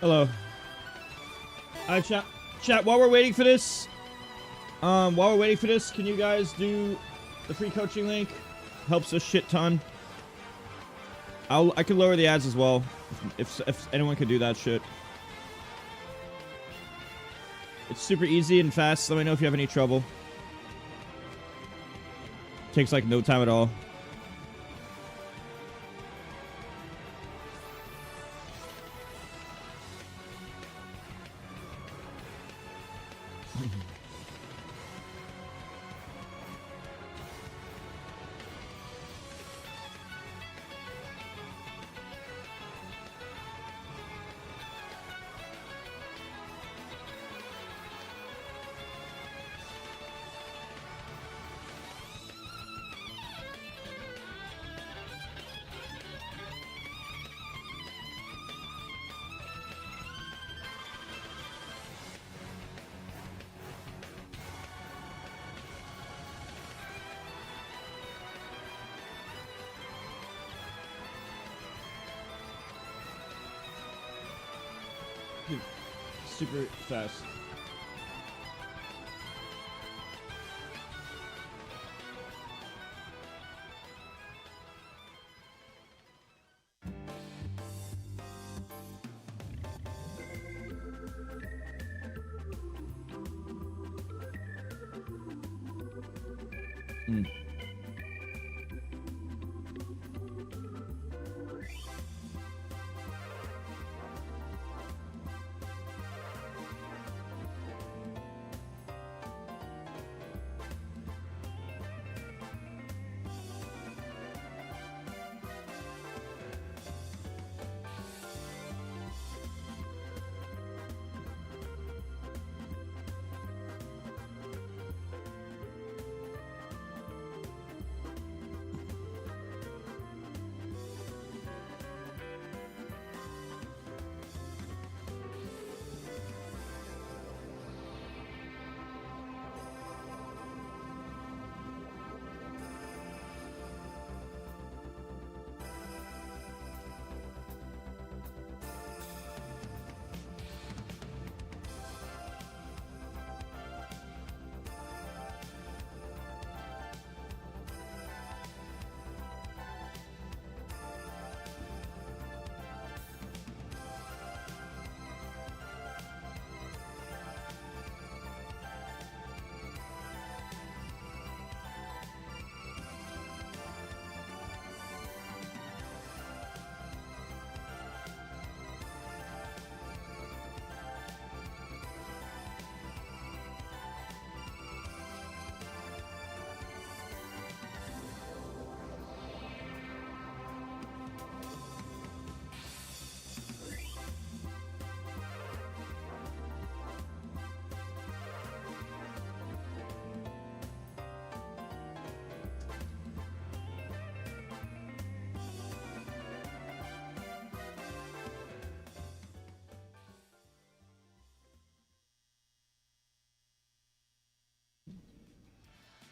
Hello. Chat, while we're waiting for this, can you guys do the free coaching link? Helps a shit ton. I can lower the ads as well, if anyone could do that shit. It's super easy and fast. Let me know if you have any trouble. Takes like no time at all. Super fast.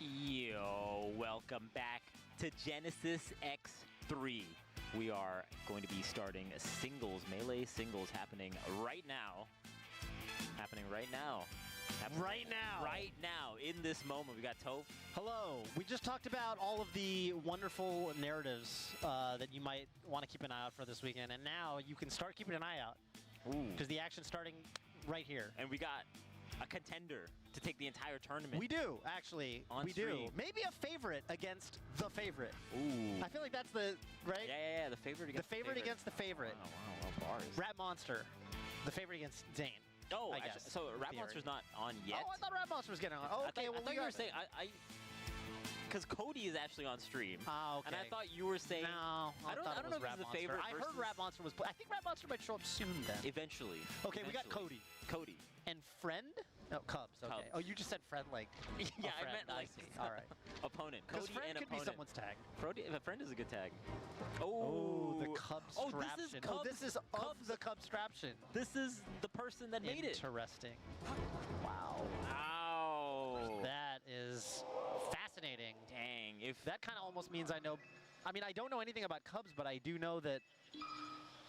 Yo, welcome back to Genesis X3. We are going to be starting singles, melee singles happening right now. Right now, in this moment. We got Toph. Hello. We just talked about all of the wonderful narratives that you might want to keep an eye out for this weekend, and now you can start keeping an eye out. Because the action's starting right here. And we got a contender to take the entire tournament. We do, actually. We do. Maybe a favorite against the favorite. Ooh. I feel like that's the, right? Yeah, the favorite against the favorite. Against the favorite. Wow, bars. Rat Monster. The favorite against Zane. Oh, I guess. So Rat Monster's not on yet? Oh, I thought Rat Monster was getting on. Oh, okay, I thought you were saying, because Cody is actually on stream. Oh, okay. And I thought you were saying... No, I don't know if it was Rat Monster. I heard Rat Monster was... I think Rat Monster might show up soon then. Eventually. Okay, we got Cody. And friend? No, Cubs. Okay. Cubs. Oh, you just said friend like. Yeah, I meant like. I see. All right. Opponent. Because Cody friend and could opponent. be someone's tag. A friend is a good tag. Oh, the Cubs Oh, straption. This is of the Cubs straption. This is the person that made it. Interesting. Wow. Wow. That is fascinating. Dang. If that kind of almost means I know. I mean, I don't know anything about Cubs, but I do know that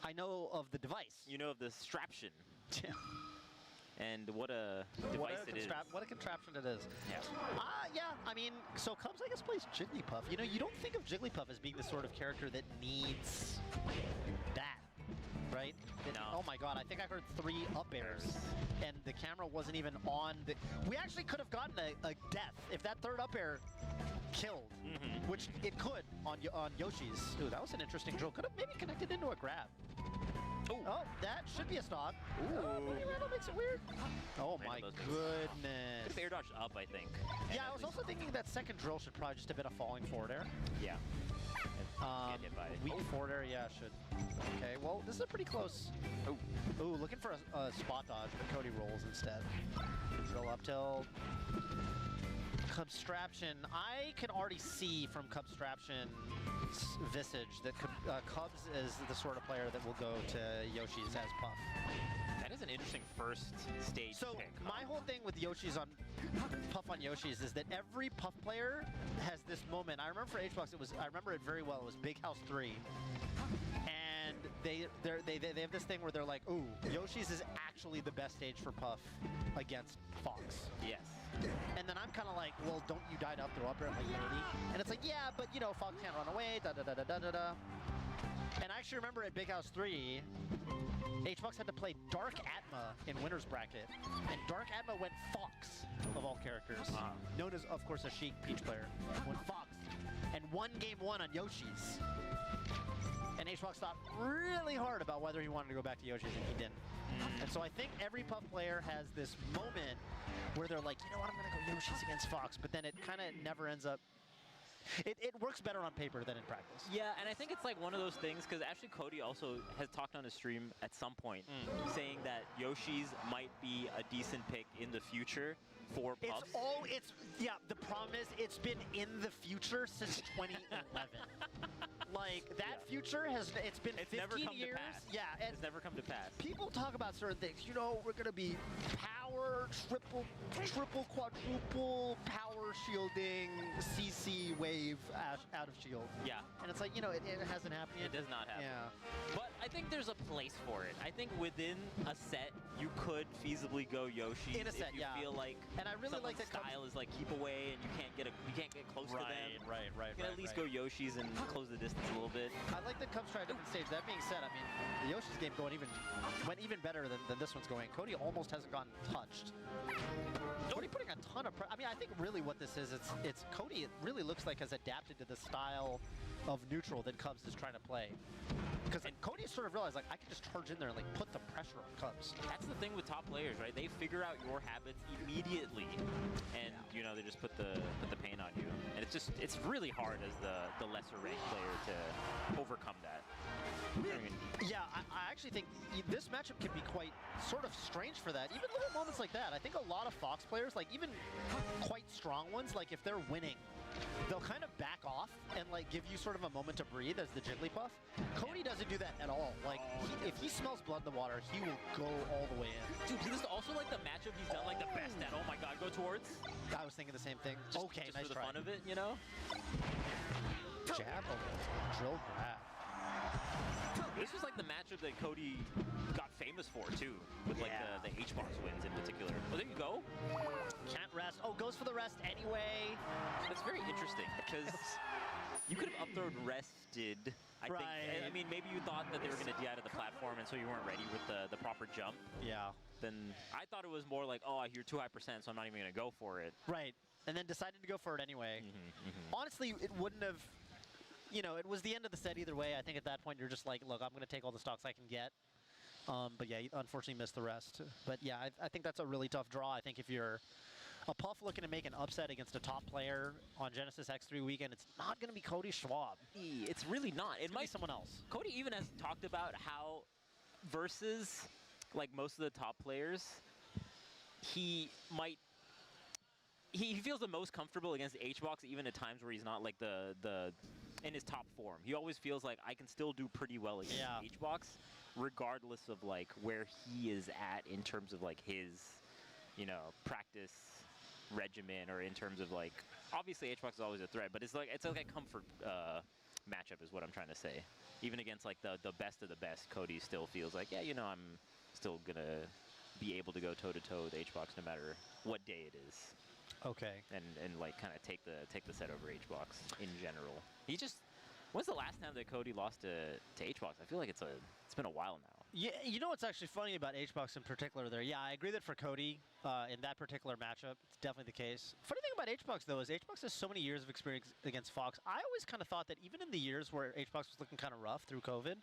I know of the device. You know of the straption. Yeah. And what a device it is. What a contraption it is. Yeah. Yeah, I mean, so Cubs, I guess, plays Jigglypuff. You know, you don't think of Jigglypuff as being the sort of character that needs that, right? No. Oh my god, I think I heard 3 up airs, and the camera wasn't even on. We actually could have gotten a death if that 3rd up air killed, which it could on Yoshi's. Ooh, that was an interesting drill. Could have maybe connected into a grab. Oh, that should be a stock. Ooh, Randall makes it weird. Oh my goodness. Could have air dodged up, I think. Yeah, I was also thinking that second drill should probably just have been a falling forward air. Yeah. Get hit by it. Weak forward air, yeah, should. Okay, well, this is a pretty close. Ooh, looking for a spot dodge, but Cody rolls instead. Drill up tilt. Cubstraption. I can already see from Cubstraption's visage that Cubs is the sort of player that will go to Yoshi's as Puff. That is an interesting first stage pick. My whole thing with Yoshi's on Puff on Yoshi's is that every Puff player has this moment. I remember for HBox, I remember it very well. It was Big House 3. And they have this thing where they're like, ooh, Yoshi's is actually the best stage for Puff against Fox. Yes. And then I'm kind of like, well, don't you die to up throw up air at like 30? And it's like, yeah, but you know, Fox can't run away, da-da-da-da-da-da. And I actually remember at Big House 3, HBox had to play Dark Atma in winner's bracket. And Dark Atma went Fox, of all characters. Known as, of course, a Sheik Peach player. Went Fox. And won game 1 on Yoshi's. And HBox thought really hard about whether he wanted to go back to Yoshi's, and he didn't. And so I think every Puff player has this moment where they're like, you know what, I'm going to go Yoshi's against Fox, but then it kind of never ends up. It works better on paper than in practice. Yeah, and I think it's like one of those things, because actually Cody also has talked on his stream at some point, saying that Yoshi's might be a decent pick in the future for Puffs. Yeah, the problem is it's been in the future since 2011. Like, that future it's been 15 never come years. To pass. Yeah, and it's never come to pass. People talk about certain things. You know, we're going to be power, triple, quadruple, power shielding, CC wave out of shield. Yeah. And it's like, you know, it hasn't happened yet. It does not happen. Yeah. But I think there's a place for it. I think within a set, you could feasibly go Yoshi in a set, if you feel like and I really like that style is like keep away and you can't get close to them. Right. You can at least go Yoshi's and close the distance a little bit. I like that Cubs try a different stage. That being said, I mean, the Yoshi's game went even better than this one's going. Cody almost hasn't gotten touched. Cody putting a ton of pressure. I mean, I think really what this is, it's Cody, it really looks like has adapted to the style of neutral that Cubs is trying to play. Because Cody sort of realized, like, I can just charge in there and, like, put the pressure on Cubs. That's the thing with top players, right? They figure out your habits immediately, and you know they just put the pain on you. And it's really hard as the lesser ranked player to overcome that. Yeah, I actually think this matchup can be quite sort of strange for that. Even little moments like that. I think a lot of Fox players, like even quite strong ones, like if they're winning, they'll kind of back off and like give you sort of a moment to breathe as the Jigglypuff. Cody doesn't do that at all. Like if he smells blood in the water, he will go all the way in. Dude, this is also like the matchup he's done like the best at. Oh my god, go towards. I was thinking the same thing. Just, okay, just nice for the try. fun of it, you know? Jab, drill grab. This was like the matchup that Cody got famous for too, with like the HBox wins in particular. Oh, there you go. Can't rest. Oh, goes for the rest anyway. That's very interesting because you could have up thrown rested. I think. I mean, maybe you thought that they were going to DI to the platform, and so you weren't ready with the proper jump. Yeah. Then I thought it was more like, oh, you're too high %, so I'm not even going to go for it. Right. And then decided to go for it anyway. Honestly, it wouldn't have. You know, it was the end of the set either way. I think at that point you're just like, look, I'm going to take all the stocks I can get. But yeah, you unfortunately missed the rest. But yeah, I think that's a really tough draw. I think if you're a Puff looking to make an upset against a top player on Genesis X3 weekend, it's not going to be Cody Schwab. It's really not. It might be someone else. Cody even has talked about how versus like most of the top players, he feels the most comfortable against HBox even at times where he's not like the in his top form. He always feels like I can still do pretty well against HBox regardless of like where he is at in terms of like his, you know, practice regimen or in terms of like obviously HBox is always a threat, but it's like a comfort matchup is what I'm trying to say. Even against like the best of the best, Cody still feels like, yeah, you know, I'm still gonna be able to go toe to toe with HBox no matter what day it is. Okay. And like kind of take the set over HBox in general. He just, when's the last time that Cody lost to HBox? I feel like it's been a while now. Yeah, you know what's actually funny about HBox in particular there? Yeah, I agree that for Cody, in that particular matchup, it's definitely the case. Funny thing about HBox, though, is HBox has so many years of experience against Fox. I always kind of thought that even in the years where HBox was looking kind of rough through COVID,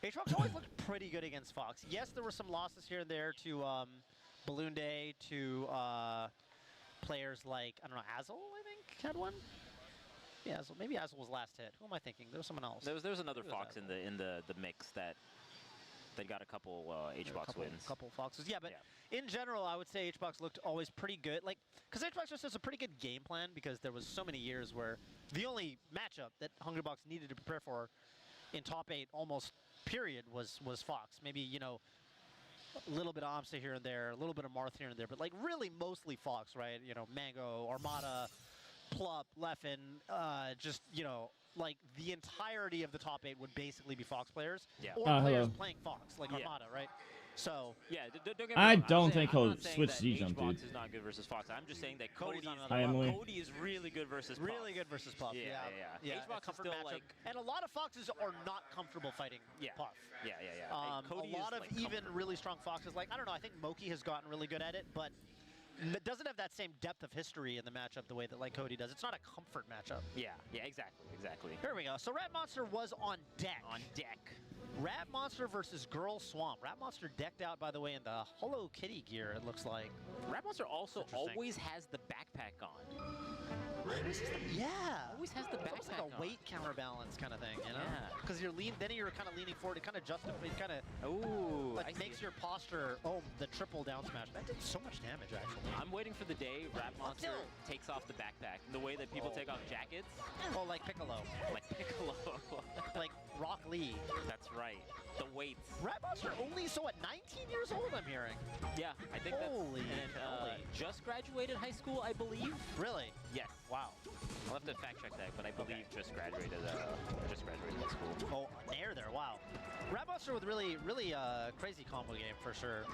HBox always looked pretty good against Fox. Yes, there were some losses here and there to Balloon Day, to players like, I don't know, Azel, I think, had one? Yeah, Azel, maybe Azel was last hit. Who am I thinking? There was someone else. There was another Fox in the mix that they got a couple HBox wins. Couple Foxes, yeah, but in general, I would say HBox looked always pretty good. Like, because HBox just has a pretty good game plan because there was so many years where the only matchup that Hungrybox needed to prepare for in top 8 almost period was Fox. Maybe, you know, a little bit of Amsa here and there, a little bit of Marth here and there, but like really mostly Fox, right? You know, Mango, Armada, Plup, Leffen, just, you know, like the entirety of the top 8 would basically be Fox players. Yeah. Or players hello. playing Fox, like Armada, right? So yeah, don't get me I wrong. don't think I'm he'll not saying switch that Z-Jump, HBox dude. is not good versus Fox. I'm just saying that Cody's Cody on is, another level. Cody is really good versus Puff. really good versus Puff. Yeah. Yeah, HBox is comfort still matchup. like, And a lot of Foxes are not comfortable fighting Puff. yeah. Cody A lot is, of like, even comfortable. really strong Foxes, like, I don't know, I think Moki has gotten really good at it, but it doesn't have that same depth of history in the matchup the way that like Cody does. It's not a comfort matchup. Yeah, exactly. Here we go. So Rat Monster was on deck. On deck. Rat Monster versus Girl Swamp. Rat Monster decked out, by the way, in the Hello Kitty gear, it looks like. Rat Monster also Interesting. always has the backpack on. Yeah. Always has the It's almost backpack like a on. weight counterbalance kind of thing, you know? Yeah. Because then you're kind of leaning forward. It kind of justifies, it kind of Ooh, like I see makes it. your posture. Oh, the triple down smash. That did so much damage, actually. I'm waiting for the day Rat Monster still. takes off the backpack. The way that people take off jackets, Oh, like Piccolo, like Piccolo. like Rock Lee. That's right. The weights. Rat Monster only so at 19 years old, I'm hearing. Yeah, I think Holy that's cannoli. just graduated high school, I believe. Really? Yes. Wow. I'll have to fact check that, but I believe just graduated high school. Oh, an air there. Wow. Rat Monster with really crazy combo game for sure.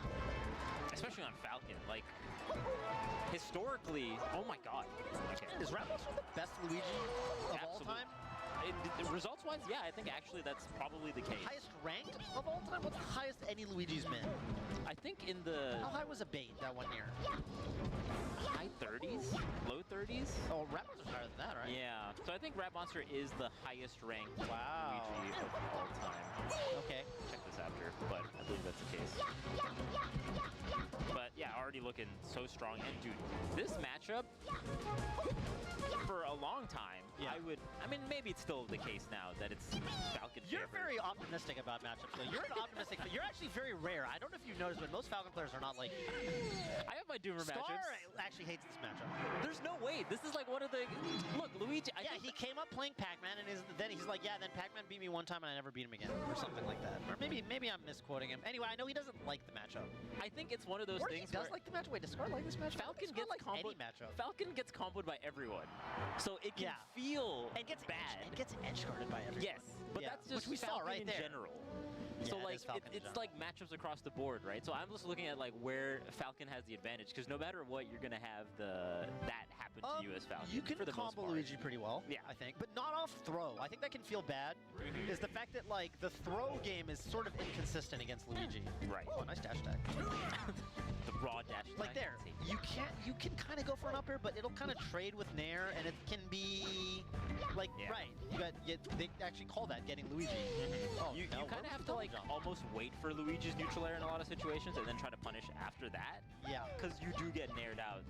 Especially on Falcon, like historically. Oh my God. Okay. Is Rat Monster the best Luigi of all Absolutely. time? Results-wise, yeah, I think actually that's probably the case. Highest ranked of all time? What's the highest any Luigi's been? I think in the How high was a bait that one year? high 30s, low 30s. Oh, Rat Monster's higher than that, right? Yeah, so I think Rat Monster is the highest ranked Wow. Luigi of all time. Okay. Check this after, but I believe that's the case. But yeah, already looking so strong. And dude, this matchup, for a long time, Yeah. I mean, maybe it's still the case now that it's Falcon You're favored. very optimistic about matchups, though. You're an optimistic. You're actually very rare. I don't know if you've noticed, but most Falcon players are not like you. I have my Doomer Scar matchups. actually hates this matchup. There's no way. This is like one of the... Look, Luigi... I Yeah, think he came up playing Pac-Man, and then he's like, yeah, then Pac-Man beat me one time, and I never beat him again, or something like that. Or maybe I'm misquoting him. Anyway, I know he doesn't like the matchup. I think it's one of those Or things he does where like the matchup. Wait, does Scar like this matchup? Falcon Scar gets likes any comboed. matchup. Falcon gets comboed by everyone, so it can Yeah. feel And gets bad. And gets edge guarded by everyone. Yes, but Yeah, that's just which we saw Falcon right in there. general. Yeah, So it like is Falcon in it's general. like matchups across the board, right? So I'm just looking at like where Falcon has the advantage because no matter what, you're gonna have that happen to you as Falcon. You can for the most combo part. Luigi pretty well, Yeah. I think, but not off throw. I think that can feel bad. Mhm. Is the fact that like the throw game is sort of inconsistent against Luigi. Right. Oh, nice dash attack. The raw dash. Like attack. there, you can kind of go for an up air, but it'll kind of trade with Nair, and it can be like Yeah. right. They actually call that getting Luigi. Oh, You no, kind of we're have to like jump. almost wait for Luigi's neutral air in a lot of situations and then try to punish after that Yeah. because you do get nared out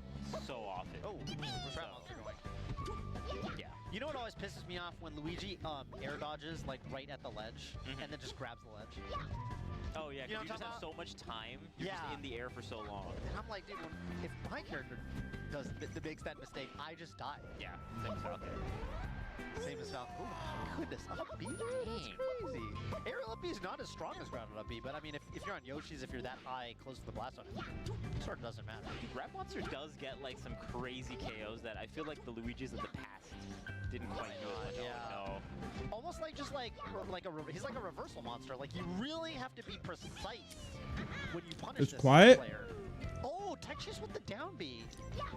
so often. Oh, where's Rat Monster going? Yeah. You know what always pisses me off when Luigi air dodges like right at the ledge and then just grabs the ledge. Oh yeah, You know because you what I'm just have talking so much time. You're just Yeah. in the air for so long. And I'm like, dude, if my character does makes that mistake, I just die. Yeah, same as Falcon. Same as Falcon. Oh my goodness, up B? That's Dang. crazy. Aerial up B is not as strong as grounded up B, but I mean, if you're on Yoshi's, if you're that high close to the blast zone, it sort of doesn't matter. Dude, Rat Monster does get like some crazy KOs that I feel like the Luigis of the past didn't quite do as much. Yeah. Oh, no. almost like just like he's like a reversal monster. Like you really have to be precise when you punish It's this quiet. player. Oh, tech chase with the down B.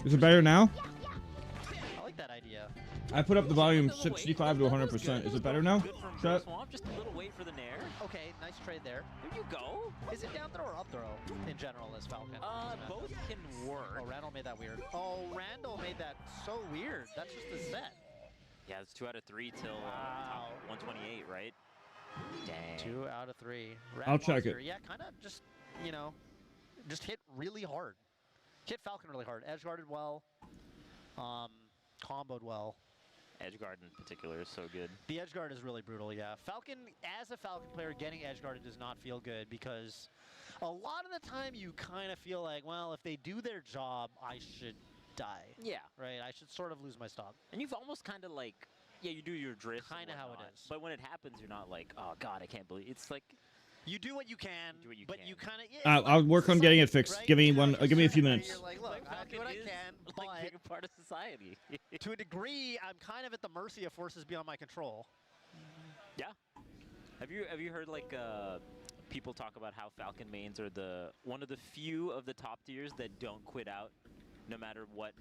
Is it better now? I like that idea. I put up the volume 65 to 100%. Is it better now? Good from Chat? Swamp, just a little wait for the nair. Okay, nice trade there. There you go. Is it down throw or up throw in general as Falcon? Both can work. Oh, Randall made that weird. Oh, Randall made that so weird. That's just a set. Yeah, it's 2 out of 3 till Wow. 128, right? Dang. 2 out of 3. I'll check Monster. it. Yeah, kind of just, you know, just hit really hard. Hit Falcon really hard. Edge guarded well. Comboed well. Edge guard in particular is so good. The edge guard is really brutal, yeah. Falcon, as a Falcon player, getting edge guarded does not feel good because a lot of the time you kind of feel like, well, if they do their job, I should die. Yeah. Right? I should sort of lose my stock. And you've almost kind of like, yeah, you do your drift. Kind of how it is. But when it happens, you're not like, oh God, I can't believe it's like. You do what you can, You do what you but can. you kind of. I'll work on getting it fixed. Right? Give me You know, one. you're Give me a few certain minutes. You're like, look, I'll do what I Falcon can, is, but like being a part of society. to a degree, I'm kind of at the mercy of forces beyond my control. Yeah. Have you heard like people talk about how Falcon mains are one of the few of the top tiers that don't quit out, no matter what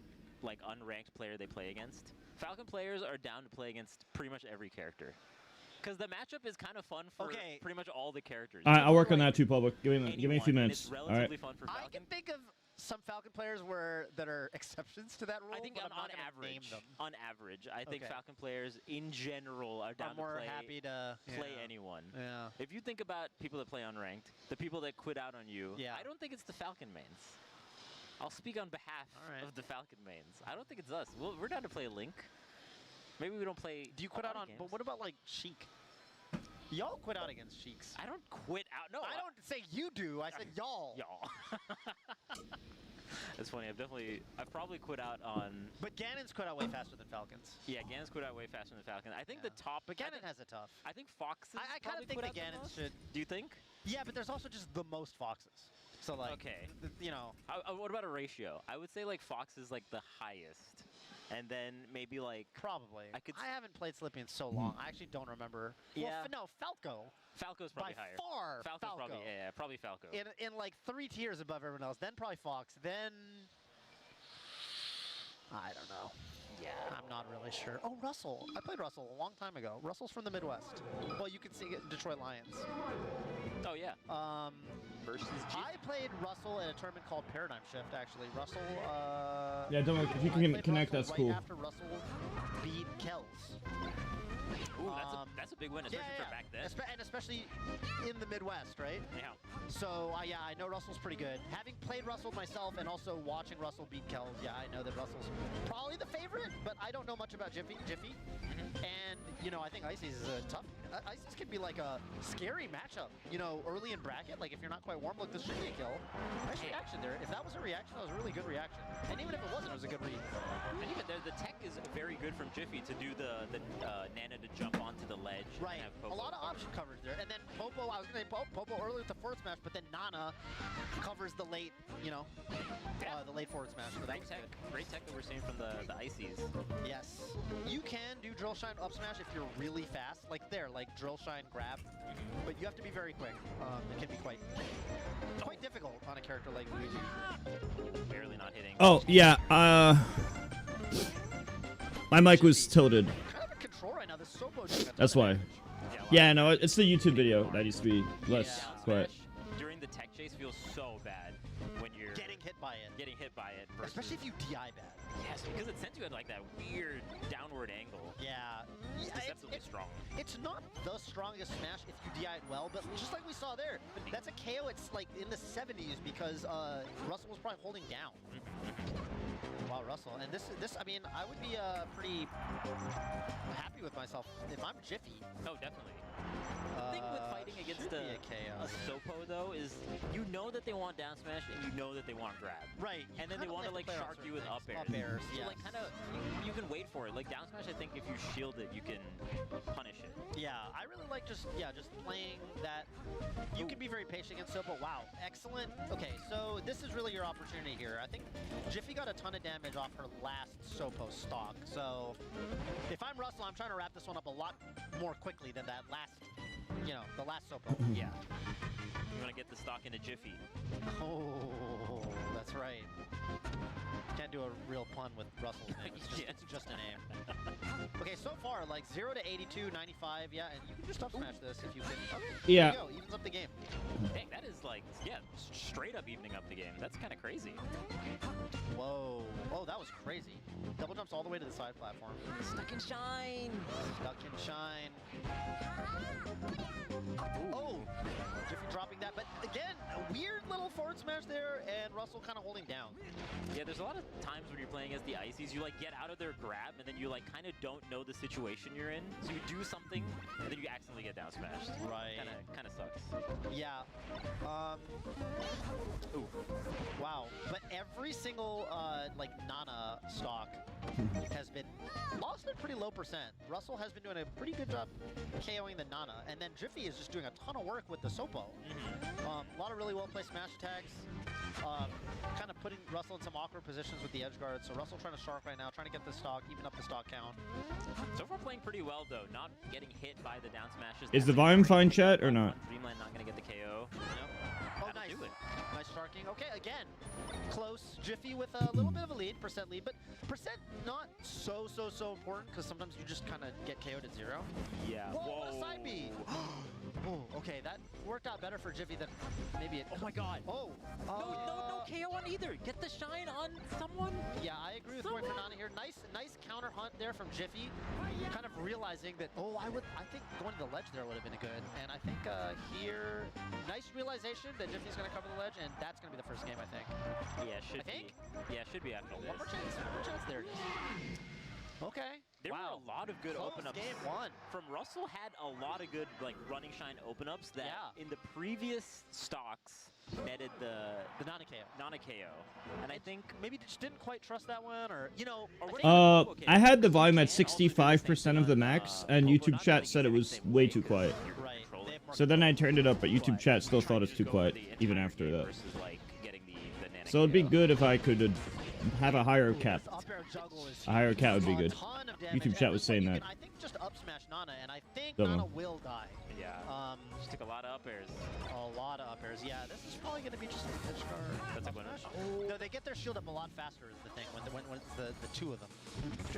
like unranked player they play against? Falcon players are down to play against pretty much every character. Because the matchup is kind of fun for pretty much all the characters. All right, I'll work on that too, public. Give me a few Anyone, minutes. It's All relatively right. fun for I Falcon. can think of some Falcon players that are exceptions to that rule. I think but on I'm not gonna name them. average, I think Okay. Falcon players in general are down I'm more to play, happy to play yeah. anyone. Yeah. If you think about people that play unranked, the people that quit out on you, Yeah. I don't think it's the Falcon mains. I'll speak on behalf Alright. of the Falcon mains. I don't think it's us. We're down to play Link. Maybe we don't play. Do you quit a out lot on? of But games. what about like Sheik? Y'all quit out against Sheiks. I don't quit out. No, I don't say you do. I said y'all. Y'all. It's funny. I've probably quit out on. But Ganon's quit out way faster than Falcons. Yeah, Ganon's quit out way faster than Falcon. I think Yeah. the top. But Ganon has it tough. I think Foxes. I kind of think that Ganon should. Do you think? Yeah, but there's also just the most Foxes. So like, Okay. You know, What about a ratio? I would say like Fox is like the highest, and then maybe like probably. I could. I haven't played Slippy in so long. I actually don't remember. Yeah. Well, no, Falco. Falco's probably by higher. far, Falco's Falco. probably probably Falco. In like 3 tiers above everyone else. Then probably Fox. Then I don't know. Yeah. I'm not really sure. Oh, Russell. I played Russell a long time ago. Russell's from the Midwest. Well, you can see it in Detroit Lions. Oh yeah. Versus I played Russell in a tournament called Paradigm Shift, actually. Russell, Yeah, don't. If you I can played connect, Russell that's right cool. after Russell beat Kells. Ooh, that's a big win, especially for back then. And especially in the Midwest, right? Yeah. So, yeah, I know Russell's pretty good. Having played Russell myself and also watching Russell beat Kells, yeah, I know that Russell's probably the favorite, but I don't know much about Jiffy. And, you know, I think Ices is a tough... Ices can be like a scary matchup, you know, early in bracket. Like, if you're not quite warm, look, this should be a kill. Nice reaction there. If that was a reaction, that was a really good reaction. And even if it wasn't, it was a good read. And even the tech is very good from Jiffy to do the Nana to jump onto the ledge. Right. And have A lot of option coverage there. And then Popo, I was going to say Popo early with the forward smash, but then Nana covers the late, you know, the late forward smash. So that was good. Great tech that we're seeing from the Ices. Yes. You can do drill shine up smash if you're really fast. Like there, like drill shine grab. But you have to be very quick. It can be quite difficult on a character like Luigi. Barely not hitting. Oh yeah. My mic was tilted. Kind of in control right now. This Sopo doing a ton That's of why. damage. Yeah, no, it's the YouTube video that needs to be less Down quiet. smash during the tech chase feels so bad when you're Getting hit by it. getting hit by it. Versus, Especially if you DI bad. yes, because it sent you at like that weird downward angle. Yeah. It's deceptively strong. It's not the strongest smash if you DI it well, but just like we saw there, that's a KO. It's like in the 70s because Russell was probably holding down. Wow, Russell. And this, I mean, I would be pretty happy with myself if I'm Jiffy. Oh, definitely. The thing with fighting against should be a Sopo though is you know that they want down smash and you know that they want grab. Right. And then they want to like shark you with up airs. Up airs, So yes. like kind of you can wait for it. Like down smash, I think if you shield it, you can punish it. Yeah, I really like just playing that. You can be very patient against Sopo. Wow, excellent. Okay, so this is really your opportunity here. I think Jiffy got a ton of damage off her last Sopo stock. So if I'm Russell, I'm trying to wrap this one up a lot more quickly than that last, the last Sopo. Yeah. You want to get the stock into Jiffy. Oh, that's right. Can't do a real pun with Russell's name. It's just a name. Okay, so far, like 0 to 82, 95, yeah, and you can just up smash this if you can. Okay, Yeah. there you go, evens up the game. Dang, that is like, yeah, straight up evening up the game. That's kind of crazy. Whoa. Oh, that was crazy. Double jumps all the way to the side platform. Stuck in shine. Stuck in shine. Oh, Jiffy dropping that, but again, a weird little forward smash there, and Russell kind of holding down. Yeah, there's a lot of times when you're playing as the Ices, you like get out of their grab, and then you like kind of don't know the situation you're in. So you do something, and then you accidentally get down smashed. Right. Kind of sucks. Yeah. Ooh. Wow. But every single like Nana stock has been pretty low percent. Russell has been doing a pretty good job KOing the Nana, and then Jiffy is just doing a ton of work with the Sopo. A lot of really well placed smash attacks. Kind of putting Russell in some awkward positions with the edge guard. So Russell trying to shark right now, trying to get the stock, even up the stock count. So far playing pretty well though, not getting hit by the down smashes. Is the volume fine, chat, or not? Dreamland not gonna get the KO. Yep. Oh, That'll nice. do it. Nice sharking. Okay, again, close. Jiffy with a little bit of a lead, percent lead, but percent not so important because sometimes you just kind of get KO'd at 0. Yeah. Whoa, what a side B. Oh, okay, that worked out better for Jiffy than maybe it. Oh my God. Oh. No KO on either. Get the shine on someone. Yeah, I agree with going for Nana here. Nice counter hunt there from Jiffy. Kind of realizing that, I think going to the ledge there would have been good. And I think here, nice realization that Jiffy's going to cover the ledge, and that's going to be the first game, I think. Yeah, should be. Yeah, should be after this. One more chance. There it is. Okay. There were a lot of good open-ups. Game 1. From Russell had a lot of good like running shine open-ups that in the previous stocks netted the Nana KO. Nana KO. And I think Maybe just didn't quite trust that one, or, I had the volume at 65% of the max, and YouTube chat said it was way too quiet. Right. So then I turned it up, but YouTube chat still thought it was too quiet, even after that. So it'd be good if I could have a higher cap. A higher cap would be good. YouTube chat was saying that. I think just up smash Nana, and I think Don't Nana know. will die. Yeah. Just took a lot of up airs. A lot of up airs. Yeah, this is probably going to be just an edge guard. That's a winner. No, they get their shield up a lot faster is the thing, when it's the two of them.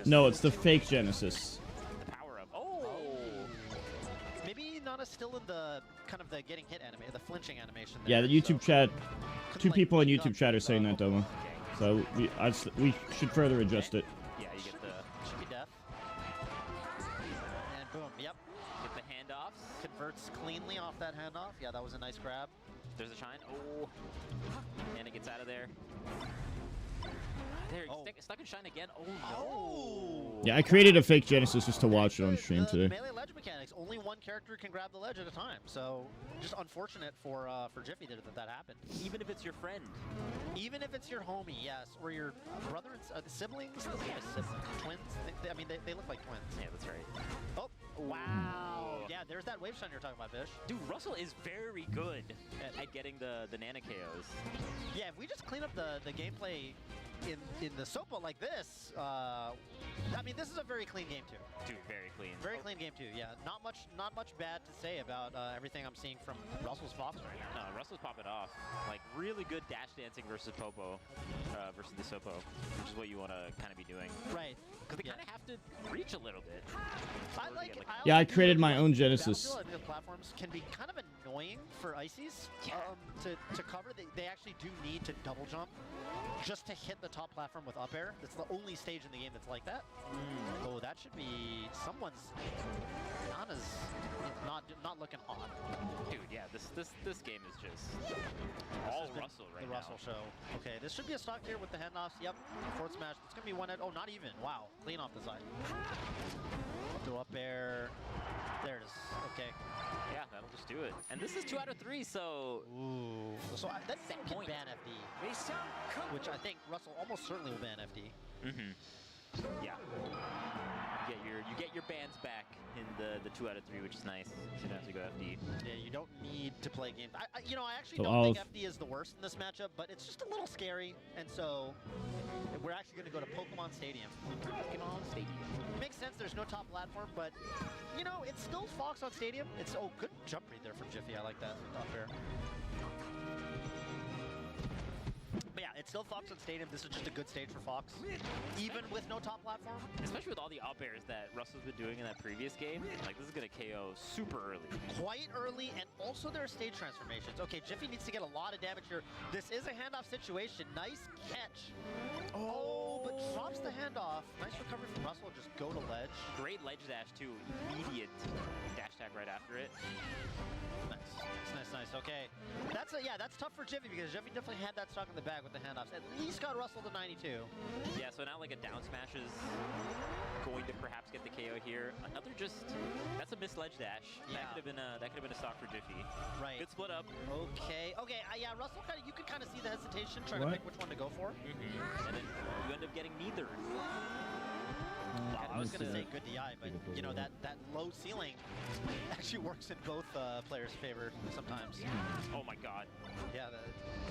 No, it's the fake Genesis. The power up. Oh! Maybe Nana's still in the kind of the getting hit animation, the flinching animation. Yeah, there, the YouTube chat. couldn't, Two like, people in pick YouTube up, chat are saying that, Domo. So we should further adjust it. Yeah, you get the Should be death. And boom, yep. get the handoffs. Converts cleanly off that handoff. Yeah, that was a nice grab. There's a shine. Oh. And it gets out of there. There, stuck in shine again. Oh no. Yeah, I created a fake Genesis just to watch it on stream The today. melee ledge mechanics, only one character can grab the ledge at a time. So just unfortunate for Jiffy that happened. Even if it's your friend. Even if it's your homie, yes, or your brother and siblings, twins. I mean, they look like twins. Yeah, that's right. Oh, wow. Yeah, there's that wave shine you're talking about, Bish. Dude, Russell is very good at getting the Nana KOs. Yeah, if we just clean up the gameplay in the Sopo like this, I mean, this is a very clean game too. Dude, very clean. Very clean game too. Yeah, not much bad to say about everything I'm seeing from Russell's Fox right now. No, Russell's popping off. Like, really good dash dancing versus Popo, versus the Sopo, which is what you want to kind of be doing. Right. Because they kind of have to reach a little bit. Yeah, I created my own Genesis. The platforms can be kind of annoying for Ices to cover. They actually do need to double jump just to hit the top platform with up air. That's the only stage in the game that's like that. Oh, that should be someone's. Nana's not looking hot. Dude, yeah, this game is just all Russell right now. The Russell show. Okay, this should be a stock here with the handoffs. Yep, forward smash. It's gonna be one. Oh, not even. Wow, clean off the side. Do up air. There it is. Okay. Yeah, that'll just do it. And this is 2 out of 3, so... Ooh. So that Set can point. ban FD, which I think Russell almost certainly will ban FD. Yeah. You get your bans back in the 2 out of 3, which is nice. You shouldn't have to go FD. Yeah, you don't need to play game. I actually So don't think FD is the worst in this matchup, but it's just a little scary, and so we're actually going to go to Pokemon Stadium. Pokemon Stadium. Makes sense. There's no top platform, but you know it's still Fox on Stadium. It's good jump read there from Jiffy. I like that up there. But yeah, it's still Fox on Stadium. This is just a good stage for Fox, even with no top platform. Especially with all the up airs that Russell's been doing in that previous game. Like, this is going to KO super early. Quite early, and also there are stage transformations. Okay, Jiffy needs to get a lot of damage here. This is a handoff situation. Nice catch. Oh, but drops the handoff. Nice recovery from Russell. Just go to ledge. Great ledge dash, too. Immediate dash tag right after it. Nice. Okay, that's tough for Jiffy because Jiffy definitely had that stuck in the bag with the handoffs. At least got Russell to 92. Yeah, so now like a down smash is going to perhaps get the KO here. Another that's a missed ledge dash. Yeah. That could have been a stock for Jiffy. Right. Good split up. Okay. Yeah, Russell you could kind of see the hesitation trying to pick which one to go for. And then you end up getting neither. Wow, I was going to say good DI, but you know that low ceiling actually works in both players' favor sometimes. Oh my god. Yeah,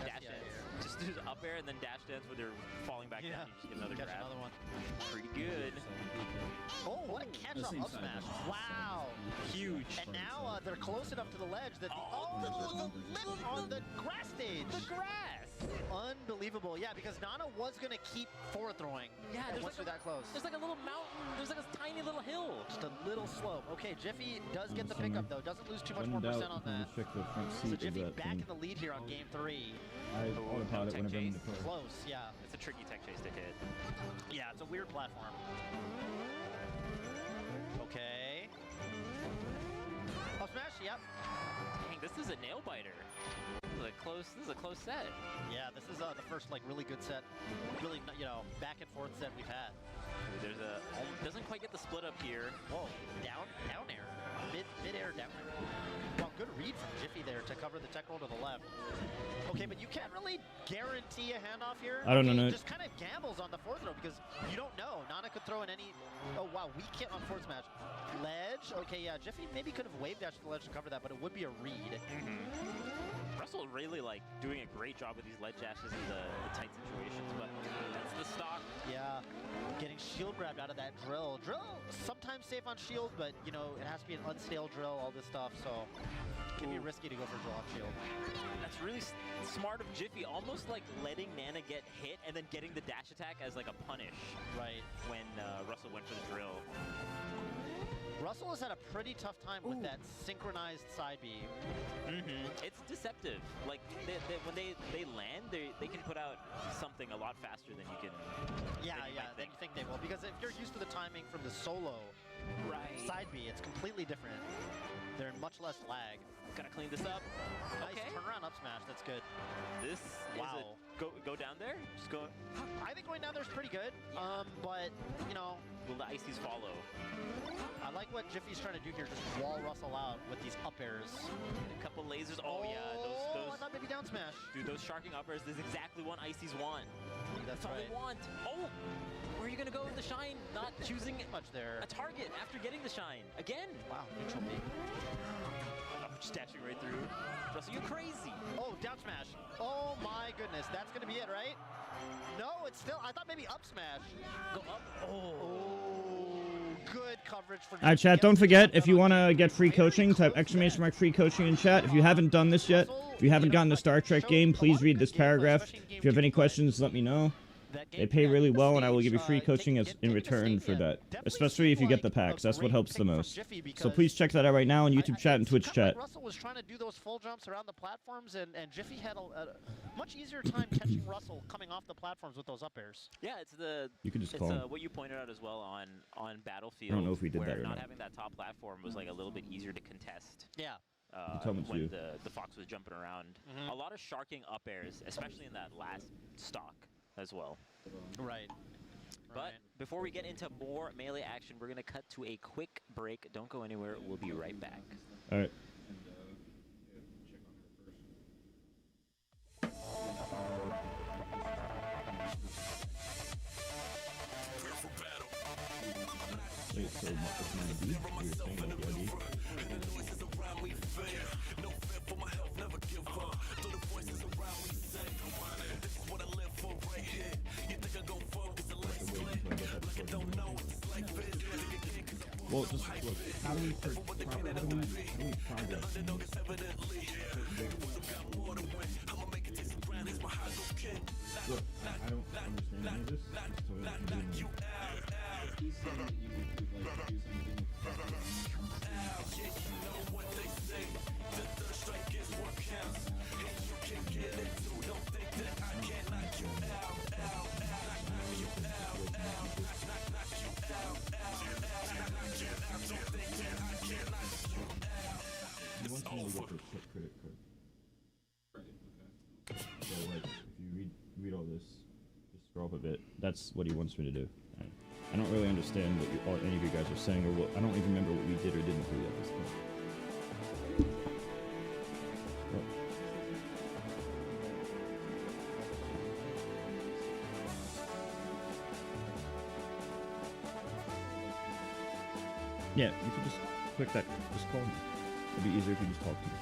dash dance. Just do the up air and then dash dance when they're falling back down. You just get another grab. Another one. Pretty good. Oh, what a catch off up smash. Wow. Huge. And now they're close enough to the ledge that the lip on the grass stage. The grass. Unbelievable. Yeah, because Nana was going to keep forward throwing. Yeah, once you're that close. There's like a little mountain. There's like a tiny little hill. Just a little slope. Okay, Jiffy does get the pickup though. Doesn't lose too much more percent on that. So Jiffy back in the lead here on game 3. Close, yeah. It's a tricky tech chase to hit. Yeah, it's a weird platform. Okay. Up smash, yep. Dang, this is a nail biter. This is a close set. Yeah, this is the first like really good set, really back and forth set we've had. There's doesn't quite get the split up here. Whoa, down air, mid air down air. Well, good read from Jiffy there to cover the tech roll to the left. Okay, but you can't really guarantee a handoff here. I don't know. Just kind of gambles on the fourth throw because you don't know. Nana could throw in any. Oh wow, weak hit on fourth smash. Ledge. Okay, yeah, Jiffy maybe could have wave dashed to the ledge to cover that, but it would be a read. Russell really like doing a great job with these ledge dashes in the tight situations, but that's the stock. Yeah, getting shield grabbed out of that drill. Drill sometimes safe on shield, but you know it has to be an unstale drill. All this stuff, so it can be risky to go for drill on shield. That's really smart of Jiffy, almost like letting Nana get hit and then getting the dash attack as like a punish. Right. When Russell went for the drill. Russell has had a pretty tough time with that synchronized side B. It's deceptive. Like when they land, they can put out something a lot faster than you can. Than you think they will. Because if you're used to the timing from the solo side B, it's completely different. They're in much less lag. Gotta clean this up. Nice turnaround up smash. That's good. This is go down there. Just go. I think going down there is pretty good. But you know, will the ices follow? I like what Jiffy's trying to do here. Just wall Russell out with these up airs. A couple lasers. Oh yeah, those. I thought maybe down smash. Dude, those sharking up airs is exactly what ices want. That's all they want. Oh. Where are you gonna go with the shine? Not choosing much there. A target after getting the shine again. Wow, neutral B. Just dashing right through. Russell, you're crazy. Oh, down smash. Oh my goodness, that's gonna be it, right? No, it's still. I thought maybe up smash. Go up. Oh, good coverage for. All right, chat. Don't forget if you want to get free coaching, type !mark free coaching in chat. If you haven't done this yet, if you haven't gotten the Star Trek game, please read this paragraph. If you have any questions, let me know. They pay really well, and I will give you free coaching in return for that, especially if you get the packs. That's what helps the most. So please check that out right now on YouTube chat and Twitch chat. Russell was trying to do those full jumps around the platforms, and Jiffy had a much easier time catching Russell coming off the platforms with those up airs. Yeah, it's the what you pointed out as well on Battlefield. I don't know if we did that or not not. Having that top platform was like a little bit easier to contest. Yeah. When the Fox was jumping around. A lot of sharking up airs, especially in that last stock as well. Right. But before we get into more melee action, we're going to cut to a quick break. Don't go anywhere. We'll be right back. All right. Wait, so it's my ID? You're saying like the ID? Well, just look, how do we progress? Look, I don't understand any of this. He wants me to get the credit card. Right, okay. So, like, if you read all this, just scroll up a bit. That's what he wants me to do. I don't really understand what any of you guys are saying, or what. I don't even remember what we did or didn't do at this point. Oh. Yeah, you could just click that. Just call me. It'd be easier if you just talk to me.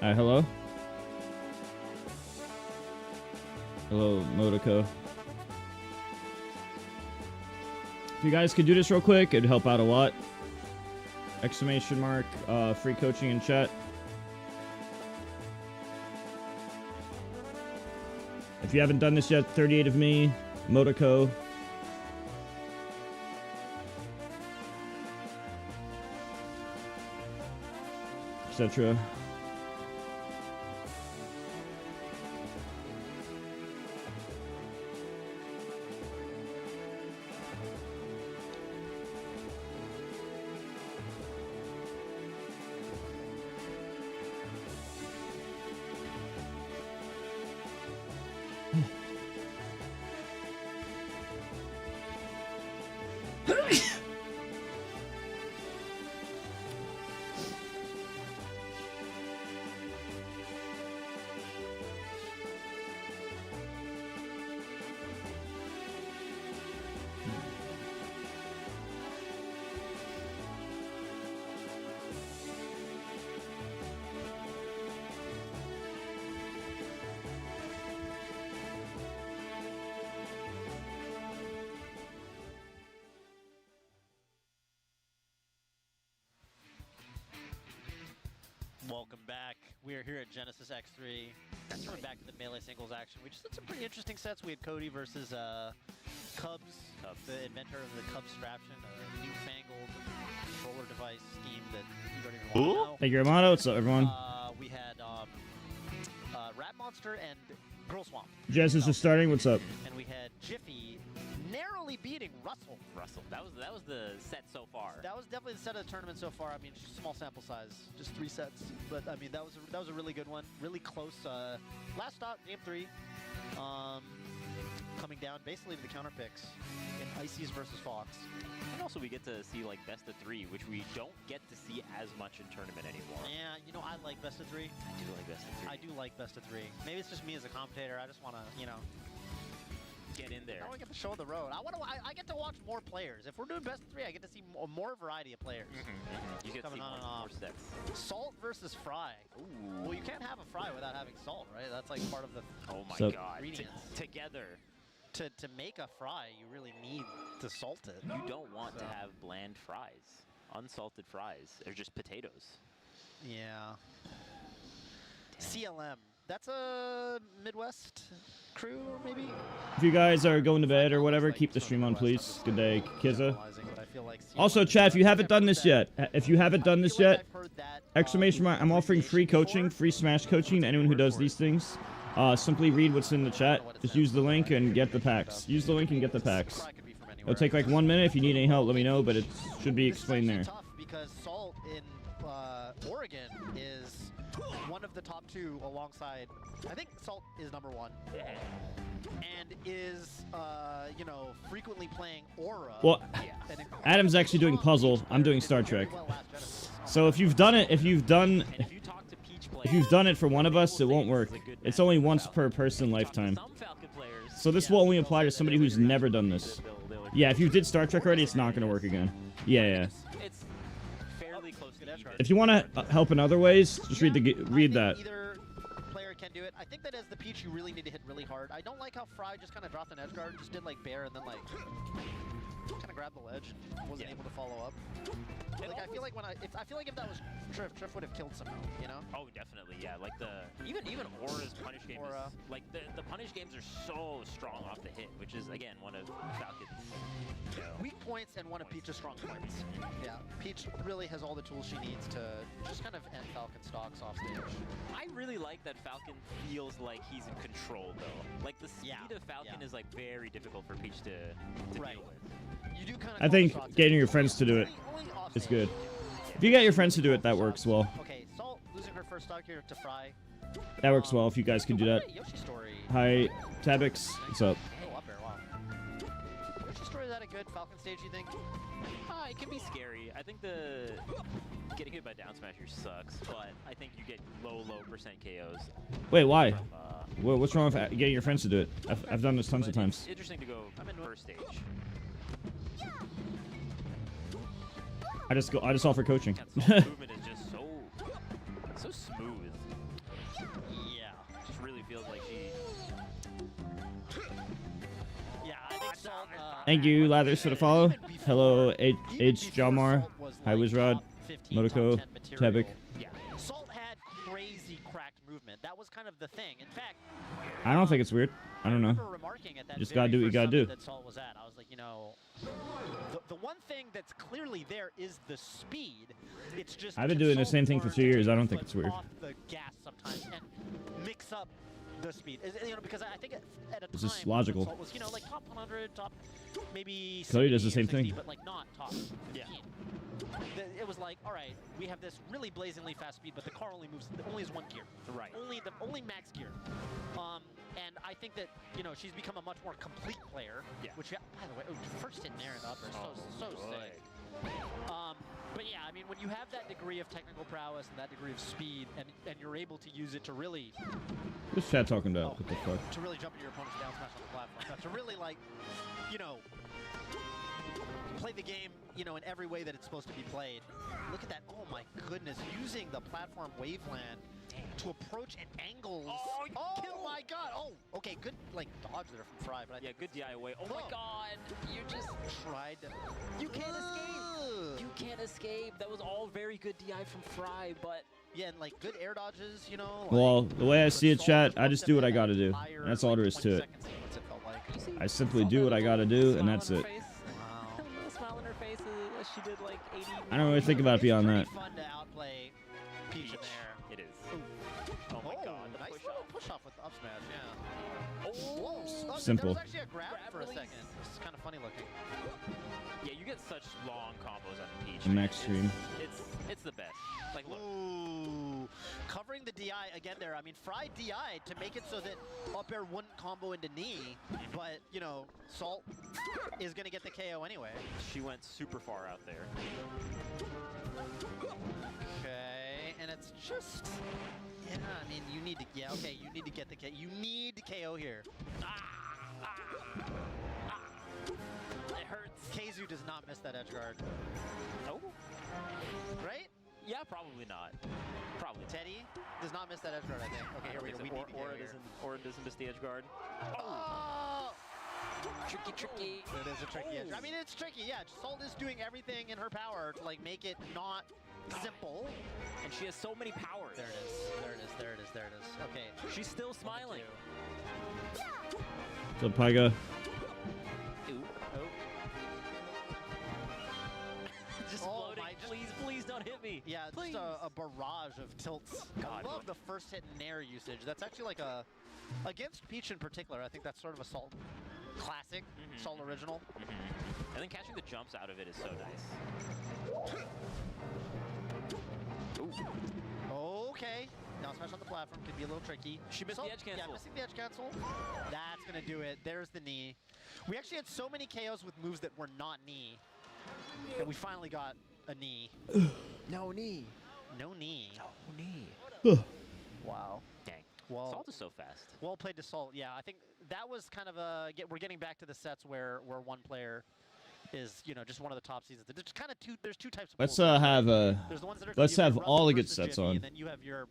Hello? Hello, Modico. If you guys could do this real quick, it'd help out a lot. Exclamation mark, free coaching in chat. If you haven't done this yet, 38 of me, Modico. Etc. Welcome back. We are here at Genesis X3. Coming back to the melee singles action. We just had some pretty interesting sets. We had Cody versus Cubs, the inventor of the Cubs straption, a newfangled controller device scheme that you don't even want to know. Thank you, Armando. What's up, everyone? We had Rat Monster and Girl Swamp. Genesis is starting. What's up? And we had Jiffy narrowly beating Russell. That was the set so far. That was definitely the set of the tournament so far. I mean, small sample size, just 3 sets. But I mean, that was a really good one. Really close. Last stop, game 3. Coming down basically to the counter picks in Ices versus Fox. And also we get to see like best of 3, which we don't get to see as much in tournament anymore. Yeah, you know, I like best of 3. I do like best of 3. I do like best of 3. Maybe it's just me as a commentator. I just want to, you know, get in there. I want to get the show of the road. I get to watch more players. If we're doing best of 3, I get to see more variety of players. You get to see more sets. Salt versus Fry. Ooh. Well, you can't have a Fry without having salt, right? That's like part of the God. Together. To make a fry, you really need to salt it. You don't want to have bland fries. Unsalted fries. They're just potatoes. Yeah. CLM. That's a Midwest crew, maybe? If you guys are going to bed or whatever, keep the stream on, please. Good day, Kizza. Also, chat, if you haven't done this yet, exclamation mark, I'm offering free coaching, free Smash coaching to anyone who does these things. Simply read what's in the chat. Just use the link and get the packs. Use the link and get the packs. It'll take like 1 minute. If you need any help, let me know, but it should be explained there. Tough because Salt in Oregon is one of the top 2 alongside, I think Salt is number 1. And is, you know, frequently playing Aura. Well, Adam's actually doing puzzle. I'm doing Star Trek. So if you've done it, if you've done it for one of us, it won't work. It's only once per person lifetime. So this will only apply to somebody who's never done this. Yeah, if you did Star Trek already, it's not going to work again. Yeah. If you want to help in other ways, just read that. Either player can do it. I think that as the Peach, you really need to hit really hard. I don't like how Fry just kind of dropped an edge guard, just did like Bear, and then like kind of grabbed the ledge, wasn't able to follow up. Like I feel like if that was Triff would have killed somehow, you know? Oh, definitely, yeah. Like even Aura's punish game is, like the punish games are so strong off the hit, which is again one of Falcon's weak points and one of Peach's strong points. Yeah, Peach really has all the tools she needs to just kind of end Falcon stocks off stage. I really like that Falcon feels like he's in control though. Like the speed of Falcon is like very difficult for Peach to deal with. You do kind of I think getting your friends to do it is good. If you get your friends to do it, that works well. Okay, Salt losing her first stock here to Fry. That works well if you guys can do that. Hi, Tabix. What's up? Oh, up there, wow. Yoshi Story, is that a good Falcon stage, you think? It can be scary. I think the getting hit by down smashers sucks, but I think you get low percent KOs. Wait, why? What's wrong with getting your friends to do it? I've done this tons of times. It's interesting to go first stage. I just offer coaching. Movement is just so smooth. Yeah. Just really feels like she. Yeah, I think Salt. Thank you, Lathers, for the follow. Hello, H. Jalmar. Hi, Wizrod. Motoko. Tebik. Yeah. Salt had crazy cracked movement. That was kind of the thing. In fact, I don't think it's weird. I don't know. Just gotta do what you gotta do. That Salt was at. I was like, you know, the one thing that's clearly there is the speed. It's just I've been doing the same thing for 2 years. I don't think it's weird. Off the gas sometimes and mix up the speed. You know, because I think at a time, this is logical. Salt was, you know, like top 100, top maybe. Cody does the same 60, thing. but like not top 15. It was like, all right, we have this really blazingly fast speed, but the car only has 1 gear. Right. Only max gear. And I think that, you know, she's become a much more complete player. Yeah. Which, by the way, first hit there and up are so sick. But yeah, I mean, when you have that degree of technical prowess and that degree of speed, and you're able to use it to really. What's chat talking about? What the fuck? To really jump into your opponent's down smash on the platform. To really, like, you know, play the game, you know, in every way that it's supposed to be played. Look at that. Oh my goodness. Using the platform waveland to approach at angles. Oh my god. Oh, okay, good like dodge there from Fry, but good DI away. Oh my god. You just tried to. You can't escape. You can't escape. That was all very good DI from Fry, but yeah, and like good air dodges, you know. Like, well, the way I see it, chat, I just do what I gotta do. That's all there is to it. I simply do what I gotta do, and that's it. She did like 80. I don't really think about it beyond that. It's fun to outplay Peach in there. It is. Oh my god. Nice little push off with the up smash, yeah. Whoa. Simple. There was actually a grab for a second. This is kind of funny looking. Yeah, you get such long combos on Peach. Max stream. It's the best. Like, look. Ooh. Covering the DI again there. I mean, Fry DI to make it so that up air wouldn't combo into knee, but, you know, Salt is going to get the KO anyway. She went super far out there. Okay, and it's just... Yeah, I mean, you need to... Yeah, okay, you need to get the KO. You need KO here. It hurts. Keizu does not miss that edge guard. Oh. Right? Yeah, probably not. Probably. Teddy does not miss that edge guard, I think. Okay, here we go. We need Aura doesn't miss the edge guard. Oh! Tricky. It is a tricky edge. I mean, it's tricky, yeah. Salt is doing everything in her power to, like, make it not simple. And she has so many powers. There it is. Okay. She's still smiling. What's up, Pyga? Just floating. Please don't hit me. Yeah, please. Just a barrage of tilts. God, I love the first hit nair usage. That's actually like a Against Peach in particular, I think that's sort of a Salt classic, Salt original. And then catching the jumps out of it is so nice. Ooh. Okay. Now smash on the platform could be a little tricky. She missed the edge cancel. Yeah, missing the edge cancel. That's gonna do it. There's the knee. We actually had so many KOs with moves that were not knee. And we finally got a knee. No knee. No knee. No knee. Wow. Dang. Well, Salt is so fast. Well played to Salt. Yeah, I think that was kind of a. We're getting back to the sets where one player is, you know, just one of the top seasons. There's kind of two. There's two types of. Let's pools. have There's the ones that are let's you have your all the Rumble good versus sets Jiffy, on. And then you have your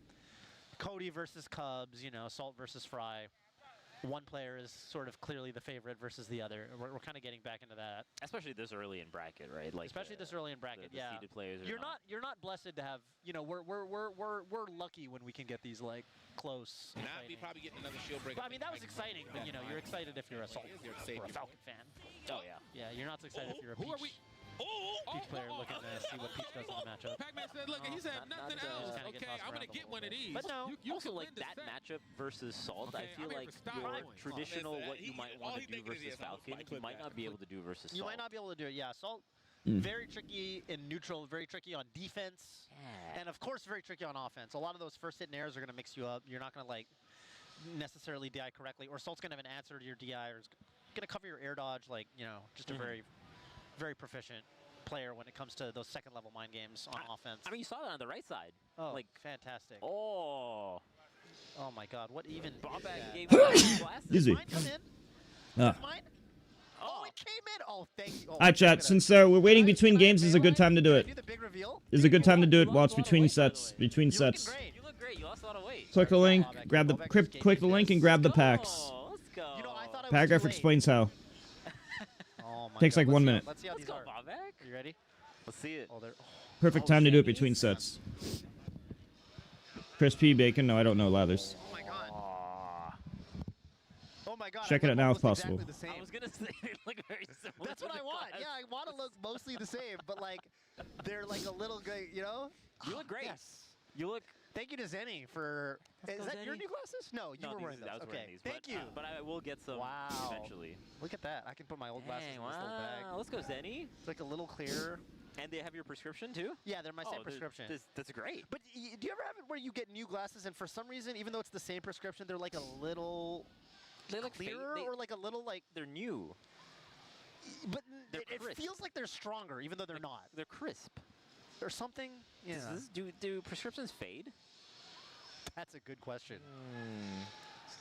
Cody versus Cubs. You know, Salt versus Fry. One player is sort of clearly the favorite versus the other. We're kind of getting back into that. Especially this early in bracket, right? Like especially this early in bracket, the yeah. seeded players You're not blessed to have. You know, we're lucky when we can get these like close. Not be probably getting another shield break. But I mean that was exciting. But you know, you're excited if you're a Salt or a Falcon fan. Oh yeah. Yeah, you're not so excited if you're a Who are we? Peach. Peach player looking to see what Peach does in the matchup. Pac-Man said, look, he said nothing else. Kinda get Okay, tossed I'm going around to a get little one of bit. these. But no. You Also, can like win this that set. matchup versus Salt, Okay, I feel I'm here like for style your points. traditional Oh, what you might want to do versus Falcon, you might not be able to do versus Salt. You might not be able to do it. Yeah, Salt. Very tricky in neutral, very tricky on defense, and of course very tricky on offense. A lot of those first hit and airs are going to mix you up. You're not going to like necessarily DI correctly, or Salt's going to have an answer to your DI, or is going to cover your air dodge. Like, you know, just a very, very proficient player when it comes to those second level mind games on offense. I mean, you saw that on the right side. Oh, like fantastic. Oh my God, what even? Bobak gave him glasses. Easy. Mine come in? Ah. Mine? Oh, it came in. Oh, thank you. Oh, Alright, chat. Since we're waiting between games, is a good time to do it. Do the big reveal? Is a good time to do it while it's between sets. Between You're looking sets. great. You look great. You lost a lot of weight. Click the link. Grab the click the link and grab the packs. Oh, let's go. You know, I thought I was Paragraph too late. explains how. Oh my Takes God, like let's 1 see minute. Let's see how Let's these go, are. Bobak. You ready? Let's see it. Oh, they're. Perfect Oh, time to do it Zannies? between sets. Crispy bacon? No, I don't know Lathers. Oh my God. Oh my God. Check it out now if almost possible. Exactly the same. I was gonna say they look very similar. That's what I want. Yeah, I want to look mostly the same, but like they're like a little good, you know? You look great. Yes. You look. Thank you to Zenny for. Let's Is go, that your Zenny. new glasses? No, you No, were these wearing is- those. I was Okay. wearing these. Thank but, you. But I will get some Wow. eventually. Look at that. I can put my old glasses Dang, in this little bag. wow. Let's go, Zenny. It's like a little clearer. And they have your prescription too? Yeah, they're my same Oh, prescription. That's great. But do you ever have it where you get new glasses and for some reason, even though it's the same prescription, they're like a little They look fake. clearer or like a little like. They're new. But They're it crisp. feels like they're stronger, even though they're not. They're crisp. Or something. Yeah. Do prescriptions fade? That's a good question.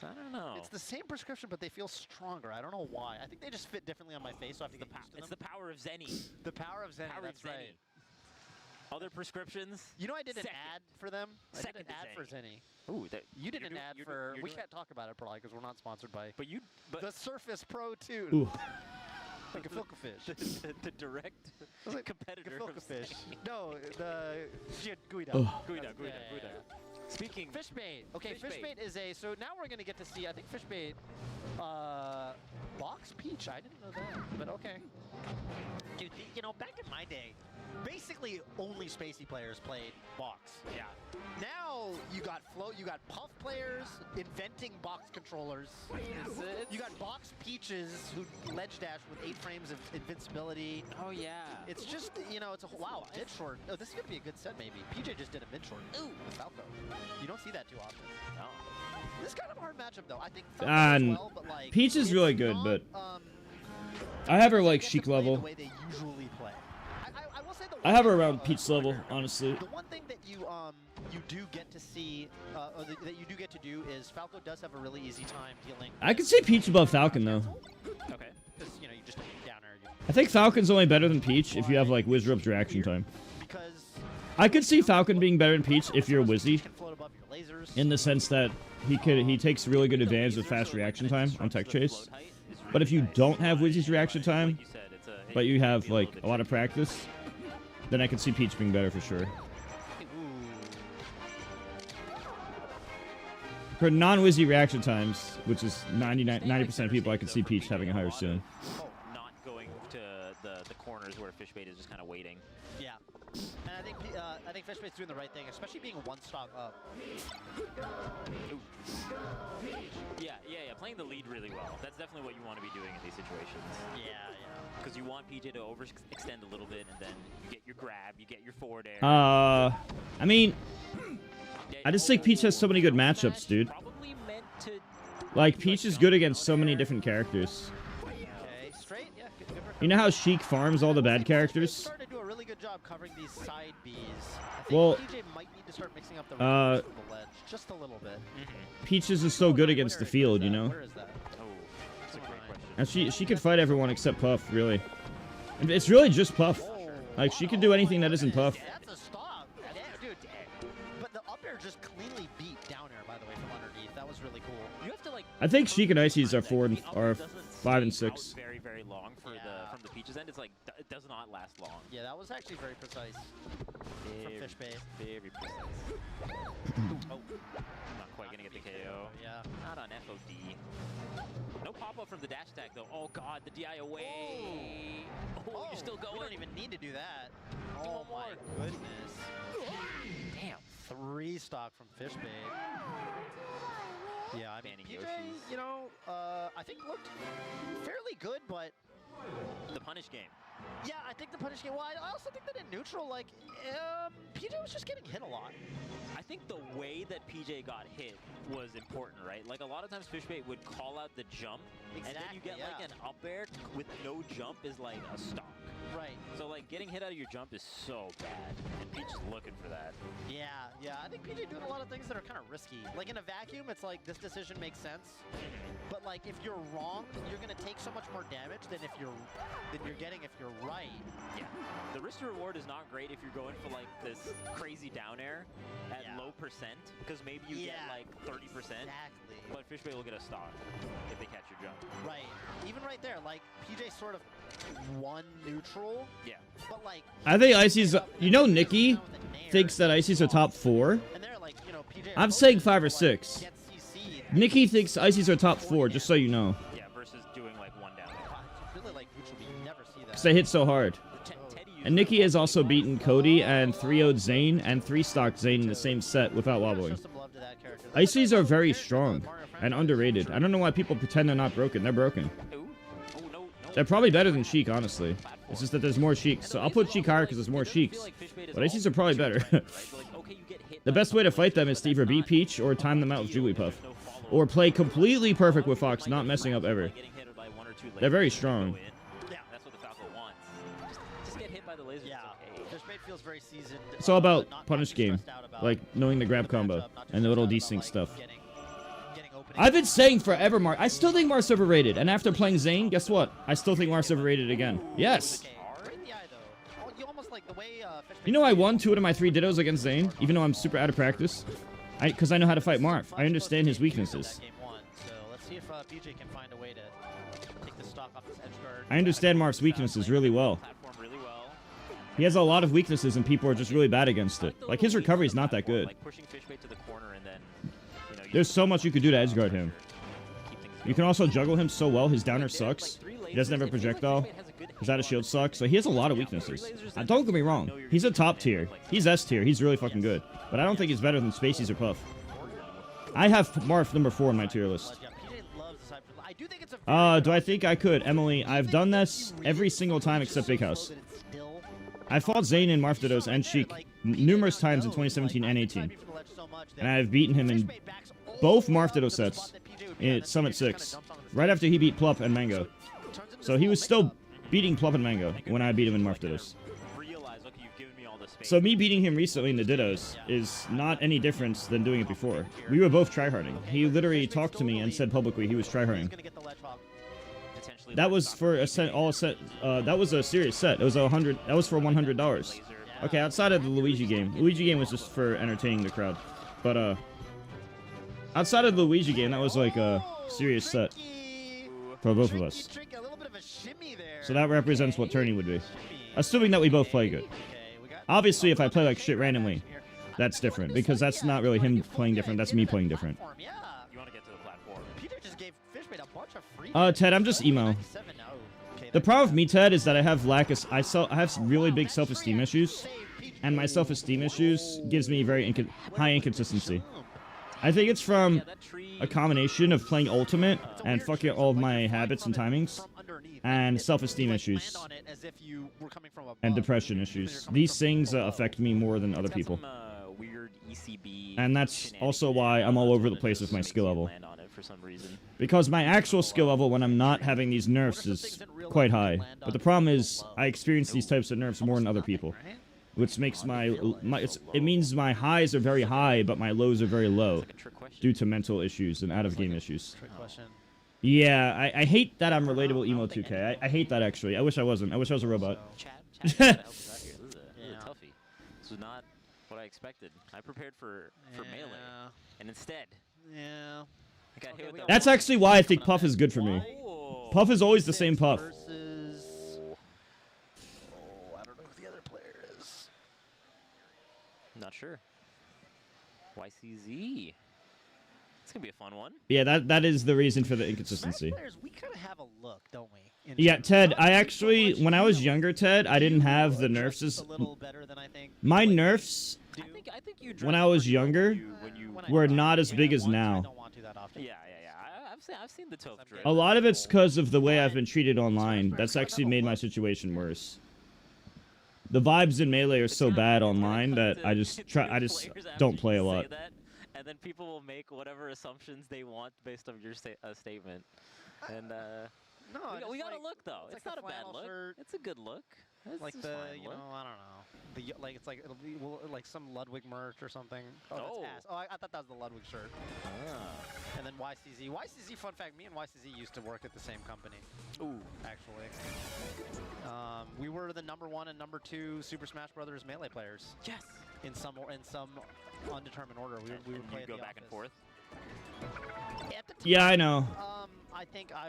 I don't know. It's the same prescription, but they feel stronger. I don't know why. I think they just fit differently on my face, so I have to get used to It's them. the power of Zenny. The power of Zenny, Power that's of Zenny. right. Other prescriptions? You know I did an Second. ad for them? I did Second an to ad for Zenny. Zenny. Ooh, You did you're an doing- ad you're for... doing- We can't talk about it probably because we're not sponsored by... But the Surface Pro 2. Ooh. Like a Filka fish. the direct Like competitor Filka of fish. Zenny. No, the... Guida. Ugh. Guida. Yeah. Speaking Fishbait. Okay, Fishbait. Fishbait is a... So now we're going to get to see, I think Fishbait... Box Peach. I didn't know that, but okay. Dude, you know, back in my day, basically only Spacey players played box. Yeah. Now you got Puff players inventing box controllers. You got box Peaches who ledge dash with 8 frames of invincibility. Oh yeah. It's just, you know, it's a wow, mid short. Oh, this is gonna be a good set maybe. PJ just did a mid short. Ooh, with Falco. You don't see that too often. No. This is kind of a hard matchup though. I think Falco And as well, but like Peach is it's really good, not, but I have her like get to chic play level. The way they usually play. I will say the I one have her thing, around Peach level, honestly. The one thing that you do get to see, or that you do get to do is Falco does have a really easy time dealing. I could see Peach above Falcon though. Okay. Because you know you just downer. I think Falcon's only better than Peach if you have like Wizrup's reaction time. Because I could see Falcon being better than Peach if you're Wizzy, can float above your lasers. in the sense that he takes really good advantage of fast reaction time on tech chase. But if you don't have Wizzy's reaction time, but you have like a lot of practice, then I could see Peach being better for sure. For non-Wizzy reaction times, which is 90% of people, I could see Peach having a higher ceiling. Not going to the corners where Fishbait is just kind of waiting. Yeah. And I think Fishbait's doing the right thing, especially being one stock up. Yeah. Playing the lead really well. That's definitely what you want to be doing in these situations. Yeah. Because you want PJ to overextend a little bit, and then you get your grab, you get your forward air. I mean, I just think Peach has so many good matchups, dude. Probably meant to. Like, Peach is good against so many different characters. Okay, straight. Yeah, good You know how Sheik farms all the bad characters? Starting to do a really good job covering these side Bs. I think Well, PJ might need to start mixing up the range from the ledge just a little bit. Peaches is so good against the field, you know? Where is that? Oh, that's a great question. And she could fight everyone except Puff, really. It's really just Puff. Like, she could do anything that isn't Puff. That's a stop. Yeah, dude. But the up air just cleanly beat down air, by the way, from underneath. That was really cool. You have to like. I think Sheik and Ices are 5 and 6. Very, very long for from the Peaches end. It's like it does not last long. Yeah, that was actually very precise from Fishbait. Very precise. Oh, not quite gonna get the KO. Yeah. Not on FOD. No pop-up from the dash attack, though. Oh, God, the DI away. Oh, you're still going. You don't even need to do that. Do Oh, one my more. goodness. Damn. 3 stock from Fishbait. Yeah, I mean, Banning PJ, Yoshis. you know, I think looked fairly good, but The punish game. yeah, I think the punish game. Well, I also think that in neutral, like, PJ was just getting hit a lot. I think the way that PJ got hit was important, right? Like, a lot of times Fishbait would call out the jump, and then you get, Exactly, like, an up air with no jump is, like, a stock. Right. So, like, getting hit out of your jump is so bad, and Peach is looking for that. Yeah. I think PJ doing a lot of things that are kind of risky. Like, in a vacuum, it's like, this decision makes sense. But, like, if you're wrong, you're going to take so much more damage than you're getting if you're right. Yeah. The risk to reward is not great if you're going for, like, this crazy down air at low percent, because maybe you get, like, 30%. Exactly. But Fishbait will get a stock if they catch your jump. Right. Even right there, like, PJ sort of won neutral. Yeah. But, like... I think Ices... You know Nikki thinks that Ices are top 4? And they're like, you know, PJ... I'm saying 5 or 6. Nikki thinks Ices are top 4, just so you know. Yeah, versus doing, like, one down there. Really like neutral, but you never see that. Because they hit so hard. And Nikki has also beaten Cody and 3-0'd Zane and 3-stocked Zane in the same set without wobbling. Ices are very strong and underrated. I don't know why people pretend they're not broken. They're broken. They're probably better than Sheik, honestly. It's just that there's more Sheiks. So I'll put Sheik higher because there's more Sheiks. But Ices are probably better. The best way to fight them is to either beat Peach or time them out with Jigglypuff. Or play completely perfect with Fox, not messing up ever. They're very strong. Feels very seasoned. It's all about punish game, like knowing the grab combo and the little desync stuff. I've been saying forever, Mark. I still think Marth's overrated, and after playing Zane, guess what? I still think Marth's overrated again. Yes. You know I won 2 out of my 3 dittos against Zane, even though I'm super out of practice. Because I know how to fight Marth. I understand his weaknesses. I understand Marth's weaknesses really well. He has a lot of weaknesses, and people are just really bad against it. Like, his recovery is not that good. There's so much you could do to edgeguard him. You can also juggle him so well. His downer sucks. He doesn't have a projectile. His out of shield sucks. So he has a lot of weaknesses. Don't get me wrong. He's a top tier. He's S tier. He's really fucking good. But I don't think he's better than Spaceys or Puff. I have Marth number 4 on my tier list. Do I think I could? Emily, I've done this every single time except Big House. I fought Zane in Marth Dittos and Sheik numerous times in 2017 and 18. And I've beaten him in both Marth Ditto sets at Summit 6, right after he beat Plup and Mango. So he was still beating Plup and Mango when I beat him in Marth Dittos. So me beating him recently in the Dittos is not any different than doing it before. We were both tryharding. He literally talked to me and said publicly he was tryharding. That was for a set, that was a serious set. It was $100. That was for $100. Okay, outside of the Luigi game. Luigi game was just for entertaining the crowd. But outside of the Luigi game, that was like a serious set for both of us. So that represents what tourney would be, assuming that we both play good. Obviously, if I play like shit randomly, that's different because that's not really him playing different. That's me playing different. Ted, I'm just emo. The problem with me, Ted, is that I have really big self-esteem issues. and my self-esteem issues gives me very high inconsistency. I think it's from a combination of playing Ultimate and fucking all of my habits and timings, and self-esteem issues, and depression issues. These things affect me more than other people. And that's also why I'm all over the place with my skill level. Because my actual skill level when I'm not having these nerfs is quite high. But the problem is, I experience these types of nerfs more than other people. Which makes it means my highs are very high, but my lows are very low. Due to mental issues and out-of-game issues. Yeah, I hate that I'm relatable emo 2K. I hate that, actually. I wish I wasn't. I wish I was a robot. This is not what I expected. I prepared for melee, and instead, I got hit with that. That's actually why I think Puff is good for me. Puff is always the same Puff. I don't know who the other player is. Not sure. YCZ. It's gonna be a fun one. Yeah, that is the reason for the inconsistency. Players, we kind of have a look, don't we? Yeah, Ted, I actually, when I was younger, Ted, I didn't have the nerfs as... My nerfs, I think you when I was younger, were not as big as now. Yeah. I've seen the Toph drip. A lot of it's because of the way I've been treated online. That's actually made my situation worse. The vibes in Melee are so bad online that I just don't play a lot. And then people will make whatever assumptions they want based on your statement. And no, we gotta look though. It's not a bad look. It's a good look. It's like the, I don't know. It's like it'll be like some Ludwig merch or something. Oh, that's ass. Oh, I thought that was the Ludwig shirt. And then YCZ. YCZ, fun fact, me and YCZ used to work at the same company. Ooh. Actually. We were the #1 and #2 Super Smash Brothers Melee players. Yes. In some undetermined order. We would play go back and forth. Yeah, I know.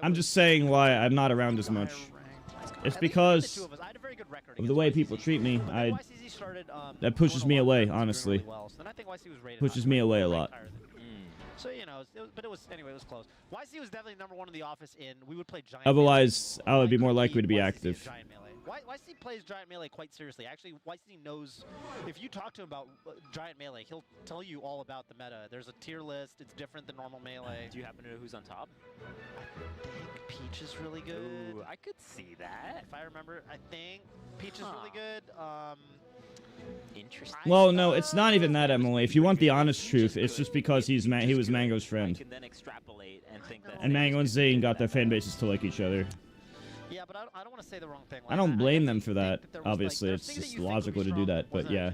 I'm just saying why I'm not around as much. It's because of the way people treat me. That pushes me away, honestly. Pushes me away a lot. So, you know, anyway, it was close. YC was definitely #1 in the office we would play Giant Otherwise, Melee. I would be more likely to be active. Giant Melee. YC plays Giant Melee quite seriously. Actually, YC knows, if you talk to him about Giant Melee, he'll tell you all about the meta. There's a tier list. It's different than normal Melee. Do you happen to know who's on top? I think Peach is really good. Ooh, I could see that. If I remember, I think Peach is really good. Interesting. Well, no, it's not even that, Emily. If you want the honest truth, it's just because he was Mango's friend. Can then extrapolate and think that. And Mango and Zane got their fan bases to like each other. Yeah, but I don't want to say the wrong thing. I don't blame them for that. Obviously, it's just logical to do that, but yeah.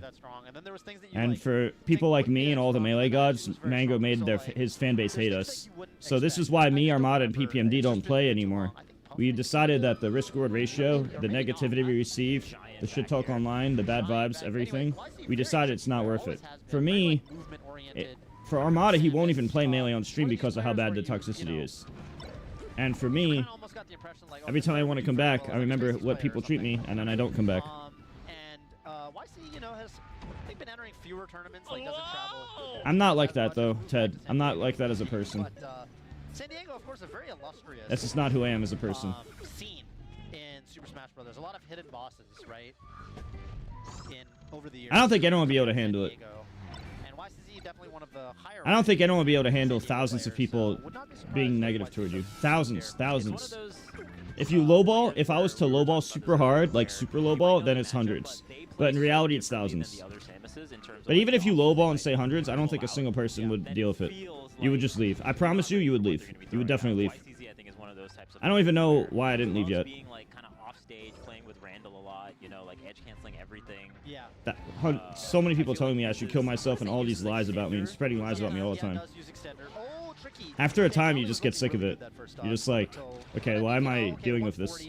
And for people like me and all the Melee gods, Mango made his fan base hate us. So this is why me, Armada, and PPMD don't play anymore. We decided that the risk-reward ratio, the negativity we receive, the shit talk online, the bad vibes, everything, we decided it's not worth it. For me, for Armada, he won't even play Melee on stream because of how bad the toxicity is. And for me, every time I want to come back, I remember what people treat me, and then I don't come back. YC, you know, has been entering fewer tournaments, like doesn't travel. I'm not like that, though, Ted. I'm not like that as a person. But San Diego, of course, a very illustrious. That's just not who I am as a person. Scene in Super Smash Brothers. A lot of hidden bosses, right? Over the years. I don't think anyone will be able to handle it. And YCZ definitely one of the higher. I don't think anyone will be able to handle thousands of people being negative toward you. Thousands. If you lowball, if I was to lowball super hard, like super lowball, then it's hundreds. But in reality, it's thousands. But even if you lowball and say hundreds, I don't think a single person would deal with it. You would just leave. I promise you, you would leave. You would definitely leave. I don't even know why I didn't leave yet. So many people telling me I should kill myself and all these lies about me and spreading lies about me all the time. After a time, you just get sick of it. You're just like, okay, why am I dealing with this?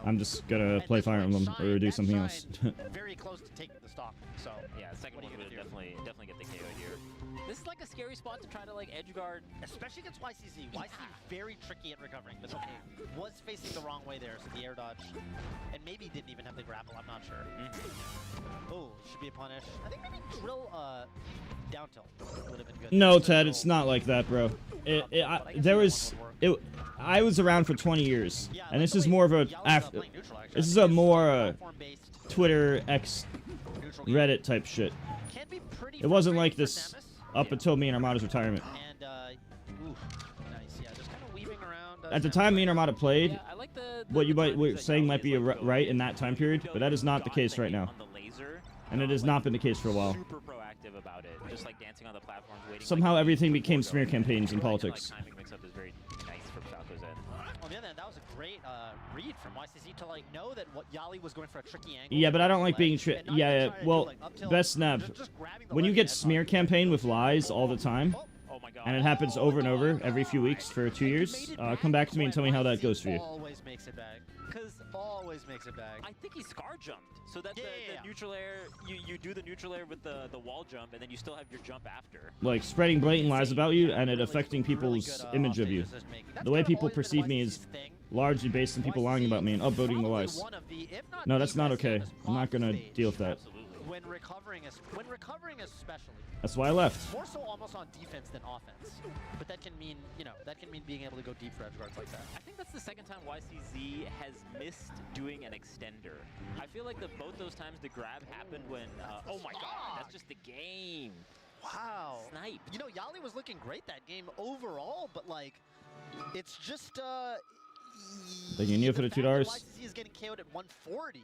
I'm just gonna play Fire Emblem or do something else. Very close to taking the stock. So yeah, second one would definitely get the KO here. This is like a scary spot to try to like edge guard, especially against YCZ. YCZ very tricky at recovering, but okay, was facing the wrong way there, so the air dodge, and maybe didn't even have the grapple. I'm not sure. Oh, should be a punish. I think maybe drill down tilt would have been good. No, Ted, it's not like that, bro. I was around for 20 years, and this is more of a Twitter X neutral game. Reddit type shit. Can be pretty It wasn't like frustrating this for Samus. up until me and Armada's retirement. And, oof, nice, yeah, just kind of weaving around. At the time me and Armada played, Yeah, I like what you were saying might be right in that time period, but that is not the case right now. And it has not been the case for a while. Super proactive about it, just like dancing on the platforms, waiting. Somehow everything became smear campaigns in politics. Timing mix-up is very nice from Falco's end. On the other hand, that was a great read from YCZ to like know that what Yali was going for a tricky angle. Yeah, but I don't like being and not yeah, even trying to do, well, like, up tilt, best snap. just grabbing the When you ledge get and smear headbutt. campaign with lies all the time, Oh my god. and it happens over and over every few weeks for 2 years, come back to me and tell me how that goes for you. Always makes it back. Always makes it back. I think he scar jumped, so that the neutral air, you do the neutral air with the wall jump, and then you still have your jump after. Like spreading blatant lies about you and it affecting people's image of you. The way people perceive me is largely based on people lying about me and upvoting the lies. No, that's not okay. I'm not gonna deal with that. When recovering especially. That's why I left. More so almost on defense than offense. But that can mean, that can mean being able to go deep for edge guards like that. I think that's the second time YCZ has missed doing an extender. I feel like both those times the grab happened when, oh my god, that's just the game. Wow. Snipe. Yali was looking great that game overall, but like, it's just, Thank you, Neil, for the $2. YCZ is getting KO'd at 140.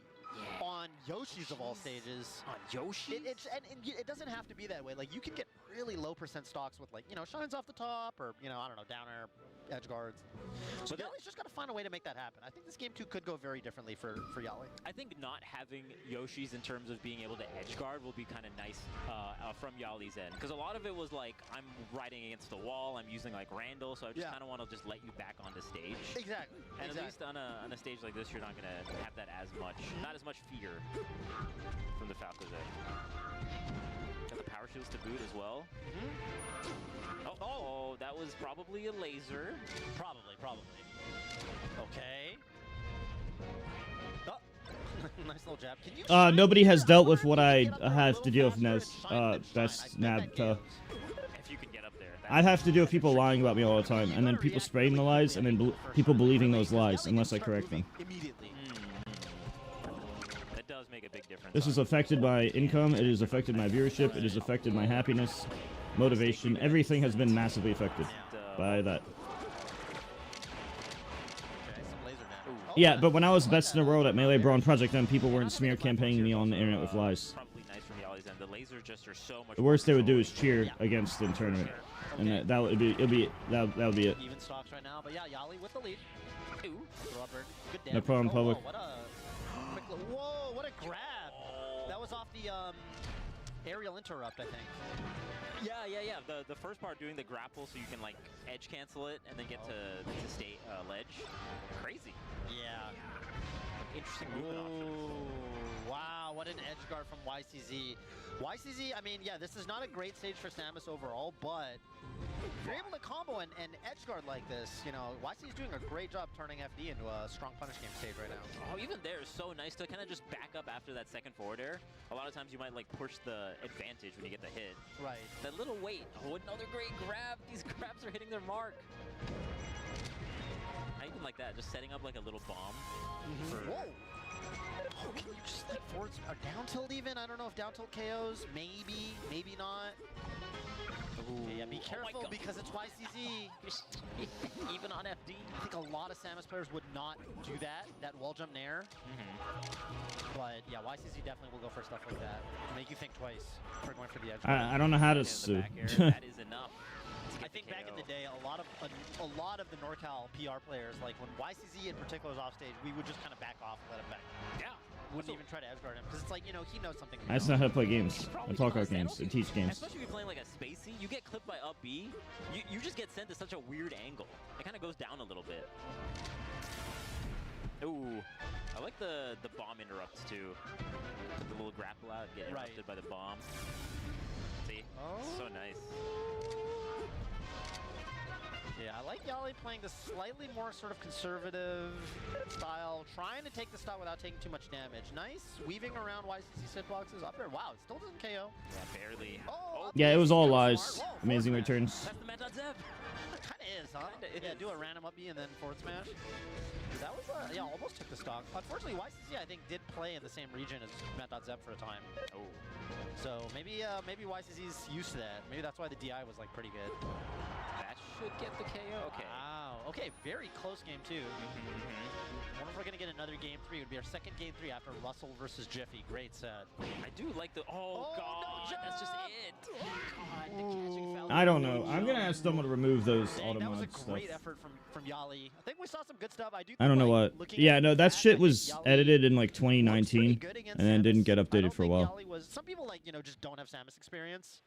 On Yoshi's of all stages. On Yoshi? It doesn't have to be that way. Like, you can get really low % stocks with, like, shines off the top or, I don't know, down air, edge guards. So Yali's just got to find a way to make that happen. I think this game, too, could go very differently for Yali. I think not having Yoshi's in terms of being able to edge guard will be kind of nice from Yali's end. Because a lot of it was like, I'm riding against the wall, I'm using, like, Randall, so I just kind of want to just let you back on the stage. Exactly. And at least on a stage like this, you're not going to have that as much, not as much fear from the Falco's end. Got the power shields to boot as well. Oh, that was probably a laser. Probably. Okay. Oh. Nice little jab. Can you Nobody has dealt with what I have to deal with Nez. Best nab. If you can get up there. I'd have to deal with people lying about me all the time, and then people spreading the lies, and then people believing those lies, unless I correct them. Immediately. That does make a big difference. This has affected my income, it has affected my viewership, it has affected my happiness, motivation, everything has been massively affected by that. Yeah, but when I was best in the world at Melee Brawl and Project M, people weren't smear campaigning me on the internet with lies. Probably nice from Yali's end. The lasers just are so much. The worst they would do is cheer against the tournament, and that would be that would be it. Even stocks right now, but yeah, Yali with the lead. Good No problem, public. Whoa, what a grab! That was off the aerial interrupt, I think. Yeah. The first part doing the grapple so you can like edge cancel it and then get to stay ledge. Crazy. Yeah. Interesting movement options. Wow, what an edge guard from YCZ. YCZ, I mean, yeah, this is not a great stage for Samus overall, but if you're able to combo and edge guard like this, YCZ is doing a great job turning FD into a strong punish game stage right now. Oh, even there is so nice to kind of just back up after that second forward air. A lot of times you might like push the advantage when you get the hit. Right. That little weight. Oh, another great grab. These grabs are hitting their mark. I even like that, just setting up like a little bomb. Whoa! Oh, can you just like forwards or down tilt even? I don't know if down tilt KOs. Maybe not. Okay, yeah, be careful because it's YCZ. Even on FD. I think a lot of Samus players would not do that wall jump nair. But yeah, YCZ definitely will go for stuff like that. Make you think twice for going for the edge. I don't know how to sue. That is enough. I think back in the day, a lot of the NorCal PR players, like when YCZ in particular was off stage, we would just kind of back off and let him back. Yeah. Wouldn't even try to edge guard him because it's like, he knows something. That's not how to play games. I talk about games. I teach games. Especially if you're playing like a spacey, you get clipped by up B, you just get sent to such a weird angle. It kind of goes down a little bit. Ooh, I like the bomb interrupts too. Put the little grapple out, get interrupted by the bomb. See? So nice. Yeah, I like Yali playing the slightly more sort of conservative style, trying to take the stock without taking too much damage. Nice, weaving around YCC hitboxes up there. Wow, it still doesn't KO. Yeah, barely. Oh, Yeah, it was all lies. Amazing returns. That's the Mad Zev. It kind of is. huh? Kinda Yeah, is. do a random up B and then forward smash. That was, yeah, almost took the stock. Unfortunately, YCC, I think, did play in the same region as Matt.Zep for a time. Oh. So maybe YCC's used to that. Maybe that's why the DI was, like, pretty good. That should get the KO. Okay. Wow. Okay, very close game, too. I wonder if we're going to get another game 3. It would be our second game 3 after Russell versus Jiffy. Great set. I do like the. Oh, no, God. That's just it. God, the catching foul. I don't know. I'm gonna ask someone to remove those Dang, auto that was a mod stuff. great effort from Yali. I think we saw some good stuff. I I don't know what. Yeah, no, that shit was edited in like 2019 and then didn't get updated for a while. Yali was, some people like, you know, just don't have Samus experience.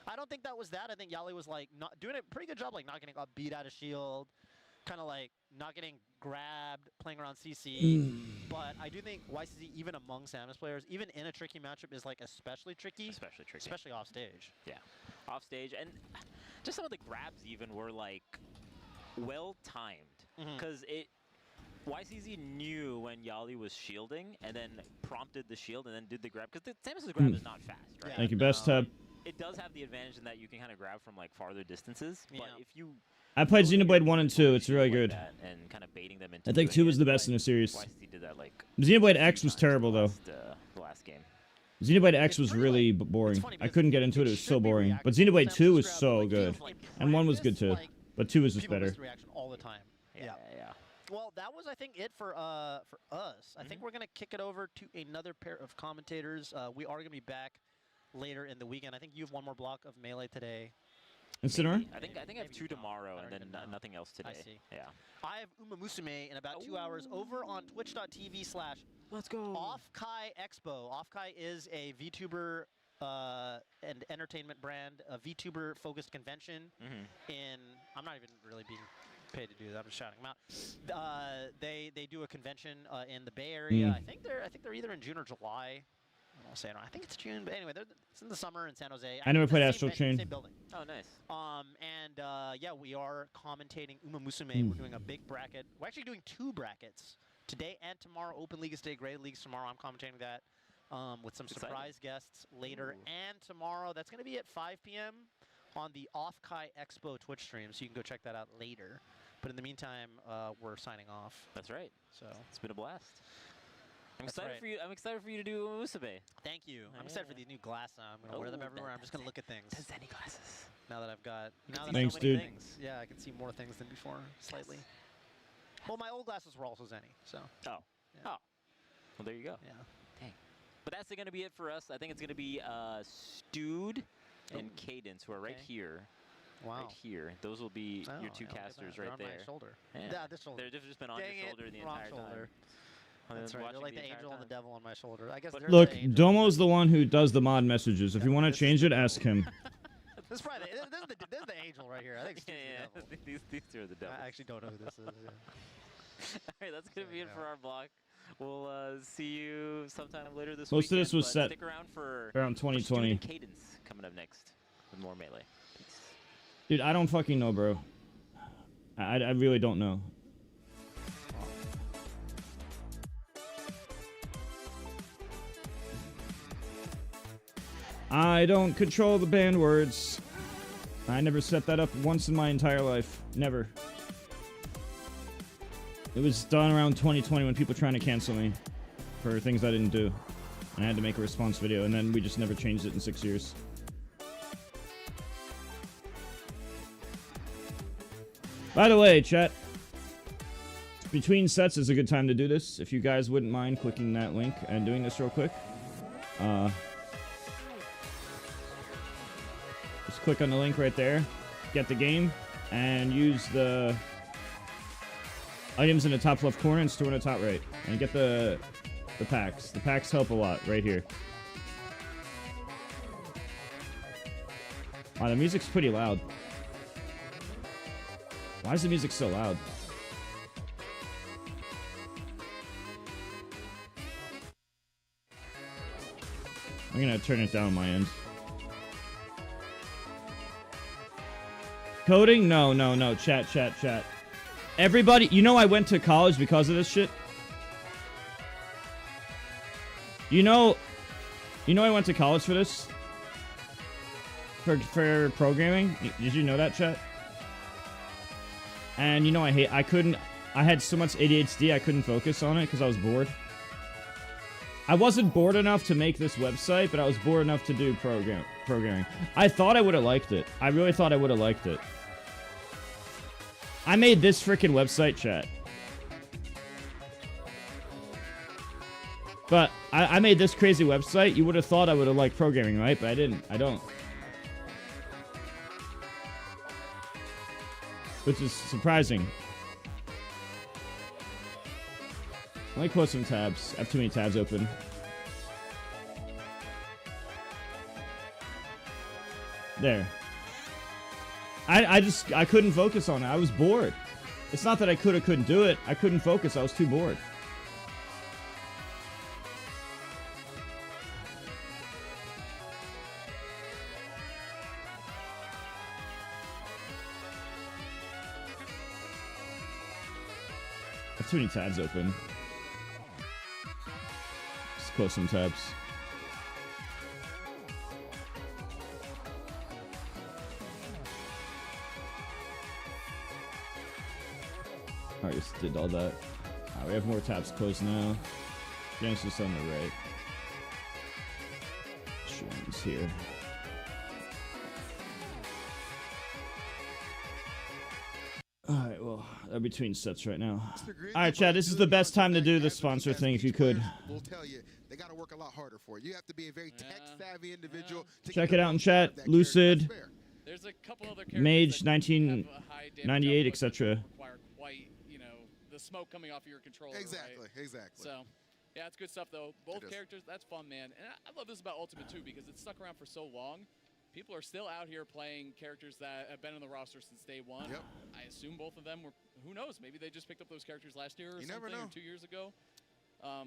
I don't think that was that. I think Yali was like not doing a pretty good job, like not getting beat out of shield, kind of like not getting grabbed, playing around CC. But I do think YCZ, even among Samus players, even in a tricky matchup, is like especially tricky. Especially off stage. Yeah, off stage, and just some of the grabs even were like well timed because YCZ knew when Yali was shielding and then prompted the shield and then did the grab because Samus's grab is not fast, right? Yeah, Thank you, best tab. It does have the advantage in that you can kind of grab from like farther distances, but if you I played Xenoblade 1 and 2. It's really like good. that and kind of baiting them into I think doing 2 was it, the best like, in the series. YCZ did that like Xenoblade X was terrible though. the last game. Xenoblade X was pretty, really like, boring. funny I because couldn't get into it. It was so boring. But Xenoblade 2 was so good, and 1 was good too. But 2 was just People better. miss the reaction all the time. Yeah. Well, that was, I think, it for us. I think we're gonna kick it over to another pair of commentators. We are gonna be back later in the weekend. I think you have one more block of Melee today. Incineroar? I think I have 2 tomorrow and then nothing else today. I see. Yeah. I have Uma Musume in about 2 hours over on twitch.tv/ Let's go. Off-Kai Expo. Off-Kai is a VTuber and entertainment brand, a VTuber-focused convention in, I'm not even really being paid to do that, I'm just shouting them out. They do a convention in the Bay Area. I think they're either in June or July. I don't say I think it's June, but anyway, it's in the summer in San Jose. I never played Same Astral Chain. Same building. Oh, nice. Yeah, we are commentating Uma Musume. We're doing a big bracket. We're actually doing 2 brackets today and tomorrow. Open League is today, Graded Leagues tomorrow. I'm commentating that with some surprise guests later. And tomorrow, that's going to be at 5 p.m. on the Off-Kai Expo Twitch stream, so you can go check that out later. But in the meantime, we're signing off. That's right. So it's been a blast. I'm That's excited right. for you. I'm excited for you to do Musume. Thank you. I'm excited for these new glasses. I'm going to wear them everywhere. I'm just going to look at things. The Zenny glasses. Now that I've got... Now that Thanks, so many dude. things. Yeah, I can see more things than before, slightly. Well, my old glasses were also Zenny, so... Oh. Yeah. Oh. Well, there you go. Yeah. Dang. But that's going to be it for us. I think it's going to be Stewed and Cadence, who are right here. Wow. Right here. Those will be Oh, your 2 yeah, look at casters that. right They're there. on my shoulder. Yeah. Yeah, this shoulder. They've just been on Dang your it, shoulder the wrong entire shoulder. time. That's right. They're Watching like the entire angel and the time. devil on my shoulder. I guess. But they're Look, the angels. Domo's the one who does the mod messages. If you want to change it, ask him. This is probably this is the angel right here. I think. Yeah, Steve's the devil. these 2 are the devils. I actually don't know who this is. Yeah. All right, that's going to be it Yeah. for our block. We'll see you sometime later this Most of weekend, this was but set stick around for around for 2020. Student Cadence coming up next with more Melee. Peace. Dude, I don't fucking know, bro. I really don't know. I don't control the banned words. I never set that up once in my entire life. Never. It was done around 2020 when people were trying to cancel me for things I didn't do. And I had to make a response video, and then we just never changed it in 6 years. By the way, chat, between sets is a good time to do this. If you guys wouldn't mind clicking that link and doing this real quick. Just click on the link right there, get the game, and use the items in the top left corner and store in the top right. And get the packs. The packs help a lot right here. Wow, the music's pretty loud. Why is the music so loud? I'm gonna turn it down on my end. Coding? No. Chat. Everybody, you know I went to college because of this shit? You know I went to college for this? For programming? Did you know that, chat? And you know, I had so much ADHD I couldn't focus on it because I was bored. I wasn't bored enough to make this website, but I was bored enough to do programming. I thought I would have liked it. I really thought I would have liked it. I made this freaking website, chat. But I made this crazy website. You would have thought I would have liked programming, right? But I didn't. I don't. Which is surprising. Let me close some tabs. I have too many tabs open. There. I couldn't focus on it. I was bored. It's not that I could or couldn't do it. I couldn't focus. I was too bored. I have too many tabs open. Just close some tabs. I just did all that. Alright, we have more tabs closed now. Genesis on the right. Streams here. Alright, well, they're between sets right now. Alright, Chad, this is the best time to do the sponsor thing if you could. We'll tell you, they got to work a lot harder for it. You have to be a very tech-savvy individual. Check it out in chat. Lucid, There's a couple other Mage, 1998, etc. Quite, you know, the smoke coming off of your controller. Exactly, right? exactly. So, yeah, it's good stuff though. Both characters, that's fun, man. And I love this about Ultimate too because it's stuck around for so long. People are still out here playing characters that have been on the roster since day one. Yep. I assume both of them were, who knows, maybe they just picked up those characters last year or You something, never know. or 2 years ago.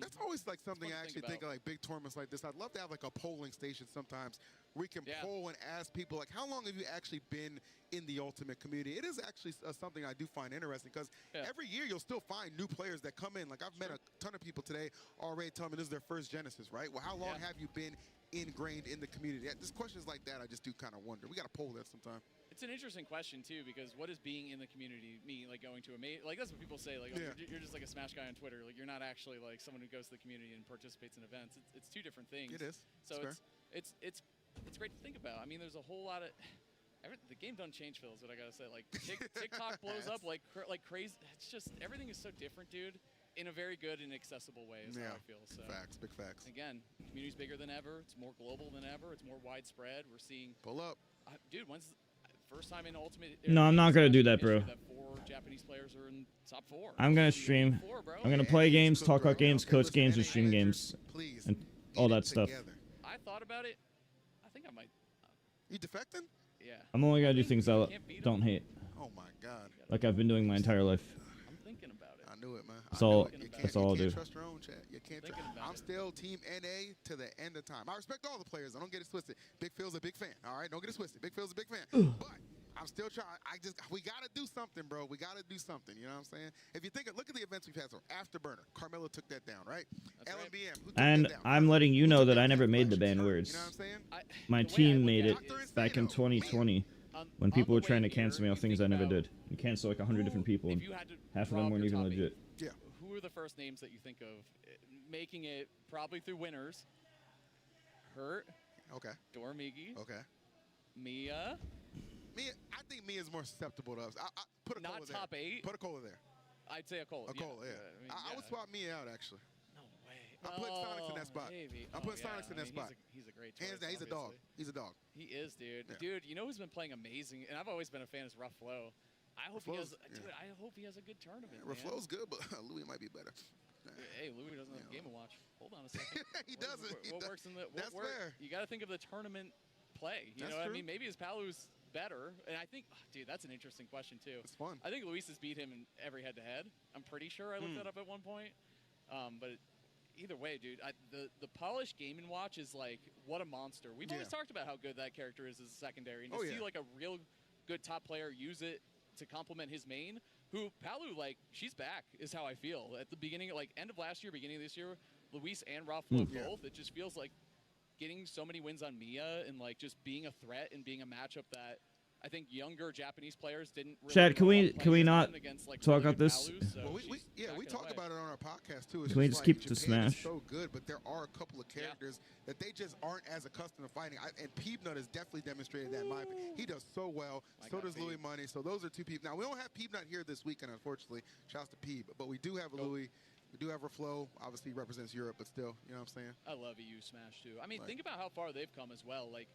That's always like something I fun to actually think think of, like big tournaments like this. I'd love to have like a polling station sometimes where we can poll and ask people like, how long have you actually been in the Ultimate community? It is actually something I do find interesting because every year you'll still find new players that come in. Like I've met a ton of people today already telling me this is their first Genesis, right? Well, how long have you been ingrained in the community? Just questions like that I just do kind of wonder. We got to poll that sometime. It's an interesting question too because what does being in the community mean? Like going to a like that's what people say. Like oh, you're just like a Smash guy on Twitter. Like you're not actually like someone who goes to the community and participates in events. It's two different things. It is. So it's great to think about. I mean, there's a whole lot of the game doesn't change, Phil. Is what I gotta say. Like TikTok blows up like crazy. It's just everything is so different, dude. In a very good and accessible way is how I feel. So facts, big facts. Again, the community's bigger than ever. It's more global than ever. It's more widespread. We're seeing pull up, dude. When's first time in Ultimate? No, I'm not gonna do that, bro. That 4 Japanese players are in top 4. I'm gonna stream. I'm gonna play games, talk about games, coach games, and stream games, and all that stuff. I thought about it. I think I might. You defecting? Yeah. I'm only gonna do things I don't hate. Oh my God. Like I've been doing my entire life. I'm thinking about it. I knew it, man. That's all. That's all I'll do. You can't trust your own chat. You can't. I'm still Team NA to the end of time. I respect all the players. I don't get it twisted. Big Phil's a big fan. All right, don't get it twisted. Big Phil's a big fan. But I'm still trying. We gotta do something, bro. We gotta do something. You know what I'm saying? If you think, look at the events we've had. So Afterburner, Carmelo took that down, right? LMBM. Who took And that down? I'm letting you know that I never made the ban words. You know what I'm saying? My team made it back in 2020 when people were trying to cancel me on things I never did. You cancel like 100 different people, and half of them weren't even legit. Yeah. Who are the first names that you think of making it probably through winners? Hurt. Okay. Dormigi. Okay. Mia. I think Mia's more susceptible to us. I put a Not Cola top there. 8. Put a Cola there. I'd say a Cola. A Cola, yeah. I would swap Mia out, actually. No way. I'm putting Sonics in that spot. I'm putting Sonics in that spot. He's a great choice. Hands down, he's a dog. He's a dog. He is, dude. Yeah. Dude, you know who's been playing amazing, and I've always been a fan, is Rough Flow. I hope he has. Dude, I hope he has a good tournament. Rough Flow's good, but Louis might be better. Hey, Louis doesn't have a Game & Watch. Hold on a second. He doesn't. What works in the? That's fair. You got to think of the tournament play. You know what I mean? Maybe his Palu's better, and I think, dude, that's an interesting question too. It's fun. I think Luis has beat him in every head-to-head. I'm pretty sure I looked that up at one point. But either way, dude, the polished Game & Watch is like, what a monster. We've always talked about how good that character is as a secondary, and to see like a real good top player use it to complement his main, who Palu, like, she's back, is how I feel. At the beginning, like, end of last year, beginning of this year, Luis and Raffalo both, it just feels like getting so many wins on Mia and, like, just being a threat and being a matchup that I think younger Japanese players didn't really Chad, can know we- what can we players not win against, like, talk really about good this? Malus, so Well, we she's we backing talk away. about it on our podcast too. It's Can we just just like keep to Japan is Smash? so good, but there are a couple of characters that they just aren't as accustomed to fighting. And Peebnut has definitely demonstrated that. In my opinion, he does so well. My So God, does Louis Peeb. Money. So those are two people. Now we don't have Peebnut here this weekend, unfortunately. Shouts to Peeb, but we do have a Louis. We do have Reflow. Obviously, he represents Europe, but still, you know what I'm saying? I love EU Smash too. I mean, Like- think about how far they've come as well. Like,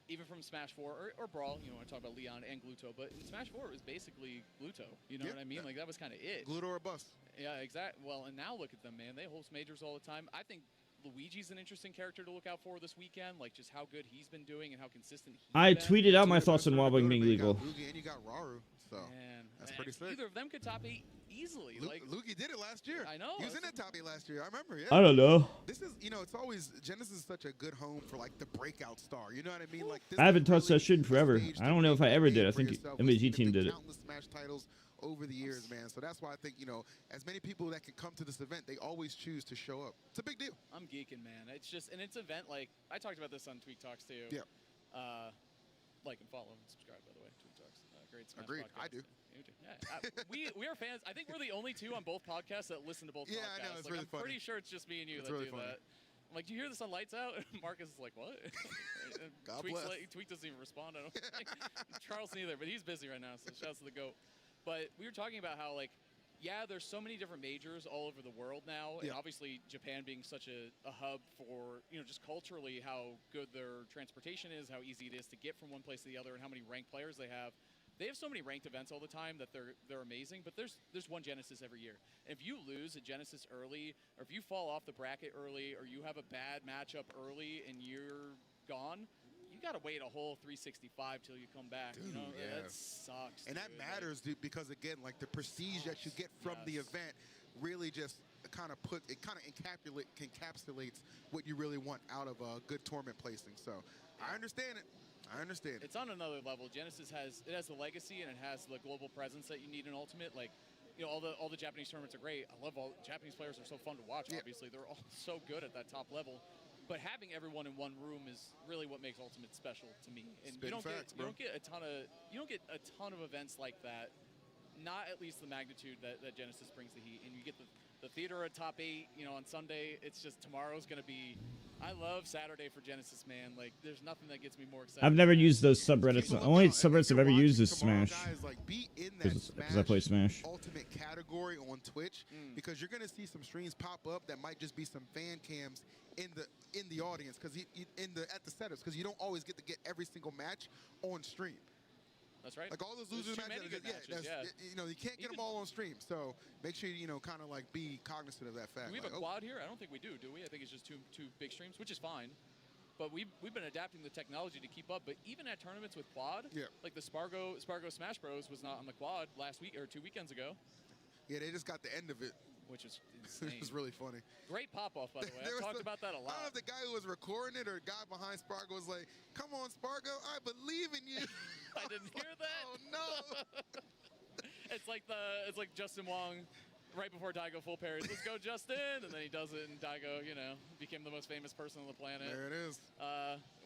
even from Smash 4 or Brawl, you know, I talk about Leon and Gluto, but in Smash 4 it was basically Gluto. You know Yeah, what I mean? Like, that was kind of it. Gluto or bust. Yeah, exactly. Well, and now look at them, man. They host majors all the time. I think Luigi's an interesting character to look out for this weekend, like just how good he's been doing and how consistent he's I been. tweeted out my Two of the thoughts best on players wobbling in being the legal. You got Luigi and you got Raru. So Man, that's and pretty sick. Either of them could top 8 easily. Like, Luigi did it last year. I know. He was in that top 8 last year. I remember. Yeah. I don't know. This is, you know, it's always Genesis is such a good home for like the breakout star. You know what I mean? Like this I haven't is touched that really shit in the forever. stage I to don't know if I make a ever did. name I for think yourself. MAG We've seen team the did it. Countless Smash titles over the years, man. So that's why I think, you know, as many people that can come to this event, they always choose to show up. It's a big deal. I'm geeking, man. It's just, and it's an event like, I talked about this on Tweak Talks too. Yeah. Like and follow and subscribe, by the way. Tweak Talks. Great Smash Agreed. podcast. I do. You do. Yeah. We are fans. I think we're the only two on both podcasts that listen to both Yeah, podcasts. I know. It's like, really I'm funny. pretty sure it's just me and you It's that really do funny. that. I'm like, do you hear this on Lights Out? And Marcus is like, what? And God Tweak's bless. Tweak doesn't even respond, I don't think. Charles neither, but he's busy right now, so shouts to the GOAT. But we were talking about how, like, yeah, there's so many different majors all over the world now, and Yeah. obviously Japan being such a hub for, you know, just culturally how good their transportation is, how easy it is to get from one place to the other, and how many ranked players they have. They have so many ranked events all the time that they're amazing, but there's one Genesis every year. If you lose a Genesis early, or if you fall off the bracket early, or you have a bad matchup early and you're gone, you got to wait a whole 365 till you come back. Dude, you know, yeah. that sucks. And that dude. matters, dude, because again, like the prestige that you get from the Yes. event really just kind of encapsulates what you really want out of a good tournament placing. So I understand it. I understand it. It's on another level. Genesis has the legacy and it has the global presence that you need in Ultimate. Like, you know, all the Japanese tournaments are great. I love all Japanese players are so fun to watch. Yeah. Obviously, they're all so good at that top level. But having everyone in one room is really what makes Ultimate special to me. And Spitting facts, you don't get a ton of events like that. Not at least the magnitude that Genesis brings the heat. And you get the theater at top 8, you know, on Sunday. It's just tomorrow's going to be. I love Saturday for Genesis, man. Like, there's nothing that gets me more excited. I've never used those subreddits. People The only look out, and if subreddits I've you're ever used watching is tomorrow, Smash. Guys, like, be in that Because I play Smash. Ultimate category on Twitch because you're gonna see some streams pop up that might just be some fan cams in the audience because at the setups because you don't always get to get every single match on stream. That's right. Like all those There's losers too matches, many good matches, you know, you can't get them all on stream. So make sure you know, kind of like be cognizant of that fact. Do we have like, a quad here? I don't think we do we? I think it's just two big streams, which is fine. But we've been adapting the technology to keep up. But even at tournaments with quad, like the Spargo Smash Bros was not on the quad last week or 2 weekends ago. Yeah, they just got the end of it. Which is insane. It was really funny. Great pop-off, by the way. I've talked about that a lot. I don't know if the guy who was recording it or the guy behind Spargo was like, come on, Spargo, I believe in you. I didn't hear that. Oh, no. It's like Justin Wong right before Daigo full parries. Let's go, Justin. And then he does it, and Daigo, you know, became the most famous person on the planet. There it is.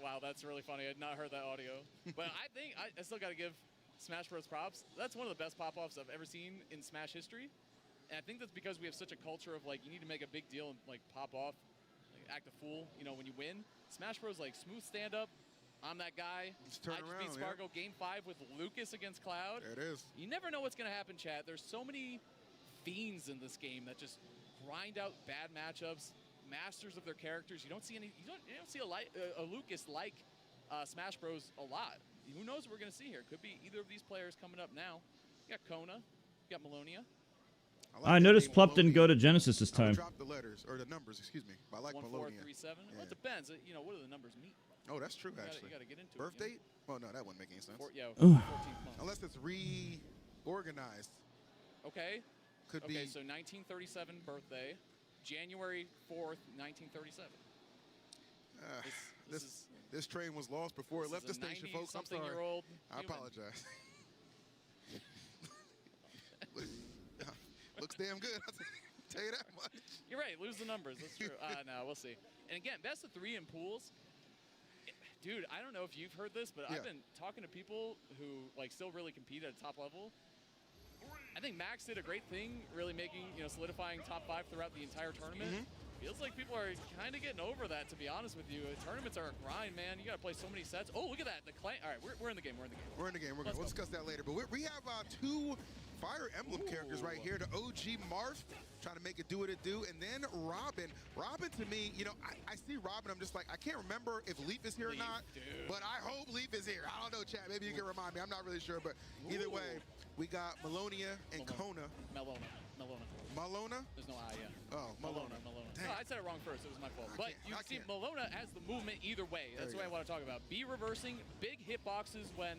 Wow, that's really funny. I had not heard that audio. But I think I still got to give Smash Bros. Props. That's one of the best pop-offs I've ever seen in Smash history. And I think that's because we have such a culture of, like, you need to make a big deal and, like, pop off, like, act a fool, you know, when you win. Smash Bros, like, smooth stand-up. I'm that guy. Just turn I just around, beat Spargo Game 5 with Lucas against Cloud. There it is. You never know what's going to happen, chat. There's so many fiends in this game that just grind out bad matchups, masters of their characters. You don't see a Lucas like Smash Bros a lot. Who knows what we're going to see here? Could be either of these players coming up now. You got Kona. You got Malona. I noticed Plup didn't go to Genesis this time. Drop the letters or the numbers, excuse me. But I like 1437. Well, it depends. You know, what do the numbers mean? Oh, that's true. Actually, you got to get into birth it. date? Oh no, that wouldn't make any sense. 14th month. Unless it's reorganized. Okay. Could be. Okay, so 1937 birthday, January 4th, 1937. This train was lost before it left the station, folks. I'm sorry. Year-old I apologize. Looks damn good. I'll tell you that much. You're right. Lose the numbers. That's true. No, we'll see. And again, best of 3 in pools. Dude, I don't know if you've heard this, but I've been talking to people who like still really compete at a top level. I think Max did a great thing, really making, solidifying top 5 throughout the entire tournament. Feels like people are kind of getting over that, to be honest with you. Tournaments are a grind, man. You got to play so many sets. Oh, look at that. The clan. All right, we're in the game. We're in the game. We'll discuss that later. But we have 2 Fire Emblem characters right here. The OG Marth trying to make it do what it do. And then Robin. Robin, to me, I see Robin. I'm just like, I can't remember if Leaf is here or not. Dude. But I hope Leaf is here. I don't know, chat. Maybe you can remind me. I'm not really sure. But either way, we got Malona and Kona. Malona? There's no I yet. Oh, Malona. No, I said it wrong first. It was my fault. But you see, Malona has the movement either way. That's what I want to talk about. B reversing, big hitboxes when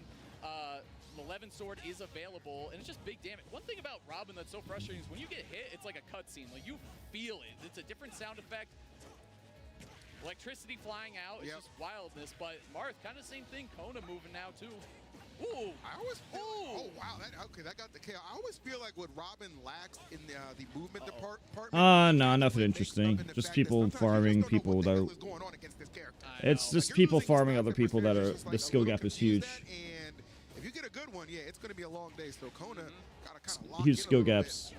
Malevolent Sword is available, and it's just big damage. One thing about Robin that's so frustrating is when you get hit, it's like a cutscene. Like, you feel it. It's a different sound effect. Electricity flying out. It's just wildness. But Marth, kind of same thing. Kona moving now, too. Ooh. I always feel, oh wow, that got the KO. I always feel like what Robin lacks in the movement department. No, nothing interesting. Just people farming people that are. It's just people farming other people that are. The skill gap is huge. And if you get a good one, it's going to be a long day. So Kona got to kind of lock huge skill gaps.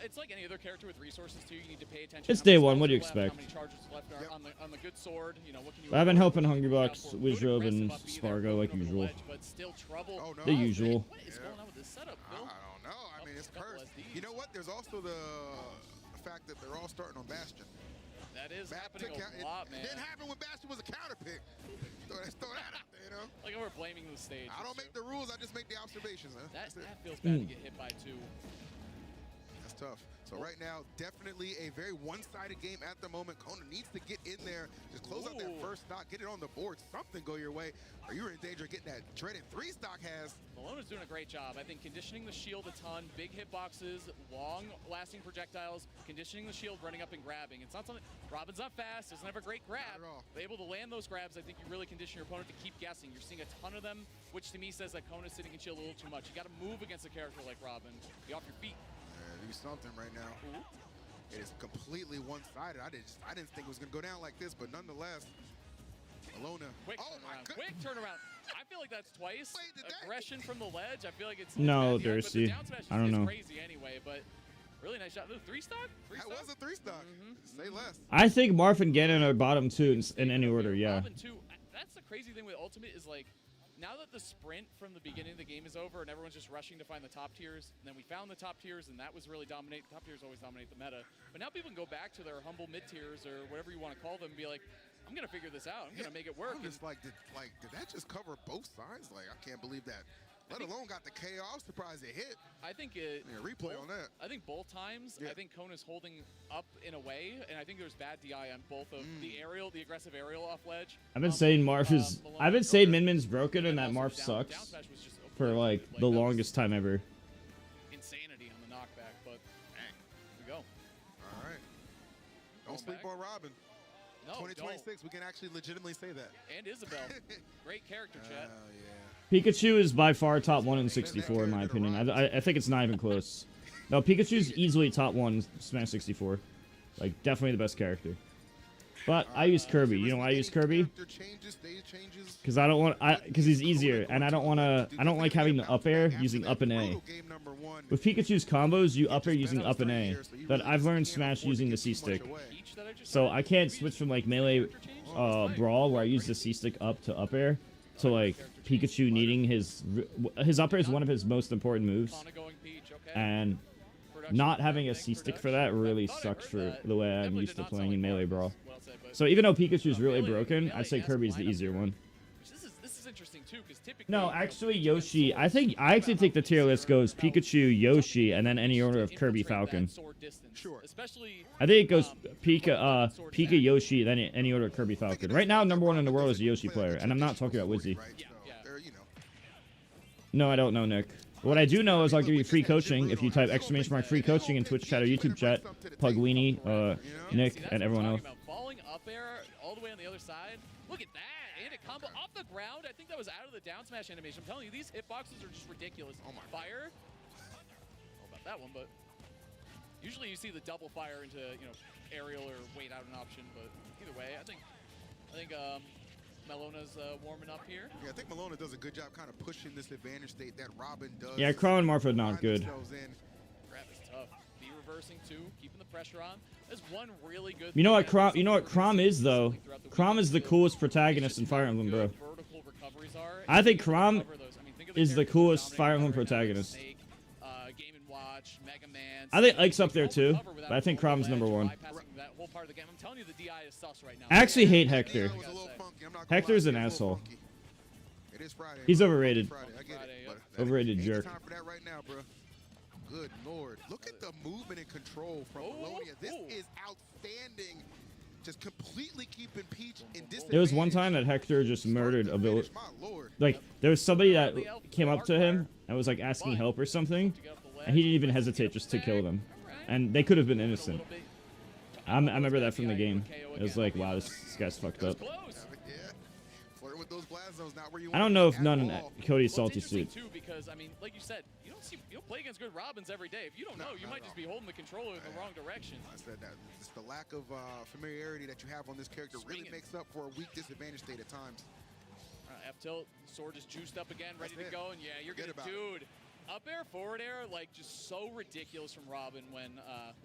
It's like any other character with resources too. You need to pay attention. It's day one. What do you expect? How many charges left on the good sword? What can you? I've been helping Hungrybox, Wizrobe, and Spargo like usual. But still trouble. Oh, no. The usual. What is going on with this setup, Phil? I don't know. I mean, it's cursed. You know what? There's also the fact that they're all starting on Bastion. That is happening a lot, man. It didn't happen when Bastion was a counter pick. Throw that out there, Like we're blaming the stage. I don't make the rules. I just make the observations. Huh? That feels bad to get hit by 2. That's tough. So right now, definitely a very one-sided game at the moment. Kona needs to get in there, just close out that first stock, get it on the board, something go your way, or you're in danger of getting that dreaded 3 stock has. Malona's doing a great job. I think conditioning the shield a ton, big hitboxes, long-lasting projectiles, conditioning the shield, running up and grabbing. It's not something, Robin's not fast, doesn't have a great grab. But able to land those grabs, I think you really condition your opponent to keep guessing. You're seeing a ton of them, which to me says that Kona's sitting in shield a little too much. You got to move against a character like Robin. Be off your feet. Do something right now. It is completely one-sided. I didn't think it was gonna go down like this, but nonetheless, Malona. Quick turnaround. I feel like that's twice. Aggression from the ledge. I feel like it's no, Dirty. I don't know. Crazy anyway, but really nice shot. 3 stock. That was a 3 stock. Say less. I think Marth and Ganon are bottom 2 in any order. Yeah. Robin 2. That's the crazy thing with Ultimate is like. Now that the sprint from the beginning of the game is over and everyone's just rushing to find the top tiers, and then we found the top tiers and that was really dominate. Top tiers always dominate the meta. But now people can go back to their humble mid tiers or whatever you want to call them and be like, I'm going to figure this out. I'm going to make it work. I'm just like, did that just cover both sides? Like, I can't believe that. Let alone got the KO. I was surprised it hit. I think it. Replay on that. I think both times. I think Kona's holding up in a way, and I think there's bad DI on both of the aggressive aerial off ledge. I've been saying Marth is. I've been saying Min Min's broken and that Marth sucks for like the longest time ever. Insanity on the knockback, but here we go. All right. Don't sleep on Robin. No, 2026, we can actually legitimately say that. And Isabel. Great character, chat. Oh, yeah. Pikachu is by far top 1 in 64, in my opinion. I think it's not even close. No, Pikachu's easily top 1 Smash 64. Like, definitely the best character. But I use Kirby. You know why I use Kirby? Because I don't want, because he's easier, and I don't like having the up air using up and A. With Pikachu's combos, you up air using up and A. But I've learned Smash using the C stick. So I can't switch from like melee brawl where I use the C stick up to up air to like Pikachu needing his up air is one of his most important moves, and not having a C stick for that really sucks for the way I'm used to playing in melee brawl. So even though Pikachu's really broken, I'd say Kirby's the easier one. This is interesting too, because typically. No, actually Yoshi. I actually think the tier list goes Pikachu, Yoshi, and then any order of Kirby, Falcon. Sure. I think it goes Pika, Yoshi, then any order of Kirby, Falcon. Right now, number 1 in the world is a Yoshi player, and I'm not talking about Wizzy. No, I don't know, Nick. What I do know is I'll give you free coaching if you type ! free coaching in Twitch chat or YouTube chat. Pugweenie, Nick, and everyone else. Falling up air all the way on the other side. Look at that. And a combo off the ground. I think that was out of the down smash animation. I'm telling you, these hitboxes are just ridiculous. Oh my. Fire. I don't know about that one, but usually you see the double fire into, aerial or wait out an option, but either way, I think Melona's warming up here. Yeah, I think Malona does a good job kind of pushing this advantage state that Robin does. Yeah, Crom and Marth are not good. Grab is tough. Be reversing too, keeping the pressure on. There's one really good. You know what Crom is though? Crom is the coolest protagonist in Fire Emblem, bro. I think Crom is the coolest Fire Emblem protagonist. I think Ike's up there too, but I think Crom's number 1. I actually hate Hector. Hector's an asshole. He's overrated. Overrated jerk. Good lord. Look at the movement and control from Malona. This is outstanding. Just completely keeping Peach in disadvantage. There was one time that Hector just murdered a village. Like, there was somebody that came up to him and was like asking help or something, and he didn't even hesitate just to kill them. And they could have been innocent. I remember that from the game. It was like, wow, this guy's fucked up. I don't know if none Cody's salty suit. Because I mean, like you said, you don't play against good Robins every day. If you don't know, you might just be holding the controller in the wrong direction. I said that it's the lack of familiarity that you have on this character really makes up for a weak disadvantage state at times. F tilt, sword is juiced up again, ready to go, and yeah, you're gonna, dude. Up air, forward air, like just so ridiculous from Robin when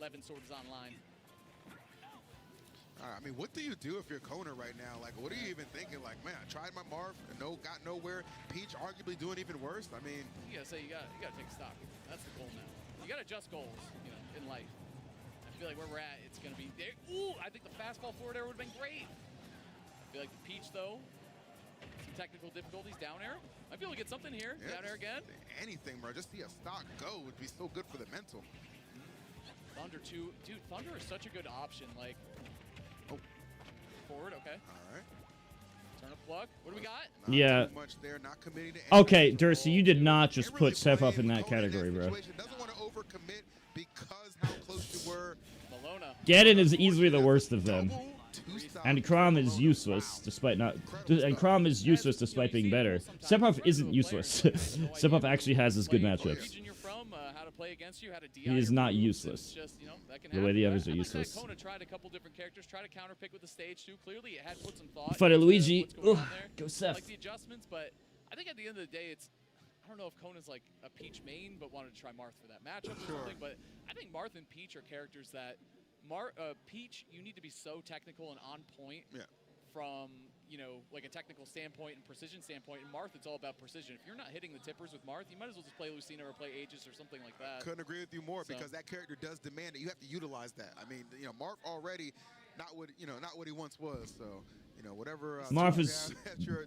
Levin's sword is online. I mean, what do you do if you're Kona right now? Like, what are you even thinking? Like, man, I tried my Marth and got nowhere. Peach arguably doing even worse. I mean, you gotta take stock. That's the goal now. You gotta adjust goals, you know, in life. I feel like where we're at, it's gonna be there. Ooh, I think the fastball forward air would have been great. I feel like the Peach though, some technical difficulties. Down air. I feel like it's something here. Yeah, down air again. Anything, bro. Just see a stock go would be so good for the mental. Thunder too, dude. Thunder is such a good option. Like. Forward, okay. All right. Turn a plug. What do we got? Yeah. Much there, not committing to Okay, Dursey, you did not just put Step Up in that category, bro. Doesn't want to overcommit because how close you were. Malona. Ganon is easily the worst of them. And Crom is useless, despite not. And Crom is useless despite being better. Step Up isn't useless. Step Up actually has his good matchups. He is not useless. The way the others are useless. Kona tried a couple different characters, tried to counterpick with the stage too. Clearly, it had put some thought. Fight Luigi. Go Seth. Like the adjustments, but I think at the end of the day, it's. I don't know if Kona's like a Peach main, but wanted to try Marth for that matchup or something. But I think Marth and Peach are characters that. Peach, you need to be so technical and on point from, you know, like a technical standpoint and precision standpoint. And Marth, it's all about precision. If you're not hitting the tippers with Marth, you might as well just play Lucina or play Aegis or something like that. Couldn't agree with you more because that character does demand that you have to utilize that. I mean, you know, Marth already not what he once was. So, you know, whatever Marth is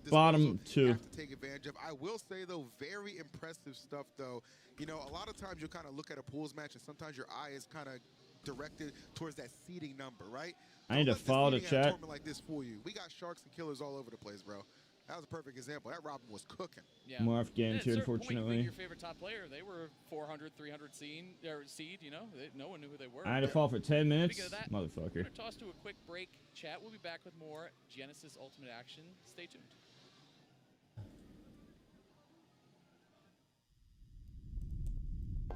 bottom 2. Have to take advantage of. I will say though, very impressive stuff though. You know, a lot of times you kind of look at a pools match and sometimes your eye is kind of directed towards that seeding number, right? I need to follow the chat. Like this for you. We got sharks and killers all over the place, bro. That was a perfect example. That Robin was cooking. Yeah. Morph game too, unfortunately. Your favorite top player, they were 400, 300 seed, you know. No one knew who they were. I had to fall for 10 minutes. Motherfucker. We're going to toss to a quick break. Chat, we'll be back with more Genesis Ultimate Action. Stay tuned.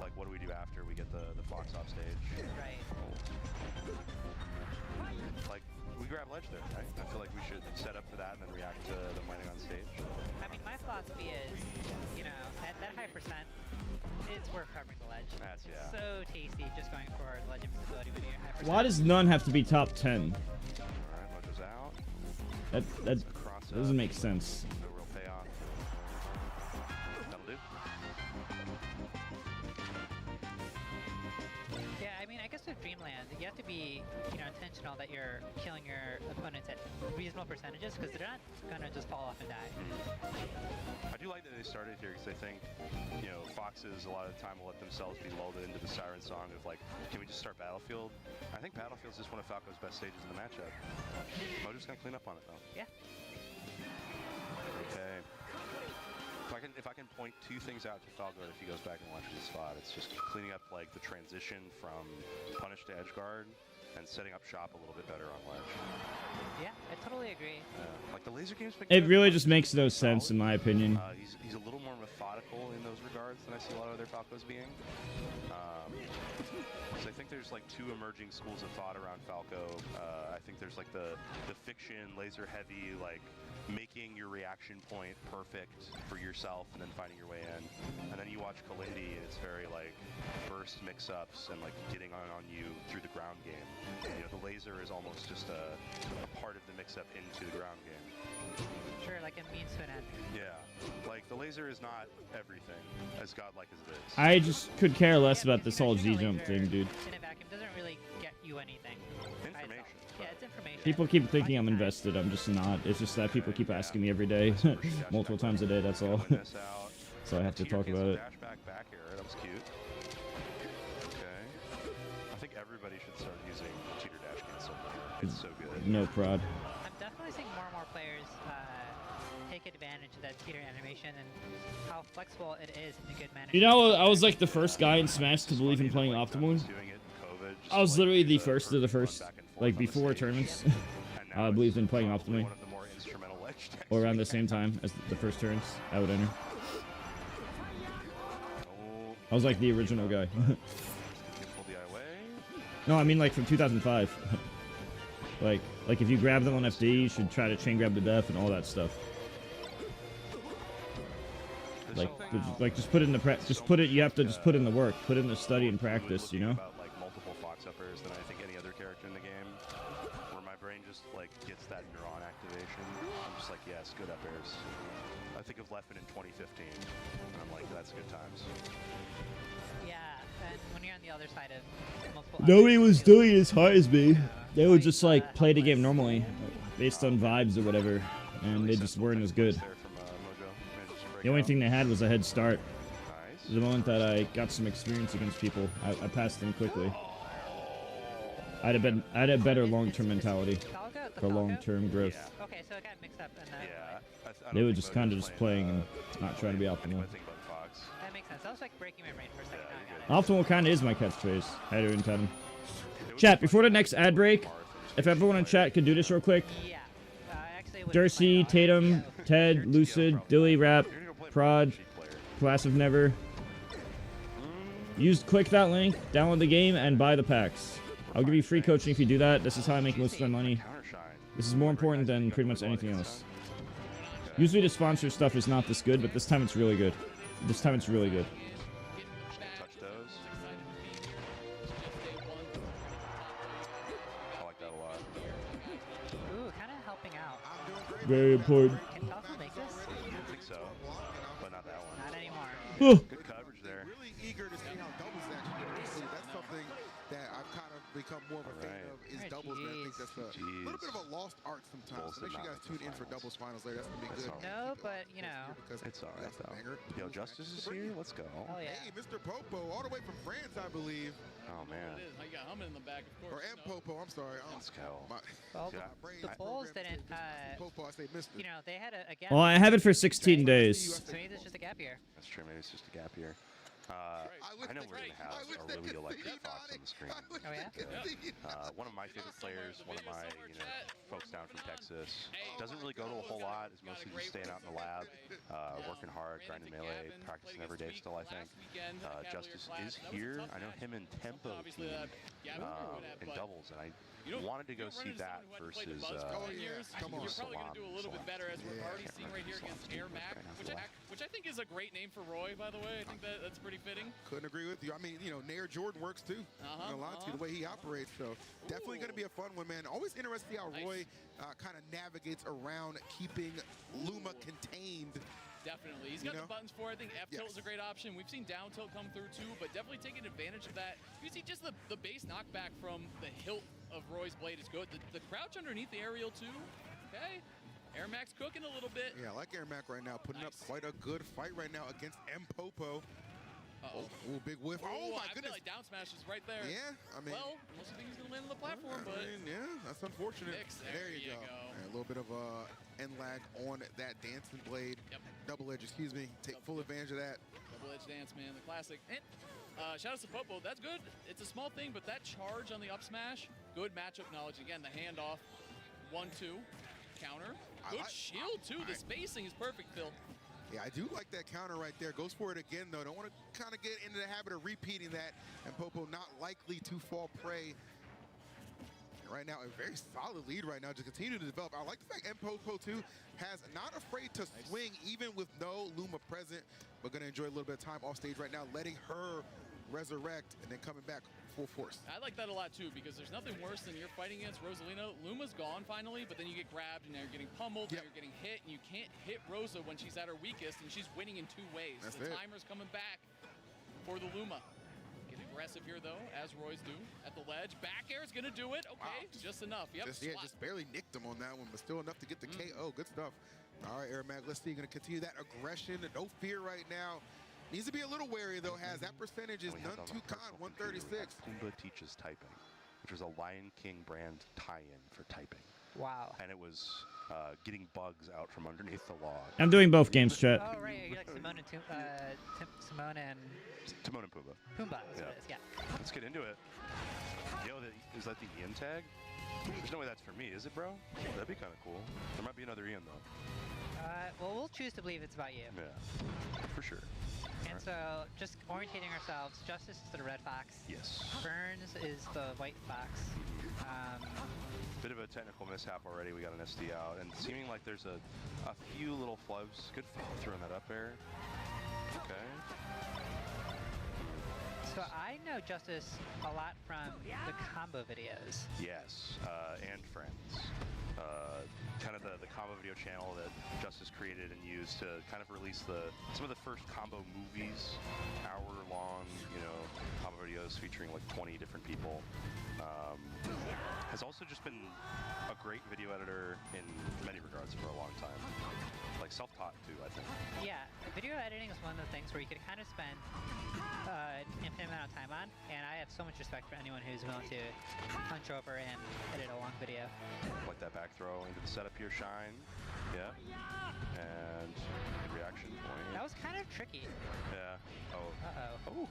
Like, what do we do after we get the Fox off stage? Right. Like, we grab ledge there, right? I feel like we should set up for that and then react to them winning on stage. I mean, my philosophy is, you know, that high percent, it's worth covering the ledge. That's, yeah. So tasty just going for the ledge invisibility when you're high percent. Why does none have to be top 10? Alright, ledge is out. That doesn't make sense. No real payoff. That'll do. Yeah, I mean, I guess with Dreamland, you have to be, you know, intentional that you're killing your opponents at reasonable percentages because they're not gonna just fall off and die. I do like that they started here because I think, you know, Foxes a lot of the time will let themselves be lulled into the siren song of like, can we just start Battlefield? I think Battlefield's just one of Falco's best stages in the matchup. Mojo's gonna clean up on it though. Yeah. Okay. If I can point 2 things out to Falco if he goes back and watches the spot, it's just cleaning up like the transition from punish to edge guard and setting up shop a little bit better on ledge. Yeah, I totally agree. Like the laser game's been It good. really just makes no sense in my opinion. He's a little more methodical traditional in those regards than I see a lot of other Falcos being. So I think there's like two emerging schools of thought around Falco. I think there's like the fiction, laser heavy, like making your reaction point perfect for yourself and then finding your way in. And then you watch Kalindi, and it's very like burst mix-ups and like getting on you through the ground game. You know, the laser is almost just a part of the mix-up into the ground game. Sure, like a means to an end. Yeah, like the laser is not everything, as godlike as it is. I just could care less about this whole Z-jump thing, dude. In a vacuum doesn't really get you anything. Information. Yeah, it's information. People keep thinking I'm invested. I'm just not. It's just that people keep asking me every day, multiple times a day. That's all. So I have to talk about it. Back air. That was cute. Okay. I think everybody should start using cheater dash cancel. It's so good. No prod. I'm definitely seeing more and more players take advantage of that teeter animation and how flexible it is in a good manner. You know, I was like the first guy in Smash to believe in playing optimal. I was literally the first of the first, like before tournaments. I believed in playing optimally. Or around the same time as the first turns I would enter. I was like the original guy. No, I mean like from 2005. like if you grab them on FD, you should try to chain grab to death and all that stuff. Like just put it in the you have to just put in the work, put in the study and practice, you know? About like multiple fox uppers than I think any other character in the game, where my brain just like gets that neuron activation. I'm just like, yes, good up airs. I think of Leffen in 2015, and I'm like, that's good times. Yeah, and when you're on the other side of multiple... Nobody was doing it as hard as me. They would just like play the game normally, based on vibes or whatever, and they just weren't as good. The only thing they had was a head start. The moment that I got some experience against people, I passed them quickly. I had a better long-term mentality for long-term growth. Okay, so it got mixed up. And they were just kind of just playing and not trying to be optimal. that makes sense. That was like breaking my brain for a second. Optimal kind of is my catchphrase. I do intend. Chat, before the next ad break, if everyone in chat could do this real quick. Yeah. Jersey, Tatum, Ted, Lucid, Dilly, Rap, Prod, Class of Never. Use click that link, download the game, and buy the packs. I'll give you free coaching if you do that. This is how I make most of my money. This is more important than pretty much anything else. Usually the sponsor stuff is not this good, but this time it's really good. This time it's really good. I like that a lot. Ooh, kind of helping out. Very important. Can Falco make this? I think so, but not that one. Not anymore. Good coverage there. Really eager to see how doubles actually do. That's something that I've kind of become more of a fan of is doubles. And I think that's a little bit of a lost art sometimes. So make sure you guys tune in for doubles finals later. That's gonna be good. No, but you know. It's alright though. Yo, Justice is here. Let's go. Oh yeah. Hey, Mr. Popo, all the way from France, I believe. Oh man. It is. I got Humming in the back, of course. Or M Popo, I'm sorry. Let's go. Well, the Bulls didn't. Popo, I say Mr. You know, they had a gap. Well, I have it for 16 days. So maybe it's just a gap year. That's true. Maybe it's just a gap year. I know we're going to have a really electric Fox on the screen. Oh, yeah? One of my favorite players, one of my folks down from Texas, doesn't really go to a whole lot, is mostly just staying out in the lab, working hard, grinding melee, practicing every day still, I think. Justice is here. I know him and Tempo team in doubles, and I wanted to go see that versus You're probably going to do a little bit better, as we're already seeing right here against Air Mac, which I think is a great name for Roy, by the way. I think that's pretty fitting. Couldn't agree with you. I mean, you know, Nair Jordan works too. A lot to the way he operates. So definitely going to be a fun one, man. Always interested to see how Roy kind of navigates around keeping Luma contained. Definitely. He's got the buttons for it. I think F-tilt is a great option. We've seen down tilt come through too, but definitely taking advantage of that. You see just the base knockback from the hilt of Roy's blade is good. The crouch underneath the aerial too. Okay. Air Mac's cooking a little bit. Yeah, I like Air Mac right now. Putting up quite a good fight right now against M Popo. Oh, big whiff. Oh, my goodness. I feel like down smash is right there. Yeah, I mean. Well, I don't think he's going to land on the platform, but. Yeah, that's unfortunate. There you go. Yeah, a little bit of end lag on that dancing blade. Yep. Double edge, excuse me. Take full advantage of that. Double edge dance, man. The classic. And shout out to Popo. That's good. It's a small thing, but that charge on the up smash, good matchup knowledge. Again, the handoff. 1-2. Counter. Good shield, too. The spacing is perfect, Phil. Yeah, I do like that counter right there. Goes for it again, though. Don't want to kind of get into the habit of repeating that. And Popo not likely to fall prey. And right now, a very solid lead right now. Just continue to develop. I like the fact Popo, too, has not afraid to swing, even with no Luma present. But going to enjoy a little bit of time off stage right now, letting her resurrect and then coming back full force. I like that a lot too, because there's nothing worse than you're fighting against Rosalina. Luma's gone finally, but then you get grabbed and now you're getting pummeled, and you're getting hit, and you can't hit Rosa when she's at her weakest, and she's winning in 2 ways. The timer's coming back for the Luma. Get aggressive here though, as Roy's do at the ledge. Back air is gonna do it. Okay, just enough. Yep. Just barely nicked him on that one, but still enough to get the KO. Good stuff. All right, Airmag, let's see. Going to continue that aggression. No fear right now. Needs to be a little wary, though, has that percentage is none too kind, 136. Kumba teaches typing, which was a Lion King brand tie-in for typing. Wow. And it was getting bugs out from underneath the log. I'm doing both games, chat. Oh, right. You like Simone and Simone and... Timon and Pumbaa. Pumbaa, that's what it is, yeah. Let's get into it. Yo, is that the Ian tag? There's no way that's for me, is it, bro? That'd be kind of cool. There might be another Ian, though. Well, we'll choose to believe it's about you. Yeah, for sure. And so, just orientating ourselves, Justice is the red fox. Yes. Burns is the white fox. Bit of a technical mishap already. We got an SD out, and seeming like there's a few little flubs. Good follow through on that up air. Okay. So I know Justice a lot from the combo videos. Yes, and Friends. Kind of the combo video channel that Justice created and used to kind of release some of the first combo movies, hour-long, combo videos featuring like 20 different people. Has also just been a great video editor in many regards for a long time. Like self-taught too, I think. Yeah, video editing is one of the things where you can kind of spend an infinite amount of time on, and I have so much respect for anyone who's willing to punch over and edit a long video. Like that back throw into the setup here, Shine. Yeah. And good reaction point. That was kind of tricky. Yeah. Oh. Uh-oh. Oh.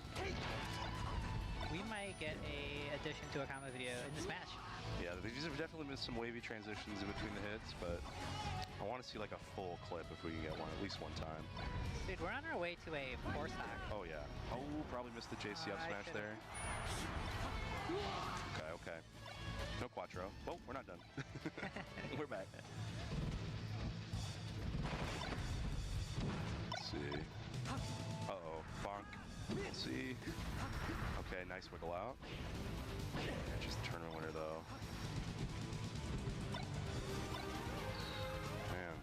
We might get a addition to a combo video in this match. Yeah, these have definitely been some wavy transitions in between the hits, but I want to see like a full clip if we can get one, at least one time. Dude, we're on our way to a 4-stock. Oh yeah. Oh, probably missed the JC up smash there. Okay. No Quattro. Oh, we're not done. We're back. Let's see. Uh-oh. Bonk. Let's see. Okay, nice wiggle out. Yeah, just the tournament winner, though. Man.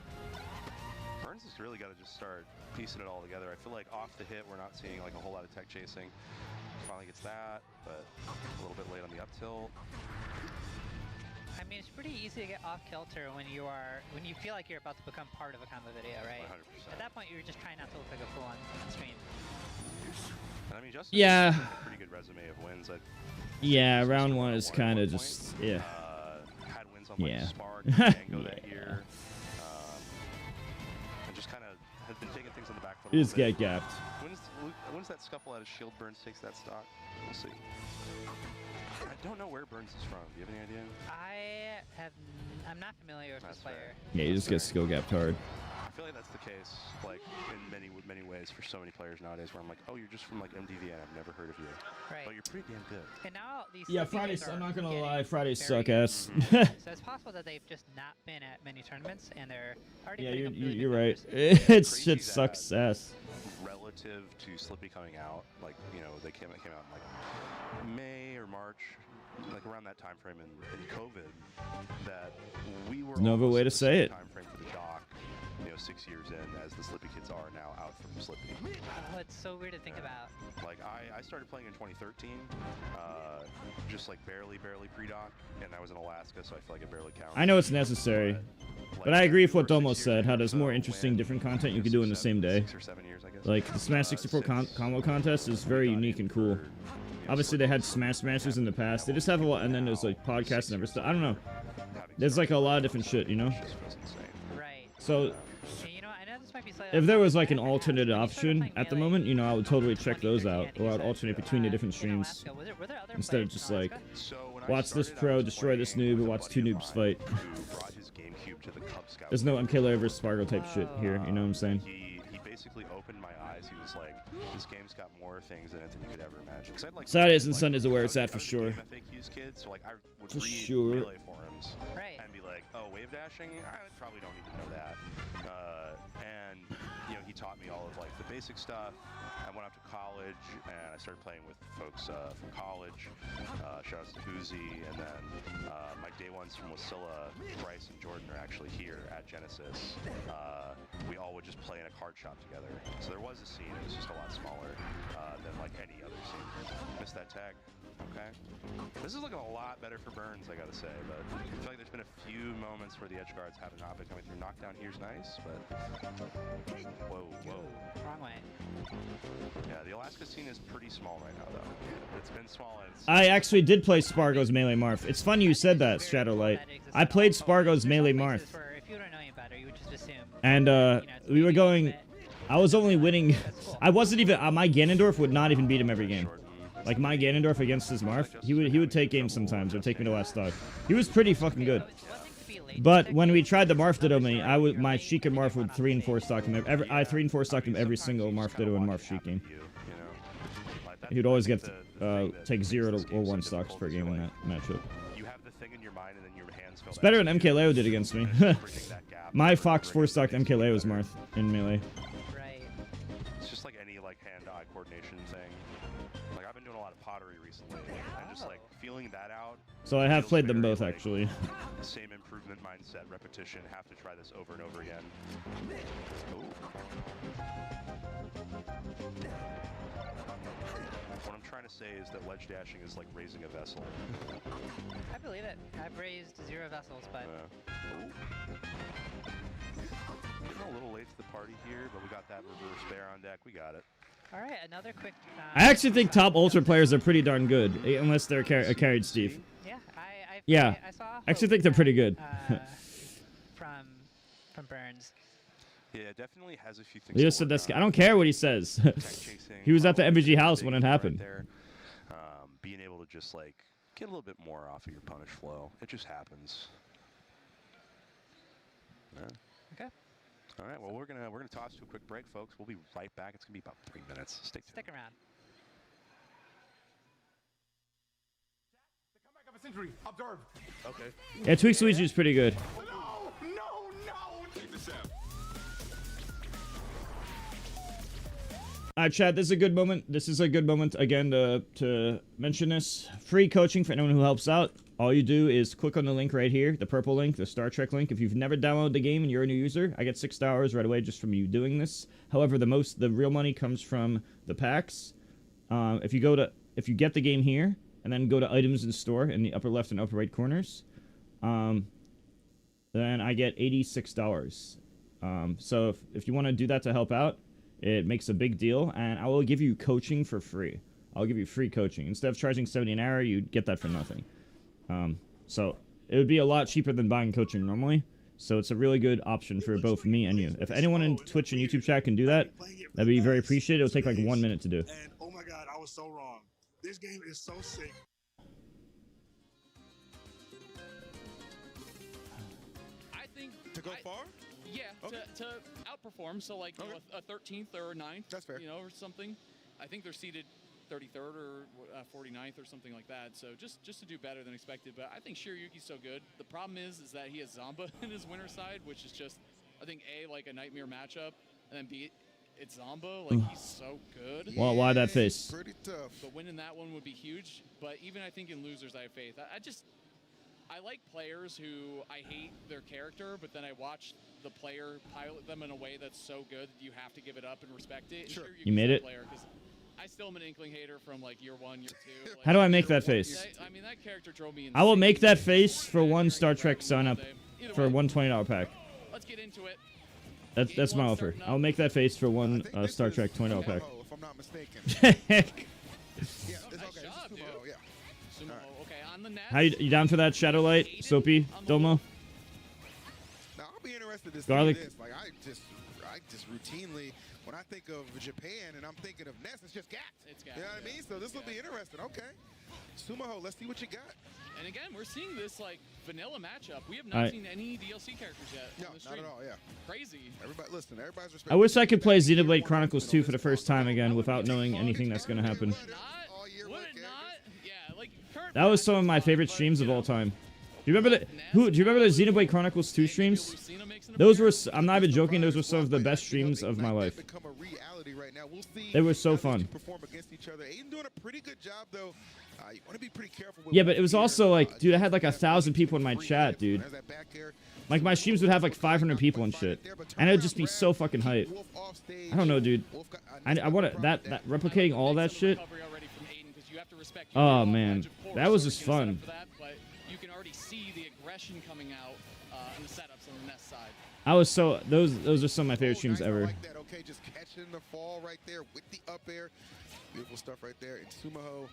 Burns has really got to just start piecing it all together. I feel like off the hit, we're not seeing like a whole lot of tech chasing. Finally gets that, but a little bit late on the up tilt. I mean, it's pretty easy to get off kilter when you feel like you're about to become part of a combo video, right? 100%. At that point, you're just trying not to look like a fool on stream. And I mean, Justin Yeah. has a pretty good resume of wins. Yeah, round 1 is kind of just, yeah. Had wins on like Yeah. Spark and Tango that year. And just kind of has been taking things on the back foot. You just get gapped. When's that scuffle out of shield? Burns takes that stock. We'll see. I don't know where Burns is from. Do you have any idea? I'm not familiar with this player. Yeah, you just get skill gapped hard. I feel like that's the case, like in many ways for so many players nowadays, where I'm like, oh, you're just from like MDV and I've never heard of you. Right. But you're pretty damn good. And now these Yeah, Fridays Fridays, I'm not gonna lie, Fridays very suck ass. so it's possible that they've just not been at many tournaments and they're already Yeah, putting up really you're big right. numbers. It's shit sucks ass. Relative to Slippy coming out, like, they came out in like May or March, like around that time frame in COVID, that we were No other way to say it. Time frame for the doc, 6 years in, as the Slippy kids are now out from Slippy. Oh, it's so weird to think about. Like I started playing in 2013, just like barely pre-doc, and I was in Alaska, so I feel like it barely counts. I know it's necessary, but I agree with what Domo said, how there's more interesting, different content you can do in the same day. 6 or 7 years, I guess. Like, the Smash 64 combo contest is very unique and cool. Obviously, they had Smash Smashers in the past. They just have a lot, and then there's, like, podcasts and everything. Stuff. I don't know. There's, like, a lot of different shit, Right. So, I know this might be slightly if there was, like, an alternate option at the moment, I would totally check those out. Or I'd alternate between the different streams. Instead of just, like, watch this pro, destroy this noob, and watch 2 noobs fight. There's no MK versus Spargo type shit here, you know what I'm saying? He basically opened my eyes. He was like, this game's got more things in it than you could ever imagine. 'Cause I'd, like, Saturdays and like, Sundays are where it's I at for was a sure. game FAQs kid, so like I would For read sure. Melee forums Right. and be like, oh, wave dashing? I probably don't need to know that. And you know, he taught me all of like the basic stuff. I went off to college and I started playing with folks from college. Shout out to Uzi, and then my day ones from Wasilla, Bryce and Jordan are actually here at Genesis. We all would just play in a card shop together. So there was a scene, it was just a lot smaller than like any other scene. Missed that tag. Okay. This is looking a lot better for Burns, I gotta say, but I feel like there's been a few moments where the edge guards have not been coming through. Knockdown here's nice, but whoa. Wrong way. Yeah, the Alaska scene is pretty small right now, though. It's been small. And it's I actually did play Spargo's Melee Marth. It's funny you said that, Shadowlight. I played Spargo's Melee Marth. If you don't know any better, you would just assume. And we were going. I was only winning. I wasn't even. My Ganondorf would not even beat him every game. Like my Ganondorf against his Marth, he would take games sometimes. It would take me to last stock. He was pretty fucking good. But when we tried the Marth Ditto mini, my Sheik and Marth would 3 and 4 stock him. I 3 and 4 stocked him every single Marth Ditto and Marth Sheik game. He'd always get take 0 or 1 stocks per game in that matchup. It's better than MKLeo did against me. My Fox 4-stocked MKLeo's Marth in Melee. Right. It's just like any like hand-eye coordination thing. Like I've been doing a lot of pottery recently, and just like feeling that out. So I have feels played them very, both like, actually. Same improvement mindset, repetition. Have to try this over and over again. What I'm trying to say is that ledge dashing is like raising a vessel. I believe it. I've raised 0 vessels, but. Getting a little late to the party here, but we got that reverse bear on deck. We got it. All right, another quick. I actually think top Ultra players are pretty darn good, unless they're carried Steve. Yeah, I saw. actually think they're pretty good. From Burns. Yeah, definitely has a few things. Leo said that's. I don't care what he says. He was at the MVG house when it happened. Being able to just like get a little bit more off of your punish flow, it just happens. Yeah. Okay. All right. Well, we're gonna toss to a quick break, folks. We'll be right back. It's gonna be about 3 minutes. Stick around. The comeback of a century. Observe. Okay. Yeah, Tweaks Luigi is pretty good. No! Check this out. Alright, Chad, this is a good moment. This is a good moment, again, to mention this. Free coaching for anyone who helps out. All you do is click on the link right here, the purple link, the Star Trek link. If you've never downloaded the game and you're a new user, I get $6 right away just from you doing this. However, the real money comes from the packs. If you get the game here, and then go to items in store in the upper left and upper right corners, then I get $86. So if you want to do that to help out, it makes a big deal, and I will give you coaching for free. I'll give you free coaching. Instead of charging $70 an hour, you'd get that for nothing. So it would be a lot cheaper than buying coaching normally. So it's a really good option for both me and you. If anyone in Twitch and YouTube chat can do that, that'd be very appreciated. It'll take like 1 minute to do. And oh my god, I was so wrong. This game is so sick. I think to go far? Yeah, okay. to outperform. So like you know, a 13th or a 9th. That's fair. You know, or something. I think they're seated 33rd or 49th or something like that. So just to do better than expected. But I think Shiryuki's so good. The problem is that he has Zamba in his winner side, which is just, I think A, like a nightmare matchup, and then B, it's Zamba. Like he's so good. Well, why that face? Pretty tough. But winning that one would be huge. But even I think in losers, I have faith. I like players who I hate their character, but then I watch the player pilot them in a way that's so good that you have to give it up and respect it. Sure. You made it. I still am an Inkling hater from like year 1, year 2. Like, How do I make that face? I mean, that character drove me insane. I will make that face for one Star Trek sign up for one $20 pack. Let's get into it. That's my offer. I'll make that face for one Star Trek $20 pack. If I'm not mistaken. Yeah, it's nice okay. job, dude. Yeah. Sumo, okay, on the net. How you down for that, Shadowlight, Soapy, Domo? Now I'll be interested to see Garlic. this. Like I just routinely when I think of Japan and I'm thinking of Ness, it's just gapped. It's gapped. You know what I mean? So this will be interesting. Okay. Sumaho, let's see what you got. And again, we're seeing this like vanilla matchup. We have not seen any DLC characters yet. No, on the stream. not at all. Yeah. Crazy. Everybody, listen. Everybody's respecting. I wish I could play Xenoblade Chronicles 2 for the first time again without knowing anything that's gonna happen. Would it not? Yeah, like That was some of my favorite streams of all time. Do you remember do you remember the Xenoblade Chronicles 2 streams? Those were, I'm not even joking, those were some of the best streams of my life. They were so fun. Yeah, but it was also like, dude, I had like 1,000 people in my chat, dude. Like my streams would have like 500 people and shit, and it would just be so fucking hype. I don't know, dude. I want to that replicating all that shit. Oh man, that was just fun. You can already see the aggression coming out in the setups on the Nest side. I was so those are some of my favorite streams ever. Okay, just catching the fall right there with the up air. Beautiful stuff right there. And Sumaho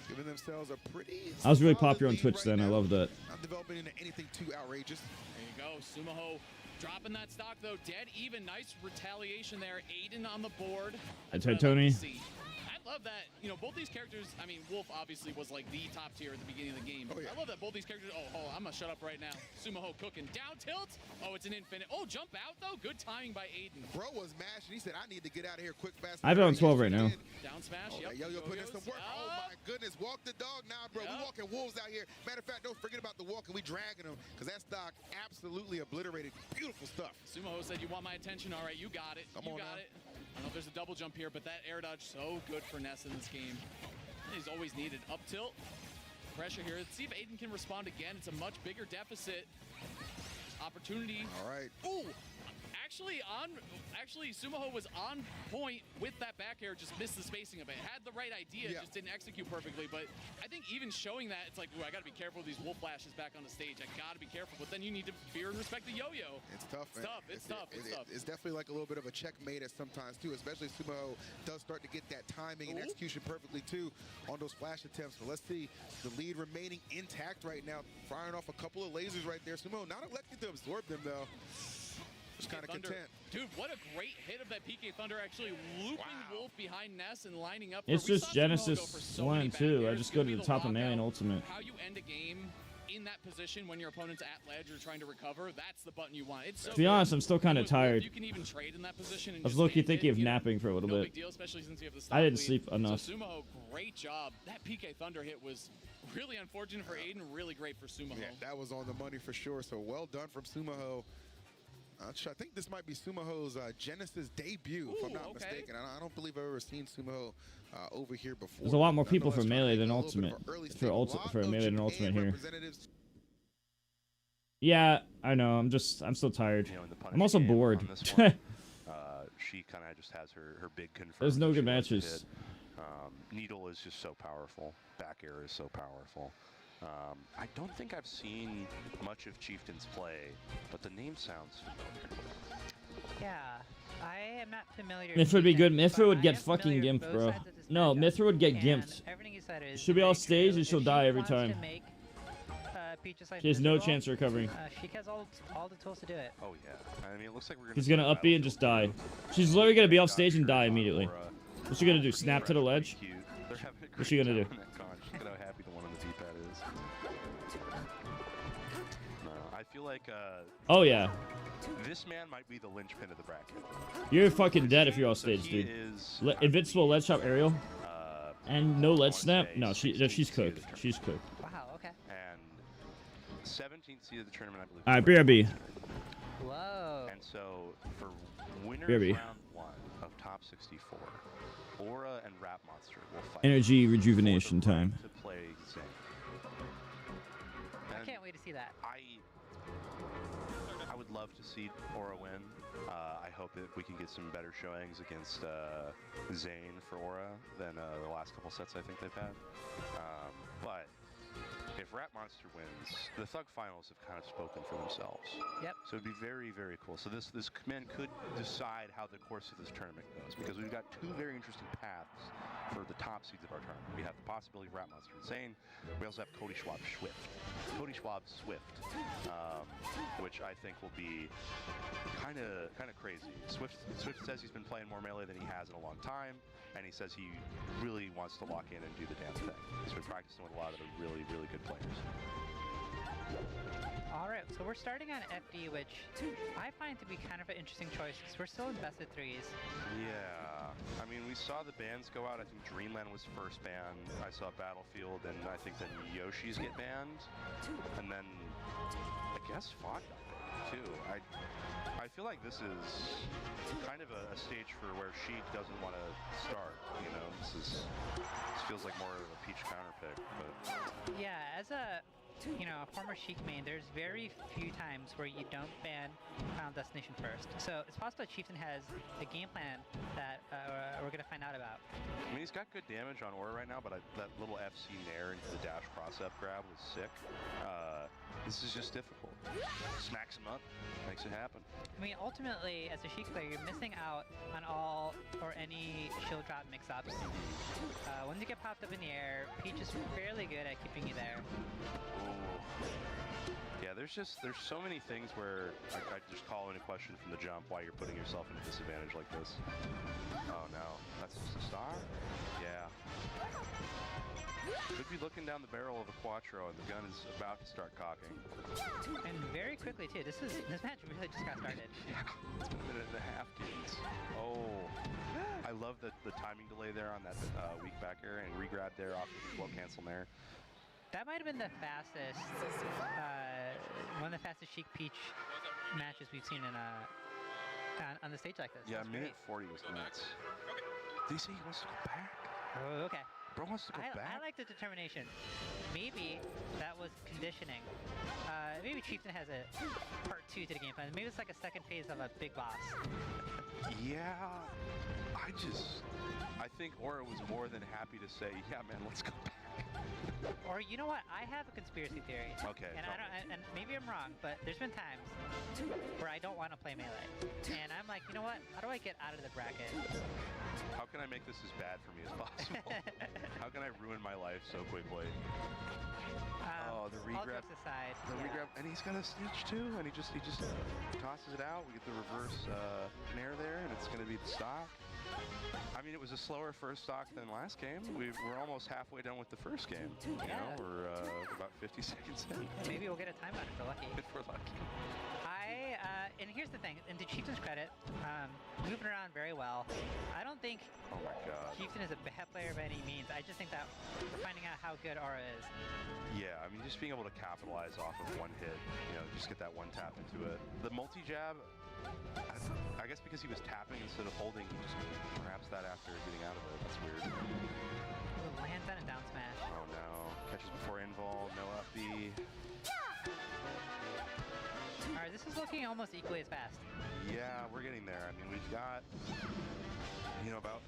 giving themselves a pretty. I was really popular on Twitch then. I love that. Not developing into anything too outrageous. There you go, Sumaho dropping that stock though, dead even. Nice retaliation there. Aiden on the board. I'd say Tony. I love that, you know, both these characters, I mean, Wolf obviously was like the top tier at the beginning of the game. Oh, yeah. I love that both these characters, I'm gonna shut up right now. Sumaho cooking, down tilt. Oh, it's an infinite. Oh, jump out though, good timing by Aiden. Bro was mashing, he said, I need to get out of here quick, fast. I have it on 12 right now. Down smash, yep. Yo, putting in some work. Oh my goodness, walk the dog now, bro. We walking wolves out here. Matter of fact, don't forget about the walking, we dragging them, because that stock absolutely obliterated. Beautiful stuff. Sumaho said, you want my attention? All right, you got it. You got it. I don't know if there's a double jump here, but that air dodge so good for Ness in this game. He's always needed. Up tilt. Pressure here. Let's see if Aiden can respond again. It's a much bigger deficit. Opportunity. All right. Ooh! Actually, Sumaho was on point with that back air, just missed the spacing of it. Had the right idea, just didn't execute perfectly. But I think even showing that, it's like, ooh, I gotta be careful with these wolf flashes back on the stage. I gotta be careful, but then you need to fear and respect the yo-yo. It's tough, man. It's tough. It's definitely like a little bit of a checkmate at sometimes too, especially Sumaho does start to get that timing and execution perfectly too on those flash attempts. So let's see the lead remaining intact right now, firing off a couple of lasers right there. Sumaho not elected to absorb them though. Just kind of content. Dude, what a great hit of that PK Thunder, actually looping Wolf behind Ness and lining up. It's just Genesis 1 and 2. I just go to the top of melee and ultimate. How you end a game in that position when your opponent's at ledge or trying to recover, that's the button you want. It's so to be honest, I'm still kind of tired. You can even trade in that position. And I was low-key thinking of napping for a little bit. Big deal, especially since you have the I didn't sleep enough. So Sumaho, great job. That PK Thunder hit was really unfortunate for Aiden, really great for Sumaho. Yeah, that was on the money for sure. So well done from Sumaho. I think this might be Sumaho's Genesis debut, if I'm not mistaken. I don't believe I've ever seen Sumaho over here before. There's a lot more people for melee than ultimate. For melee than ultimate here. Yeah, I know. I'm still tired. I'm also bored. She kind of just has her big confirm. There's no good matches. Needle is just so powerful. Back air is so powerful. I don't think I've seen much of Chieftain's play, but the name sounds familiar. Yeah, I am not familiar. Mithra would be good. Mithra would get fucking gimped, bro. No, Mithra would get gimped. She'll be off stage and she'll die every time. She has no chance of recovering. She has all the tools to do it. Oh yeah, I mean it looks like we're gonna. She's gonna up B and just die. She's literally gonna be off stage and die immediately. What's she gonna do? Snap to the ledge? What's she gonna do? Look at how happy the one on the D-pad is. I feel like. Oh yeah. This man might be the linchpin of the bracket. You're fucking dead if you're off stage, dude. Invincible ledge chop aerial. And no ledge snap? No, she's cooked. She's cooked. Wow, okay. And 17th seed of the tournament, I believe. Alright, BRB. Whoa. And so, for winners BRB. round 1 of top 64, Aura and Rap Monster will fight. Energy rejuvenation time. To play Zane. I can't wait to see that. I would love to see Aura win. I hope that we can get some better showings against Zane for Aura than the last couple sets I think they've had. But if Rat Monster wins, the Thug Finals have kind of spoken for themselves. Yep. So it'd be very, very cool. So this command could decide how the course of this tournament goes, because we've got two very interesting paths for the top seeds of our tournament. We have the possibility of Rat Monster Insane. We also have Cody Schwab Swift. Cody Schwab Swift, which I think will be kind of crazy. Swift says he's been playing more Melee than he has in a long time, and he says he really wants to lock in and do the damn thing. He's been practicing with a lot of the really, really good players. Alright, so we're starting on FD, which I find to be kind of an interesting choice because we're still in best of threes. Yeah, I mean, we saw the bans go out. I think Dreamland was first banned. I saw Battlefield, and I think then Yoshi's get banned. And then, I guess Fog too. I feel like this is kind of a stage for where Sheik doesn't want to start, you know? This feels like more of a Peach counter pick, but... Yeah, as a former Sheik main, there's very few times where you don't ban Final Destination first. So it's possible that Chieftain has a game plan that we're going to find out about. I mean, he's got good damage on Aura right now, but that little FC Nair into the dash cross-up grab was sick. This is just difficult. Smacks him up, makes it happen. I mean, ultimately, as a Sheik player, you're missing out on all or any shield drop mix-ups. Once you get popped up in the air, Peach is fairly good at keeping you there. Yeah, there's so many things where I just call into question from the jump why you're putting yourself in a disadvantage like this. Oh no, that's just a star? Yeah. Could be looking down the barrel of a Quattro and the gun is about to start cocking. And very quickly too, this match really just got started. Yeah, it's been a minute and a half, dudes. Oh, I love the timing delay there on that weak back air and re-grab there off of the flow cancel there. That might have been the fastest, one of the fastest Sheik Peach matches we've seen in on the stage like this. Yeah, That's minute great. 40 was nuts. Did he say he wants to go back? Oh, okay. Bro wants to go back? I like the determination. Maybe that was conditioning. Maybe Chieftain has a part 2 to the game plan. Maybe it's like a second phase of a big boss. Yeah, I think Aura was more than happy to say, yeah, man, let's go back. Or you know what? I have a conspiracy theory. Okay. And and maybe I'm wrong, but there's been times where I don't want to play Melee, and I'm like, you know what? How do I get out of the bracket? How can I make this as bad for me as possible? How can I ruin my life so quickly? Oh, the regrab. All jokes aside, regrab, and he's got a snitch too, and he just tosses it out. We get the reverse nair there, and it's going to be the stock. I mean, it was a slower first stock than last game. We're almost halfway done with the first game. You know, we're about 50 seconds in. Maybe we'll get a timeout if we're lucky. If we're lucky. And here's the thing, and to Chieftain's credit, moving around very well. I don't think Chieftain is a bad player by any means. I just think that we're finding out how good Aura is. Yeah, I mean, just being able to capitalize off of one hit, you know, just get that one tap into it. The multi-jab, I guess because he was tapping instead of holding, he just grabs that after getting out of it. That's weird. Lands on a down smash. Oh no. Catches before invul, no up B. Alright, this is looking almost equally as fast. Yeah, we're getting there. I mean, we've got, you know, about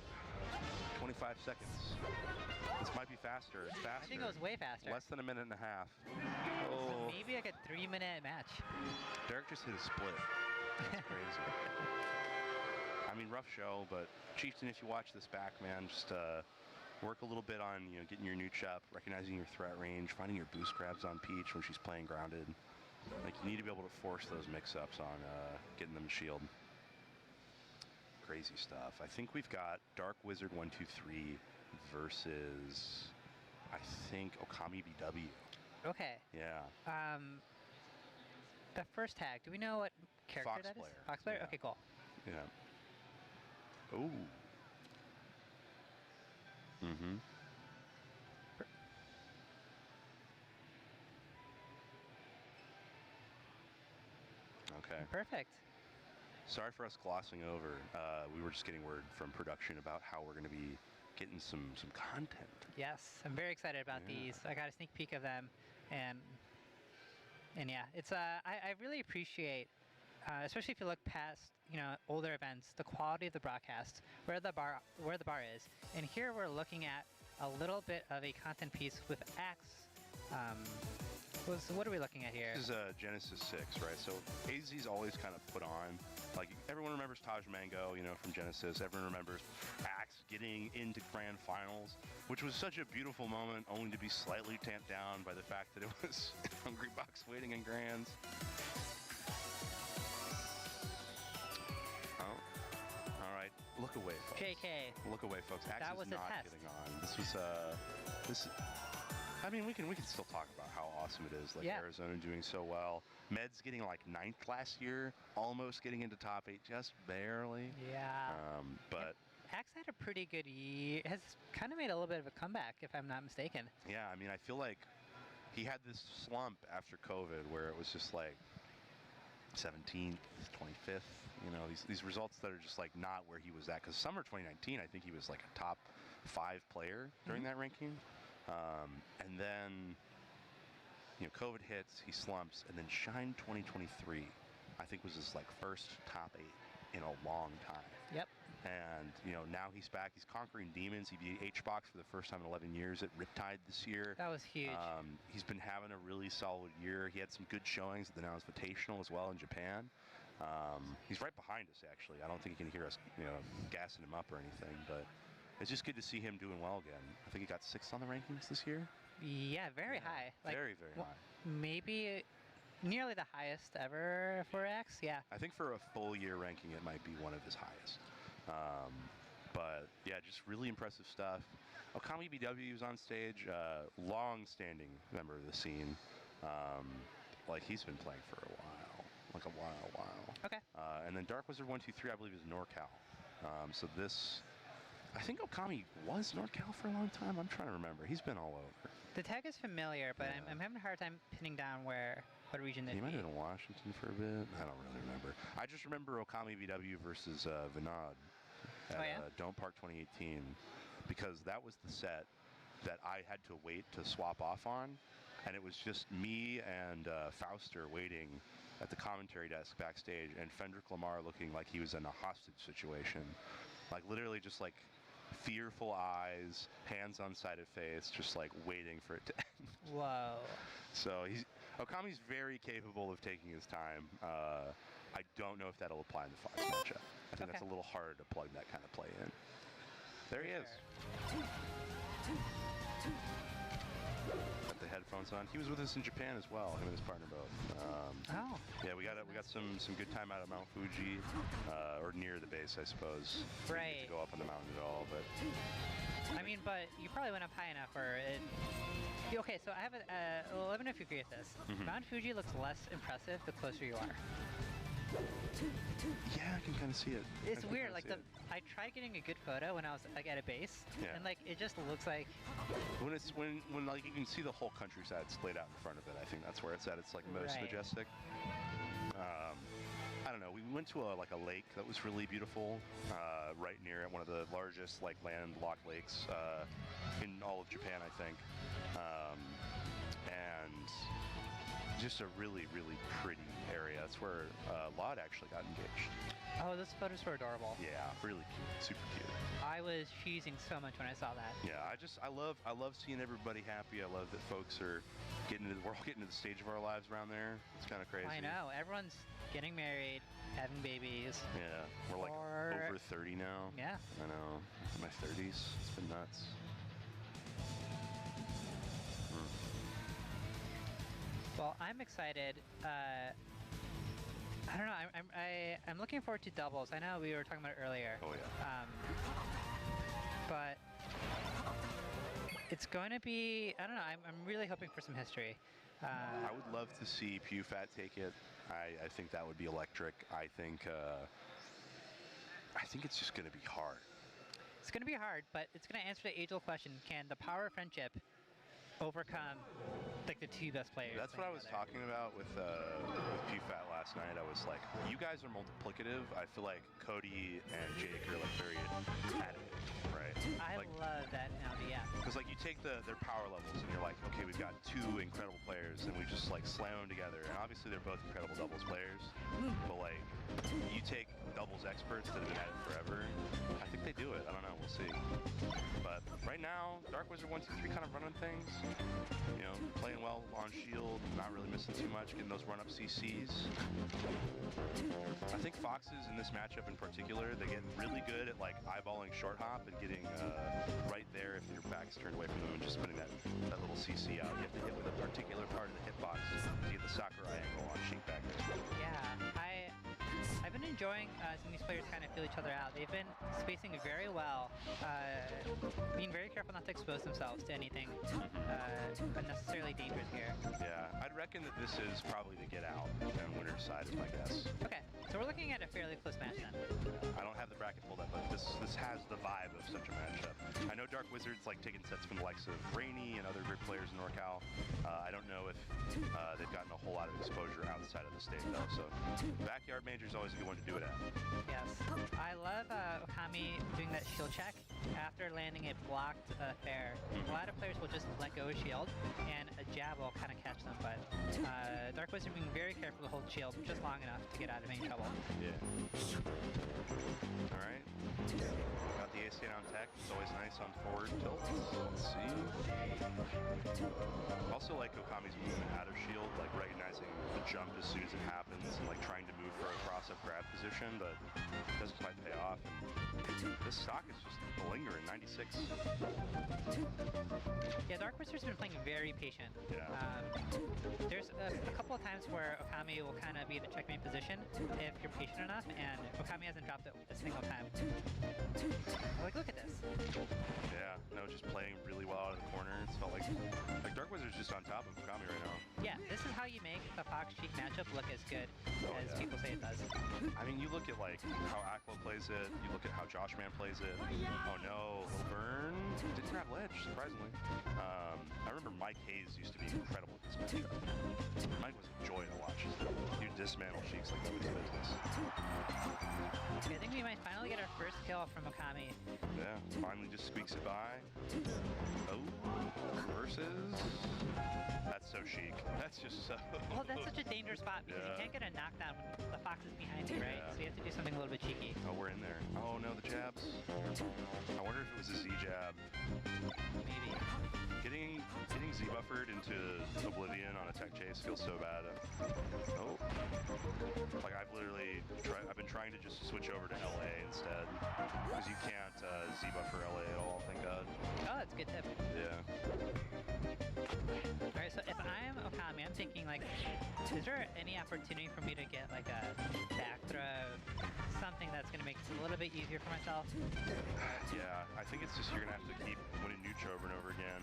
25 seconds. This might be faster. It's faster. I think it was way faster. Less than a minute and a half. Oh. So maybe like a 3-minute match. Derek just hit a split. That's crazy. I mean, rough show, but Chieftain, if you watch this back, man, just work a little bit on, you know, getting your nooch up, recognizing your threat range, finding your boost grabs on Peach when she's playing grounded. Like, you need to be able to force those mix-ups on getting them shield. Crazy stuff. I think we've got Dark Wizard 123 versus, I think, Okami BW. Okay. Yeah. The first tag, do we know what character Fox that player. is? Fox player? Yeah. Okay, cool. Yeah. Ooh. Mm-hmm. Okay. Perfect. Sorry for us glossing over. We were just getting word from production about how we're going to be getting some content. Yes, I'm very excited about these. I got a sneak peek of them, and yeah, it's I really appreciate, especially if you look past, you know, older events, the quality of the broadcast, where the bar is, and here we're looking at a little bit of a content piece with Axe So what are we looking at here? This is Genesis 6, right? So AZ's always kind of put on. Like, everyone remembers Taj Mango, you know, from Genesis. Everyone remembers Axe getting into grand finals, which was such a beautiful moment, only to be slightly tamped down by the fact that it was Hungry Box waiting in grands. Oh, all right. Look away, folks. JK. Look away, folks. Axe That is was a not test. getting on. This was this. I mean, we can still talk about how awesome it is. Like, yeah. Arizona doing so well. Meds getting like 9th last year, almost getting into top 8, just barely. Yeah. But Axe had a pretty good year. Has kind of made a little bit of a comeback, if I'm not mistaken. yeah, I mean, I feel like he had this slump after COVID where it was just like 17th, 25th. You know, these results that are just like not where he was at. Because summer 2019, I think he was like a top 5 player during that ranking. And then, you know, COVID hits, he slumps, and then Shine 2023, I think was his like first top 8 in a long time. Yep. And, you know, now he's back. He's conquering demons. He beat H-Box for the first time in 11 years at Riptide this year. That was huge. He's been having a really solid year. He had some good showings at the Now Invitational as well in Japan. He's right behind us, actually. I don't think he can hear us, you know, gassing him up or anything, but it's just good to see him doing well again. I think he got 6th on the rankings this year. Yeah, very high. Like, very, very high. Maybe nearly the highest ever for Axe. Yeah. I think for a full year ranking, it might be one of his highest. But yeah, just really impressive stuff. Okami BW was on stage, long-standing member of the scene. Like, he's been playing for a while, like a while. Okay. And then Dark Wizard 123, I believe, is NorCal. So this, I think Okami was NorCal for a long time. I'm trying to remember. He's been all over. The tag is familiar, but I'm having a hard time pinning down what region it is. He might have been in Washington for a bit. I don't really remember. I just remember Okami VW versus Vinod at Don't Park 2018, because that was the set that I had to wait to swap off on, and it was just me and Fauster waiting at the commentary desk backstage, and Fendrick Lamar looking like he was in a hostage situation. Like, literally just like fearful eyes, hands on side of face, just like waiting for it to end. Whoa. So Okami's very capable of taking his time. I don't know if that'll apply in the Fox matchup. I think that's a little harder to plug that kind of play in. There he is. Got the headphones on. He was with us in Japan as well. Him and his partner both. Yeah, we got some good time out of Mount Fuji, or near the base, I suppose. Right. Didn't get to go up on the mountain at all, but. I mean, but you probably went up high enough for it. Okay, so I have let me know if you agree with this. Mount Fuji looks less impressive the closer you are. Yeah, I can kind of see it. It's weird. Like, I tried getting a good photo when I was like at a base, and like it just looks like when like you can see the whole countryside splayed out in front of it. I think that's where it's at. It's like most majestic. I don't know. We went to a lake that was really beautiful, right near one of the largest like landlocked lakes in all of Japan, I think, and just a really, really pretty area. That's where Laud actually got engaged. Oh, those photos were adorable. Yeah, really cute, super cute. I was cheesing so much when I saw that. Yeah, I love seeing everybody happy. I love that folks are we're all getting to the stage of our lives around there. It's kind of crazy. I know, everyone's getting married, having babies. Yeah, we're like over 30 now. Yeah. I know, in my 30s. It's been nuts. Well, I'm excited. I don't know. I'm looking forward to doubles. I know we were talking about it earlier. Oh yeah. But it's going to be. I don't know. I'm really hoping for some history. I would love to see PewFat take it. I think that would be electric. I think it's just going to be hard. It's going to be hard, but it's going to answer the age-old question: can the power of friendship overcome like the two best players? That's what I was talking about with PewFat last night. I was like, you guys are multiplicative. I feel like Cody and Jake are like very additive, right? I love that analogy, yeah. Because like you take their power levels and you're like, okay, we've got two incredible players and we just like slam them together. And obviously they're both incredible doubles players, but like you take doubles experts that have been at it forever. I think they do it. I don't know. We'll see. But right now, Dark Wizard 1-2-3 kind of running things. You know, playing well on shield, not really missing too much, getting those run-up CCs. I think Foxes in this matchup in particular, they get really good at like eyeballing short hop and getting right there if your back is turned away from them and just putting that little CC out. You have to hit with a particular part of the hitbox to get the Sakurai angle on Sheik back there. Yeah, I've been enjoying seeing these players kind of feel each other out. They've been spacing very well, being very careful not to expose themselves to anything unnecessarily dangerous here. Yeah, I'd reckon that this is probably the get out and winner's side is my guess. Okay, so we're looking at a fairly close match then. I don't have the bracket pulled up, but this has the vibe of such a matchup. I know Dark Wizard's like taking sets from the likes of Rainy and other great players in NorCal. I don't know if they've gotten a whole lot of exposure outside of the state though, so backyard major is always a good one to do it at. Yes, I love Okami doing that shield check after landing a blocked fair. A lot of players will just let go of shield, and a jab will kind of catch them, but Dark Wizard being very careful to hold shield just long enough to get out of any trouble. Yeah. All right. Got the AC on tech. It's always nice on forward tilt. Let's see. Also like Okami's movement out of shield, like recognizing the jump as soon as it happens and like trying to move for a cross-up grab position, but it doesn't quite pay off. And this stock is just lingering, 96. Yeah, Dark Wizard's been playing very patient. Yeah. There's a couple of times where Okami will kind of be in a checkmate position if you're patient enough, and Okami hasn't dropped it a single time. Like, look at this. Yeah, no, just playing really well out of the corner. It's felt like Dark Wizard's just on top of Okami right now. Yeah, this is how you make the Fox Cheek matchup look as good as people say it does. I mean, you look at like how Aqua plays it, you look at how Josh Man plays it. Oh no, little burn. Didn't grab ledge, surprisingly. I remember Mike Hayes used to be incredible at this matchup. Mike was a joy to watch. He'd dismantle Sheiks like nobody's business. Okay, I think we might finally get our first kill from Okami. Yeah, finally just squeaks it by. Oh, versus. That's so chic. That's just so. Well, that's such a dangerous spot because you can't get a knockdown when the fox is behind you, right? So you have to do something a little bit cheeky. Oh, we're in there. Oh no, the jabs. I wonder if it was a Z jab. Maybe. Getting Z buffered into oblivion on a tech chase feels so bad. Oh, like I've been trying to just switch over to LA instead because you can't Z buffer LA at all. Thank God. Oh, that's a good tip. Yeah. All right, so if I'm Okami, I'm thinking like, is there any opportunity for me to get like a back throw, something that's gonna make it a little bit easier for myself? Yeah, I think it's just you're gonna have to keep winning neutral over and over again.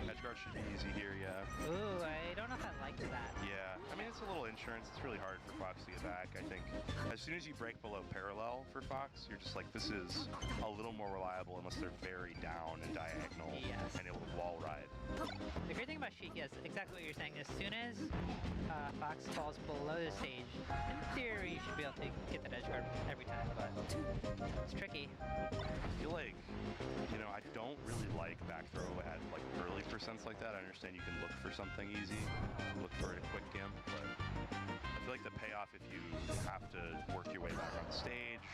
Edge guard should be easy here, yeah. Ooh, I don't know if I like that. Yeah, I mean, it's a little insurance. It's really hard for Fox to get back. I think as soon as you break below parallel for Fox, you're just like, this is a little more reliable unless they're very down and diagonal and able to wall ride. The great thing about Sheik is exactly what you're saying. As soon as Fox falls below the stage, in theory, you should be able to get that edge guard every time, but it's tricky. I feel like, you know, I don't really like back throw at like early percents like that. I understand you can look for something easy, look for a quick gimp, but I feel like the payoff if you have to work your way back on the stage,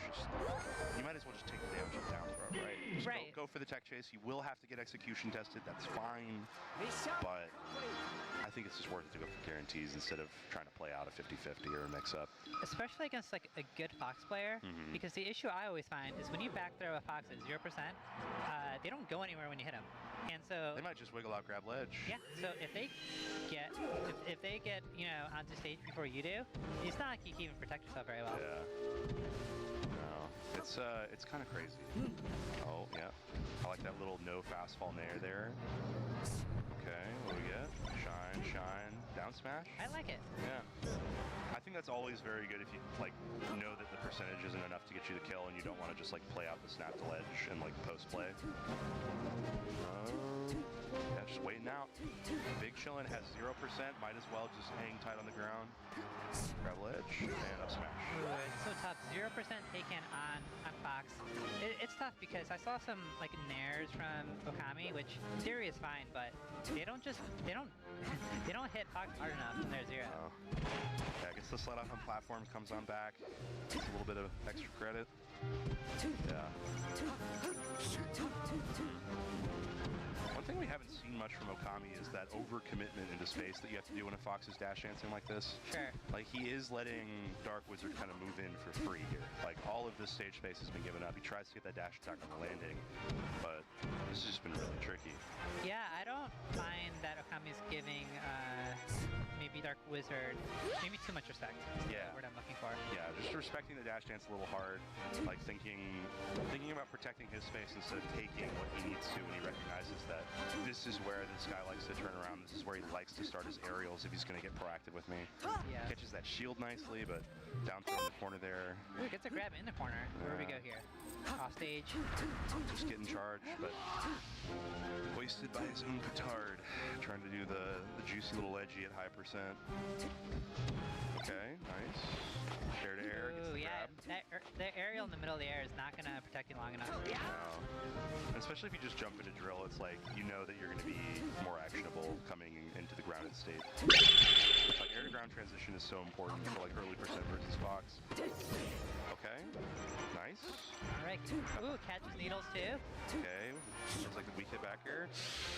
you might as well just take the damage of down throw, right? Just go for the tech chase. You will have to get execution tested. That's fine, but I think it's just worth it to go for guarantees instead of trying to play out a 50-50 or a mix-up. Especially against like a good Fox player, because the issue I always find is when you back throw a Fox at 0%, they don't go anywhere when you hit them. And so they might just wiggle out, grab ledge. Yeah. So if they get, you know, onto stage before you do, it's not like you can even protect yourself very well. Yeah. No, it's kind of crazy. Oh yeah, I like that little no fast fall nair there. Okay, what do we get? Shine, shine, down smash. I like it. Yeah. I think that's always very good if you like know that the percentage isn't enough to get you the kill and you don't want to just like play out the snap to ledge and like post play. Yeah, just waiting out. Big chillin' has 0%. Might as well just hang tight on the ground. Grab ledge and up smash. Ooh, it's so tough. 0% taken on Fox. It's tough because I saw some like nairs from Okami, which in theory is fine, but they don't they don't hit Fox hard enough when they're 0. Oh. Yeah, I guess the slide off on platform comes on back. It's a little bit of extra credit. Yeah. much from Okami is that overcommitment into space that you have to do when a fox is dash dancing like this. Sure. Like, he is letting Dark Wizard kind of move in for free here. Like, all of this stage space has been given up. He tries to get that dash attack on the landing, but this has just been really tricky. Yeah, I don't mind that Okami's giving maybe Dark Wizard maybe too much respect. Yeah. That's the word I'm looking for. Yeah, just respecting the dash dance a little hard, like thinking about protecting his space instead of taking what he needs to when he recognizes that this is where this guy likes to turn around, this is where he likes to start his aerials if he's going to get proactive with me. Yeah. Catches that shield nicely, but down throw in the corner there. Ooh, gets a grab in the corner. Where do we go here? Off stage. Just getting charged, but wasted by his own petard. Trying to do the juicy little edgy at high percent. Okay, nice. Air to air. Ooh, yeah. The aerial in the middle of the air is not going to protect you long enough. No. And especially if you just jump into drill, it's like, you know that you're going to be more actionable coming into the grounded state. Like, air to ground transition is so important for like early percent versus Fox. Okay, nice. All right. Ooh, catches needles too. Okay, looks like the weak hit back here.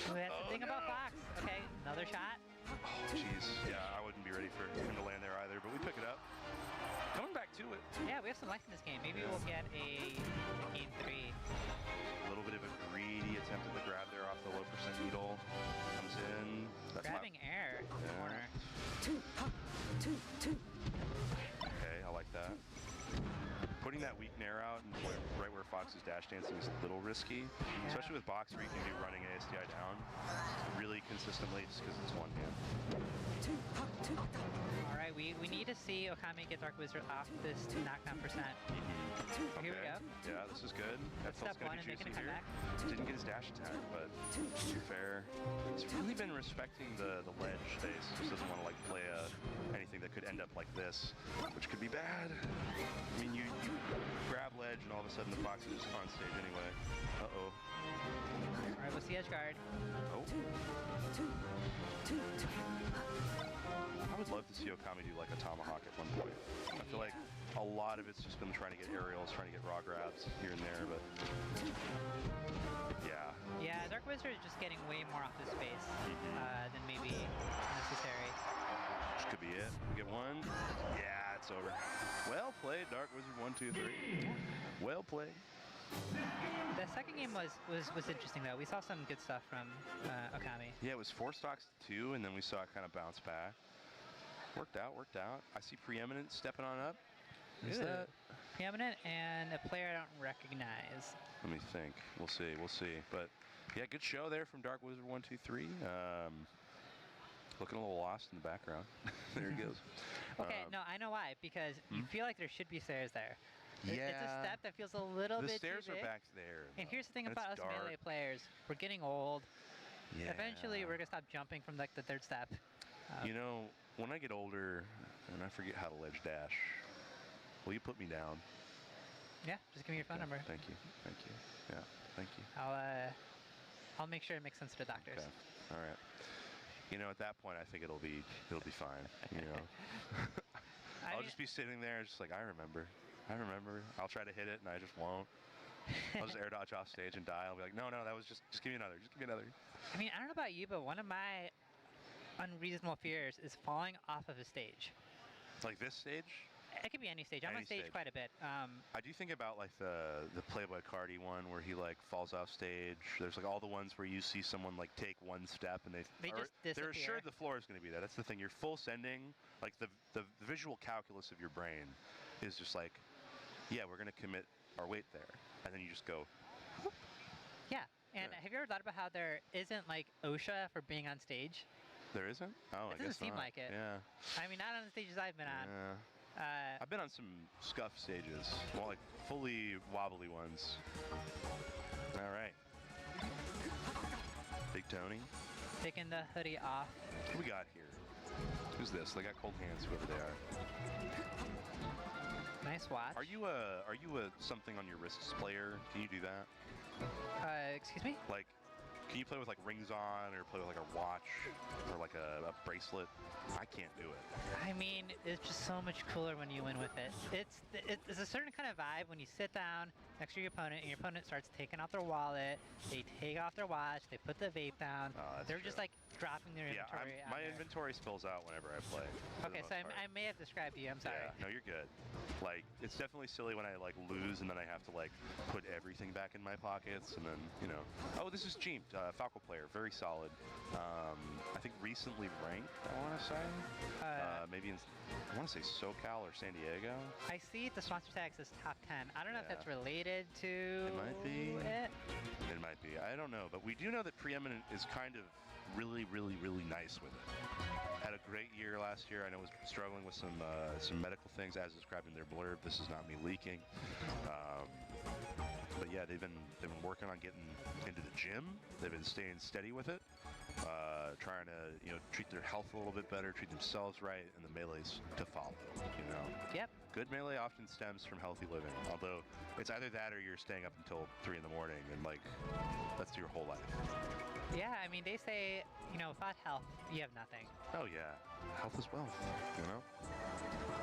Ooh, that's the thing about Fox. Okay, another shot. Oh, jeez. Yeah, I wouldn't be ready for him to land there either, but we pick it up. Coming back to it. Yeah, we have some life in this game. Maybe we'll get a game 3. A little bit of a greedy attempt at the grab there off the low percent needle. Comes in. That's Grabbing air in the corner. Okay, I like that. Putting that weak nair out and right where Fox is dash dancing is a little risky, especially with box where you can be running an ASDI down really consistently just because it's one hand. All right, we need to see Okami get Dark Wizard off this knockdown percent. Here we go. Yeah, this is good. That feels Step one gonna be and making juicy a here. comeback. Didn't get his dash attack, but to be fair, he's really been respecting the ledge space. Just doesn't want to like play anything that could end up like this, which could be bad. I mean, you grab ledge and all of a sudden the fox is on stage anyway. Uh-oh. All right, what's the edge guard? Oh. I would love to see Okami do like a tomahawk at one point. I feel like a lot of it's just been trying to get aerials, trying to get raw grabs here and there, but yeah. Yeah, Dark Wizard is just getting way more off this space than maybe necessary. Which could be it. We get one. Yeah, it's over. Well played, Dark Wizard 1, 2, 3. Well played. The second game was interesting though. We saw some good stuff from Okami. Yeah, it was 4 stocks to 2, and then we saw it kind of bounce back. Worked out. I see Preeminent stepping on up. Is that Preeminent and a player I don't recognize? Let me think. We'll see. But yeah, good show there from Dark Wizard 1, 2, 3. Looking a little lost in the background. There he goes. Okay, no, I know why. Because you feel like there should be stairs there. Yeah. It's a step that feels a little bit The stairs too big. are back there. And here's the thing And about it's us dark. melee players. We're getting old. Yeah. Eventually, we're going to stop jumping from like the 3rd step. You know, when I get older and I forget how to ledge dash, will you put me down? Yeah, just give me your phone number. Thank you. Yeah, thank you. I'll make sure it makes sense to the doctors. Okay. All right. You know, at that point, I think it'll be fine. You know, I'll just be sitting there, just like I remember. I'll try to hit it, and I just won't. I'll just air dodge off stage and die. I'll be like, no, that was just give me another. I mean, I don't know about you, but one of my unreasonable fears is falling off of a stage. Like this stage? It could be any stage. I'm on stage quite a bit. I do think about like the Playboy Cardi one where he like falls off stage. There's like all the ones where you see someone like take one step and they just disappear. They're assured the floor is going to be there. That's the thing. You're full sending. Like the visual calculus of your brain is just like, yeah, we're going to commit our weight there, and then you just go. Whoop. Yeah. And have you ever thought about how there isn't like OSHA for being on stage? There isn't? Oh, I guess not. It doesn't seem like it. Yeah. I mean, not on the stages I've been on. Yeah. I've been on some scuff stages, well, like fully wobbly ones. All right. Big Tony. Taking the hoodie off. What we got here? Who's this? They got cold hands, whoever they are. Nice watch. Are you a something on your wrists player? Can you do that? Excuse me? Like, Can you play with like rings on, or play with like a watch, or like a bracelet? I can't do it. I mean, it's just so much cooler when you win with it. It's a certain kind of vibe when you sit down next to your opponent and your opponent starts taking out their wallet, they take off their watch, they put the vape down. Oh, they're just like dropping their inventory out my there. inventory spills out whenever I play. Okay, so I may have described you. I'm sorry. Yeah, no, you're good. Like, it's definitely silly when I like lose and then I have to like put everything back in my pockets, and then, you know. Oh, this is Jeep, Falco player, very solid. I think recently ranked, I want to say. Maybe in, I want to say SoCal or San Diego. I see the sponsor tag says top 10. I don't know if that's related to It might be. it. It might be. I don't know, but we do know that Preeminent is kind of really nice with it. Had a great year last year. I know it was struggling with some medical things, as described in their blurb. This is not me leaking. But yeah, they've been working on getting into the gym. They've been staying steady with it, trying to treat their health a little bit better, treat themselves right, and the melees to follow. Yep. Good melee often stems from healthy living. Although it's either that or you're staying up until 3 in the morning and like that's your whole life. Yeah, I mean they say without health you have nothing. Oh yeah, health is wealth.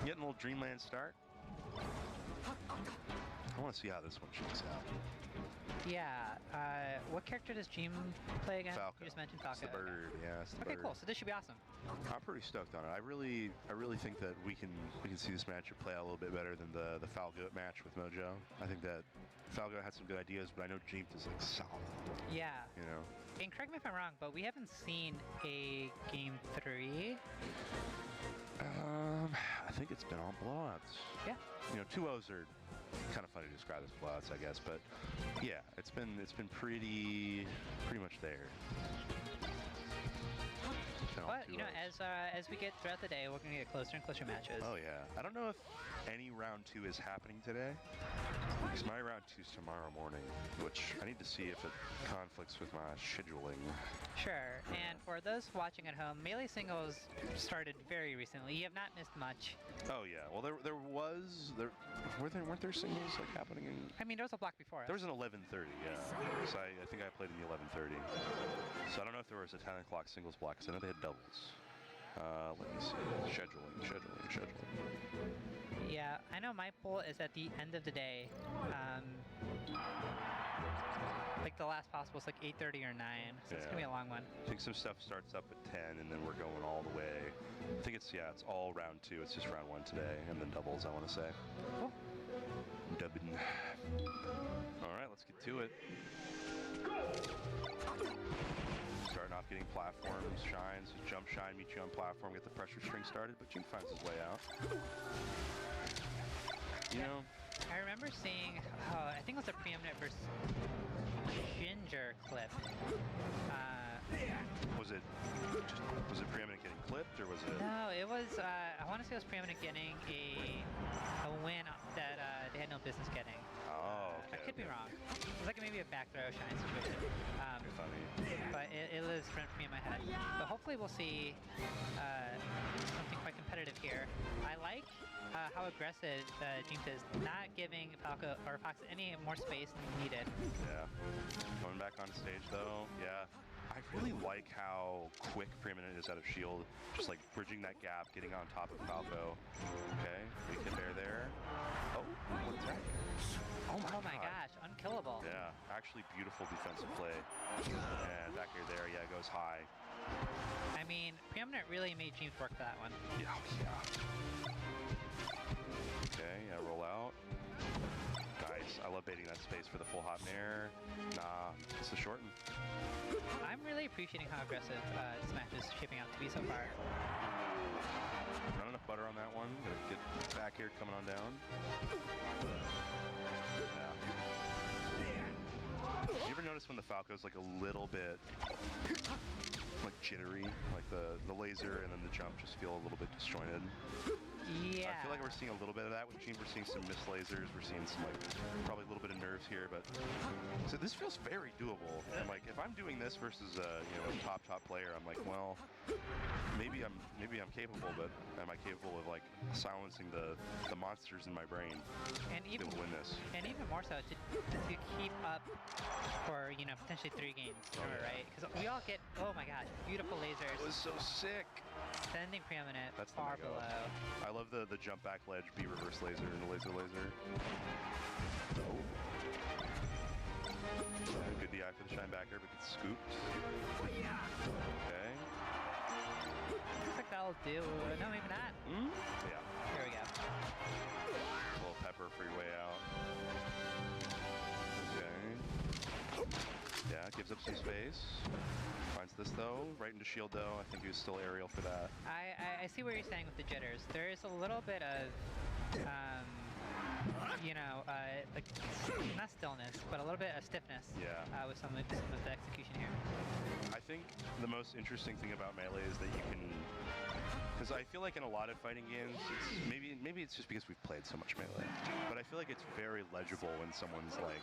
Getting a little Dreamland start. I want to see how this one shakes out. Yeah. What character does Jeem play again? Falco. You just mentioned Falco. It's the bird. Okay. Yeah, it's the Okay, bird. cool. So this should be awesome. I'm pretty stoked on it. I really think that we can see this matchup play out a little bit better than the Falco match with Mojo. I think that Falco had some good ideas, but I know Jeep is like solid. Yeah. And correct me if I'm wrong, but we haven't seen a game 3. I think it's been all blowouts. Yeah. 2-0s are kind of funny to describe as blowouts, I guess, but yeah, it's been pretty much there. But as we get throughout the day, we're gonna get closer and closer matches. Oh yeah. I don't know if any round 2 is happening today. Because my round 2 is tomorrow morning, which I need to see if it conflicts with my scheduling. Sure. And for those watching at home, Melee Singles started very recently. You have not missed much. Oh yeah. Well, weren't there singles like happening in? I mean, there was a block before. There was an 11:30. Yeah. So I think I played in the 11:30. So I don't know if there was a 10 o'clock singles block. Because I know they had doubles. Let me see. Scheduling. Yeah, I know my poll is at the end of the day. Like the last possible is like 8:30 or 9, so it's gonna be a long one. I think some stuff starts up at 10, and then we're going all the way. I think it's all round 2. It's just round 1 today, and then doubles. I want to say. Cool. Dubbing. All right, let's get to it. Starting off getting platforms, shines, jump shine, meet you on platform, get the pressure string started, but Jing finds his way out. I remember seeing, I think it was a Preeminent versus Ginger clip. Was it Preeminent getting clipped, or was it? No, it was, I want to say it was Preeminent getting a win that they had no business getting. Oh, okay. I could be wrong. It was like maybe a back throw shine situation. Funny. But it was rent free in my head. But hopefully we'll see something quite competitive here. I like how aggressive Jeep is, not giving Falco or Fox any more space than needed. Yeah. Going back on stage though, yeah. I really like how quick Preeminent is out of shield, just like bridging that gap, getting on top of Falco. Okay, we can bear there. Oh, what's that? Oh my gosh, unkillable. Yeah, actually beautiful defensive play. And back here there, yeah, goes high. I mean, Preeminent really made Jeep work for that one. Yeah. Okay, yeah, roll out. Nice. I love baiting that space for the full hop nair. Nah, it's the shorten. I'm really appreciating how aggressive this match is shaping out to be so far. Not enough butter on that one. Gotta get back here coming on down. Yeah. You ever notice when the Falco's like a little bit like jittery, like the laser and then the jump just feel a little bit disjointed? Yeah. I feel like we're seeing a little bit of that with Gene. We're seeing some missed lasers. We're seeing some probably a little bit of nerves here, but so this feels very doable. And like if I'm doing this versus a top player, I'm like, well, maybe I'm capable, but am I capable of like silencing the monsters in my brain and to win this? And even more so to keep up for potentially potentially 3 games, right? Because we all get, oh my god, beautiful lasers. It was so sick. Sending preeminent That's far the below. I love the jump back ledge, B reverse laser, and the laser. Oh. Good DI for the shine backer, but gets scooped. Okay. Looks like that'll do. No, maybe not. Yeah. Here we go. A little pepper for your way out. Okay. Yeah, gives up some space. Finds this though, right into shield though. I think he was still aerial for that. I see what you're saying with the jitters. There is a little bit of, you know, like not stillness, but a little bit of stiffness. Yeah. With some of the execution here. I think the most interesting thing about Melee is that you can, because I feel like in a lot of fighting games, maybe it's just because we've played so much Melee, but I feel like it's very legible when someone's like,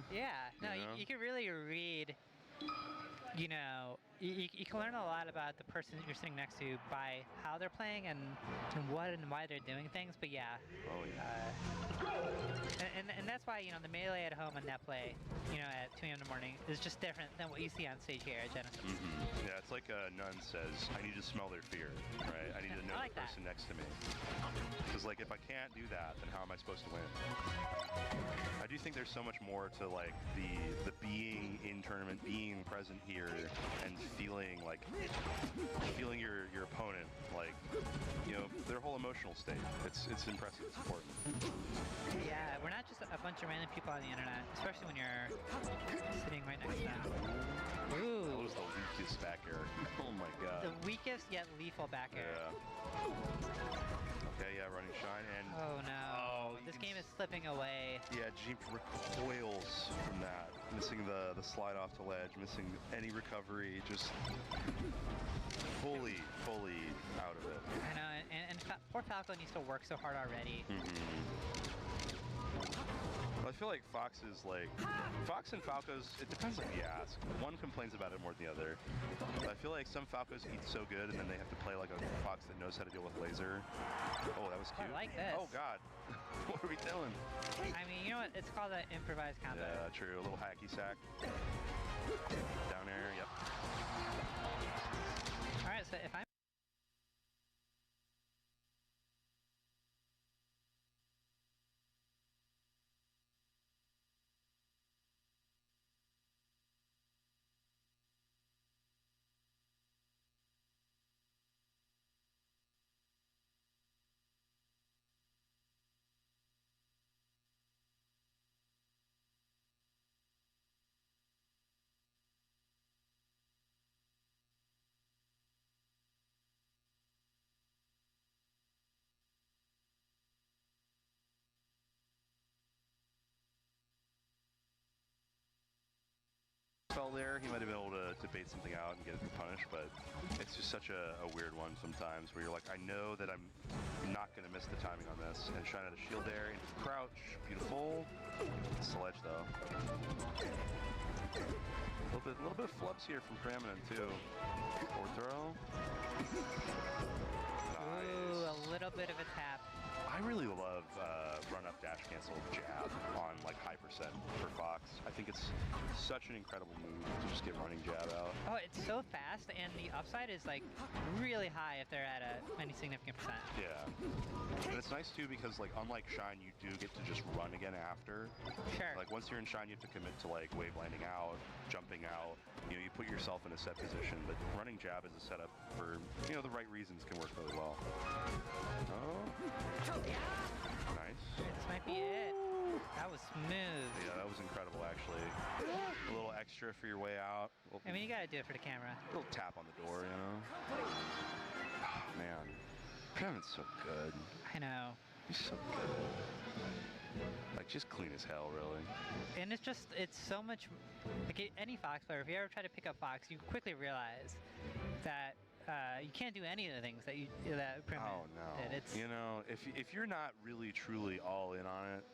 yeah, no, you know? you can really read, you know, you can learn a lot about the person you're sitting next to by how they're playing and what and why they're doing things, but yeah. Oh, yeah. And that's why, you know, the Melee at home and net play, you know, at 2 a.m. in the morning is just different than what you see on stage here at Genesis. Yeah, it's like Nun says, I need to smell their fear, right? I need to know like the person next to me. Because, like, if I can't do that, then how am I supposed to win? I do think there's so much more to, like, the being in tournament, being present here, and feeling your opponent, like, you know, their whole emotional state. It's impressive. It's important. Yeah, we're not just a bunch of random people on the internet, especially when you're sitting right next to them. Ooh. That was the weakest back air. Oh my god. The weakest yet lethal back air. Yeah. Okay, yeah, running shine and. Oh no. This game is slipping away. Yeah, Jeep recoils from that. Missing the slide off to ledge, missing any recovery, just fully out of it. I know, and poor Falco needs to work so hard already. Well, I feel like Fox and Falcos, it depends on who you ask. One complains about it more than the other. But I feel like some Falcos eat so good and then they have to play like a Fox that knows how to deal with laser. Oh, that was cute. I like this. Oh god. What are we doing? I mean, you know what? It's called an improvised combo. Yeah, true. A little hacky sack. Down air, yep. Alright, so if I'm fell there, he might have been able to bait something out and get it punished, but it's just such a weird one sometimes where you're like, I know that I'm not going to miss the timing on this, and trying to shield there into the crouch, beautiful. Sledge though. A little bit of flubs here from Preeminent too. Forward throw. Nice. Ooh, a little bit of a tap. I really love run up dash cancel jab on like high percent for Fox. I think it's such an incredible move to just get running jab out. Oh, it's so fast, and the upside is like really high if they're at any significant percent. Yeah. And it's nice too because like unlike Shine, you do get to just run again after. Sure. Like once you're in Shine, you have to commit to like wave landing out, jumping out. You know, you put yourself in a set position, but running jab as a setup for, you know, the right reasons can work really well. Oh. Nice. This might be it. That was smooth. Yeah, that was incredible actually. A little extra for your way out. I mean, you gotta do it for the camera. A little tap on the door, you know? Oh, man. Preeminent's so good. I know. He's so good. Like, just clean as hell, really. And it's just, it's so much, like any Fox player, if you ever try to pick up Fox, you quickly realize that you can't do any of the things that Preeminent Oh, no. did. It's, you know, if you're not really, truly all in on it,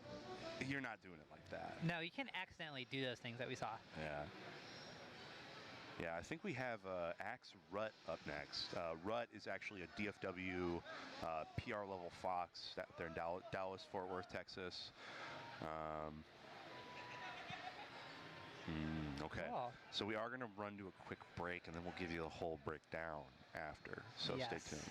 you're not doing it like that. no, you can't accidentally do those things that we saw. Yeah. Yeah, I think we have Axe Rut up next. Rut is actually a DFW PR level Fox out there in Dallas, Fort Worth, Texas. Okay. Cool. So we are going to run to a quick break, and then we'll give you the whole breakdown after. So stay Yes. tuned.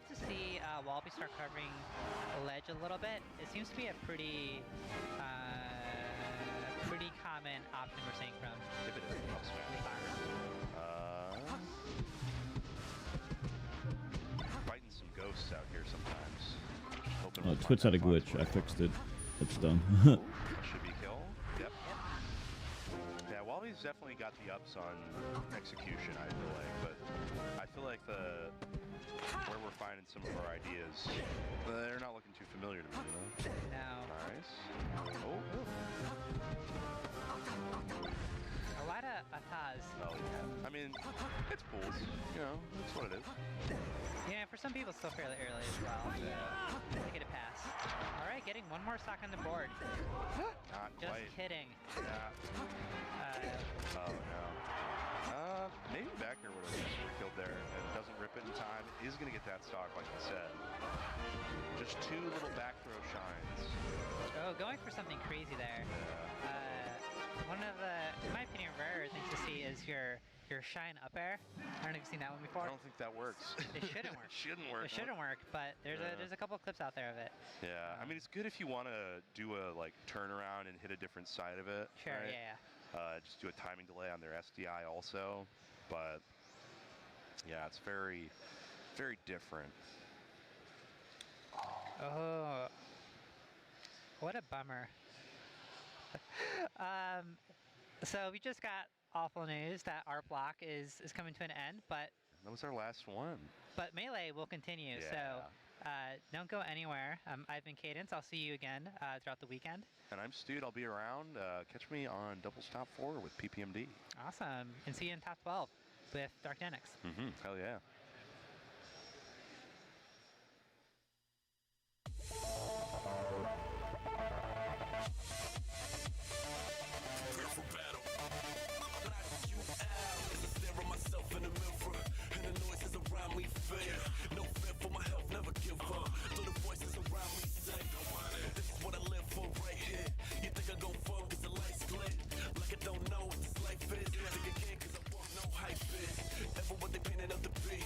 love to see Wallaby start covering ledge a little bit. It seems to be a pretty common option we're seeing from fighting some ghosts out here sometimes. Oh, Twit's had a glitch. I fixed it. It's done. Should be kill. Yep. Yeah, Wallaby's definitely got the ups on execution, I feel like, but I feel like where we're finding some of our ideas, they're not looking too familiar to me, you know? No. Nice. Oh. A lot of atas. Oh, yeah. I mean, it's pools. You know, that's what it is. Yeah, for some people, it's still fairly early as well. Yeah. They get a pass. All right, getting one more stock on the board. Not Just quite. kidding. Yeah. Oh, no. Maybe back here would have killed there and doesn't rip it in time. Is going to get that stock, like you said. Just two little back throw shines. Oh, going for something crazy there. One of the, in my opinion, rarer things to see is your shine up air. I don't know if you've seen that one before. I don't think that works. It shouldn't work. Shouldn't work. It shouldn't work, but there's a couple of clips out there of it. Yeah, I mean, it's good if you want to do a like turnaround and hit a different side of it. Sure, right? yeah. Just do a timing delay on their SDI also, but yeah, it's very, very different. Oh, what a bummer. So we just got awful news that our block is coming to an end, but that was our last one. But Melee will continue, Yeah. so don't go anywhere. I've been Cadence. I'll see you again throughout the weekend. And I'm Stu. I'll be around. Catch me on Doubles Top 4 with PPMD. Awesome. And see you in Top 12 with Dark Dynamics. Hell yeah. No fear for my health, never give up. Though the voices around me say, this is what I live for right here. You think I go fuck cause the lights split? Like I don't know what this life is. Think I can cause I walk no hype is. Ever what they painted up to be.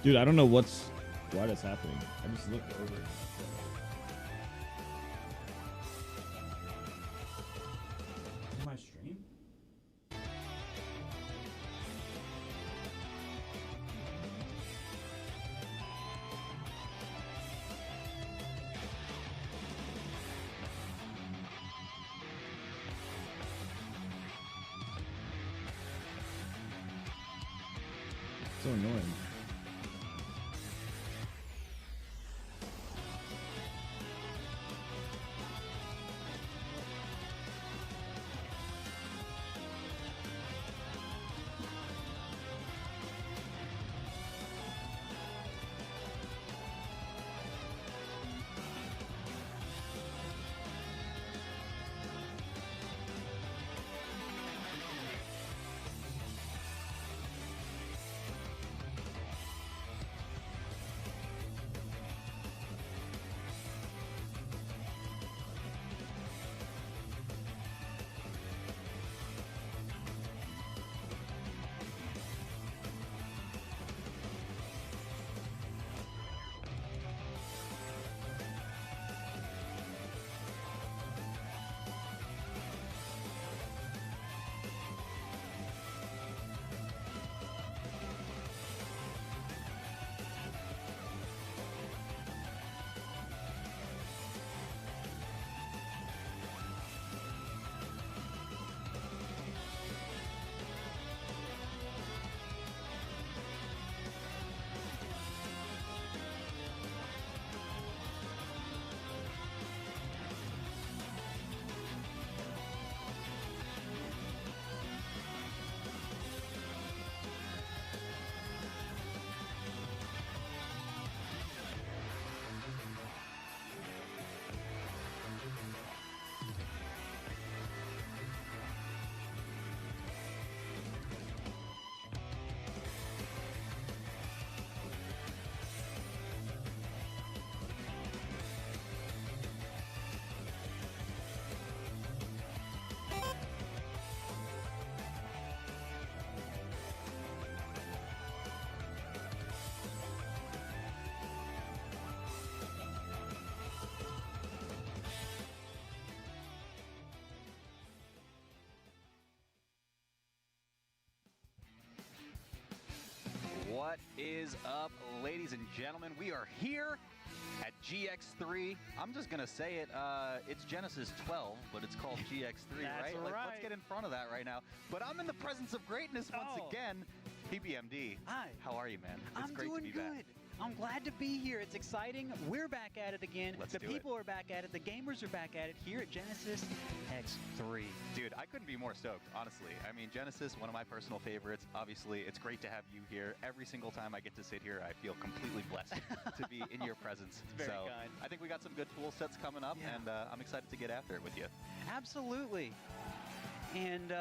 Dude, I don't know why that's happening. I just looked over. My stream? So annoying. What is up, ladies and gentlemen? We are here at GX3. I'm just gonna say it. It's Genesis 12, but it's called GX3, right? Like, let's get in front of that right now. But I'm in the presence of greatness once again. PBMD. Hi. How are you, man? It's I'm great doing to be good. back. I'm glad to be here. It's exciting. We're back at it again. Let's the do people are back at it. The gamers are back at it here at Genesis X3. Dude, I couldn't be more stoked, honestly. I mean, Genesis, one of my personal favorites. Obviously, it's great to have you here. Every single time I get to sit here, I feel completely blessed to be in your presence. It's very kind. I think we got some good tool sets coming up, and I'm excited to get after it with you. Absolutely. And,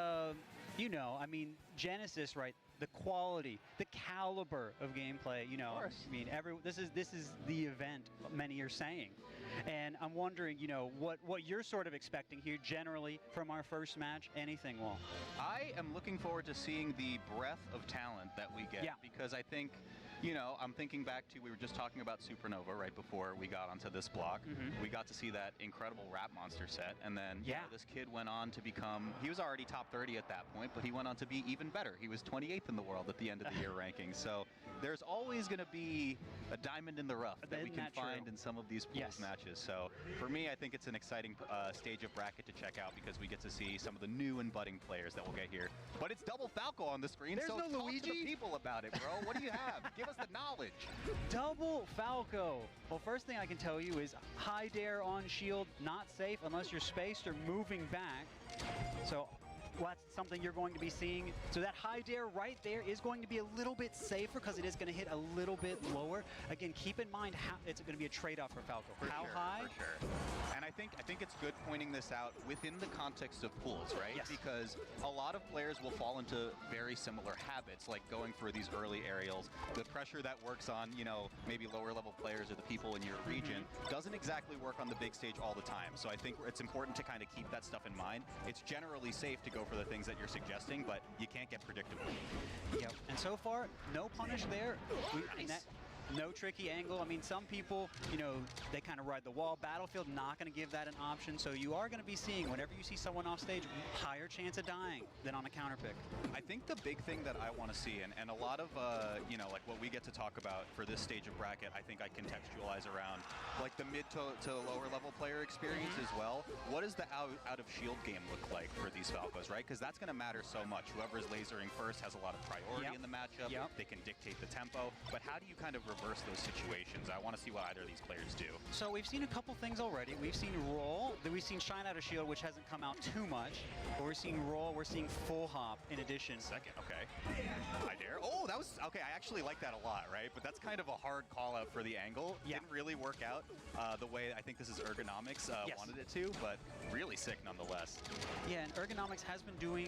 you know, I mean, Genesis, right? The quality, the caliber of gameplay, you know, I mean, this is the event, many are saying. And I'm wondering, you know, what you're sort of expecting here generally from our first match. Anything, Wall? I am looking forward to seeing the breadth of talent that we get, because I think, you know, I'm thinking back to, we were just talking about Supernova right before we got onto this block. We got to see that incredible Rap Monster set, and then you know, this kid went on to become, he was already top 30 at that point, but he went on to be even better. He was 28th in the world at the end of the year rankings. So there's always going to be a diamond in the rough that we can find in some of these pools matches. So for me, I think it's an exciting stage of bracket to check out, because we get to see some of the new and budding players that we'll get here. But it's double Falco on the screen, There's so no talk Luigi? to the people about it, bro. What do you have? Give us the knowledge. Double Falco. Well, first thing I can tell you is high dare on shield, not safe unless you're spaced or moving back. So that's something you're going to be seeing. So that high dare right there is going to be a little bit safer, because it is going to hit a little bit lower. Again, keep in mind how it's going to be a trade-off for Falco. How high? For sure. And I think it's good pointing this out within the context of pools, right? Because a lot of players will fall into very similar habits, like going for these early aerials. The pressure that works on, you know, maybe lower level players or the people in your region doesn't exactly work on the big stage all the time. So I think it's important to kind of keep that stuff in mind. It's generally safe to go for the things that you're suggesting, but you can't get predictable. Yep. And so far, no punish there. No tricky angle. I mean, some people, you know, they kind of ride the wall. Battlefield not going to give that an option. So you are going to be seeing, whenever you see someone off stage, higher chance of dying than on a counter pick. I think the big thing that I want to see, and a lot of, you know, like what we get to talk about for this stage of bracket, I think I contextualize around like the mid to lower level player experience as well. What does the out of shield game look like for these Falcos, right? Because that's going to matter so much. Whoever's lasering first has a lot of priority in the matchup. They can dictate the tempo. But how do you kind of reverse those situations? I want to see what either of these players do. So we've seen a couple things already. We've seen roll, then we've seen shine out of shield, which hasn't come out too much. But we're seeing roll, we're seeing full hop in addition. Second, okay. I dare. Oh, that was, okay, I actually like that a lot, right? But that's kind of a hard call out for the angle. Didn't really work out the way I think this is Ergonomics wanted it to, but really sick nonetheless. Yeah, and Ergonomics has been doing,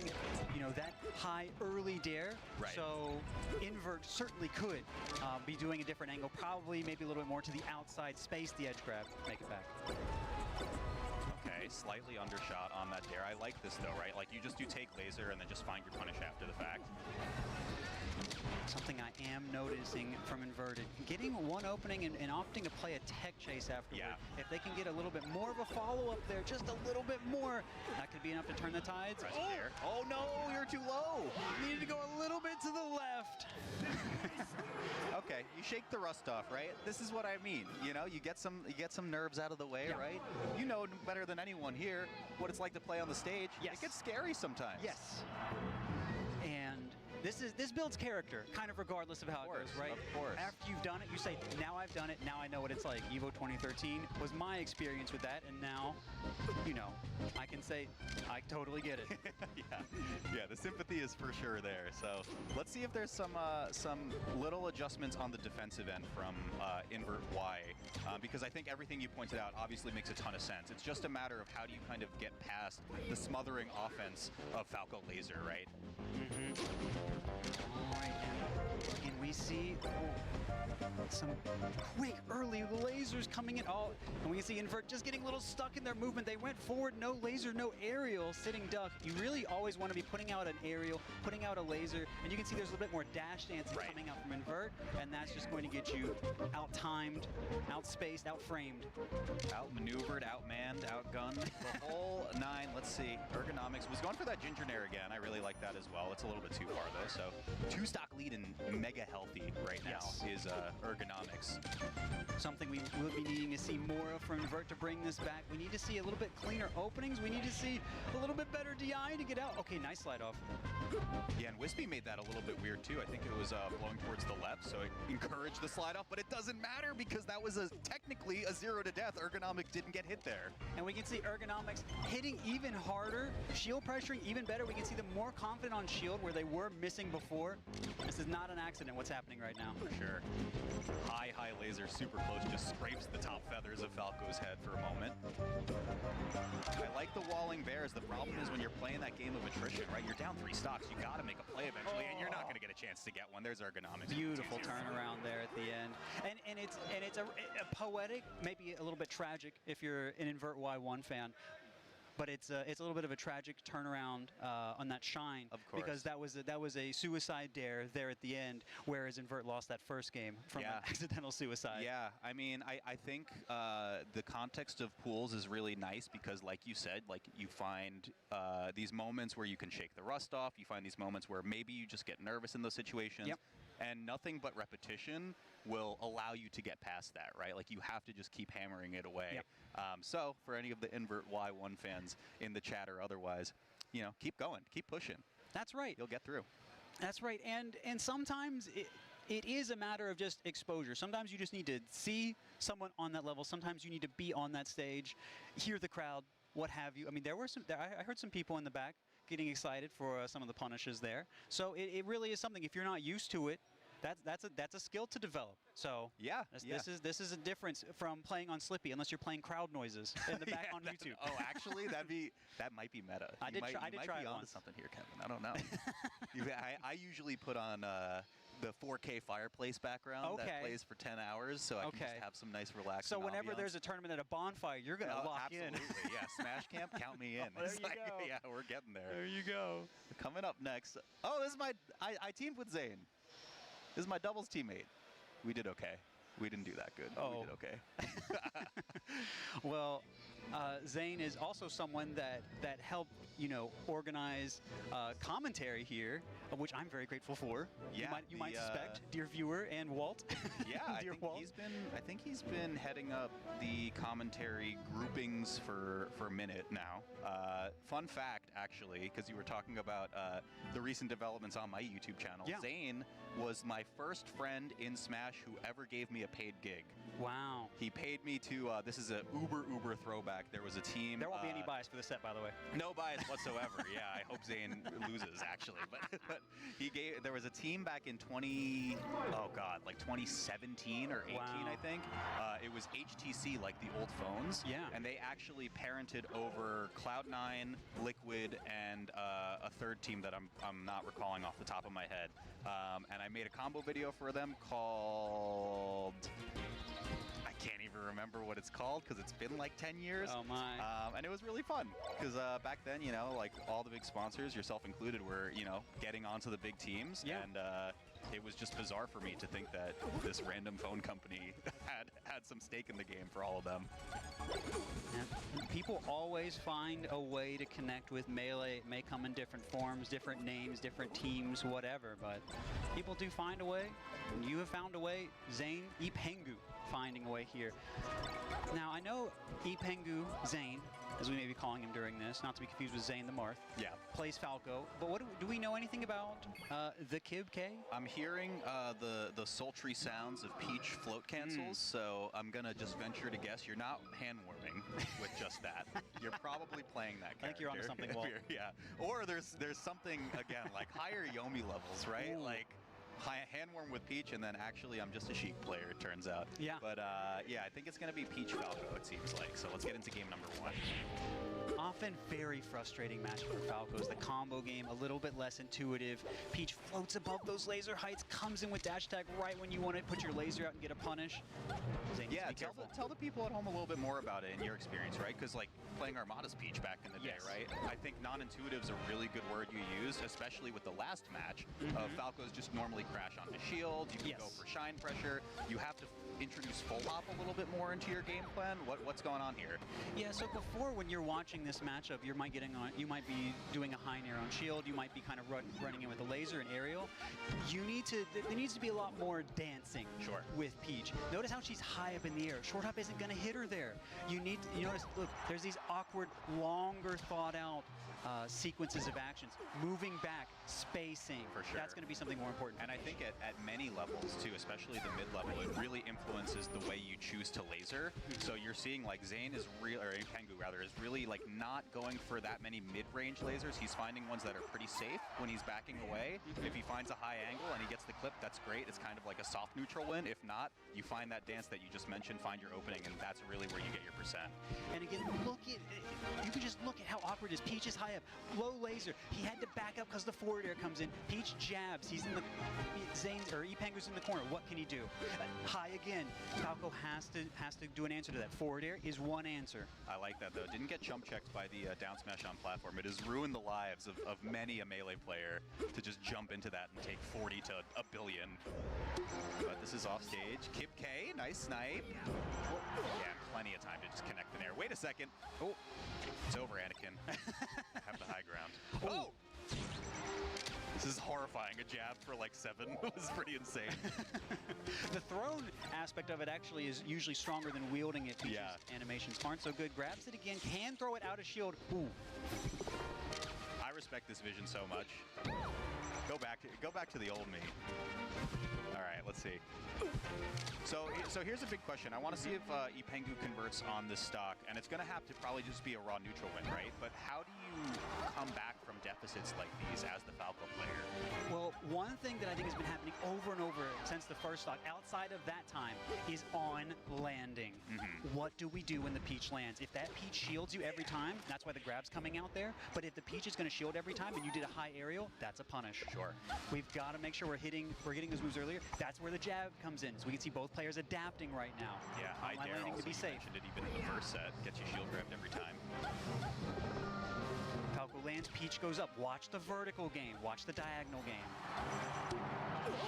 you know, that high early dare. Right. So Invert certainly could be doing a different angle, probably maybe a little bit more to the outside space, the edge grab, make it back. Okay, slightly undershot on that dare. I like this though, right? Like you just do take laser and then just find your punish after the fact. Something I am noticing from Inverted, getting one opening and opting to play a tech chase afterward. If they can get a little bit more of a follow-up there, just a little bit more, that could be enough to turn the tides. Oh no, you're too low. You needed to go a little bit to the left. Okay, you shake the rust off, right? This is what I mean. You know, you get some nerves out of the way, right? You know better than anyone here what it's like to play on the stage. It gets scary sometimes. Yes. And this builds character, kind of regardless of how it goes, right? Of course. After you've done it, you say, now I've done it, now I know what it's like. EVO 2013 was my experience with that, and now, you know, I can say, I totally get it. Yeah, the sympathy is for sure there. So let's see if there's some little adjustments on the defensive end from Invert Y, because I think everything you pointed out obviously makes a ton of sense. It's just a matter of how do you kind of get past the smothering offense of Falco Laser, right? And we see some quick early lasers coming in. And we can see Invert just getting a little stuck in their movement. They went forward, no laser, no aerial, sitting duck. You really always want to be putting out an aerial, putting out a laser, and you can see there's a little bit more dash dancing coming out from Invert, and that's just going to get you out-timed, out-spaced, out-framed. Outmaneuvered, outmanned, outgunned, the whole nine. Let's see. Ergonomics was going for that Ginger Nair again. I really like that as well. It's a little bit too far though. So 2-stock lead and mega healthy right now is Ergonomics. Something we will be needing to see more of from Invert to bring this back. We need to see a little bit cleaner openings. We need to see a little bit better DI to get out. Okay, nice slide off. Yeah, and Wispy made that a little bit weird too. I think it was blowing towards the left, so it encouraged the slide off, but it doesn't matter because that was technically a 0 to death. Ergonomics didn't get hit there. And we can see Ergonomics hitting even harder, shield pressuring even better. We can see them more confident on shield where they were missing before. This is not an accident what's happening right now. For sure. High laser, super close, just scrapes the top feathers of Falco's head for a moment. I like the walling bears. The problem is when you're playing that game of attrition, right? You're down 3 stocks. You got to make a play eventually, and you're not going to get a chance to get one. There's Ergonomics. Beautiful turnaround there at the end. And it's a poetic, maybe a little bit tragic if you're an Invert Y1 fan. But it's a little bit of a tragic turnaround on that shine, of course, because that was a suicide dare there at the end, whereas Invert lost that first game from an accidental suicide. Yeah, I mean, I think the context of pools is really nice because, like you said, like you find these moments where you can shake the rust off. You find these moments where maybe you just get nervous in those situations. And nothing but repetition will allow you to get past that, right? Like you have to just keep hammering it away. So for any of the Invert Y1 fans in the chat or otherwise, you know, keep going, keep pushing. That's right. You'll get through. That's right. And sometimes it is a matter of just exposure. Sometimes you just need to see someone on that level. Sometimes you need to be on that stage, hear the crowd, what have you. I mean, I heard some people in the back getting excited for some of the punishes there. So it really is something. If you're not used to it, that's a skill to develop. So this is a difference from playing on Slippy, unless you're playing crowd noises in the back on YouTube. Oh, actually, that might be meta. I did try be it onto once. something here, Kevin. I don't know. I usually put on the 4K fireplace background that plays for 10 hours, so I can just have some nice relaxing So whenever ambiance. there's a tournament at a bonfire, you're going to lock in. Absolutely, yeah. Smash Camp, count me in. There you go. Yeah, we're getting there. There you go. Coming up next. Oh, this is I teamed with Zane. This is my doubles teammate. We did okay. We didn't do that good. We did okay. Well, Zane is also someone that helped, organize commentary here, which I'm very grateful for. Yeah, you might suspect, dear viewer and Walt. Yeah, I think he's been heading up the commentary groupings for a minute now. Fun fact, actually, because you were talking about the recent developments on my YouTube channel. Yeah. Zane was my first friend in Smash who ever gave me a paid gig. Wow. He paid me to, this is a uber throwback. There was a team. There won't be any bias for the set, by the way. No bias whatsoever. Yeah, I hope Zane loses, actually. But there was a team back in 2017 or 18, I think. It was HTC, like the old phones. Yeah. And they actually parented over Cloud9, Liquid, and a third team that I'm not recalling off the top of my head. And I made a combo video for them called... I can't even remember what it's called because it's been like 10 years. Oh my. And it was really fun because back then, like all the big sponsors, yourself included, were, getting onto the big teams. Yeah. And it was just bizarre for me to think that this random phone company had some stake in the game for all of them. And people always find a way to connect with Melee. It may come in different forms, different names, different teams, whatever, but people do find a way. And you have found a way. Zane Ipengu finding a way here. Now, I know Ipengu Zane, as we may be calling him during this, not to be confused with Zane the Marth, plays Falco. But what do we know anything about the Kib K? I'm hearing the sultry sounds of Peach float cancels, so I'm going to just venture to guess you're not hand-warming with just that. You're probably playing that character. I think you're onto something, Walt. Yeah. Or there's something, again, like higher Yomi levels, right? Ooh. Like hand-warm with Peach, and then actually I'm just a Sheik player, it turns out. Yeah. But yeah, I think it's going to be Peach Falco, it seems like. So let's get into game number 1. Often very frustrating match for Falcos. The combo game, a little bit less intuitive. Peach floats above those laser heights, comes in with dash attack right when you want to put your laser out and get a punish. Zane needs to be careful. Tell the people at home a little bit more about it in your experience, right? Because like playing Armada's Peach back in the day, right? I think non-intuitive is a really good word you use, especially with the last match. Falcos just normally crash onto shield. You can go for shine pressure. You have to introduce full hop a little bit more into your game plan. What's going on here? Yeah, so before, when you're watching this matchup, you might be doing a high nair on shield. You might be kind of running in with a laser and aerial. There needs to be a lot more dancing with Peach. Notice how she's high up in the air. Short hop isn't going to hit her there. You notice, look, there's these awkward, longer thought out sequences of actions, moving back, spacing. For sure. That's going to be something more important. And I think at many levels too, especially the mid level, it really influences the way you choose to laser. So you're seeing like Zane is Ipengu rather, is really like not going for that many mid-range lasers. He's finding ones that are pretty safe when he's backing away. If he finds a high angle and he gets the clip, that's great. It's kind of like a soft neutral win. If not, you find that dance that you just mentioned, find your opening, and that's really where you get your percent. And again, you can just look at how awkward it is. Peach is high up, low laser. He had to back up because the forward air comes in. Peach jabs. He's in the Ipengu's in the corner. What can he do? High again. Falco has to do an answer to that. Forward air is one answer. I like that though. Didn't get chump checked by the down smash on platform. It has ruined the lives of many a Melee player to just jump into that and take 40 to a billion. But this is off stage. Kib K, nice snipe. Yeah, plenty of time to just connect in there. Wait a second. Oh, it's over, Anakin. Have the high ground. Oh! This is horrifying. A jab for like 7 was pretty insane. The thrown aspect of it actually is usually stronger than wielding it. Peach's animations aren't so good. Grabs it again, can throw it out of shield. Ooh. I respect this vision so much. Go back to the old me. All right, let's see. So here's a big question. I want to see if Ipengu converts on this stock, and it's going to have to probably just be a raw neutral win, right? But how do you come back from deficits like these as the Falco player? Well, one one thing that I think has been happening over and over since the first stock, outside of that time, is on landing. What do we do when the Peach lands? If that Peach shields you every time, that's why the grab's coming out there. But if the Peach is going to shield every time and you did a high aerial, that's a punish. Sure. We've got to make sure we're getting those moves earlier. That's where the jab comes in. So we can see both players adapting right now. Yeah, high dare landing also, to be safe. mentioned it even in the first set. Gets you shield grabbed every time. Falco lands, Peach goes up. Watch the vertical game. Watch the diagonal game.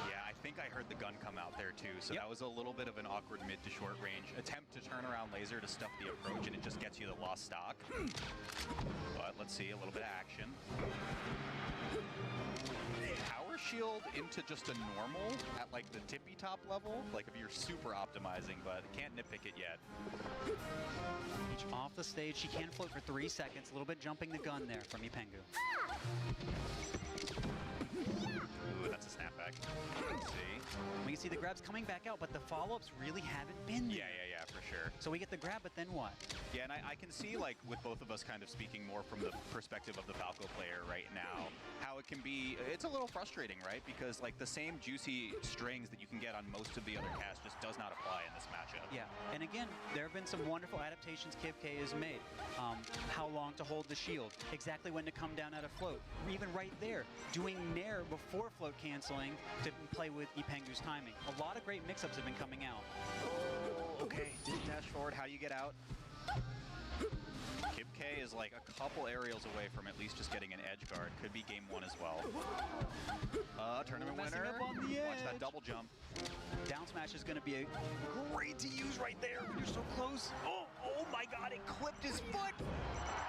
Yeah, I think I heard the gun come out there too, so that was a little bit of an awkward mid to short range attempt to turn around laser to stuff the approach, and it just gets you the lost stock. But let's see, a little bit of action. Power shield into just a normal at like the tippy top level, like if you're super optimizing, but can't nitpick it yet. Peach off the stage, she can float for 3 seconds, a little bit jumping the gun there from Ipengu. Ooh, that's a snapback. Let's see. We can see the grabs coming back out, but the follow-ups really haven't been there. Yeah, for sure. So we get the grab, but then what? Yeah, and I can see, like, with both of us kind of speaking more from the perspective of the Falco player right now, how it can be, it's a little frustrating, right? Because, like, the same juicy strings that you can get on most of the other casts just does not apply in this matchup. Yeah, and again, there have been some wonderful adaptations KivK has made. How long to hold the shield, exactly when to come down out of float. Even right there, doing Nair before float canceling to play with Ipengu's timing. A lot of great mix-ups have been coming out. Oh, okay, didn't dash forward. How do you get out? KivK is like a couple aerials away from at least just getting an edge guard. Could be game 1 as well. Tournament winner. Up on the edge. Watch that double jump. Down smash is going to be great to use right there. You're so close. Oh my God, it clipped his foot.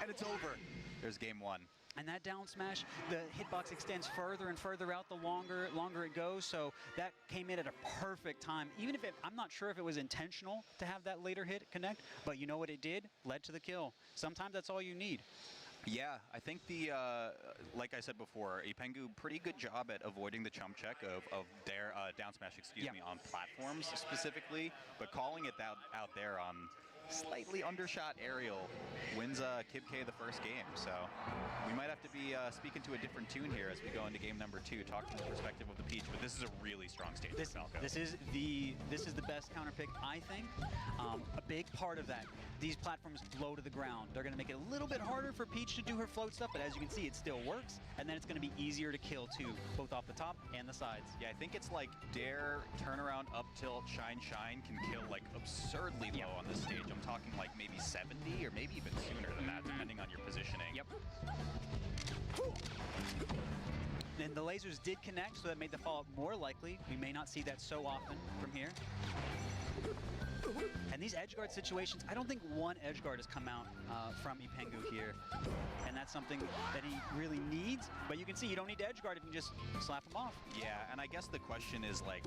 And it's over. There's game 1. And that down smash, the hitbox extends further and further out the longer it goes. So that came in at a perfect time. Even if I'm not sure if it was intentional to have that later hit connect, but you know what it did? Led to the kill. Sometimes that's all you need. Yeah, I think like I said before, Ipengu, pretty good job at avoiding the chump check of their down smash, me, on platforms specifically, but calling it out there on slightly undershot aerial wins KivK the first game. So we might have to be speaking to a different tune here as we go into game number 2, talk from the perspective of the Peach, but this is a really strong stage for Falco. This is the best counter pick, I think. A big part of that, these platforms low to the ground. They're going to make it a little bit harder for Peach to do her float stuff, but as you can see, it still works, and then it's going to be easier to kill too, both off the top and the sides. Yeah, I think it's like dare, turnaround, up tilt, shine can kill like absurdly low on this stage. I'm talking like maybe 70 or maybe even sooner than that, depending on your positioning. Yep. And the lasers did connect, so that made the follow-up more likely. We may not see that so often from here. And these edge guard situations, I don't think one edge guard has come out from Ipengu here. And that's something that he really needs. But you can see you don't need to edge guard if you can just slap him off. Yeah, and I guess the question is, like,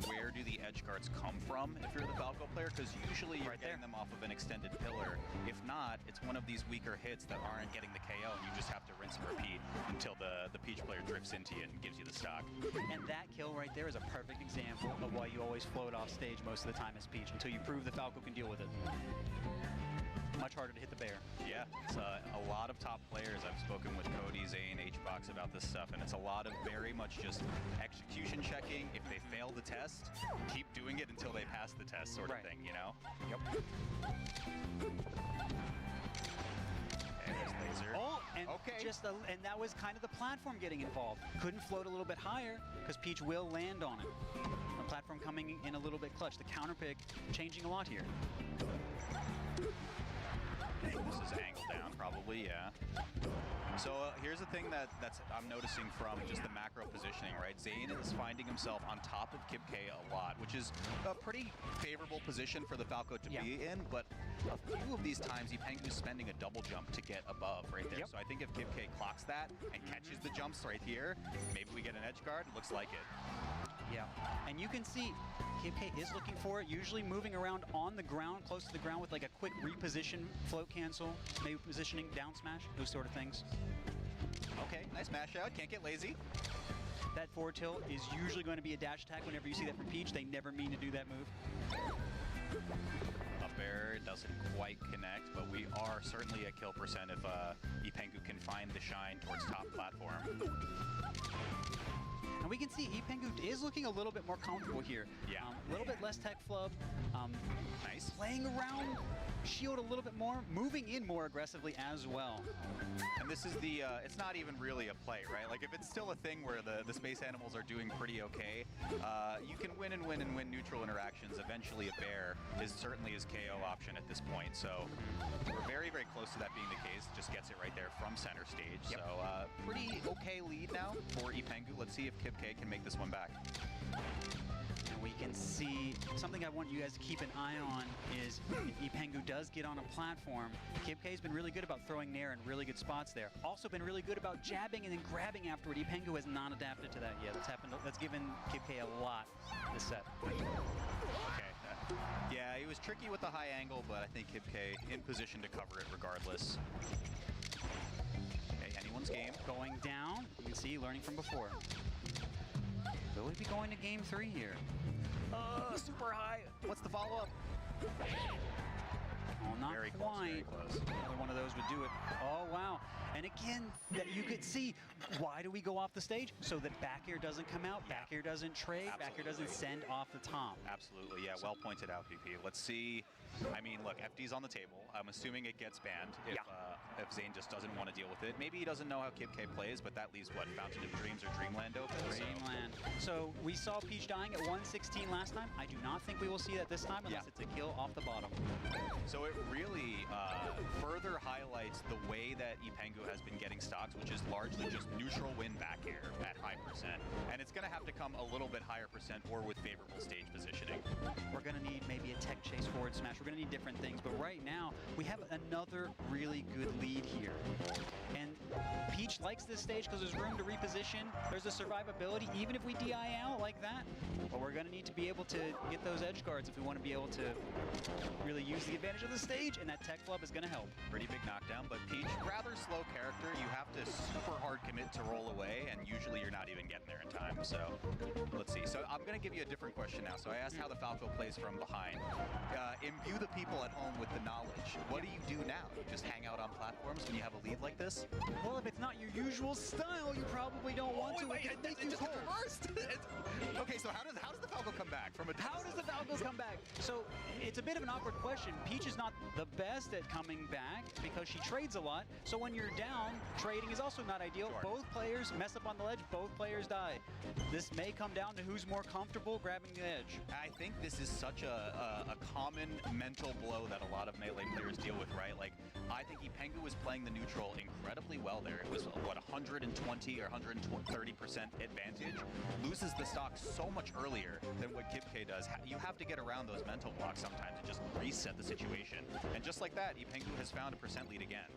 where do the edge guards come from if you're the Falco player? Because usually you're getting them off of an extended pillar. If not, it's one of these weaker hits that aren't getting the KO, and you just have to rinse and repeat until the Peach player drifts into you and gives you the stock. And that kill right there is a perfect example of why you always float off stage most of the time as Peach, until you prove the Falco can deal with it. Much harder to hit the bear. Yeah, it's a lot of top players. I've spoken with Cody, Zane, HBox about this stuff, and it's a lot of very much just execution checking. If they fail the test, keep doing it until they pass the test, sort of thing, you know? Yep. And there's laser. Oh, and and that was kind of the platform getting involved. Couldn't float a little bit higher because Peach will land on it. The platform coming in a little bit clutch. The counter pick changing a lot here. This is angled down, probably, yeah. So here's the thing that's I'm noticing from just the macro positioning, right? Zane is finding himself on top of KivK a lot, which is a pretty favorable position for the Falco to be in, but a few of these times, Ipengu's spending a double jump to get above right there. So I think if KivK clocks that and catches the jumps right here, maybe we get an edge guard. Looks like it. Yeah, and you can see KivK is looking for it, usually moving around on the ground, close to the ground with like a quick reposition, float cancel, maybe positioning, down smash, those sort of things. Okay, nice mash out, can't get lazy. That forward tilt is usually going to be a dash attack whenever you see that from Peach. They never mean to do that move. Up air doesn't quite connect, but we are certainly at kill percent if Ipengu can find the shine towards top platform. And And we can see Ipengu is looking a little bit more comfortable here. Yeah. A little bit less tech flub. Nice. Playing around shield a little bit more, moving in more aggressively as well. And this is the, it's not even really a play, right? Like if it's still a thing where the space animals are doing pretty okay, you can win and win and win neutral interactions. Eventually a bear is certainly his KO option at this point. So we're very, very close to that being the case. Just gets it right there from center stage. Yep. So pretty okay lead now for Ipengu. Let's see if Kip K can make this one back. And we can see something I want you guys to keep an eye on is if Ipengu does get on a platform, Kip K's been really good about throwing nair in really good spots there. Also been really good about jabbing and then grabbing afterward. Ipengu has not adapted to that yet. That's given Kip K a lot this set. Okay. Yeah, he was tricky with the high angle, but I think Kip K in position to cover it regardless. Okay, anyone's game. Going down. You can see, learning from before. Will we be going to game 3 here? Super high. What's the follow-up? Oh, not very quite. Close, very close. Another one of those would do it. Oh, wow. And again, that you could see, why do we go off the stage? So that back air doesn't come out, back air doesn't trade, back air doesn't send off the top. Absolutely, yeah, well pointed out, PP. Let's see. I mean, look, FD's on the table. I'm assuming it gets banned if Zane just doesn't want to deal with it. Maybe he doesn't know how Kip K plays, but that leaves, what, Fountain of Dreams or Dreamland open? Dreamland. So we saw Peach dying at 116 last time. I do not think we will see that this time unless it's a kill off the bottom. So it really further highlights the way that Ipengu has been getting stocks, which is largely just neutral win back air at high percent. And it's going to have to come a little bit higher percent or with favorable stage positioning. We're going to need maybe a tech chase forward smash. We're going to need different things. But right now, we have another really good lead here. And Peach likes this stage because there's room to reposition. There's a survivability, even if we DI out like that. But we're going to need to be able to get those edge guards if we want to be able to really use the advantage of the stage, and that tech flub is going to help. Pretty big knockdown, but Peach, rather slow character. You have to super hard commit to roll away, and usually you're not even getting there in time. So let's see. So I'm going to give you a different question now. So I asked how the Falco plays from behind. Imbue the people at home with the knowledge. What do you do now? You just hang out on platforms when you have a lead like this? Well, if it's not your usual style, you probably don't want to. It just reversed. Okay, so how does the Falco come back from a How does the Falco come back? So it's a bit of an awkward question. Peach is not the best at coming back because she trades a lot. So when you're down, trading is also not ideal. Sure. Both players mess up on the ledge, both players die. This may come down to who's more comfortable grabbing the edge. I think this is such a common mental blow that a lot of Melee players deal with, right? Like, I think Ipengu was playing the neutral incredibly well there. It was, what, 120 or 130% advantage. Loses the stock so much earlier than what Kip K does. You have to get around those mental blocks sometimes to just reset the situation. And just like that, Ipengu has found a percent lead again.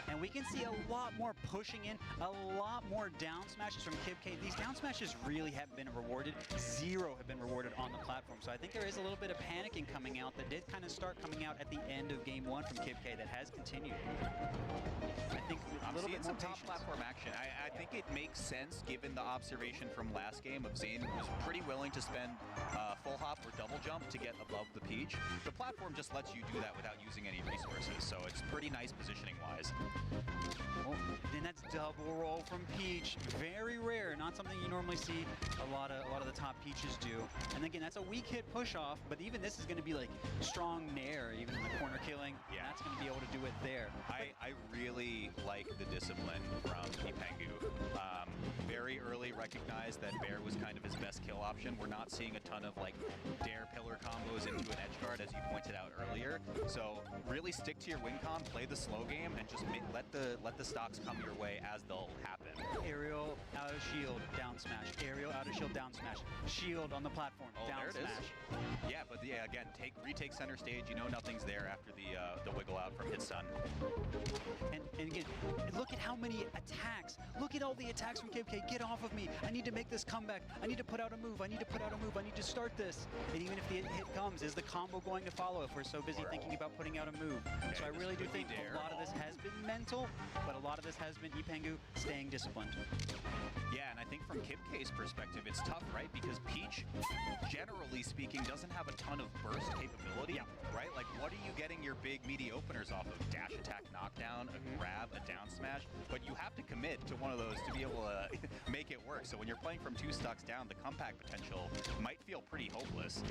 And we can see a lot more pushing in, a lot more down smashes from Kip K. These down smashes really haven't been rewarded. 0 have been rewarded on the platform. So I think there is a little bit of panicking coming out that did kind of start coming out at the end of game 1 from Kip K that has continued. I think a little bit more some top platform action. I think it makes sense given the observation from last game of Zane was pretty willing to spend full hop or double jump to get above the Peach. The platform just lets you do that without using any resources, so it's pretty nice positioning wise. Oh, then that's double roll from Peach. Very rare, not something you normally see a lot of the top Peaches do. And again, that's a weak hit push off, but even this is going to be like strong nair, even in the corner killing. Yeah, that's going to be able to do it there. I really like the discipline from Ipengu. Very early recognized that Bear was kind of his best kill option. We're not seeing a ton of like dare pillar combos into an edge guard as you pointed out earlier. So really stick to your win con, play the slow game, and just let the stocks come your way as they'll happen. Aerial out of shield, down smash. Aerial out of shield, down smash. Shield on the platform, down there it smash. Is. Yeah, but yeah, again, retake center stage. You know nothing's there after the wiggle out from his stun. And again, look at how many attacks. Look at all the attacks from Kip K. Get off of me. I need to make this comeback. I need to put out a move. I need to put out a move. I need to start this. And even if the hit comes, is the combo going to follow if we're so busy thinking about putting out a move? Okay, so I really do think a lot of this has been mental, but a lot of this has been Ipengu staying disciplined. Yeah, and I think from Kipke's perspective, it's tough, right? Because Peach, generally speaking, doesn't have a ton of burst capability, right? Like, what are you getting your big meaty openers off of? Dash attack, knockdown, a grab, a down smash, but you have to commit to one of those to be able to make it work. So when you're playing from 2 stocks down, the comeback potential might feel pretty hopeless.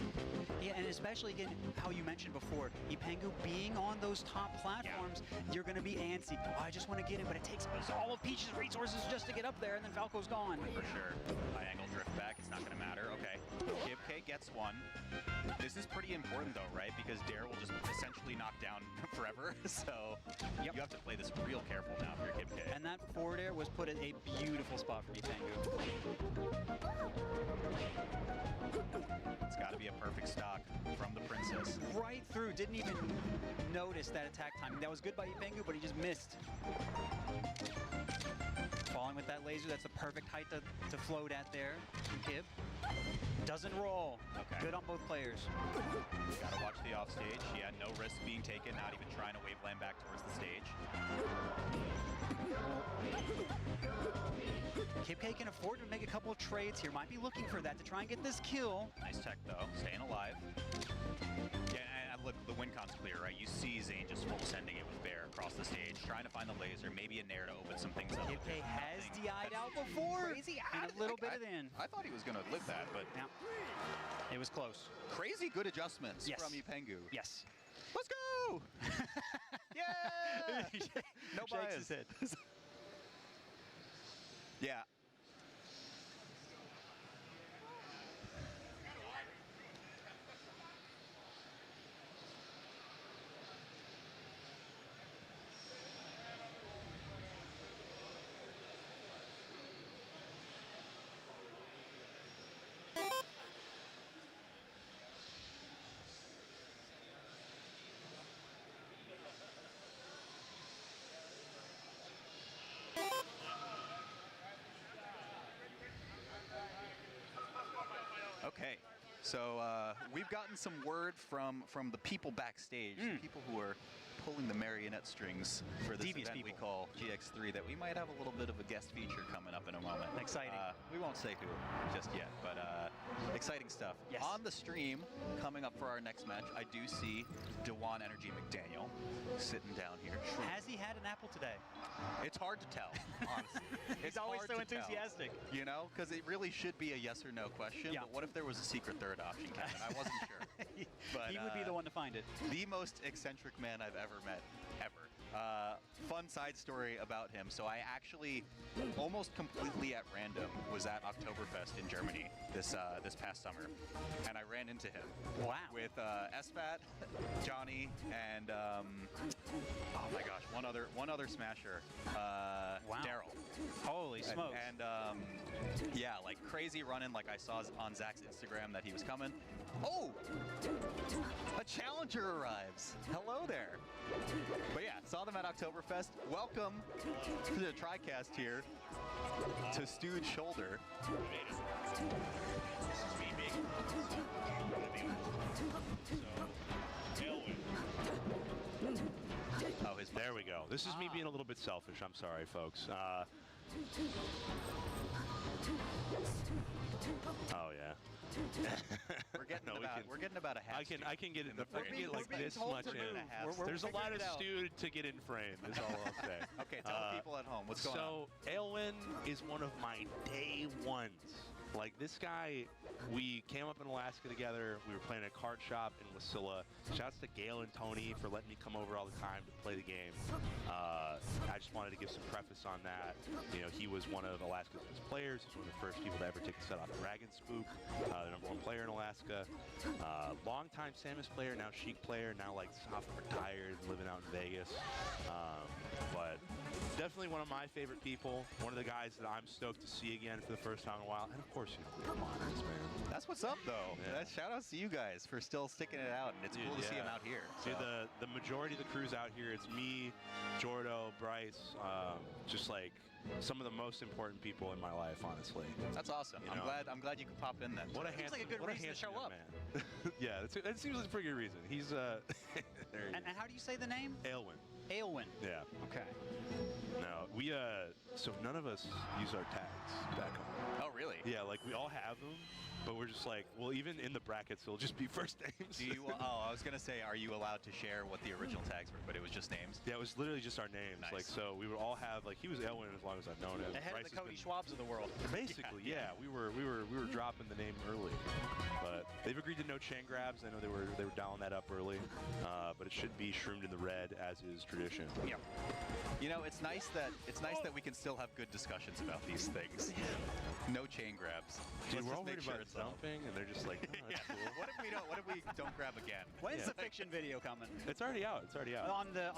Yeah, and especially again, how you mentioned before, Ipengu being on those top platforms, you're going to be antsy. Oh, I just want to get him, but it takes all of Peach's resources just to get up there, and then Falco's gone. For sure. High angle drift back, it's not going to matter. Okay. Kipke gets one. This is pretty important though, right? Because Dare will just essentially knock down forever. So you have to play this real careful now if you're Kipke. And that forward air was put in a beautiful spot for Ipengu. It's got to be a perfect stock from the Princess. Right through, didn't even notice that attack timing. That was good by Ipengu, but he just missed. Falling with that laser, that's the perfect height to float at there. Kib doesn't roll. Okay. Good on both players. Gotta watch the offstage. Yeah, no risk being taken, not even trying to wave land back towards the stage. Kipke can afford to make a couple of trades here. Might be looking for that to try and get this kill. Nice tech though, staying alive. Yeah, and look, the win con's clear, right? You see Zane just full sending it with Bear across the stage, trying to find the laser, maybe a nair to open some things up. Kipke has DI'd out before. Crazy and a little bit of in. I thought he was gonna live that, but it was close. Crazy good adjustments from Ipengu. Yes. Let's go! Yeah! No bias. Shakes his head. Yeah. Okay, so we've gotten some word from the people backstage, the people who are pulling the marionette strings for this Devious event people. we call GX3, that we might have a little bit of a guest feature coming up in a moment. Exciting. We won't say who just yet, but exciting stuff. Yes. On the stream, coming up for our next match, I do see Dewan Energy McDaniel sitting down here. Has he had an apple today? It's hard to tell, honestly. He's always hard so to tell, enthusiastic. you know, because it really should be a yes or no question. Yeah. But what if there was a secret third option, Kevin? I wasn't sure. But He would be the one to find it. the most eccentric man I've ever met, ever. Fun side story about him. So I actually, almost completely at random, was at Oktoberfest in Germany this past summer, and I ran into him. Wow. With SFAT, Johnny, and oh my gosh, one other smasher, Daryl. Holy smokes. And yeah, like crazy running. Like I saw on Zach's Instagram that he was coming. Oh, a challenger arrives. Hello there. But yeah, saw them at Oktoberfest. Welcome to the TriCast here to Stu's shoulder. Oh, there we go. This is me being a little bit selfish. I'm sorry, folks. Oh yeah. We're getting about a half. I can get it. I can get like this much in. There's a lot of stew to get in frame. Is all I'll say. Okay, tell the people at home what's going on. So Aylwin is one of my day ones. Like this guy, we came up in Alaska together. We were playing at a card shop in Wasilla. Shouts to Gail and Tony for letting me come over all the time to play the game. I just wanted to give some preface on that. You know, he was one of Alaska's best players. He's one of the first people to ever take a set off Dragon Spook, the #1 player in Alaska. Longtime Samus player, now Sheik player, now like soft retired, living out in Vegas. But definitely one of my favorite people. One of the guys that I'm stoked to see again for the first time in a while. And of course, you know, Monitors, man. That's what's up, though. Yeah. Shout out to you guys for still sticking it out, and it's cool to see him out here. Dude, So. the majority of the crew's out here. It's me, Jordo, Bryce, just like some of the most important people in my life, honestly. That's awesome. You I'm know? glad you could pop in then. What a Seems handsome, like a good what reason to show handsome up. man. Yeah, that seems like a pretty good reason. He's there he And how do you say the name? is. Aylwin. Aylwin. Yeah. Okay. No, we so none of us use our tags back home. Oh, really? Yeah, like we all have them, but we're just like, well, even in the brackets, it'll just be first names. Do you? Oh, I was gonna say, are you allowed to share what the original tags were? But it was just names. Yeah, it was literally just our names. Nice. Like, so we would all have like he was Elwin as long as I've known him. The head of the Cody Schwabs of the world. Basically, yeah. We were dropping the name early, but they've agreed to no chain grabs. I know they were dialing that up early, but it should be shroomed in the red as is tradition. Yeah. You know, it's nice that we can still have good discussions about these things. No chain grabs. Dude, Let's we're just all make worried sure about it's all. dumping, and they're just like, oh, that's cool. What if we don't grab again? When's the fiction video coming? It's already out. It's already out. On the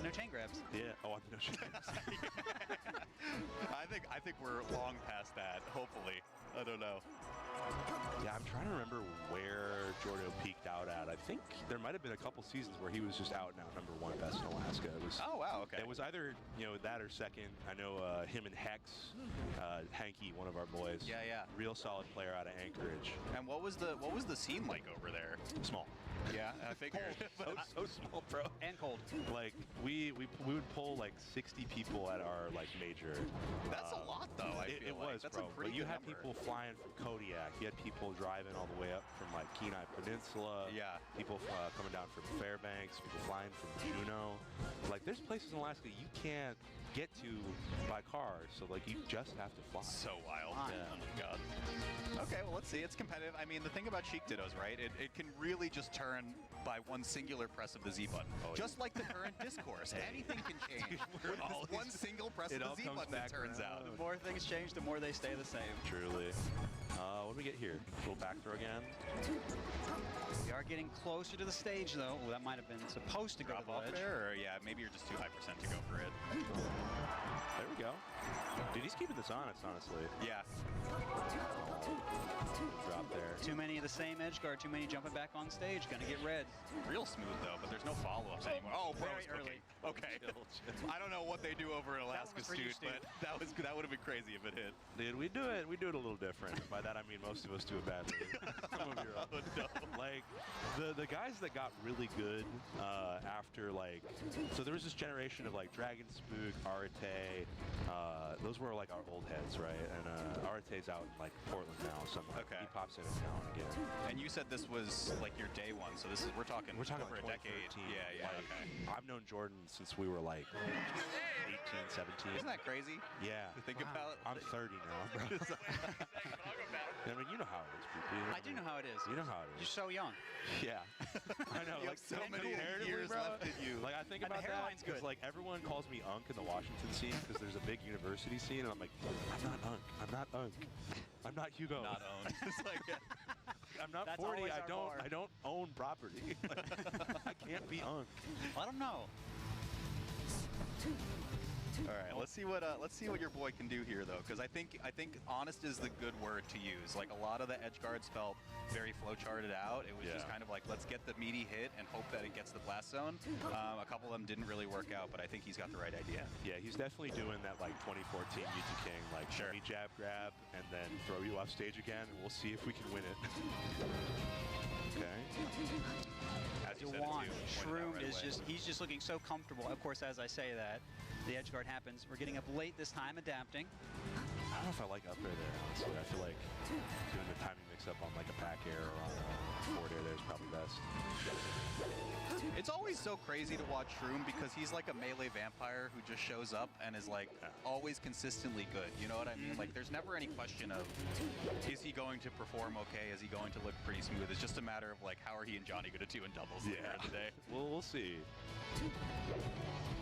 no chain grabs. Yeah. Oh, on the no chain grabs. I think we're long past that. Hopefully, I don't know. Yeah, I'm trying to remember where Jordo peaked out at. I think there might have been a couple seasons where he was just out and out #1 best in Alaska. It was. Oh wow, okay. It was either that or second. I know him and Hex, Hanky, one of our boys. Yeah, yeah. Real solid player out of Anchorage. And what was the scene like over there? Small. Yeah, I figured. so small, bro. And cold. Like we would pull like 60 people at our like major. That's a lot though. It was, that's bro. a pretty but you good had number. people flying from Kodiak. You had people driving all the way up from like Kenai Peninsula. Yeah. People coming down from Fairbanks. People flying from Juneau. Like there's places in Alaska you can't get to by car. So like you just have to fly. So wild. Yeah. Oh my god. Okay, well let's see. It's competitive. I mean, the thing about Cheek Dittos, right? It can really just turn by one singular press of the Z button. Oh, just like the current discourse. Anything can change. With this one single press of the Z button, it turns out. The more things change, the more they stay the same. Truly. What do we get here? Little back throw again. We are getting closer to the stage, though. Oh, that might have been supposed to go to Drop the off ledge. there, or yeah, maybe you're just too high percent to go for it. There we go. Dude, he's keeping this honest, honestly. Yeah. Drop there. Too many of the same edge guard, too many jumping back on stage. Gonna get red. Real smooth though, but there's no follow-ups anymore. Oh, bro, Very early. Okay. I don't know what they do over in Alaska, for you, Stu, but that would have been crazy if it hit. Dude, we do it a little different. By that I mean most of us do it badly. Some of you are. Oh, no. Like the guys that got really good after like, so there was this generation of like Dragon Spook, Arate. Those were like our old heads, right? And Arate's out in like Portland now, so he pops in town again. And you said this was like your day one, so this is we're talking over a decade. Yeah, like, okay. I've known Jordan since we were like 18, 17. Isn't that crazy? Yeah. To think about. I'm 30 now, bro. I mean, you know how it is, PP. I do know how it is. You know how it You're is. so young. Yeah. I know. You like have so many comparatively, years bro, left in you. Like I think And the about that hairline's because good. like everyone calls me Unk in the Washington scene because there's a big university scene, and I'm like, I'm not Unk. I'm not Unk. I'm not Hugo. Not owned. It's like, I'm not That's 40. always I our don't. bar. I don't own property. I can't be Unk. Let them know. all right, let's see what your boy can do here though, because I think honest is the good word to use. Like a lot of the edge guards felt very flow charted out. It was just kind of like let's get the meaty hit and hope that it gets the blast zone. A couple of them didn't really work out, but I think he's got the right idea. Yeah, he's definitely doing that like 2014 Yuji King, like me jab grab and then throw you off stage again, and we'll see if we can win it. Okay. As you said, Dewan, it too, Shroomed pointed out right is away. he's just looking so comfortable. Of course, as I say that, the edge guard happens. We're getting up late this time, adapting. I don't know if I like up air there, honestly. I feel like doing the timing mix up on like a pack air or on a forward air there is probably best. It's always so crazy to watch Shroom because he's like a melee vampire who just shows up and is like always consistently good. You know what I mean? Like there's never any question of is he going to perform okay? Is he going to look pretty smooth? It's just a matter of like how are he and Johnny going to do in doubles at the end of the day. Well, we'll see.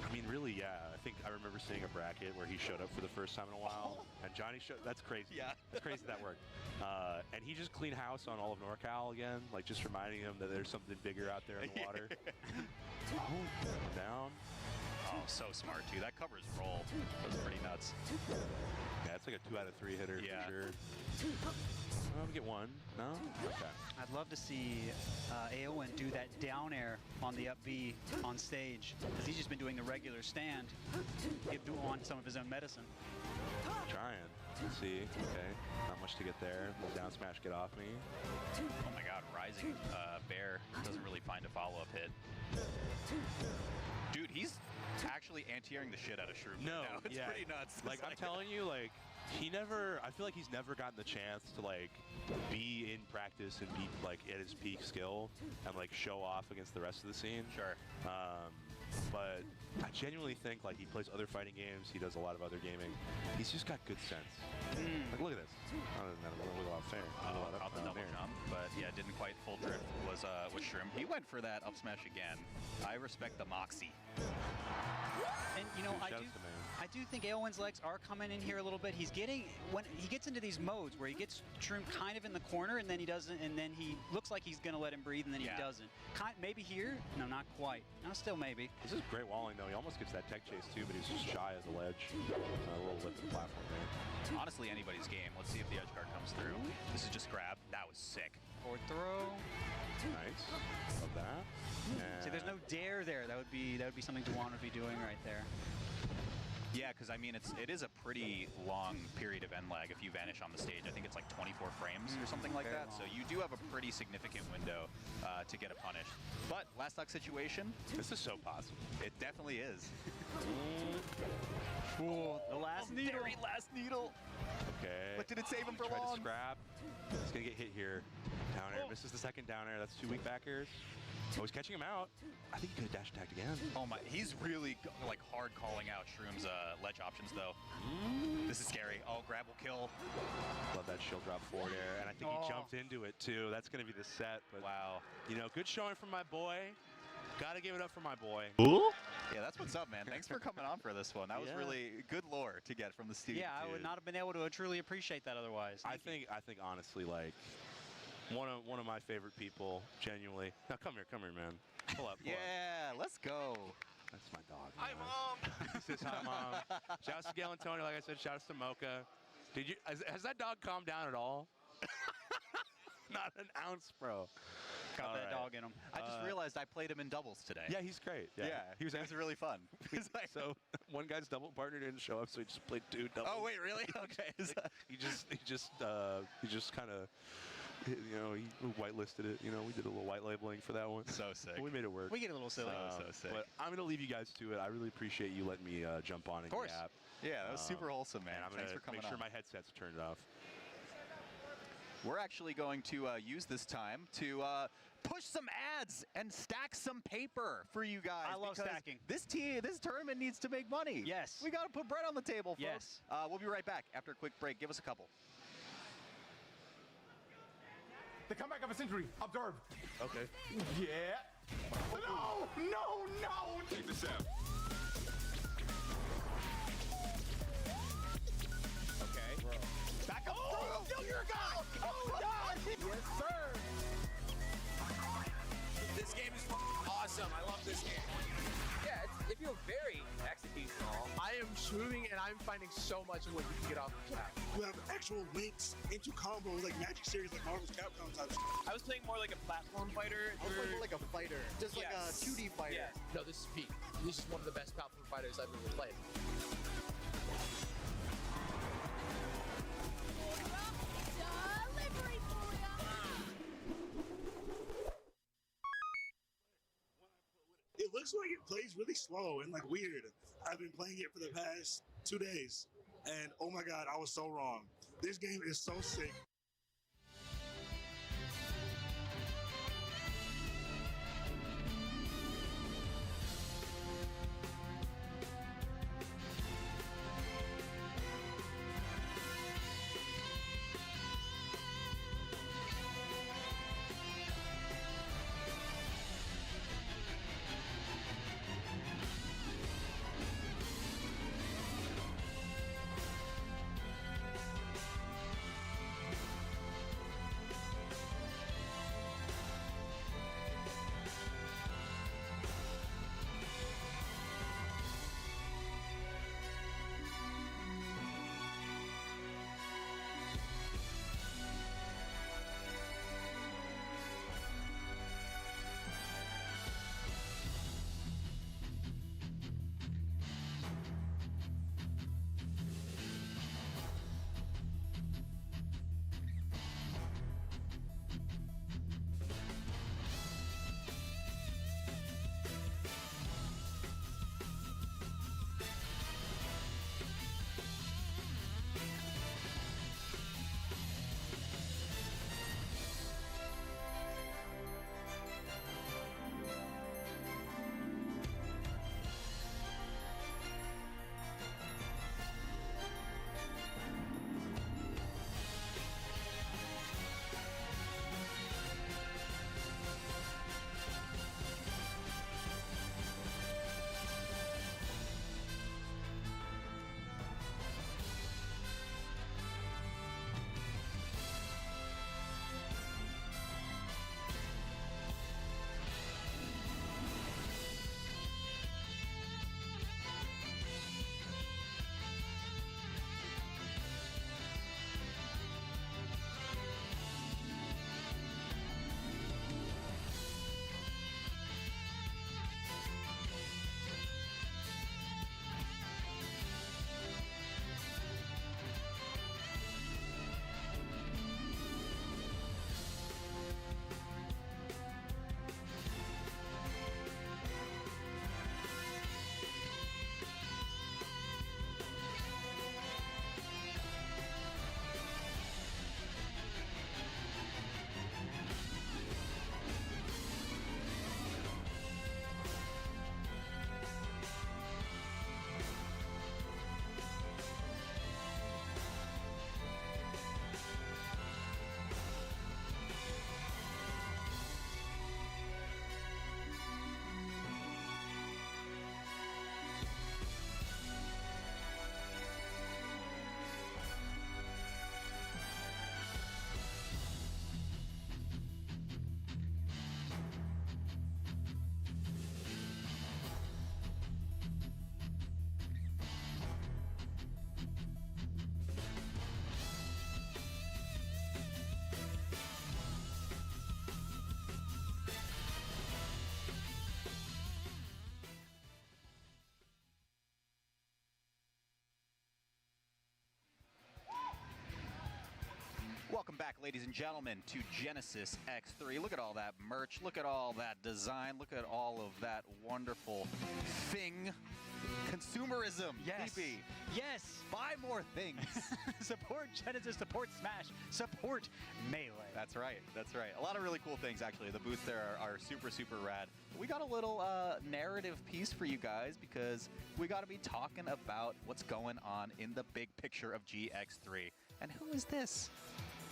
I mean, really, yeah. I think I remember seeing a bracket where he showed up for the first time in a while, and Johnny showed. That's crazy. Yeah, that's crazy that worked. And he just cleaned house on all of NorCal again, like just reminding him that there's something bigger out there in the water. Down. Oh, so smart too. That covers roll. That was pretty nuts. Yeah, it's like a 2 out of 3 hitter Yeah. for sure. We get one. No? Okay. I'd love to see Aowen do that down air on the up B on stage, because he's just been doing the regular stand. Give on some of his own medicine. Trying. Let's see. Okay. Not much to get there. Little down smash get off me. Oh my god, Rising Bear doesn't really find a follow-up hit. Dude, he's actually anti-airing the shit out of Shroom. No, right now. It's pretty nuts. Like, I'm telling you, like, I feel like he's never gotten the chance to, like, be in practice and be, like, at his peak skill and, like, show off against the rest of the scene. Sure. But I genuinely think, like, he plays other fighting games. He does a lot of other gaming. He's just got good sense. Like, look at this. Other than that, a little off fair. Out the double jump, but yeah, didn't quite full drift was Shroom. He went for that up smash again. I respect the moxie. And you know, I do think Aowen's legs are coming in here a little bit. He's getting, when he gets into these modes where he gets Shroom kind of in the corner and then he doesn't, and then he looks like he's gonna let him breathe and then he doesn't. Maybe here, no, not quite. No, still maybe. This is great walling though. He almost gets that tech chase too, but he's just shy as a ledge. A little lip to the platform there. Honestly, anybody's game. Let's see if the edge guard comes through. This is just grab. That was sick. Forward throw. Nice. Love that. See, there's no dare there. That would be something to want to be doing right there. Yeah, because I mean, it is a pretty long period of end lag if you vanish on the stage. I think it's like 24 frames or something like that. So you do have a pretty significant window to get a punish. But last stock situation, this is so possible. It definitely is. Cool. The last needle. Very last needle. Okay. But did it save him for Try long? to scrap. He's gonna get hit here. Down air. Misses the second down air. That's 2 weak back airs. Oh, he's catching him out. I think he could have dash attacked again. Oh my, he's really like hard calling out Shroom's ledge options though. This is scary. Oh, grab will kill. Love that shield drop forward air, and I think he jumped into it too. That's gonna be the set. But wow, you know, good showing from my boy. Gotta give it up for my boy. Ooh. Yeah, that's what's up, man. Thanks for coming on for this one. That was really good lore to get from the studio. Yeah, I would not have been able to truly appreciate that otherwise. I think honestly, like one of my favorite people, genuinely. Now come here, man. Pull up. Let's go. That's my dog. Hi, Mom. He says hi, Mom. Shouts to Gail and Tony, like I said. Shouts to Mocha. Has that dog calmed down at all? Not an ounce, bro. Got that dog in him. I just realized I played him in doubles today. Yeah, he's great. Yeah, he was actually really fun. So one guy's double partner didn't show up, so he just played 2 doubles. Oh wait, really? Okay. He just kind of, you know, he whitelisted it. You know, we did a little white labeling for that one. So sick. But we made it work. We get a little silly. So sick. But I'm gonna leave you guys to it. I really appreciate you letting me jump on and yap. Yeah, that was super wholesome, man. Thanks for coming make sure on. my headset's turned off. We're actually going to use this time to push some ads and stack some paper for you guys. I love stacking. This tournament needs to make money. Yes. We got to put bread on the table, folks. Yes. We'll be right back after a quick break. Give us a couple. The comeback of a century. Observe. Okay. Yeah. No. Take this out. Okay. Bro. Back up. Oh, you're a guy. Oh, God. Yes, sir. This game is awesome. I love this game. Yeah, it feels very executional. I am shooting and I'm finding so much of what you can get off the chat. You have actual links into combos like Magic Series, like Marvel's Capcom type. I was playing more like a platform fighter. I was playing more like a fighter, just like a 2D fighter. Yeah. No, this is peak. This is one of the best platform fighters I've ever played. It looks like it plays really slow and like weird. I've been playing it for the past 2 days, and oh my god, I was so wrong. This game is so sick. back, ladies and gentlemen, to Genesis X3. Look at all that merch. Look at all that design. Look at all of that wonderful thing. Consumerism. Yes. BP. Yes. Buy more things. Support Genesis, support Smash, support Melee. That's right. That's right. A lot of really cool things, actually. The booths there are super, super rad. We got a little narrative piece for you guys because we got to be talking about what's going on in the big picture of GX3. And who is this?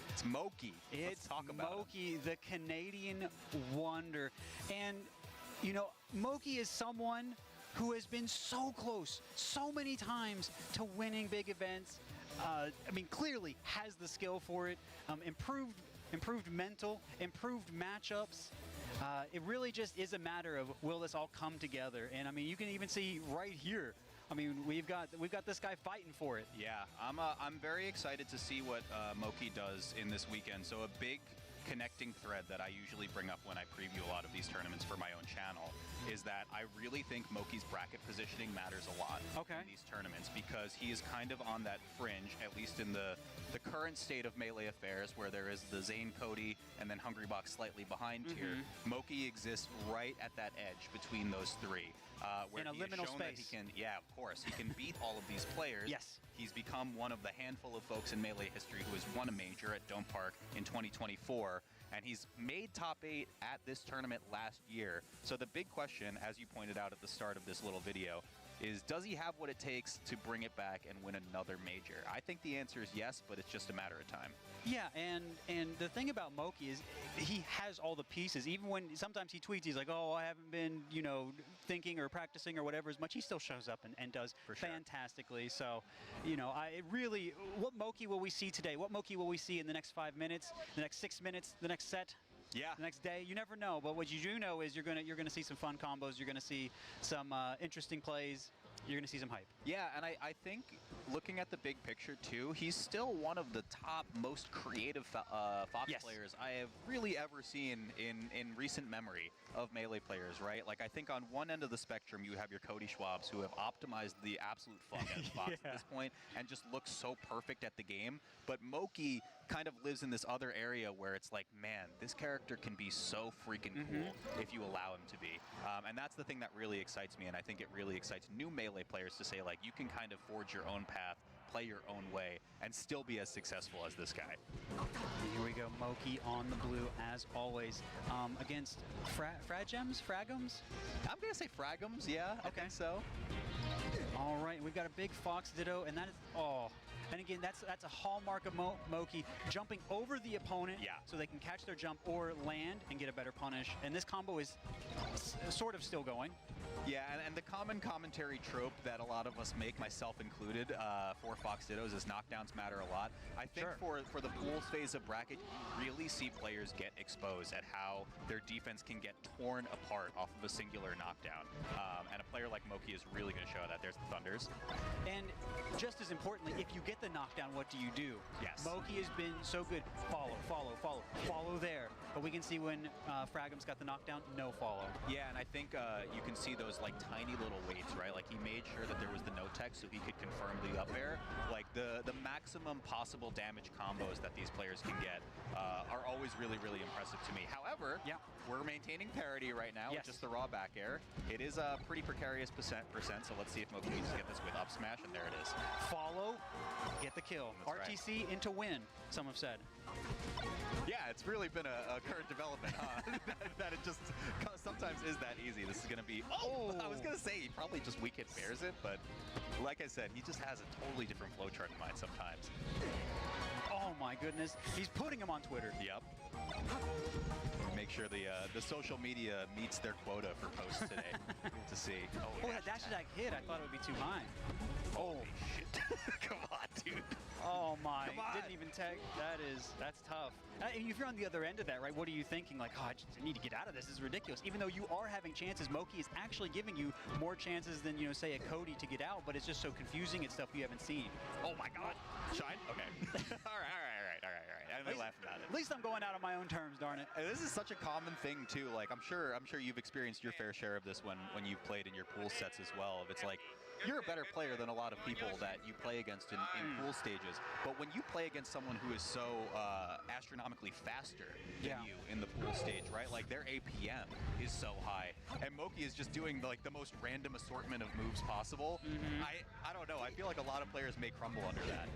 It's Moki. It's talk about Moki, the Canadian wonder. And, you know, Moki is someone who has been so close so many times to winning big events. I mean, clearly has the skill for it. Improved mental, improved matchups. It really just is a matter of will this all come together. And I mean, you can even see right here. I mean, we've got this guy fighting for it. Yeah, I'm very excited to see what Moki does in this weekend. So a big connecting thread that I usually bring up when I preview a lot of these tournaments for my own channel is that I really think Moki's bracket positioning matters a lot in these tournaments because he is kind of on that fringe, at least in the current state of Melee affairs, where there is the Zane, Cody, and then Hungrybox slightly behind tier. Moki exists right at that edge between those three. Where in a he has liminal shown space. That he can, yeah, of course, he can beat all of these players. Yes. He's become one of the handful of folks in Melee history who has won a major at Dome Park in 2024. And he's made top 8 at this tournament last year. So the big question, as you pointed out at the start of this little video, is does he have what it takes to bring it back and win another major? I think the answer is yes, but it's just a matter of time. Yeah, and the thing about Moki is he has all the pieces. Even when sometimes he tweets, he's like, oh, I haven't been, you know, thinking or practicing or whatever as much. He still shows up and does fantastically. So, you know, what Moki will we see today? What Moki will we see in the next 5 minutes, the next 6 minutes, the next set? Yeah. The next day, you never know. But what you do know is you're gonna see some fun combos. You're gonna see some interesting plays. You're gonna see some hype. Yeah, and I think looking at the big picture too, he's still one of the top, most creative Fox players I have really ever seen in recent memory of Melee players, right? Like I think on one end of the spectrum you have your Cody Schwabs who have optimized the absolute fuck out of Fox at this point and just look so perfect at the game. But Moki kind of lives in this other area where it's like, man, this character can be so freaking cool if you allow him to be. And that's the thing that really excites me, and I think it really excites new Melee players to say, like, you can kind of forge your own path, play your own way, and still be as successful as this guy. Here we go, Moki on the blue, as always, against Fragums? I'm going to say Fragums, yeah, I think so. All right, we've got a big Fox Ditto, and that is, and again, that's a hallmark of Moki, jumping over the opponent so they can catch their jump or land and get a better punish. And this combo is sort of still going. Yeah, and the common commentary trope that a lot of us make, myself included, for Fox Dittos is knockdowns matter a lot. I think for the pools phase of bracket, you really see players get exposed at how their defense can get torn apart off of a singular knockdown. And a player like Moki is really going to show that. There's the Thunders. And just as importantly, if you get the knockdown, what do you do? Yes. Moki has been so good. Follow there. But we can see when Fragum's got the knockdown, no follow. Yeah, and I think you can see those like tiny little weights, right? Like he made sure that there was the no tech so he could confirm the up air. Like the maximum possible damage combos that these players can get are always really, really impressive to me. However, we're maintaining parity right now with just the raw back air. It is a pretty precarious percent, so let's see if Moki can just get this with up smash, and there it is. Follow, get the kill. That's RTC into win, some have said. Yeah, it's really been a current development, huh? that it just sometimes is that easy. This is going to be... I was going to say he probably just weak hit bears it, but like I said, he just has a totally different flowchart in mind sometimes. Oh my goodness. He's putting him on Twitter. Yep. Make sure the social media meets their quota for posts today to see. Oh, that dash attack hit. I thought it would be too high. Holy shit. Come on, dude. Oh my, didn't even tag. That's tough. And if you're on the other end of that, right, what are you thinking? Like, oh, I just need to get out of this. This is ridiculous. Even though you are having chances, Moki is actually giving you more chances than, you know, say a Cody to get out, but it's just so confusing. It's stuff you haven't seen. Oh my God. Shine? Okay. All right. I'm gonna laugh about it. At least I'm going out on my own terms, darn it. And this is such a common thing too. Like I'm sure you've experienced your fair share of this when you've played in your pool sets as well. If it's like you're a better player than a lot of people that you play against in pool stages. But when you play against someone who is so astronomically faster than you in the pool stage, right? Like their APM is so high, and Moki is just doing like the most random assortment of moves possible. I don't know. I feel like a lot of players may crumble under that.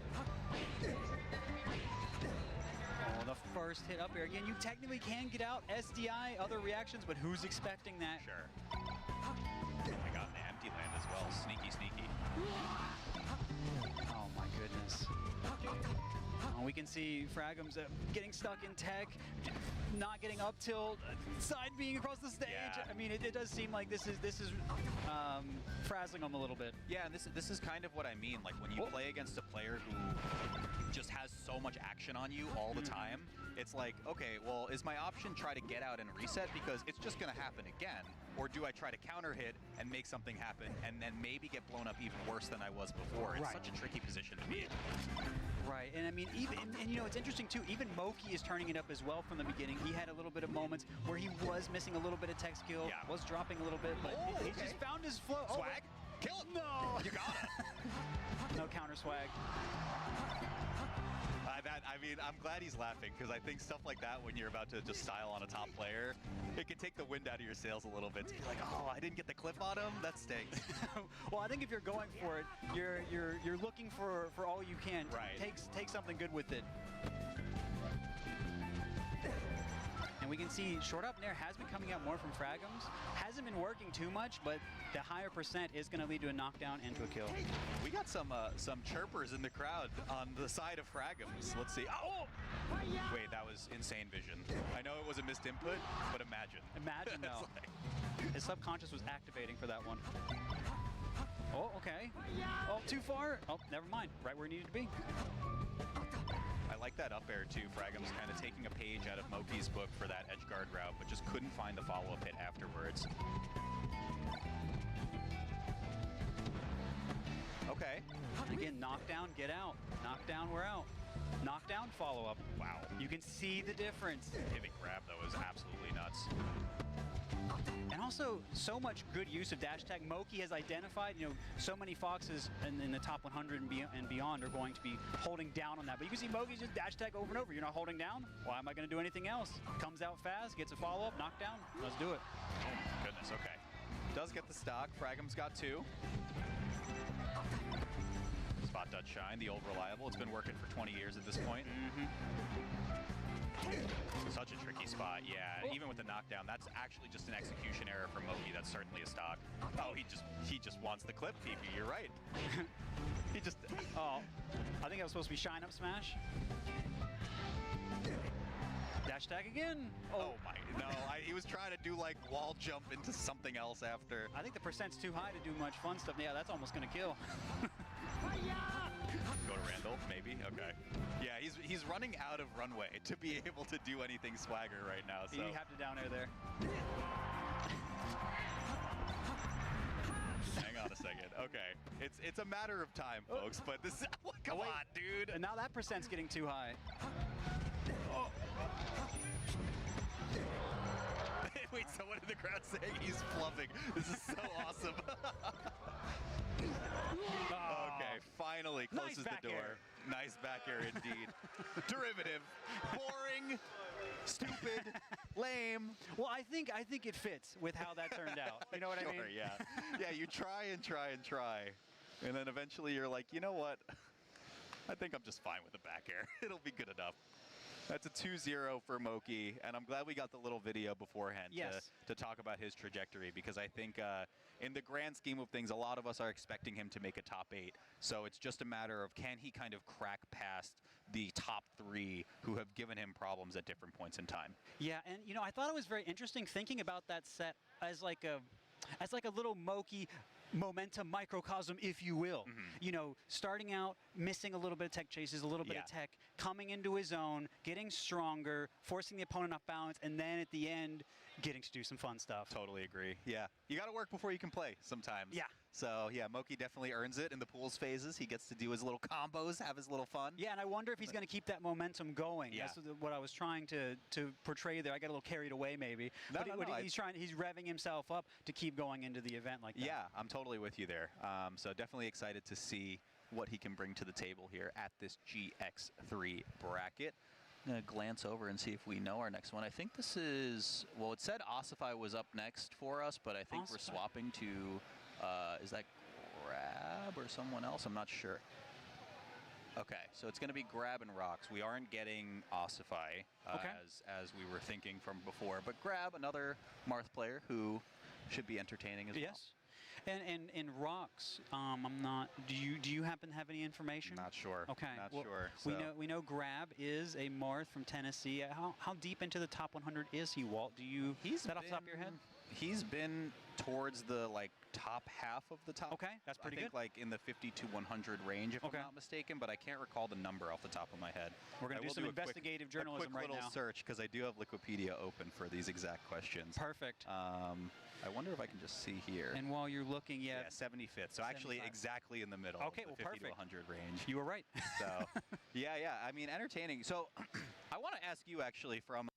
Oh, the first hit up air. Again, you technically can get out SDI, other reactions, but who's expecting that? Sure. Oh my god, the empty land as well. Sneaky, sneaky. Oh my goodness. Oh, we can see Fragum's getting stuck in tech, not getting up tilt, side being across the stage. Yeah. I mean, it does seem like this is frazzling him a little bit. Yeah, and this is kind of what I mean. Like when you play against a player who just has so much action on you all the time, it's like, okay, well, is my option try to get out and reset because it's just going to happen again? Or do I try to counter hit and make something happen and then maybe get blown up even worse than I was before? It's such a tricky position to be in. Right, and I mean, and you know, it's interesting too, even Moki is turning it up as well from the beginning. He had a little bit of moments where he was missing a little bit of tech skill, was dropping a little bit, but he just found his flow. Swag? Kill him! No! You got it! No counter swag. I mean, I'm glad he's laughing because I think stuff like that when you're about to just style on a top player, it can take the wind out of your sails a little bit to be like, oh, I didn't get the clip on him. That stinks. Well, I think if you're going for it, you're looking for all you can. Right. Take something good with it. And we can see short up nair has been coming out more from Fragums. Hasn't been working too much, but the higher percent is going to lead to a knockdown and to a kill. We got some chirpers in the crowd on the side of Fragums. Let's see. Oh! Wait, that was insane vision. I know it was a missed input, but imagine. Imagine, though. His subconscious was activating for that one. Oh, okay. Oh, too far. Oh, never mind. Right where he needed to be. I like that up air too. Fragum's kind of taking a page out of Moki's book for that edge guard route, but just couldn't find the follow-up hit afterwards. Okay. Again, knockdown, get out. Knockdown, we're out. Knockdown, follow-up. Wow. You can see the difference. Pivot grab, though, is absolutely nuts. And also, so much good use of dash tag. Moki has identified, you know, so many Foxes in the top 100 and beyond are going to be holding down on that. But you can see Moki's just dash tag over and over. You're not holding down? Why am I going to do anything else? Comes out fast, gets a follow-up, knockdown. Let's do it. Oh, my goodness. Okay. Does get the stock. Fragum's got 2. Spot dodge shine, the old reliable. It's been working for 20 years at this point. Such a tricky spot, yeah. Even with the knockdown, that's actually just an execution error from Moki. That's certainly a stock. Oh, he just wants the clip, Fifi. You're right. He just. Oh, I think I was supposed to be shine up smash. Dash tag again. Oh my! No, he was trying to do like wall jump into something else after. I think the percent's too high to do much fun stuff. Yeah, that's almost gonna kill. Go to Randall, maybe? Okay. Yeah, he's running out of runway to be able to do anything swagger right now. So You have to down air there. Hang on a second. Okay. It's a matter of time, folks, but this come on, dude. And now that percent's getting too high. Oh. Wait, someone in the crowd saying he's fluffing. This is so awesome. Okay, finally closes the door. Air. Nice back air indeed. Derivative. Boring. Stupid. Lame. Well, I think it fits with how that turned out. You know what I mean? Yeah. Yeah, you try and try and try. And then eventually you're like, you know what? I think I'm just fine with the back air. It'll be good enough. That's a 2-0 for Moki, and I'm glad we got the little video beforehand to talk about his trajectory, because I think in the grand scheme of things, a lot of us are expecting him to make a top 8. So it's just a matter of, can he kind of crack past the top 3 who have given him problems at different points in time? Yeah, and you know, I thought it was very interesting thinking about that set as like a little Moki momentum microcosm, if you will. You know, starting out, missing a little bit of tech chases, a little bit of tech, coming into his own, getting stronger, forcing the opponent off balance, and then at the end, getting to do some fun stuff. Totally agree. Yeah, you got to work before you can play sometimes. Yeah. So yeah, Moki definitely earns it in the pools phases. He gets to do his little combos, have his little fun. Yeah, and I wonder if he's going to keep that momentum going. Yeah. That's what I was trying to portray there. I got a little carried away maybe. No, but he's revving himself up to keep going into the event like that. Yeah, I'm totally with you there. So definitely excited to see what he can bring to the table here at this GX3 bracket. I'm going to glance over and see if we know our next one. I think this is, well, it said Ossify was up next for us, but I think we're swapping to, is that Grab or someone else? I'm not sure. Okay, so it's going to be Grab and Rocks. We aren't getting Ossify as we were thinking from before, but Grab, another Marth player who should be entertaining as well. Yes. And Rocks, I'm not. Do you happen to have any information? Not sure. Okay. Not well, sure. We so. know Grab is a Marth from Tennessee. How deep into the top 100 is he, Walt? Do you that off the top of your head? He's been towards the top half of the top. Okay, that's pretty I think good. in the 50 to 100 range, if I'm not mistaken, but I can't recall the number off the top of my head. We're going to do some investigative journalism right now. A quick little search because I do have Wikipedia open for these exact questions. Perfect. I wonder if I can just see here. And while you're looking, yeah 75th. So actually exactly in the middle. Okay, of the 50 to 100 range. You were right. So yeah. I mean, entertaining. So I want to ask you actually from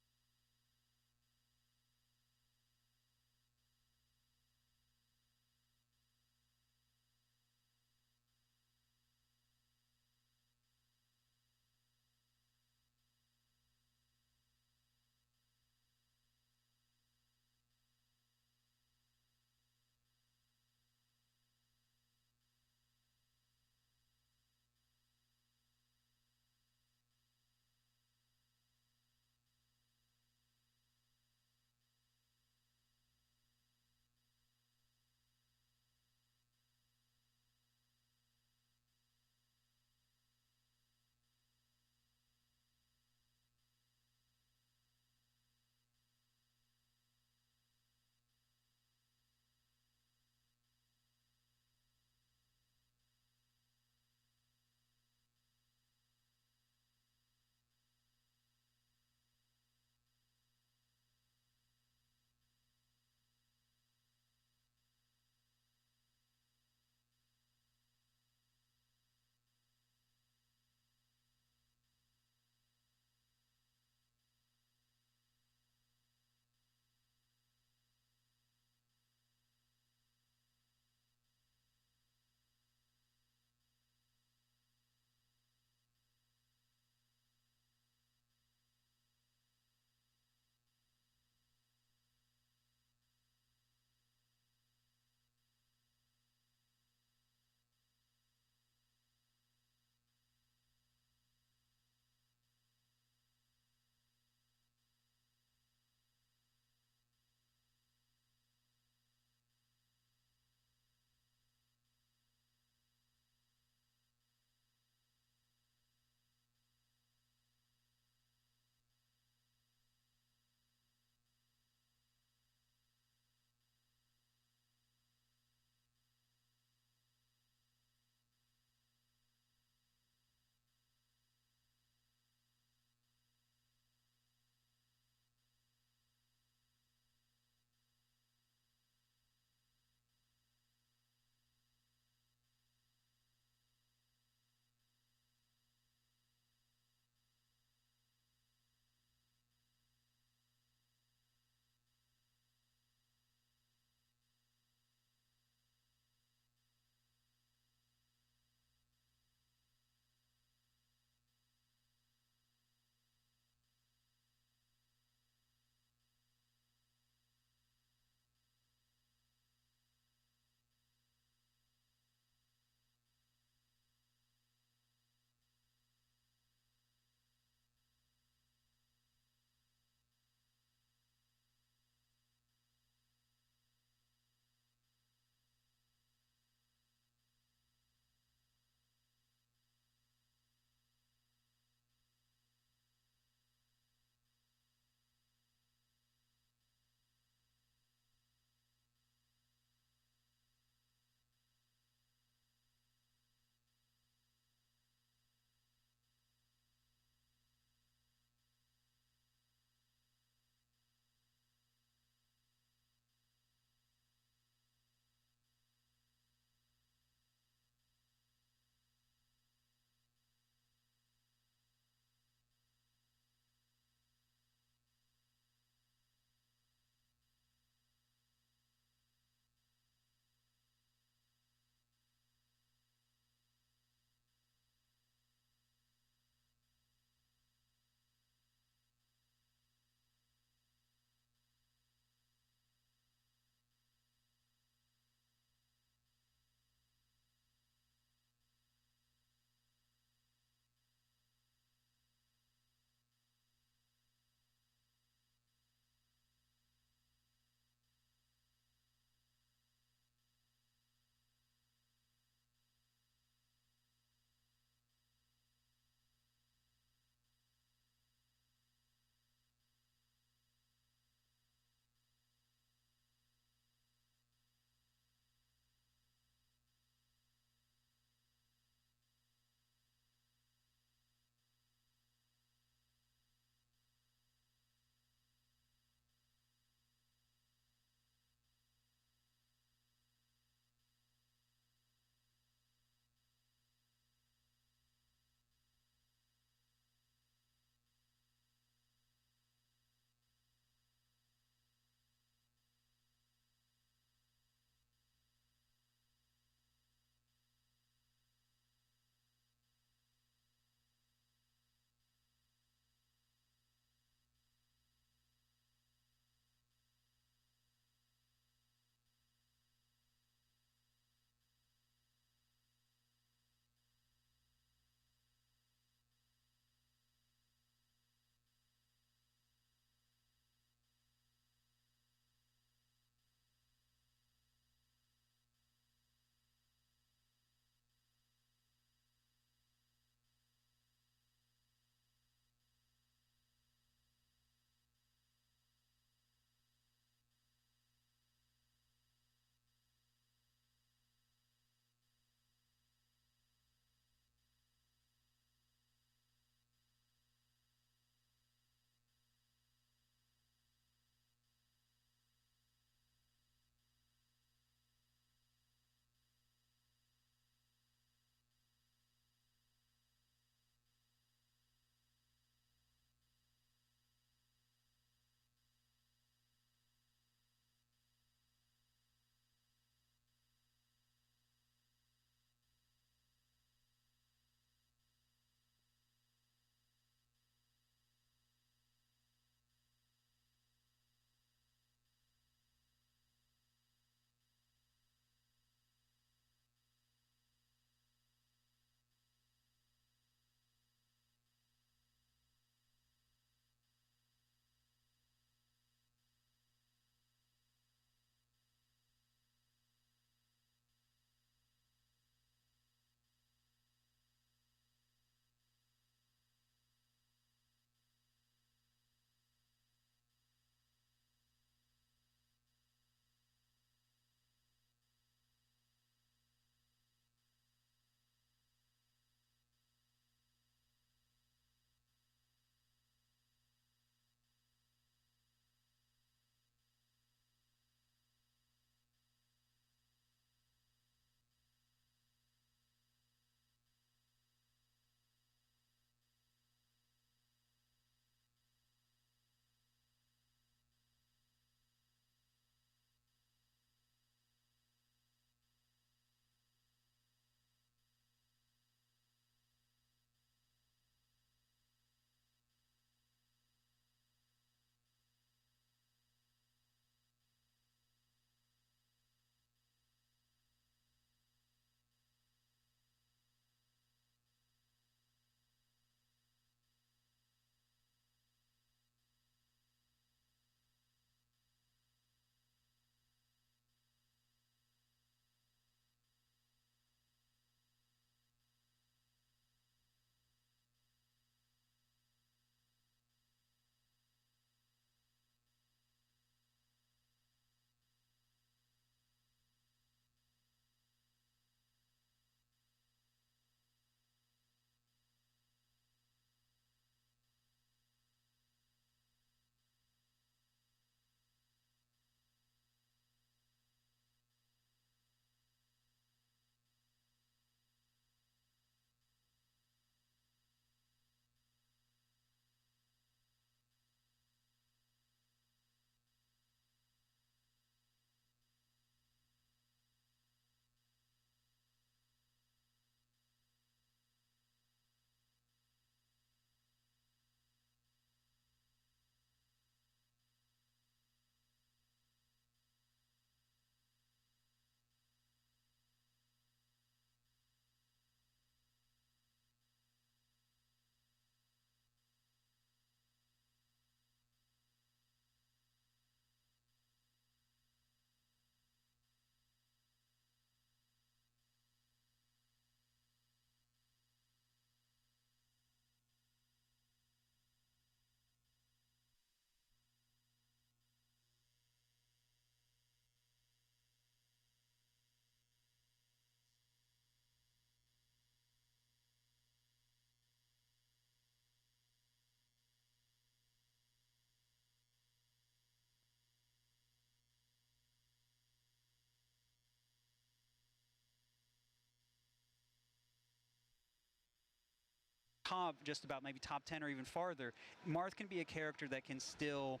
top, just about maybe top 10 or even farther, Marth can be a character that can still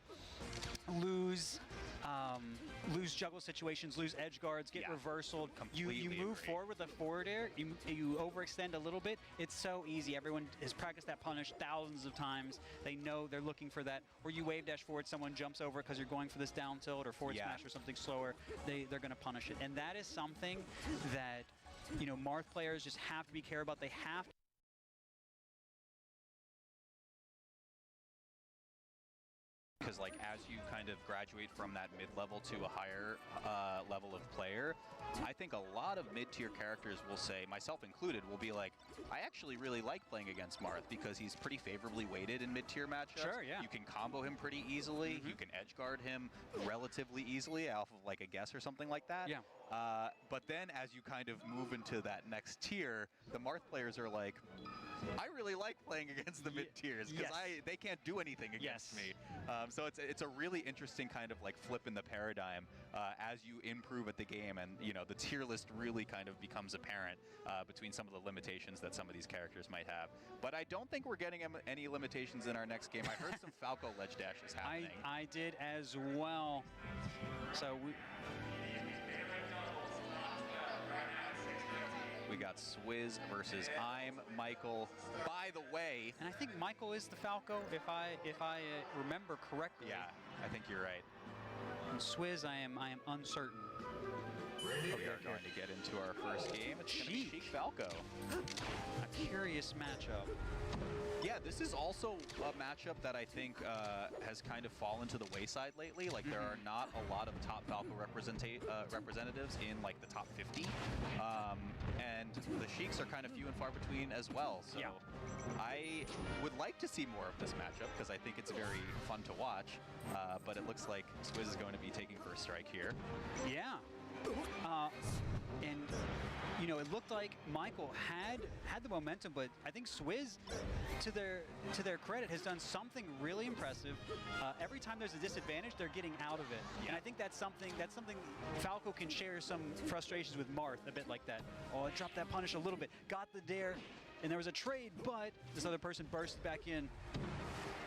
lose juggle situations, lose edge guards, get reversaled. You move forward with a forward air, you overextend a little bit. It's so easy. Everyone has practiced that punish thousands of times. They know they're looking for that. Or you wave dash forward, someone jumps over because you're going for this down tilt or forward smash or something slower. They're going to punish it. And that is something that, you know, Marth players just have to be careful about. They have to. Because like as you kind of graduate from that mid-level to a higher level of player, I think a lot of mid-tier characters will say, myself included, will be like, I actually really like playing against Marth because he's pretty favorably weighted in mid-tier matchups. Sure, yeah. You can combo him pretty easily. You can edge guard him relatively easily off of like a guess or something like that. Yeah. But then as you kind of move into that next tier, the Marth players are like, I really like playing against the mid-tiers because they can't do anything against me. So it's a really interesting kind of like flip in the paradigm as you improve at the game, and you know the tier list really kind of becomes apparent between some of the limitations that some of these characters might have. But I don't think we're getting any limitations in our next game. I heard some Falco ledge dashes happening. I did as well. So we got Swizz versus I'm Michael. By the way, and I think Michael is the Falco, if I remember correctly. Yeah, I think you're right. And Swizz, I am uncertain. We are going to get into our first game. It's Sheik Falco. A curious matchup. Yeah, this is also a matchup that I think has kind of fallen to the wayside lately. Like there are not a lot of top Falco representatives in like the top 50, and the Sheiks are kind of few and far between as well. So I would like to see more of this matchup because I think it's very fun to watch. But it looks like Swizz is going to be taking first strike here. Yeah. And you know, it looked like Michael had the momentum, but I think Swizz, to their credit, has done something really impressive. Every time there's a disadvantage, they're getting out of it, and I think that's something Falco can share some frustrations with Marth a bit like that. Oh, I dropped that punish a little bit, got the dare, and there was a trade, but this other person burst back in.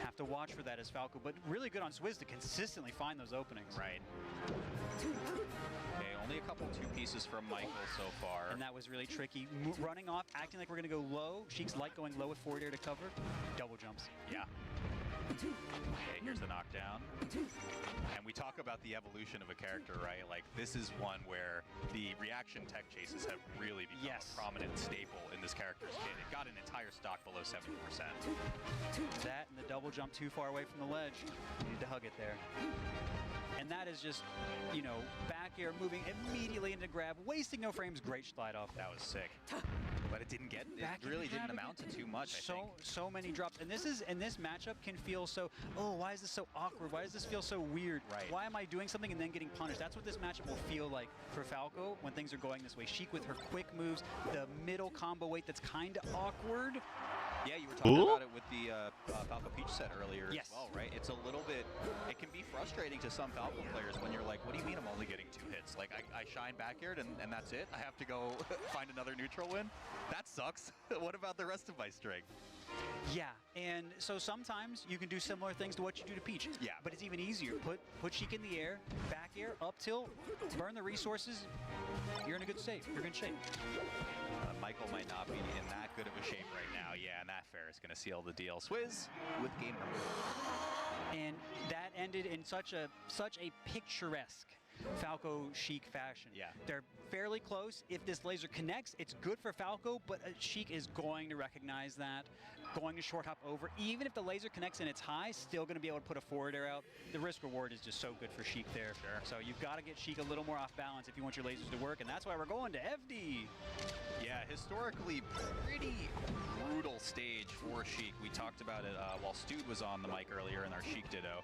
Have to watch for that as Falco, but really good on Swizz to consistently find those openings. Right. Okay, only a couple two pieces from Michael so far. And that was really tricky. Running off, acting like we're going to go low. Sheik's like going low with forward air to cover. Double jumps. Yeah. Okay, here's the knockdown. And we talk about the evolution of a character, right? Like, this is one where the reaction tech chases have really become a prominent staple in this character's kit. It got an entire stock below 70%. That and the double jump too far away from the ledge. You need to hug it there. And that is just, you know, back air moving immediately into grab, wasting no frames. Great slide off. That was sick. But it didn't get, it really didn't amount to too much, I think. So many drops. And this matchup can feel so, oh, why is this so awkward? Why does this feel so weird? Right. Why am I doing something and then getting punished? That's what this matchup will feel like for Falco when things are going this way. Sheik with her quick moves, the middle combo weight that's kind of awkward. Yeah, you were talking about it with the Falco Peach set earlier as well, right? It's a little bit, it can be frustrating to some Falco players when you're like, what do you mean I'm only getting 2 hits? Like, I shine back aired and that's it? I have to go find another neutral win? That sucks. What about the rest of my string? Yeah, and so sometimes you can do similar things to what you do to Peach. Yeah. But it's even easier. Put Sheik in the air, back air, up tilt, burn the resources. You're in a good state. You're in good shape. Michael might not be in that good of a shape right now. Yeah, and that fair is going to seal the deal. Swizz with game number. And that ended in such a picturesque Falco Sheik fashion. Yeah. They're fairly close. If this laser connects, it's good for Falco, but Sheik is going to recognize that, going to short hop over. Even if the laser connects and it's high, still going to be able to put a forward air out. The risk reward is just so good for Sheik there. Sure. So you've got to get Sheik a little more off balance if you want your lasers to work, and that's why we're going to FD. Yeah, historically pretty brutal stage for Sheik. We talked about it while Stude was on the mic earlier in our Sheik Ditto.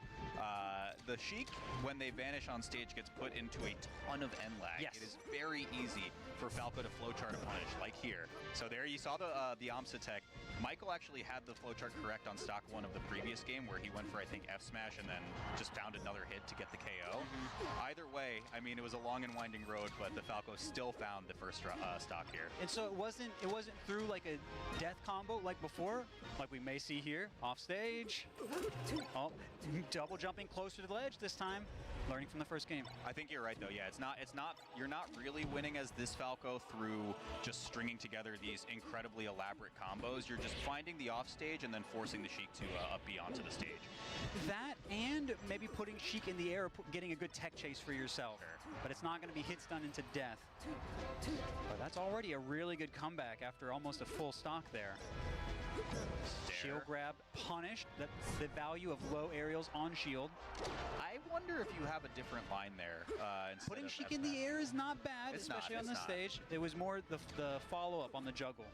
The Sheik, when they vanish on stage, gets put into a ton of end lag. Yes. It is very easy for Falco to flowchart a punish, like here. So there you saw the AMSA tech. Michael actually had the flowchart correct on stock 1 of the previous game, where he went for, I think, F smash and then just found another hit to get the KO. Either way, I mean, it was a long and winding road, but the Falco still found the first stock here. And so it wasn't through like a death combo like before, like we may see here off stage. Oh, double jumping closer to the ledge this time, learning from the first game. I think you're right though. Yeah, it's not. You're not really winning as this Falco through just stringing together these incredibly elaborate combos. You're just finding the off stage and then forcing the Sheik to up B onto the stage. That and maybe putting Sheik in the air, getting a good tech chase for yourself. Sure. But it's not going to be hit stun into death. But that's already a really good comeback after almost a full stock there. Shield grab punished. That's the value of low aerials on shield. I wonder if you have a different line there. Putting Sheik in the air is not bad, especially on this stage. It was more the follow-up on the juggle.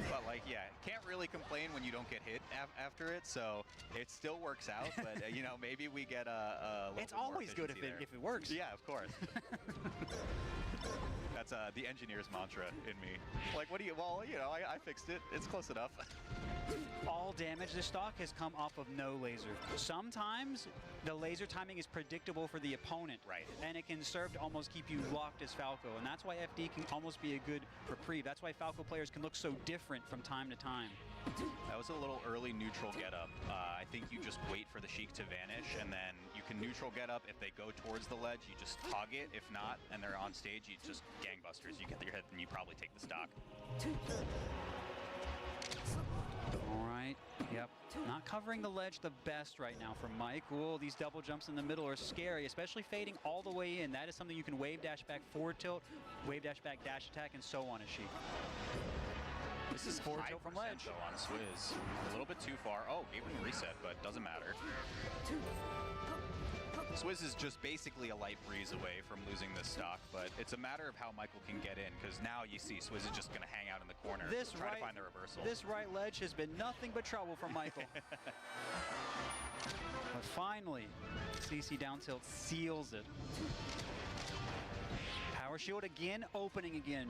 But like, yeah, can't really complain when you don't get hit after it, so it still works out. But you know, maybe we get a it's always good if it works. Yeah, of course. That's the engineer's mantra in me. Like, what do you? Well, you know, I fixed it. It's close enough. All damage this stock has come off of no laser. Sometimes the laser timing is predictable for the opponent, right? And it can serve to almost keep you locked as Falco, and that's why FD can almost be a good reprieve. That's why Falco players can look so different from time to time. That was a little early neutral get up. I think you just wait for the Sheik to vanish, and then you can neutral get up. If they go towards the ledge, you just hog it. If not, and they're on stage, you just gangbusters. You get your head, and you probably take the stock. All right, yep. Not covering the ledge the best right now from Mike. Ooh, these double jumps in the middle are scary, especially fading all the way in. That is something you can wave dash back forward tilt, wave dash back dash attack, and so on as Sheik. This is forward tilt from ledge though on Swizz. A little bit too far. Oh, gave him reset, but doesn't matter. Swizz is just basically a light breeze away from losing this stock, but it's a matter of how Michael can get in, because now you see Swizz is just going to hang out in the corner, try to find the reversal. This right ledge has been nothing but trouble for Michael. But finally, CC down tilt seals it. Power shield again, opening again,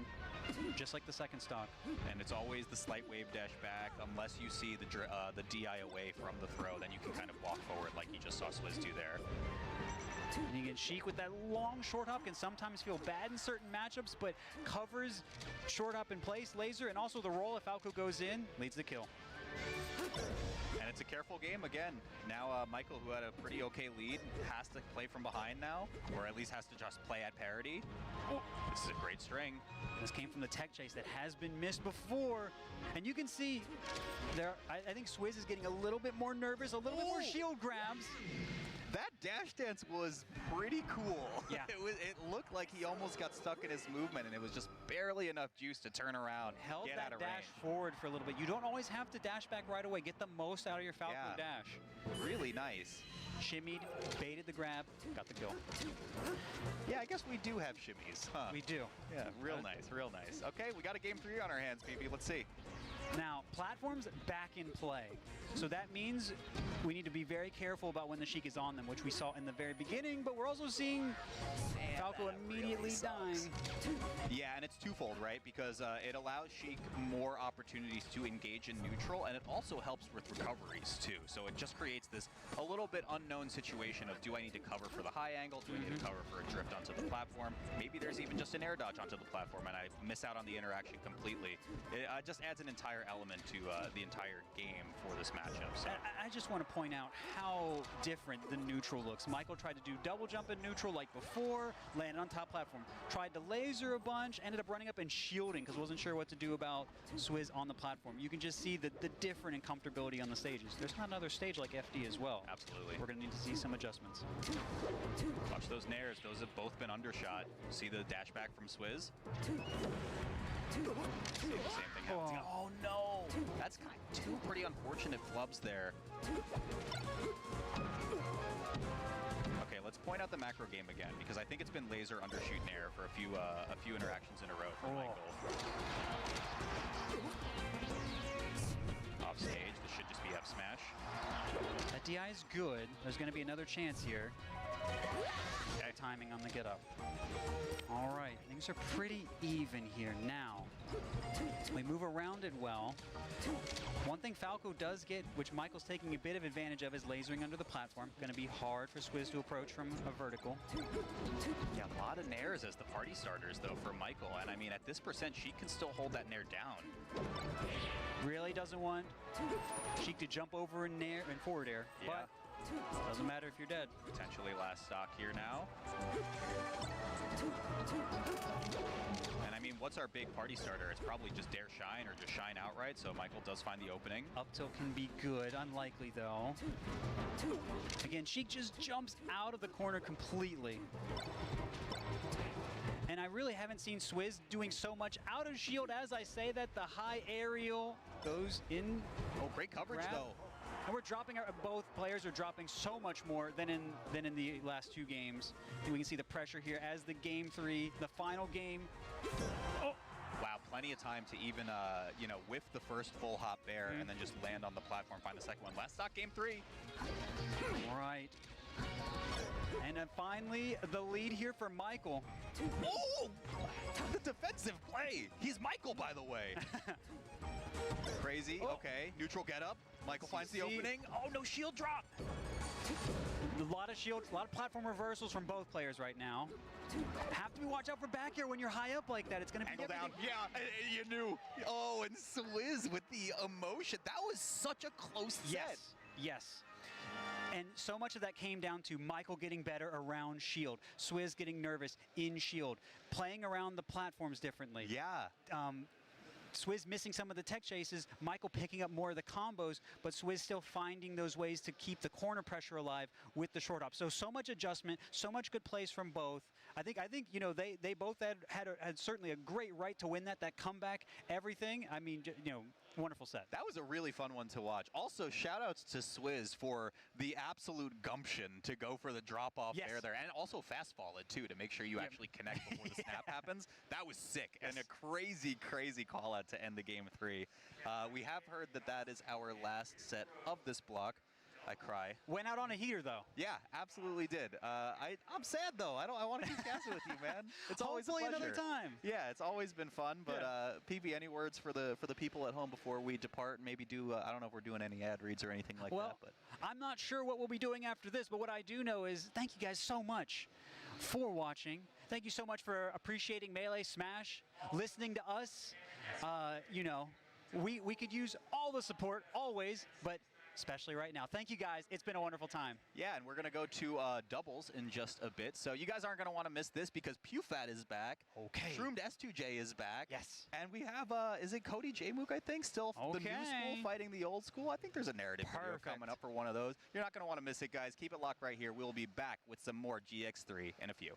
just like the second stock. And it's always the slight wave dash back, unless you see the DI away from the throw, then you can kind of walk forward like you just saw Swizz do there. And again, Sheik with that long short hop can sometimes feel bad in certain matchups, but covers short hop in place, laser, and also the roll if Falco goes in, leads the kill. And it's a careful game again. Now Michael, who had a pretty okay lead, has to play from behind now, or at least has to just play at parity. Oh, this is a great string. This came from the tech chase that has been missed before. And you can see there, I think Swizz is getting a little bit more nervous, a little bit more shield grabs. That dash dance was pretty cool. Yeah. It looked like he almost got stuck in his movement, and it was just barely enough juice to turn around, Held get that out of dash range. forward for a little bit. You don't always have to dash back right away. Get the most out of your Falco dash. Really nice. Shimmied, baited the grab, got the kill. Yeah, I guess we do have shimmies, huh? We do. Yeah, real nice, real nice. Okay, we got a game 3 on our hands, BB. Let's see. Now, platforms back in play. So that means we need to be very careful about when the Sheik is on them, which we saw in the very beginning, but we're also seeing Falco immediately dying. Yeah, and it's twofold, right? Because it allows Sheik more opportunities to engage in neutral, and it also helps with recoveries, too. So it just creates this a little bit unknown situation of, do I need to cover for the high angle? Do I need to cover for a drift onto the platform? Maybe there's even just an air dodge onto the platform, and I miss out on the interaction completely. It just adds an entire element to the entire game for this matchup. So. I just want to point out how different the neutral looks. Michael tried to do double jump in neutral like before, landed on top platform. Tried to laser a bunch, ended up running up and shielding because wasn't sure what to do about Swizz on the platform. You can just see the different in comfortability on the stages. There's not another stage like FD as well. Absolutely. We're going to need to see some adjustments. Watch those nairs. Those have both been undershot. See the dash back from Swizz? See the same thing happens. Oh no! That's kind of 2 pretty unfortunate flubs there. Okay, let's point out the macro game again, because I think it's been laser undershoot nair for a few interactions in a row for Michael. Off stage, this should just be F smash. That DI is good. There's going to be another chance here. Okay. Timing on the get up. All right, things are pretty even here now. We move around it well. One thing Falco does get, which Michael's taking a bit of advantage of, is lasering under the platform. Going to be hard for Swizz to approach from a vertical. Yeah, a lot of nairs as the party starters, though, for Michael. And I mean, at this percent, she can still hold that nair down. Really doesn't want Sheik to jump over in nair and forward air. Yeah. But doesn't matter if you're dead. Potentially last stock here now. And I mean, what's our big party starter? It's probably just dare shine or just shine outright, so Michael does find the opening. Up tilt can be good, unlikely though. Again, Sheik just jumps out of the corner completely. And I really haven't seen Swizz doing so much out of shield as I say that. The high aerial goes in. Oh, great coverage though. And we're dropping both players are dropping so much more than in the last two games. And we can see the pressure here as the game 3, the final game. Oh. Wow, plenty of time to even, you know, whiff the first full hop there and then just land on the platform, find the second one. Last stock, game 3. Right. And then finally, the lead here for Michael. Oh! The defensive play! He's Michael, by the way. Crazy, okay. Neutral get up. Michael finds the opening. Oh, no shield drop! A lot of shields, a lot of platform reversals from both players right now. Have to be watch out for back air when you're high up like that. It's going to be angle down. Yeah, you knew. Oh, and Swizz with the emotion. That was such a close set. Yes. And so much of that came down to Michael getting better around shield, Swizz getting nervous in shield, playing around the platforms differently. Yeah. Swizz missing some of the tech chases, Michael picking up more of the combos, but Swizz still finding those ways to keep the corner pressure alive with the short hop. So much adjustment, so much good plays from both. I think you know they both had certainly a great right to win that comeback, everything. I mean, you know, wonderful set. That was a really fun one to watch. Also, shout-outs to Swizz for the absolute gumption to go for the drop-off there, and also fast-fall it, too, to make sure you actually connect before the snap happens. That was sick, and a crazy, crazy call-out to end the game 3. We have heard that is our last set of this block. I cry. Went out on a heater, though. Yeah, absolutely did. I'm sad, though. I want to keep gassing with you, man. It's always a pleasure. Hopefully another time. Yeah, it's always been fun. But PB, any words for the people at home before we depart? Maybe do I don't know if we're doing any ad reads or anything like that. But I'm not sure what we'll be doing after this. But what I do know is thank you guys so much for watching. Thank you so much for appreciating Melee Smash, listening to us. You know, we could use all the support always, but especially right now. Thank you guys. It's been a wonderful time. Yeah, and we're going to go to doubles in just a bit. So you guys aren't going to want to miss this because PewFat is back. Okay. Shroomed S2J is back. Yes. And we have, is it Cody J-Mook, I think, still the new school fighting the old school? I think there's a narrative video coming up for one of those. You're not going to want to miss it, guys. Keep it locked right here. We'll be back with some more GX3 in a few.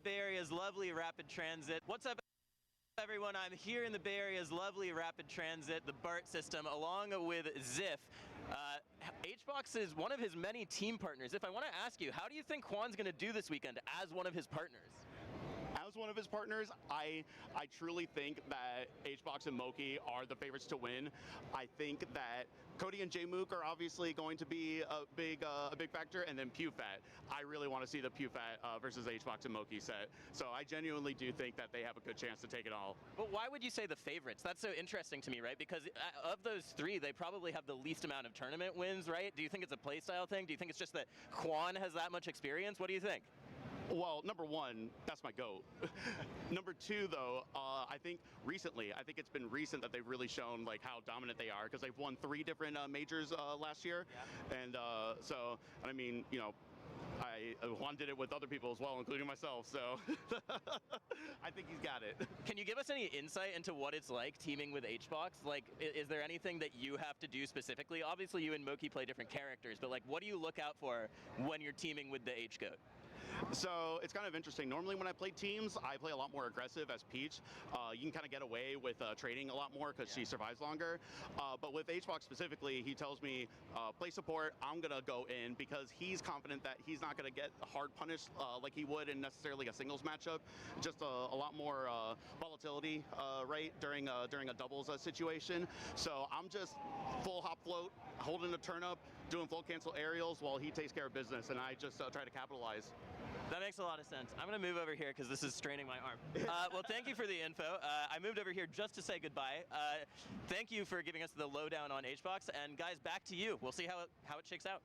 Bay Area's lovely rapid transit. What's up, everyone? I'm here in the Bay Area's lovely rapid transit, the BART system, along with Ziff, HBox is one of his many team partners. If I want to ask you, how do you think Quan's going to do this weekend as one of his partners? As one of his partners, I truly think that HBox and Moki are the favorites to win. I think that Cody and Jmook are obviously going to be a big factor, and then PewFat. I really want to see the PewFat versus HBox and Moki set. So I genuinely do think that they have a good chance to take it all. But why would you say the favorites? That's so interesting to me, right? Because of those three, they probably have the least amount of tournament wins, right? Do you think it's a playstyle thing? Do you think it's just that Quan has that much experience? What do you think? Well, number one, that's my GOAT. Number two, though, I think it's been recent that they've really shown like how dominant they are, because they've won 3 different majors last year, and so I mean, you know, Juan did it with other people as well, including myself, so I think he's got it. Can you give us any insight into what it's like teaming with HBox? Like, is there anything that you have to do specifically? Obviously, you and Moki play different characters, but like, what do you look out for when you're teaming with the H-Goat? So it's kind of interesting. Normally when I play teams, I play a lot more aggressive as Peach. You can kind of get away with trading a lot more because she survives longer. But with HBox specifically, he tells me, play support, I'm going to go in, because he's confident that he's not going to get hard punished like he would in necessarily a singles matchup. Just a lot more volatility, right, during a doubles situation. So I'm just full hop float, holding a turn up, doing full cancel aerials while he takes care of business, and I just try to capitalize. That makes a lot of sense. I'm going to move over here because this is straining my arm. Well, thank you for the info. I moved over here just to say goodbye. Thank you for giving us the lowdown on HBox. And guys, back to you. We'll see how it shakes out.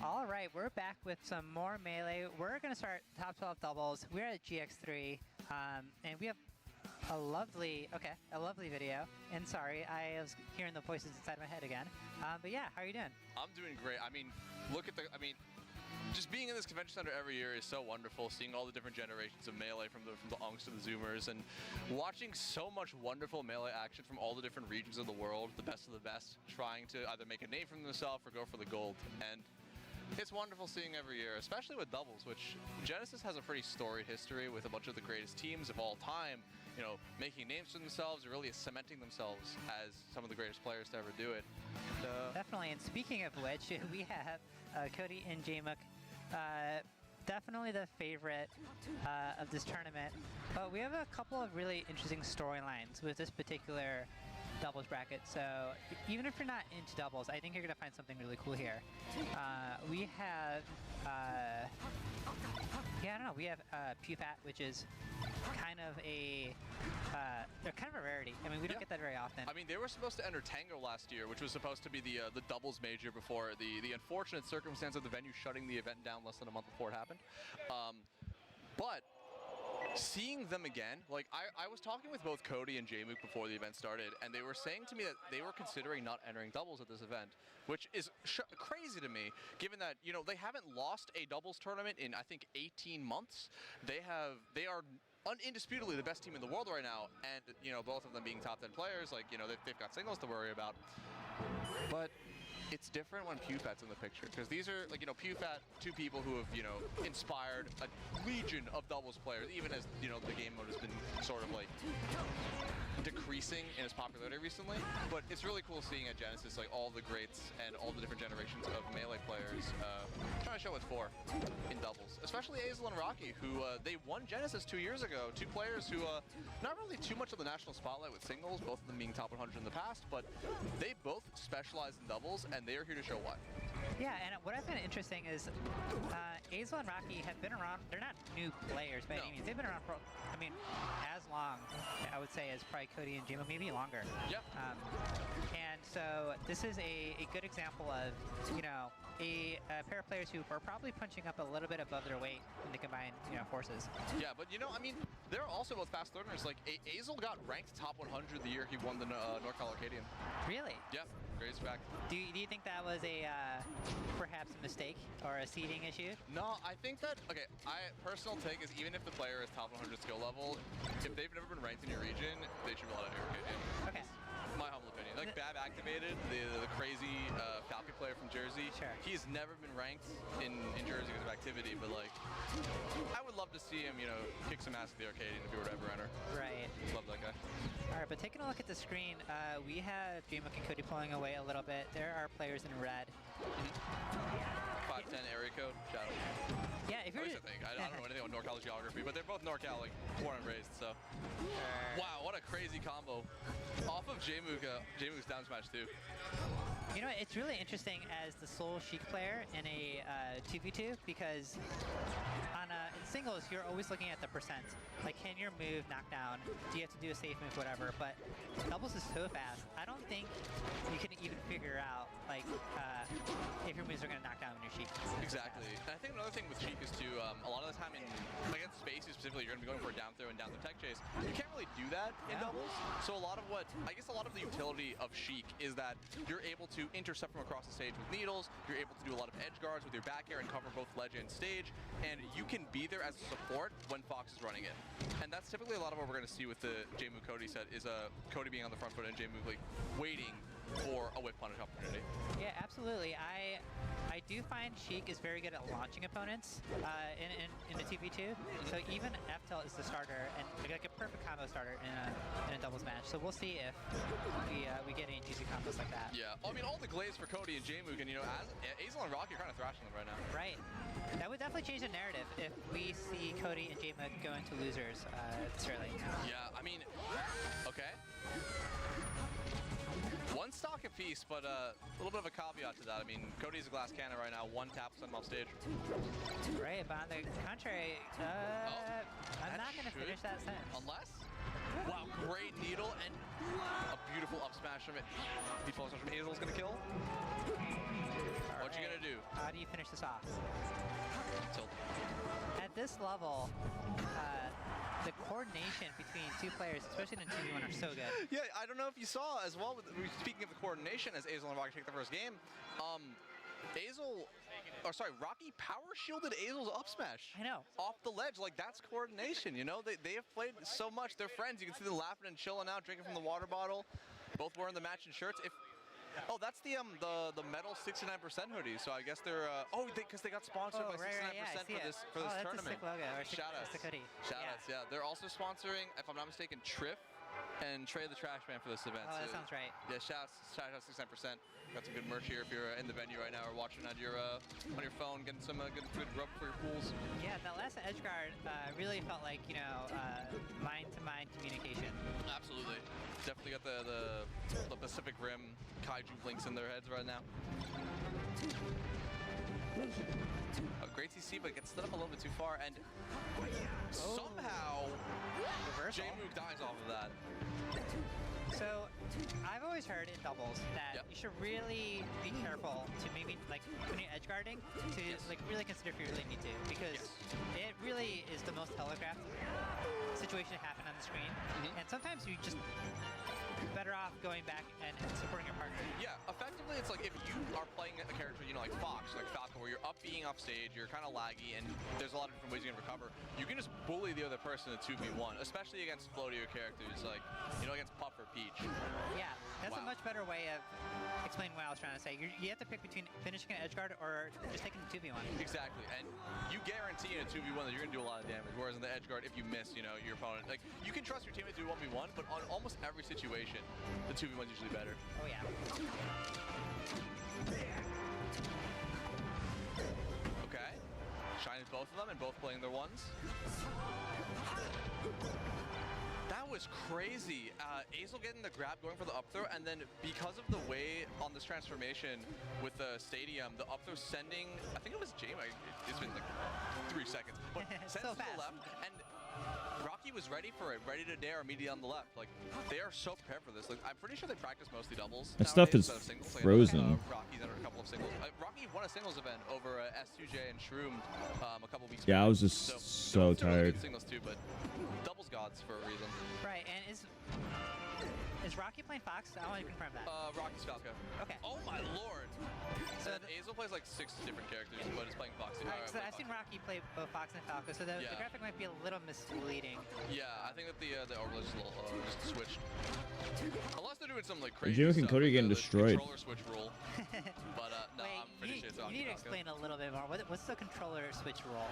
All right, we're back with some more Melee. We're going to start top 12 doubles. We're at GX3, and we have a lovely video. And sorry, I was hearing the voices inside my head again. But yeah, how are you doing? I'm doing great. I mean, just being in this convention center every year is so wonderful, seeing all the different generations of Melee from the Unks to the Zoomers, and watching so much wonderful Melee action from all the different regions of the world, the best of the best, trying to either make a name for themselves or go for the gold. And it's wonderful seeing every year, especially with doubles, which Genesis has a pretty storied history with a bunch of the greatest teams of all time, you know, making names for themselves, or really cementing themselves as some of the greatest players to ever do it. Definitely, and speaking of which, we have Cody and J-Mook, definitely the favorite of this tournament, but we have a couple of really interesting storylines with this particular doubles bracket. So even if you're not into doubles, I think you're gonna find something really cool here. We have we have Pewfat, which is kind of they're kind of a rarity. I mean, we don't get that very often. I mean, they were supposed to enter Tango last year, which was supposed to be the doubles major before the unfortunate circumstance of the venue shutting the event down less than a month before it happened. But seeing them again, like I was talking with both Cody and J-Mook before the event started, and they were saying to me that they were considering not entering doubles at this event, which is crazy to me, given that, you know, they haven't lost a doubles tournament in, I think, 18 months. They are indisputably the best team in the world right now, and, you know, both of them being top 10 players, like, you know, they've got singles to worry about. But it's different when Pewfat's in the picture, because these are, like, you know, Pewfat, two people who have, you know, inspired a legion of doubles players, even as, you know, the game mode has been sort of, like, decreasing in its popularity recently. But it's really cool seeing at Genesis, like, all the greats and all the different generations of Melee players trying to show what's for in doubles. Especially Azel and Rocky, who they won Genesis 2 years ago. Two players who not really too much of the national spotlight with singles, both of them being top 100 in the past, but they both specialize in doubles, and they are here to show why. Yeah, and what I find interesting is Azel and Rocky have been around. They're not new players by any means. They've been around for, I mean, as long, I would say, as probably Cody and J-Mook, maybe longer. Yep. And so this is a good example of, you know, a pair of players who are probably punching up a little bit above their weight in the combined, you know, forces. Yeah, but, you know, I mean, they're also both fast learners. Like, Azel got ranked top 100 the year he won the NorCal Arcadian. Really? Yeah, greatest fact. Do you think that was a perhaps a mistake or a seeding issue? No, I think that, okay, personal take is even if the player is top 100 skill level, if they've never been ranked in your region, they should be allowed to Arcadian. Okay. My humble opinion. Like, Bab Activated, the crazy Falcon player from Jersey, he's never been ranked in Jersey because of activity, but, like, I would love to see him, you know, kick some ass at the Arcadian if he were to ever enter. Right. Love that guy. All right, but taking a look at the screen, we have J-Mook and Cody pulling away a little bit. There are players in red. 510 area code, shout out. Yeah, if you're... I don't know anything about NorCal geography, but they're both NorCal, like, born and raised, so. Wow, what a crazy combo. Off of J-Mook, J-Mook's down smash too. You know, it's really interesting as the sole Sheik player in a 2v2, because on in singles, you're always looking at the percent. Like, can your move knock down? Do you have to do a safe move, whatever? But doubles is so fast. I don't think you can even figure out, like, if your moves are going to knock down when you're Sheik. Exactly. And I think another thing with Sheik is, too, a lot of the time against spaces specifically, you're going to be going for a down throw and down throw tech chase. You can't really do that in doubles. So a lot of the utility of Sheik is that you're able to intercept from across the stage with needles, you're able to do a lot of edge guards with your back air and cover both ledge and stage, and you can be there as a support when Fox is running it. And that's typically a lot of what we're going to see with the J-Mook Cody set, is Cody being on the front foot and J-Mook, like, waiting for a whip punish opportunity. Yeah, absolutely. I do find Sheik is very good at launching opponents in the 2v2. So even F-Tel is the starter, and like a perfect combo starter in a doubles match. So we'll see if we get any juicy combos like that. Yeah, I mean, all the glaze for Cody and J-Mook, and, you know, Azel and Rocky are kind of thrashing them right now. Right. That would definitely change the narrative if we see Cody and J-Mook go into losers this early. Yeah, I mean, okay. One stock apiece, but a little bit of a caveat to that. I mean, Cody's a glass cannon right now. One tap send him off stage. Right, but on the contrary, I'm not going to finish that sentence. Unless? Wow, great needle and a beautiful up smash from it. Beautiful up smash from Hazel's gonna kill. What you gonna do? How do you finish this off? Tilt. At this level, the coordination between two players, especially in a 2v1, are so good. Yeah, I don't know if you saw as well, speaking of the coordination, as Azel and Rocky take the first game, Rocky power shielded Azel's up smash. I know. Off the ledge, like that's coordination, you know? They have played so much. They're friends. You can see them laughing and chilling out, drinking from the water bottle. Both wearing the matching shirts. Oh, that's the metal 69% hoodie. So I guess they're because they got sponsored by 69% for this tournament. Sick logo. Shout outs. Shout outs. Yeah, they're also sponsoring, if I'm not mistaken, Triff and Trey the Trash Man for this event. Oh, that sounds right. Yeah, shout out 69%. Got some good merch here if you're in the venue right now or watching on your phone, getting some good rub for your pools. Yeah, that last edge guard really felt like mind-to-mind communication. Absolutely, definitely got the Pacific Rim kaiju blinks in their heads right now. Great CC, but gets stood up a little bit too far, and somehow J-Moog dies off of that. So, I've always heard in doubles that you should really be careful to maybe, like, when you're edge guarding, to like really consider if you really need to, because it really is the most telegraphed situation to happen on the screen, and sometimes you just better off going back and supporting your partner. Yeah, effectively, it's like if you are playing a character, like Fox, like Falcon, where you're up being off stage, you're kind of laggy, and there's a lot of different ways you can recover. You can just bully the other person in 2v1, especially against floatier characters, like, against Puff or Peach. Yeah, that's a much better way of explaining what I was trying to say. You have to pick between finishing an edge guard or just taking the 2v1. Exactly, and you guarantee in a 2v1 that you're going to do a lot of damage, whereas in the edge guard, if you miss, your opponent, like, you can trust your teammate to do 1v1, but on almost every situation, the 2v1 is usually better. Oh, yeah. Okay. Shines both of them and both playing their ones. That was crazy. Azel getting the grab, going for the up throw, and then because of the way on this transformation with the stadium, the up throw sending, I think it was J-Moog, it's been like 3 seconds, but sends so to the left, and Rocky was ready for it, ready to dare immediately on the left. Like, they are so prepared for this. Like, I'm pretty sure they practice mostly doubles. That stuff is frozen. Rocky's under a couple of singles. Rocky won a singles event over S2J and Shroom a couple weeks Yeah, ago. I was just so tired. Really singles too, but doubles gods for a reason. Right, and is Rocky playing Fox? I want to confirm that. Rocky's Falco. Okay. Oh my lord! So Azel plays like 6 different characters, but is playing Fox. So I've seen Rocky play both Fox and Falco, so the graphic might be a little misleading. Yeah, I think that the overlay is a little just switched. Unless they're doing some like crazy Jiffy and stuff, Cody getting destroyed. Controller switch rule. But no, Wait, I'm pretty sure it's on. You need to explain a little bit more. What's the controller switch rule?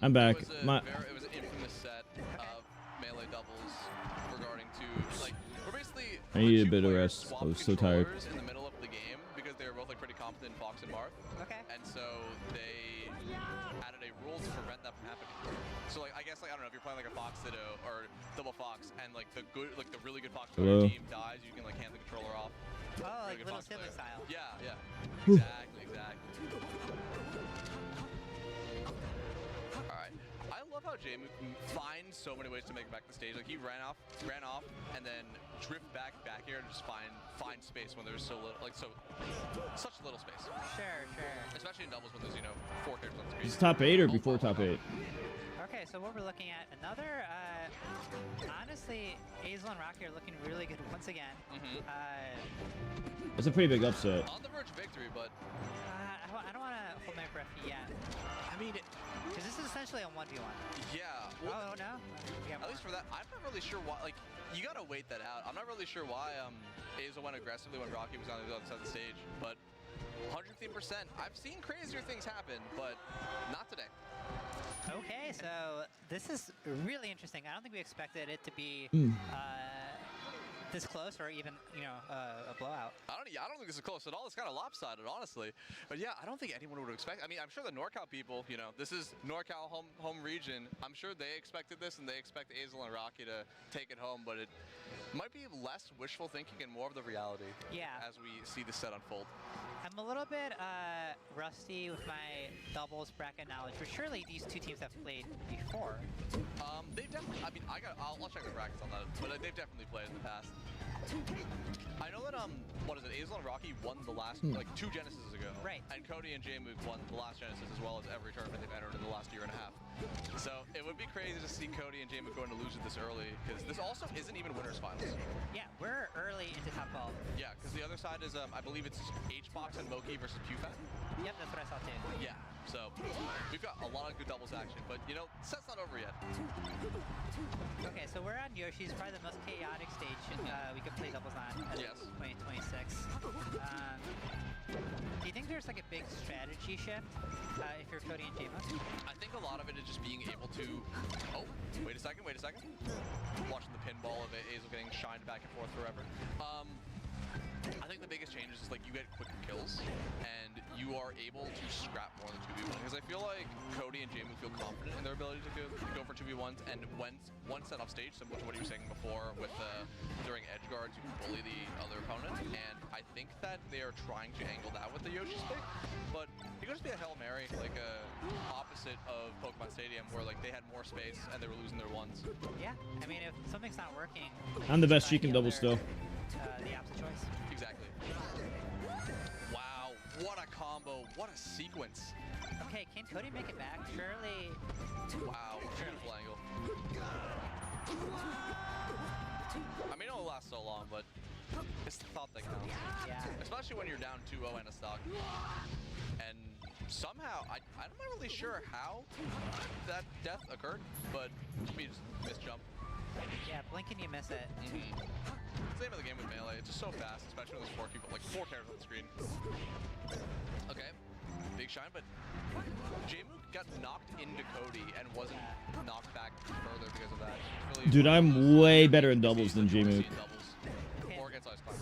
I'm back. It was an infamous set of melee doubles regarding to like we're basically. I needed a bit of rest. I was so tired. In the middle of the game because they were both like pretty competent in Fox and Marth. Okay. And so they added a rule to prevent that from happening. So like I guess like I don't know if you're playing like a Fox Ditto or double Fox and like the really good Fox player team dies, you can like hand the controller off. Oh, like little sibling style. Yeah, yeah. Exactly. Alright. I love how J-Moog finds so many ways to make it back to the stage. Like he ran off, and then drift back here and just find space when there's so little, such little space. Sure. Especially in doubles when there's 4 characters on the screen. Is top 8 or before top 8? Okay, so what we're looking at, another, honestly, Azel and Rocky are looking really good once again. It's a pretty big upset. On the verge of victory, but I don't want to hold my breath yet. I mean, because this is essentially a 1v1. Yeah. Well, no? At least for that, I'm not really sure why. Like, you gotta wait that out. I'm not really sure why Azel went aggressively when Rocky was on the other side of the stage, but 115%. I've seen crazier things happen, but not today. Okay, so this is really interesting. I don't think we expected it to be this close or even, a blowout. I don't think this is close at all. It's kind of lopsided, honestly. But yeah, I don't think anyone would expect. I mean, I'm sure the NorCal people, this is NorCal home region. I'm sure they expected this and they expect Azel and Rocky to take it home, but might be less wishful thinking and more of the reality. Yeah. As we see the set unfold. I'm a little bit rusty with my doubles bracket knowledge, but surely these two teams have played before. They've definitely. I mean, I'll check the brackets on that, but they've definitely played in the past. I know that what is it? Azel and Rocky won the last like 2 Genesises ago. Right. And Cody and J-Mook won the last Genesis as well as every tournament they've entered in the last year and a half. So it would be crazy to see Cody and J-Mook going to lose it this early because this also isn't even winners finals. Yeah, we're early into top 12. Yeah, because the other side is I believe it's HBox and Moki versus PewFat. Yep, that's what I saw too. Yeah. So we've got a lot of good doubles action, but you know, set's not over yet. Okay, so we're on Yoshi's, probably the most chaotic stage we could play doubles on as 2026. Do you think there's like a big strategy shift if you're Cody and J-Mook? I think a lot of it is just being able to... Oh, wait a second. Watching the pinball of Azel getting shined back and forth forever. I think the biggest change is like you get quicker kills and you are able to scrap more than 2v1 because I feel like Cody and J-Mook feel confident in their ability to go for 2v1s, and once set off stage, similar to what you were saying before with during edge guards, you can bully the other opponent, and I think that they are trying to angle that with the Yoshi stick, but it could just be a Hail Mary, like opposite of Pokemon Stadium where like they had more space and they were losing their ones. Yeah, I mean if something's not working, I'm the best she can double still. The opposite choice. Exactly. Wow, what a combo, what a sequence. Okay, can Cody make it back? Surely. Wow, beautiful angle. I mean, it'll last so long, but it's the thought that counts. Yeah. Especially when you're down 2-0 and a stock. And somehow, I'm not really sure how that death occurred, but we just missed jump. Yeah, blink and you miss it. It's the name of the game with Melee. It's just so fast, especially when there's 4 people, like 4 characters on the screen. Okay, big shine, but J-Mook got knocked into Cody and wasn't knocked back further because of that. Really Dude, I'm way better in doubles than J-Mook. Or against Ice Climb.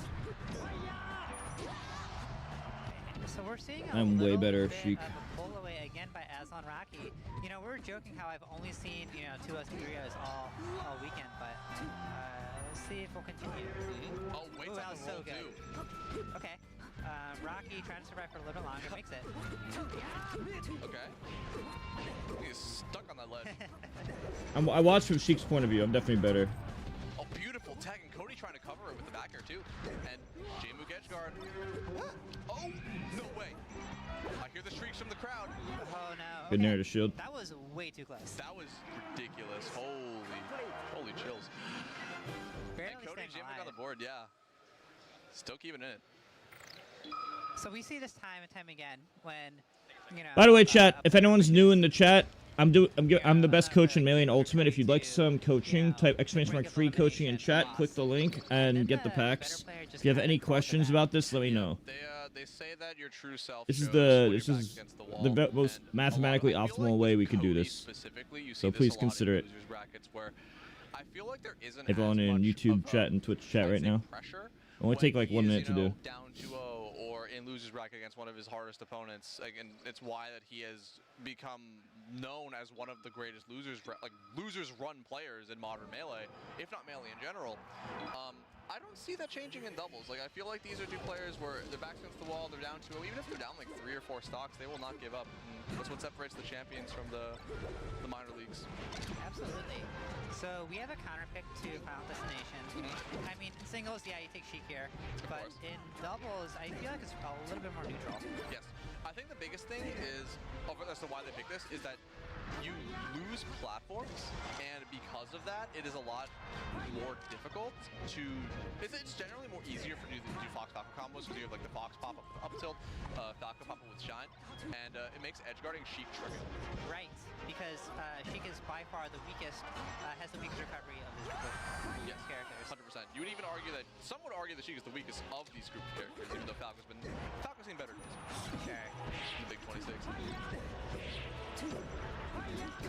So we're seeing I'm way better, bit Sheik. of a pull away again by Aslan Rocky. You know, we were joking how I've only seen 2Os and 3Os all weekend, but let's see if we'll continue. Oh, wait, ooh, that was so good. Too. Okay. Rocky trying to survive for a little bit longer, makes it. Okay. He's stuck on that ledge. I watched from Sheik's point of view. I'm definitely better. Oh, beautiful tag, and Cody trying to cover it with the back air too. And J-Mook edge guard. Oh, no way. I hear the shrieks from the crowd. Oh no. Good nair to shield. That was way too close. That was ridiculous. Holy chills. Barely and Cody and J-Mook on the board, yeah. Still keeping it. So we see this time and time again when, By the way, chat, if anyone's new in the chat, I'm the best coach in Melee and Ultimate. If you'd like some coaching, type !FreeCoaching in chat, click the link, and get the packs. If you have any questions about this, let me know. They say that your true self This is the most mathematically optimal way we could do this. So please consider it. I feel like there isn't Everyone in YouTube chat and Twitch chat right now. Only take like 1 minute to do. Down 2-0 or in losers bracket against one of his hardest opponents, and it's why that he has become known as one of the greatest losers run players in modern Melee, if not Melee in general. I don't see that changing in doubles. Like, I feel like these are 2 players where their backs against the wall, they're down 2-0. Even if they're down like 3 or 4 stocks, they will not give up. And that's what separates the champions from the minor leagues. Absolutely. So we have a counter pick to Final Destination. I mean, in singles, yeah, you take Sheik here. But in doubles, I feel like it's a little bit more neutral. Yes. I think the biggest thing is, as to why they pick this, is that you lose platforms, and because of that, it is a lot more difficult to... It's generally more easier for you to do Fox Falco combos, because you have like the Fox pop-up up tilt, Falco pop-up with Shine, and it makes edge guarding Sheik tricky. Right, because Sheik is by far the weakest, has the weakest recovery of this group of characters. 100%. You would even argue that, some would argue that Sheik is the weakest of these group of characters, even though Falco's seen better days. Sure. In the Big 26.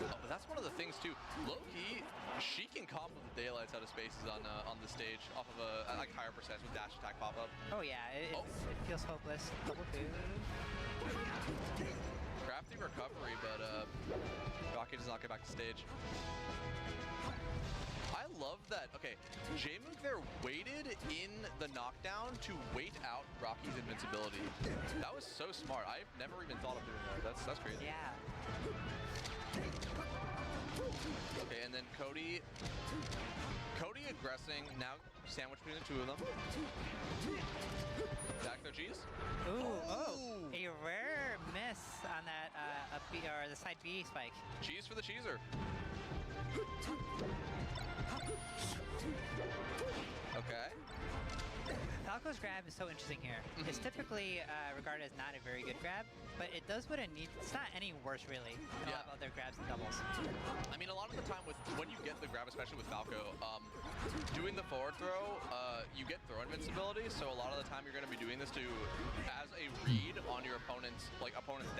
Oh, but that's one of the things too. Low-key, she can combo the daylights out of spaces on the stage off of a like higher percent with dash attack pop-up. Oh yeah, it feels hopeless. Double boom. Crafty recovery, but Rocky does not get back to stage. I love that. Okay, J-Mook there waited in the knockdown to wait out Rocky's invincibility. That was so smart. I've never even thought of doing that. That's crazy. Yeah. Okay, and then Cody aggressing, now sandwich between the two of them. Back no G's. Ooh, a rare miss on that up B, or the side B spike. Cheese for the cheeser. Okay. Falco's grab is so interesting here. It's typically regarded as not a very good grab, but it does what it needs. It's not any worse, really, than a lot of other grabs and doubles. I mean, a lot of the time when you get the grab, especially with Falco, doing the forward throw, you get throw invincibility, so a lot of the time you're going to be doing this as a read on your opponent's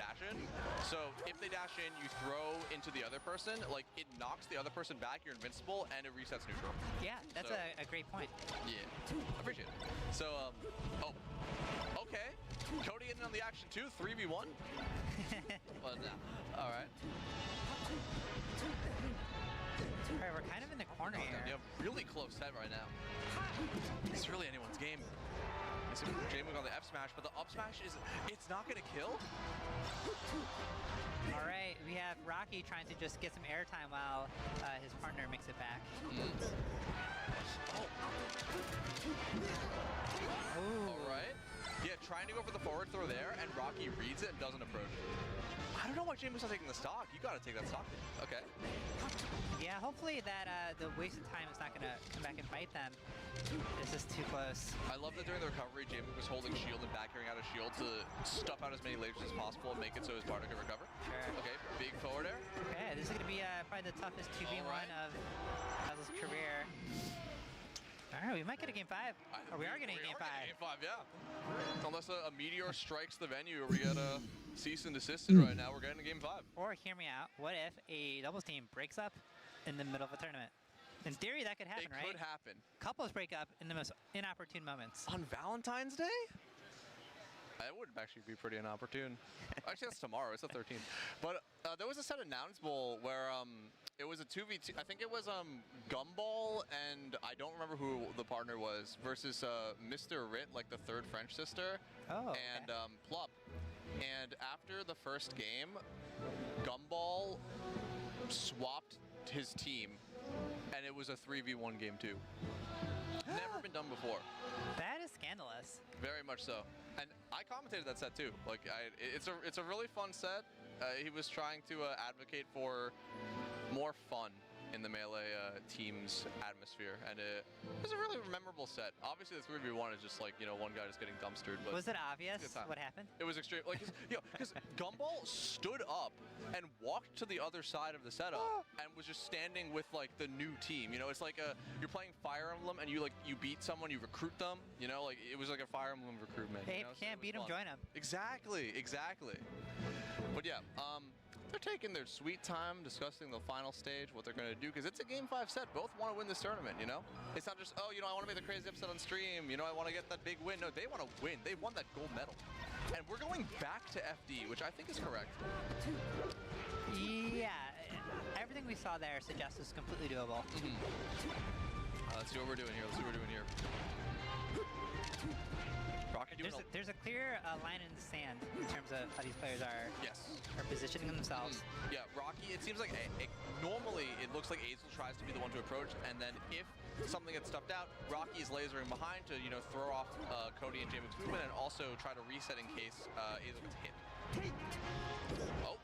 dash in. So if they dash in, you throw into the other person, like it knocks the other person back, you're invincible, and it resets neutral. Yeah, that's a great point. Yeah, appreciate it. So, okay. Cody getting on the action too, 3v1. Well, no. All right. All right, we're kind of in the corner here. Yeah, really close set right now. It's really anyone's game. It's J-Mook on the F smash, but the up smash it's not gonna kill. All right, we have Rocky trying to just get some airtime while his partner makes it back. All right. Yeah, trying to go for the forward throw there, and Rocky reads it and doesn't approach it. I don't know why J-Mook's not taking the stock. You gotta take that stock. Okay. Yeah, hopefully that the wasted time is not gonna come back and bite them. This is too close. I love that during the recovery, J-Mook was holding shield and back airing out of shield to stuff out as many lasers as possible and make it so his partner can recover. Sure. Okay, big forward air. Okay, this is gonna be probably the toughest 2v1 of his career. All right, we might get a game 5. Or we are getting a game 5. Game 5, yeah. Unless a meteor strikes the venue or we get a cease and desist right now, we're getting a game 5. Or hear me out, what if a doubles team breaks up in the middle of a tournament? In theory, that could happen, right? It could happen. Couples break up in the most inopportune moments. On Valentine's Day? That would actually be pretty inopportune. Actually, that's tomorrow. It's the 13th. But there was a set announcable where it was a 2v2. I think it was Gumball and I don't remember who the partner was versus Mr. Rit, like the third French sister, and Plup. And after the first game, Gumball swapped his team, and it was a 3v1 game too. Never been done before. That is scandalous. Very much so. And I commentated that set too. Like, it's a really fun set. He was trying to advocate for more fun in the Melee team's atmosphere, and it was a really memorable set. Obviously, the 3v1 is just like, you know, one guy just getting dumpstered. But was it obvious what happened? It was extreme. Like, because Gumball stood up and walked to the other side of the setup and was just standing with like the new team. You know, it's like you're playing Fire Emblem and you beat someone, you recruit them. You know, like it was like a Fire Emblem recruitment. Hey, you know? if you can't beat them, join them. Exactly. But yeah, they're taking their sweet time discussing the final stage, what they're going to do, because it's a game 5 set. Both want to win this tournament, you know? It's not just, oh, you know, I want to make the crazy upset on stream, you know, I want to get that big win. No, they want to win. They won that gold medal. And we're going back to FD, which I think is correct. Yeah, everything we saw there suggests it's completely doable. Let's see what we're doing here. Rocky doing there's a clear line in the sand in terms of how these players are positioning themselves. Yeah, Rocky, it seems like normally it looks like Azel tries to be the one to approach, and then if something gets stuffed out, Rocky is lasering behind to, you know, throw off Cody and J-Mook's movement and also try to reset in case Azel gets hit. Oh.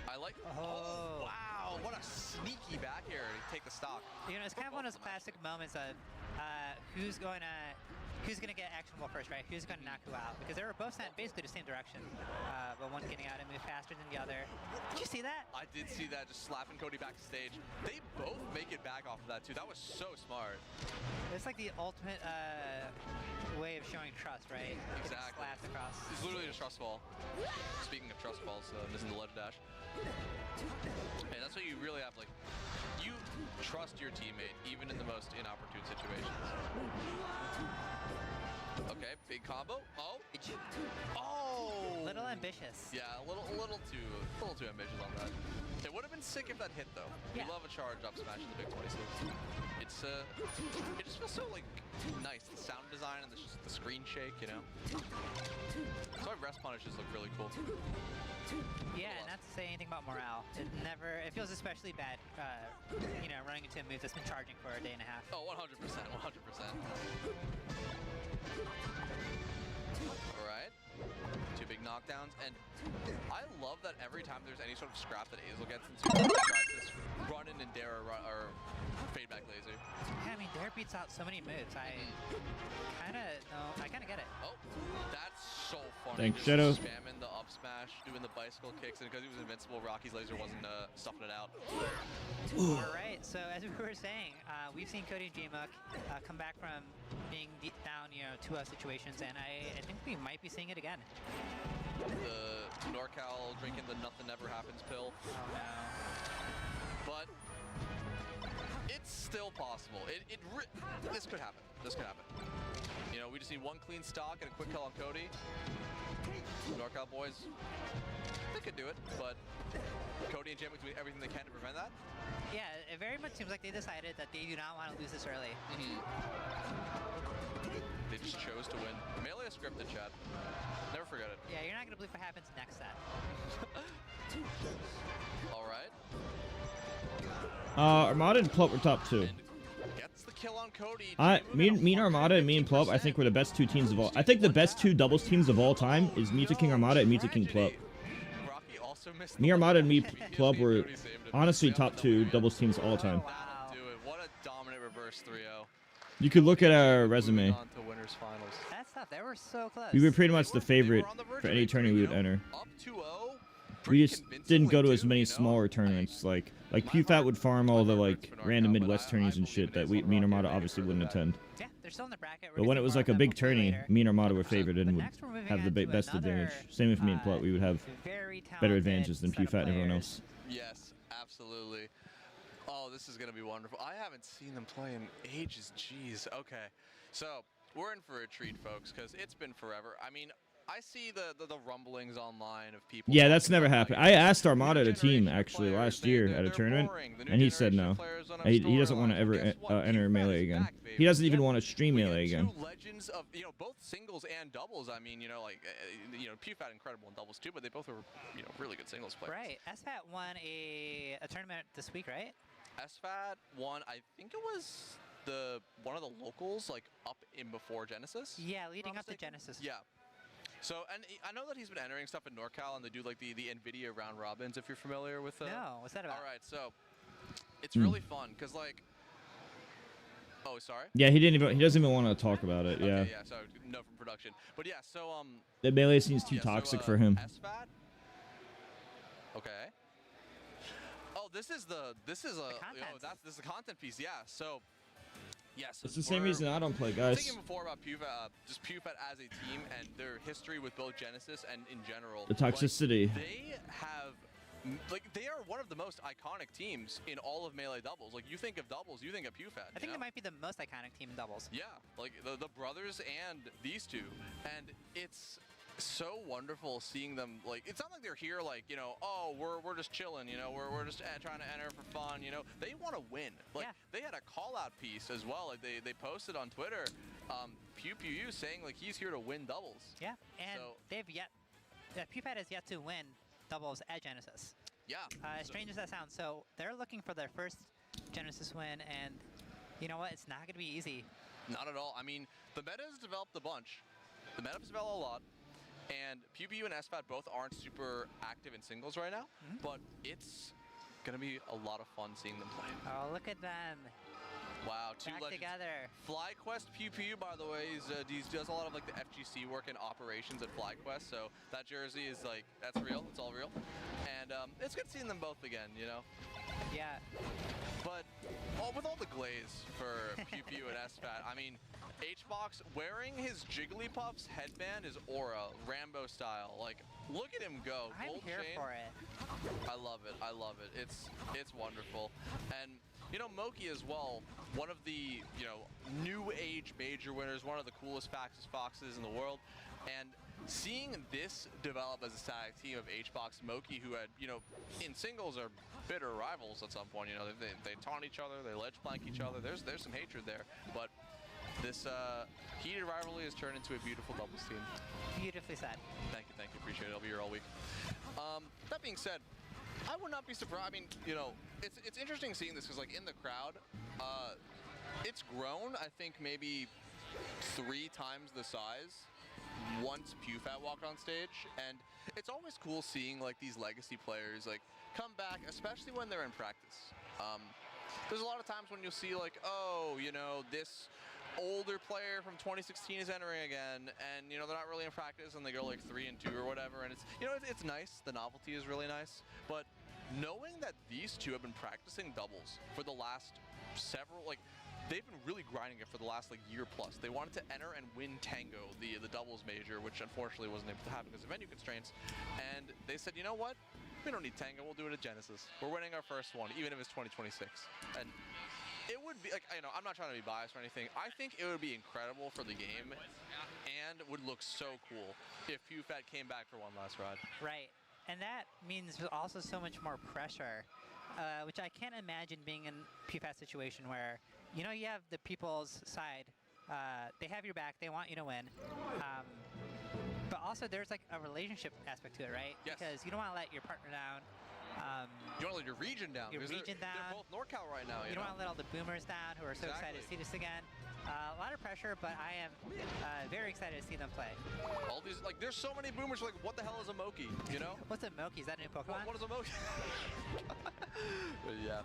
I like, oh, wow, what a sneaky back air to take the stock. You know, it's kind of one of those classic moments of who's going to get actionable first, right? Who's going to knock who out? Because they were both sent basically the same direction, but one getting out and move faster than the other. Did you see that? I did see that, just slapping Cody backstage. They both make it back off of that too. That was so smart. It's like the ultimate way of showing trust, right? Exactly. Slapped across. It's literally just trust fall. Speaking of trust falls, missing the ledge dash. And that's what you really have, like, you trust your teammate even in the most inopportune situations. Okay, big combo. Oh, little ambitious. Yeah, a little too ambitious on that. It would have been sick if that hit though. Yeah. We love a charge up smash in the Big 26. It's it just feels so like nice. The sound design and the screen shake, you know. So my rest punishes look really cool. Yeah, and not to say anything about morale. It feels especially bad, you know, running into a move that's been charging for a day and a half. Oh, 100%, 100%. All right, 2 big knockdowns, and I love that every time there's any sort of scrap that Azel gets into, he tries this run in and dare or fade back laser. Yeah, I mean, Dare beats out so many moves. I kind of get it. Oh, that's so funny. Thanks, Just Shadow. Spamming the up smash, doing the bicycle kicks, and because he was invincible, Rocky's laser wasn't stuffing it out. All right, so as we were saying, we've seen Cody and J-Muck come back from being down, you know, 2-0 situations, and I think we might be seeing it again. The NorCal drinking the nothing ever happens pill. Oh no. But it's still possible. This could happen. This could happen. You know, we just need one clean stock and a quick kill on Cody. NorCal boys, they could do it, but Cody and J-Muck doing everything they can to prevent that. Yeah, it very much seems like they decided that they do not want to lose this early. They just chose to win. Melee is scripted, chat. Never forget it. Yeah, you're not going to believe what happens next set. All right. Armada and Plump were top 2. Gets the kill on Cody. Me and Armada and me and Plump, I think we're the best 2 teams of all. I think the best 2 doubles teams of all time is Mewtwo King Armada and Mewtwo King Plump. Me Armada and me Plump were honestly top 2 doubles teams all time. Do it. What a dominant reverse 3-0. You could look at our resume. On to winners finals. That's tough. They were so close. We were pretty much the favorite for any tournament we would enter. Up 2-0. We just didn't go to as many smaller tournaments. Like PewFat would farm all the like random Midwest tourneys and shit that me and Armada obviously wouldn't attend. Yeah, they're still in the bracket. But when it was like a big tourney, me and Armada were favored and would have the best advantage. Same with me and Plump. We would have better advantages than PewFat and everyone else. Yes, absolutely. Oh, this is going to be wonderful. I haven't seen them play in ages. Jeez. Okay. So, we're in for a treat, folks, because it's been forever. I mean, I see the rumblings online of people. Yeah, that's never happened. I asked Armada at a team, actually, last year at a tournament, and he said no. He doesn't want to ever enter Melee again. He doesn't even want to stream Melee again. Two legends of, you know, both singles and doubles. I mean, you know, like, you know, PewFat incredible in doubles, too, but they both were, you know, really good singles players. Right. SFAT won a tournament this week, right? SFAT won, I think it was one of the locals, like, up in before Genesis. Yeah, leading up to Genesis. Yeah. So, and I know that he's been entering stuff in NorCal, and they do, like, the NVIDIA round robins, if you're familiar with No, what's that about? All right, so, it's really fun, because, like, oh, sorry? Yeah, he doesn't even want to talk about it, yeah. Okay, yeah, so, no from production. But, yeah, so, The Melee scene's too toxic for him. SFAT? Okay. Oh, this is this is the content piece, yeah, so... Yes, it's the same reason I don't play, guys. Thinking before about PewFat, just PewFat as a team and their history with both Genesis and in general. The toxicity. Like, they have, like, they are one of the most iconic teams in all of Melee doubles. Like, you think of doubles, you think of PewFat. I think they might be the most iconic team in doubles. Yeah, like the brothers and these two, and it's so wonderful seeing them. Like, it's not like they're here like, you know, oh, we're just chilling, you know, we're just trying to enter for fun, you know. They want to win. Like, they had a call out piece as well. Like, they posted on Twitter, Pew saying like he's here to win doubles. Yeah, and PewFat has yet to win doubles at Genesis. Yeah. As strange as that sounds, so they're looking for their first Genesis win, and you know what? It's not going to be easy. Not at all. I mean, the meta has developed a bunch. The meta has developed a lot. And Pew and SFAT both aren't super active in singles right now, but it's going to be a lot of fun seeing them play. Oh, look at them. Wow, two legends. Together. FlyQuest Pew, by the way, he does a lot of like the FGC work and operations at FlyQuest, so that jersey is like, that's real, it's all real. And it's good seeing them both again, you know? Yeah. But with all the glaze for Pew and SFAT, I mean, HBox wearing his Jigglypuff's headband is aura, Rambo style. Like, look at him go. I'm Gold here chain. for it. I love it. I love it. It's wonderful. And you know, Moki as well, one of the, you know, new age major winners, one of the coolest foxes in the world. And seeing this develop as a static team of HBox and Moki, who had, you know, in singles are bitter rivals at some point. You know, they taunt each other, they ledge plank each other. There's some hatred there, but this heated rivalry has turned into a beautiful doubles team. Beautifully said. Thank you, appreciate it. I'll be here all week. That being said, I would not be surprised. I mean, you know, it's interesting seeing this because, like, in the crowd, it's grown, I think, maybe 3 times the size once PewFat walked on stage, and it's always cool seeing, like, these legacy players, like, come back, especially when they're in practice. There's a lot of times when you'll see, like, oh, you know, this older player from 2016 is entering again, and, you know, they're not really in practice, and they go like 3-2 or whatever, and it's, you know, it's nice. The novelty is really nice, but knowing that these two have been practicing doubles for the last several, like, they've been really grinding it for the last, like, year plus. They wanted to enter and win Tango, the doubles major, which unfortunately wasn't able to happen because of venue constraints, and they said, you know what? We don't need Tango, we'll do it at Genesis. We're winning our first one, even if it's 2026. And it would be, like, you know, I'm not trying to be biased or anything. I think it would be incredible for the game and would look so cool if PewFat came back for one last ride. Right. And that means also so much more pressure, which I can't imagine being in PewFat's situation where, you know, you have the people's side. They have your back. They want you to win. But also there's, like, a relationship aspect to it, right? Yes. Because you don't want to let your partner down. You want to let your region down. Your region down. They're both NorCal right now. You don't want to let all the boomers down who are so excited to see this again. A lot of pressure, but I am very excited to see them play. All these, like, there's so many boomers like, what the hell is a Moki, you know? What's a Moki? Is that a new Pokemon? What is a Moki? But yeah.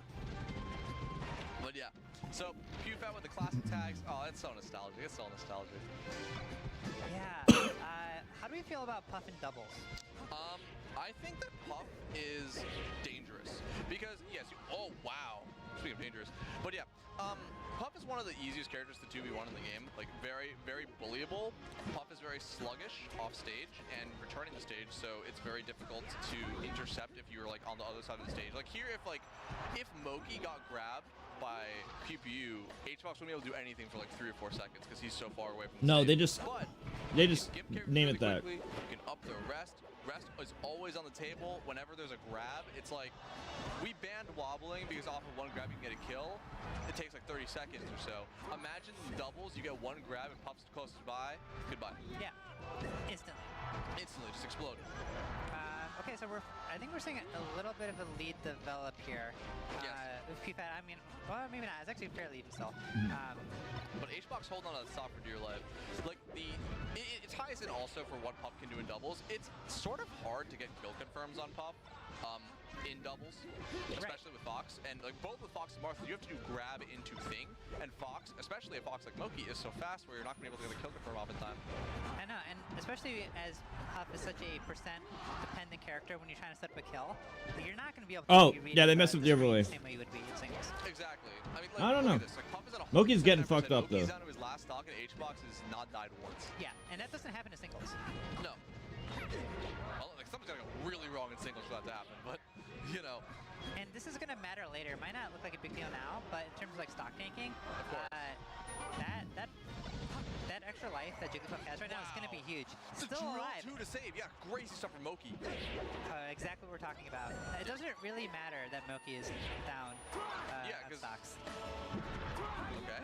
But yeah. So, PewFat with the classic tags. Oh, it's so nostalgic. It's so nostalgic. Yeah. How do we feel about Puff in doubles? I think that Puff is dangerous because, yes, oh, wow. Speaking of dangerous. But yeah, Puff is one of the easiest characters to 2v1 in the game. Like, very, very bullyable. Puff is very sluggish off stage and returning the stage, so it's very difficult to intercept if you're, like, on the other side of the stage. Like, here, if Moki got grabbed by PPU, HBox wouldn't be able to do anything for like 3 or 4 seconds because he's so far away from the No, stage. they just name it that. You can up the rest. Rest is always on the table. Whenever there's a grab, it's like, we banned wobbling because off of one grab you can get a kill. It takes like 30 seconds or so. Imagine doubles, you get one grab and Puff's closest by, goodbye. Yeah, instantly. Instantly, just explode. Okay, so I think we're seeing a little bit of a lead develop here. With PewFat, I mean, well, maybe not. It's actually fairly even still. But HBox holding on to the stop for dear life. Like, it ties in also for what Puff can do in doubles. It's sort of hard to get kill confirms on Puff in doubles, especially with Fox. And like both with Fox and Martha, you have to do grab into thing. And Fox, especially a Fox like Moki, is so fast where you're not going to be able to get a kill confirm off in time. I know, and especially as Puff is such a percent-dependent character when you're trying to set up a kill, you're not going to be able to yeah, they mess up the overlay. same way you would be in singles. Exactly. I mean, like, I don't know. Like, Puff is at Moki's getting fucked up, though. Moki's down to his last stock, and HBox has not died once. Yeah, and that doesn't happen in singles. No. Well, like, something's going to go really wrong in singles for that to happen, but, you know. And this is going to matter later. It might not look like a big deal now, but in terms of like stock tanking, that extra life that Jigglypuff has right now is going to be huge. Still alive. 2 to save. Yeah, crazy stuff for Moki. Exactly what we're talking about. It doesn't really matter that Moki is down on stocks. Okay.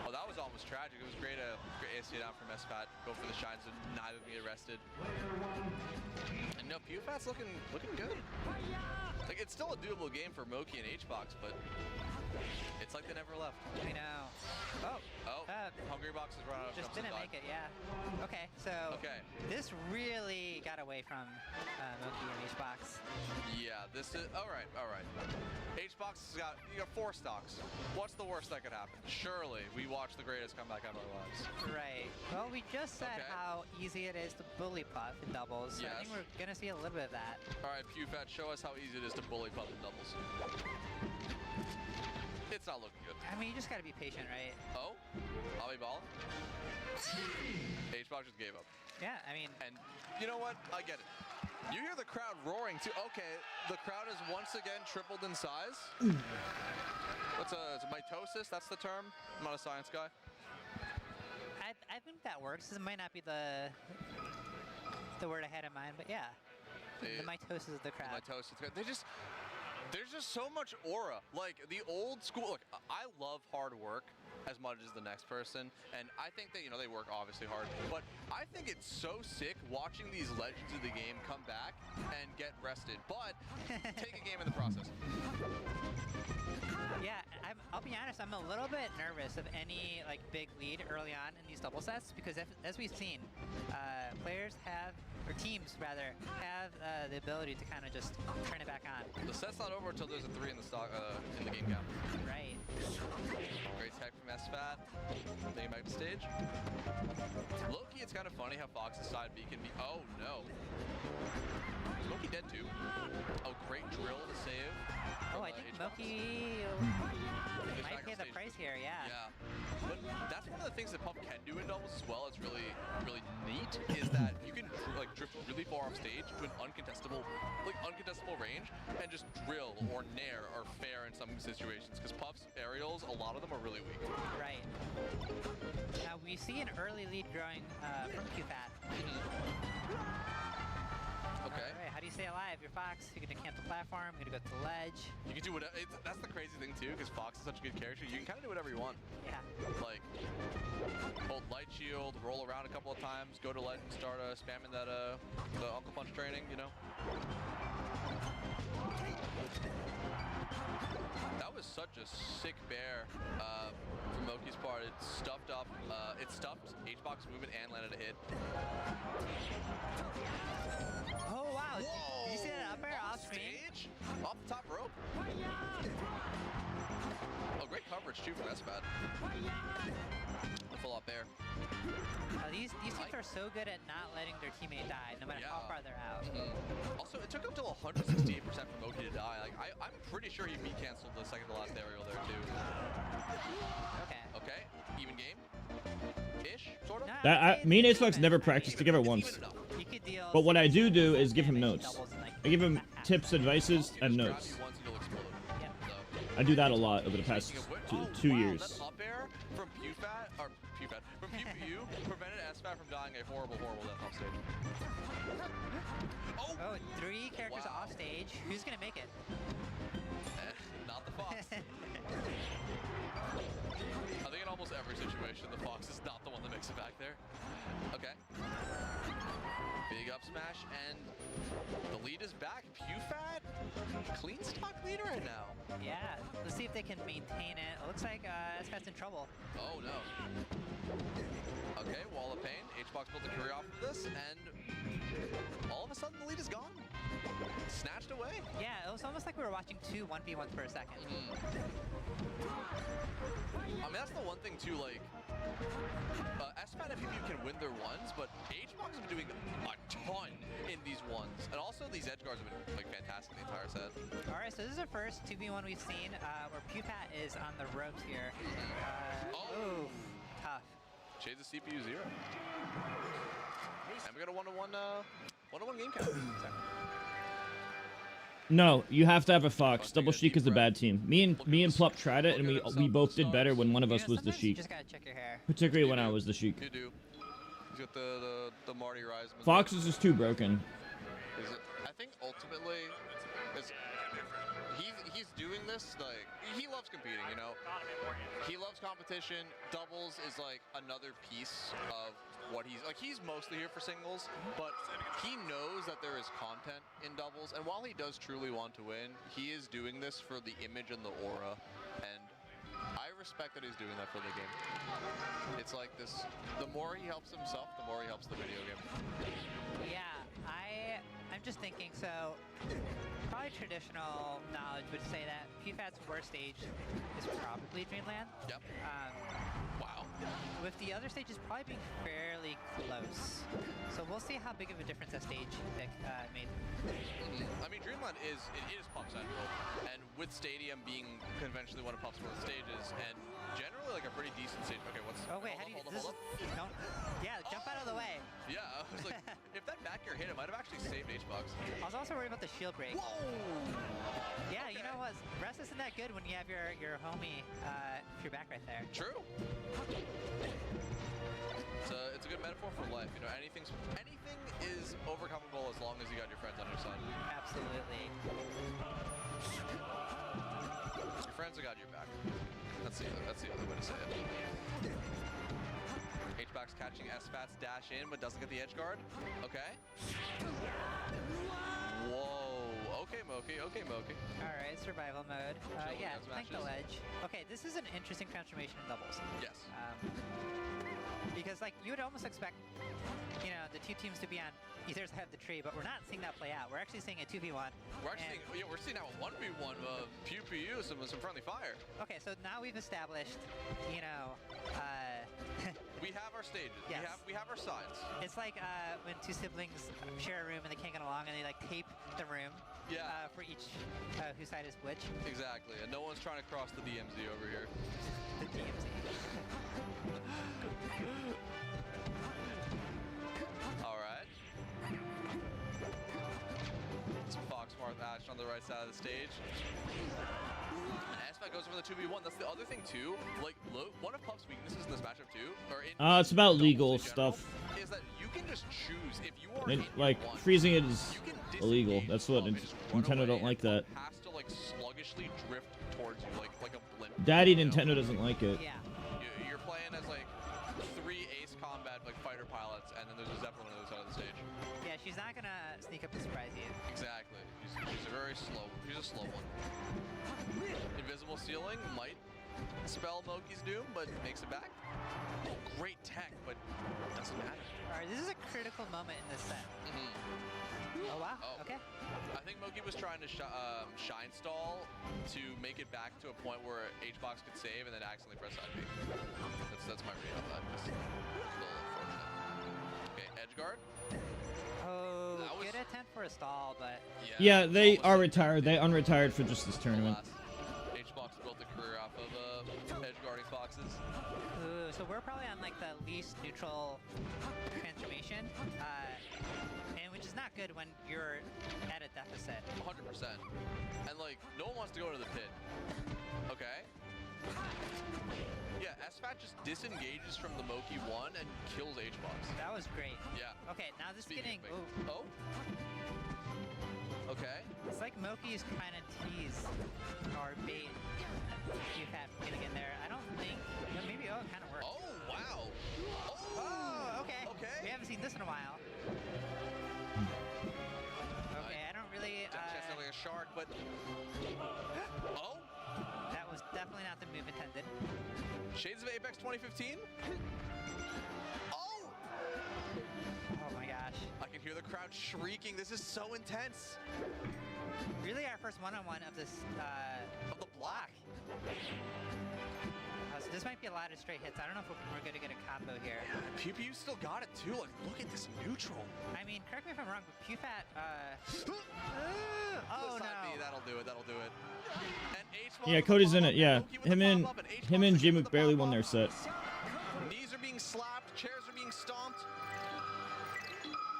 Oh, that was almost tragic. It was great AC down from SFAT. Go for the shines and neither of them get arrested. And no, PewFat's looking good. Like, it's still a doable game for Moki and HBox, but it's like they never left. I know. Hungry Box has run out of just didn't make it, yeah. Okay, so this really got away from Moki and HBox. Yeah, this is all right. HBox has got 4 stocks. What's the worst that could happen? Surely we watch the greatest comeback of our lives. Right. Well, we just said how easy it is to bully Puff in doubles. So I think we're gonna see a little bit of that. All right, PewFat, show us how easy it is to bully Puff in doubles. It's not looking good. I mean, you just gotta be patient, right? Oh, Bobby Ball. HBox just gave up. Yeah, I mean, and you know what? I get it. You hear the crowd roaring too. Okay, the crowd has once again tripled in size. It's a mitosis. That's the term. I'm not a science guy. I think that works. This might not be the word I had in mind, but yeah. The mitosis of the crowd. The mitosis. There's just so much aura. Like the old school. Look, I love hard work as much as the next person, and I think that they work obviously hard. But I think it's so sick watching these legends of the game come back and get rested, but take a game in the process. Yeah, I'll be honest, I'm a little bit nervous of any like big lead early on in these double sets because as we've seen, players have, or teams rather, have the ability to kind of just turn it back on. The set's not over until there's a 3 in the game count. Right. Great tech from SFAT. Taking back to stage. Low-key, it's kind of funny how Fox's side B can be. Oh no. Is Moki dead too? Oh, great drill to save. Oh, I think Moki might pay the price here, yeah. Yeah. But that's one of the things that Puff can do in doubles as well. It's really, really neat is that you can like drift really far off stage to an uncontestable range and just drill or nair or fair in some situations because Puff's aerials, a lot of them are really weak. Right. Now we see an early lead growing from QFAT. Okay. Alright, how do you stay alive? You're Fox, you're gonna camp the platform, you're gonna go to the ledge. You can do whatever. That's the crazy thing too, because Fox is such a good character. You can kind of do whatever you want. Yeah. Like, hold light shield, roll around a couple of times, go to ledge and start spamming that the Uncle Punch training, That was such a sick bear from Moki's part. It stuffed up, it stuffed H-Box movement and landed a hit. Oh wow! Whoa. Did you see that up air off stage? Off the top rope? Oh, great coverage too from SFAT. The full up air. These teams are so good at not letting their teammate die, no matter how far they're out. Also, it took up till 168% for Moki to die. Like, I'm pretty sure he canceled the second to last aerial there too. Okay. Okay, even game. Ish, sort of. Me and Acebox never practiced together once. But what I do is give him notes. I give him tips, advices, and notes. I do that a lot over the past 2 years. That up air from from PPU prevented SFAT from dying a horrible death off stage. Oh, 3 characters off stage. Who's gonna make it? Not the Fox. I think in almost every situation, the Fox is not the one that makes it back there. Okay. Big up smash, and the lead is back. PewFat, clean stock lead right now. Yeah, let's see if they can maintain it. It looks like SFAT's in trouble. Oh no. Okay, wall of pain. H-Box built a career off of this, and all of a sudden the lead is gone. Snatched away. Yeah, it was almost like we were watching 2 1v1s per second. I mean, that's the one thing too, like, SFAT and PPU can win their ones, but H-Box have been doing a ton in these ones. And also these edge guards have been like fantastic the entire set. Alright, so this is the first 2v1 we've seen where PewFat is on the ropes here. Oh, tough. Shades of CPU 0. And we got a one-to-one game count. No, you have to have a Fox. Double Sheik is a bad team. Me and Plup tried it, and we both did better when one of us was the Sheik. You just gotta check your hair. Particularly when I was the Sheik. You do. He's got the Marty Reisman. Fox is just too broken. I think ultimately, he's doing this, like, he loves competing, He loves competition. Doubles is like another piece of what he's mostly here for singles, but he knows that there is content in doubles, and while he does truly want to win, he is doing this for the image and the aura, and I respect that he's doing that for the game. It's like this, the more he helps himself, the more he helps the video game. Yeah, I'm just thinking, so probably traditional knowledge would say that PewFat's worst stage is probably Dreamland. Yep. Wow. With the other stages probably being fairly close. So we'll see how big of a difference that stage pick made. I mean, Dreamland is Puff Central, and with Stadium being conventionally one of Puff's worst stages, and generally like a pretty decent stage. Okay, what's? Oh wait, how do you? Don't. Yeah, jump out of the way. Yeah, I was like, if that back air hit, it might have actually saved H-Box. I was also worried about the shield break. Whoa! Yeah, you know what? Rest isn't that good when you have your homie if you're back right there. True. It's a good metaphor for life. You know, anything is overcomable as long as you got your friends on your side. Absolutely. Your friends have got your back. That's the other way to say it. H-Box catching S-Fat's dash in, but doesn't get the edge guard. Okay. Whoa. Okay, Moki. Okay, Moki. All right, survival mode. Yeah, tank the ledge. Okay, this is an interesting transformation in doubles. Yes. Because like you would almost expect, you know, the two teams to be on either side of the tree, but we're not seeing that play out. We're actually seeing a 2v1. We're seeing now a 1v1 pew pew some friendly fire. Okay, so now we've established, you know, we have our stages. Yes. We have our sides. It's like when two siblings share a room and they can't get along, and they like tape the room. Yeah. For each whose side is which. Exactly, and no one's trying to cross the DMZ over here. The DMZ. All right. Some Foxmarth action on the right side of the stage. And S-Fat goes for the 2v1. That's the other thing too. Like, one of Puff's weaknesses in this matchup too, it's about legal stuff. Is that you can just choose if you are And, like, freezing it is illegal. That's what Nintendo don't like that. has to like sluggishly drift towards you like a blimp. Daddy Nintendo doesn't like it. Yeah. You're playing as like 3 Ace Combat like fighter pilots, and then there's a Zeppelin on the other side of the stage. Yeah, she's not gonna sneak up and surprise you. Exactly. She's a very slow. She's a slow one. Invisible ceiling might spell Moki's doom, but makes it back. Oh, great tech, but doesn't matter. All right, this is a critical moment in this set. Oh wow. Oh. Okay. I think Moki was trying to shine stall to make it back to a point where H-Box could save and then accidentally press side B. That's my read on that. It's a little unfortunate. Okay, edge guard. Oh, good attempt for a stall, but Yeah, they are retired. They unretired for just this tournament. H-Box built a career off of edge guarding foxes. Ooh, so we're probably on like the least neutral transformation, and which is not good when you're at a deficit. 100%. And like, no one wants to go to the pit. Okay? Yeah, S-Fat just disengages from the Moki 1 and kills H-Box. That was great. Yeah. Okay, now this is getting... Oh? Okay. It's like Moki's trying to tease or bait Q-Fat from getting in there. I don't think... Maybe, it kind of works. Oh, wow. Oh, okay. Okay. We haven't seen this in a while. Okay, I don't really... Chest like a shark, but... Oh? That was definitely not the move intended. Shades of Apex 2015? Oh! Oh my gosh. I can hear the crowd shrieking. This is so intense. Really our first one-on-one of this... of the block. So this might be a lot of straight hits. I don't know if we're going to get a combo here. Pew Pew still got it too. Like, look at this neutral. I mean, correct me if I'm wrong, but Q-Fat, oh no. That'll do it. That'll do it. And Yeah, Cody's in it. Yeah, him and J-Mook barely won their set. Knees are being slapped. Chairs are being stomped.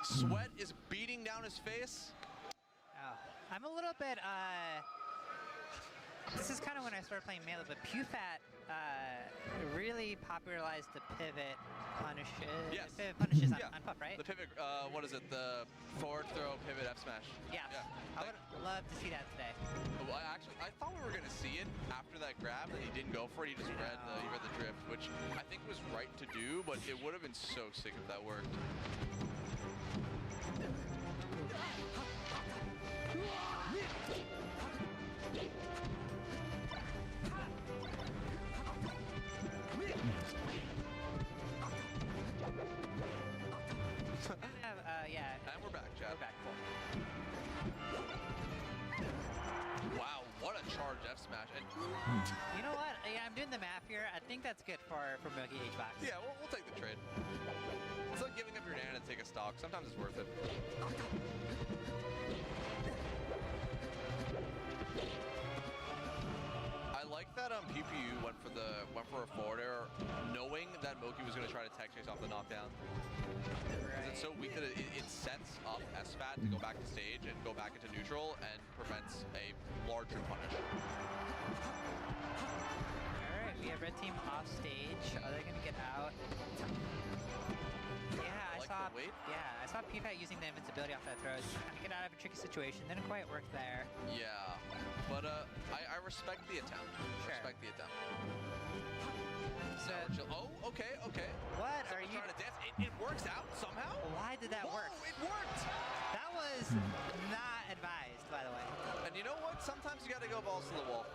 Sweat is beating down his face. Oh, I'm a little bit, this is kind of when I started playing Melee, but Q-Fat really popularized the pivot punishes. Yes. Pivot punishes on Puff, right? The pivot, what is it? The forward throw, pivot, F smash. Yeah. I would love to see that today. Well, I thought we were going to see it after that grab, and he didn't go for it. He just read the drift, which I think was right to do, but it would have been so sick if that worked. Yeah. And we're back, Chad. We're back, cool. Wow, what a charge F smash. And you know what? Yeah, I'm doing the math here. I think that's good for Moki H-Box. yeah, we'll take the trade. It's like giving up your nana to take a stock. Sometimes it's worth it. I like that PPU went for a forward air, knowing that Moki was going to try to tech chase off the knockdown. Right. It's so weak that it sets up S-Fat to go back to stage and go back into neutral and prevents a larger punish. Alright, we have red team off stage. Are they going to get out? Yeah, like the weight. Yeah, I saw PFAT using the invincibility off that throw, trying to get out of a tricky situation. Didn't quite work there. Yeah, but I respect the attempt. Respect the attempt. Oh, okay. What are you trying to dance? It works out somehow. Why did that work? It worked. That was not advised, by the way. And you know what? Sometimes you got to go balls to the wall.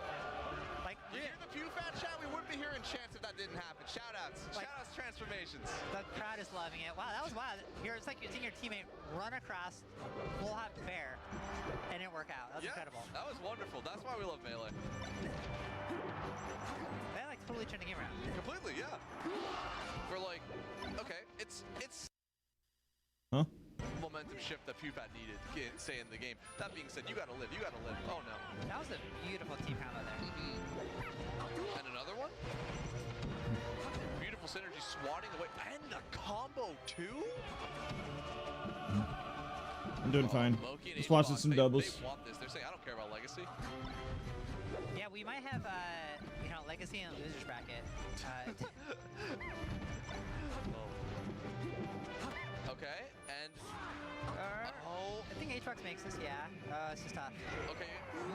Like, you hear the PewFat chat? We wouldn't be hearing chants if that didn't happen. Shout outs. Like, Shout outs transformations. The crowd is loving it. Wow, that was wild. It's like you're seeing your teammate run across full hot fair and it work out. That was incredible. That was wonderful. That's why we love Melee. They like totally turned the game around. Completely, yeah. We're like, okay, it's Huh? momentum shift that PewFat needed, say in the game. That being said, you gotta live. Oh no. That was a beautiful team combo there. And another one. Beautiful synergy swatting away. And a combo too? I'm doing fine. Just watching some doubles. They want this. They're saying, I don't care about Legacy. Yeah, we might have, Legacy and Losers bracket. Okay, and... I think H-Box makes this, yeah. It's just tough. Okay.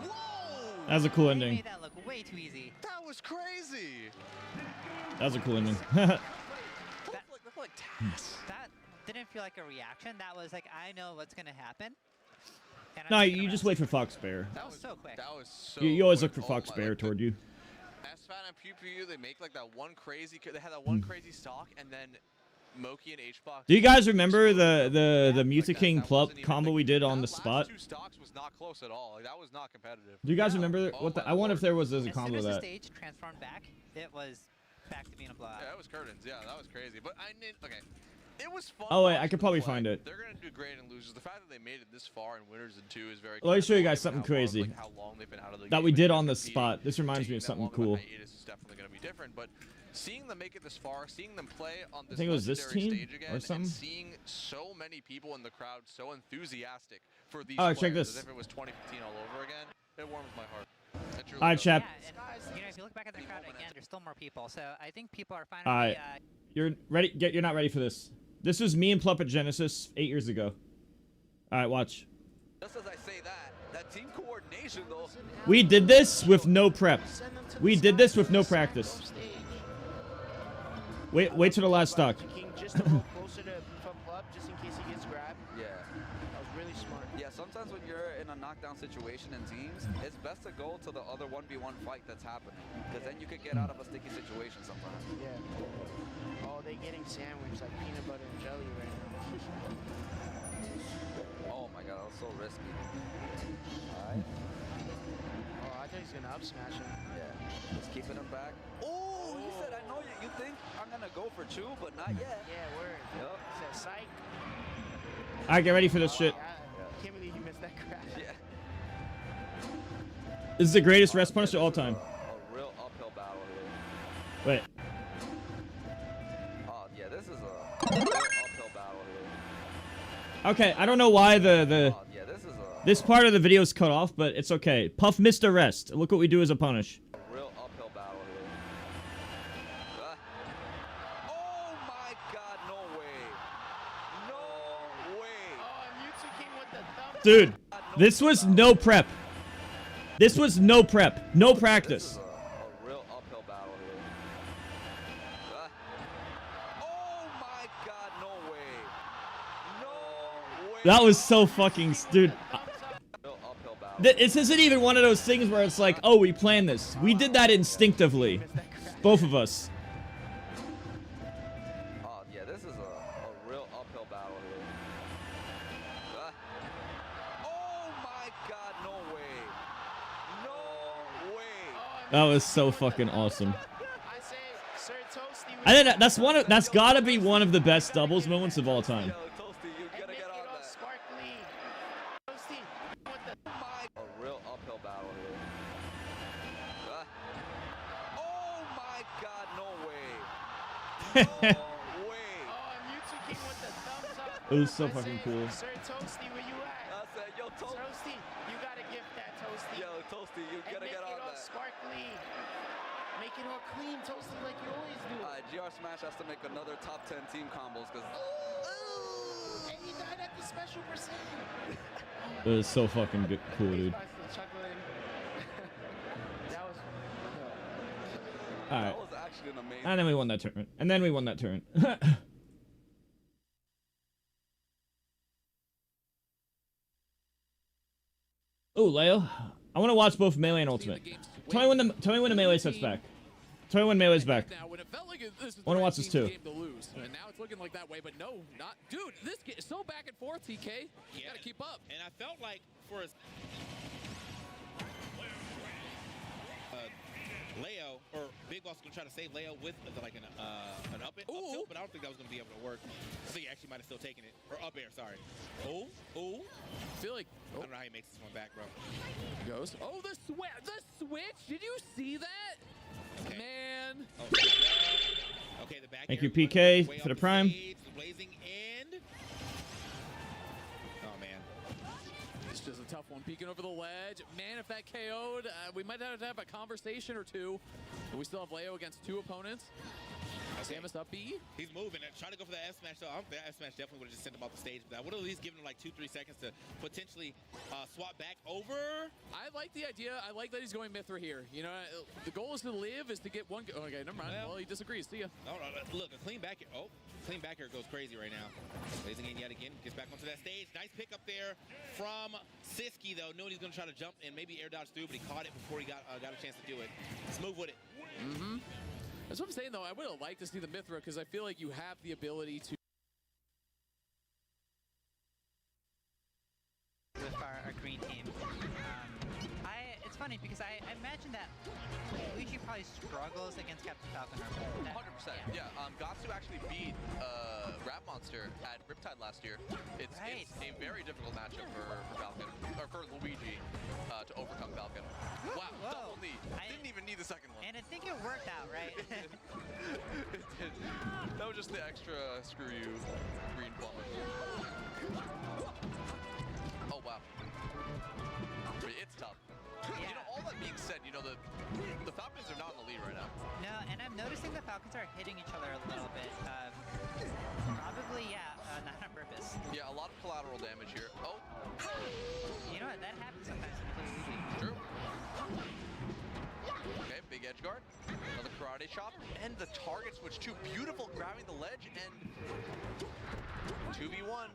Whoa! That was a cool They ending. made that look way too easy. That was crazy! That was a cool ending. That didn't feel like a reaction. That was like, I know what's going to happen. And No, you just wait for Fox Bear. That was so quick. That was so You always look quick. for Fox Bear toward you. SFAT and Pew Pew, they make like that one crazy, they had that one crazy stock, and then Moki and H-Box. Do you guys remember the Music King Plup combo we did on the spot? Two stocks was not close at all. Like, that was not competitive. Do you guys remember what the? I wonder if there was a combo As of soon as the that. stage transformed back, it was back to being a blowout. Yeah, that was curtains. Yeah, that was crazy. But I need, okay. It was fun. Oh wait, I could probably find it. They're gonna do great in losers. The fact that they made it this far in winners and two is very. Let me show you guys something crazy that we did on the spot. This reminds me of something cool. It is definitely gonna be different, but seeing them make it this far, seeing them play on this I think it was this legendary team stage again, or something. and seeing so many people in the crowd so enthusiastic for these Oh, players, check this. as if it was 2015 all over again, it warms my heart. It truly All right, does. chap. Yeah, and, if you look back at the crowd again, there's still more people. So I think people are All finally. right, you're ready. You're not ready for this. This was me and Plup at Genesis 8 years ago. All right, watch. Just as I say that team coordination though. We did this with no prep. We did this with no practice. Wait till the last stock. Just to move closer to Plup, just in case he gets grabbed. Yeah. That was really smart. Yeah, sometimes when you're in a knockdown situation in teams, it's best to go to the other 1v1 fight that's happening. Because then you could get out of a sticky situation sometimes. Yeah. Oh, they getting sandwiched like peanut butter and jelly right now. Oh my god, that was so risky. Alright. Oh, I thought he's gonna up smash him. Yeah. Just keeping him back. Oh, he said, I know you think I'm gonna go for two, but not yet. Yeah, word. Yup. He said, psych. All right, get ready for this shit. I can't believe you missed that crash. Yeah. This is the greatest rest punish of all time. A real uphill battle here. Wait. Oh, yeah, this is a real uphill battle here. Okay, I don't know why Yeah, this part of the video is cut off, but it's okay. Puff missed a rest. Look what we do as a punish. a real uphill battle here. Oh my god, no way. No way. Oh, and Mewtwo King with the thumb. Dude, this was no prep. This was no prep. No practice. A real uphill battle here. Oh my god, no way. No way. That was so fucking... Dude. Real uphill battle. This isn't even one of those things where it's like, oh, we planned this. We did that instinctively. Both of us. Oh, yeah, this is a real uphill battle here. Oh my god, no way. No way. That was so fucking awesome. I say, Sir Toasty. I think that's gotta be one of the best doubles moments of all time. Toasty, you gotta get on that. Sparkly. Toasty with the A real uphill battle here. Oh my god, no way. No way. Oh, and Mewtwo King with the thumbs up. It was so I fucking say, cool. Sir Toasty, where you at? I said, yo, Toasty, you gotta gift that Toasty. Yo, Toasty, you And gotta make get it on all that. sparkly. Make it all clean, Toasty, like you always do. GR Smash has to make another top 10 team combos because It was so fucking good, cool, dude. All right. That was actually an amazing. And then we won that tournament. And then we won that tournament. Oh, Leo. I want to watch both Melee and Ultimate. Tell me when the Melee set's back. Tell me when Melee's back. Now, when it felt like this was I want to watch this too. game to lose, and now it's looking like that way, but no, not. Dude, this game is so back and forth, TK. You gotta keep up. And I felt like for his Leo, or Big Boss gonna try to save Leo with like an up tilt, but I don't think that was gonna be able to work. I think he actually might have still taken it, or up air, sorry. Oh, I feel like I don't know how he makes this one back, bro. Goes. Oh, the switch! Did you see that? Okay. Man. Oh, good job. Okay, the back Thank air you, PK, way for the off prime. stage, the blazing end. Oh man. It's just a tough one, peeking over the ledge. Man, if that KO'd, we might have to have a conversation or two. But we still have Leo against two opponents. Samus up B. He's moving. Trying to go for the F smash. So I don't think F smash definitely would have just sent him off the stage. But I would have at least given him like 2-3 seconds to potentially swap back over. I like the idea. I like that he's going Mithra here. You know, the goal is to live, is to get one. Okay, never mind. Well, he disagrees. See ya. No, look, a clean back here. Oh, clean back here goes crazy right now. Blazing in yet again. Gets back onto that stage. Nice pick up there from Siski, though. Knowing he's going to try to jump and maybe air dodge through, but he caught it before he got a chance to do it. Smooth with it. Mm-hmm. That's what I'm saying, though. I would have liked to see the Mithra because I feel like you have the ability to. With our green team. It's funny because I imagine that Luigi probably struggles against Captain Falcon. 100%. Yeah. Gatsu actually beat Rat Monster at Riptide last year. It's a very difficult matchup for Falcon, or for Luigi to overcome Falcon. Wow, double knee. Didn't even need the second one. And I think it worked out, right? It did. That was just the extra screw you green plumber. Oh, wow. It's tough. Yeah. You know, all that being said, you know, the Falcons are not in the lead right now. No, and I'm noticing the Falcons are hitting each other a little bit. Probably, not on purpose. Yeah, a lot of collateral damage here. Oh. You know what? That happens sometimes when you play Luigi. True. Okay, big edge guard. Another karate chop. And the target switch too. Beautiful, grabbing the ledge and 2v1.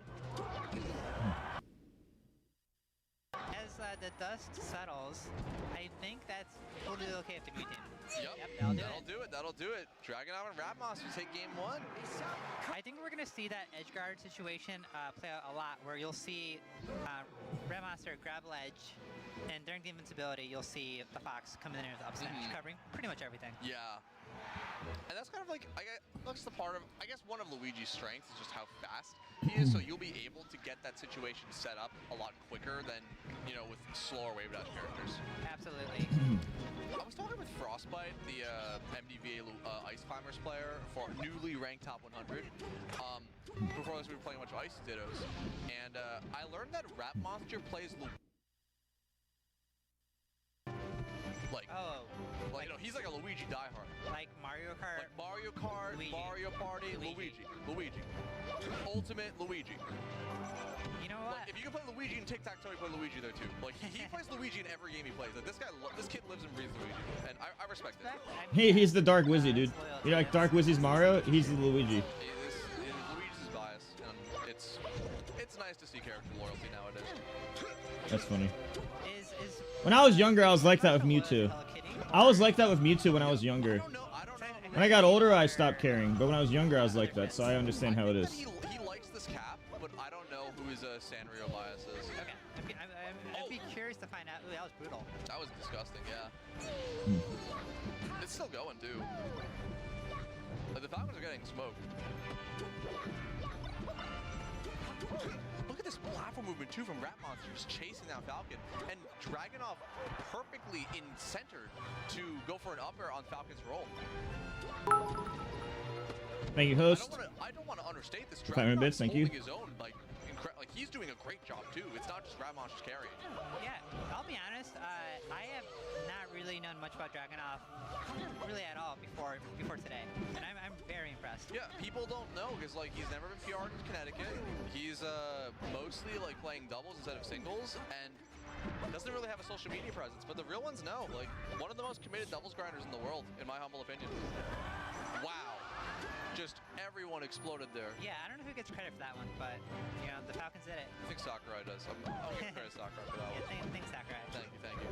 As the dust settles, I think that's totally okay with the Mew team. Yep, that'll do it. Dragunov and Rat Monster take game one. I think we're going to see that edge guard situation play out a lot, where you'll see Rat Monster grab ledge, and during the invincibility, you'll see the Fox come in there with the up smash, covering pretty much everything. Yeah. And that's kind of like, that's the part of, I guess one of Luigi's strengths is just how fast he is, so you'll be able to get that situation set up a lot quicker than, you know, with slower wave dash characters. Absolutely. I was talking with Frostbite, the MDVA Ice Climbers player for newly ranked top 100. Before this, we were playing a bunch of Ice Dittos, and I learned that Rat Monster plays you know, he's like a Luigi diehard. Like Mario Kart. Like Mario Kart, Luigi. Mario Party, Luigi. Ultimate Luigi. You know what? Like, if you can play Luigi in Tic-Tac-Toe, you play Luigi there too. Like, he plays Luigi in every game he plays. Like, this kid lives and breathes Luigi, and I respect it. He's the Dark Wizzy, dude. You know, like Dark Wizzy's Mario? He's the Luigi. Luigi's bias, and it's nice to see character loyalty nowadays. That's funny. When I was younger, I was like that with Mewtwo. I was like that with Mewtwo when I was younger. When I got older, I stopped caring. But when I was younger, I was like that, so I understand how it is. He likes this cap, but I don't know who his Sanrio bias is. Okay, I'd be curious to find out. Ooh, that was brutal. That was disgusting, yeah. It's still going, too. The Falcons are getting smoked. Look at this platform movement, too, from Rat Monster, just chasing down Falcon. And Dragunov perfectly in center to go for an up air on Falcon's roll. Thank you, host. I don't want to understate this. 500 bits, thank you. His own, like he's doing a great job, too. It's not just Rat Monster's carrying. Yeah, I'll be honest. I have not really known much about Dragunov really at all before today, and I'm very impressed. Yeah, people don't know because like he's never been PR'd in Connecticut. He's mostly like playing doubles instead of singles, and doesn't really have a social media presence. But the real ones know. Like, one of the most committed doubles grinders in the world, in my humble opinion. Wow. Just everyone exploded there. Yeah, I don't know who gets credit for that one, but, you know, the Falcons did it. I think Sakurai does. I'll give credit to Sakurai for that one. Yeah, thanks Sakurai. Thank you, thank you.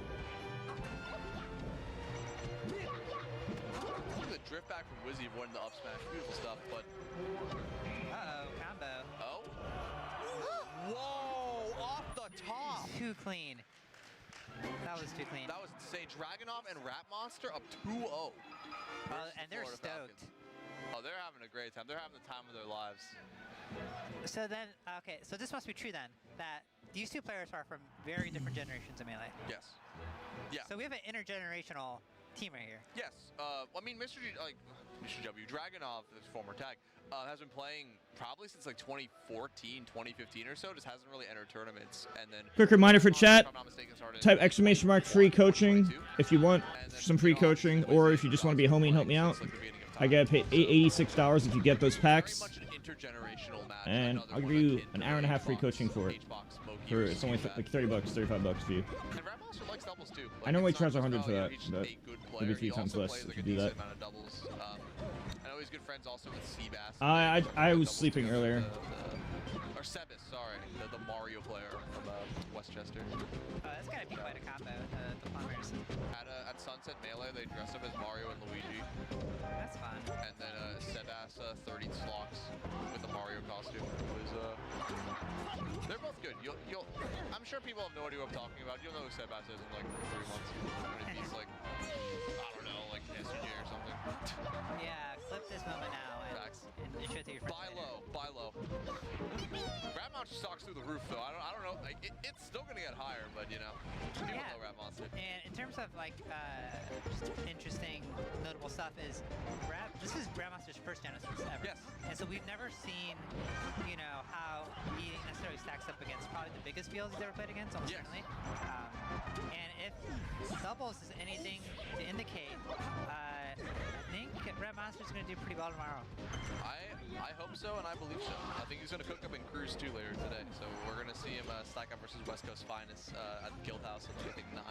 Look at the drift back from Wizzy avoiding the up smash. Beautiful stuff, but... Uh-oh, combo. Oh? Whoa! Off the top! Too clean. That was too clean. That was insane. Dragunov and Rat Monster up 2-0. And they're stoked. Oh, they're having a great time. They're having the time of their lives. So then, okay, so this must be true then, that these two players are from very different generations of Melee. Yes. Yeah. So we have an intergenerational team right here. Yes. I mean, Mr. W, Dragunov, his former tag, has been playing probably since like 2014, 2015 or so. Just hasn't really entered tournaments. And then Quick reminder for chat, type ! free coaching if you want some free coaching, or if you just want to be a homie and help me out. I get paid $86 if you get those packs, and I'll give you an hour and a half free coaching for it. It's only like $30, $35 for you. I normally charge 100 for that, but maybe 3 times less if you do that. I know he's good friends also with Seabass. I was sleeping earlier. Or Sebas, sorry, the Mario player from Westchester. That's gotta be quite a combo, the plumbers. At Sunset Melee, they dress up as Mario and Luigi. That's fun. And then Sebas 30 slocks with the Mario costume. It was, they're both good. I'm sure people have no idea what I'm talking about. You'll know who Sebas is in like 3 months. When he's like, I don't know, like SUJ or something. Yeah, clip this moment now and show it to your friends. Buy low. Rat Monster stocks through the roof though. I don't know. Like, it's still gonna get higher, but you know, people know Rat Monster. And in terms of like just interesting, notable stuff is this is Rat Monster's first Genesis ever. Yes. And so we've never seen, you know, how he necessarily stacks up against probably the biggest fields he's ever played against, almost certainly. And if doubles is anything to indicate, I think Rat Monster's gonna do pretty well tomorrow. I hope so, and I believe so. I think he's going to cook up in Cruise 2 later today, so we're going to see him stack up versus West Coast Finest at the Guild House at, I think, 9.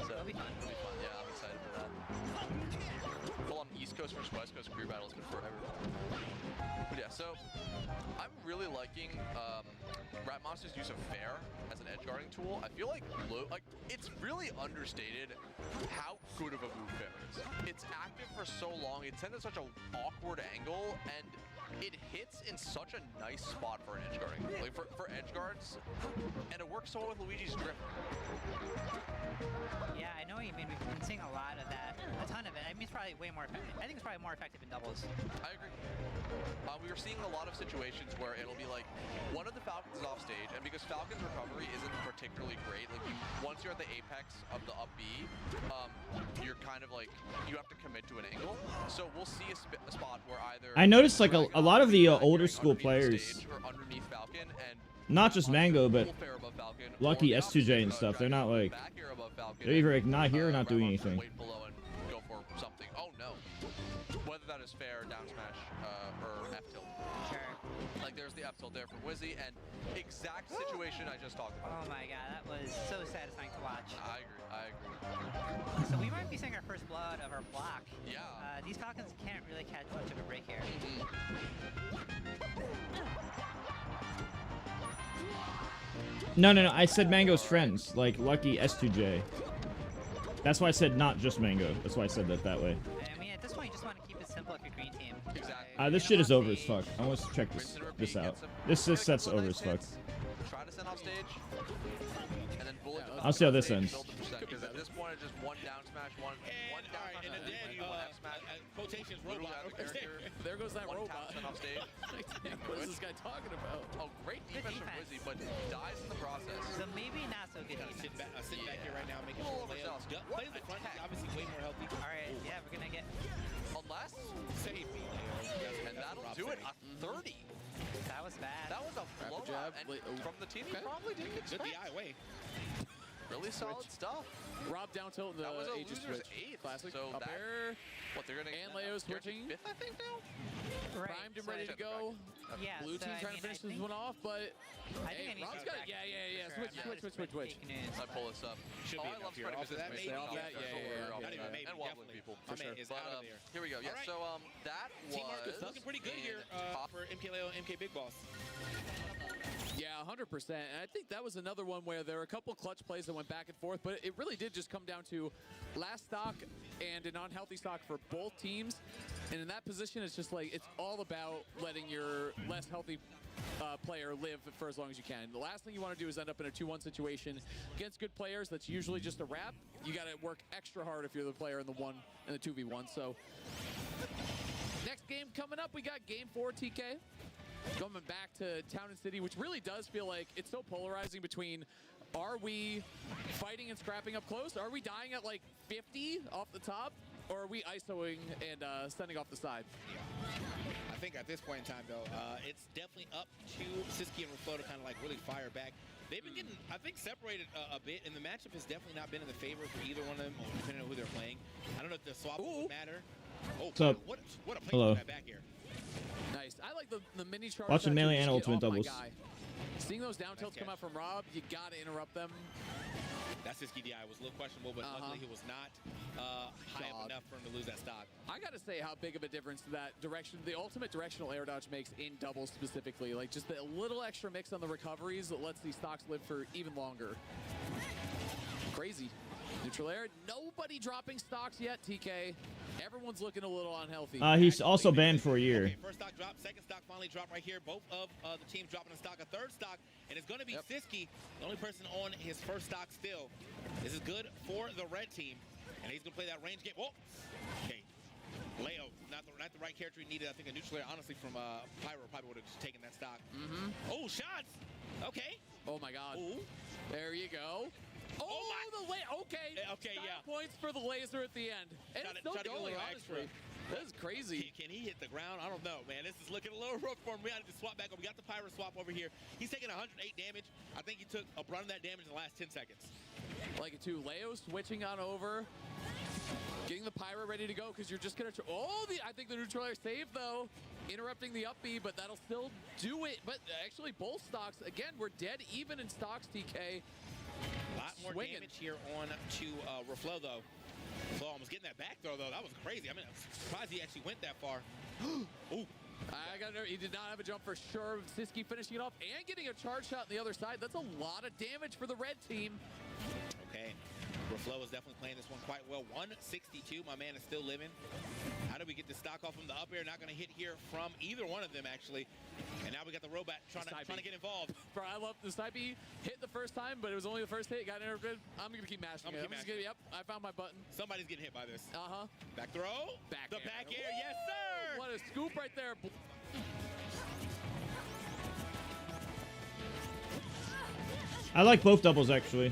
So that'll be fun. Yeah, I'm excited for that. Full on East Coast versus West Coast career battle has been forever. But yeah, so I'm really liking Rat Monster's use of Fair as an edge guarding tool. I feel like it's really understated how good of a move Fair is. It's active for so long, it's sent at such an awkward angle, and it hits in such a nice spot for an edge guarding. Like for edge guards, and it works so well with Luigi's drift. Yeah, I know what you mean. We've been seeing a lot of that, a ton of it. I mean, it's probably way more effective. I think it's probably more effective in doubles. I agree. We were seeing a lot of situations where it'll be like one of the Falcons is off stage, and because Falcon's recovery isn't particularly great, like once you're at the apex of the up B, you're kind of like you have to commit to an angle. So we'll see a spot where either I noticed like a lot of the older school players, not just Mango, but Lucky S2J and stuff. They're not like they're either like not here or not doing anything. Go for something. Oh no. Whether that is Fair, down smash, or F tilt. Sure. Like there's the F tilt there from Wizzy, and exact situation I just talked about. Oh my god, that was so satisfying to watch. I agree. So we might be seeing our first blood of our block. Yeah. These Falcons can't really catch much of a break here. No. I said Mango's friends, like Lucky S2J. That's why I said not just Mango. That's why I said that way. I mean, at this point, you just want to keep it simple if you're green team. Exactly. This shit is over as fuck. I want to check this out. This set's over as fuck. Try to send off stage, and then bullet. I'll see how this ends. Because at this point, it's just one down smash, one down smash, and then you one F smash. Quotations robot. There goes that robot. Send off stage. What is this guy talking about? Oh, great defense from Wizzy, but dies in the process. So maybe not so good defense. Sit back here right now, making sure layups. Play the front, he's obviously way more healthy. All right, yeah, we're gonna get. Unless save me, and that'll do it. A 30. That was bad. That was a blowout, and from the team he probably didn't expect. Good DI way. Really solid stuff. Rob down tilt in the That was a Aegis loser's switch. 8th. Classic. So Up that, air. what they're gonna And Leo switching. 5th, I think now. Right. Primed him so ready to go. Yeah, Blue so team I trying mean, to finish I this one off, but I think I hey, need Rob's to got go it. Yeah, back. Switch. I pull this up. Should be I love enough here. spreading Off of that, business maybe. off Yeah, that. yeah, Don't yeah, worry, yeah. off Not even that. maybe, And wobbling definitely. people. My man is But out of there. here we go. Yeah. All right. So that was Team Marcus looking pretty good here for MKLeo and MK Big Boss. yeah, 100%. And I think that was another one where there were a couple clutch plays that went back and forth, but it really did just come down to last stock and an unhealthy stock for both teams. And in that position, it's just like, it's all about letting your less healthy player live for as long as you can. The last thing you want to do is end up in a 2-1 situation against good players. That's usually just a wrap. You got to work extra hard if you're the player in the 2v1. So next game coming up, we got game 4 TK. Coming back to Town and City, which really does feel like it's so polarizing between, are we fighting and scrapping up close? Are we dying at like 50 off the top? Or are we ISOing and sending off the side? I think at this point in time, though, it's definitely up to Siski and Reflo to kind of like really fire back. They've been getting, I think, separated a bit, and the matchup has definitely not been in the favor for either one of them, depending on who they're playing. I don't know if the swap would matter. Oh, What's up? What a play Hello. that back here. Nice. I like the mini charge. Watching melee and ultimate oh doubles. Seeing those down tilts come out from Rob, you got to interrupt them. That Siski DI was a little questionable, but luckily he was not high up enough for him to lose that stock. I got to say how big of a difference that direction, the ultimate directional air dodge makes in doubles specifically. Like just a little extra mix on the recoveries that lets these stocks live for even longer. Crazy. Neutral air. Nobody dropping stocks yet, TK. Everyone's looking a little unhealthy. He's also banned for a year. Okay, first stock drop, second stock finally dropped right here. Both of the teams dropping a stock, a third stock, and it's going to be Siski, the only person on his first stock still. This is good for the red team, and he's going to play that range game. Whoa! Okay. Leo, not the right character he needed. I think a neutral air, honestly, from Pyro probably would have just taken that stock. Oh, shots! Okay. Oh, my God. Ooh. There you go. Oh, okay. Okay, yeah. Points for the laser at the end. And it's still going, honestly. That is crazy. Can he hit the ground? I don't know, man. This is looking a little rough for him. We got to swap back. We got the Pyro swap over here. He's taking 108 damage. I think he took a brunt of that damage in the last 10 seconds. Like it too. Leo switching on over. Getting the Pyro ready to go because you're just going to... I think the neutral air saved, though. Interrupting the up B, but that'll still do it. But actually, both stocks, again, we're dead even in stocks, TK. A lot more damage here on to Reflo, though. Reflo almost getting that back throw, though. That was crazy. I mean, I'm surprised he actually went that far. Ooh. I got he did not have a jump for sure. Siski finishing it off and getting a charge shot on the other side. That's a lot of damage for the red team. Okay. Reflo is definitely playing this one quite well. 162. My man is still living. How do we get the stock off from the up air? Not going to hit here from either one of them, actually. And now we got the robot trying to get involved. Bro, I love the side B. Hit the first time, but it was only the first hit. Got interrupted. I'm going to keep mashing it. Yep, I found my button. Somebody's getting hit by this. Uh-huh. Back throw. Back air. Yes, sir. What a scoop right there. I like both doubles, actually.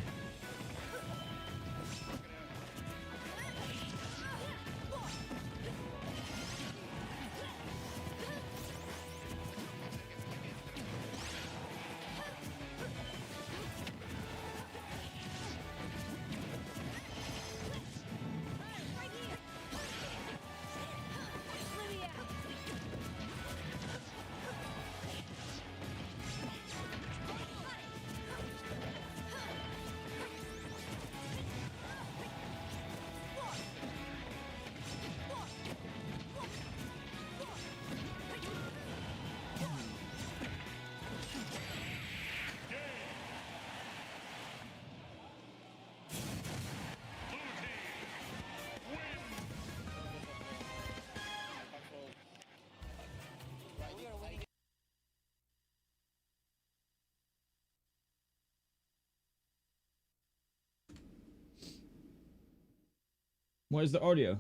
Where's the audio?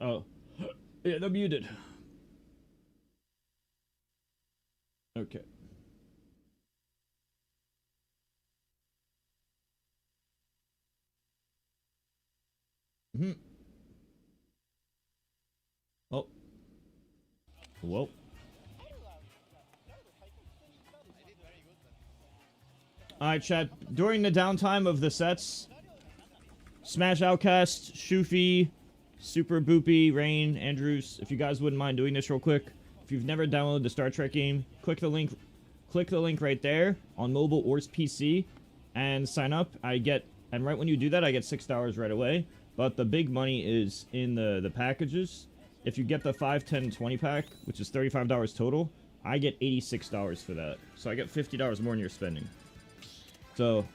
Oh. Yeah, they're muted. Okay. Oh. Whoa. Alright, chat. During the downtime of the sets, Smash Outcast, Shoofy, Super Boopy, Rain, Andrews, if you guys wouldn't mind doing this real quick. If you've never downloaded the Star Trek game, click the link right there on mobile or PC and sign up. And right when you do that, I get $6 right away. But the big money is in the packages. If you get the 5, 10, 20 pack, which is $35 total, I get $86 for that. So I get $50 more than you're spending. So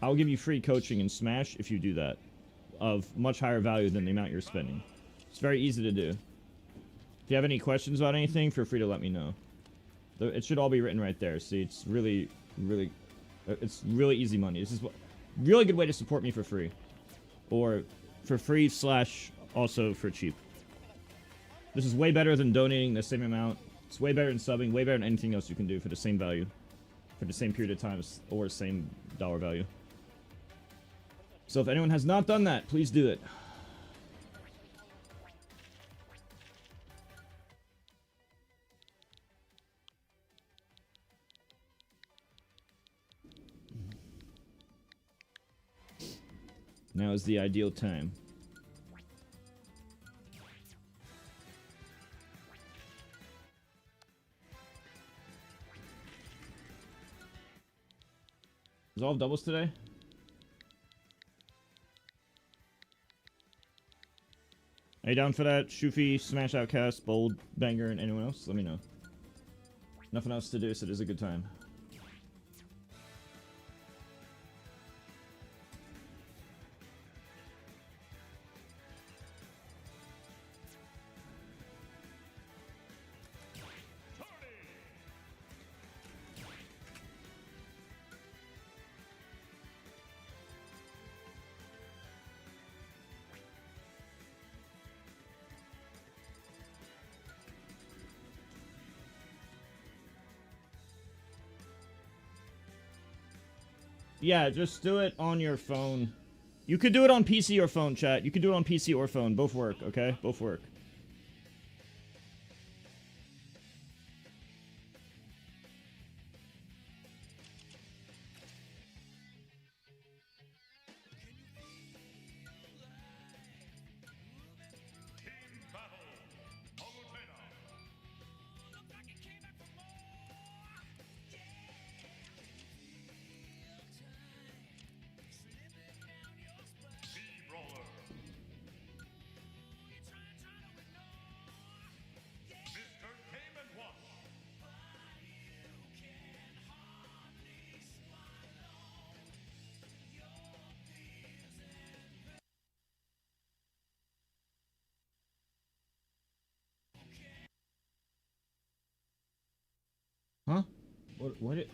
I'll give you free coaching in Smash if you do that, of much higher value than the amount you're spending. It's very easy to do. If you have any questions about anything, feel free to let me know. It should all be written right there. See, it's really easy money. This is a really good way to support me for free. Or for free / also for cheap. This is way better than donating the same amount. It's way better than subbing, way better than anything else you can do for the same value. For the same period of time or same dollar value. So if anyone has not done that, please do it. Now is the ideal time. Is all doubles today? Are you down for that? Shoofy, Smash Outcast, Bold, Banger, and anyone else? Let me know. Nothing else to do, so it is a good time. Yeah, just do it on your phone. You could do it on PC or phone, chat. You could do it on PC or phone. Both work, okay? Both work. Huh? What it...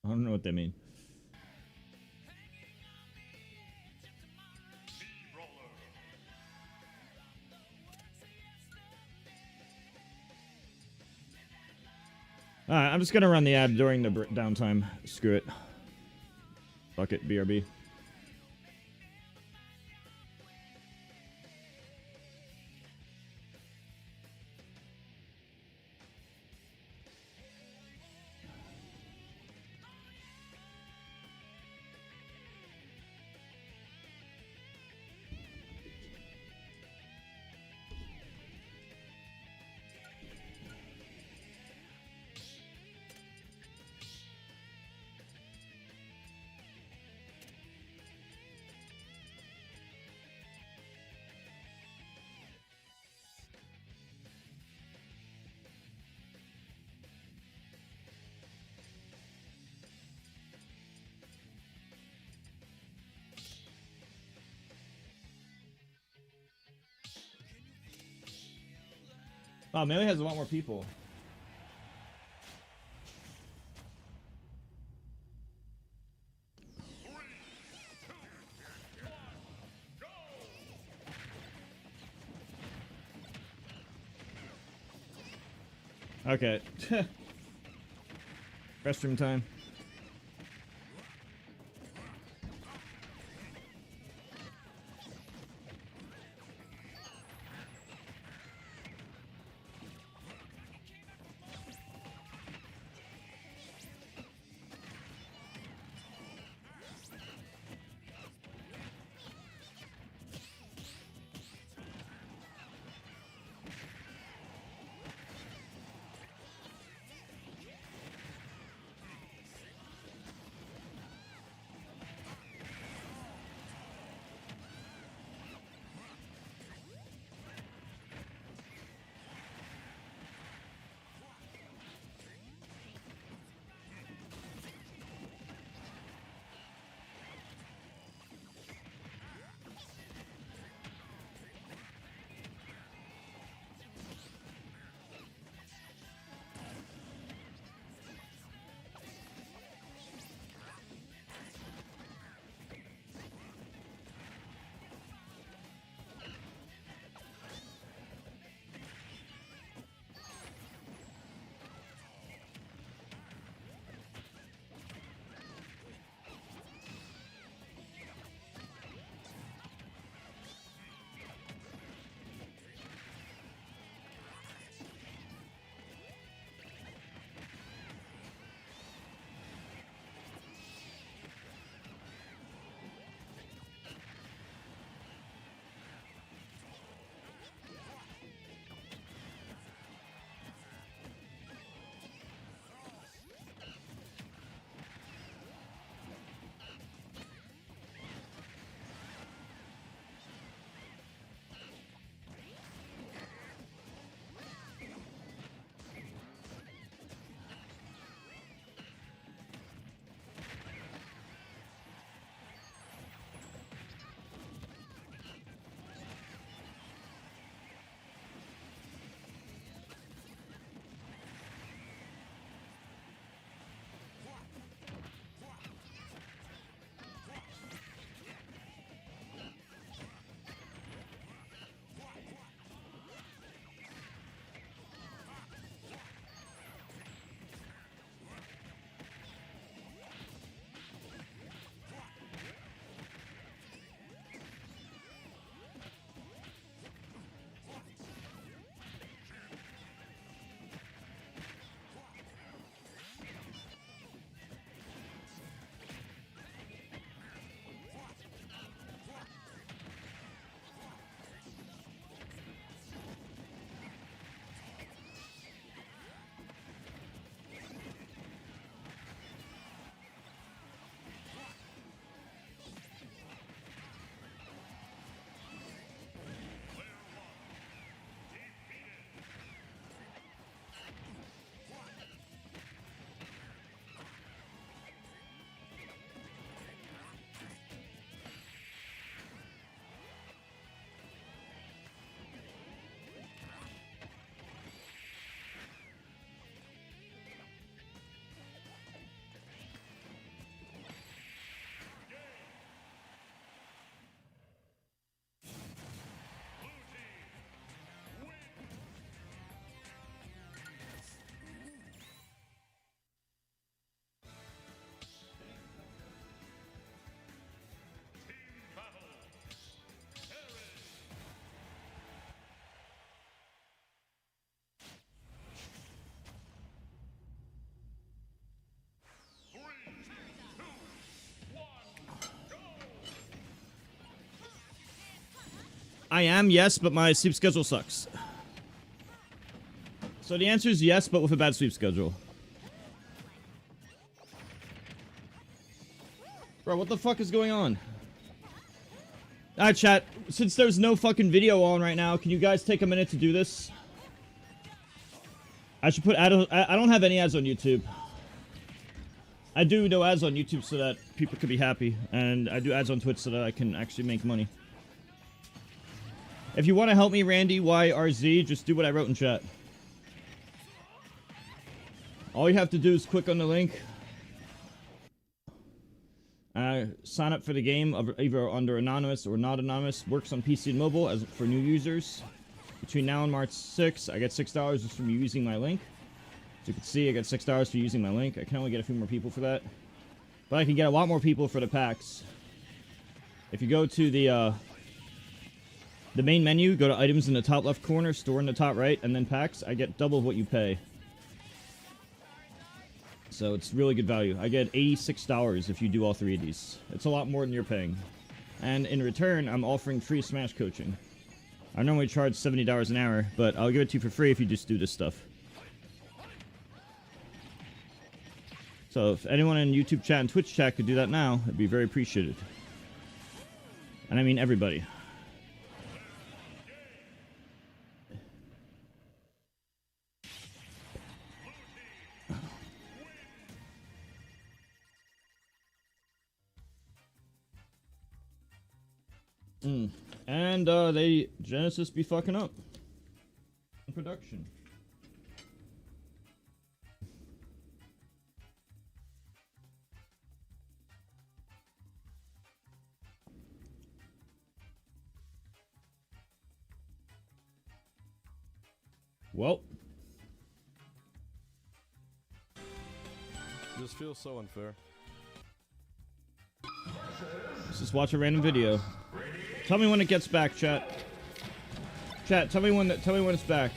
I don't know what they mean. Alright, I'm just gonna run the ad during the downtime. Screw it. Fuck it, BRB. Oh, Melee has a lot more people. Okay. Restroom time. I am, yes, but my sleep schedule sucks. So the answer is yes, but with a bad sleep schedule. Bro, what the fuck is going on? Alright, chat. Since there's no fucking video on right now, can you guys take a minute to do this? I should put I don't have any ads on YouTube. I do no ads on YouTube so that people can be happy. And I do ads on Twitch so that I can actually make money. If you want to help me, Randy, YRZ, just do what I wrote in chat. All you have to do is click on the link. Sign up for the game, either under Anonymous or not Anonymous. Works on PC and mobile as for new users. Between now and March 6th, I get $6 just from using my link. As you can see, I get $6 for using my link. I can only get a few more people for that. But I can get a lot more people for the packs. If you go to the main menu, go to items in the top left corner, store in the top right, and then packs, I get double what you pay. So it's really good value. I get $86 if you do all three of these. It's a lot more than you're paying. And in return, I'm offering free Smash coaching. I normally charge $70 an hour, but I'll give it to you for free if you just do this stuff. So if anyone in YouTube chat and Twitch chat could do that now, it'd be very appreciated. And I mean everybody. And they Genesis be fucking up in production. Well, this feels so unfair. Let's just watch a random video. Tell me when it gets back, chat. Chat, tell me when it's back.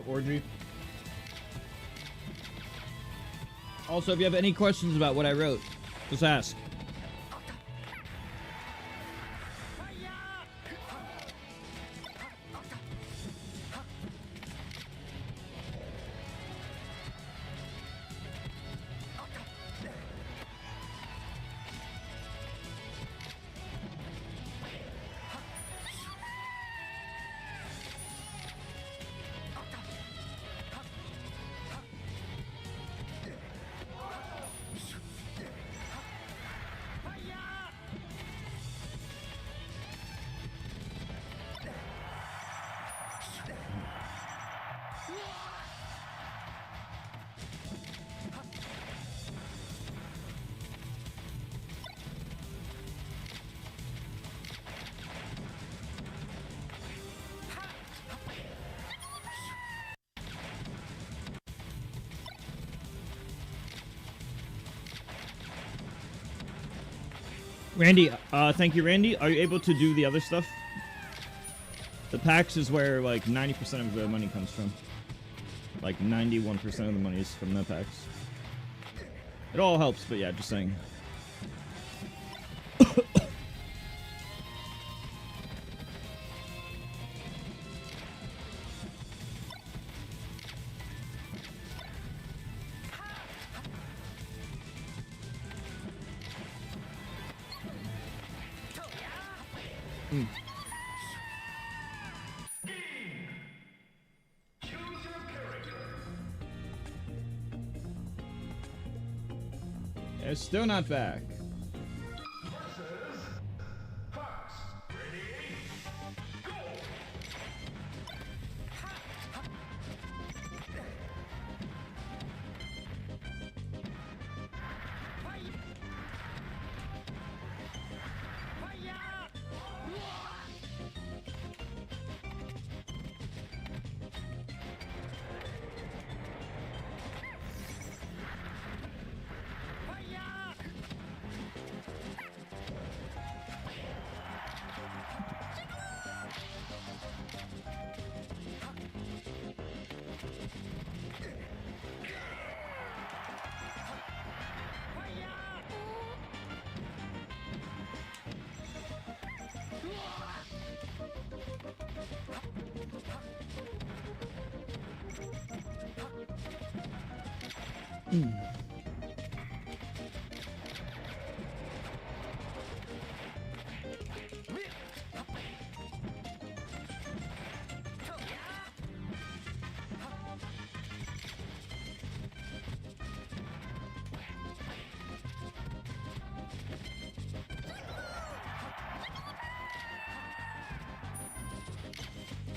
Orgy. Also, if you have any questions about what I wrote, just ask. Randy, thank you, Randy. Are you able to do the other stuff? The packs is where, like, 90% of the money comes from. Like, 91% of the money is from the packs. It all helps, but yeah, just saying. They're still not back.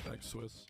Thanks, Swiss.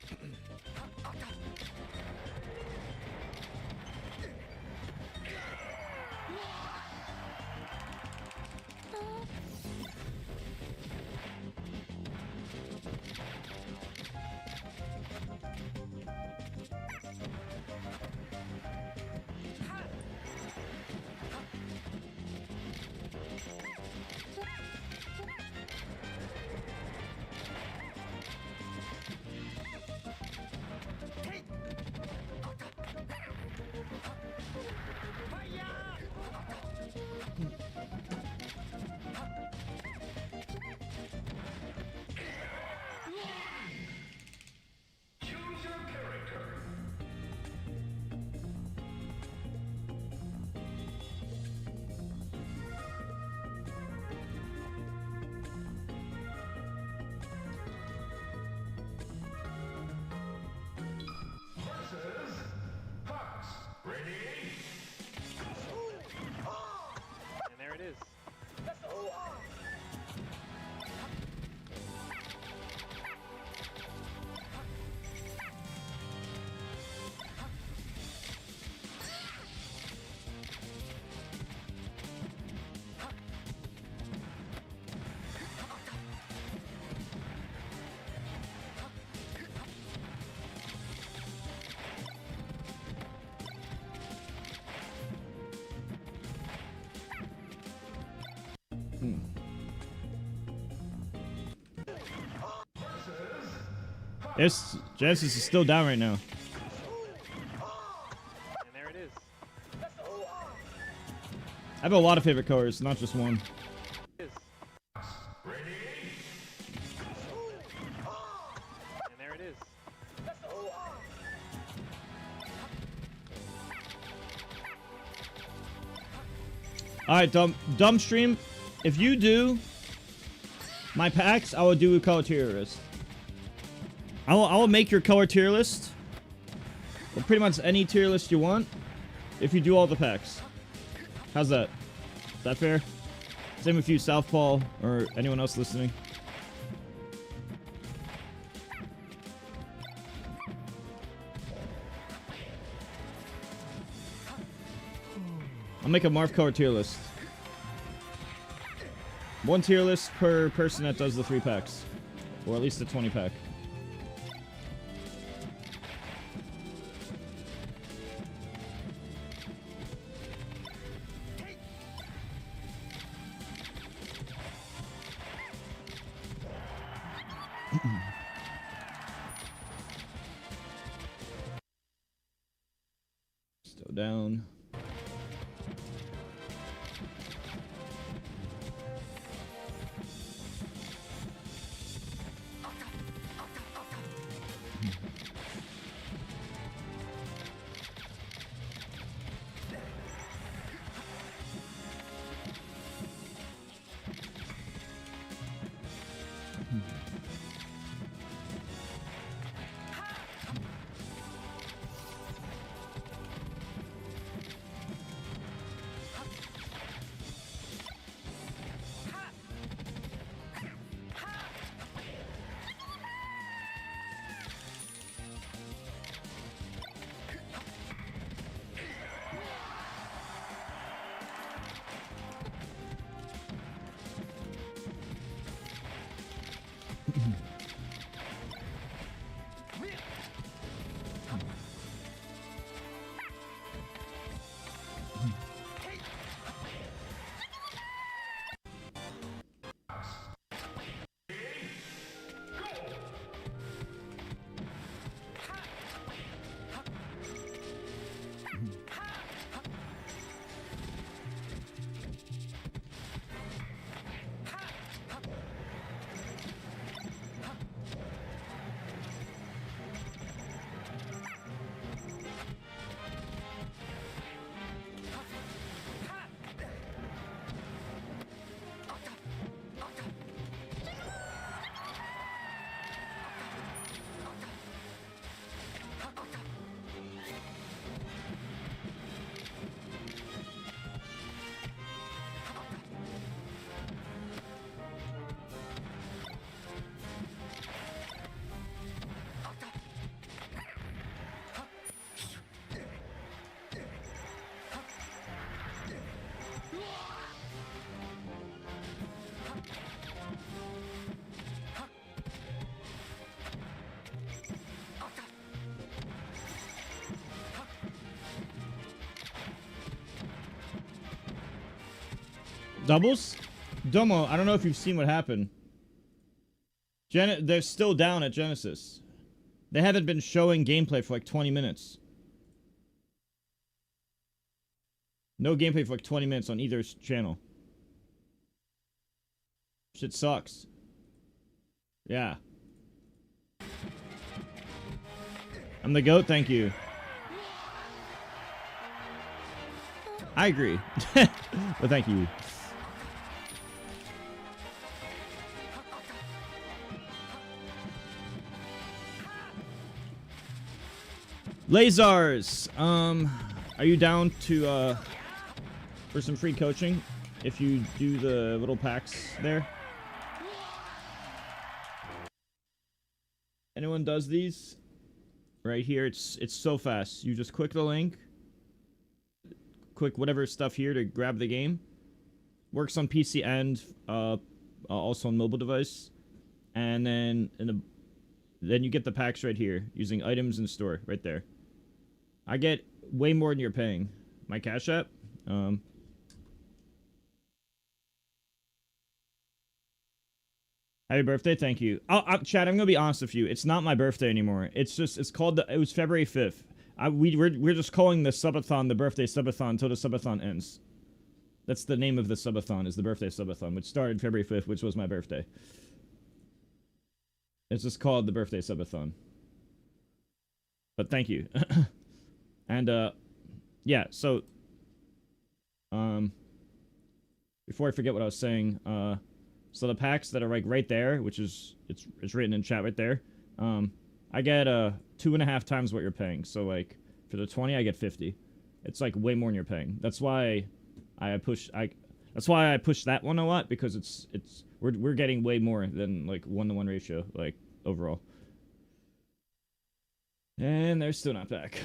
And there it is. Yes, Genesis is still down right now. And there it is. I have a lot of favorite colors, not just one. And there it is. All right, dumb stream. If you do my packs, I will do a color tier list. I will make your color tier list, or pretty much any tier list you want, if you do all the packs. How's that? Is that fair? Same with you, Southpaw, or anyone else listening. I'll make a Marth color tier list. One tier list per person that does the 3 packs, or at least the 20 pack. Still down. Doubles? Domo, I don't know if you've seen what happened. They're still down at Genesis. They haven't been showing gameplay for like 20 minutes. No gameplay for like 20 minutes on either channel. Shit sucks. Yeah. I'm the GOAT, thank you. I agree. But thank you. Lazars, are you down to for some free coaching if you do the little packs there? Anyone does these? Right here, it's so fast. You just click the link, click whatever stuff here to grab the game. Works on PC and also on mobile device, and then then you get the packs right here using items in store right there. I get way more than you're paying. My Cash App. Happy birthday, thank you. Chad, I'm gonna be honest with you. It's not my birthday anymore. It's called it was February 5th. We're just calling the subathon the birthday subathon until the subathon ends. That's the name of the subathon, is the birthday subathon, which started February 5th, which was my birthday. It's just called the birthday subathon. But thank you. And yeah, so before I forget what I was saying, so the packs that are like right there, which is it's written in chat right there, I get 2.5 times what you're paying. So like for the 20 I get 50. It's like way more than you're paying. That's why I push that one a lot, because we're getting way more than like 1-to-1 ratio, like overall. And they're still not back.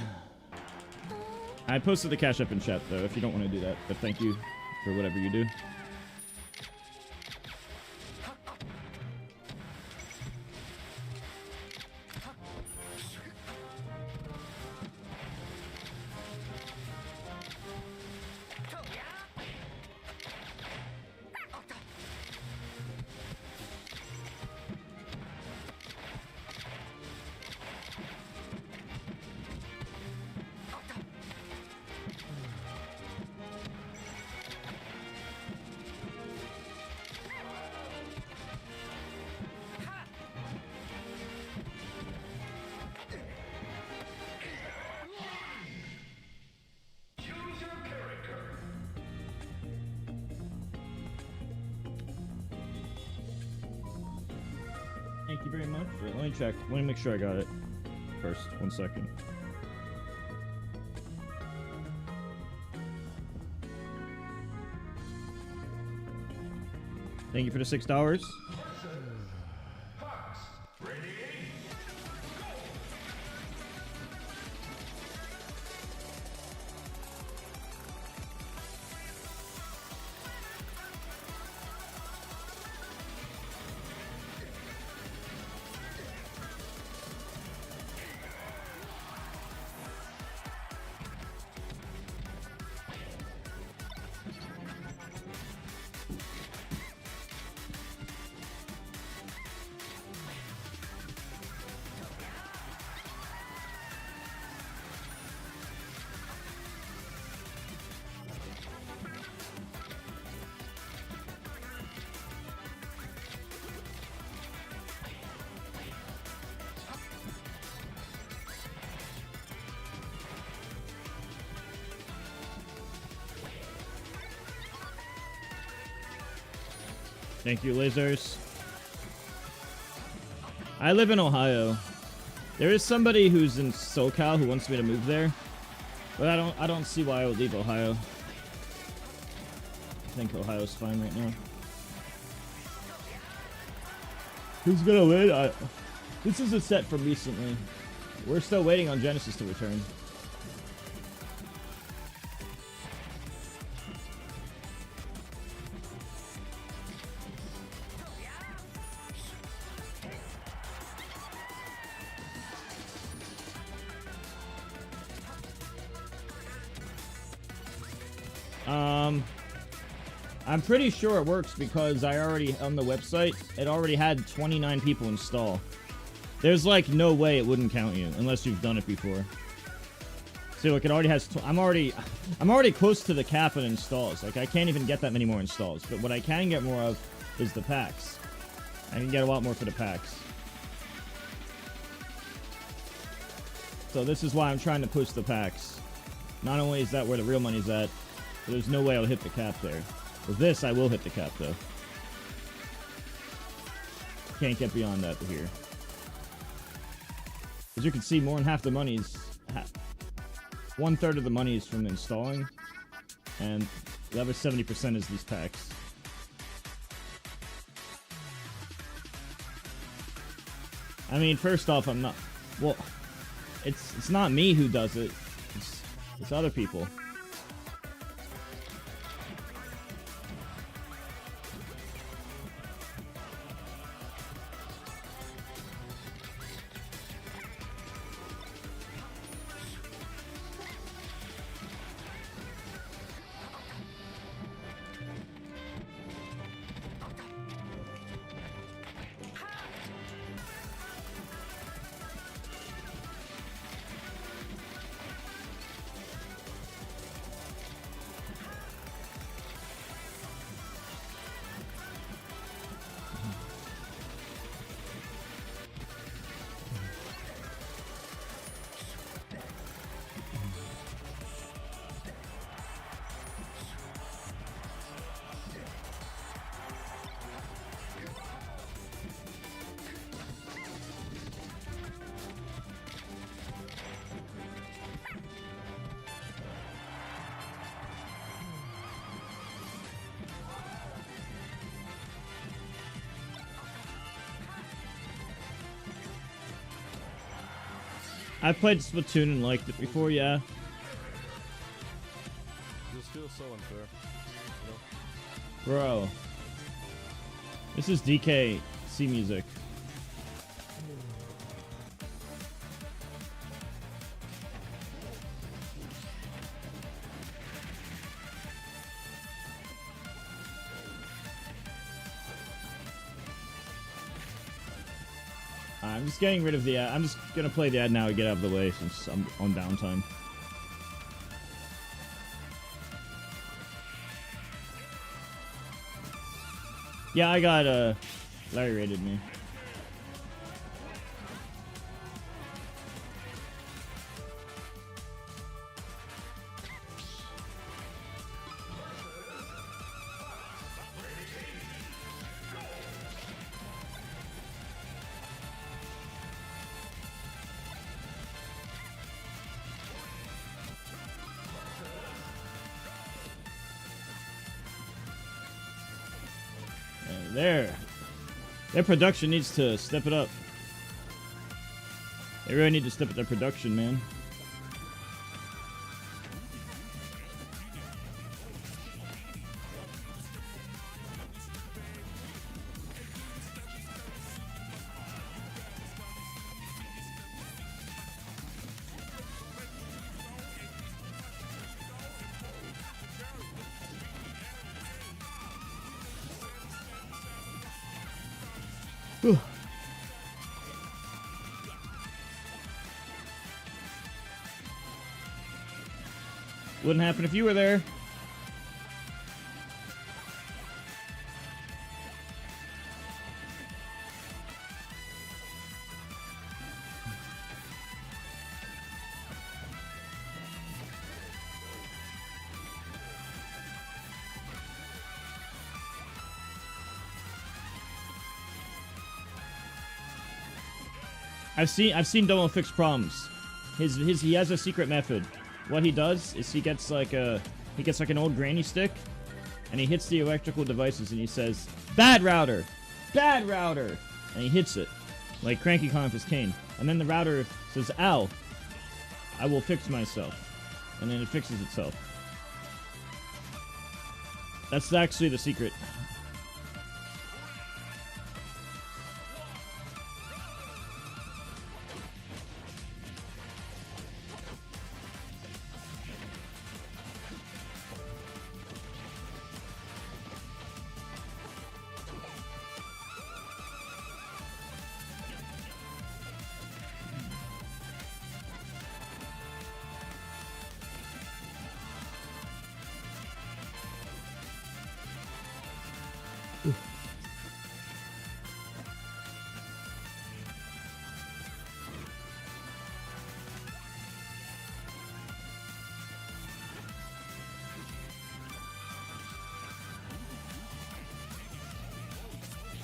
I posted the Cash App in chat though, if you don't want to do that, but thank you for whatever you do. Thank you very much. Wait, let me check. Let me make sure I got it first. 1 second. Thank you for the $6. Thank you, lasers. I live in Ohio. There is somebody who's in SoCal who wants me to move there, but I don't see why I would leave Ohio. I think Ohio's fine right now. Who's gonna win? This is a set from recently. We're still waiting on Genesis to return. I'm pretty sure it works because I already, on the website, it already had 29 people install. There's like no way it wouldn't count you unless you've done it before. See, look, it already has, I'm already close to the cap in installs. Like, I can't even get that many more installs. But what I can get more of is the packs. I can get a lot more for the packs. So this is why I'm trying to push the packs. Not only is that where the real money's at, but there's no way I'll hit the cap there. With this, I will hit the cap, though. Can't get beyond that here. As you can see, more than half the money's... 1/3 of the money is from installing, and the other 70% is these packs. I mean, first off, I'm not... Well, it's not me who does it. It's other people. I've played Splatoon and liked it before, yeah. This feels so unfair. Bro. This is DK C music. I'm just getting rid of the ad. I'm just gonna play the ad now and get out of the way since I'm on downtime. Yeah, I got Larry rated me. There. Their production needs to step it up. They really need to step up their production, man. Whew. Wouldn't happen if you were there. I've seen Domo fix problems. He has a secret method. What he does is he gets like an old granny stick, and he hits the electrical devices and he says, "Bad router, bad router," and he hits it like Cranky Kong with his cane. And then the router says, "Ow, I will fix myself," and then it fixes itself. That's actually the secret.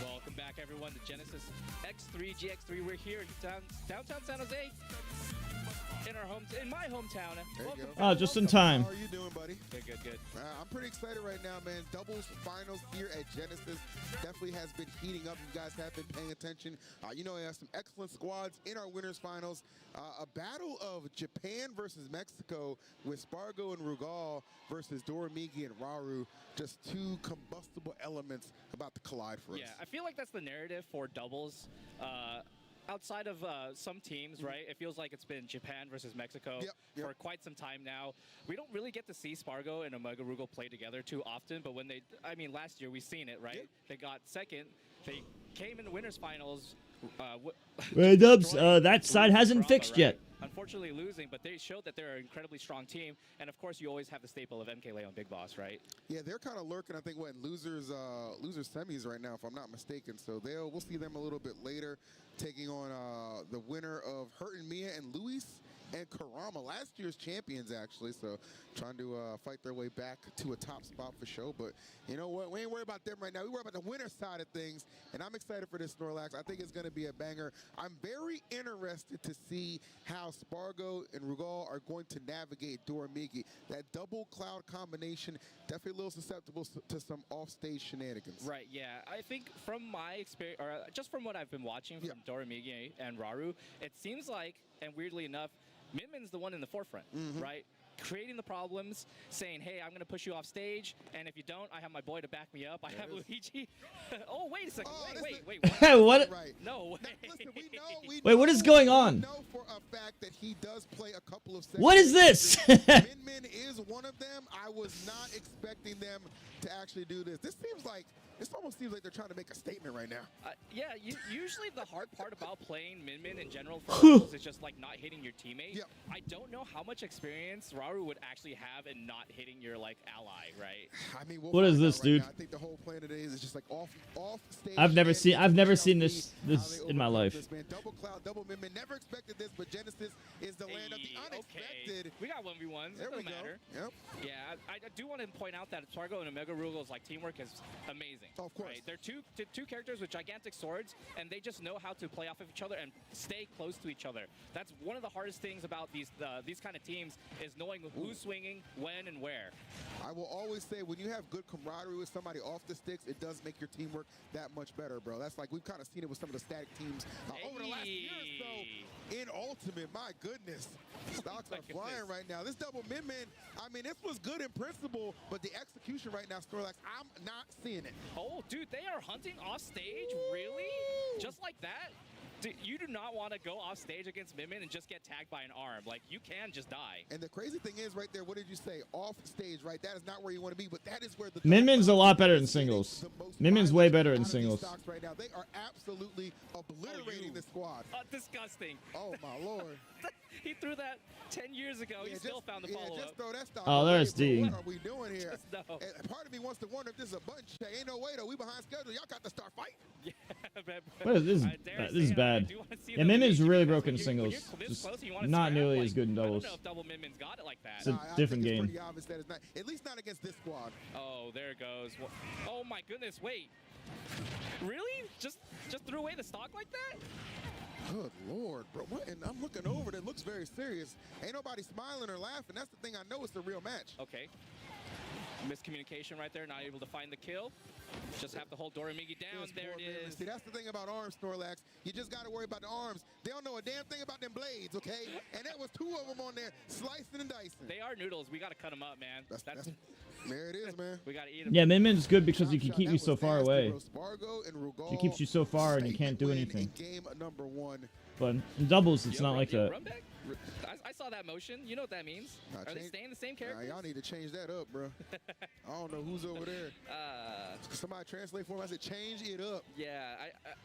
Welcome back, everyone, to Genesis X3 GX3. We're here in downtown San Jose, in my hometown. Welcome, Oh, just in time. How are you doing, buddy? Good. I'm pretty excited right now, man. Doubles finals here at Genesis definitely has been heating up. You guys have been paying attention. You know, we have some excellent squads in our winners finals. A battle of Japan versus Mexico with Spargo and Rugal versus Doramigi and Raru. Just two combustible elements about to collide for us. Yeah, I feel like that's the narrative for doubles. Outside of some teams, right? It feels like it's been Japan versus Mexico for quite some time now. We don't really get to see Spargo and Omega Rugal play together too often, but when last year we've seen it, right? They got second. They came in the winners finals. Hey, Dubs, that side hasn't fixed yet. Unfortunately losing, but they showed that they're an incredibly strong team. And of course, you always have the staple of MK Leon Big Boss, right? Yeah, they're kind of lurking, I think, in losers semis right now, if I'm not mistaken. So we'll see them a little bit later, taking on the winner of Hurt and Mia and Luis and Karama, last year's champions, actually. So trying to fight their way back to a top spot for sure. But you know what? We ain't worried about them right now. We worry about the winner side of things. And I'm excited for this Snorlax. I think it's going to be a banger. I'm very interested to see how Spargo and Rugal are going to navigate Doramigi. That double cloud combination, definitely a little susceptible to some off-stage shenanigans. Right, yeah. I think from my experience, or just from what I've been watching from Doramigi and Raru, it seems like, and weirdly enough, Minmin's the one in the forefront, right? Creating the problems, saying, hey, I'm going to push you off stage, and if you don't, I have my boy to back me up. I have Luigi. Oh, wait a second. Wait. What? No way. Now, listen, we Wait, what is going on? We know for a fact that he does play a couple of seconds. What is this? Min is one of them. I was not expecting them to actually do this. This almost seems like they're trying to make a statement right now. Yeah, usually the hard part about playing Min in general for doubles is just like not hitting your teammate. I don't know how much experience Raru would actually have in not hitting your like ally, right? I mean, what is this, dude? I think the whole plan today is just like off stage. I've never seen this in my life. Double cloud, double Min. Never expected this, but Genesis is the land of the unexpected. Okay. We got 1v1s. Doesn't matter. Yep. Yeah, I do want to point out that Spargo and Omega Rugal's like teamwork is amazing. Of course. Right? They're two characters with gigantic swords, and they just know how to play off of each other and stay close to each other. That's one of the hardest things about these kind of teams is knowing who's swinging, when, and where. I will always say, when you have good camaraderie with somebody off the sticks, it does make your teamwork that much better, bro. That's like, we've kind of seen it with some of the static teams over the last year or so in Ultimate. My goodness. Stocks are flying right now. This double Min, I mean, this was good in principle, but the execution right now, Snorlax, I'm not seeing it. Oh, dude, they are hunting off stage? Really? Just like that? You do not want to go off stage against Min and just get tagged by an arm. Like, you can just die. And the crazy thing is right there, what did you say? Off stage, right? That is not where you want to be, but that is where the Min's a lot better in singles. Min's way better in singles. Right now. They are absolutely obliterating the squad. Disgusting. Oh, my Lord. He threw that 10 years ago. He still found the follow-up. Just throw that stock. Oh, there's D. What are we doing here? No. And part of me wants to wonder if this is a button check. Ain't no way, though. We behind schedule. Y'all got to start fighting. Yeah, what is this? This is bad. Yeah, Min's really broken in singles. Just not nearly as good in doubles. I don't know if double Min's got it like that. It's a different game. It's pretty obvious that it's not, at least not against this squad. Oh, there it goes. Oh my goodness, wait. Really? Just threw away the stock like that? Good Lord, bro. What? And I'm looking over. That looks very serious. Ain't nobody smiling or laughing. That's the thing. I know it's a real match. Okay. Miscommunication right there. Not able to find the kill. Just have to hold Doramigi down. There it is. See, that's the thing about arms, Snorlax. You just got to worry about the arms. They don't know a damn thing about them blades, okay? And there was 2 of them on there slicing and dicing. They are noodles. We got to cut them up, man. That's there it is, man. We got to eat them. Yeah, Min-Min's good because he can keep you so far away. Spargo and Rugal She keeps you so far and you can't do anything. Game number 1. But in doubles, it's not like that. I saw that motion. You know what that means. Are they staying the same characters? Y'all need to change that up, bro. I don't know who's over there. Somebody translate for me. I said change it up. Yeah,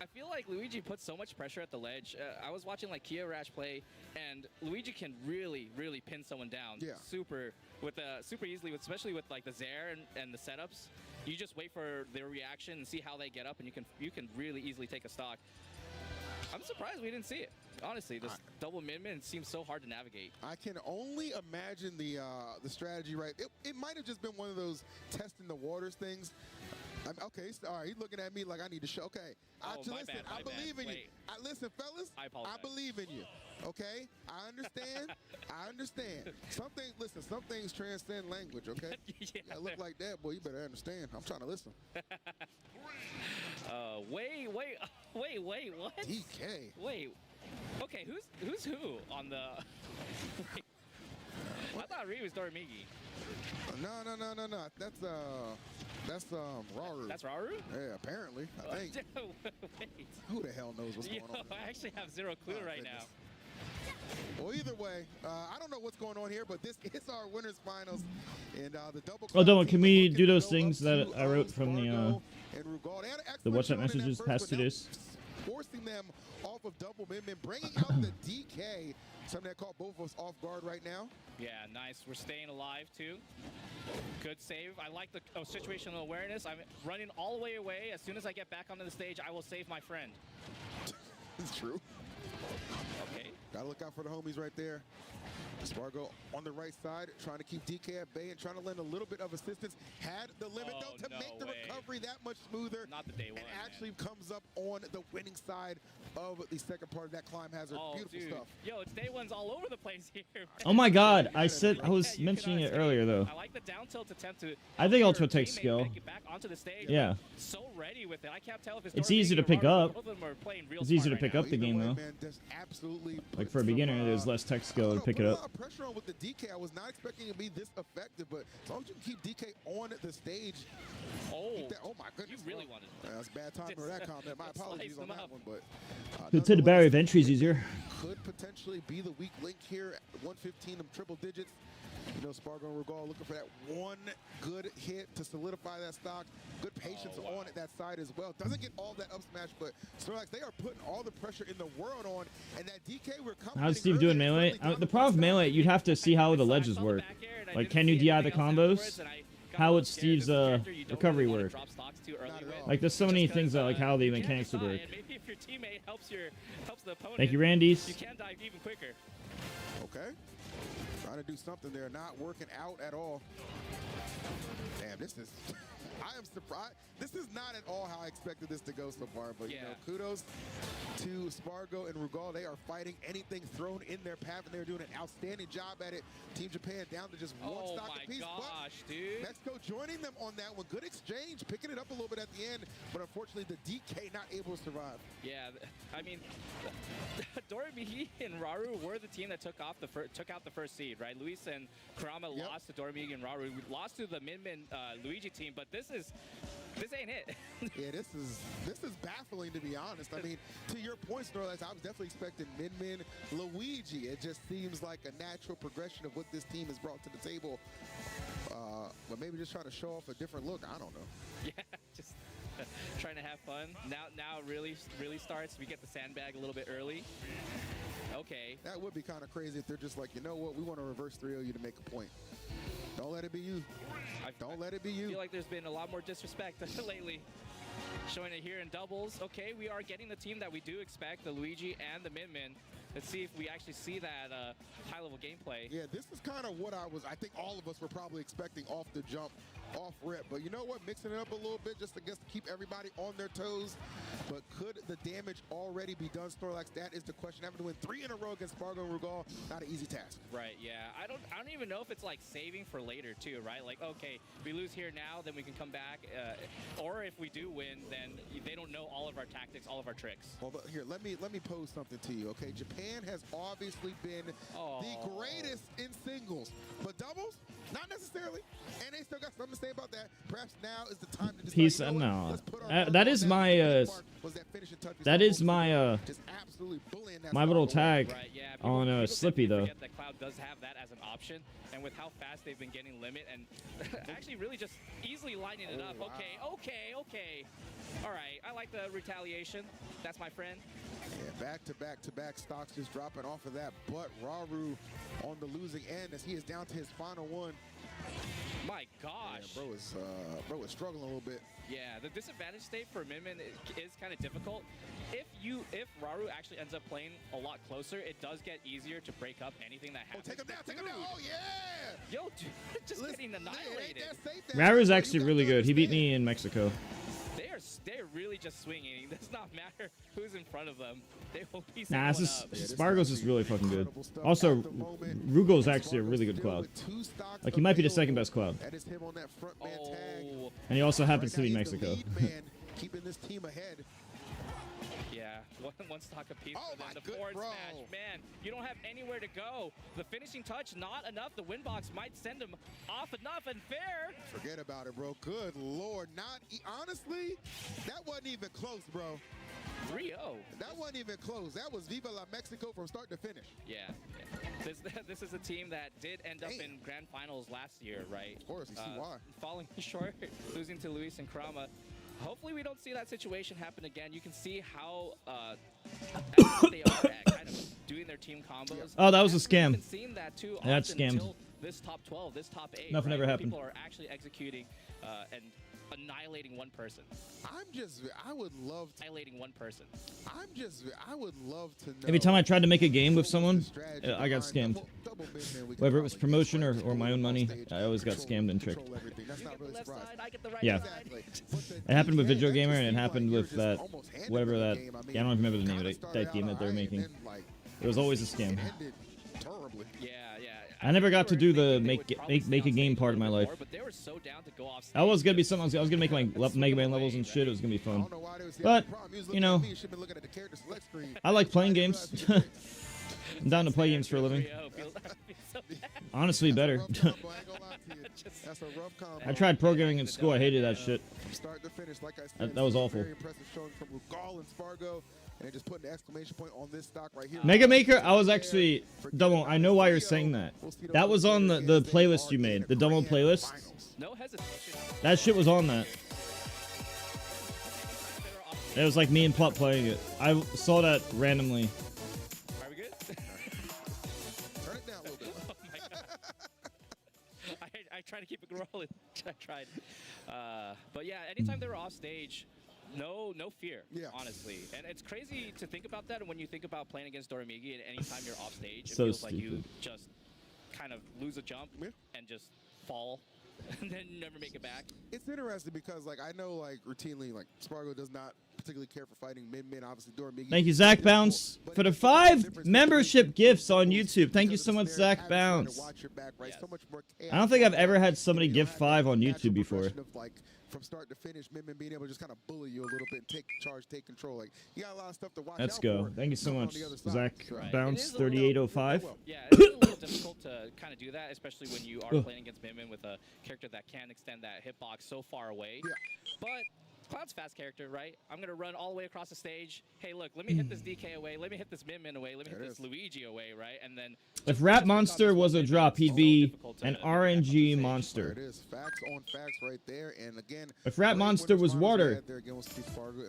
I feel like Luigi puts so much pressure at the ledge. I was watching like Kia Rash play, and Luigi can really pin someone down. Yeah. Super easily, especially with like the Zair and the setups. You just wait for their reaction and see how they get up, and you can really easily take a stock. I'm surprised we didn't see it. Honestly, this double min-min seems so hard to navigate. I can only imagine the strategy, right? It might have just been one of those testing the waters things. Okay, all right, he's looking at me like I need to show. Okay, I believe in you. Listen, fellas, I believe in you. Okay, I understand. I understand. Some things transcend language. Okay, yeah, look like that, boy. You better understand. I'm trying to listen. Wait, what? DK. Wait. Okay, who's who on the? I thought Ree was Doramigi. No. That's Rauru. That's Rauru? Yeah, apparently. I think. Wait. Who the hell knows what's going on? I actually have zero clue right now. Well, either way, I don't know what's going on here, but this is our winners finals, and the double. Oh, Dylan, can we do those things that I wrote from the WhatsApp messages past to this? Forcing them off of double min-min, bringing out the DK. Something that caught both of us off guard right now. Yeah, nice. We're staying alive, too. Good save. I like the situational awareness. I'm running all the way away. As soon as I get back onto the stage, I will save my friend. It's true. Okay. Gotta look out for the homies right there. Spargo on the right side, trying to keep DK at bay and trying to lend a little bit of assistance. Had the limit, though, to make the recovery that much smoother. Not the day one. And actually comes up on the winning side of the second part of that climb hazard. Beautiful stuff. Yo, it's day one's all over the place here. Oh my God! I was mentioning it earlier though. I like the down tilt attempt to. I think ultra takes skill. Back onto the stage. Yeah. So ready with it. I can't tell if it's easy to pick up. Both of them are playing real it's easy to pick up the game though. Like for a beginner, there's less tech skill to pick it up. A lot of pressure on with the DK. I was not expecting it to be this effective, but as long as you can keep DK on the stage. Oh my goodness! You really wanted it. That's bad timing for that comment. My apologies on that one, but Could say the barrier of entry is easier. Could potentially be the weak link here. 115 of triple digits. You know, Spargo and Rugal looking for that one good hit to solidify that stock. Good patience on that side as well. Doesn't get all that up smash, but Snorlax, they are putting all the pressure in the world on. And that DK, we're coming. How's Steve doing melee? The problem with melee, you'd have to see how the ledges work. Like, can you DI the combos? How would Steve's recovery work? Like, there's so many things that, like, how the mechanics would work. Maybe if your teammate helps the opponent, Thank you, Randy's. You can dive even quicker. Okay. Trying to do something there, not working out at all. Damn, this is... I am surprised. This is not at all how I expected this to go so far, but you know, kudos to Spargo and Rugal. They are fighting anything thrown in their path, and they're doing an outstanding job at it. Team Japan down to just one stock apiece. Oh my gosh, dude. Mexico joining them on that one. Good exchange, picking it up a little bit at the end, but unfortunately the DK not able to survive. Yeah, I mean, Doramigi and Rauru were the team that took out the first seed, right? Luis and Kurama lost to Doramigi and Rauru. We lost to the Min-Min Luigi team, but this ain't it. Yeah, this is baffling, to be honest. I mean, to your point, Snorlax, I was definitely expecting Min-Min Luigi. It just seems like a natural progression of what this team has brought to the table. But maybe just trying to show off a different look. I don't know. Yeah, just trying to have fun. Now it really starts. We get the sandbag a little bit early. Okay. That would be kind of crazy if they're just like, you know what, we want to reverse 3-0 you to make a point. Don't let it be you. Don't let it be you. I feel like there's been a lot more disrespect lately. Showing it here in doubles. Okay, we are getting the team that we do expect, the Luigi and the Min-Min. Let's see if we actually see that high-level gameplay. Yeah, this is kind of what I think all of us were probably expecting off the jump, off rip. But you know what? Mixing it up a little bit just to keep everybody on their toes. But could the damage already be done, Snorlax? That is the question. Having to win 3 in a row against Spargo and Rugal, not an easy task. Right, yeah. I don't even know if it's like saving for later too, right? Like, okay, we lose here now, then we can come back. Or if we do win, then they don't know all of our tactics, all of our tricks. Well, here, let me pose something to you, okay? Japan has obviously been the greatest in singles, but doubles, not necessarily. And they still got something to say about that. Perhaps now is the time to decide. Peace and no. That is my my little tag on Slippy though. That Cloud does have that as an option, and with how fast they've been getting limit and actually really just easily lining it up. Wow. Okay. All right, I like the retaliation. That's my friend. Yeah, back-to-back stocks just dropping off of that, but Raru on the losing end as he is down to his final one. My gosh. Yeah, bro is struggling a little bit. Yeah, the disadvantage state for Min Min is kind of difficult. If Raru actually ends up playing a lot closer, it does get easier to break up anything that happens. Take him down. Oh, yeah. Yo, dude, just getting annihilated. Raru's actually really good. He beat me in Mexico. They're really just swinging. It does not matter who's in front of them. They will be Nah, Spargo's is really fucking good. Also, Rugal's actually a really good Cloud. Like, he might be the second best Cloud. That is him on that front man tag. And he also happens to be Mexico. Keeping this team ahead. Yeah, one stock apiece for them. The forward smash, man, you don't have anywhere to go. The finishing touch, not enough. The win box might send him off enough and fair. Forget about it, bro. Good Lord. Honestly, that wasn't even close, bro. 3-0. That wasn't even close. That was Viva La Mexico from start to finish. Yeah. This is a team that did end up in grand finals last year, right? Of course, you see why. Falling short, losing to Luis and Kurama. Hopefully we don't see that situation happen again. You can see how they are at kind of doing their team combos. Oh, that was a scam. We've seen that too. That's scammed. Until this top 12, this top 8. Nothing ever happened. People are actually executing and annihilating one person. I would love to. Annihilating one person. I would love to know. Every time I tried to make a game with someone, I got scammed. Whether it was promotion or my own money, I always got scammed and tricked. Yeah. It happened with Video Gamer, and it happened with that, whatever that, yeah, I don't remember the name of that game that they were making. It was always a scam. Yeah. I never got to do the make a game part of my life. But they were so down to go off stage. That was gonna be something. I was gonna make my Mega Man levels and shit. It was gonna be fun. But you know, I like playing games. I'm down to play games for a living. Honestly, better. I tried programming in school. I hated that shit. That was awful. And just putting the exclamation point on this stock right here. Mega Maker, I was actually Dumbo. I know why you're saying that. That was on the playlist you made, the Dumbo playlist. No hesitation. That shit was on that. It was like me and Plup playing it. I saw that randomly. Are we good? Turn it down a little bit. Oh my God. I tried to keep it rolling. I tried. But yeah, anytime they were off stage, no fear, honestly. And it's crazy to think about that. And when you think about playing against Doramigi, and anytime you're off stage, it feels like you just kind of lose a jump and just fall and then never make it back. It's interesting because, like, I know, like, routinely, like, Spargo does not particularly care for fighting Min, obviously Doramigi. Thank you, Zach Bounce, for the 5 membership gifts on YouTube. Thank you so much, Zach Bounce. I don't think I've ever had somebody gift 5 on YouTube before. From start to finish, Min being able to just kind of bully you a little bit and take charge, take control. Like, you got a lot of stuff to watch Let's out go. for. Thank you so much, Zach Right. Bounce 3805. Yeah, it's a little difficult to kind of do that, especially when you are playing against Min with a character that can extend that hitbox so far away. Yeah. But Cloud's fast character, right? I'm going to run all the way across the stage. Hey, look, let me hit this DK away. Let me hit this Min away. Let me hit this Luigi away, right? And then if Rat Monster was a drop, he'd be an RNG monster. There it is. Facts on facts right there. And again, if Rat Monster was water,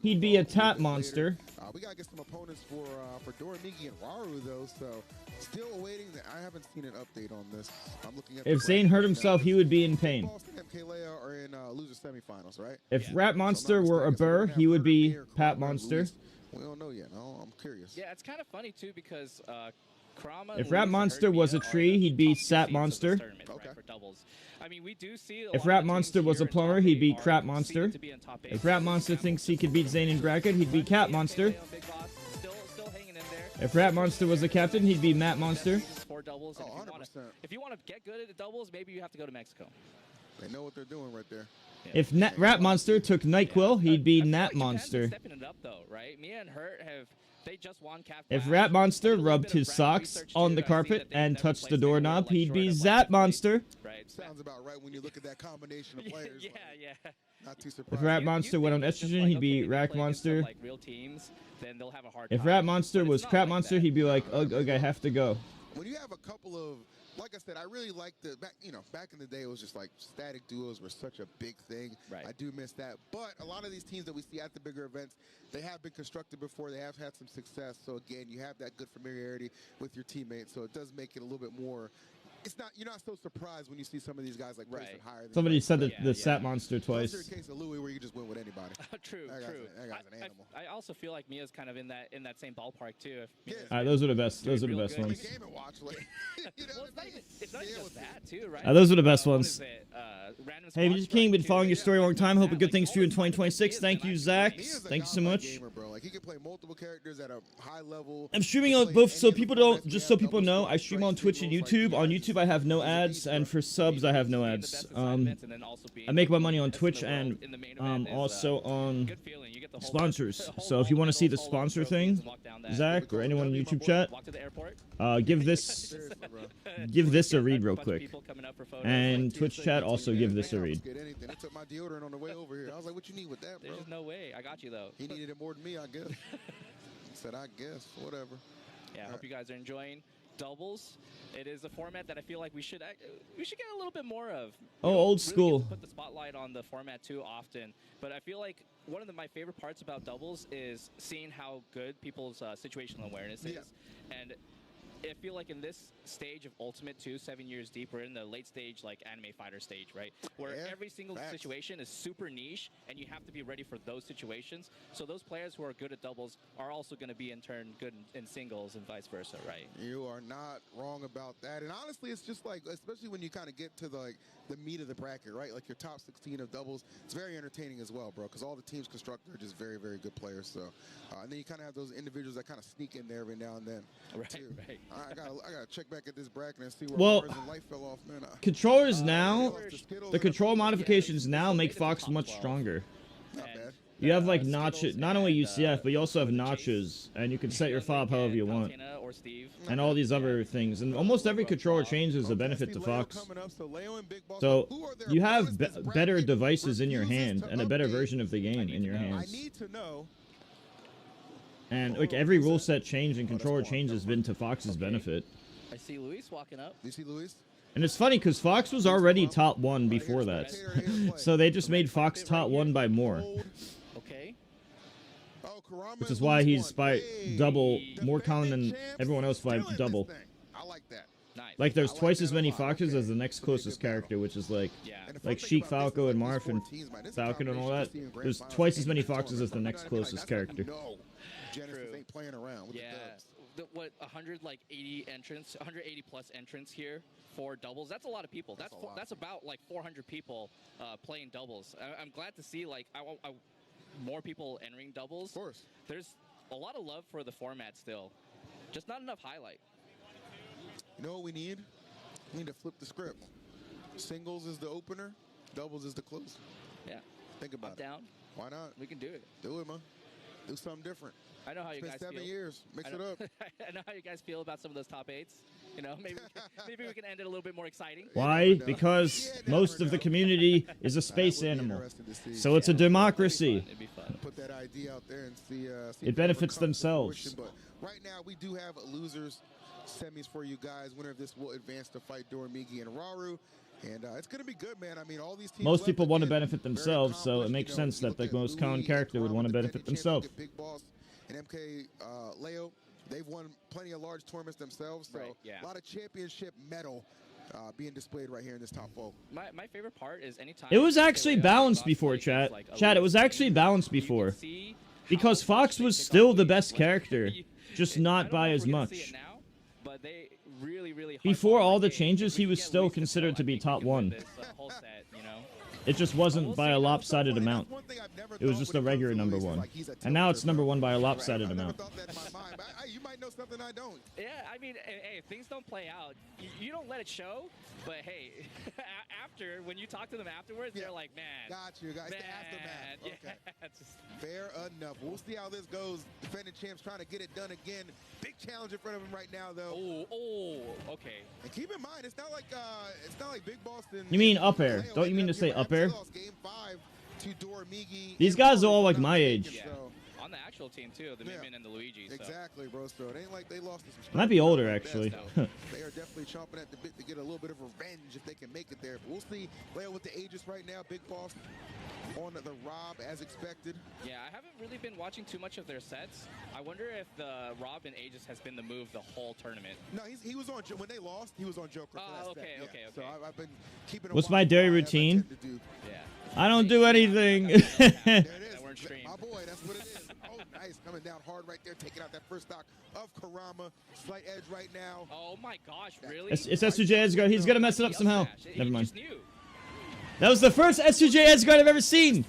he'd be a tap monster. We got to get some opponents for Doramigi and Waru, though, so still awaiting. I haven't seen an update on this. I'm looking at if Zane hurt himself, he would be in pain. Boston and MKLea are in loser semifinals, right? If Rat Monster Monster were a burr, he would be Pat Monster. We don't know yet. No, I'm curious. Yeah, it's kind of funny too because Kurama. If Rat Monster was a tree, he'd be Sat Monster. Okay. For doubles. I mean, we do see. If Rat Monster was a plumber, he'd be Crap Monster. If Rat Monster thinks he could beat Zane in bracket, he'd be Cat Monster. Still hanging in there. If Rat Monster was a captain, he'd be Matt Monster. For doubles. If you want to get good at the doubles, maybe you have to go to Mexico. They know what they're doing right there. Yeah. If Rat Monster took NyQuil, he'd be Nat Monster. Stepping it up though, right? Mia and Hurt have. They just won Cap. If Rat Monster rubbed his socks on the carpet and touched the doorknob, he'd be Zat Monster. Right. Sounds about right when you look at that combination of players. Yeah. Not too surprised. If Rat Monster went on estrogen, he'd be Rack Monster. Like real teams, then they'll have a hard If Rat Monster was Crap Monster, he'd be like, ugh, I have to go. When you have a couple of, like I said, I really like the back in the day it was just like static duos were such a big thing. Right. I do miss that. But a lot of these teams that we see at the bigger events, they have been constructed before, they have had some success. So again, you have that good familiarity with your teammates. So it does make it a little bit more. You're not so surprised when you see some of these guys like placing higher than Somebody said the Sat Monster twice. That's the case of Louis where you just win with anybody. True. That guy's an animal. I also feel like Mia's kind of in that same ballpark too. Those are the best. Those are the best ones. It's not just that too, right? Those are the best ones. Hey, Mr. King, been following your story a long time. Hoping good things for you in 2026. Thank you, Zach. Thank you so much. Like he can play multiple characters at a high level. I'm streaming on both, so people don't. Just so people know, I stream on Twitch and YouTube. On YouTube, I have no ads, and for subs, I have no ads. I make my money on Twitch and also on sponsors. So if you want to see the sponsor thing, Zach or anyone in YouTube chat, give this a read real quick. And Twitch chat, also give this a read. I took my deodorant on the way over here. I was like, "What you need with that, bro?" There's no way. I got you though. He needed it more than me, I guess. Said, "I guess, whatever." Yeah, I hope you guys are enjoying doubles. It is a format that I feel like we should get a little bit more of. Old school. Put the spotlight on the format too often, but I feel like one of my favorite parts about doubles is seeing how good people's situational awareness is, and I feel like in this stage of Ultimate 2, 7 years deep, we're in the late stage, like anime fighter stage, right? Where every single situation is super niche, and you have to be ready for those situations. So those players who are good at doubles are also going to be in turn good in singles and vice versa, right? You are not wrong about that. And honestly, it's just like, especially when you kind of get to the meat of the bracket, right? Like your top 16 of doubles, it's very entertaining as well, bro, because all the teams constructed are just very, very good players. So, and then you kind of have those individuals that kind of sneak in there every now and then. Too. Right. I gotta check back at this bracket and see where Mars and Life fell off, man. Controllers now, the control modifications now make Fox much stronger. Not bad. You have like notches, not only UCF, but you also have notches, and you can set your fob however you want. And all these other things. And almost every controller changes a benefit to Fox. So you have better devices in your hand and a better version of the game in your hands. I need to know. And like every rule set change and controller change has been to Fox's benefit. I see Luis walking up. You see Luis? And it's funny because Fox was already top 1 before that. So they just made Fox top 1 by more. Okay. Which is why he's by double more common than everyone else by double. I like that. Nice. Like there's twice as many Foxes as the next closest character, which is like Sheik Falco and Marth and Falcon and all that. There's twice as many Foxes as the next closest character. Genesis ain't playing around with the dubs. What 180 entrants, 180 plus entrants here for doubles. That's a lot of people. That's about like 400 people playing doubles. I'm glad to see like more people entering doubles. Of course. There's a lot of love for the format still, just not enough highlight. You know what we need? We need to flip the script. Singles is the opener, doubles is the closer. Yeah. Think about it. Down. Why not? We can do it. Do it, man. Do something different. I know how you guys feel. 7 years. Mix it up. I know how you guys feel about some of those top 8s. You know, maybe we can end it a little bit more exciting. Why? Because most of the community is a space animal. So it's a democracy. Put that idea out there and see it benefits themselves. But right now, we do have losers semis for you guys. Winner of this will advance to fight Dormigi and Raru. And it's going to be good, man. I mean, all these teams. Most people want to benefit themselves, so it makes sense that the most common character would want to benefit themselves. Big Boss and MK Leo, they've won plenty of large tournaments themselves, so a lot of championship medal being displayed right here in this top 4. My favorite part is anytime... It was actually balanced before, chat. Chat, it was actually balanced before. Because Fox was still the best character, just not by as much. Before all the changes, he was still considered to be top 1. It just wasn't by a lopsided amount. It was just a regular number 1. And now it's number 1 by a lopsided amount. You might know something I don't. Yeah, I mean, hey, if things don't play out, you don't let it show. But hey, after, when you talk to them afterwards, they're like, man. Got you, guys. The aftermath. Okay. Yeah, just... Fair enough. We'll see how this goes. Defending champs trying to get it done again. Big challenge in front of him right now, though. Oh, okay. And keep in mind, it's not like Big Boss. You mean up air? Don't you mean to say up air? Game 5 to Dormigi. These guys are all like my age. Yeah. On the actual team too, the Min and the Luigi. So. Exactly, bro. So it ain't like they lost to some. Might be older actually. They are definitely chomping at the bit to get a little bit of revenge if they can make it there. But we'll see. Leo with the Aegis right now. Big Boss on the Rob as expected. Yeah, I haven't really been watching too much of their sets. I wonder if the Rob and Aegis has been the move the whole tournament. No, he was on when they lost. He was on Joker. Oh, okay. So I've been keeping. What's my daily routine? Yeah. I don't do anything. There it is. My boy, that's what it is. Oh, nice. Coming down hard right there, taking out that first stock of Karama. Slight edge right now. Oh my gosh, really? It's S2J Edgeguard. He's gonna mess it up somehow. Never mind. That was the first S2J Edgeguard I've ever seen.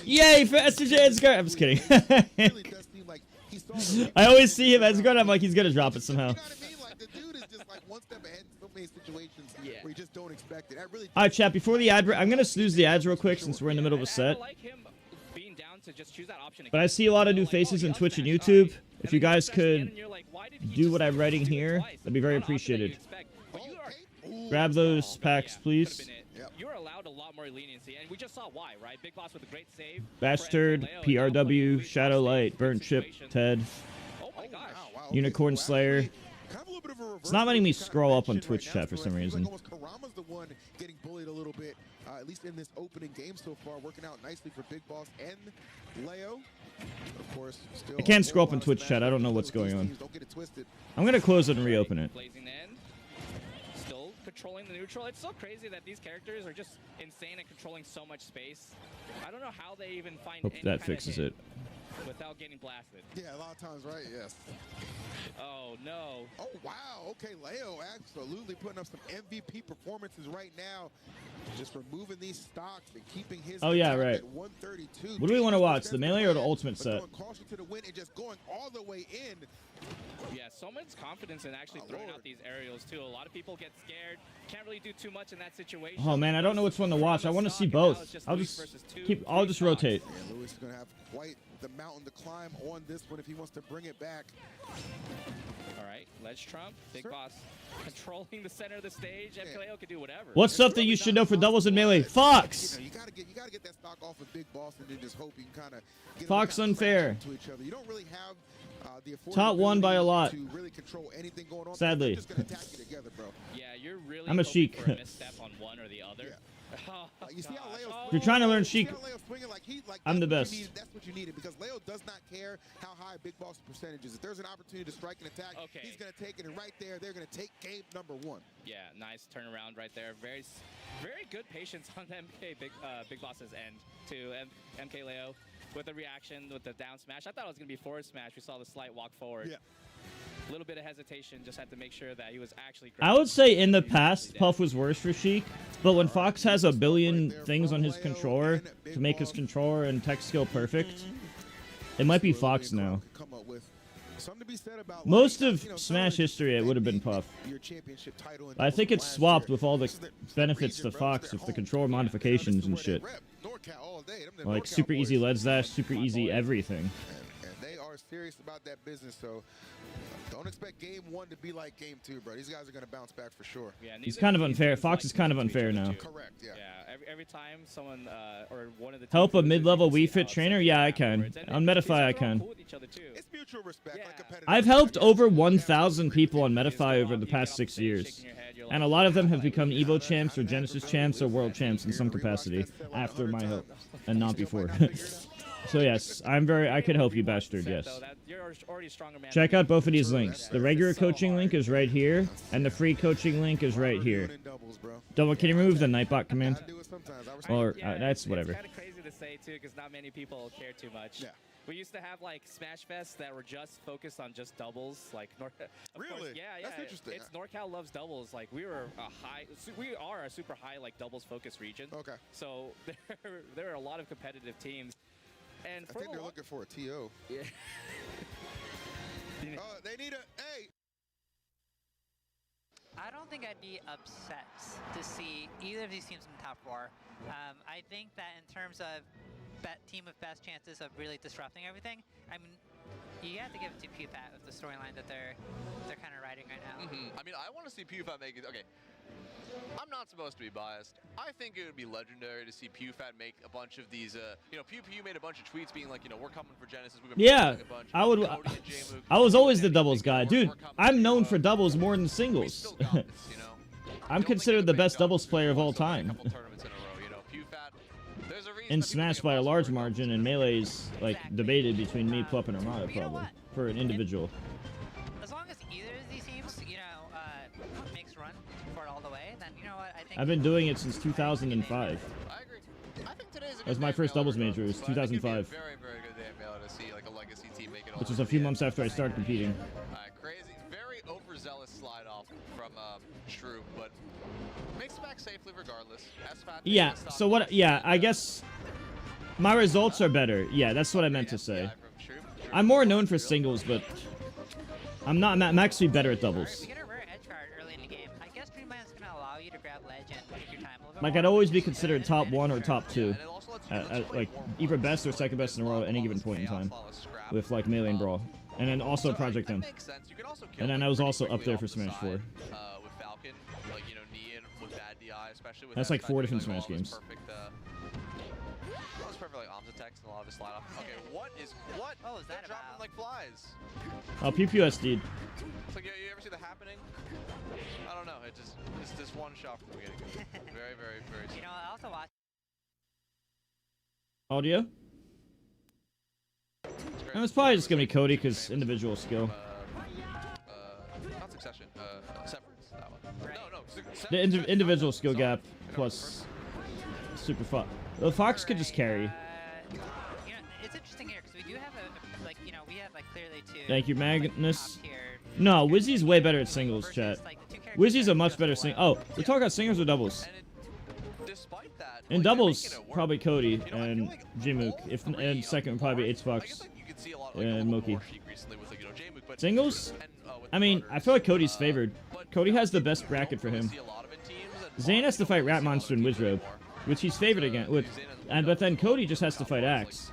Yay for S2J Edgeguard. I'm just kidding. I always see him Edgeguard. I'm like, he's gonna drop it somehow. The dude is just like one step ahead in so many situations where you just don't expect it. All right, chat. Before the ad, I'm gonna snooze the ads real quick since we're in the middle of a set. But I see a lot of new faces on Twitch and YouTube. If you guys could do what I'm writing here, that'd be very appreciated. Grab those packs, please. You're allowed a lot more leniency, and we just saw why, right? Big Boss with a great save. Bastard, PRW, Shadowlight, Burnt Chip, Ted, Unicorn Slayer. It's not letting me scroll up on Twitch chat for some reason. Karama's the one getting bullied a little bit, at least in this opening game so far, working out nicely for Big Boss and Leo. Of course, still I can't scroll up on Twitch chat. I don't know what's going on. I'm gonna close it and reopen it. Still controlling the neutral. It's so crazy that these characters are just insane at controlling so much space. I don't know how they even find Hope any that kind fixes of it. without getting blasted. Yeah, a lot of times, right? Yes. Oh, no. Oh, wow. Okay, Leo absolutely putting up some MVP performances right now. Just removing these stocks and keeping his Oh, yeah, right. at 132. What do we want to watch, the melee or the ultimate set? Going caution to the win and just going all the way in. Yeah, so much confidence in actually throwing out these aerials, too. A lot of people get scared. Can't really do too much in that situation. Oh, man, I don't know which one to watch. I want to see both. I'll just rotate. Yeah, Lewis is going to have quite the mountain to climb on this one if he wants to bring it back. All right, Ledge Trump, Big Boss controlling the center of the stage. MKLeo can do whatever. What's something you should know for doubles and melee? Fox! You gotta get that stock off of Big Boss and then just hope you can kind of get Fox unfair. to each other. You don't really have the Top 1 by a lot. to really control anything going on. Sadly. They're just gonna attack you together, bro. Yeah, you're really I'm a hoping Sheik. for a misstep on one or the other. Yeah. You see how Leo's If you're trying to learn Sheik, I'm the best. That's what you needed because Leo does not care how high Big Boss percentage is. If there's an opportunity to strike and attack, he's going to take it. And right there, they're going to take game number 1. Yeah, nice turnaround right there. Very good patience on Big Boss's end to MKLeo with the reaction with the down smash. I thought it was going to be forward smash. We saw the slight walk forward. Yeah. A little bit of hesitation, just had to make sure that he was actually I would say in the past, Puff was worse for Sheik, but when Fox has a billion things on his controller to make his controller and tech skill perfect, it might be Fox now. Most of Smash history, it would have been Puff. I think it's swapped with all the benefits to Fox with the controller modifications and shit. Like super easy lead dash, super easy everything. And they are serious about that business, so don't expect game 1 to be like game 2, bro. These guys are going to bounce back for sure. Yeah, He's kind of unfair. Fox is kind of unfair now. Correct, yeah. Every time someone or one of the Help a mid-level Wii Fit trainer? Yeah, I can. On Metafy, I can. It's mutual respect. Like I've helped over 1,000 people on Metafy over the past 6 years. And a lot of them have become Evo champs or Genesis champs or world champs in some capacity after my help, and not before. So yes, I could help you, bastard. Yes. Check out both of these links. The regular coaching link is right here, and the free coaching link is right here. Double, can you remove the Nightbot command? Or that's whatever. It's kind of crazy to say too, because not many people care too much. Yeah. We used to have like Smash Fests that were just focused on just doubles, like Really? Yeah, That's interesting. It's NorCal loves doubles. Like we are a super high like doubles focused region. Okay. So there are a lot of competitive teams, and I think they're looking for a TO. Yeah. They need a hey. I don't think I'd be upset to see either of these teams in the top 4. I think that in terms of team with best chances of really disrupting everything, I mean, you have to give it to PewFat with the storyline that they're kind of riding right now. I mean, I want to see PewFat make it. Okay, I'm not supposed to be biased. I think it would be legendary to see PewFat make a bunch of these. You know, Pew made a bunch of tweets being like, you know, we're coming for Genesis. We've been Yeah, a bunch. I would. I was always the doubles guy, dude. I'm known for doubles more than singles. I'm considered the best doubles player of all time. In Smash by a large margin, and Melee's like debated between me, Plup, and Armada probably for an individual. As long as either of these teams, you know, makes run for it all the way, then you know what, I think I've been doing it since 2005. I agree. I think today's a That was my first doubles major. It was 2005. very, very good day in Malona to see like a legacy team make it all. Which was a few months after I started competing. Crazy, very overzealous slide off from Shrew, but makes it back safely regardless. Yeah. So what? Yeah, I guess my results are better. Yeah, that's what I meant to say. I'm more known for singles, but I'm not. I'm actually better at doubles. You get a rare edge guard early in the game. I guess Dreamland's gonna allow you to grab ledge and take your time a little bit. Like I'd always be considered top 1 or top 2, like either best or second best in a row at any given point in time, with like Melee and Brawl, and then also Project M. And then I was also up there for Smash 4. That's like 4 different Smash games. That was perfect, like arms attacks and a lot of his slide off. Okay, what is that dropping like flies? Oh, PPUSD. It's like, you ever see The Happening? I don't know. It's this one shot from the beginning. Very, very, very. You know, I also watch. Audio. And it's probably just gonna be Cody because individual skill. Not Succession. Severance. That one. No. The individual skill gap plus super fun. The Fox could just carry. You know, it's interesting here because we do have we have clearly 2. Thank you, Magnus. No, Wizzy's way better at singles, chat. Wizzy's a much better sing. Oh, we're talking about singles or doubles. In doubles, probably Cody and Jmook. And second would probably be HBox and Moki. Singles? I mean, I feel like Cody's favored. Cody has the best bracket for him. Zane has to fight Rat Monster and Wizrobe, which he's favored against. But then Cody just has to fight Axe.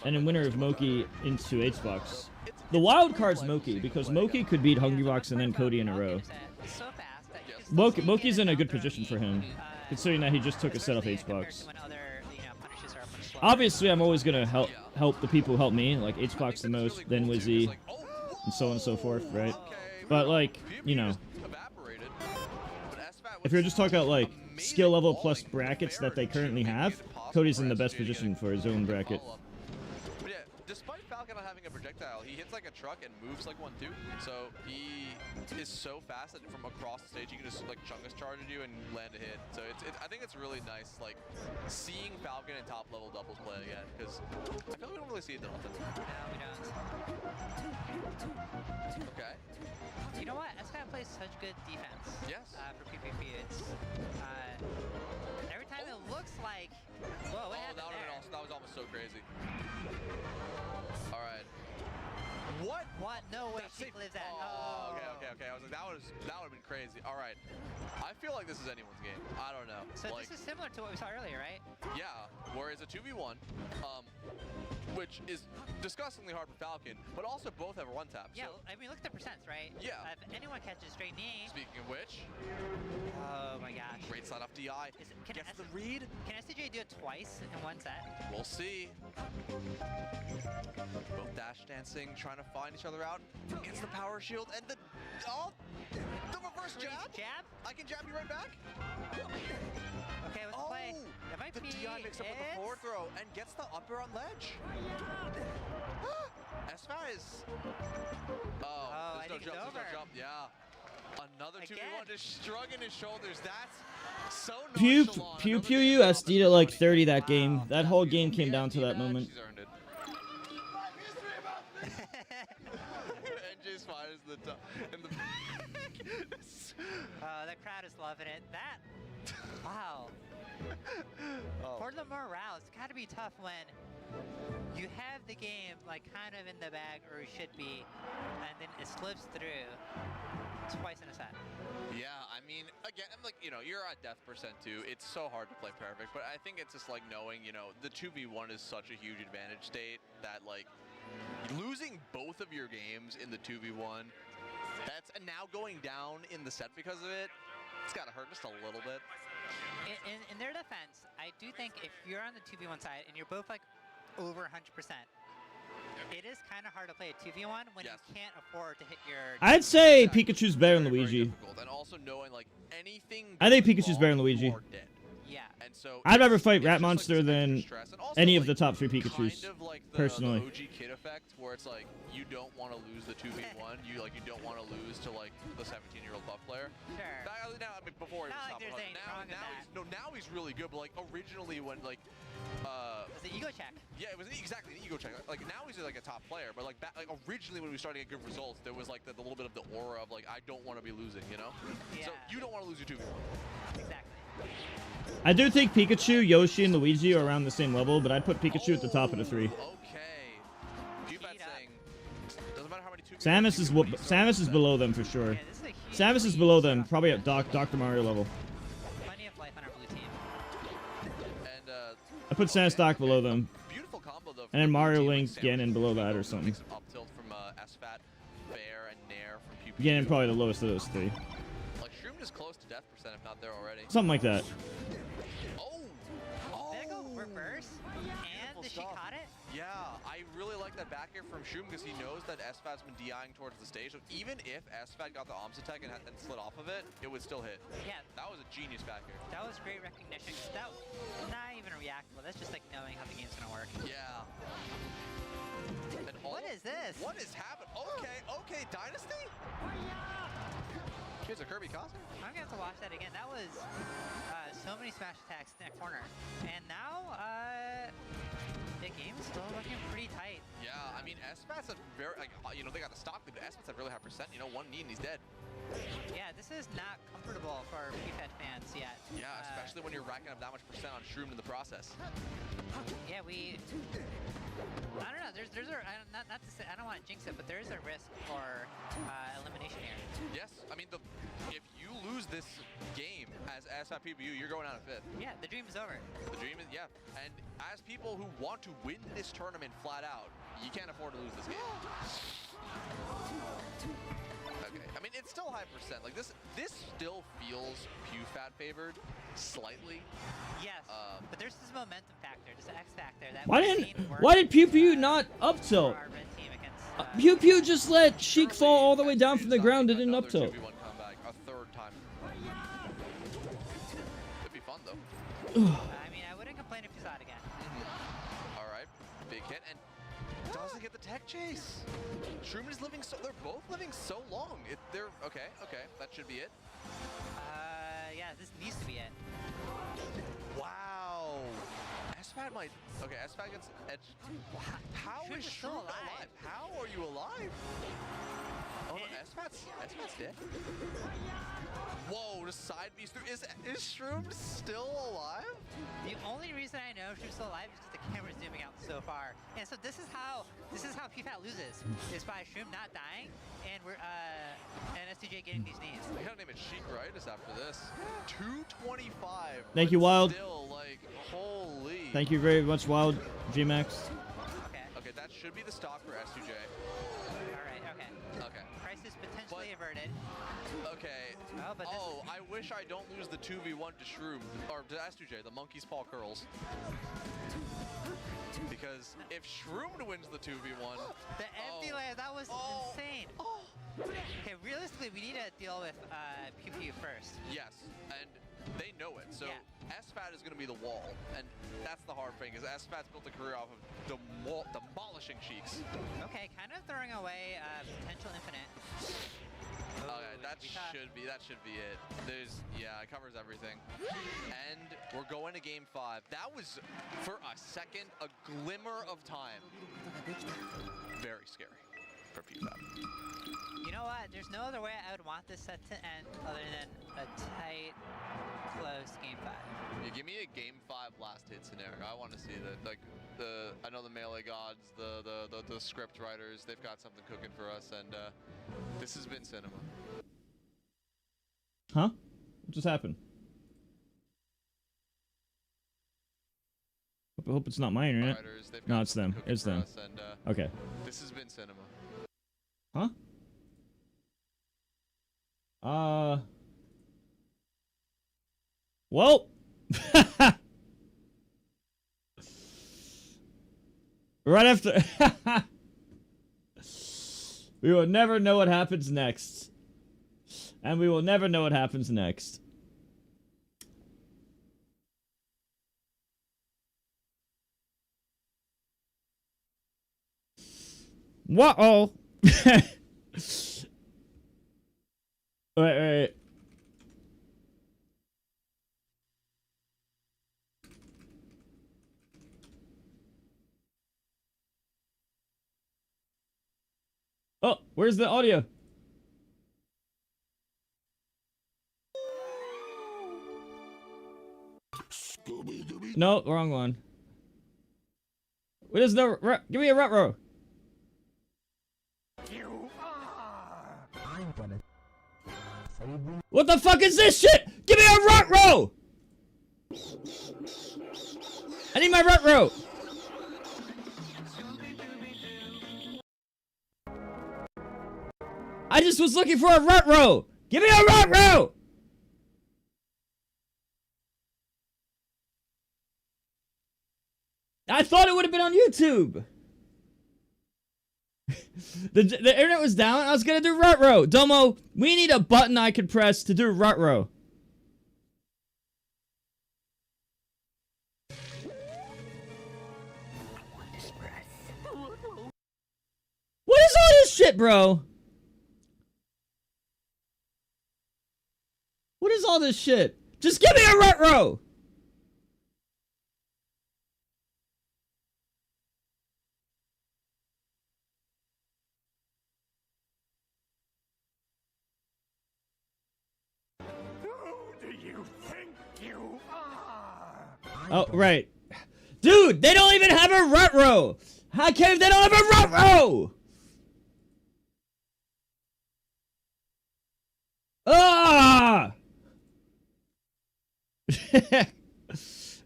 And then winner of Moki into HBox. The wild card's Moki, because Moki could beat Hungrybox and then Cody in a row. Moki's in a good position for him, considering that he just took a set off HBox. Obviously, I'm always going to help the people who help me, like HBox the most, then Wizzy, and so on and so forth, right? But, like, you know, if you're just talking about, like, skill level plus brackets that they currently have, Cody's in the best position for his own bracket. But yeah, despite Falcon not having a projectile, he hits like a truck and moves like one too. So he is so fast that from across the stage, he can just like chungus charge at you and land a hit. So I think it's really nice, like seeing Falcon in top level doubles play again, because I feel like we don't really see it that often. No, we don't. Okay. You know what? SK plays such good defense. Yes. For PvP, it's every time it looks like. Whoa, what happened there? That was almost so crazy. All right. What? What? No way. She lives that. Oh. Okay. I was like, that would have been crazy. All right. I feel like this is anyone's game. I don't know. So like, this is similar to what we saw earlier, right? Yeah. Where it's a 2v1, which is disgustingly hard for Falcon, but also both have a one tap. Yeah. So. I mean, look at the percents, right? Yeah. If anyone catches straight knee. Speaking of which. Oh my gosh. Great slide off DI. Gets the read. Can SCJ do it twice in one set? We'll see. Both dash dancing, trying to find each other out. Gets the power shield and the reverse jab. Jab? I can jab you right back. Okay, what's the play? It might The be. DI mixed up with the forward throw and gets the upper on ledge. S5 is... Oh, I there's think no it's jump, there's no over. jump. Yeah. Another 2v1 just shrugging his shoulders. That's so Pew nonchalant. Pew Pew USD'd at like 30 that game. That whole game came down to that moment. She's earned it. And just fires the top in the back. The crowd is loving it. That. Wow. For the morale, it's got to be tough when you have the game like kind of in the bag, or it should be, and then it slips through twice in a set. Yeah, I mean, again, I'm like, you know, you're at death percent too. It's so hard to play perfect, but I think it's just like knowing, you know, the 2v1 is such a huge advantage state that like losing both of your games in the 2v1, and now going down in the set because of it, it's got to hurt just a little bit. In their defense, I do think if you're on the 2v1 side and you're both like over 100%, it is kind of hard to play a 2v1 when you can't afford to hit your... I'd say Pikachu's better than Luigi. And also knowing like anything I think Pikachu's better than Luigi. Yeah. And so I'd rather fight Rat Monster than any of the top 3 Pikachus, kind of like personally. the OG Kid effect, where it's like you don't want to lose the 2v1. You don't want to lose to like the 17-year-old buff player. Sure. Now, I mean, before Not he like was there's anything wrong with that. now he's really good. But like originally when like was it ego check? Yeah, it was exactly an ego check. Like now he's like a top player, but like originally when we started to get good results, there was like the little bit of the aura of like I don't want to be losing, you know? Yeah. So you don't want to lose your 2v1. Exactly. I do think Pikachu, Yoshi, and Luigi are around the same level, but I'd put Pikachu at the top of the 3. Okay. Pewfat's saying doesn't matter how many 2v1. Samus is below them for sure. Samus is below them, probably at Dr. Mario level. Plenty of life on our blue team. And I put Samus Doc below them. beautiful combo though. And then Mario, Link, Ganon below that or something. Up tilt from SFAT, Bear, and Nair from Pew Pew. Ganon probably the lowest of those 3. Like Shroom is close to death percent, if not there already. Something like that. Did it go reverse? And she caught it? Yeah, I really like that back air from Shroom because he knows that SFAT's been DIing towards the stage. So even if SFAT got the Oms attack and slid off of it, it would still hit. Yeah. That was a genius back air. That was great recognition. That was not even reactable. That's just like knowing how the game's gonna work. Yeah. And What is this? What is happening? Okay, Dynasty? Here's a Kirby Cosner. I'm gonna have to watch that again. That was so many smash attacks in that corner. And now, the game's still looking pretty tight. Yeah, I mean, SFAT's a very, like, you know, they got the stock lead, but SFAT's a really high percent. You know, one knee and he's dead. Yeah, this is not comfortable for PFET fans yet. Yeah, especially when you're racking up that much percent on Shroom in the process. Yeah, I don't know. There's a not to say I don't want to jinx it, but there is a risk for elimination here. Yes, I mean if you lose this game as SFAT PBU, you're going out of 5th. Yeah, the dream is over. The dream is and as people who want to win this tournament flat out, you can't afford to lose this game. Okay, I mean it's still high percent. Like this still feels PewFat favored slightly. Yes, but there's this momentum factor, this X factor that Why did Pew Pew not up tilt? Pew Pew just let Sheik fall all the way down from the ground and didn't up tilt. Comeback a 3rd time. Could be fun though. I mean, I wouldn't complain if you saw it again. All right, big hit and doesn't get the tech chase. Shroom is living they're both living so long. They're okay, that should be it. Yeah, this needs to be it. Wow. SFAT might. Okay, SFAT gets edge. How is Shroom alive? How are you alive? Oh, no, SFAT's dead. Whoa, the side beast through. Is Shroom still alive? The only reason I know Shroom's still alive is because the camera's zooming out so far. And so this is how PFAT loses, is by Shroom not dying and S2J getting these knees. We gotta name it Sheik Rightus after this. 225. Thank you, Wild. Still, like, holy. Thank you very much, Wild GMAX. Okay, that should be the stock for S2J. Alright, okay. Crisis potentially averted. Okay. Oh, but I wish I don't lose the 2v1 to Shroom, or to S2J, the monkey's paw curls. Because if Shroomed wins the 2v1... The empty layer, that was insane. Okay, realistically, we need to deal with Pew Pew first. Yes, and they know it. So SFAT is going to be the wall, and that's the hard thing, is SFAT's built a career off of demolishing Cheeks. Okay, kind of throwing away potential infinite. Okay, that should be it. It covers everything. And we're going to game 5. That was, for a second, a glimmer of time. Very scary for PewFab. You know what? There's no other way I would want this set to end other than a tight, close game 5. Yeah, give me a game 5 last hit scenario. I want to see that. Like I know the Melee gods, the script writers, they've got something cooking for us, and this has been cinema. Huh? What just happened? I hope it's not my internet. No, it's them. It's them. Okay. This has been cinema. Huh? Well. Right after. We will never know what happens next. And we will never know what happens next. Whoa! Wait. Oh, where's the audio? No, wrong one. There's no. Give me a rut row. What the fuck is this shit? Give me a rut row! I need my rut row. I just was looking for a rut row. Give me a rut row! I thought it would have been on YouTube. the internet was down. I was gonna do rut row. Domo, we need a button I can press to do rut row. What is all this shit, bro? What is all this shit? Just give me a rut row. Oh, right. Dude, they don't even have a rut row. How come they don't have a rut row? Ah!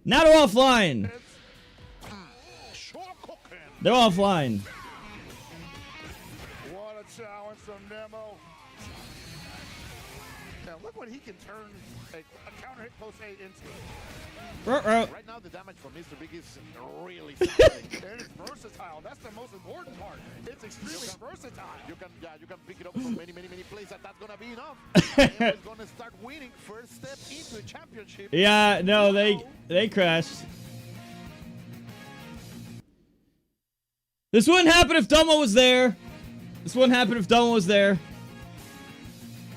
Now they're offline. They're offline. What a challenge from Nemo. Now look what he can turn a counter hit post A into. Right now the damage from Mr. Big is really solid. And it's versatile. That's the most important part. It's extremely versatile. You can pick it up from many places. That's gonna be enough. Nemo is gonna start winning first step into a championship. Yeah, no, they crashed. This wouldn't happen if Domo was there. This wouldn't happen if Domo was there.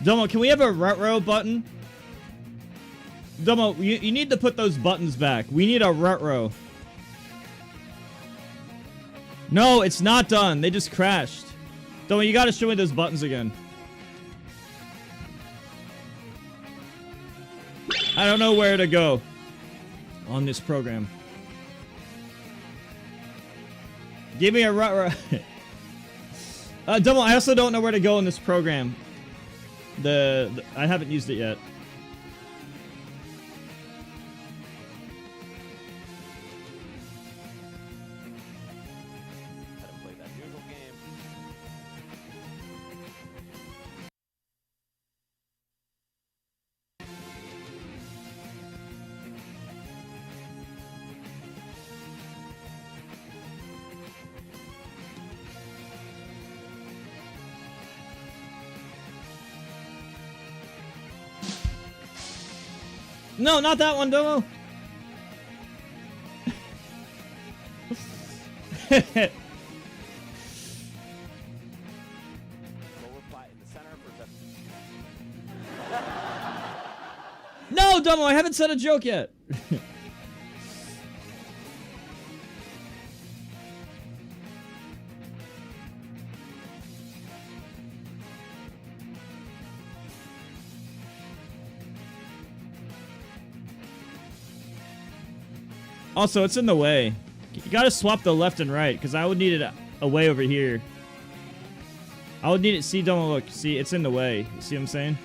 Domo, can we have a rut row button? Domo, you need to put those buttons back. We need a rut row. No, it's not done. They just crashed. Domo, you gotta show me those buttons again. I don't know where to go on this program. Give me a rut row. Domo, I also don't know where to go in this program. I haven't used it yet. No, not that one, Domo. No, Domo, I haven't said a joke yet. Also, it's in the way. You gotta swap the left and right, because I would need it away over here. I would need it. See, Domo, look. See, it's in the way. You see what I'm saying?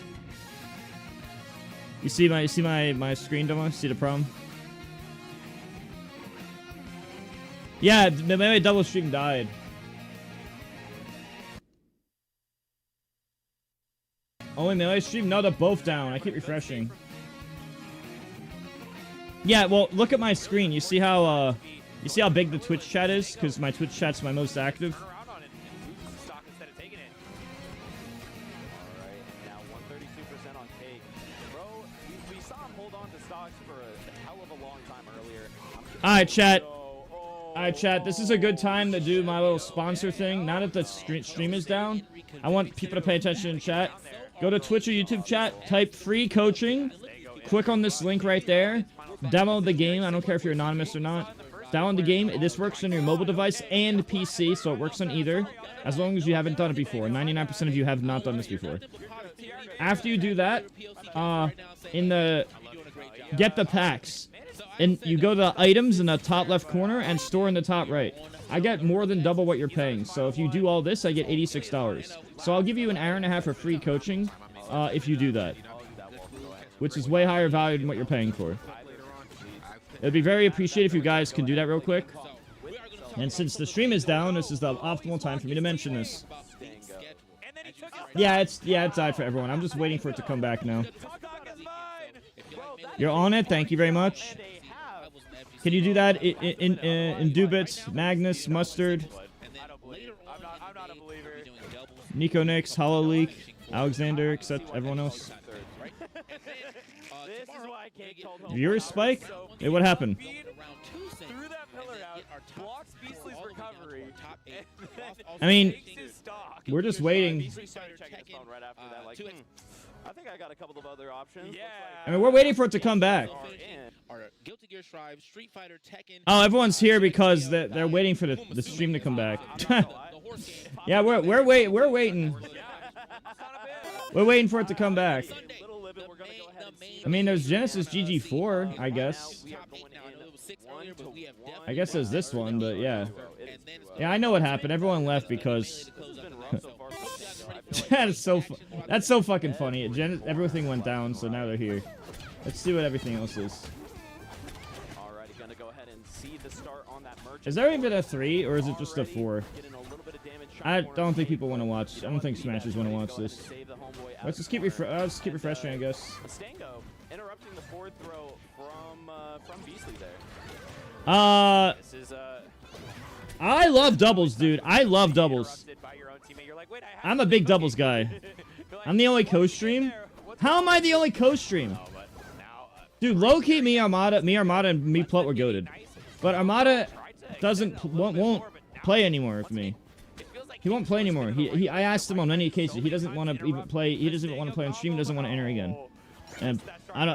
You see my screen, Domo? See the problem? Yeah, the melee double stream died. Only melee stream? No, they're both down. I keep refreshing. Yeah, well, look at my screen. You see how big the Twitch chat is? Because my Twitch chat's my most active. Alright, chat. Alright, chat. This is a good time to do my little sponsor thing. Now that the stream is down, I want people to pay attention in chat. Go to Twitch or YouTube chat, type FreeCoaching, click on this link right there, download the game. I don't care if you're anonymous or not. Download the game. This works on your mobile device and PC, so it works on either, as long as you haven't done it before. 99% of you have not done this before. After you do that, get the packs. And you go to the items in the top left corner and store in the top right. I get more than double what you're paying. So if you do all this, I get $86. So I'll give you an hour and a half of free coaching if you do that. Which is way higher value than what you're paying for. It'd be very appreciated if you guys can do that real quick. And since the stream is down, this is the optimal time for me to mention this. Yeah, it's died for everyone. I'm just waiting for it to come back now. You're on it. Thank you very much. Can you do that in Dubits, Magnus, Mustard, Nico Nix, Hollow Leak, Alexander, except everyone else? Viewer spike? Hey, what happened? I mean, we're just waiting. I think I got a couple of other options. Yeah. I mean, we're waiting for it to come back. Oh, everyone's here because they're waiting for the stream to come back. Yeah, we're waiting. We're waiting for it to come back. I mean, there's Genesis GG4, I guess. I guess there's this one, but yeah. Yeah, I know what happened. Everyone left because that's so fucking funny. Everything went down, so now they're here. Let's see what everything else is. Is there even a 3 or is it just a 4? I don't think people want to watch. I don't think Smashers want to watch this. Let's just keep refreshing, I guess. Interrupting the forward throw from Beasley there. I love doubles, dude. I love doubles. I'm a big doubles guy. I'm the only co-stream. How am I the only co-stream? Dude, low-key, me, Armada, and me Plut were goated. But Armada won't play anymore with me. He won't play anymore. I asked him on many occasions. He doesn't want to even play. He doesn't want to play on stream. He doesn't want to enter again. And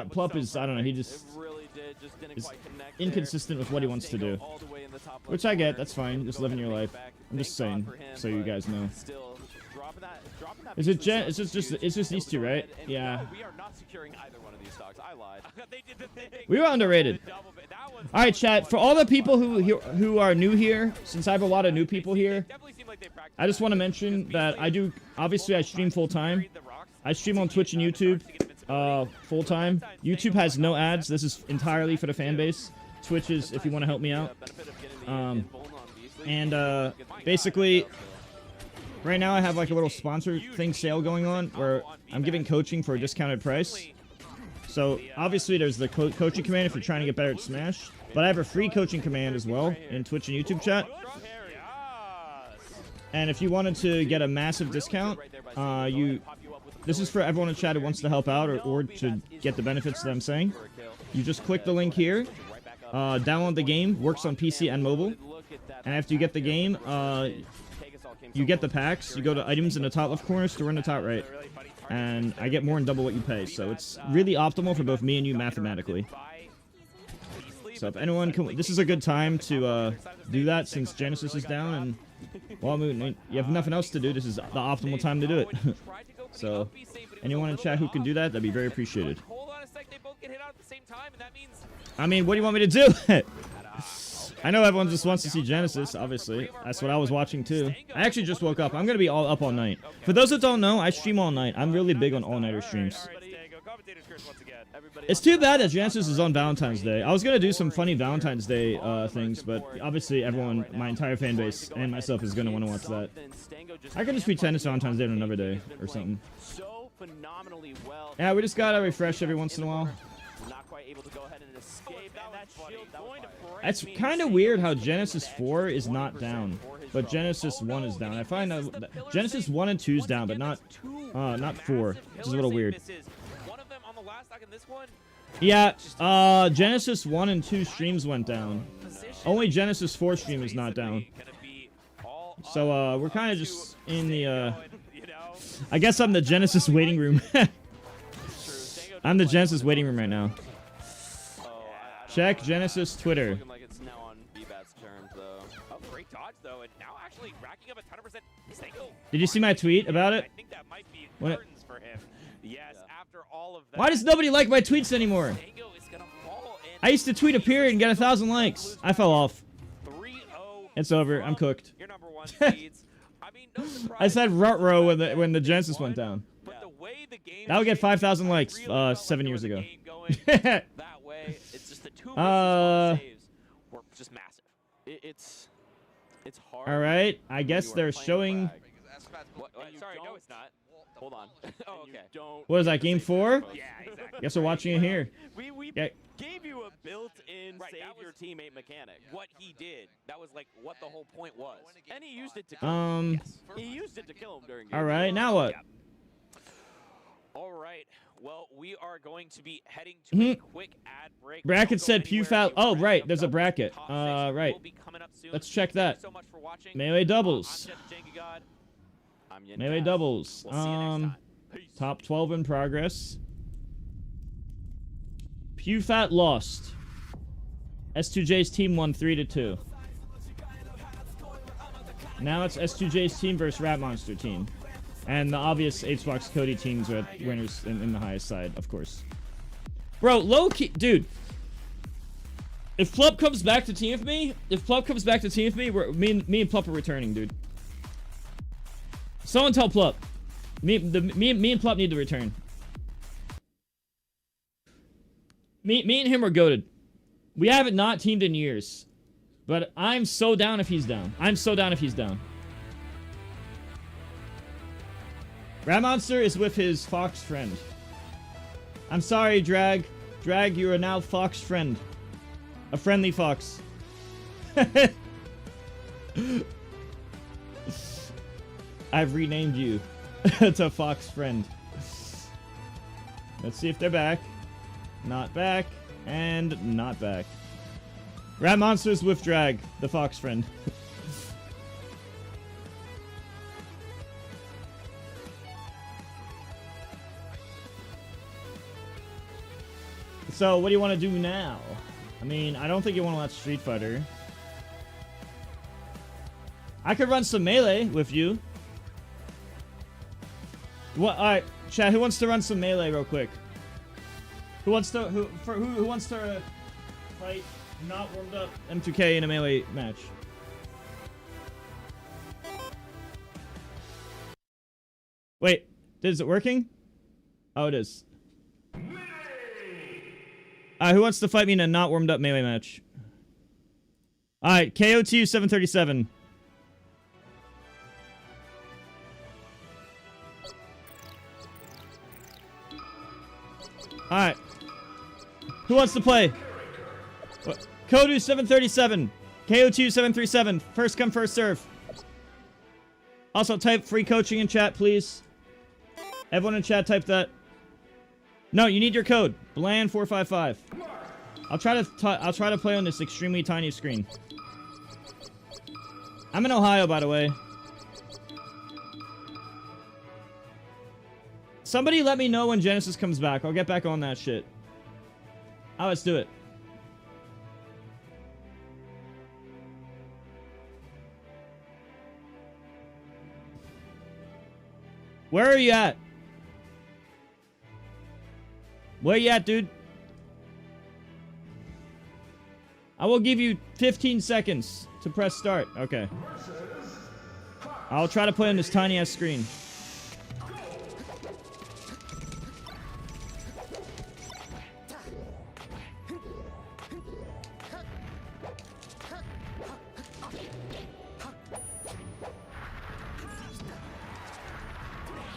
Plup is, I don't know. He just is inconsistent with what he wants to do. Which I get. That's fine. Just living your life. I'm just saying, so you guys know. Is it Jen? It's just these two, right? Yeah. We are not securing either one of these stocks. I lied. We were underrated. All right, chat. For all the people who are new here, since I have a lot of new people here, I just want to mention that obviously I stream full time. I stream on Twitch and YouTube full time. YouTube has no ads. This is entirely for the fan base. Twitch is if you want to help me out. Basically, right now I have like a little sponsor thing sale going on where I'm giving coaching for a discounted price. So obviously there's the coaching command if you're trying to get better at Smash, but I have a free coaching command as well in Twitch and YouTube chat. And if you wanted to get a massive discount, this is for everyone in chat who wants to help out or to get the benefits that I'm saying. You just click the link here, download the game, works on PC and mobile, and after you get the game, you get the packs, you go to items in the top left corner, store in the top right, and I get more than double what you pay, so it's really optimal for both me and you mathematically. So if anyone can, this is a good time to do that since Genesis is down, and well, you have nothing else to do, this is the optimal time to do it. So anyone in chat who can do that, that'd be very appreciated. I mean, what do you want me to do? I know everyone just wants to see Genesis, obviously. That's what I was watching too. I actually just woke up. I'm going to be all up all night. For those that don't know, I stream all night. I'm really big on all-nighter streams. It's too bad that Genesis is on Valentine's Day. I was going to do some funny Valentine's Day things, but obviously everyone, my entire fan base and myself is going to want to watch that. I could just pretend it's Valentine's Day on another day or something. Yeah, we just got to refresh every once in a while. It's kind of weird how Genesis 4 is not down, but Genesis 1 is down. I find that Genesis 1 and 2 is down, but not 4, which is a little weird. Yeah, Genesis 1 and 2 streams went down. Only Genesis 4 stream is not down. So, we're kind of just in the, I guess I'm the Genesis waiting room. I'm the Genesis waiting room right now. Check Genesis Twitter. Did you see my tweet about it? Why does nobody like my tweets anymore? I used to tweet a period and get 1,000 likes. I fell off. It's over. I'm cooked. I said rut-row when the Genesis went down. That would get 5,000 likes 7 years ago. All right. I guess they're showing. Sorry, no, it's not. Hold on. Oh, okay. What is that, game 4? Yeah, exactly. Guess we're watching it here. We gave you a built-in save your teammate mechanic. What he did, that was like what the whole point was. And he used it to kill him. Yes. He used it to kill him during game. All right, now what? Yeah. All right. Well, we are going to be heading to a quick ad break. Bracket said Pew Foul. Oh, right. There's a bracket. Right. Let's check that. Melee doubles. Melee doubles. Top 12 in progress. Pew Fat lost. S2J's team won 3-2. Now it's S2J's team versus Rat Monster team. And the obvious Xbox Cody teams are winners in the highest side, of course. Bro, low key, dude. If Plup comes back to team with me, me and Plup are returning, dude. Someone tell Plup. Me and Plup need to return. Me and him are goated. We haven't not teamed in years. But I'm so down if he's down. Rat Monster is with his fox friend. I'm sorry, Drag. Drag, you are now fox friend. A friendly fox. I've renamed you to fox friend. Let's see if they're back. Not back. And not back. Rat Monster is with Drag, the fox friend. So, what do you want to do now? I mean, I don't think you want to let Street Fighter. I could run some Melee with you. What? All right, chat. Who wants to run some Melee real quick? Who wants to fight not warmed up M2K in a Melee match? Wait, is it working? Oh, it is. Who wants to fight me in a not warmed up Melee match? Alright, KOTU 737. Alright. Who wants to play? What? Cody 737. KOTU 737. First come, first serve. Also, type free coaching in chat, please. Everyone in chat type that. No, you need your code. Bland455. I'll try to play on this extremely tiny screen. I'm in Ohio, by the way. Somebody let me know when Genesis comes back. I'll get back on that shit. Oh, let's do it. Where are you at? Where you at, dude? I will give you 15 seconds to press start. Okay. I'll try to play on this tiny ass screen.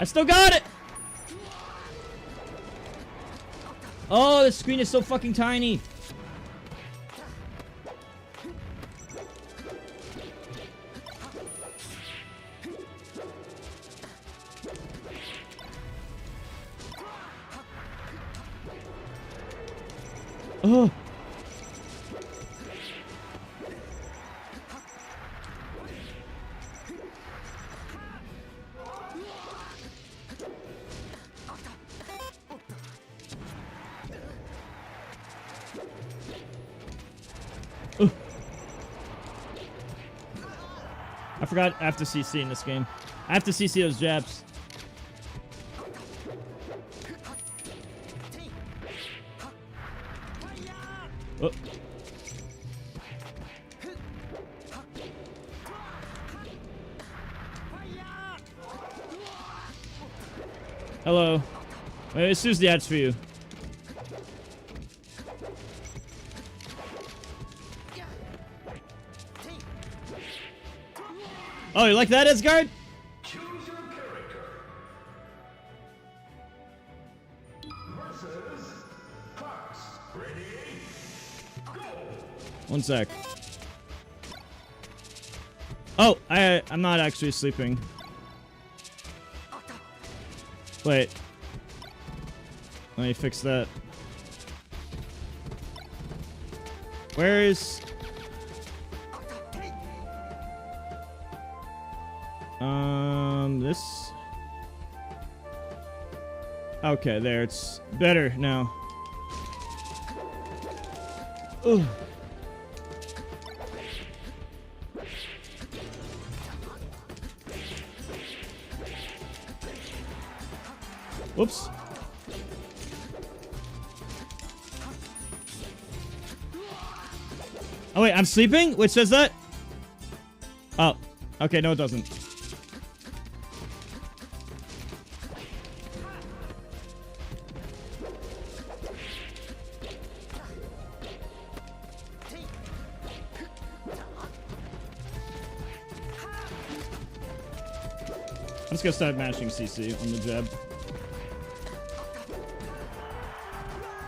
I still got it! Oh, the screen is so fucking tiny. Oh. I forgot I have to CC in this game. I have to CC those jabs. Oh. Hello. Wait, this is the ads for you. Oh, you like that, Asgard? Choose your character. Versus Fox. Ready? Go. One sec. Oh, I'm not actually sleeping. Wait. Let me fix that. Where is... this... Okay, there. It's better now. Ugh. Whoops. Oh, wait, I'm sleeping? Which says that? Oh. Okay, no, it doesn't. I'm just gonna start mashing CC on the jab.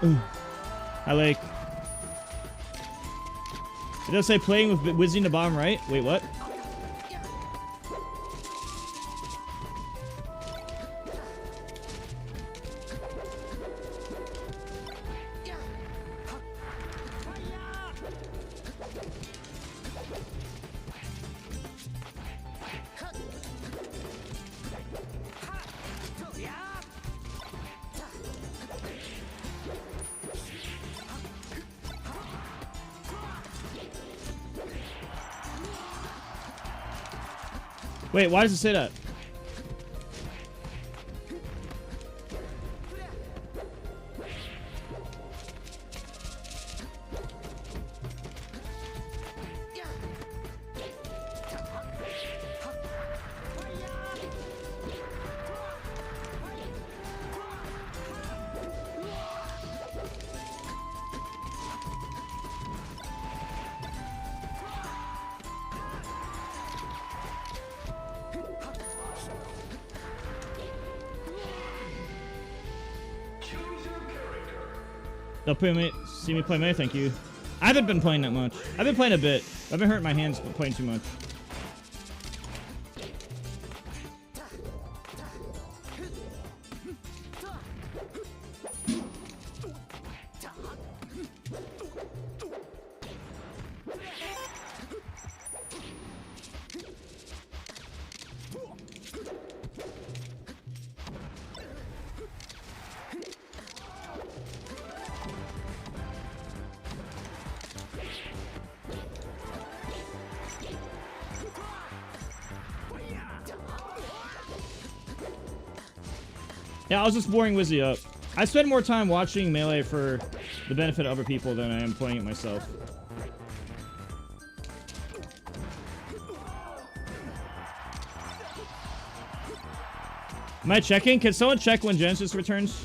Ooh. Hi, Lake. It does say playing with whizzing the bomb, right? Wait, what? Wait, why does it say that? They'll see me play May, thank you. I haven't been playing that much. I've been playing a bit. I've been hurting my hands but playing too much. Yeah, I was just boring Wizzy up. I spend more time watching Melee for the benefit of other people than I am playing it myself. Am I checking? Can someone check when Genesis returns?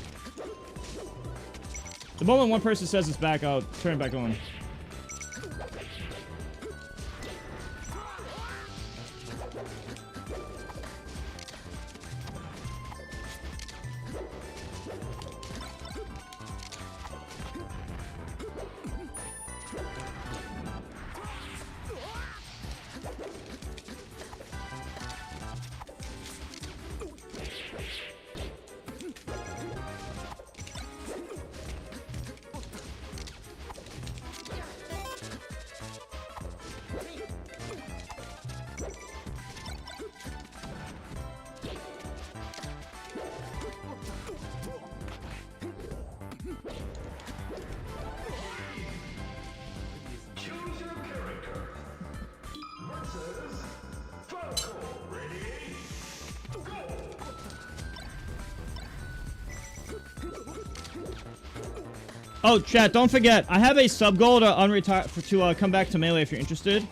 The moment one person says it's back, I'll turn it back on. Oh, chat, don't forget, I have a sub goal to come back to Melee if you're interested.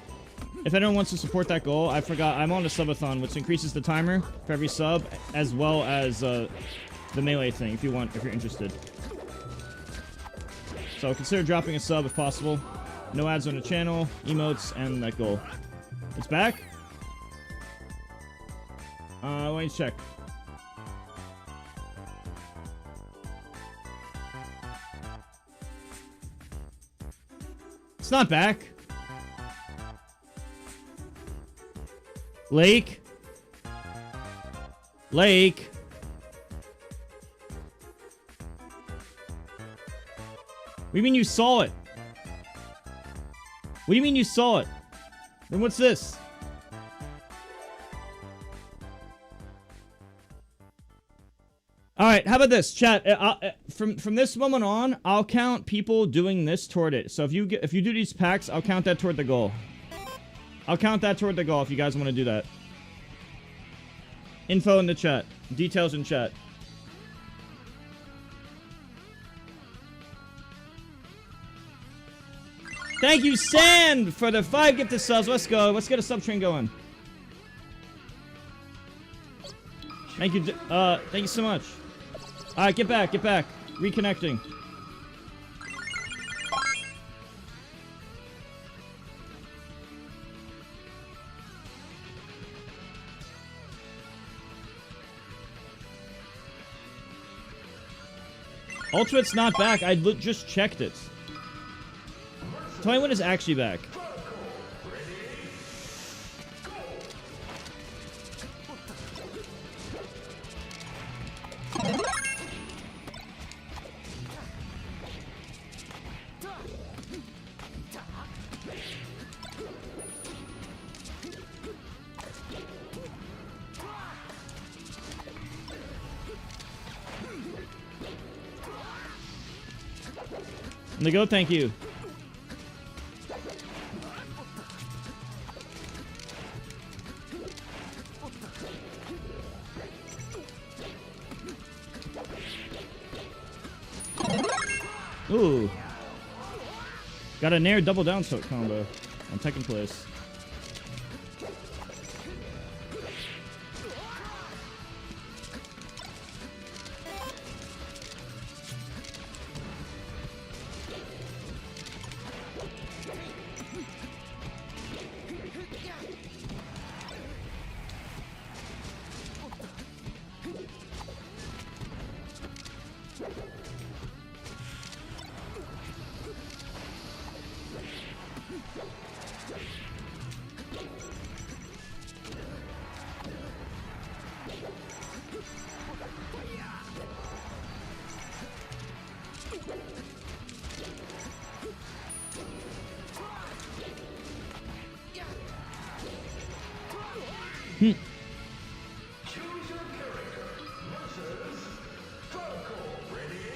If anyone wants to support that goal, I forgot, I'm on a subathon, which increases the timer for every sub, as well as the Melee thing, if you're interested. So consider dropping a sub if possible. No ads on the channel, emotes, and that goal. It's back? Let me check. It's not back. Lake. Lake. What do you mean you saw it? What do you mean you saw it? Then what's this? Alright, how about this, chat? From this moment on, I'll count people doing this toward it. So if you do these packs, I'll count that toward the goal. I'll count that toward the goal if you guys want to do that. Info in the chat. Details in chat. Thank you, Sand, for the 5 gifted subs. Let's go. Let's get a sub train going. Thank you. Thank you so much. All right, get back. Reconnecting. Ultimate's not back. I just checked it. Tell me when it's actually back. There you go, thank you. Ooh. Got a Nair double down soak combo on second place.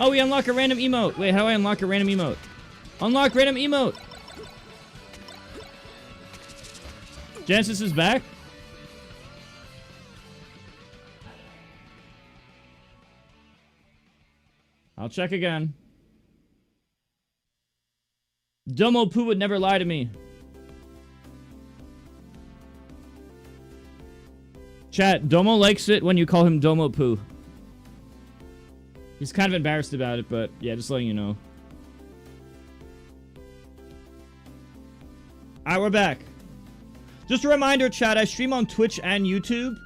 Oh, we unlock a random emote. Wait, how do I unlock a random emote? Unlock random emote. Genesis is back. I'll check again. Domo Poo would never lie to me. Chat, Domo likes it when you call him Domo Poo. He's kind of embarrassed about it, but yeah, just letting you know. Alright, we're back. Just a reminder, chat, I stream on Twitch and YouTube.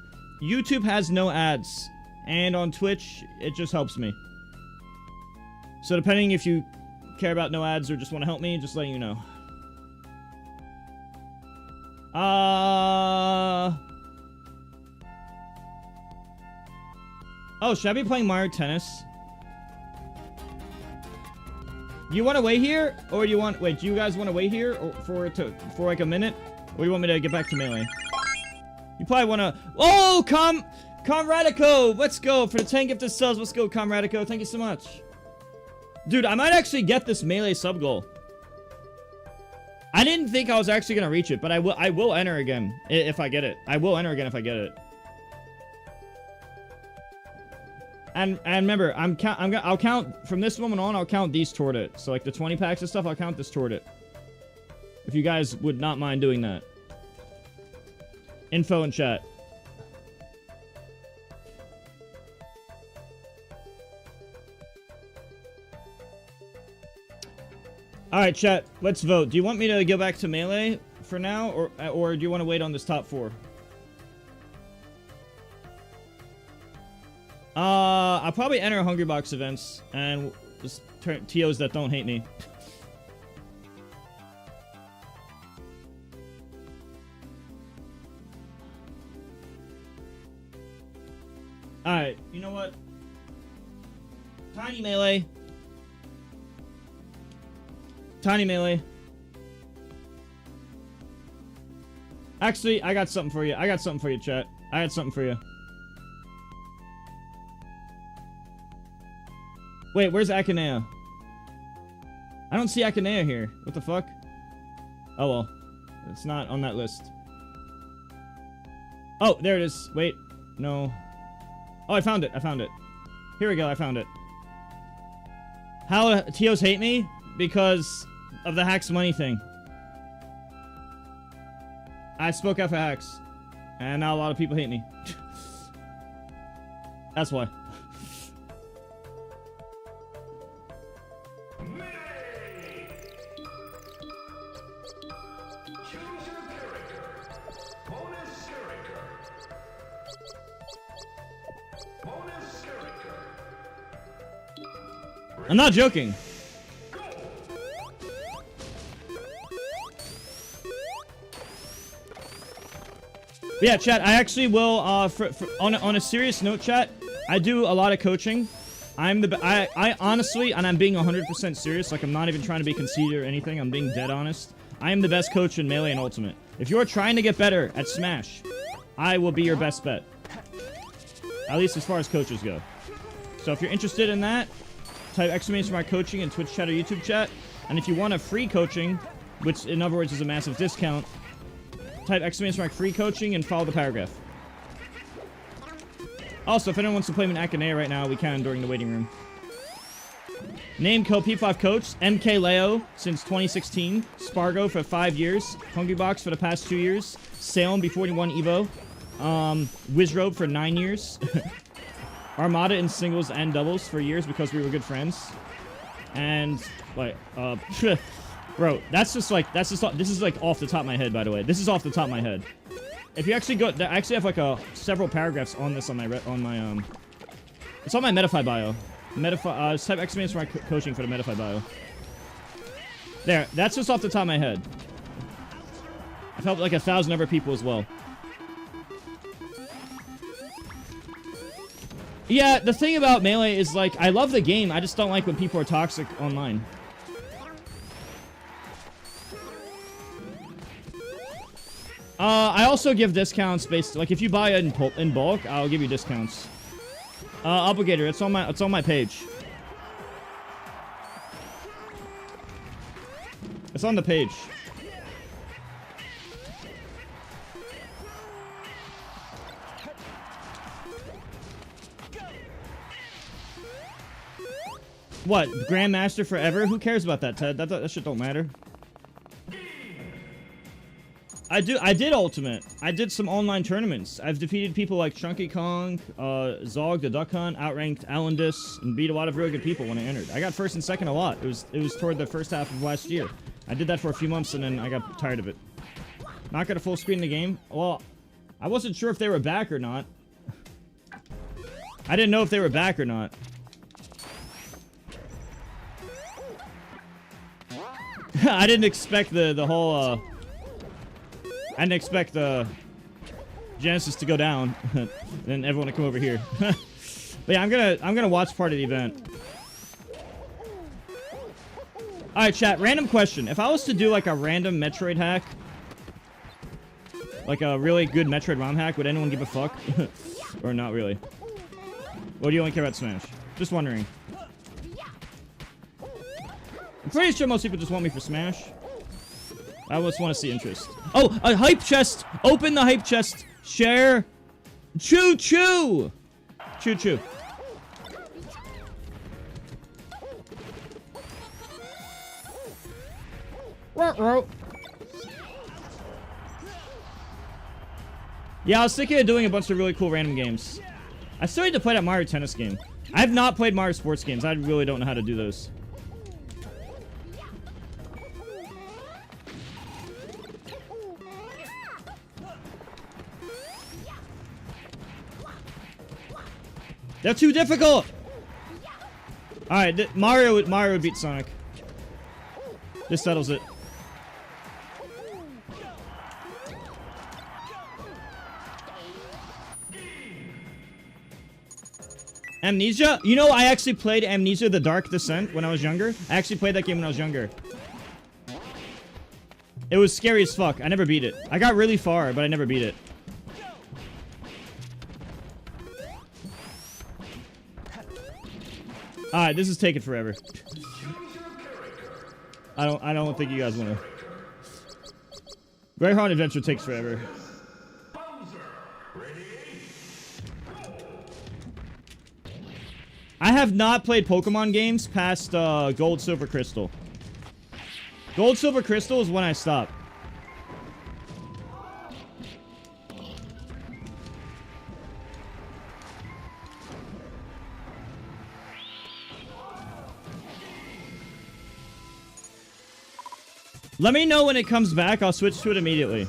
YouTube has no ads. And on Twitch, it just helps me. So depending if you care about no ads or just want to help me, just letting you know. Oh, should I be playing Mario Tennis? You want to wait here? Or do you want... Wait, do you guys want to wait here or for like a minute? Or do you want me to get back to Melee? You probably want to... Oh, Comradico! Let's go! For the 10 gifted subs, let's go, Comradico. Thank you so much. Dude, I might actually get this Melee sub goal. I didn't think I was actually going to reach it, but I will enter again if I get it. I will enter again if I get it. And remember, I'll count from this moment on. I'll count these toward it. So like the 20 packs and stuff, I'll count this toward it. If you guys would not mind doing that. Info in chat. All right, chat. Let's vote. Do you want me to go back to Melee for now, or do you want to wait on this top 4? I'll probably enter Hungry Box events and just turn TOs that don't hate me. Alright, you know what? Tiny Melee. Tiny Melee. Actually, I got something for you. I got something for you, chat. I got something for you. Wait, where's Akanea? I don't see Akanea here. What the fuck? Oh well. It's not on that list. Oh, there it is. Wait. No. Oh, I found it. I found it. Here we go. I found it. How TOs hate me? Because of the Hacks money thing. I spoke out for Hacks. And now a lot of people hate me. That's why. I'm not joking. Yeah, chat, I actually will, on a serious note, chat, I do a lot of coaching. I honestly, and I'm being 100% serious, like I'm not even trying to be conceited or anything, I'm being dead honest. I am the best coach in Melee and Ultimate. If you're trying to get better at Smash, I will be your best bet. At least as far as coaches go. So if you're interested in that, type exclamation mark coaching in Twitch chat or YouTube chat. And if you want a free coaching, which in other words is a massive discount, type exclamation mark free coaching and follow the paragraph. Also, if anyone wants to play me in Akanea right now, we can during the waiting room. Name code P5 Coach, MK Leo since 2016, Spargo for 5 years, Hungry Box for the past 2 years, Salem B41 Evo, Wizrobe for 9 years, Armada in singles and doubles for years because we were good friends, and like bro, this is like off the top of my head, by the way. This is off the top of my head. If you actually go, I actually have like several paragraphs on this on my it's on my Metafy bio. Just type exclamation mark coaching for the Metafy bio. There, that's just off the top of my head. I've helped like 1,000 other people as well. Yeah, the thing about Melee is like, I love the game, I just don't like when people are toxic online. I also give discounts based, like if you buy it in bulk, I'll give you discounts. Obligator, it's on my page. It's on the page. What? Grandmaster forever? Who cares about that, Ted? That shit don't matter. I did Ultimate. I did some online tournaments. I've defeated people like Chunky Kong, Zog the Duck Hunt, outranked Alandis, and beat a lot of really good people when I entered. I got first and second a lot. It was toward the first half of last year. I did that for a few months and then I got tired of it. Not gonna full screen the game? Well, I wasn't sure if they were back or not. I didn't know if they were back or not. I didn't expect the whole I didn't expect Genesis to go down and everyone to come over here. But yeah, I'm gonna watch part of the event. Alright, chat, random question. If I was to do like a random Metroid hack, like a really good Metroid ROM hack, would anyone give a fuck? Or not really? Or do you only care about Smash? Just wondering. I'm pretty sure most people just want me for Smash. I just want to see interest. Oh, a hype chest! Open the hype chest! Share! Choo choo! Choo choo. Yeah, I was thinking of doing a bunch of really cool random games. I still need to play that Mario Tennis game. I have not played Mario Sports games. I really don't know how to do those. They're too difficult! Alright, Mario would beat Sonic. This settles it. Amnesia? You know, I actually played Amnesia The Dark Descent when I was younger. I actually played that game when I was younger. It was scary as fuck. I never beat it. I got really far, but I never beat it. Alright, this is taking forever. I don't think you guys wanna. Very Hard Adventure takes forever. I have not played Pokemon games past Gold, Silver, Crystal. Gold, Silver, Crystal is when I stopped. Let me know when it comes back. I'll switch to it immediately.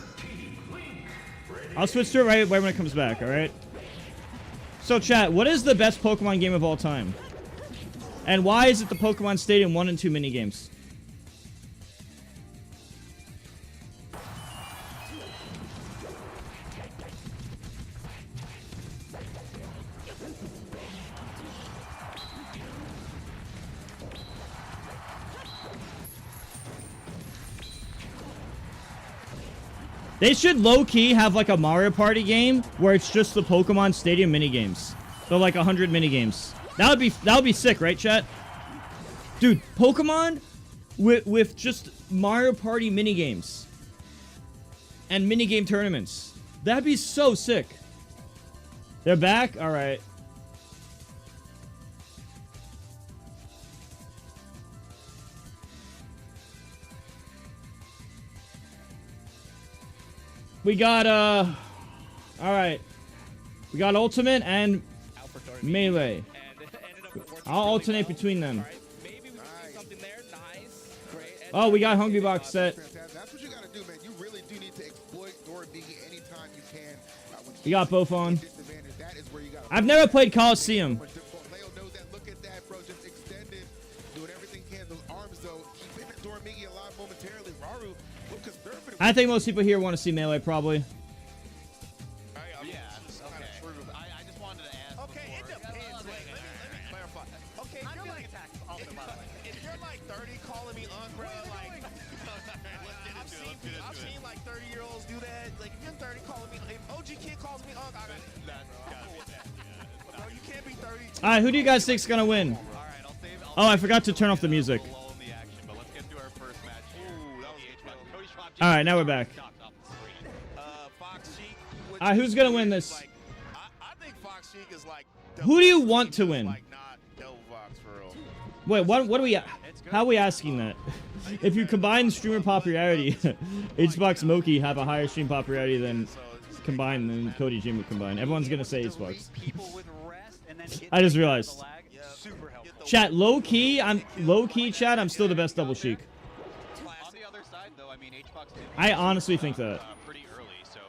I'll switch to it right when it comes back, alright? So, chat, what is the best Pokemon game of all time? And why is it the Pokemon Stadium 1 and 2 minigames? They should low-key have like a Mario Party game where it's just the Pokemon Stadium minigames. So like 100 minigames. That would be sick, right, chat? Dude, Pokemon with just Mario Party minigames and minigame tournaments. That'd be so sick. They're back? All right. We got, alright. We got Ultimate and Melee. I'll alternate between them. Oh, we got Hungry Box set. That's what you gotta do, man. You really do need to exploit Dorabigi anytime you can. We got both on. I've never played Coliseum. Look at that, bro. Just extended. Doing everything can. Those arms, though. Keeping Dorabigi alive momentarily. Raru, look conservative. I think most people here want to see Melee, probably. Yeah, okay. I just wanted to ask. Okay, it depends. Wait, let me clarify. Okay, if you're like, if you're like 30 calling me bro, like, I've seen like 30-year-olds do that. Like, if you're 30 calling me, if OG kid calls me I got it. Bro, you can't be 30. Alright, who do you guys think's gonna win? Oh, I forgot to turn off the music. Alright, now we're back. Alright, who's gonna win this? I think Fox Sheik is like. Who do you want to win? Like not Devil Fox for real. Wait, what are we... How are we asking that? If you combine streamer popularity, HBox Moki have a higher stream popularity than combined than Cody Jim would combine. Everyone's gonna say HBox. I just realized. Chat, low-key, chat, I'm still the best double Sheik. On the other side, though, I mean, HBox did I honestly think that. pretty early, so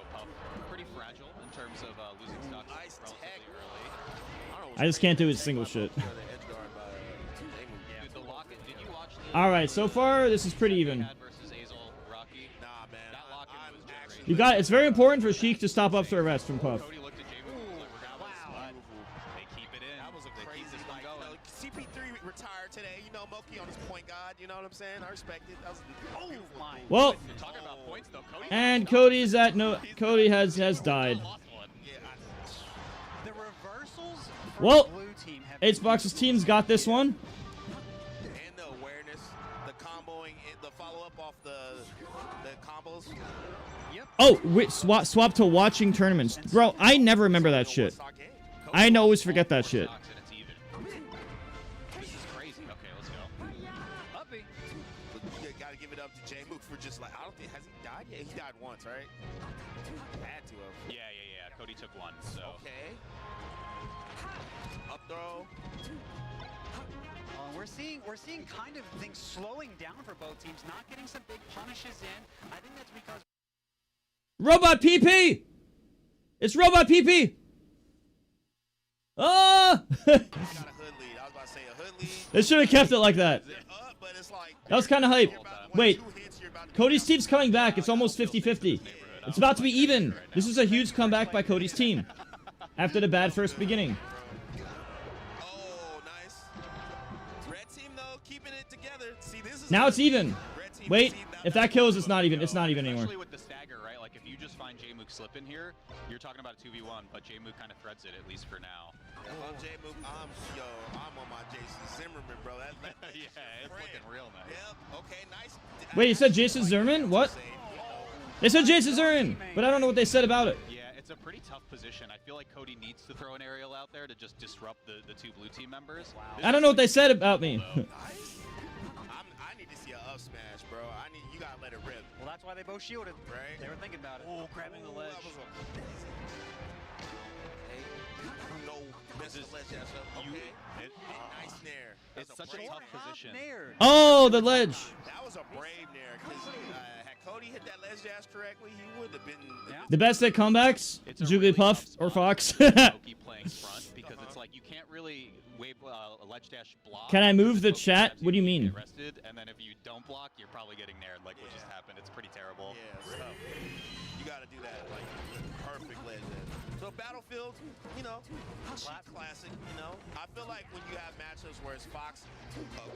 pretty fragile in terms of losing stocks relatively early. I just can't do his single shit. Alright, so far, this is pretty even. You got it's very important for Sheik to stop up to arrest from Puff. CP3 retired today. You know, Moki on his point guard. You know what I'm saying? I respect it. That was, oh my. Well, and Cody's at no. Cody has died. Well, HBox's team's got this one. And the awareness, the comboing, the follow up off the combos. Yep. Oh, wait, swap to watching tournaments, bro. I never remember that shit. I always forget that shit. Gotta give it up to J-Mook for just like, I don't think, has he died yet? He died once, right? Had to have. Yeah. Cody took one, so. Okay. Up throw. We're seeing kind of things slowing down for both teams, not getting some big punishes in. I think that's because Robot PP! It's Robot PP! Oh! They should have kept it like that. That was kind of hype. Wait, Cody's team's coming back. It's almost 50-50. It's about to be even. This is a huge comeback by Cody's team after the bad first beginning. Now it's even. Wait, if that kills, it's not even. It's not even anymore. Especially with the stagger, right? Like if you just find J-Mook slipping here, you're talking about a 2v1, but J-Mook kind of threads it at least for now. I'm J-Mook. I'm on my Jason Zimmerman, bro. Yeah, it's looking real nice. Yep. Okay, nice. Wait, you said Jason Zimmerman? What? They said Jason Zimmerman, but I don't know what they said about it. Yeah, it's a pretty tough position. I feel like Cody needs to throw an aerial out there to just disrupt the two blue team members. Wow. I don't know what they said about me. I need to see a up smash, bro. You gotta let it rip. Well, that's why they both shielded. Right. They were thinking about it. Oh, grabbing the ledge. No, miss the ledge. Okay. Nice nair. It's such a tough position. Oh, the ledge. That was a brave nair, because had Cody hit that ledge dash correctly, he would have been. The best at comebacks, Jigglypuff or Fox. Playing front because it's like you can't really wave a ledge dash block. Can I move the chat? What do you mean? Arrested, and then if you don't block, you're probably getting nared, like what just happened. It's pretty terrible. Yeah, so you gotta do that, like perfect ledge dash. So Battlefield, you know, classic, you know. I feel like when you have matchups where it's Fox,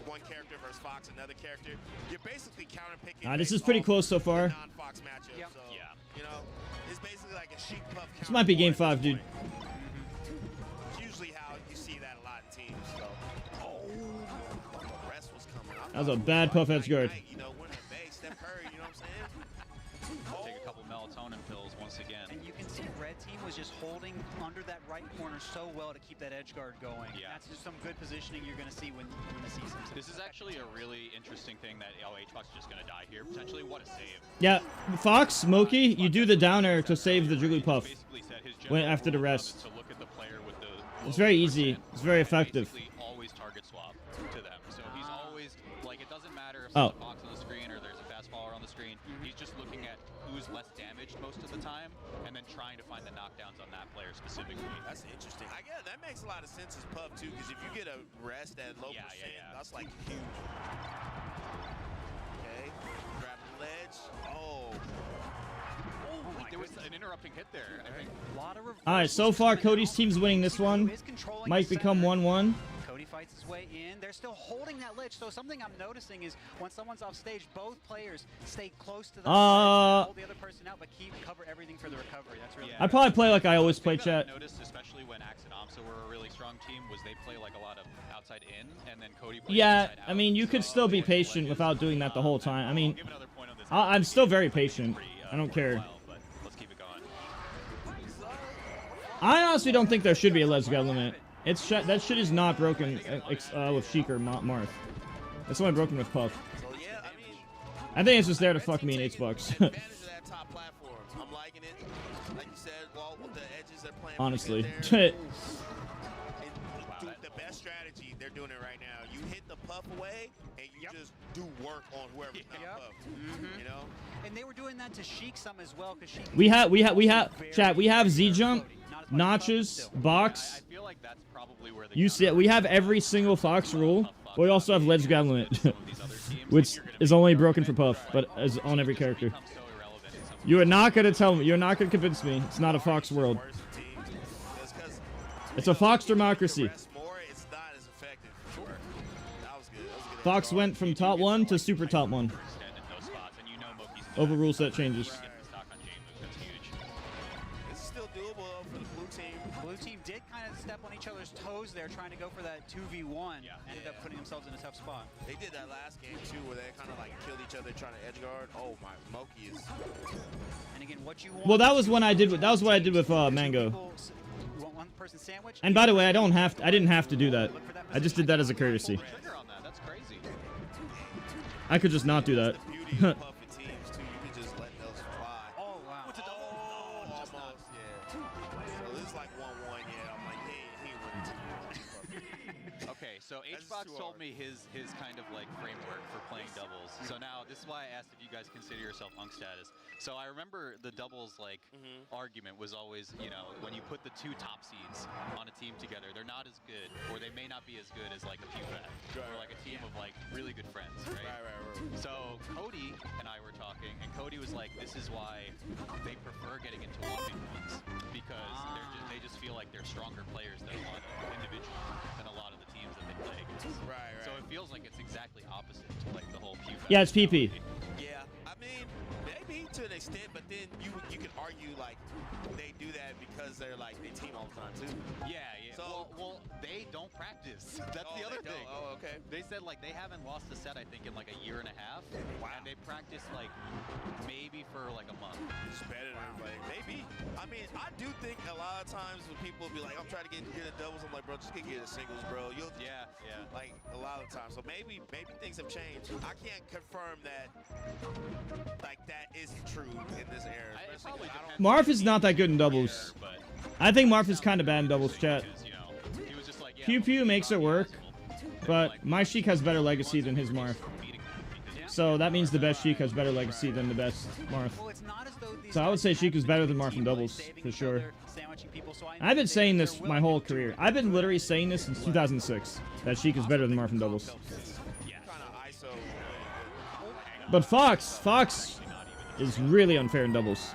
one character versus Fox, another character, you're basically counter-picking. This is pretty close so far. Non-Fox matchup, so, yeah. You know, it's basically like a Sheik Puff. This might be game 5, dude. It's usually how you see that a lot in teams, so. Oh, the rest was coming. That was a bad Puff edge guard. You know, winner base, Steph Curry, you know what I'm saying? Take a couple melatonin pills once again. And you can see red team was just holding under that right corner so well to keep that edge guard going. Yeah. That's just some good positioning you're going to see when the season. This is actually a really interesting thing that HBox is just going to die here. Potentially, what a save. Yeah, Fox, Moki, you do the down air to save the Jigglypuff when after the rest. It's very easy. It's very effective. Always target swap to them. So he's always like, it doesn't matter if Oh. there's a box on the screen or there's a fast follower on the screen. He's just looking at who's less damaged most of the time and then trying to find the knockdowns on that player specifically. That's interesting. I guess that makes a lot of sense as Puff too, because if you get a rest at low percent, that's like huge. Okay, grab the ledge. Oh. There was an interrupting hit there, I think. Alright, so far Cody's team's winning this one. Might become 1-1. Cody fights his way in. They're still holding that ledge. So something I'm noticing is when someone's off stage, both players stay close to the ledge, hold the other person out, but cover everything for the recovery. That's really. I'd probably play like I always play, chat. I noticed, especially when Axe and Amsa were a really strong team, was they play like a lot of outside in, and then Cody plays Yeah, inside out. I mean, you could still be patient without doing that the whole time. I mean, I'm still very patient. I don't care. Let's keep it going. I honestly don't think there should be a ledge guard limit that shit is not broken with Sheik or Marth. It's only broken with Puff. I think it's just there to fuck me in 8 bucks. Honestly. The best strategy, they're doing it right now. You hit the Puff away, and you just do work on whoever's not Puff. You know? And they were doing that to Sheik some as well, because Sheik... We have Z jump, notches, box. I feel like that's probably where You see it. We have every single Fox rule. But we also have ledge grab limit, which is only broken for Puff, but is on every character. You are not gonna tell me. You're not gonna convince me. It's not a Fox world. It's a Fox democracy. Fox went from top 1 to super top 1. Over rule set changes. It's still doable for the blue team. Blue team did kind of step on each other's toes there, trying to go for that 2v1. Ended up putting themselves in a tough spot. They did that last game too, where they kind of like killed each other trying to edge guard. Oh my, Moki is. And again, what you want? Well, that was when I did. That was what I did with Mango. One person sandwich. And by the way, I didn't have to do that. I just did that as a courtesy. That's crazy. I could just not do that. Oh wow. Almost, yeah. So this is like 1-1, yeah. I'm like, he wouldn't. Okay, so HBox told me his kind of like framework for playing doubles. So now this is why I asked if you guys consider yourself Unk status. So I remember the doubles like argument was always, you know, when you put the 2 top seeds on a team together, they're not as good, or they may not be as good as like a PFAT, or like a team of like really good friends, right? Right. So Cody and I were talking, and Cody was like, this is why they prefer getting into 1v1s, because they just feel like they're stronger players than a lot of the teams that they play against. Right. So it feels like it's exactly opposite to like the whole PFAT. Yeah, it's PP. Yeah, I mean, maybe to an extent, but then you could argue like they do that because they're like they team all the time too. Yeah. So well, they don't practice. That's the other thing. Oh, okay. They said like they haven't lost a set, I think, in like a year and a half. Wow. And they practice like maybe for like a month. It's better than everybody. Maybe. I mean, I do think a lot of times when people be like, I'm trying to get into doubles, I'm like, bro, just get into singles, bro. You'll yeah. Like a lot of times. So maybe things have changed. I can't confirm that like that isn't true in this era. Marth is not that good in doubles. I think Marth is kind of bad in doubles, chat. Pew Pew makes it work, but my Sheik has better legacy than his Marth. So that means the best Sheik has better legacy than the best Marth. So I would say Sheik is better than Marth in doubles, for sure. I've been saying this my whole career. I've been literally saying this since 2006, that Sheik is better than Marth in doubles. But Fox is really unfair in doubles.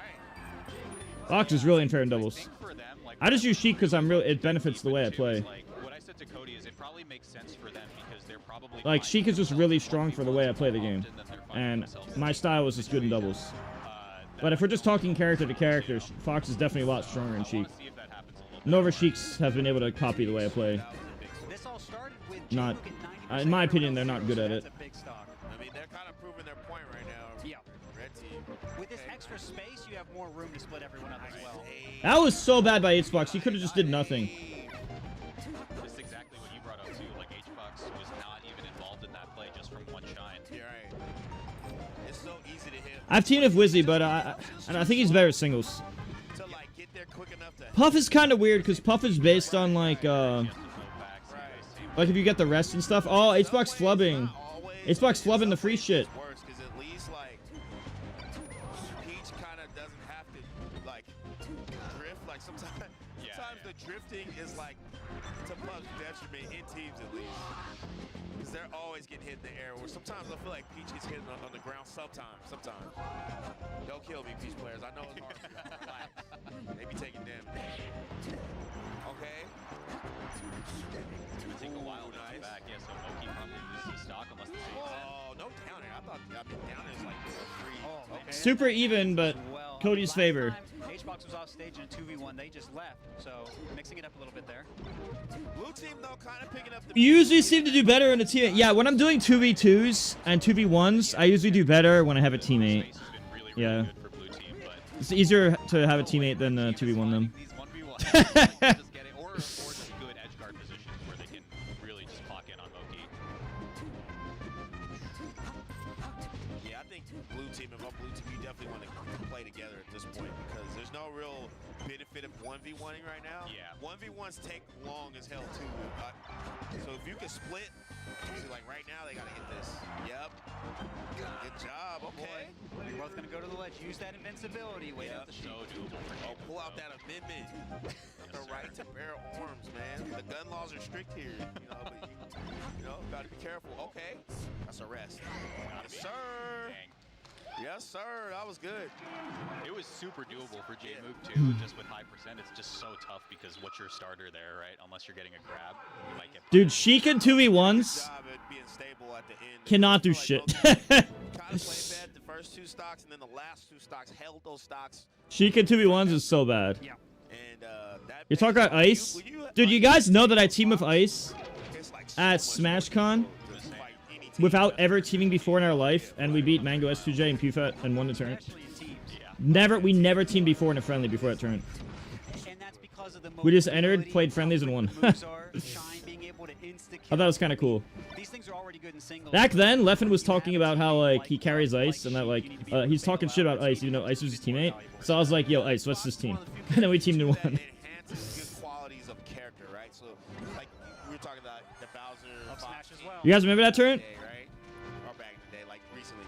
Fox is really unfair in doubles. I just use Sheik because it benefits the way I play. What I said to Cody is it probably makes sense for them because they're probably like Sheik is just really strong for the way I play the game, and my style is just good in doubles. But if we're just talking character to character, Fox is definitely a lot stronger in Sheik. Nova Sheiks have been able to copy the way I play. Not, in my opinion, they're not good at it. I mean, they're kind of proving their point right now. Yeah. Red team. With this extra space, you have more room to split everyone up as well. That was so bad by HBox. He could have just did nothing. That's exactly what you brought up too. Like HBox was not even involved in that play just from one shine. You're right. It's so easy to hit. I've teamed with Wizzy, but I think he's better at singles. To like get there quick enough to Puff is kind of weird because Puff is based on like if you get the rest and stuff. Oh, HBox flubbing. HBox flubbing the free shit. works because at least like Peach kind of doesn't have to like drift. Like sometimes the drifting is like to Puff's detriment in teams at least. Because they're always getting hit in the air. Where sometimes I feel like Peach gets hit on the ground. Sometimes. Don't kill me, Peach players. I know it's hard for you. Relax. They be taking damage. Okay. It would take a while to come back. Yeah, so Moki probably loses stock unless the save. Oh, no downer. I mean, downer is like free. Oh, okay. Super even, but Cody's favor. HBox was off stage in a 2v1. They just left, so mixing it up a little bit there. Blue team though, kind of picking up the. You usually seem to do better in a team. Yeah, when I'm doing 2v2s and 2v1s, I usually do better when I have a teammate. Yeah. It's easier to have a teammate than 2v1 them. 1v1s take long as hell too. So if you can split, see, like right now they gotta hit this. Yep. Good job. Okay. You're both gonna go to the ledge. Use that invincibility. Wait out the shoot. Oh, pull out that amendment. The right to bear arms, man. The gun laws are strict here. But you gotta be careful. Okay. That's a rest. Yes, sir. Yes, sir. That was good. It was super doable for J-Move too, just with high percent. It's just so tough because what's your starter there, right? Unless you're getting a grab, you might get... Dude, Sheik in 2v1s cannot do shit. Kind of play bad the first 2 stocks, and then the last 2 stocks held those stocks. Sheik in 2v1s is so bad. Yeah. And You're talking about Ice? Dude, you guys know that I team with Ice at SmashCon without ever teaming before in our life, and we beat Mango S2J and PewFat and won the tournament. We never teamed before in a friendly before that tournament. We just entered, played friendlies, and won. I thought it was kind of cool. Back then, Leffen was talking about how like he carries Ice and that like he's talking shit about Ice, even though Ice was his teammate. So I was like, "Yo, Ice, what's this team?" And then we teamed and won. Good qualities of character, right? So, like we were talking about the Bowser Fox as well. You guys remember that tournament? Right? Or back in the day, like recently,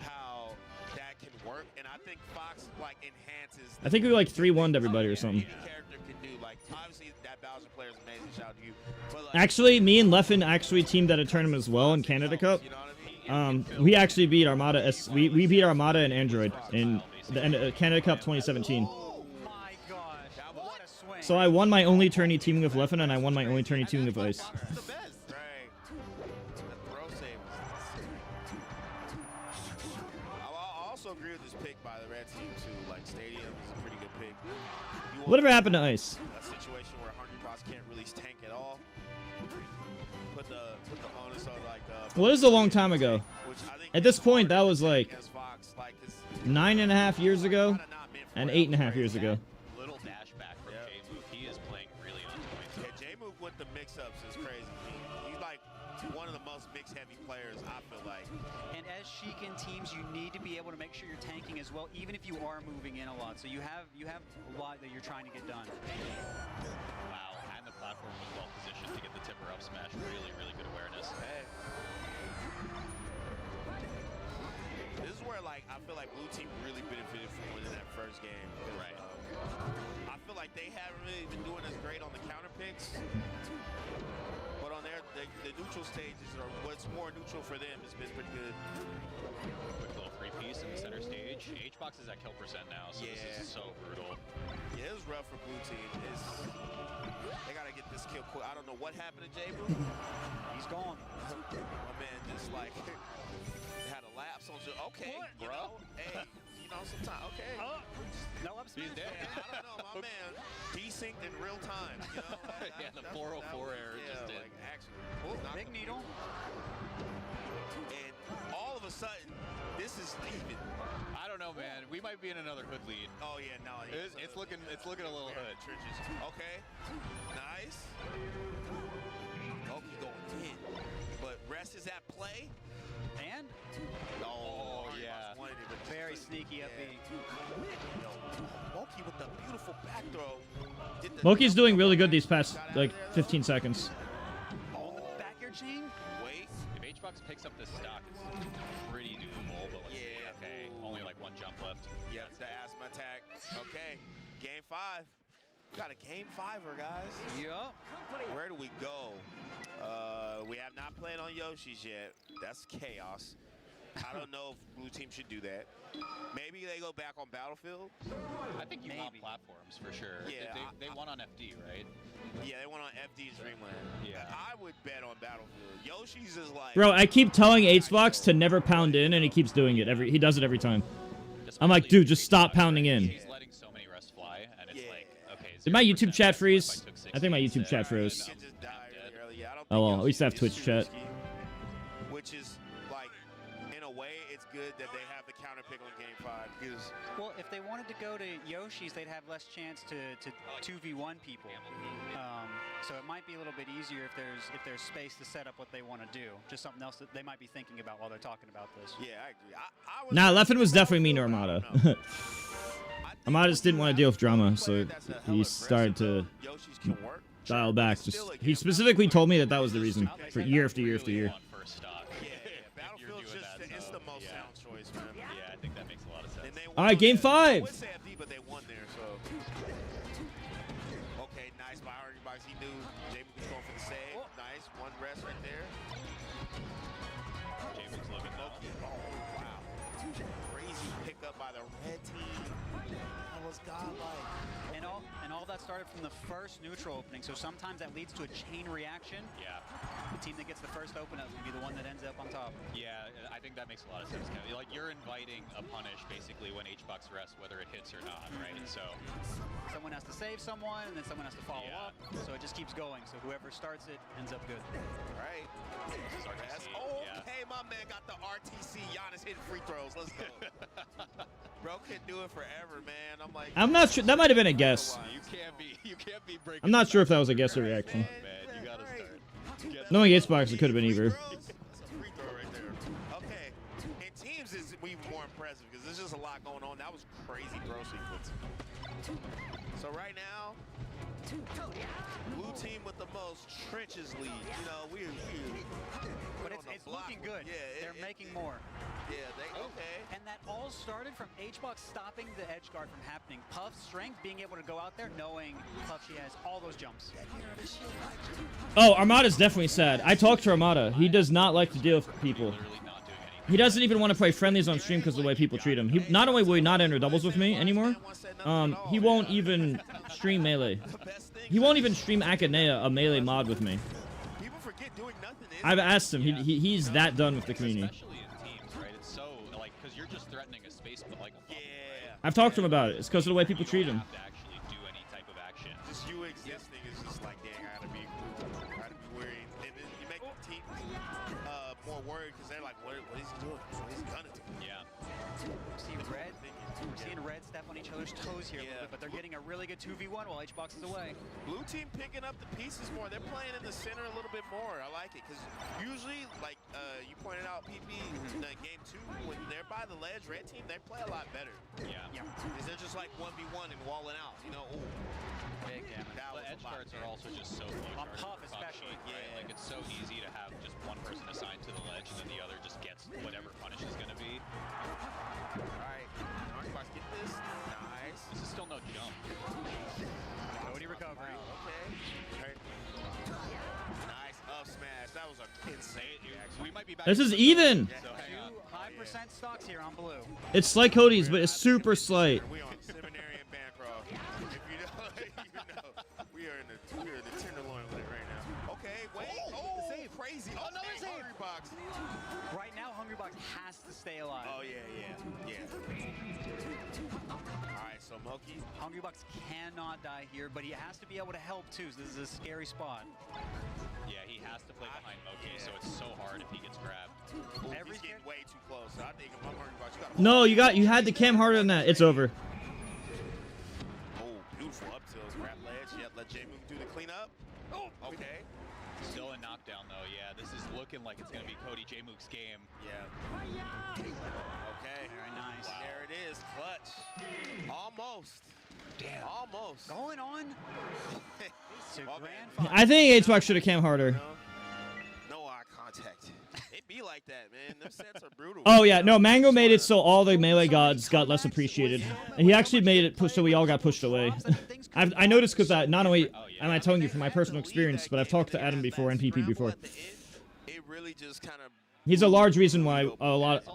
how that can work, and I think Fox like enhances. I think we like 3-1'd everybody or something. Character can do like obviously that Bowser player is amazing. Shout out to you. But, like, Actually, me and Leffen actually teamed at a tournament as well in Canada Cup. We actually beat Armada. We beat Armada and Android in the Canada Cup 2017. So I won my only tourney teaming with Leffen, and I won my only tourney teaming with Ice. I also agree with this pick by the red team too. Like Stadium is a pretty good pick. Whatever happened to Ice? A situation where Hungry Boss can't really tank at all. Put the onus on like. Well, this is a long time ago. At this point, that was like 9.5 years ago and 8.5 years ago. Little dash back from J-Move. He is playing really on point. Yeah, J-Move with the mix-ups is crazy. He's like one of the most mix-heavy players, I feel like. And as Sheik in teams, you need to be able to make sure you're tanking as well, even if you are moving in a lot. So you have a lot that you're trying to get done. Wow, and the platform was well positioned to get the tipper up smash. Really, really good awareness. Hey. This is where like I feel like Blue Team really benefited from winning that first game. Right. I feel like they haven't really been doing as great on the counter picks, but on their the neutral stages or what's more neutral for them has been pretty good. Quick little free piece in the center stage. H-Box is at kill percent now, so this is so brutal. Yeah, it was rough for Blue Team. They gotta get this kill quick. I don't know what happened to J-Boo. He's gone. My man just like had a lapse on. Okay, you know, hey, you know, sometimes okay. No up smash. He's dead. I don't know, my man. Desynced in real time. You know, yeah, the 404 error just did. Like, actually, big needle. And all of a sudden, this is even. I don't know, man. We might be in another hood lead. Oh yeah, no, it's looking a little hood. Trenches. Okay, nice. Oh, he's going in, but rest is at play. And oh yeah, very sneaky up B. Moki with the beautiful back throw. Moki's doing really good these past like 15 seconds. On the back air chain. Wait. If H-Box picks up this stock, it's pretty doable. But let's see. Okay, only like one jump left. Yeah, it's the asthma attack. Okay, game 5. We got a game 5er, guys. Yup. Where do we go? We have not played on Yoshi's yet. That's chaos. I don't know if Blue Team should do that. Maybe they go back on Battlefield. I think you want platforms for sure. Yeah, they won on FD, right? Yeah, they went on FD's Dreamland. Yeah. I would bet on Battlefield. Yoshi's is like... Bro, I keep telling H-Box to never pound in, and he keeps doing it. He does it every time. I'm like, dude, just stop pounding in. He's letting so many rests fly, and it's like, okay. Did my YouTube chat freeze? I think my YouTube chat froze. Oh well, at least I have Twitch chat. Which is like, in a way, it's good that they have the counter pick on game 5 because. Well, if they wanted to go to Yoshi's, they'd have less chance to 2v1 people. So it might be a little bit easier if there's space to set up what they want to do. Just something else that they might be thinking about while they're talking about this. Yeah, I agree. Nah, Leffen was definitely mean to Armada. I Amada just didn't want to deal with drama, so he started to dial back. He specifically told me that that was the reason for year after year after year. Battlefield's just it's the most sound choice, man. Yeah, I think that makes a lot of sense. All right, game 5. But they won there, so. Okay, nice by Hungry Box. He knew J-Mook was going for the save. Nice, one rest right there. J-Mook's looking though. Oh, wow. Crazy pickup by the red team. That was godlike. And all that started from the first neutral opening, so sometimes that leads to a chain reaction. Yeah. The team that gets the first open up will be the one that ends up on top. Yeah, I think that makes a lot of sense, Kevin. Like, you're inviting a punish, basically, when H-Box rests, whether it hits or not, right? And so... Someone has to save someone, and then someone has to follow up, so it just keeps going. So whoever starts it ends up good. Right. Okay, my man got the RTC. Giannis hitting free throws. Let's go. Bro can do it forever, man. I'm like... I'm not sure. That might have been a guess. You can't be breaking... I'm not sure if that was a guess or reaction. Man, you gotta start. Knowing H-Box, it could have been either. Free throw right there. Okay. In teams is even more impressive because there's just a lot going on. That was crazy throw sequence. So right now, blue team with the most trenches lead. You know, but it's looking good. Yeah, they're making more. Yeah, okay. And that all started from H-Box stopping the edge guard from happening. Puff's strength being able to go out there knowing Puff, she has all those jumps. Oh, Armada's definitely sad. I talked to Armada. He does not like to deal with people. He doesn't even want to play friendlies on stream because of the way people treat him. He not only will he not enter doubles with me anymore, he won't even stream melee. He won't even stream Akanea, a melee mod, with me. People forget doing nothing. I've asked him. He's that done with the community. Especially in teams, right? It's so, like, because you're just threatening a space, but like... Yeah. I've talked to him about it. It's because of the way people treat him. You don't have to actually do any type of action. Just you existing is just like, dang, I gotta be worried. And then you make the team more worried because they're like, what is he doing? What is he gonna do? Yeah. We're seeing red step on each other's toes here a little bit, but they're getting a really good 2v1 while H-Box is away. Blue team picking up the pieces more. They're playing in the center a little bit more. I like it because usually, like you pointed out, PP in game 2, when they're by the ledge, red team, they play a lot better. Yeah. Because they're just like 1v1 and walling out. You know, ooh. Big damage. The edge guards are also just so few. On Puff especially. Right? Like, it's so easy to have just one person assigned to the ledge and then the other just gets whatever punish is going to be. Alright, Archbox, get this. Nice. This is still no jump. Cody recovery. Okay. Nice up smash. That was a insane reaction. We might be back. This is even. So hang on. High percent stocks here on blue. It's slight Cody's, but it's super slight. We on Seminary and Bancroft. If you know, you know. We are in the tenderloin with it right now. Okay, wait. Oh, save. Crazy. Oh, another save. Hungry Box. Right now, Hungry Box has to stay alive. Oh, yeah. Alright, so Moki. Hungry Box cannot die here, but he has to be able to help too. So this is a scary spot. Yeah, he has to play behind Moki, so it's so hard if he gets grabbed. Ooh, he's getting way too close. So I think if I'm Hungry Box, you gotta... No, you had to cam harder than that. It's over. Oh, beautiful up tills. Grab ledge. Yep, let J-Mook do the cleanup. Oh, okay. Still a knockdown though. Yeah, this is looking like it's gonna be Cody J-Mook's game. Yeah. Okay. Very nice. Wow. There it is. Clutch. Almost. Damn. Almost. Going on to Oh, grand man. final. I think H-Box should have cam harder. No eye contact. It be like that, man. Them sets are brutal. Oh yeah, no, Mango made it so all the melee gods got less appreciated, and he actually made it so we all got pushed away. I noticed because not only am I telling you from my personal experience, but I've talked to Adam before and PP before. It really just kind of... He's a large reason why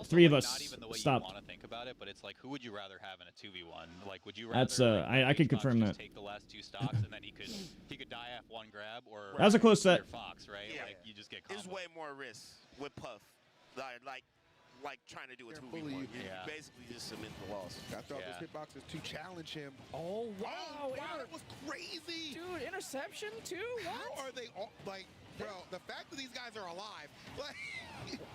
three of us Not even the way stopped. you want to think about it, but it's like, who would you rather have in a 2v1? Like, would you rather? That's I could confirm that. Take the last 2 stocks and then he could die at one grab, or That was a close set. Fox, right? Yeah. Like, you just get. It's way more risk with Puff. Like trying to do a 2v1. Yeah. Basically just submit the loss. I thought this hitbox was to challenge him. Oh, wow. Oh, wow, that was crazy. Dude, interception too? What? How are they all, like, bro, the fact that these guys are alive, like...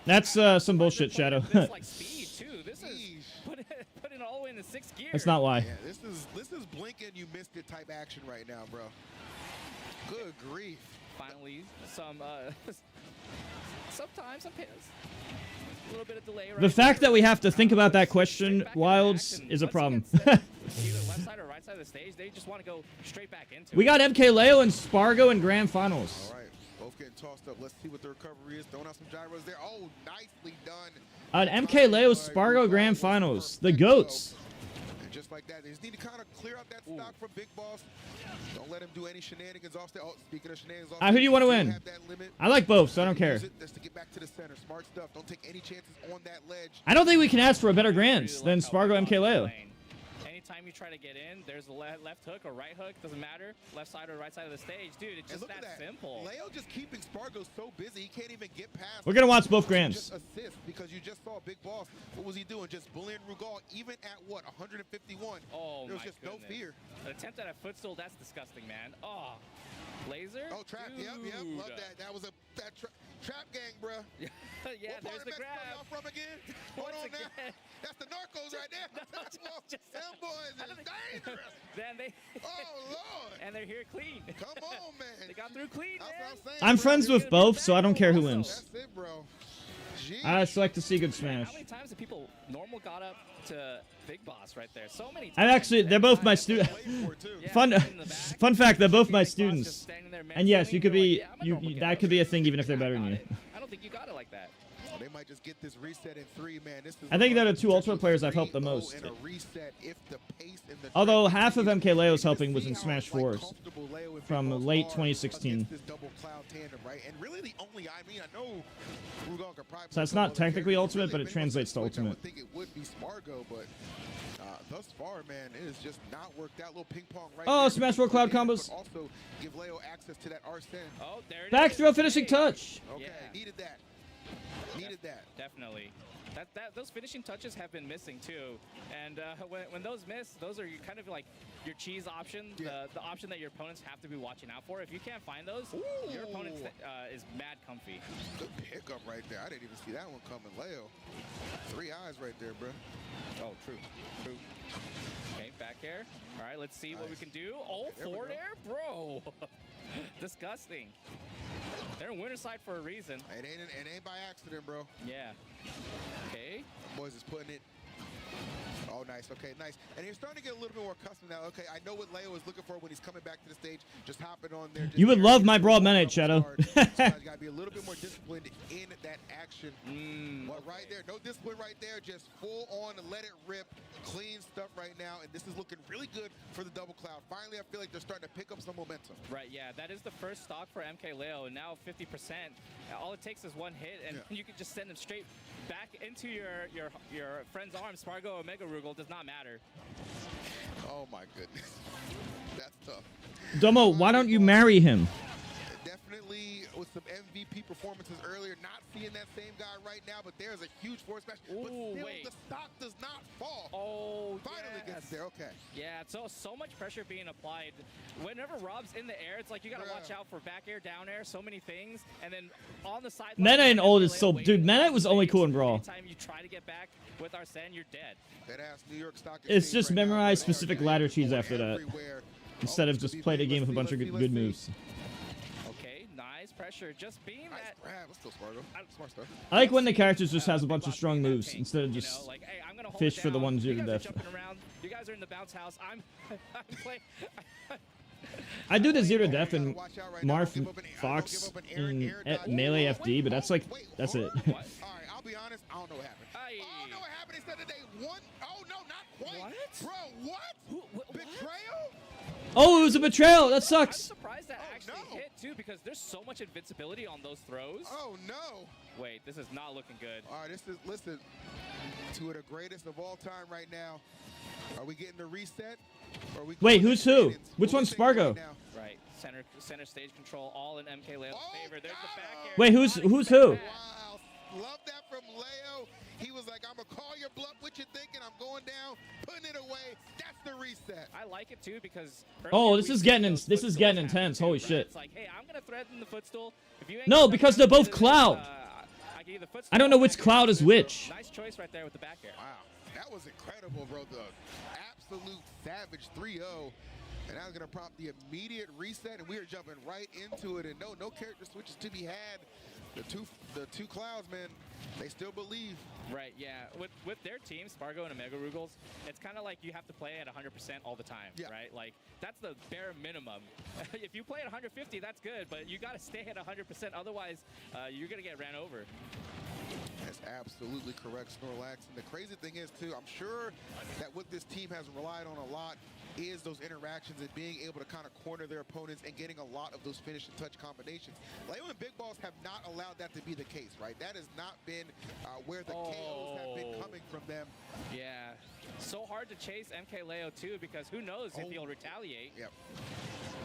That's some bullshit, Shadow. This is like speed too. This is put it all the way in the 6th gear. That's not why. Yeah, this is blink and you missed it type action right now, bro. Good grief. Finally, sometimes some pins. A little bit of delay. Right The fact that we have to think about that question, Wilds, is a problem. either left side or right side of the stage, they just want to go straight back into We it. got MK Leo and Spargo in grand finals. All right, both getting tossed up. Let's see what the recovery is. Throwing out some gyros there. Oh, nicely done. MK Leo Spargo grand finals. The GOATs. And just like that, they just need to kind of clear out that stock from Big Boss. Don't let him do any shenanigans off stage. Oh, speaking of shenanigans off stage, Who do you want to win? I like both, so I don't care. Just to get back to the center. Smart stuff. Don't take any chances on that ledge. I don't think we can ask for a better grands than Spargo MK Leo. Anytime you try to get in, there's a left hook or right hook, doesn't matter. Left side or right side of the stage. Dude, it's just that simple. Leo just keeping Spargo so busy, he can't even get past. We're going to watch both grands. Just assist, because you just saw Big Boss. What was he doing? Just bullying Rugal, even at what, 151? Oh, there was just no fear. An attempt at a footstool, that's disgusting, man. Oh, laser? Oh, trap. Yep. Love that. That was a trap gang, bruh. Yeah, there's the grab. Y'all from again? Hold on now. That's the narcos right there. Them boys is dangerous. Oh, Lord. And they're here clean. Come on, man. They got through clean, man. I'm friends with both, so I don't care who wins. That's it, bro. I just like to see good smash. How many times have people normal got up to Big Boss right there? So many times. I'm actually, they're both my students. Fun fact, they're both my students. And yes, you could be, that could be a thing even if they're better than you. I don't think you got it like that. They might just get this reset in 3, man. This is I think they're the two Ultimate players I've helped the most. and a reset if the pace and the Although half of MK Leo's helping was in Smash 4s from late 2016. this double cloud tandem, right? And really the only, I know Rugal could probably So it's not technically Ultimate, but it translates to I Ultimate. would think it would be Spargo, but thus far, man, it has just not worked out. Little ping pong right Oh, there. Smash 4 cloud combos. But also give Leo access to that Arsene. Oh, there it Back is. throw finishing touch. Okay, needed that. Needed that. Definitely. Those finishing touches have been missing too, and when those miss, those are kind of like your cheese option, the option that your opponents have to be watching out for. If you can't find those, your opponent is mad comfy. Good pickup right there. I didn't even see that one coming. Leo, 3 eyes right there, bro. Oh, true. Okay, back air. All right, let's see what we can do. Oh, forward air, bro. Disgusting. They're in winner side for a reason. It ain't by accident, bro. Yeah. Okay. Boys is putting it. Oh, nice. Okay, nice. And you're starting to get a little bit more accustomed now. Okay, I know what Leo is looking for when he's coming back to the stage. Just hopping on there. You would love my broad minute, Shadow. You gotta be a little bit more disciplined in that action. But right there, no discipline right there. Just full on, let it rip. Clean stuff right now. And this is looking really good for the double cloud. Finally, I feel like they're starting to pick up some momentum. Right, yeah. That is the first stock for MK Leo, and now 50%. All it takes is one hit, and you can just send them straight back into your friend's arms. Spargo or Mega Rugal does not matter. Oh my goodness. That's tough. Domo, why don't you marry him? Definitely with some MVP performances earlier. Not seeing that same guy right now, but there's a huge force smash. But still, the stock does not fall. Oh, finally gets there. Okay. Yeah, so much pressure being applied. Whenever Rob's in the air, it's like you got to watch out for back air, down air, so many things. And then on the side. Meta and old is so... Dude, Meta was only cool in Brawl. Anytime you try to get back with Arsene, you're dead. That ass New York stock It's just memorize specific ladder cheese after that. Instead of just playing a game with a bunch of good moves. Okay, nice pressure. Just being that. Let's go, Spargo. Smart stuff. I like when the characters just has a bunch of strong moves instead of just like, hey, I'm gonna hold fish it for the down. 1-0 You guys are death. jumping around. You guys are in the bounce house. I'm playing. I do the 0 death and Marth and Fox in Melee FD, but that's like, that's it. All right, I'll be honest. I don't know what happened. I don't know what happened. They said that they won. Oh, no, not quite. What? Bro, what? Betrayal? Oh, it was a betrayal. That sucks. I'm surprised that actually hit too, because there's so much invincibility on those throws. Oh no! Wait, this is not looking good. All right, listen. Two of the greatest of all time right now. Are we getting the reset? Or are we Wait, who's who? Which one's Spargo? Right, center stage control, all in MK Leo's favor. There's the back air. Wait, who's who? Wow, love that from Leo. He was like, I'm gonna call your bluff. What you thinking? I'm going down, putting it away. That's the reset. I like it too because. Oh, this is getting intense. Holy shit. It's like, hey, I'm gonna threaten the footstool. If you ain't No, because they're both cloud. I don't know which cloud is which. Nice choice right there with the back air. Wow, that was incredible, bro. The absolute savage 3-0. And that's going to prompt the immediate reset, and we are jumping right into it. And no character switches to be had. The two clouds, man, they still believe. Right, yeah. With their team, Spargo and Omega Rugals, it's kind of like you have to play at 100% all the time, right? Like, that's the bare minimum. If you play at 150, that's good, but you got to stay at 100%. Otherwise, you're going to get ran over. That's absolutely correct, Snorlax. And the crazy thing is, too, I'm sure that what this team has relied on a lot is those interactions and being able to kind of corner their opponents and getting a lot of those finish and touch combinations. Leo and Big Balls have not allowed that to be the case, right? That has not been where the KOs have been coming from them. Yeah. So hard to chase MK Leo, too, because who knows if he'll retaliate. Yep.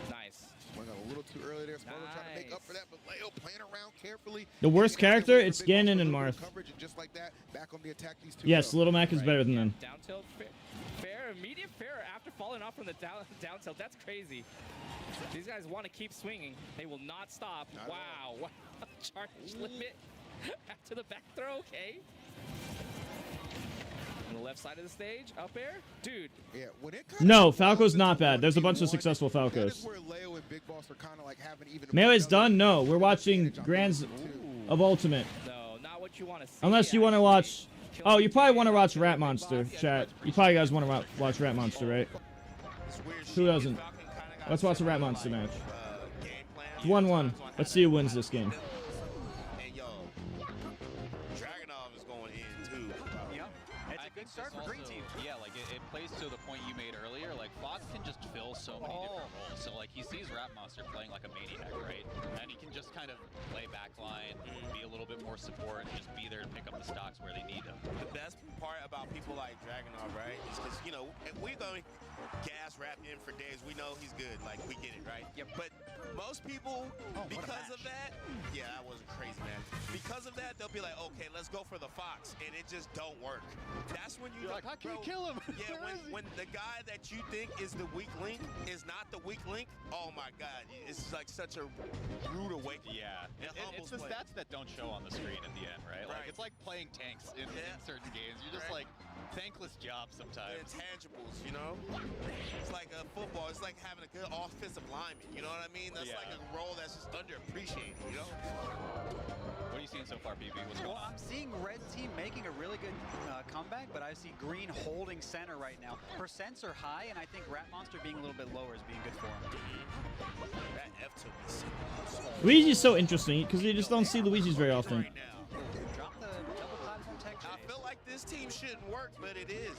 Nice. Went a little too early there. Spargo trying to make up for that, but Leo playing around carefully. The worst character, it's Ganon and Marth. And just like that, back on the attack, these two Yes, Little Mac is better than them. Down tilt fair, immediate fair after falling off from the down tilt. That's crazy. These guys want to keep swinging. They will not stop. Wow. Charge limit after the back throw. Okay. On the left side of the stage, up air, dude. Yeah, when it No, Falco's not bad. There's a bunch of successful Falcos. Melee's done? No, we're watching Grands of Ultimate. No, not what you want to see. Unless you want to watch... Oh, you probably want to watch Rat Monster, chat. You probably guys want to watch Rat Monster, right? Who doesn't? Let's watch a Rat Monster match. It's 1-1. Let's see who wins this game. Start for green team. Yeah, like it plays to the point you made earlier. Like Fox can just fill so many different roles. So like he sees Rat Monster playing like a maniac, right? And he can just kind of play backline, be a little bit more support, and just be there to pick up the stocks where they need them. The best part about people like Dragunov, right, is because, you know, we're going gas rap in for days. We know he's good. Like, we get it, right? Yep. But most people, because of that, yeah, that wasn't crazy, man. Because of that, they'll be like, okay, let's go for the Fox, and it just don't work. That's when you're like, how can you kill him? Yeah, when the guy that you think is the weak link is not the weak link, oh my God, it's like such a rude awakening. Yeah, it's the stats that don't show on the screen at the end, right? Like it's like playing tanks in certain games. You're just like thankless job sometimes. Intangibles, you know? It's like a football. It's like having a good offensive lineman. You know what I mean? That's like a role that's just underappreciated, you know? What are you seeing so far, BB? What's going on? I'm seeing red team making a really good comeback, but I see green holding center right now. Percents are high, and I think Rat Monster being a little bit lower is being good for him. That F tilt is Luigi's so interesting because you just don't see Luigi's very often. Drop the double platform tech chase. I feel like this team shouldn't work, but it is.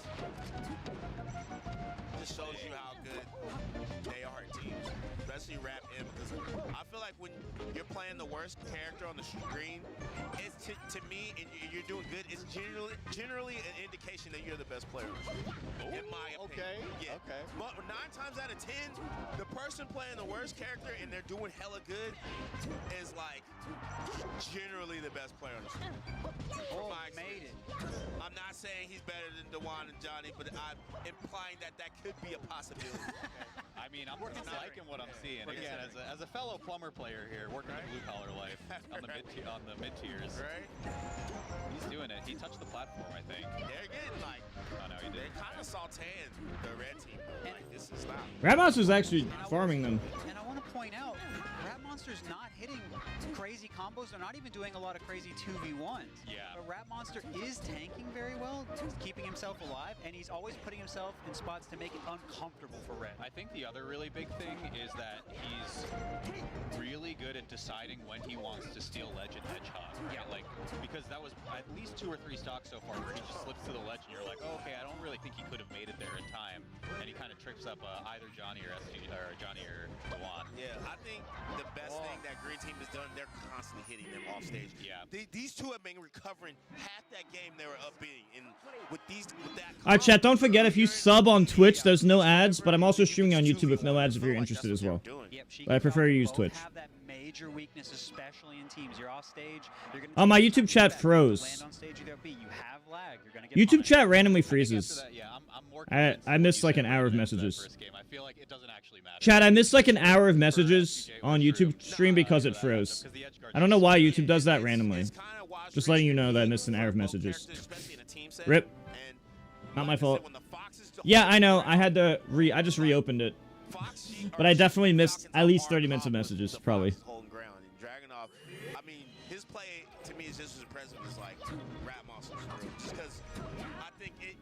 Just shows you how good they are teams, especially Rap M, because I feel like when you're playing the worst character on the screen, it's to me, and you're doing good, it's generally an indication that you're the best player. In my opinion. Yeah. Okay. 9 times out of 10, the person playing the worst character and they're doing hella good is like generally the best player on the screen. Made it. I'm not saying he's better than Dewan and Johnny, but I'm implying that that could be a possibility. I mean, I'm liking what I'm seeing. Again, as a fellow plumber player here, working the blue collar life on the mid tiers. Right. He's doing it. He touched the platform, I think. They're getting like. Oh no, he did. They're kind of sauteing the red team. Like this is not. Rat Monster's actually farming them. And I want to point out, Rat Monster's not hitting crazy combos. They're not even doing a lot of crazy 2v1s. Yeah. But Rat Monster is tanking very well, keeping himself alive, and he's always putting himself in spots to make it uncomfortable for Red. I think the other really big thing is that he's really good at deciding when he wants to steal ledge and hedgehog. Right? Yeah. Like, because that was at least 2 or 3 stocks so far where he just slips to the ledge and you're like, oh, okay, I don't really think he could have made it there in time. And he kind of trips up either Johnny or Johnny or Dewan. Yeah, I think the best thing that Green Team has done, they're constantly hitting them off stage. Yeah. These two have been recovering half that game they were up beating. And with that. Alright, chat, don't forget if you sub on Twitch, there's no ads, but I'm also streaming on YouTube with no ads if you're interested as well. But I prefer to use Twitch. Have that major weakness, especially in teams. You're off stage. You're gonna Oh, my YouTube chat froze. land on stage, you have lag. You're gonna get YouTube punished. chat randomly freezes. I'm more I missed like an hour of messages. I feel like it doesn't actually matter. Chat, I missed like an hour of messages on YouTube stream because it froze. I don't know why YouTube does that randomly. Just letting you know that I missed an hour of messages. Rip. Not my fault. Yeah, I know. I had to I just reopened it. But I definitely missed at least 30 minutes of messages, probably. Holding ground. And Dragunov, I mean, his play to me is just as impressive as like Rat Monsters, just because I think it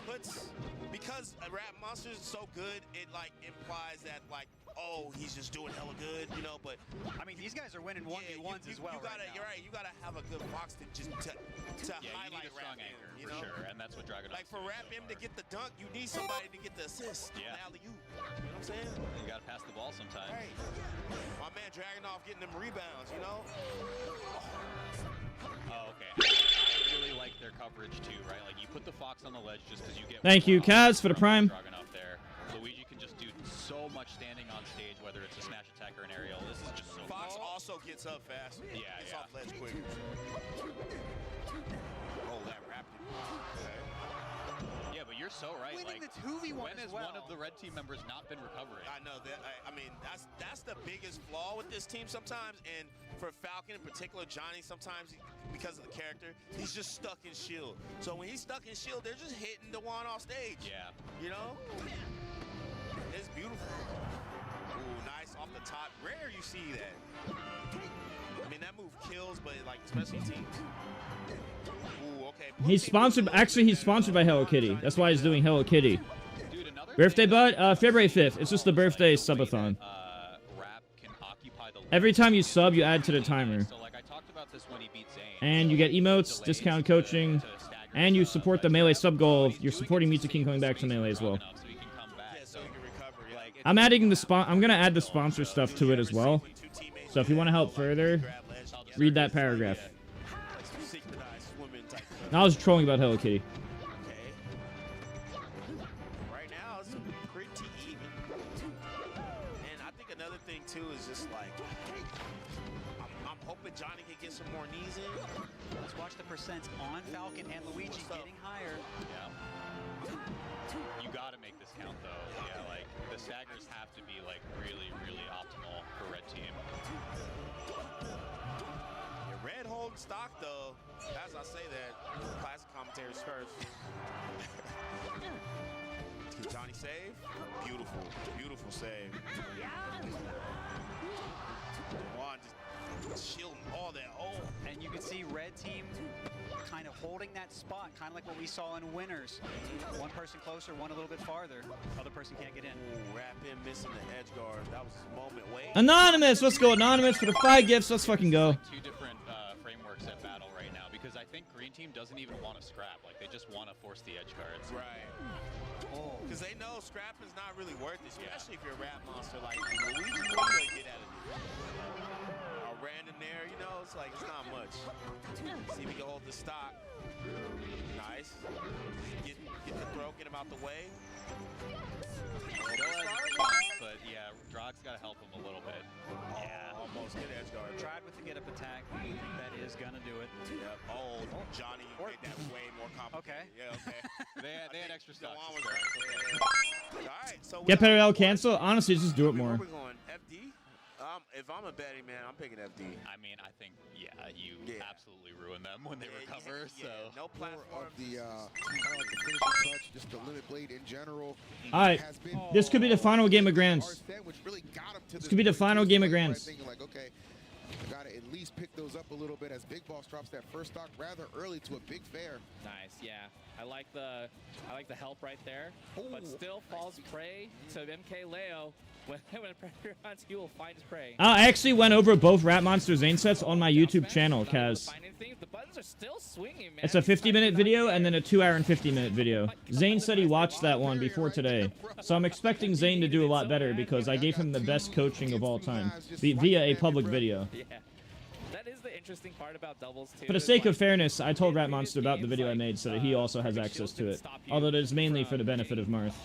puts, because a Rat Monster is so good, it like implies that like, oh, he's just doing hella good, you know. But I mean, these guys are winning 1v1s as well. You're right. You gotta have a good box to just to Yeah, you need highlight a strong Rap anchor, M, you for know? sure, and that's what Dragon Like for Rap M to get the dunk, you need somebody to get the assist. Yeah. Alley-oop. You know what I'm saying? You got to pass the ball sometimes. Right. My man Dragunov getting them rebounds, you know? Oh, okay. I really like their coverage too, right? Like you put the Fox on the ledge just because you get. Thank you, Kaz, for the prime. Dragunov there. Luigi can just do so much standing on stage, whether it's a smash attack or an aerial. This is just so. Fox also gets up fast. Yeah, gets yeah. off ledge quicker. Oh, that rapid. Okay. Yeah, but you're so right. Winning like, the 2v1 when as has well. one of the red team members not been recovering? I know that. I mean, that's the biggest flaw with this team sometimes. And for Falcon in particular, Johnny, sometimes because of the character, he's just stuck in shield. So when he's stuck in shield, they're just hitting the one off stage. Yeah. You know? It's beautiful. Ooh, nice off the top. Rare you see that. I mean, that move kills, but like, especially teams. Ooh, okay. He's sponsored. Actually, he's sponsored by Hello Kitty. That's why he's doing Hello Kitty. Birthday bud, February 5th. It's just the birthday subathon. Every time you sub, you add to the timer. And you get emotes, discount coaching, and you support the Melee sub goal. You're supporting Meet the King coming back to Melee as well. I'm adding the I'm gonna add the sponsor stuff to it as well. So if you want to help further, read that paragraph. I was trolling about Hello Kitty. Right now, it's pretty even. And I think another thing, too, is just like, I'm hoping Johnny can get some more knees in. Let's watch the percents on Falcon and Luigi getting higher. Yeah. You got to make this count, though. Yeah, like, the staggers have to be, like, really, really optimal for red team. Yeah, red holding stock, though. As I say that, classic commentaries first. Can Johnny save? Beautiful, beautiful save. Juan just shielding all that. Oh. And you can see red team kind of holding that spot, kind of like what we saw in winners. One person closer, one a little bit farther. Other person can't get in. Ooh, Rap in missing the edge guard. That was his moment. Wait. Anonymous, let's go Anonymous for the 5 gifts. Let's fucking go. Two different frameworks at battle right now because I think green team doesn't even want to scrap. Like they just want to force the edge guards. Right. Because they know scrapping's not really worth it, especially if you're a Rat Monster. Like Luigi, what do you get out of it? Random there, you know, it's like it's not much. See if we can hold the stock. Nice. Get the throw, get him out the way. But yeah, Drog's got to help him a little bit. Yeah, almost get edge guard. Tried with the get up attack. That is gonna do it. Yep. Oh, Johnny made that way more complicated. Okay. Yeah, okay. they had extra stuff. All right, so Get better L cancel. Honestly, just do it more. Where we going? FD? If I'm a betting man, I'm picking FD. I mean, I think, you absolutely ruin them when they recover. So no platform. Of the kind of like the finishing touch, just the limit blade in general. All right, this could be the final game of Grands. This could be the final game of Grands. Like, okay, I gotta at least pick those up a little bit as Big Boss drops that first stock rather early to a big fair. Nice, yeah. I like the help right there, but still falls prey to MK Leo. When pressure hunts, he will find his prey. I actually went over both Rat Monster Zane sets on my YouTube channel, Kaz. The buttons are still swinging, man. It's a 50-minute video and then a 2-hour and 50-minute video. Zane said he watched that one before today. So I'm expecting Zane to do a lot better because I gave him the best coaching of all time via a public video. Yeah. That is the interesting part about doubles, too. For the sake of fairness, I told Rat Monster about the video I made so that he also has access to it. Although it is mainly for the benefit of Marth.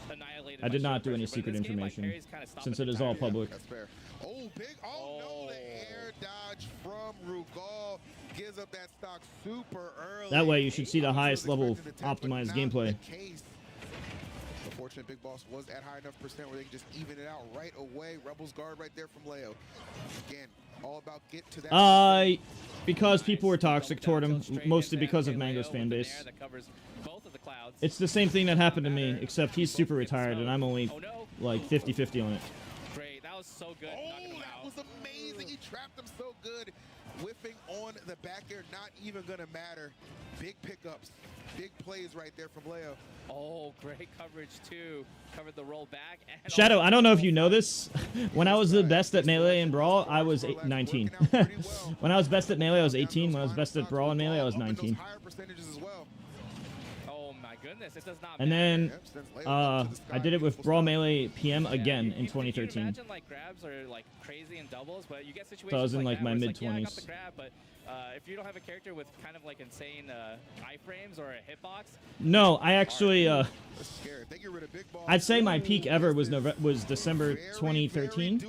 I did not do any secret information, since it is all public. That's fair. Oh, big. Oh, no, the air dodge from Rugal gives up that stock super early. That way you should see the highest level optimized gameplay. Unfortunately, Big Boss was at high enough percent where they can just even it out right away. Rebels guard right there from Leo. Again, all about get to that. Because people were toxic toward him, mostly because of Mango's fan base. It's the same thing that happened to me, except he's super retired and I'm only like 50-50 on it. Great, that was so good. Oh, that was amazing. He trapped him so good. whiffing on the back air, not even going to matter. Big pickups, big plays right there from Leo. Oh, great coverage too. Covered the roll back. And Shadow, I don't know if you know this. When I was the best at Melee and Brawl, I was 19. When I was best at Melee, I was 18. When I was best at Brawl and Melee, I was 19. Oh my goodness, it does not And then I did it with Brawl Melee PM again in 2013. Imagine like grabs are like crazy in doubles, but you get situations So I was in like like that my where it's mid-20s. like, yeah, I got the grab, but if you don't have a character with kind of like insane iframes or a hitbox, No, I actually I'd say my peak ever was December 2013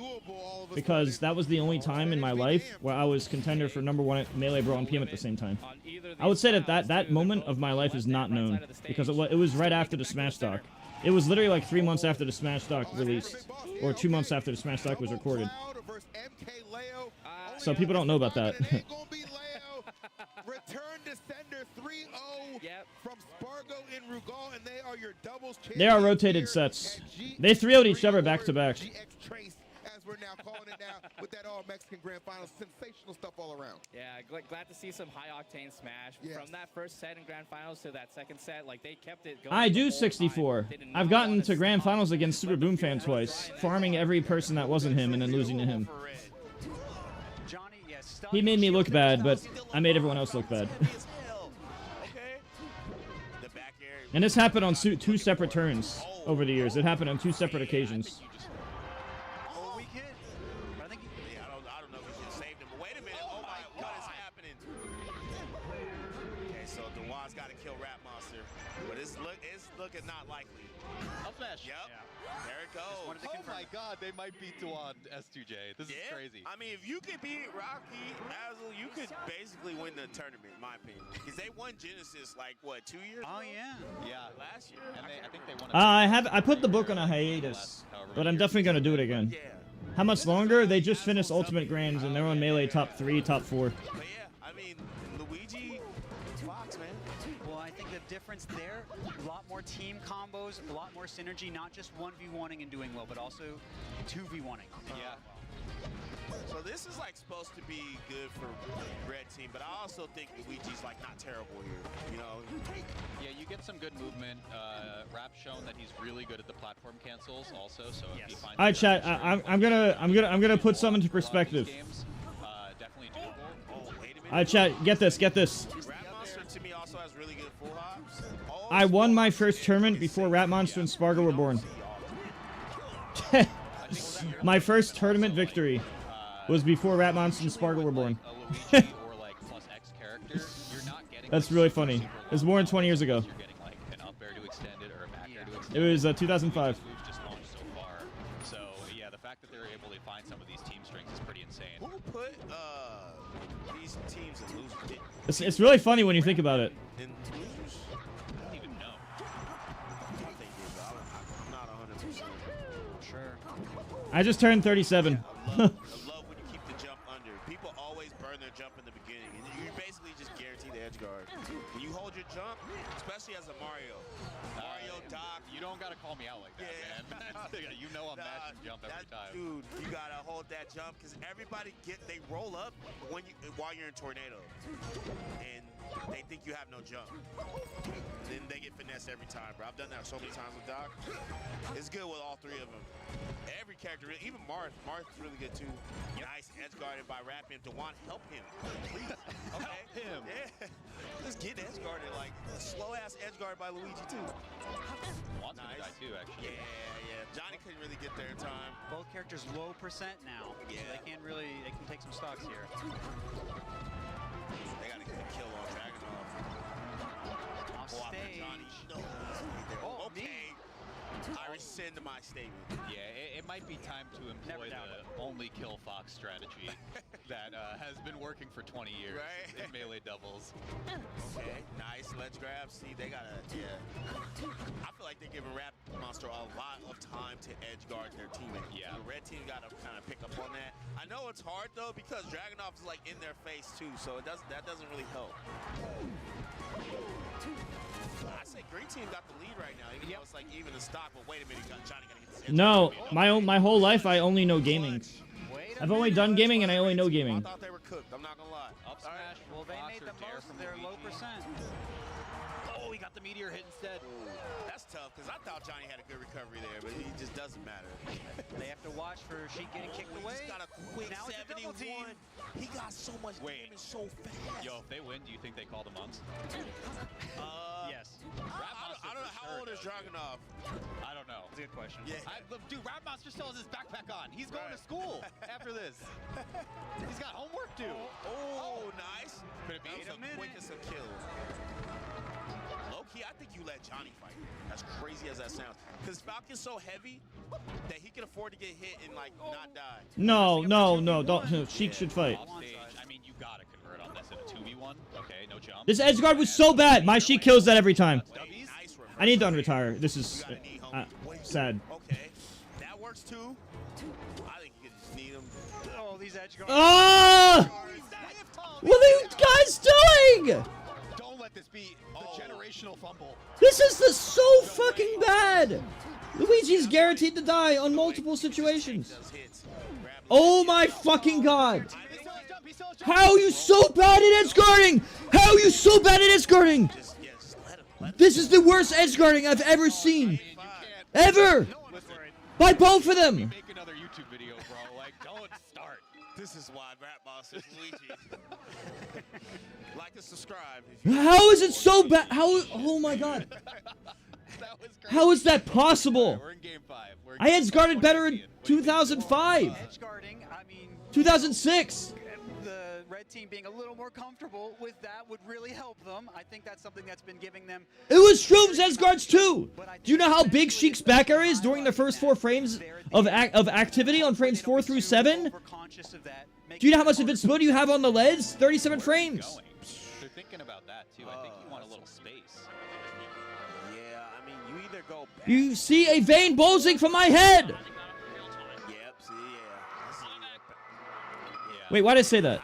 because that was the only time in my life where I was contender for #1 at Melee, Brawl, and PM at the same time. I would say that moment of my life is not known because it was right after the Smash Doc. It was literally like 3 months after the Smash Doc released, or 2 months after the Smash Doc was recorded. So people don't know about that. Return to sender 3-0 from Spargo and Rugal, and they are your doubles champions. They are rotated sets. They 3-0'd each other back to back. As we're now calling it now with that all-Mexican Grand Finals. Sensational stuff all around. yeah, glad to see some high-octane Smash. From that first set in Grand Finals to that second set, like they kept it going. I do 64. I've gotten to Grand Finals against Super Boom Fan twice, farming every person that wasn't him and then losing to him. He made me look bad, but I made everyone else look bad. And this happened on 2 separate turns over the years. It happened on 2 separate occasions. I don't know if we should save him. But wait a minute. Oh my, what is happening? Okay, so Dewan's got to kill Rat Monster, but it's looking not likely. Up smash. Yep. Yeah. There it goes. Oh my God, they might beat Dewan S2J. This is crazy. I mean, if you could beat Rocky Azel, you could basically win the tournament, in my opinion. Because they won Genesis like what, 2 years ago? Yeah. Last year. And I think they won. I put the book on a hiatus, but I'm definitely gonna do it again. How much longer? They just finished Ultimate Grands and they're on Melee top 3, top 4. But yeah, I mean, Luigi, Fox, man. Well, I think the difference there, a lot more team combos, a lot more synergy, not just 1v1ing and doing well, but also 2v1ing. Yeah. So this is like supposed to be good for red team, but I also think Luigi's like not terrible here. You know. Yeah, you get some good movement. Rap's shown that he's really good at the platform cancels, also. So if he finds All right, chat. I'm gonna put some into perspective. Definitely doable. Oh, wait a minute. All right, chat. Get this. Get this. Rat Monster to me also has really good full hops. I won my first tournament before Rat Monster and Spargo were born. My first tournament victory was before Rat Monster and Spargo were born. That's really funny. It was born 20 years ago. It was 2005. So yeah, the fact that they're able to find some of these team strengths is pretty insane. Who put these teams in losers? It's really funny when you think about it. In losers? I don't even know. I think they did, but I'm not 100% sure. I just turned 37. I love when you keep the jump under. People always burn their jump in the beginning, and you basically just guarantee the edge guard. When you hold your jump, especially as a Mario, Doc. You don't gotta call me out like that, man. You know I'm matching jump every time. Dude, you gotta hold that jump because everybody they roll up while you're in tornado, and they think you have no jump. Then they get finessed every time, bro. I've done that so many times with Doc. It's good with all 3 of them. Every character, even Marth. Marth's really good too. Nice edge guarded by Rapping. Dewan, help him, please. Okay. Help him. Yeah. Just get edge guarded, like slow ass edge guard by Luigi too. Wants to die too, actually. Yeah. Johnny couldn't really get there in time. Both characters low percent now, so they can take some stocks here. They gotta get a kill on Dragunov. Off stage. Johnny. No. Oh, okay. I rescind my statement. Yeah, it might be time to employ the only kill Fox strategy that has been working for 20 years in Melee doubles. Okay, nice ledge grab. See, they gotta, I feel like they're giving Rat Monster a lot of time to edge guard their teammate. Yeah. The red team gotta kind of pick up on that. I know it's hard though because Dragunov is like in their face too, so that doesn't really help. I say green team got the lead right now, even though it's like even the stock. But wait a minute, Johnny gotta get this. No, my whole life I only know gaming. I've only done gaming and I only know gaming. I thought they were cooked. I'm not gonna lie. Up smash. Well, they made the most of their low percent. Oh, he got the meteor hit instead. Ooh, that's tough because I thought Johnny had a good recovery there, but he just doesn't matter. They have to watch for Sheik getting kicked away. He's got a quick Now it's a double 71. He got so much damage so fast. Yo, if they win, do you think they call the months? Yes. I don't know how old is Dragunov. I don't know. That's a good question. Yeah. Dude, Rap Monster still has his backpack on. He's going to school after this. He's got homework due. Oh, nice. Could it be That was the quickest of kills. Low-key, I think you let Johnny fight. As crazy as that sounds. Because Falcon's so heavy that he can afford to get hit and, like, not die. No, don't. Sheik should fight. Offstage, I mean, you gotta convert on this in a 2v1. Okay, no jump. This edge guard was so bad. My Sheik kills that every time. I need to unretire. This is sad. Okay, that works too. I think you just need him. Oh, these edge guards. Ah! What are you guys doing? Don't let this be the generational fumble. This is so fucking bad. Luigi's guaranteed to die on multiple situations. Oh my fucking god. How are you so bad at edge guarding? How are you so bad at edge guarding? This is the worst edge guarding I've ever seen. Ever. By both of them. Make another YouTube video, bro. Like, don't start. This is why Rap Boss is Luigi. Like and subscribe. How is it so bad? Oh my god. How is that possible? We're in game 5. I edge guarded better in 2005. Edge guarding, I mean, 2006. the red team being a little more comfortable with that would really help them. I think that's something that's been giving them. It was Stroom's edge guards too. Do you know how big Sheik's back air is during the first 4 frames of activity on frames 4 through 7? Do you know how much invincibility you have on the leads? 37 frames. They're thinking about that too. I think you want a little space. Yeah, I mean, you either go back. You see a vein bulging from my head. Yep, see, yeah. Wait, why did I say that?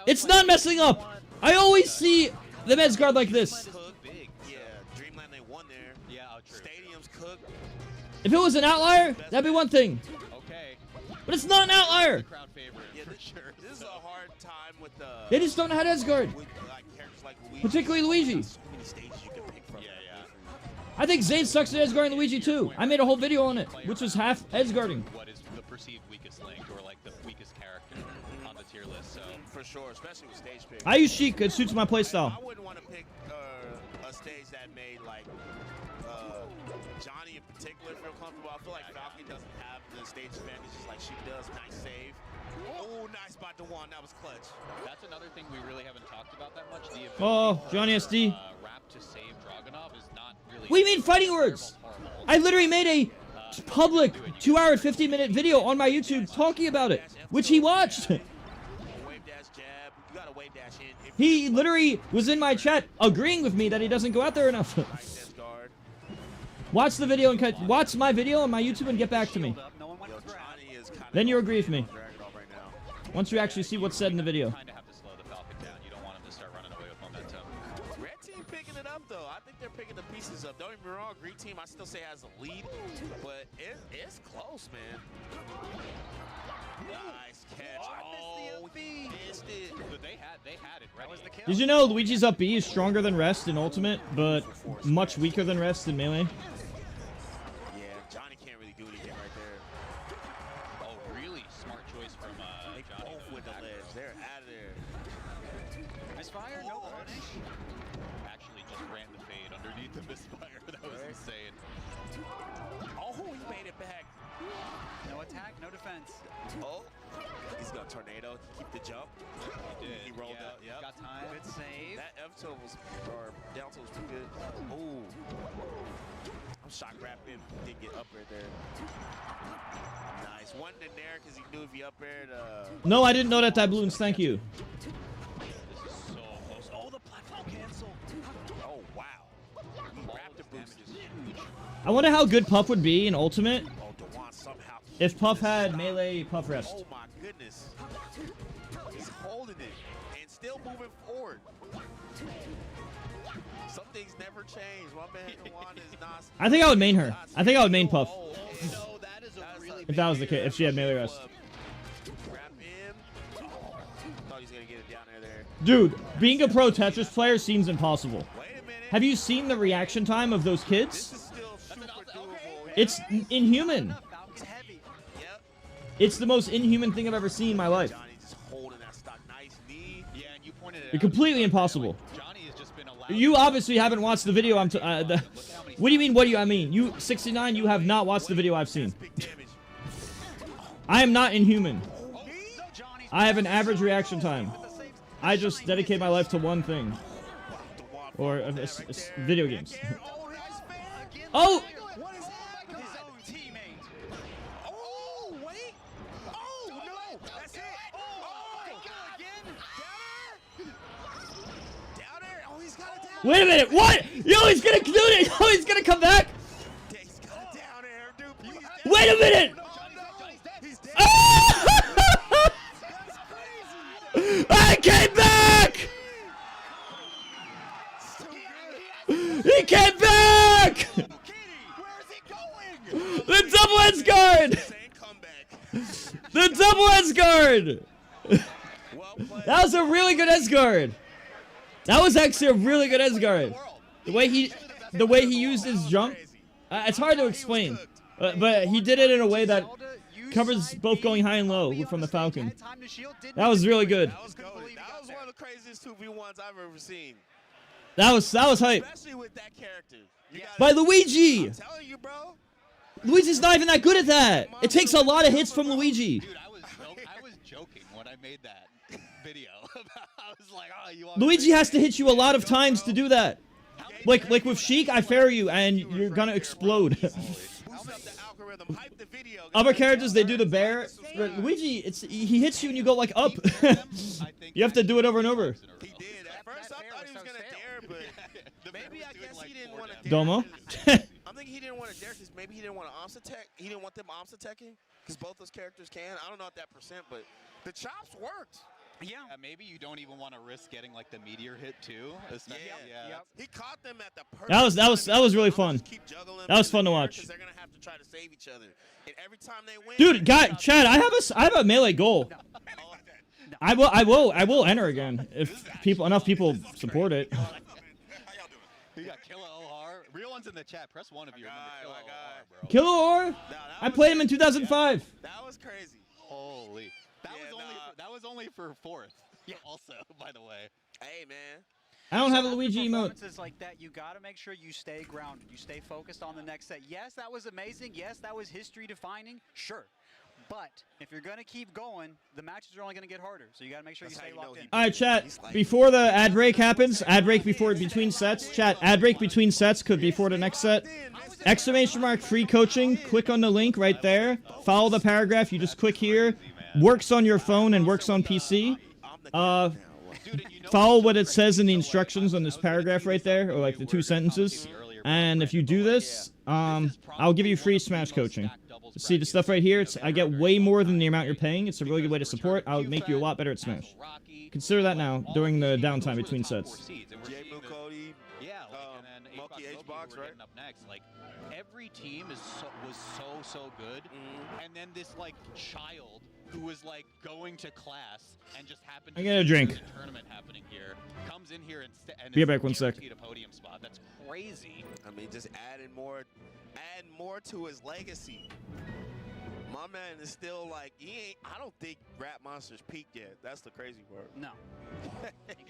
It's not messing up. I always see the edge guard like this. Yeah, Dreamland, they won there. Yeah, true. Stadium's cooked. If it was an outlier, that'd be one thing. Okay. But it's not an outlier. Crowd favorite, Yeah, for sure. This is a hard time with the. They just don't know how to edge guard. With, like, characters like Luigi. Particularly Luigi. So many stages you can pick from. Yeah. I think Zane sucks at edge guarding Luigi too. I made a whole video on it, which was half edge guarding. What is the perceived weakest link or like the weakest character on the tier list? So For sure, especially with stage pick. I use Sheik. It suits my playstyle. I wouldn't want to pick a stage that made like Johnny in particular feel comfortable. I feel like Falcon doesn't have the stage advantages like she does. Nice save. Oh, nice by Dewan. That was clutch. that's another thing we really haven't talked about that much. The Oh, ability Johnny for, SD. Rap to save Dragunov is not really. What do you mean fighting words? I literally made a public 2-hour and 15-minute video on my YouTube talking about it, which he watched. Wave dash jab. You gotta wave dash in. If He literally was in my chat agreeing with me that he doesn't go out there enough. nice edge guard. Watch the video and watch my video on my YouTube and get back to me. Yo, Johnny is kind of. Then you agree with me. Dragunov right now. Once you actually see what's said in the video. Kind of have to slow the Falcon down. You don't want him to start running away with momentum. Red team picking it up though. I think they're picking the pieces up. Don't get me wrong, green team I still say has a lead, but it's close, man. Nice catch. Oh, he missed it. But they had it ready. Did you know Luigi's up B is stronger than Rest in Ultimate, but much weaker than Rest in Melee? Yeah, Johnny can't really do anything right there. Oh, really smart choice from They Johnny. both with the ledge. They're out of there. Misfire, no punish. Actually just ran the fade underneath the misfire. That was insane. Oh, he made it back. No attack, no defense. Oh, he's got tornado. Keep the jump. He did. He rolled yeah, up. Yep. Got time. Good save. That F tilt was, or down tilt was pretty good. Oh, I'm shock rapping. Didn't get up right there. Nice. One in there because he knew if he up aired. No, I didn't know that balloons. Thank you. This is so close. Oh, the platform cancel. Oh wow. He wrapped the boost. I wonder how good Puff would be in Ultimate Oh, Dewan somehow. if Puff had Melee Puff Rest. Oh my goodness. He's holding it and still moving forward. Some things never change. My man Dewan is not. I think I would main her. I think I would main Puff. Oh, If that was the case, if she had Melee Rest. Wrap him. Oh, Dude, being a pro Tetris player seems impossible. Have you seen the reaction time of those kids? It's inhuman. It's the most inhuman thing I've ever seen in my life. It's completely impossible. You obviously haven't watched the video. What do you mean? What do you? I mean, you 69. You have not watched the video I've seen. I am not inhuman. I have an average reaction time. I just dedicate my life to one thing, or video games. Oh. Wait a minute, what? Yo, he's gonna do it! Yo, he's gonna come back! Wait a minute! Ah! I came back! He came back! The double edge guard! The double edge guard! That was a really good edge guard. That was actually a really good edge guard. The way he used his jump, it's hard to explain, but he did it in a way that covers both going high and low from the Falcon. That was really good. That was one of the craziest 2v1s I've ever seen. That was hype. Especially with that character. By Luigi. I'm telling you, bro. Luigi's not even that good at that. It takes a lot of hits from Luigi. Dude, I was joking when I made that video. I was like, oh, you want Luigi has to hit you a lot of times to do that. Like with Sheik, I fair you, and you're gonna explode. Other characters, they do the bear. But Luigi, he hits you and you go like up. You have to do it over and over. He did. At first, I thought he was gonna dare, but maybe I guess he didn't want to. Domo. I'm thinking he didn't want to dare because maybe he didn't want to arms attack. He didn't want them arms attacking because both those characters can. I don't know at that percent, but the chops worked. Yeah, maybe you don't even want to risk getting like the meteor hit too. Yeah. He caught them at the perfect That was really fun. That was fun to watch. They're gonna have to try to save each other, and every time they win. Dude, Chad, I have a melee goal. I will enter again if enough people support it. You got Killer OR. Real ones in the chat. Press 1 if you remember Killer OR, bro. Killer OR? I played him in 2005. That was crazy. Holy. That was only for 4th. Yeah. Also, by the way. Hey, man. I don't have a Luigi emote. Performances like that, you gotta make sure you stay grounded. You stay focused on the next set. Yes, that was amazing. Yes, that was history defining. Sure. But if you're gonna keep going, the matches are only gonna get harder. So you gotta make sure you stay locked in. All right, chat. Before the ad break happens, ad break between sets. Chat, ad break between sets could be for the next set. Exclamation mark free coaching. Click on the link right there. Follow the paragraph. You just click here. Works on your phone and works on PC. Follow what it says in the instructions on this paragraph right there, or like the 2 sentences. And if you do this, I'll give you free Smash coaching. See the stuff right here? I get way more than the amount you're paying. It's a really good way to support. I'll make you a lot better at Smash. Consider that now during the downtime between sets. Cody. Yeah, and then H-Box, right? Up next, like every team was so good, and then this like child who was like going to class and just happened to I get a drink. There's a tournament happening here, comes in here and Be back 1 sec. A podium spot. That's crazy. I mean, just adding more to his legacy. My man is still like, I don't think Rap Monster's peaked yet. That's the crazy part. No.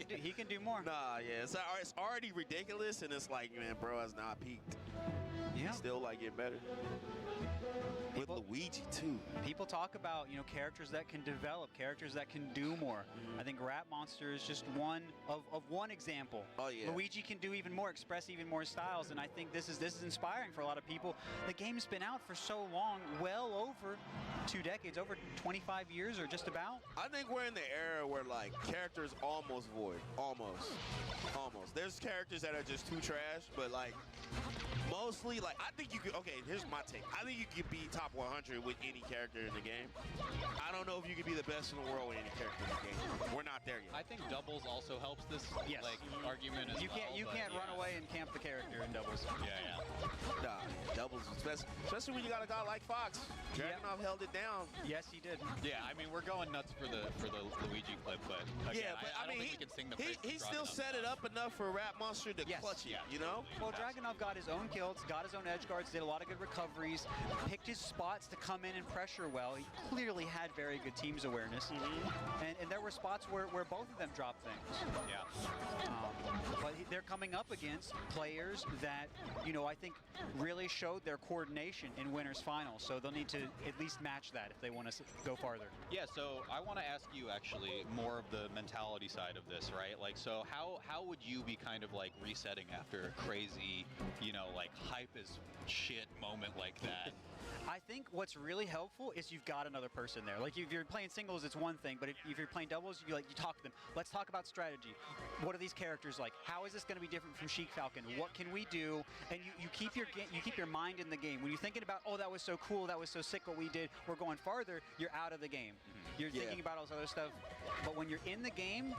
he can do more. Nah, yeah. It's already ridiculous, and it's like, man, bro has not peaked. Yeah. He's still like getting better. With Luigi too. People talk about, characters that can develop, characters that can do more. I think Rap Monster is just one of one example. Oh yeah. Luigi can do even more, express even more styles, and I think this is inspiring for a lot of people. The game's been out for so long, well over 2 decades, over 25 years or just about. I think we're in the era where like characters almost void. Almost. There's characters that are just too trash, but like mostly like I think you could here's my take. I think you could be top 100 with any character in the game. I don't know if prove you can be the best in the world with any character in the game. We're not there yet. I think doubles also helps this like argument as You can't run away and camp the character in doubles. Yeah. Nah, doubles, especially when you got a guy like Fox. Dragunov held it down. Yes, he did. Yeah, I mean, we're going nuts for the Luigi clip, but again, I don't think we can sing the praises he of still Dragunov. set it up enough for Rat Monster to clutch it, you know? Well, Dragunov got his own kills, got his own edge guards, did a lot of good recoveries, picked his spots to come in and pressure well. He clearly had very good teams awareness. And there were spots where both of them dropped things. Yeah. But they're coming up against players that, you know, I think really showed their coordination in Winners Finals. So they'll need to at least match that if they want to go farther. Yeah, so I want to ask you actually more of the mentality side of this, right? Like, so how would you be kind of like resetting after a crazy, you know, like hype as shit moment like that? I think what's really helpful is you've got another person there. Like if you're playing singles, it's one thing, but if you're playing doubles, you talk to them. Let's talk about strategy. What are these characters like? How is this going to be different from Sheik Falcon? What can we do? And you keep your mind in the game. When you're thinking about, oh, that was so cool, that was so sick what we did, we're going farther, you're out of the game. You're thinking about all this other stuff. But when you're in the game,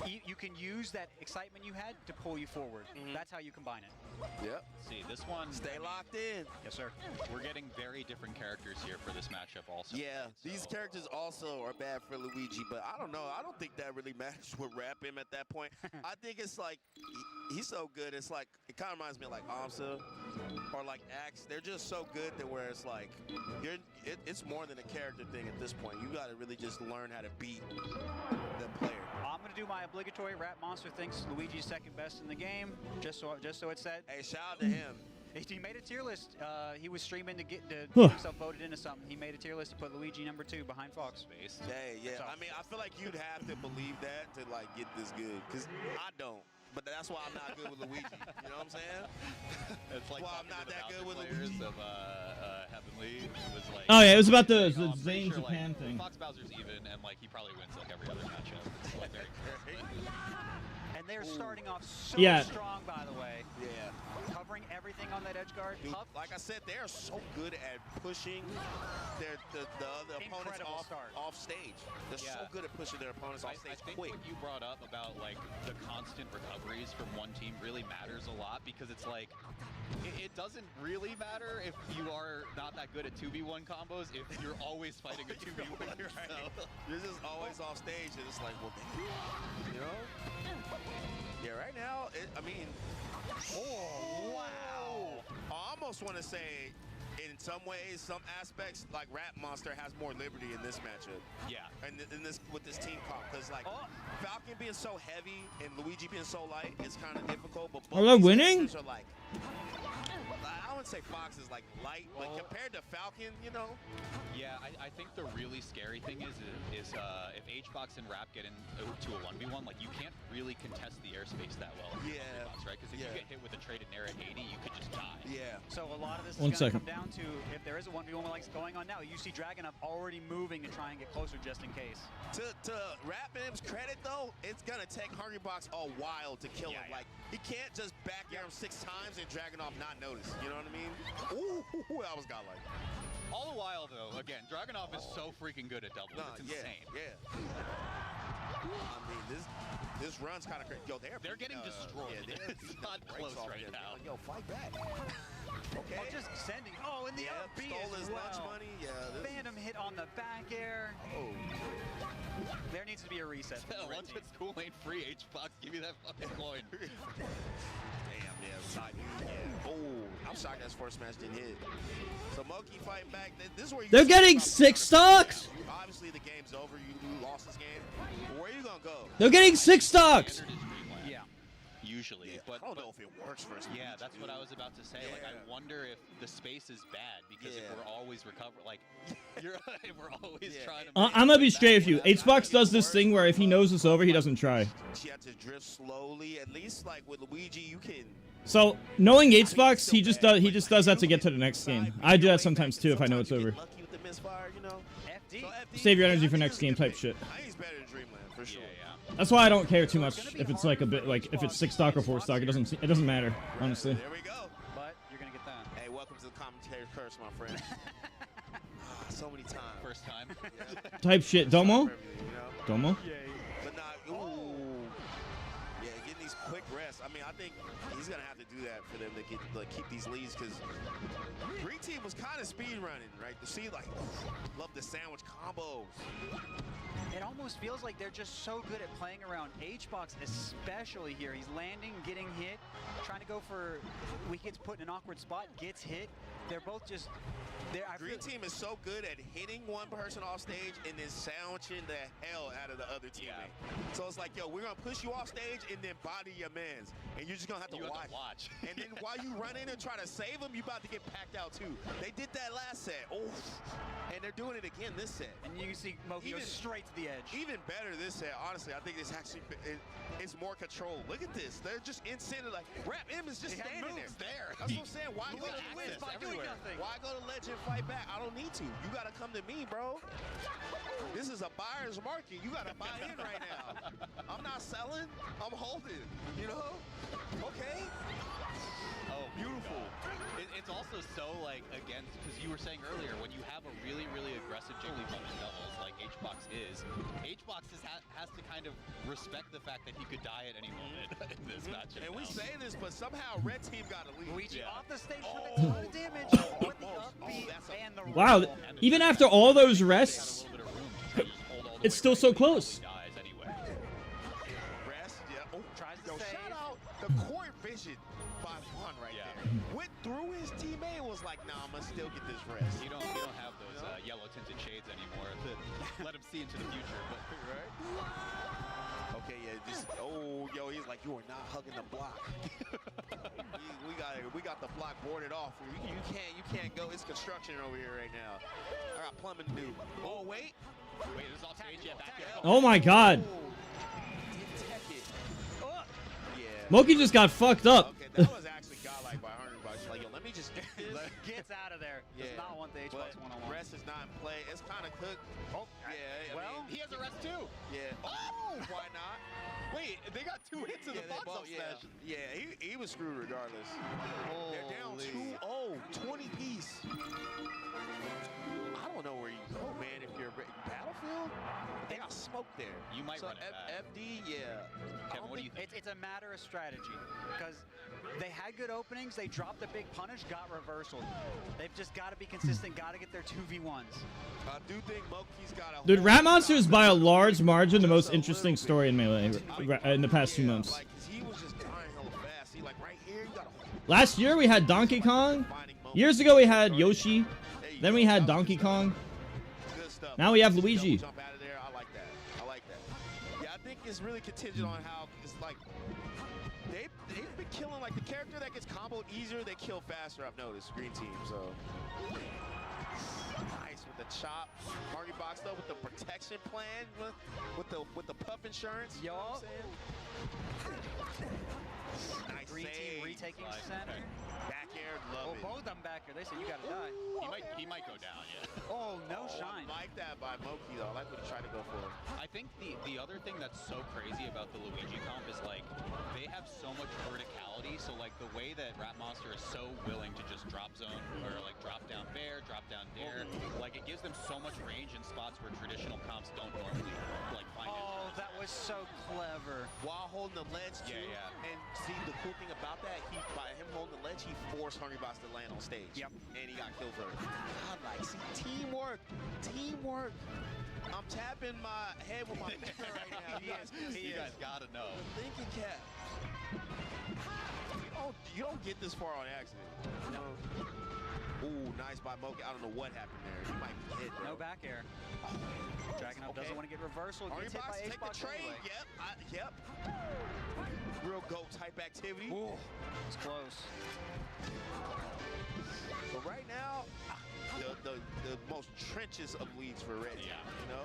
you can use that excitement you had to pull you forward. That's how you combine it. Yep. See, this one... Stay locked in. Yes, sir. We're getting very different characters here for this matchup also. Yeah, these characters also are bad for Luigi, but I don't know. I don't think that really matters with Rap him at that point. I think it's like, he's so good. It's like, it kind of reminds me of like Amsa or like Axe. They're just so good that where it's like, it's more than a character thing at this point. You got to really just learn how to beat the player. I'm going to do my obligatory Rat Monster thinks Luigi's second best in the game, just so it's said. Hey, shout out to him. He made a tier list. He was streaming to get himself voted into something. He made a tier list to put Luigi #2 behind Fox. Hey, yeah. I mean, I feel like you'd have to believe that to like get this good, because I don't. But that's why I'm not good with Luigi. You know what I'm saying? It's like I'm not that good with Luigi. Of Heavenly was like. Oh yeah, it was about the I'm pretty Zane sure, Japan like, thing. Fox Bowser's even, and like he probably wins like every other matchup. It's like very And they're starting off so Yeah. strong, by the way. Yeah. Covering everything on that edge guard. Dude, like I said, they're so good at pushing the other opponents off stage. They're so good at pushing their opponents off stage I think quick. what you brought up about like the constant recoveries from one team really matters a lot, because it's like it doesn't really matter if you are not that good at 2v1 combos if you're always fighting a 2v1. Right. So, you're just always off stage, and it's like, well, damn, you know? Yeah, right now, I mean, oh, wow. I almost want to say, in some ways, some aspects, like Rat Monster has more liberty in this matchup. Yeah. And in this with this team comp, because like Falcon being so heavy and Luigi being so light, it's kind of difficult. But Are they winning? Are like, I wouldn't say Fox is like light, but compared to Falcon, you know. Yeah, I think the really scary thing is if HBox and Rap get into a 1v1, like you can't really contest the airspace that well. Yeah. Right? Because if you get hit with a traded nair at 80, you could just die. Yeah. So a lot of this One is going to second. come down to if there is a 1v1 like going on now. You see Dragunov already moving to try and get closer just in case. To Rap M's credit though, it's gonna take Hungrybox a while to kill him. Like he can't just back air him 6 times and Dragunov not notice. You know what I mean? Ooh, that was godlike. All the while though, again, Dragunov is so freaking good at doubles. It's insane. Yeah. I mean, this run's kind of crazy. Yo, they're getting destroyed. Yeah, it's not close right now. Yo, fight back. Okay. Oh, just sending. Oh, and the up B stole as his well. lunch money. Yeah. Phantom hit on the back air. Oh. There needs to be a reset. Once it's cool, ain't free. HBox, give me that fucking coin. Damn, yeah, side view, yeah. Oh, I'm shocked that's first match didn't hit. So Moki fighting back. This is where you They're getting 6 stocks. Obviously, the game's over. You lost this game. Where are you gonna go? They're getting 6 stocks. Yeah. Usually, but I don't know if it works for us. Yeah, that's what I was about to say. Like, I wonder if the space is bad because if we're always recovering, like, if we're always trying to. I'm gonna be straight with you. HBox does this thing where if he knows it's over, he doesn't try. You have to drift slowly. At least, like with Luigi, you can. So knowing HBox, he just does that to get to the next game. I do that sometimes too if I know it's over. Lucky with the misfire, you know. Save your energy for next game type shit. I think he's better than Dreamland for sure. That's why I don't care too much if it's like a bit like if it's 6 stock or 4 stock. It doesn't matter honestly. There we go. But you're gonna get that. Hey, welcome to the commentary curse, my friend. So many times. first time. Type shit. Domo? Domo? But not, ooh. Yeah, getting these quick rests. I mean, I think he's going to have to do that for them to get keep these leads because Green Team was kind of speed running, right? To see, like, love the sandwich combos. It almost feels like they're just so good at playing around HBox, especially here. He's landing, getting hit, trying to go for, he gets put in an awkward spot, gets hit. They're both just, Green Team is so good at hitting one person off stage and then sandwiching the hell out of the other teammate. So it's like, yo, we're going to push you off stage and then body your mans. And you're just going to have to watch. And then while you run in and try to save them, you're about to get packed out too. They did that last set. Oh, and they're doing it again this set. And you can see Moki go straight to the edge. Even better this set, honestly. I think it's actually, it's more controlled. Look at this. They're just in center. Like, Rap M is just standing there. That's what I'm saying. Why go to ledge? Why go to ledge and fight back? I don't need to. You got to come to me, bro. This is a buyer's market. You got to buy in right now. I'm not selling. I'm holding. You know? Okay. Oh, beautiful. It's also so, like, against, because you were saying earlier, when you have a really, really aggressive Jigglypuff in doubles, like HBox is, HBox has to kind of respect the fact that he could die at any moment in this matchup. And we say this, but somehow Red Team got a lead. Luigi off the stage with a ton of damage. With the upbeat and the Wow, even after all those rests, it's still so close. Rest, yeah. Oh, tries to save. Shout out the court vision by Juan right there. Went through his teammate and was like, nah, I'm gonna still get this rest. You don't have those yellow tinted shades anymore to let him see into the future, but right? Okay, yeah, just yo, he's like, you are not hugging the block. we got the block boarded off. You can't go. It's construction over here right now. I got plumbing to do. Oh wait, this is off stage yet. Back there. Oh my god. Yeah. Moki just got fucked up. Okay, that was actually godlike by 100 bucks. Like, yo, let me just get this. Gets out of there. Does not want the HBox one-on-one. Rest is not in play. It's kind of cooked. Oh, yeah. Well, he has a rest too. Yeah. Oh, why not? Wait, they got 2 hits in the box up smash. Yeah, he was screwed regardless. They're down 2-0, 20 piece. I don't know where you go, man. If you're Battlefield, they got smoke there. You might run it back. FD, yeah. Kevin, what do you think? It's a matter of strategy because they had good openings. They dropped a big punish, got reversal. They've just got to be consistent. Got to get their 2v1s. I do think Moki's got a. Dude, Rat Monster is by a large margin the most interesting story in Melee in the past 2 months. Like, he was just dying hella fast. He like right here, you got a. Last year we had Donkey Kong. Years ago we had Yoshi. Then we had Donkey Kong. Now we have Luigi. Jump out of there. I like that. I like that. Yeah, I think it's really contingent on how it's like. They've been killing like the character that gets comboed easier, they kill faster. I've noticed Green Team. So nice with the chop. Marty Box though with the protection plan with the puff insurance. Yo. You know what I'm nice Green Team retaking center. Back air, love it. Both of them back here. They said you gotta die. He might go down, yeah. Oh, no shine. I like that by Moki though. I like what he tried to go for. I think the other thing that's so crazy about the Luigi comp is like they have so much verticality. So like the way that Rat Monster is so willing to just drop zone or like drop down bear, drop down dare, like it gives them so much range in spots where traditional comps don't normally like find it. Oh, that was so clever. While holding the ledge too. Yeah. And see the cool thing about that, by him holding the ledge, he forced Hungry Box to land on stage. Yep. And he got killed for it. I'm like, see, teamwork. Teamwork. I'm tapping my head with my finger right now. You guys gotta know. The thinking cap. You don't get this far on accident. You know? Ooh, nice by Moki. I don't know what happened there. He might be hit. No back air. Dragon up doesn't want to get reversal. Gets hit by take the trade. Anyway. Yep. Real GOAT type activity. Ooh, it's close. But right now, the most trenches of leads for Red Team, you know?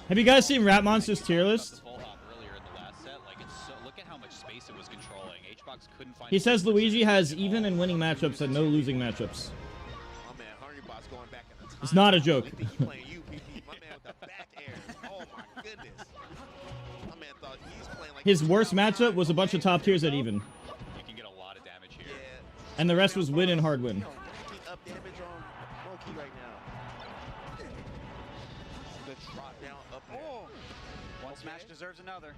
Have you guys seen Rat Monster's tier list? Earlier in the last set, like look at how much space it was controlling. HBox couldn't find. He says Luigi has even and winning matchups and no losing matchups. My man, Hungrybox going back in the time. It's not a joke. He playing UPP. My man with the back air. Oh my goodness. My man thought he's playing like. His worst matchup was a bunch of top tiers at even. You can get a lot of damage here. Yeah. And the rest was win and hard win. Up damage on Moki right now. The drop down up there. One smash deserves another.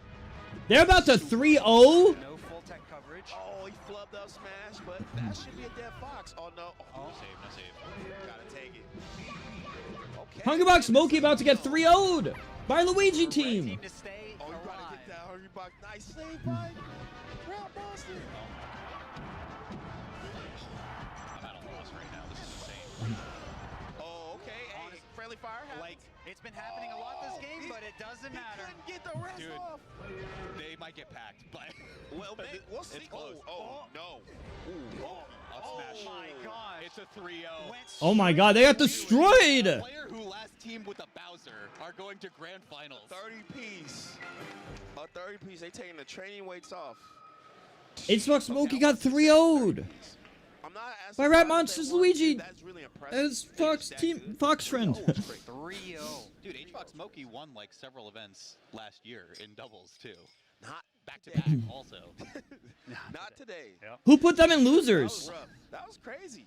They're about to 3-0. No full tech coverage. Oh, he flubbed up smash, but that should be a dead fox. Oh, no. Oh, No save. gotta take it. Hungrybox Smokey about to get 3-0'd by Luigi team. To stay Oh, you gotta get that Hungrybox. Nice save by Round Boston. I'm at a loss right now. This is insane. Oh, okay. Hey, friendly fire happens. Like, it's been happening a lot this game, but it doesn't matter. Couldn't get the rest Dude, off. they might get packed, but Well, we'll see. It's close. Oh, no. Ooh. I'll smash. my gosh. It's a 3-0. Oh my god, they got destroyed. The player who last teamed with a Bowser are going to grand finals. 30-piece. A 30-piece. They taking the training weights off. Xbox Smokey got 3-0'd I'm not as by Rat surprised Monsters they won. Luigi. That's really impressive. As Fox team, Fox friend. 3-0. Dude, HBox Smokey won like several events last year in doubles too. Not Back to back also. Not today. Who put them in That was losers? rough. That was crazy.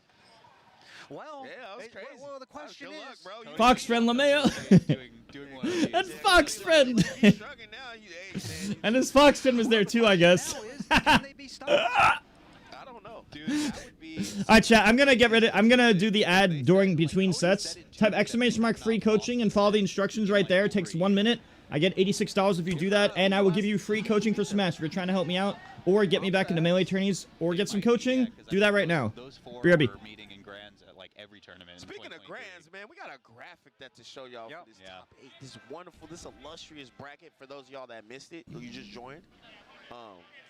Well, Yeah, that was crazy. Well, the question Good luck, is, bro. You- Fox friend Lameo. doing one of these. That's Fox friend. You're struggling now. Hey, man. And his Fox friend was there too, I guess. now is, can they be stopped? I don't know. Dude, that would be Alright, chat. I'm gonna do the ad during between sets. Type !mark free coaching and follow the instructions right there. It takes 1 minute. I get $86 if you do that, and I will give you free coaching for Smash if you're trying to help me out, or get me back into Melee tourneys, or get some coaching. Do that right now. Those four BRB. are meeting in grands at like every tournament. in Speaking of 2023. grands, man, we got a graphic that to show y'all for this top 8. This wonderful, this illustrious bracket for those of y'all that missed it, or you just joined.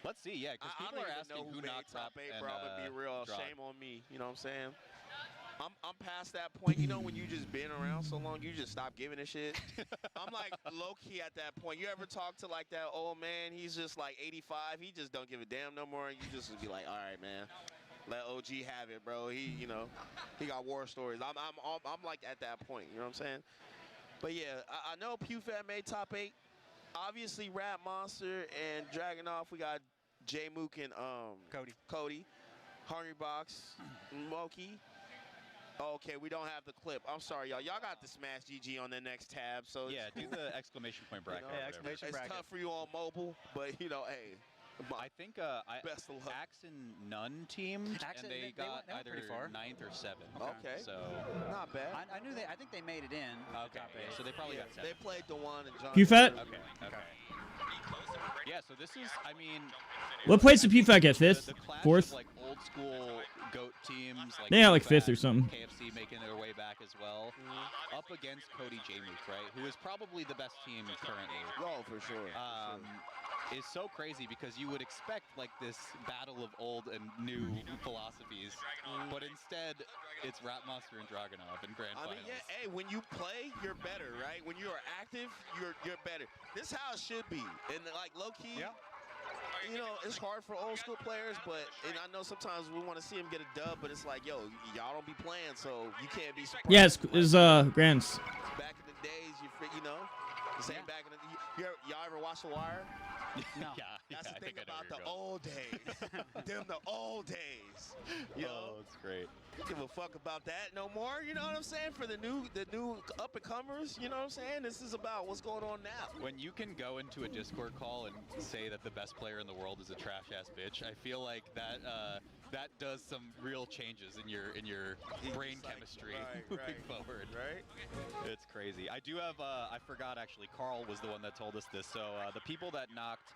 Let's see, yeah, because I people don't are even asking know who made knocked top up 8, and bro. I'm gonna be real. dropped. Shame on me. You know what I'm saying? I'm past that point. You know when you just been around so long, you just stop giving a shit. I'm like low key at that point. You ever talk to like that old man? He's just like 85. He just don't give a damn no more. And you just would be like, all right, man. Let OG have it, bro. He, you know, he got war stories. I'm like at that point. You know what I'm saying? But yeah, I know PewFat made top 8. Obviously, Rat Monster and Dragonoff. We got J Mook and Cody, Hungrybox, Moki. Okay, we don't have the clip. I'm sorry, y'all. Y'all got the Smash GG on the next tab. So Yeah, do the exclamation point bracket. You know, or whatever. it's tough for you on mobile, but you know, hey. I think best of luck. Axe and None teamed, Axe and and- they they got went either pretty far. 9th or 7th. Okay. So Not bad. I knew they. I think they made it in. okay, yeah, so they probably got 7th. They played Dewan and John. PewFat? Okay. Yeah, so this is, I mean, What place did PewFat get? 5th? the clash 4th? of, like old school GOAT teams, like They got, like, PewFat, 5th or something. KFC making their way back as well, up against Cody J-Mook, right? Who is probably the best team currently. Oh, for sure. Is so crazy because you would expect like this battle of old and new philosophies, but instead it's Rat Monster and Dragonoff in grand I finals. mean, yeah, hey, when you play, you're better, right? When you are active, you're better. This is how it should be. And like low key, you know, it's hard for old school players, but and I know sometimes we want to see them get a dub, but it's like, yo, y'all don't be playing, so you can't be surprised. Yeah, it's Grants. Back in the days, you know, the same back in the y'all ever watch The Wire? No. That's I the thing think I know about the where you're going. old days. Them the old days. You know? Oh, it's great. Don't give a fuck about that no more. You know what I'm saying? For the new up and comers, you know what I'm saying? This is about what's going on now. When you can go into a Discord call and say that the best player in the world is a trash ass bitch, I feel like that that does some real changes in your brain chemistry moving forward. Right. It's crazy. I do have I forgot actually. Carl was the one that told us this. So the people that knocked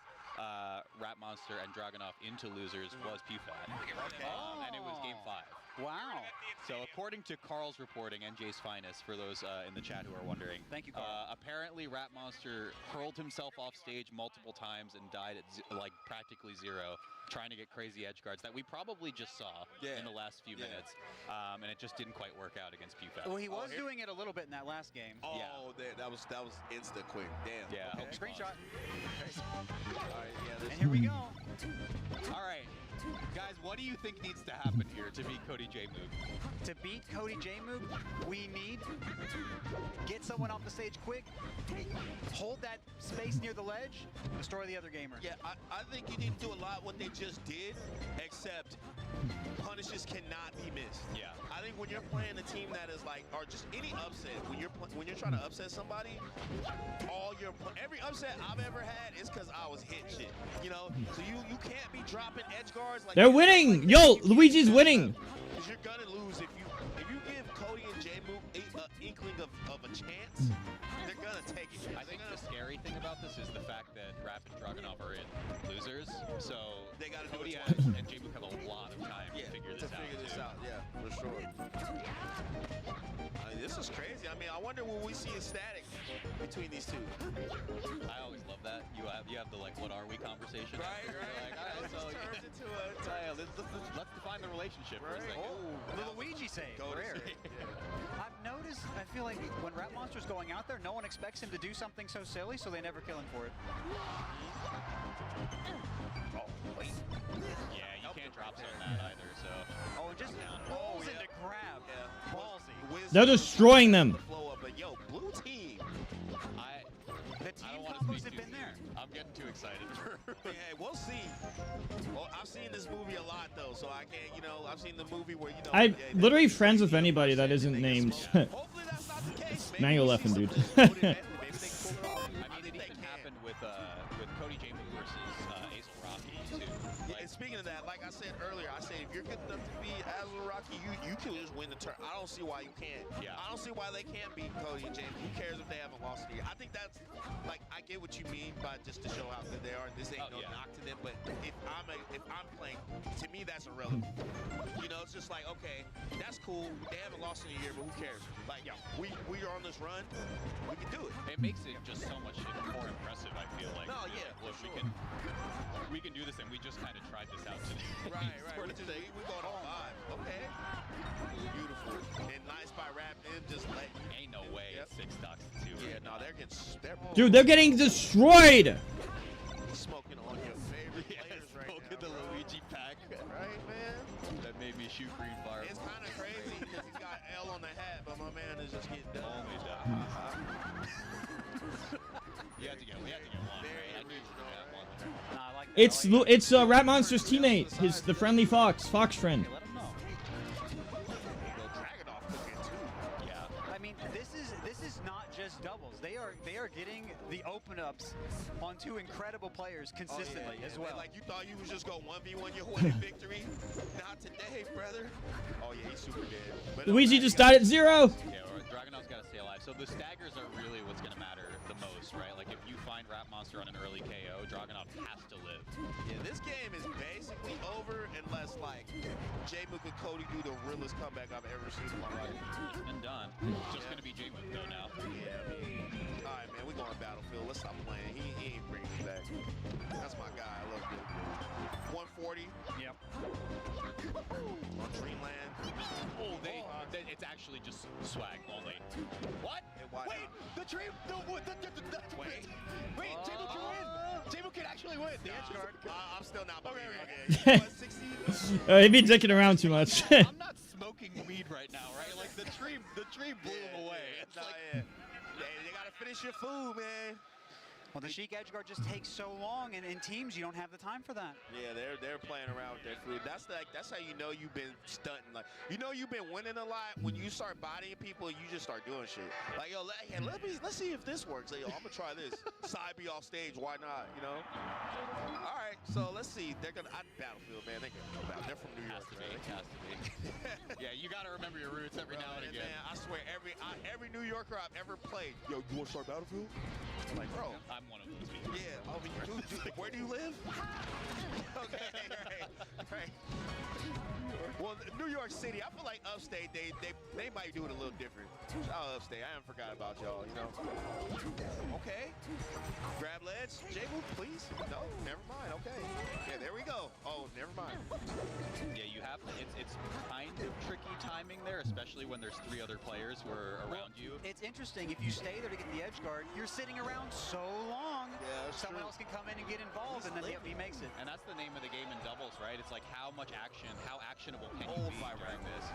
Rat Monster and Dragonoff into losers was PewFat, and it was Game 5. Wow. So according to Carl's reporting and Jay's Finest, for those in the chat who are wondering, thank you, Carl. Apparently Rat Monster hurled himself off stage multiple times and died at like practically 0, trying to get crazy edge guards that we probably just saw in the last few minutes, and it just didn't quite work out against PewFat. Well, he was doing it a little bit in that last game. Oh, that was insta quick. Damn. Yeah. Okay. Screenshot. All right, yeah, And here we go. All right. Guys, what do you think needs to happen here to beat Cody J-Mook? To beat Cody J-Mook, we need get someone off the stage quick, hold that space near the ledge, destroy the other gamer. Yeah, I think you need to do a lot what they just did, except punishes cannot be missed. Yeah. I think when you're playing a team that is like, or just any upset, when you're trying to upset somebody, every upset I've ever had is because I was hitting shit. You know, so you can't be dropping edge guards like They're winning. Yo, Luigi's winning. because you're gonna lose if you give Cody and J-Mook an inkling of a chance. They're gonna take it. I think the scary thing about this is the fact that Rapid and Dragunov are in losers, so they got Cody and J-Mook have a lot of time to figure this out. Yeah, for sure. I mean, this is crazy. I mean, I wonder will we see a static between these two. I always love that. You have the like, what are we conversation. Right. Like, all right, so turns into a. Let's define the relationship for a second. The Luigi save. Rare. I've noticed, I feel like when Rat Monster's going out there, no one expects him to do something so silly, so they never kill him for it. Oh, wait. Yeah, you can't drop zone that either, so. Oh, and just rolls into grab. Yeah. Ballsy. They're destroying them. Flow up, but yo, blue team. The team combos have been there. I'm getting too excited. Yeah, we'll see. Well, I've seen this movie a lot though, so I can't. You know, I've seen the movie where I'm literally friends with anybody that isn't named Hopefully that's not the case. Mango Leffen, dude. I mean, it even happened with Cody J-Mook versus Azel Rocky too. Yeah, and speaking of that, like I said earlier, I said if you're good enough to be Azel Rocky, you can just win the turn. I don't see why you can't. Yeah. I don't see why they can't beat Cody and James. Who cares if they haven't lost the year? I think that's like I get what you mean by just to show how good they are. This ain't no knock to them, but if I'm playing, to me that's irrelevant. You know, it's just like okay, that's cool. They haven't lost in a year, but who cares? Like, yo, we are on this run. We can do it. It makes it just so much more impressive. I feel like. No, yeah, look, for we can do this, and we just kind of tried this out today. Right. We going on live. Okay. Beautiful. And nice by Rap and just let you. Ain't no way. It's 6-2. Yeah, no, they're getting. Dude, they're getting destroyed. Smoking on your favorite players right now. Look at the Luigi pack. Right, man. That made me shoot green fire. It's kind of crazy because he's got L on the hat, but my man is just getting done. Only done. We had to get one. I knew you were gonna have one. Nah, I like that. It's Rat Monster's teammate, the friendly Fox friend. Let him know. Dragunov cooking too. Yeah. I mean, this is not just doubles. They are getting the open ups on two incredible players consistently as well. Like you thought you was just go 1v1 your way to victory. Not today, brother. Oh yeah, he's super dead. But Luigi just died at 0. Yeah, Dragunov's got to stay alive. So the staggers are really what's going to matter the most, right? Like if you find Rat Monster on an early KO, Dragunov has to live. Yeah, this game is basically over unless like J-Mook and Cody do the realest comeback I've ever seen in my life. It's been done. It's just going to be J-Mook though now. Yeah, I mean, all right, man, we going Battlefield. Let's stop playing. He ain't bringing me back. That's my guy. I love him. 140. Yep. On Dreamland. Oh, it's actually just swag only. What? Wait, the dream. Wait, J-Mook can win. J-Mook can actually win. The edge guard. I'm still not believing. Okay. 16. He'd be dicking around too much. I'm not smoking weed right now, right? Like the tree blew him away. It's like, They gotta finish your food, man. Well, the Sheik edge guard just takes so long, and in teams you don't have the time for that. Yeah, they're playing around with their food. That's how you know you've been stunting. Like you know you've been winning a lot when you start bodying people. You just start doing shit. Like yo, let's see if this works. Like, yo, I'm gonna try this. Side B off stage, why not? You know. All right, so let's see. They're gonna Battlefield, man. They're from New York. Has to be. Yeah, you gotta remember your roots every now and again. Man, I swear every New Yorker I've ever played. Yo, you wanna start Battlefield? I'm like, bro. I'm one of those people. Yeah. Oh, dude, where do you live? Okay, right. Well, New York City, I feel like upstate, they might do it a little different. Shout out upstate, I haven't forgot about y'all, you know. Okay. Grab ledge. J-Mook, please. No, never mind. Okay. Yeah, there we go. Oh, never mind. Yeah, you have to. It's kind of tricky tricky timing there, especially when there's 3 other players who are around you. It's interesting. If you stay there to get the edge guard, you're sitting around so long. Yeah, someone else can come in and get involved, and then he makes it. And that's the name of the game in doubles, right? It's like how much action, how actionable can you be during this?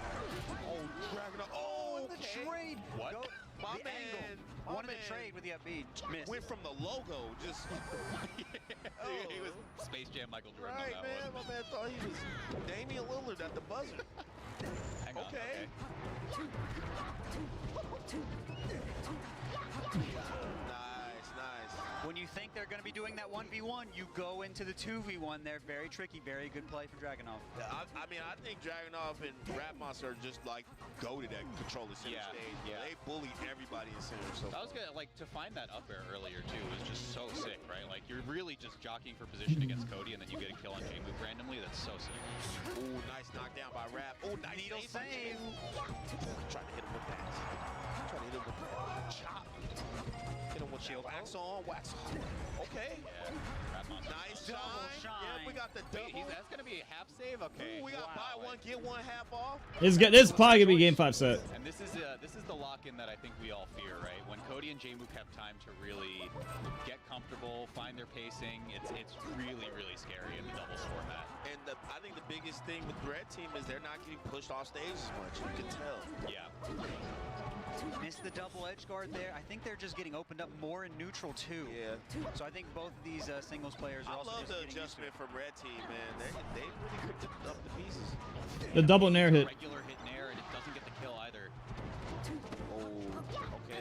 Oh, Dragon. Oh, the trade. What? Go, My the man. angle. My Wanted man the trade with the upbeat. Missed. went from the logo, just. He was Space Jam Michael Jordan Right, on that man. one. My man thought he was Damian Lillard at the buzzer. Hang on, Okay. Nice, nice. When you think they're going to be doing that 1v1, you go into the 2v1. They're very tricky. Very good play from Dragunov. I mean, I think Dragunov and Rap Monster are just like goated at control the center stage. Yeah. They bully everybody in center. So That was good. Like, to find that up air earlier, too, was just so sick, right? Like, you're really just jockeying for position against Cody, and then you get a kill on J-Move randomly. That's so sick. Ooh, nice knockdown by Rap. Ooh, nice Needle save. Trying to hit him with that. Trying to hit him with that. Chop. Hit him with shield. Wax on, wax off. Okay. Yeah. Rap Monster. Nice Double shine. shine. Yeah, we got the double. That's going to be a half save? Okay. Ooh, we got buy one, get one half off. This is probably gonna be game 5 set. And this is the lock-in that I think we all fear, right? When Cody and J-Move have time to really get comfortable, find their pacing, it's really, really scary in the doubles format. And I think the biggest thing with the red team is they're not getting pushed off stage as much. You can tell. Yeah. Missed the double edge guard there. I think they're just getting opened up more in neutral too. Yeah. So I think both of these singles players are I also love just the getting used to adjustment from red team, man. They really picked up the pieces. The double nair hit. Regular hit nair, and it doesn't get the kill either. Oh, okay.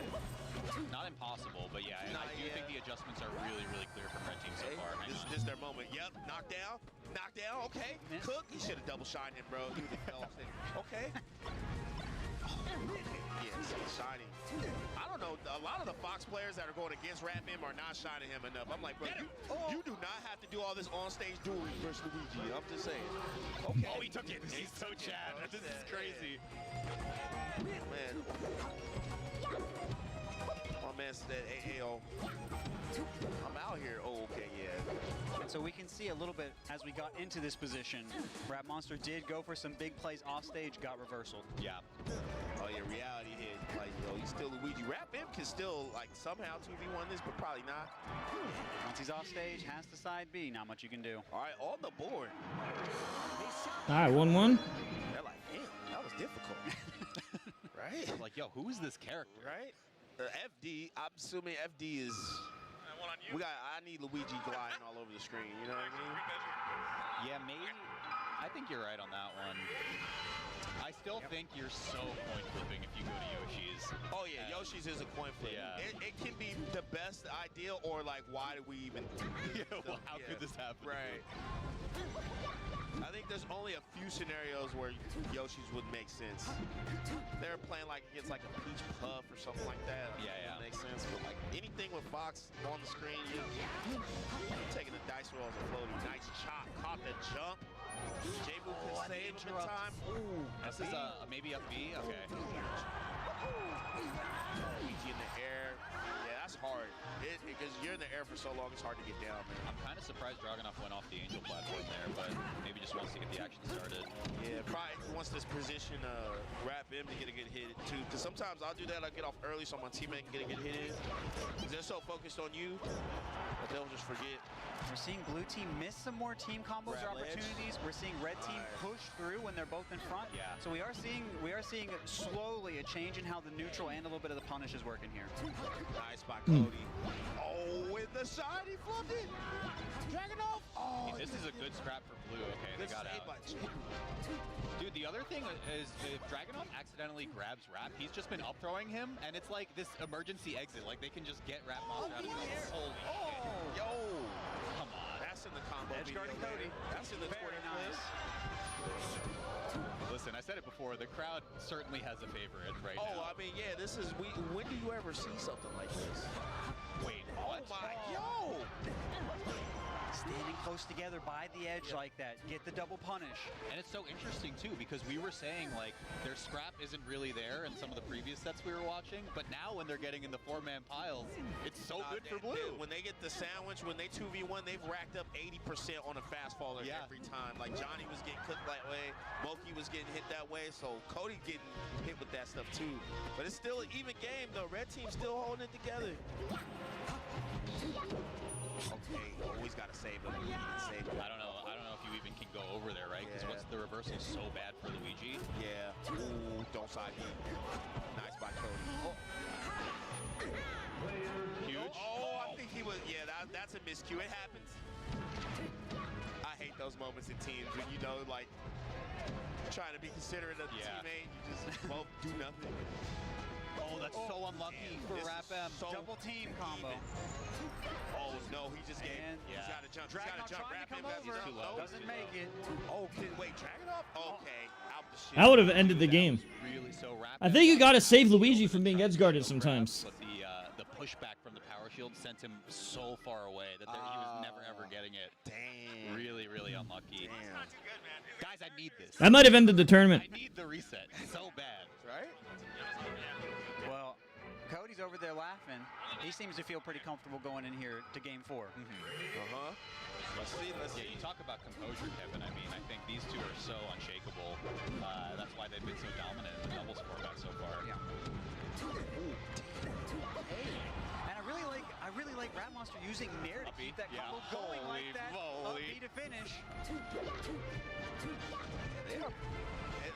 Not impossible, but yeah, and I do think the adjustments are really, really clear from red team so far. Hang on. This is their moment. Yep, knockdown, knockdown. Okay, Cook. You should have double shined him, bro. He fell off stage. Okay. Yes, he's shining. I don't know. A lot of the Fox players that are going against Rap M are not shining him enough. I'm like, bro, you do not have to do all this on-stage dueling versus Luigi. I'm just saying. Okay. Oh, he took it. He's so Chad. This is crazy. Man. My man said, hey, yo, I'm out here. Oh, okay, yeah. And so we can see a little bit as we got into this position. Rap Monster did go for some big plays off stage, got reversal. Yeah. Oh, yeah, reality hit. Like, yo, he's still Luigi. Rap M can still, like, somehow 2v1 this, but probably not. Once he's off stage, has to side B. Not much you can do. All right, on the board. All right, 1-1. They're like, damn, that was difficult. Right? Like, yo, who is this character? Right? FD, I'm assuming FD is... I need Luigi gliding all over the screen, you know what I mean? Yeah, maybe. I think you're right on that one. I still think you're so coin flipping if you go to Yoshi's. Oh yeah, Yoshi's is a coin flip. Yeah. It can be the best idea, or like, why do we even? Well, how could this happen? Right. I think there's only a few scenarios where Yoshi's would make sense. They're playing like against like a Peach Puff or something like that. Yeah. Makes sense. But like anything with Fox on the screen, you're taking the dice roll as a floaty. Nice chop, caught the jump. J-Move can save him in time. Ooh, this is maybe up B. Okay. Luigi in the air. Yeah, that's hard. Because you're in the air for so long, it's hard to get down, man. I'm kind of surprised Dragunov went off the Angel platform there, but maybe just wants to get the action started. Yeah, probably wants this position Rap M to get a good hit too. Because sometimes I'll do that. I'll get off early so my teammate can get a good hit in. Because they're so focused on you that they'll just forget. We're seeing blue team miss some more team combos or opportunities. We're seeing red team push through when they're both in front. Yeah. So we are seeing slowly a change in how the neutral and a little bit of the punish is working here. Nice by Cody. Oh, with the side, he flipped it. Dragunov. Oh, this is a good scrap for blue. Okay, they got out. Dude, the other thing is if Dragunov accidentally grabs Rap, he's just been up throwing him, and it's like this emergency exit. Like they can just get Rap Monster out of the air. Holy shit. Yo. Come on. That's in the combo Edge guarding video, Cody. man. That's in the Twitter nice. Listen, I said it before, the crowd certainly has a favorite right now. Oh, I mean, yeah, this is, when do you ever see something like this? Wait, Oh what? my, yo! Standing close close together by the edge like that, get the double punish. And it's so interesting too, because we were saying like their scrap isn't really there in some of the previous sets we were watching, but now when they're getting in the 4-man piles, it's so good for blue. When they get the sandwich, when they 2v1, they've racked up 80% on a fast faller every time. Like Johnny was getting clipped that way, Moki was getting hit that way, so Cody getting hit with that stuff too. But it's still an even game though. Red team's still holding it together. Okay, always gotta save him. Save him. I don't know if you even can go over there, right? Because what's the reversal so bad for Luigi? Yeah. Ooh, don't side beat. Nice by Cody. Oh. Huge. Oh, I think he was. Yeah, that's a miscue. It happens. I hate those moments in teams when you know, like, trying to be considerate of the teammate, you just both do nothing. Oh, that's so unlucky for Rap M. So double team combo. Oh no, he just gave. He's got to jump. He's got to jump. Trying to come over. Doesn't make it. Oh, wait, Dragon off? Okay, out the shit. That would have ended the game. Really so I think you gotta save Luigi from being edge guarded sometimes. But the pushback from the power shield sent him so far away that he was never ever getting it. Damn. Really, really unlucky. Damn. Guys, I need this. That might have ended the tournament. I need the reset so bad. Right? Well, Cody's over there laughing. He seems to feel pretty comfortable going in here to game 4. Uh-huh. Let's see. You talk about composure, Kevin. I mean, I think these two are so unshakable. That's why they've been so dominant in the doubles format so far. Yeah. And I really like Rat Monster using Nair to keep that combo going like that. Up B to finish.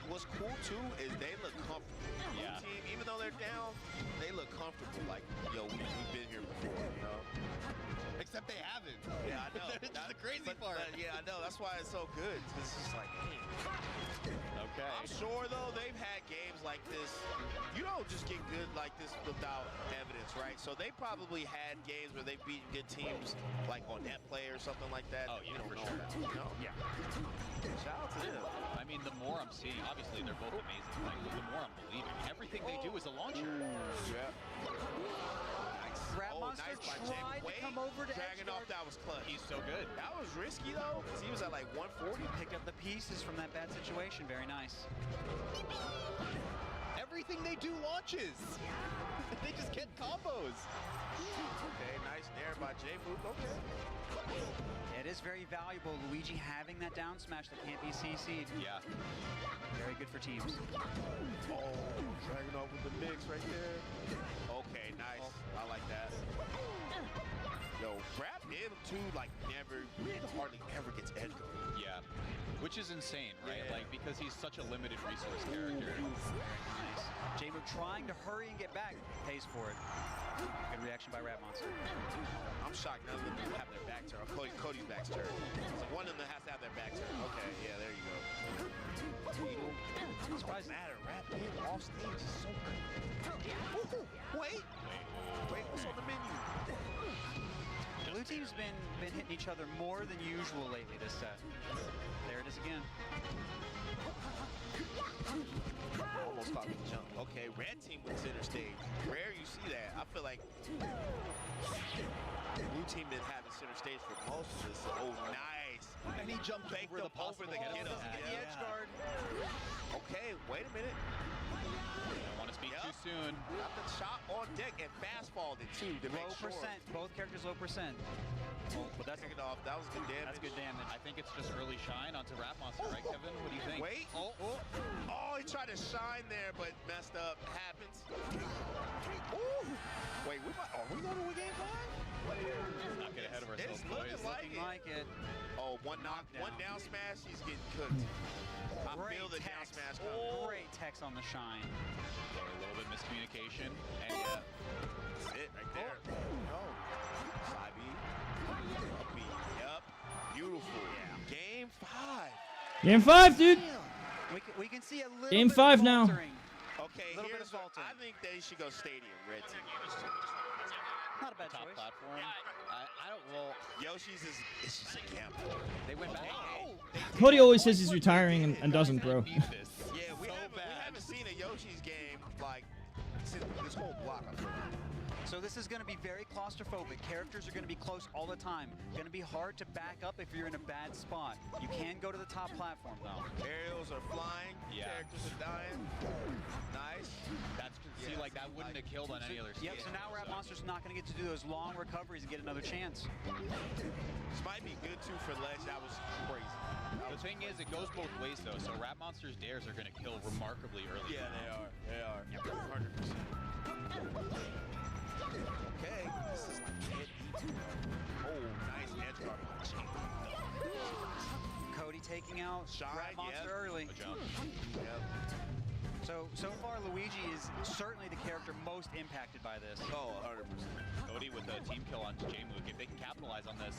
What's cool too is they look comfortable. Yeah. Team, even though they're down, they look comfortable. Like, yo, we've been here before, you know? Except they haven't. Yeah, I know. That's the crazy part. Yeah, I know. That's why it's so good. It's just like, okay. I'm sure though they've had games like this. You don't just get good like this without evidence, right? So they probably had games where they've beaten good teams, like on net play or something like that. Oh, yeah, for know sure. about, you know? Yeah. Shout out to them. I mean, the more I'm seeing, obviously they're both amazing. Like, the more I'm believing. Everything they do is a launcher. Yeah. Rat Monster tried to come over to Dragon off, that was clutch. He's so good. That was risky though, because he was at like 140. Picked up the pieces from that bad situation. Very nice. Everything they do launches. They just get combos. Okay, nice nair by J-Mook. Okay. It is very valuable, Luigi having that down smash that can't be CC'd. Yeah. Very good for teams. Oh, Dragon off with the mix right there. Okay, nice. I like that. Yo, Rap him too, like hardly ever gets edge guarded. Yeah. Which is insane, right? Yeah. Like, because he's such a limited resource character. Nice. J-Mook trying to hurry and get back. Pays for it. Good reaction by Rat Monster. I'm shocked none of them have their back turn. Cody's back's turn. So one of them has to have their back turn. Okay, yeah, there you go. I'm surprised matter. Rap being off stage is so great. Wait, what's on the menu? The blue team's been hitting each other more than usual lately this set. There it is again. Almost thought we jumped. Okay, red team with center stage. Rare you see that. I feel like blue team been having center stage for most of this. Oh, nice. And he jumped over the over the get up. The edge guard. Okay, wait a minute. Don't want to speak too soon. Got the shot on deck and fastballed it too to make sure. Low percent. Both characters low percent. But that's it off. That was good damage. That's good damage. I think it's just early shine onto Rat Monster, right, Kevin? What do you think? Wait. Oh, he tried to shine there, but messed up. Happens. Ooh. Wait, are we going to win game 5? Let's not get ahead of ourselves, It's looking boys. like it. Oh, one down smash, he's getting cooked. I feel the down smash coming. Great text on the shine. Okay, a little bit miscommunication. And that's it right there. No. Side B. Up B. Yep. Beautiful. Yeah. Game 5. Game 5, dude. We can see a little Game bit 5 of now. faltering. Okay, here's what I think they should go stadium, red team. Not a bad top choice. platform. I don't. Well, Yoshi's it's just a gamble. They went back. Cody always says he's retiring and doesn't, bro. Yeah, we haven't seen a Yoshi's game like since this whole block. I feel like. So this is going to be very claustrophobic. Characters are going to be close all the time. Going to be hard to back up if you're in a bad spot. You can go to the top platform though. Aerials are flying. Yeah. Characters are dying. Nice. That's see, like that wouldn't have killed on any other stage. Yep, so now Rap Monster's not going to get to do those long recoveries and get another chance. This might be good too for ledge. That was crazy. The thing is, it goes both ways though. So Rap Monster's dares are going to kill remarkably early. Yeah, they are. They are. 100%. Okay. This is like oh, nice edge guard. Cody taking out Rap Monster early. Yep. So far, Luigi is certainly the character most impacted by this. Oh, 100%. Cody with a team kill on J-Mook. If they can capitalize on this.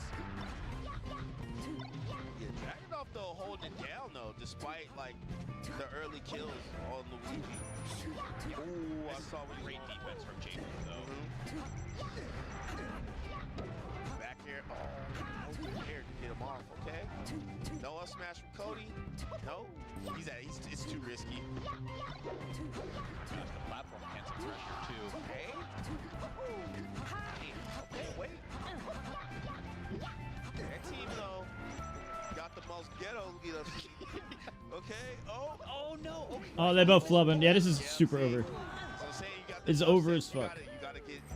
Yeah, Dragunov though holding it down though, despite like the early kills on Luigi. Ooh, I saw what great defense from J-Mook though. Back here. Oh, here to get him off. Okay. No up smash from Cody. No. It's too risky. The platform can't take pressure too. Hey. Okay, wait. That team though got the most ghetto lead up. Okay. Oh no. Okay. Oh, they both flubbing. Yeah, this is super over. So saying you got It's over as fuck. You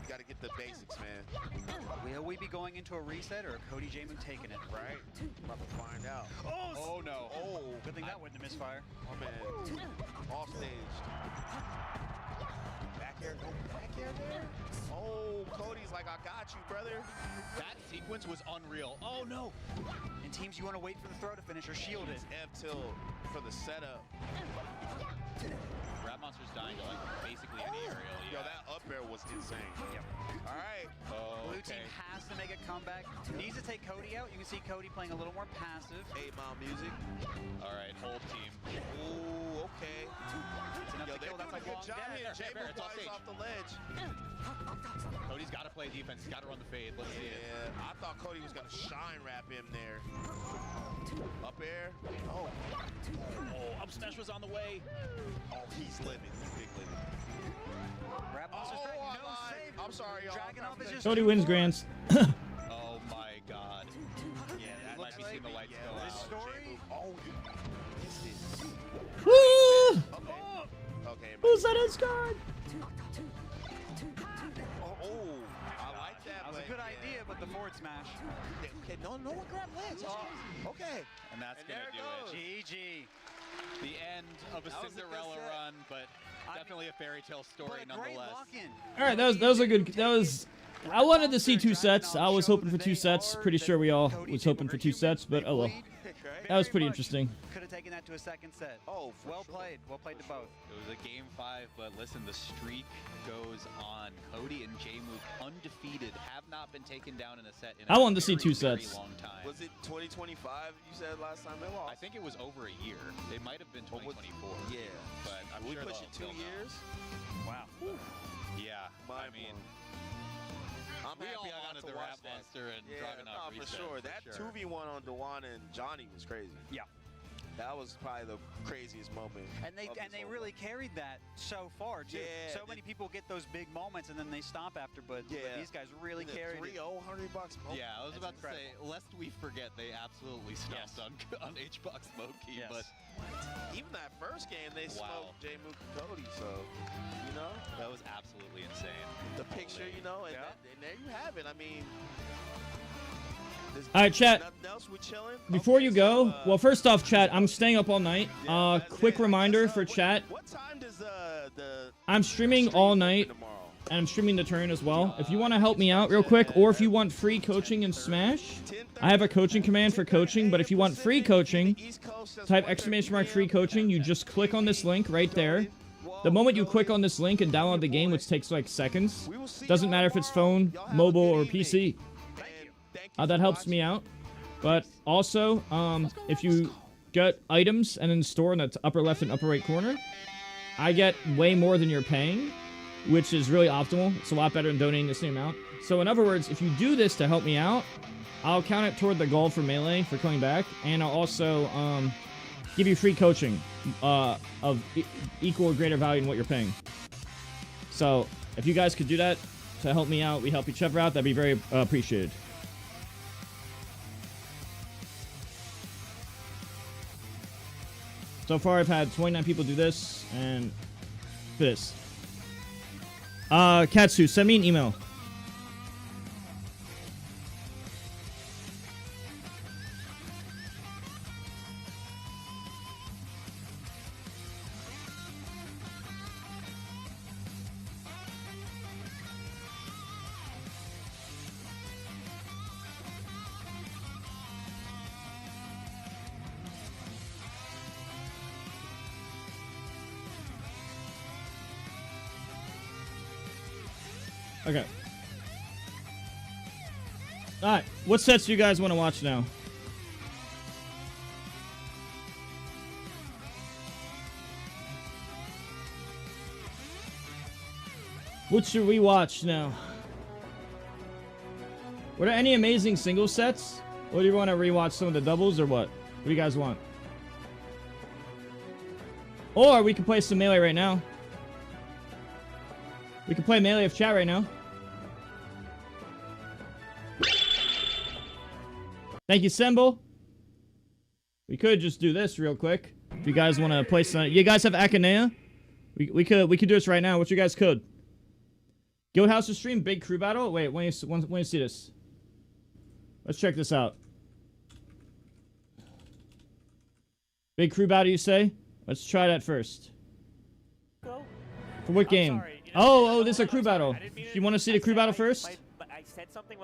gotta get the basics, man. Will we be going into a reset or Cody J-Mook taking it? Right. About to find out. Oh no. Oh. Good thing that wasn't a misfire. Oh man. Off stage. Back air. Go back air there. Oh, Cody's like, I got you, brother. That sequence was unreal. Oh no. In teams, you want to wait for the throw to finish or shield it. F tilt for the setup. Rap Monster's dying to like basically any aerial. Yo, that up air was insane. Yep. All right. Oh, Blue team has to make a comeback. Needs to take Cody out. You can see Cody playing a little more passive. 8 Mile music. All right, hold team. Ooh, okay. Yo, they're doing a good job here. J-Mook flies off the ledge. Cody's got to play defense. He's got to run the fade. Let's see it. Yeah, I thought Cody was gonna shine wrap him there. Up air. Oh. Oh, up smash was on the way. Oh, he's living. He's big living. Rap Monster's back. No save. I'm sorry, y'all. Dragunov is just Cody wins Grands. Oh my God. Yeah, that might be seeing the lights go out. This story. Oh, Woo! okay. Who's that edge guard? Oh, I like that. That was a good idea, but the forward smash. Okay, no one grabbed ledge. Okay. And that's going to do it. GG. The end of a Cinderella run, but definitely a fairy tale story nonetheless. All right, that was a good. That was. I wanted to see 2 sets. I was hoping for 2 sets. Pretty sure we all was hoping for 2 sets, but oh well. That was pretty interesting. Could have taken that to a second set. Oh, well played. Well played to both. It was a game 5, but listen, the streak goes on. Cody and J-Mook undefeated, have not been taken down in a set in I wanted to see very, 2 sets. very long time. Was it 2025 you said last time they lost? I think it was over a year. They might have been 2024. Yeah. But I'm we sure push it 2 they'll know. years? Wow. Yeah. I mean, I'm we happy all I got wanted to the watch Rap that. Monster and Yeah, Dragunov for reset, sure. That 2v1 on Dewana and Johnny was crazy. Yeah. That was probably the craziest moment. And they really carried that so far too. Yeah, so many people get those big moments and then they stop after, but these guys really carried it. 3-0, $100. Yeah, I was about to say, lest we forget, they absolutely stomped on H-Box Smokey, but even that first game, they smoked J-Mook and Cody, so, you know. That was absolutely insane. The picture, you know, and there you have it. I mean, All right, chat. nothing else, we chilling? Before you go, well, first off, chat, I'm staying up all night. Quick reminder for chat. What time does I'm streaming all night, and I'm streaming the turn as well. If you want to help me out real quick, or if you want free coaching in Smash, I have a coaching command for coaching, but if you want free coaching, type !free coaching. You just click on this link right there. The moment you click on this link and download the game, which takes like seconds, doesn't matter if it's phone, mobile, or PC. That helps me out. But also, if you get items and then store in the upper left and upper right corner, I get way more than you're paying, which is really optimal. It's a lot better than donating the same amount. So in other words, if you do this to help me out, I'll count it toward the gold for Melee for coming back, and I'll also give you free coaching of equal or greater value than what you're paying. So if you guys could do that, to help me out, we help each other out, that'd be very appreciated. So far, I've had 29 people do this, and this. Katsu, send me an email. Okay. Alright, what sets do you guys want to watch now? What should we watch now? Were there any amazing single sets? Or do you want to rewatch some of the doubles or what? What do you guys want? Or we can play some Melee right now. We can play Melee of chat right now. Thank you, Semble. We could just do this real quick. If you guys want to play some... You guys have Akanea? We could do this right now. What's your guys' code? Guild House to stream big crew battle? Wait, when you see this? Let's check this out. Big crew battle, you say? Let's try that first. For what game? Oh, this is a crew battle. Do you want to see the crew battle first?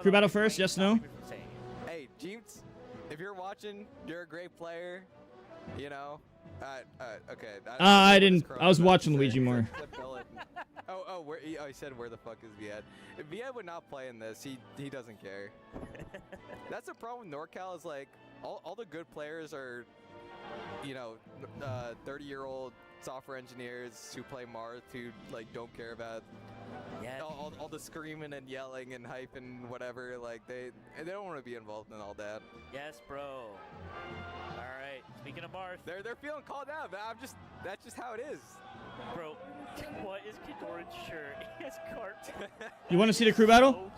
Crew battle first? Yes, no? Hey, Jeeps, if you're watching, you're a great player. You know? Okay. I didn't. I was watching Luigi more. He said where the fuck is Viet? If Viet would not play in this, he doesn't care. That's the problem with NorCal is like, all the good players are, you know, 30-year-old software engineers who play Marth who like don't care about all the screaming and yelling and hype and whatever. Like they don't want to be involved in all that. Yes, bro. All right. Speaking of Marth, they're feeling called out, but that's just how it is. Bro, what is Kidoran's shirt? He has cart. You want to see the crew battle?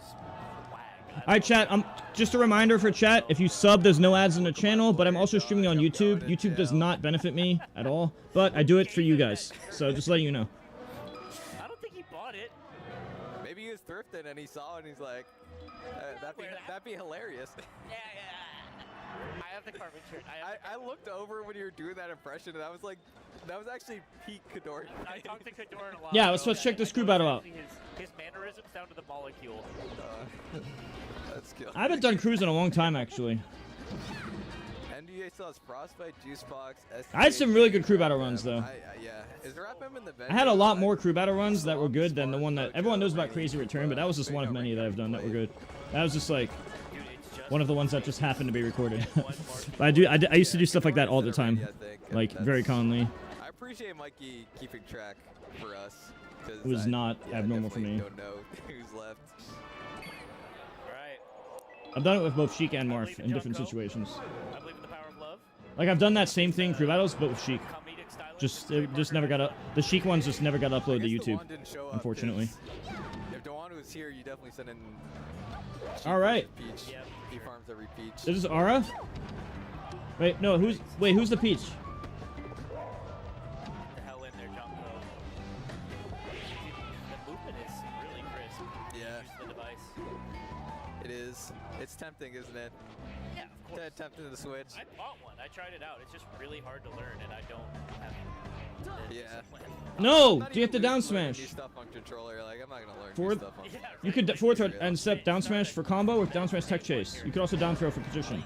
Alright, chat. Just a reminder for chat. If you sub, there's no ads in the channel, but I'm also streaming on YouTube. YouTube does not benefit me at all, but I do it for you guys. So just letting you know. I don't think he bought it. Maybe he was thrifting and he saw it and he's like, that'd be hilarious. Yeah. I have the carbon shirt. I looked over when you were doing that impression and I was like, that was actually peak Kidoran. I talked to Kidoran a lot. Yeah, let's check this crew battle out. His mannerisms down to the molecule. That's good. I haven't done crews in a long time, actually. NBA still has Frostbite, Juicebox, I had some really good crew battle runs, though. Yeah. Is Rapem in the venue? I had a lot more crew battle runs that were good than the one that everyone knows about Crazy Return, but that was just one of many that I've done that were good. That was just like one of the ones that just happened to be recorded. But I used to do stuff like that all the time, like very commonly. I appreciate Mikey keeping track for us. It was not abnormal for me. Don't know who's left. I've done it with both Sheik and Marth in different situations. Like I've done that same thing crew battles, but with Sheik. It just never got up. The Sheik ones just never got uploaded to YouTube, unfortunately. If Dewan was here, you definitely send in. All right. Peach. He farms every peach. This is Aura. Wait, no. Who's the peach? The hell in there, Jumbo. The movement is really crisp. Yeah. Use the device. It is. It's tempting, isn't it? Yeah, of course. Tempting to switch. I bought one. I tried it out. It's just really hard to learn, and I don't have the discipline. No! Do you have to down smash? Stuff on controller. Like, I'm not gonna learn Forward. stuff on You could forward throw and step down smash for combo or down smash tech chase. You could also down throw for position.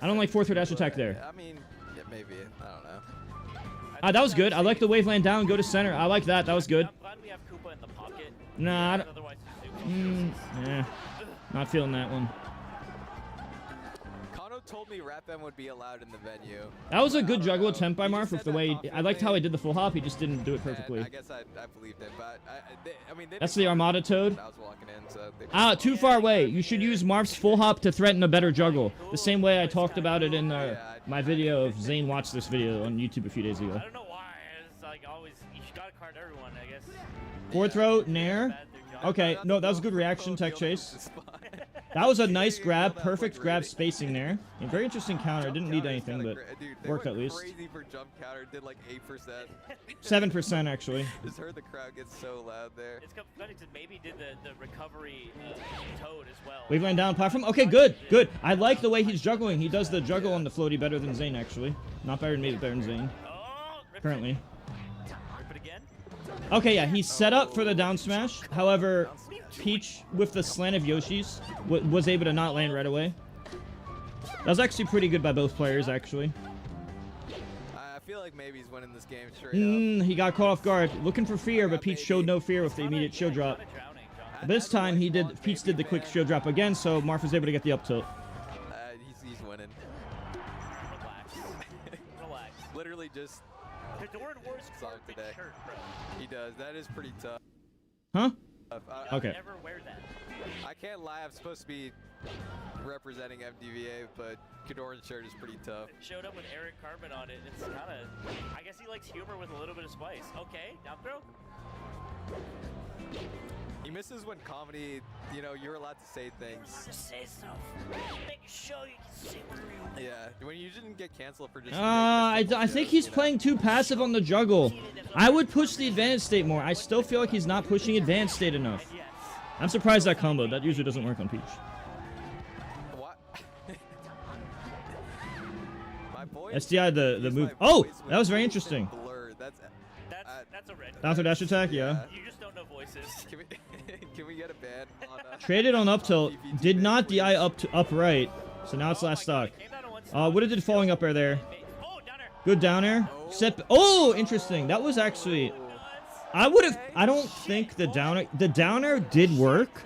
I don't like forward throw dash attack there. I mean, yeah, maybe. I don't know. That was good. I like the waveland down, go to center. I like that. That was good. I'm glad we have Koopa in the pocket. Nah, Otherwise, it's yeah. Not feeling that one. Kano told me Rapem would be allowed in the venue. That was a good juggle attempt by Marth with the way I liked how he did the full hop. He just didn't do it perfectly. I guess I believed him, but I mean, That's the Armada Toad. I was walking in, so Too far away. You should use Marth's full hop to threaten a better juggle. The same way I talked about it in my video of Zane watched this video on YouTube a few days ago. I don't know why. like always, you gotta card everyone, I guess. Fourth row, Nair. Okay, no, that was a good reaction, Tech Chase. That was a nice grab, perfect grab spacing there. A very interesting counter. Didn't need anything, but worked at least. Crazy for jump counter. Did like 8%. 7% actually. Just heard the crowd get so loud there. It's funny because maybe did the recovery toad as well. Wave line down platform. Okay, good, good. I like the way he's juggling. He does the juggle on the floaty better than Zane actually. Not better than me, but better than Zane. Currently. Okay, yeah, he's set up for the down smash. However, Peach with the slant of Yoshi's was able to not land right away. That was actually pretty good by both players, actually. I feel like maybe he's winning this game straight up. He got caught off guard, looking for fear, but Peach showed no fear with the immediate shield drop. This time, Peach did the quick shield drop again, so Marth was able to get the up tilt. He's winning. Relax. Literally just song today. He does. That is pretty tough. Huh? Okay. Never wear that. I can't lie. I'm supposed to be representing MDVA, but Kadoran's shirt is pretty tough. Showed up with Eric Carbon on it. It's kind of. I guess he likes humor with a little bit of spice. Okay, down throw. He misses when comedy, you know, you're allowed to say things. Just say stuff. Make a show you can say what you want. Yeah, when you didn't get canceled for just. I think he's playing too passive on the juggle. I would push the advanced state more. I still feel like he's not pushing advanced state enough. I'm surprised that combo. That usually doesn't work on Peach. What? My boy. SDI the move. Oh, that was very interesting. That's a red. Down dash attack, yeah. You just don't know voices. Can we get a ban on Traded on up tilt. Did not DI up to upright. So now it's last stock. What did falling up air there? Good down air. Oh, interesting. That was actually. I don't think the down air did work,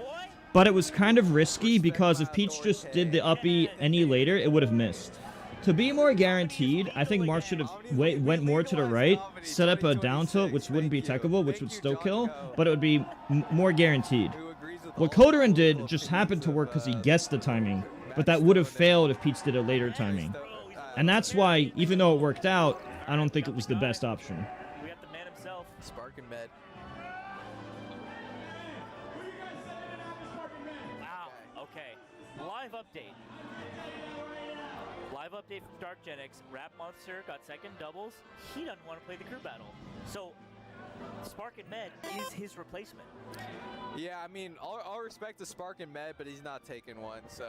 but it was kind of risky because if Peach just did the uppy any later, it would have missed. To be more guaranteed, I think Marth should have went more to the right, set up a down tilt, which wouldn't be techable, which would still kill, but it would be more guaranteed. What Kodarin did just happened to work because he guessed the timing, but that would have failed if Peach did a later timing. And that's why, even though it worked out, I don't think it was the best option. We got the man himself. Spark and Med. Wow. Okay. Live update. Live update from Dark Genix. Rap Monster got second doubles. He doesn't want to play the crew battle. So, Spark and Med is his replacement. Yeah, I mean, all respect to Spark and Med, but he's not taking one, so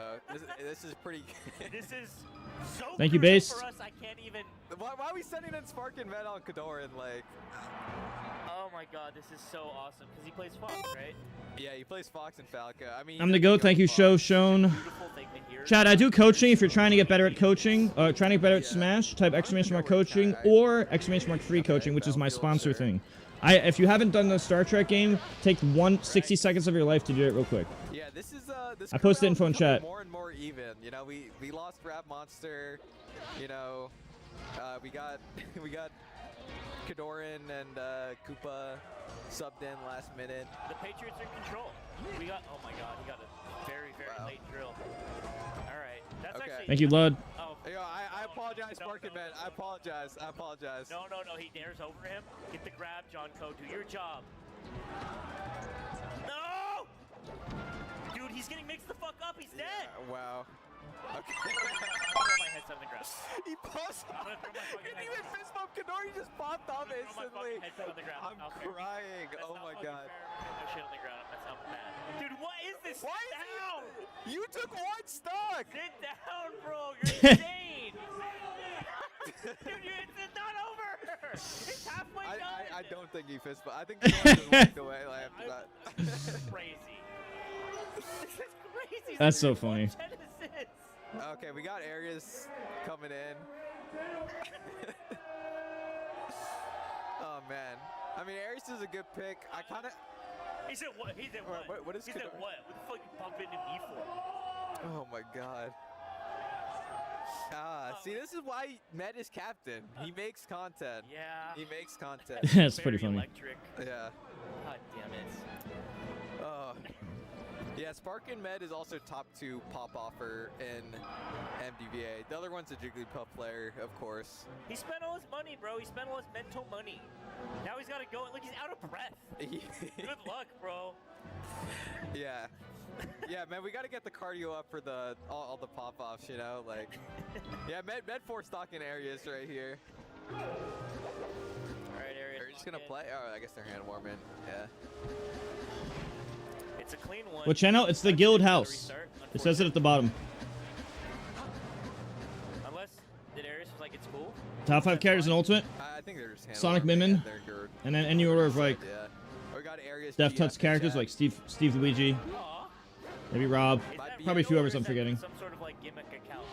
this is pretty good. This is so Thank you, crucial Base. for us, I can't even... Why are we sending in Spark and Med on Kadoran, like... Oh my god, this is so awesome, because he plays Fox, right? Yeah, he plays Fox and Falca. I mean, I'm the GOAT. Thank you, show shown. Chad, I do coaching. If you're trying to get better at coaching, trying to get better at Smash, type ! coaching or ! free coaching, which is my sponsor thing. If you haven't done the Star Trek game, take 60 seconds of your life to do it real quick. Yeah, this is I posted info in chat. More and more even. You know, we lost Rap Monster. You know, we got Kadoran and Koopa subbed in last minute. The Patriots are in control. We got, oh my god, he got a very, very late drill. Alright, that's actually... Thank you, Lud. Oh. Yo, I apologize, Spark and Med. I apologize. No, he dares over him. Get the grab, John Code. Do your job. No! Dude, he's getting mixed the fuck up. He's dead. Wow. Okay. I'm gonna throw my headset on the ground. He paused. He didn't even fist bump Kadoran. He just popped off instantly. I'm crying. Oh my god. No shit on the ground. That's not bad. Dude, what is this? Why Sit down! You took one stock! Sit down, bro! You're insane! Dude, it's not over! It's halfway done! I don't think he fist bumped. I think Kadoran just walked away after that. Crazy. This is crazy. That's so funny. Okay, we got Arias coming in. Oh man. I mean, Arias is a good pick. I kind of. He said what? He said what? What is he said what? What the fuck you bump into me for? Oh my god. See, this is why Med is captain. He makes content. Yeah. He makes content. That's pretty funny. Electric. Yeah. God damn it. Oh. Yeah, Spark and Med is also top 2 pop offer in MDVA. The other one's a Jigglypuff player, of course. He spent all his money, bro. He spent all his mental money. Now he's got to go. Look, he's out of breath. Good luck, bro. Yeah. Yeah, man, we got to get the cardio up for the all the pop-offs, you know? Like, yeah, med 4 stocking areas right here. All right, Arias. They're just going to play? Oh, I guess they're hand warming. Yeah. It's a clean one. What channel? It's the Guild House. It says it at the bottom. Unless, did Arias like it's cool? Top 5 characters in Ultimate. I think they're just hand Sonic warming. Mimmin. Yeah, they're good. And then any order of like Yeah. We got areas Def GF Tuts in characters chat. like Steve Luigi. Maybe Rob. Probably a few others I'm forgetting. Some sort of like gimmick account.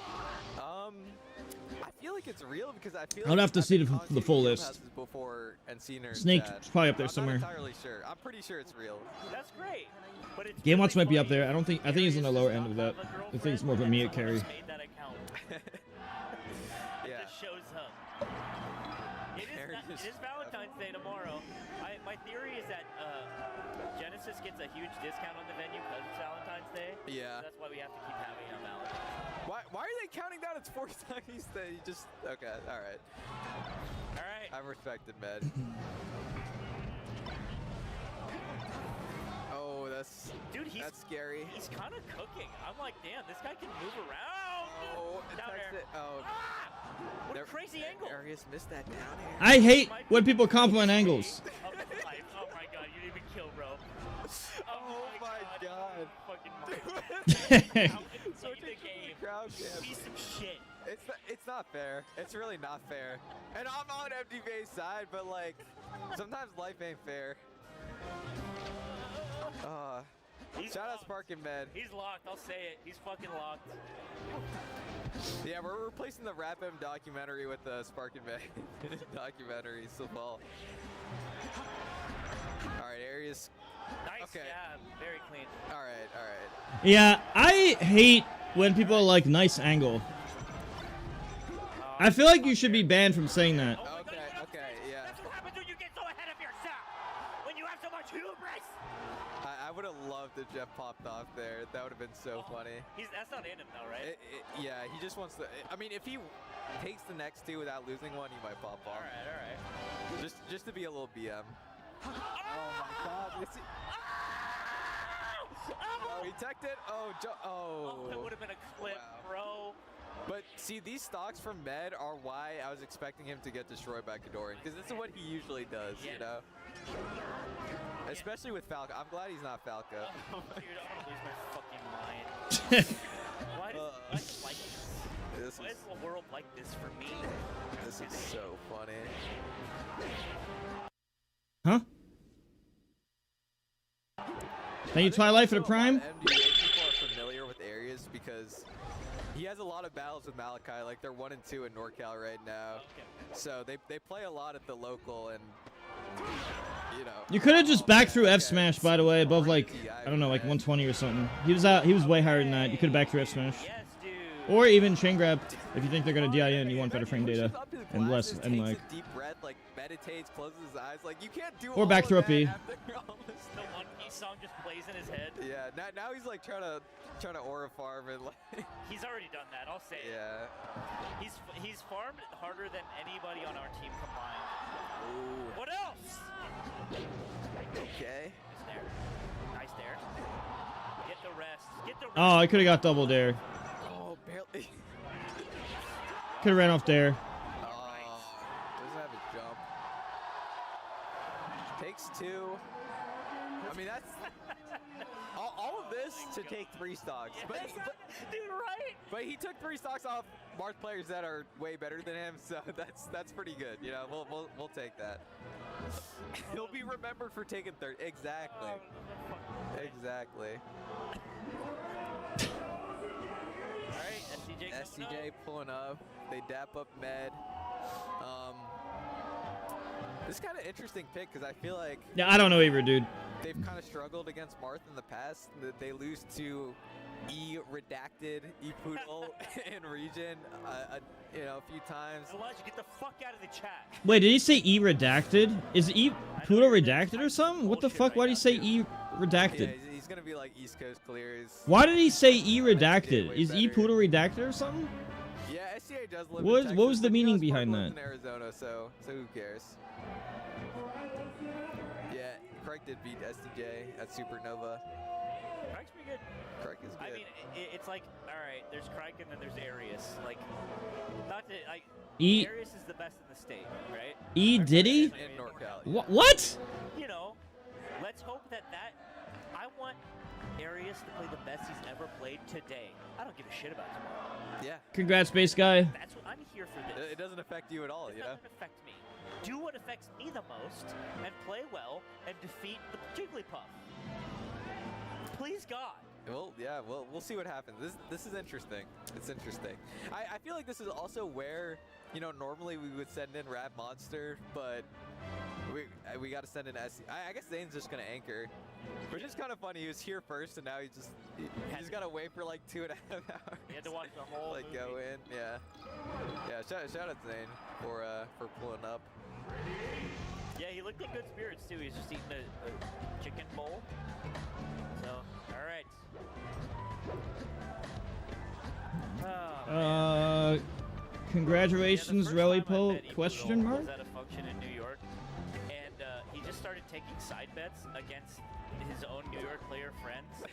I feel like it's real because I feel I would like have to I've see been the full commentating list. Guild Houses before and seen her in Snake chat. is probably up there I'm somewhere. not entirely sure. I'm pretty sure it's real. That's great. But it's Game Watch really might be up funny. there. I think he's on the lower end of that. I think it's more of a Mia carry. Made that account. Yeah. It just shows up. It is Valentine's Day tomorrow. My theory is that Genesis gets a huge discount on the venue because it's Valentine's Day. Yeah. So that's why we have to keep having it on Valentine's. Why are they counting down? It's 4 seconds. They just okay. All right. All right. I'm respected, Med. Oh, that's scary. He's kind of cooking. I'm like, damn, this guy can move around. Oh, down there. Oh. What a crazy angle. Arias missed that down air. I hate when people compliment angles. Oh my god, you didn't even kill, bro. Oh my god. Fucking Such a game. crowd cam. Piece of shit. It's not fair. It's really not fair. And I'm on MDV's side, but like, sometimes life ain't fair. Shout out Spark and Med. He's locked. I'll say it. He's fucking locked. Yeah, we're replacing the Rap M documentary with the Spark and Med documentary. So well. All right, Arias. Nice. Okay. Yeah, very clean. All right. Yeah, I hate when people like nice angle. I feel like you should be banned from saying that. Okay, yeah. That's what happens when you get so ahead of yourself. When you have so much hubris. I would have loved if Jeff popped off there. That would have been so funny. That's not in him though, right? Yeah, he just wants to. I mean, if he takes the next 2 without losing one, he might pop off. All right. Just to be a little BM. Oh my God! Oh, he teched it. Oh, that would have been a clip, bro. But see, these stocks from Med are why I was expecting him to get destroyed by Kadoran, because this is what he usually does, you know? Especially with Falco. I'm glad he's not Falco. Dude, I'm gonna lose my fucking mind. Why does life like this? Why is the world like this for me? This is so funny. Huh? Thank you, Twilight, for the Prime. NBA people are familiar with Arias because he has a lot of battles with Malachi. Like, they're 1 and 2 in NorCal right now. So they play a lot at the local, and you know. You could have just backed through F Smash, by the way, above like, I don't know, like 120 or something. He was way higher than that. You could have backed through F Smash. Or even chain grab if you think they're gonna DI in, you want better frame data and less and like. Deep breath, like meditates, closes his eyes, like you can't do. Or back through up E. The One Piece song just plays in his head. Yeah, now he's like trying to aura farm and like. He's already done that. I'll say yeah. it. He's farmed harder than anybody on our team combined. Ooh. What else? Okay. Nice there. Get the rest. Get the rest. Oh, I could have got double dare. Oh, barely. Could have ran off there. Doesn't have a jump. Takes 2. I mean, that's all of this to take 3 stocks. But dude, right? But he took 3 stocks off marked players that are way better than him, so that's pretty good. You know, we'll take that. He'll be remembered for taking 3rd. Exactly. Exactly. Alright, SCJ pulling up. They dap up Med. This is kind of interesting pick because I feel like Yeah, I don't know either, dude. they've kind of struggled against Marth in the past. They lose to E redacted, E Poodle in region, a few times. Elijah, get the fuck out of the chat. Wait, did he say E redacted? Is E Poodle redacted or something? What the fuck? Why did he say E redacted? Yeah, he's gonna be like East Coast clears. Why did he say E redacted? Is E Poodle redacted or something? Yeah, SCA does live What in Texas, was the but meaning he does behind live that? in Arizona, so who cares? Craig did beat SDJ at Supernova. Craig's pretty good. Craig is good. I mean, it's like, all right, there's Craig and then there's Arius. Like, not to, like, Arius is the best in the state, right? Diddy? In NorCal. Yeah. What? You know, let's hope that I want Arius to play the best he's ever played today. I don't give a shit about tomorrow. Yeah. Congrats, Space Guy. That's what I'm here for this. It doesn't affect you at all, you know? It doesn't affect me. Do what affects me the most and play well and defeat the Jigglypuff. Please God. Well, yeah, we'll see what happens. This is interesting. It's interesting. I feel like this is also where, you know, normally we would send in Rap Monster, but we got to send in SC. I guess Zane's just gonna anchor, which is kind of funny. He was here first, and now he just gotta wait for like 2.5 hours. He had to watch the whole like movie. go in, yeah. Shout out Zane for pulling up. Yeah, he looked in good spirits too. He's just eating a chicken bowl. So, all right. Congratulations, Relipo? Question mark? Was at a function in New York, and he just started taking side bets against his own New York player friends.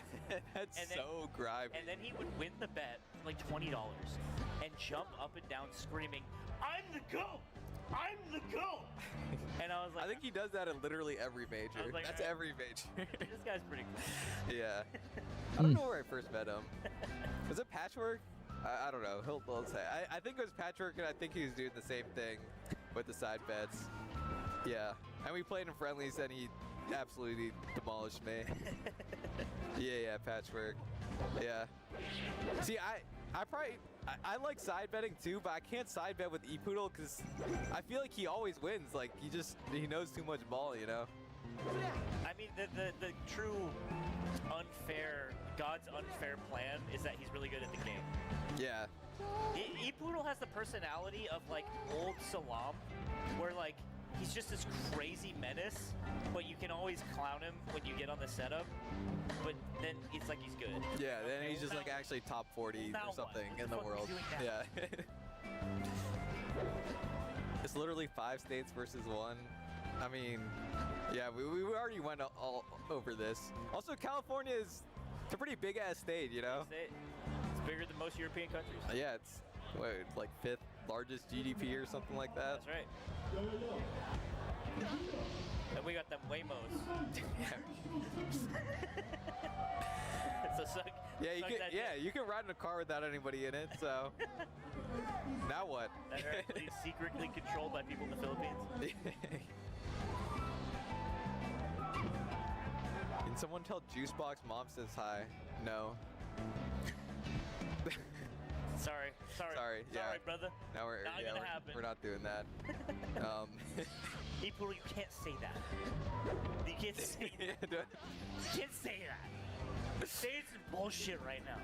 That's and then, so grimy. And then he would win the bet, like $20, and jump up and down screaming, "I'm the GOAT! I'm the GOAT!" And I was like, I think he does that at literally every major. Like, That's every major. This guy's pretty cool. Yeah. I don't know where I first met him. Was it Patchwork? I don't know. He'll say. I think it was Patchwork, and I think he was doing the same thing with the side bets. Yeah. And we played in friendlies, and he absolutely demolished me. Yeah, Patchwork. Yeah. See, I like side betting too, but I can't side bet with ePoodle because I feel like he always wins. Like he knows too much ball, you know. I mean, the true God's unfair plan is that he's really good at the game. Yeah. ePoodle has the personality of like old Salam, where like he's just this crazy menace, but you can always clown him when you get on the setup. But then it's like he's good. Yeah, then he's just like actually top 40 or something in the world. Yeah. It's literally 5 states versus 1. I mean, yeah, we already went all over this. Also, California is a pretty big ass state, you know? It's bigger than most European countries. Yeah, it's like 5th largest GDP or something like that. That's right. And we got them Waymos. So you can ride in a car without anybody in it, so now what? That are actually secretly controlled by people in the Philippines. Can someone tell Juicebox mom says hi? No. Sorry, yeah. brother. Now we're not doing that. ePoodle, you can't say that. You can't say that. You can't say that. Saying some bullshit right now.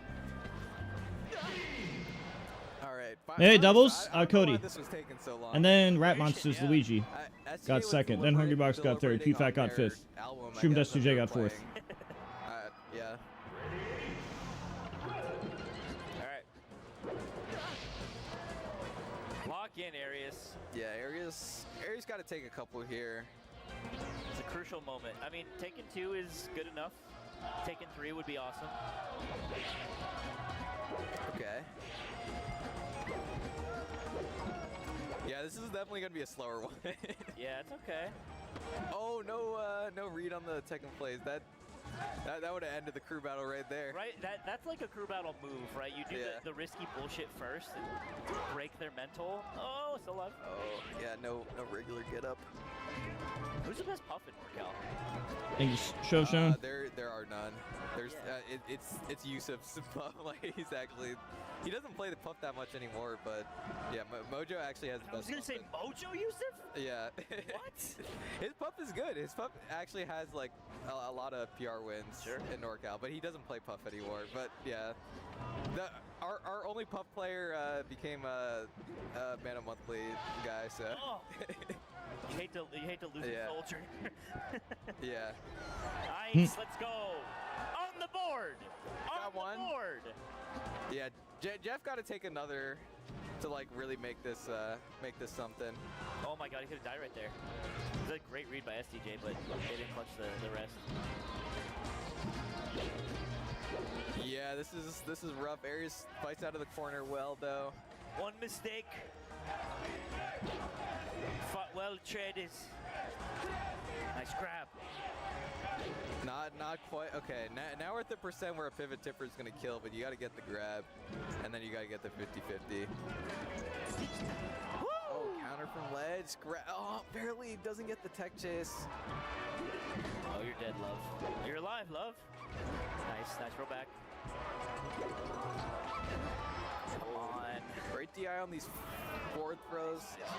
All right. Hey, doubles, Cody. This was taking so long. And then Rat Monsters Luigi got second. Then Hungrybox got third. PFAT got fifth. Stream S2J got fourth. Yeah. Lock in, Arius. Yeah, Arius got to take a couple here. It's a crucial moment. I mean, taking 2 is good enough. Taking 3 would be awesome. Okay. Yeah, this is definitely gonna be a slower one. Yeah, it's okay. Oh no read on the Tekken plays. That would have ended the crew battle right there. Right, that's like a crew battle move, right? You do the risky bullshit first and break their mental. Oh, still alive. Oh, yeah, no regular get up. Who's the best puff in NorCal? Thanks, Shoshan. There are none. There's it's Yusuf's puff. Like he doesn't play the puff that much anymore, but yeah, Mojo actually has the best. I was gonna say Mojo Yusuf? Yeah. What? His puff is good. His puff actually has like a lot of PR wins in NorCal, but he doesn't play puff anymore. But yeah, our only puff player became a Man of Monthly guy. So. Oh. You hate to lose a soldier. Yeah. Nice. Let's go. On the board. On the board. Yeah, Jeff got to take another. to like really make this something. Oh my god, he could have died right there. It was a great read by SDJ, but they didn't clutch the rest. Yeah, this is rough. Aries fights out of the corner well though. One mistake. Fought well, traders. Nice grab. Not quite. Okay, now we're at the percent where a pivot tipper is gonna kill, but you gotta get the grab, and then you gotta get the 50-50. Oh, counter from ledge. Oh, barely doesn't get the tech chase. Oh, you're dead, love. You're alive, love. Nice roll back. Come on. Great DI on these forward throws. All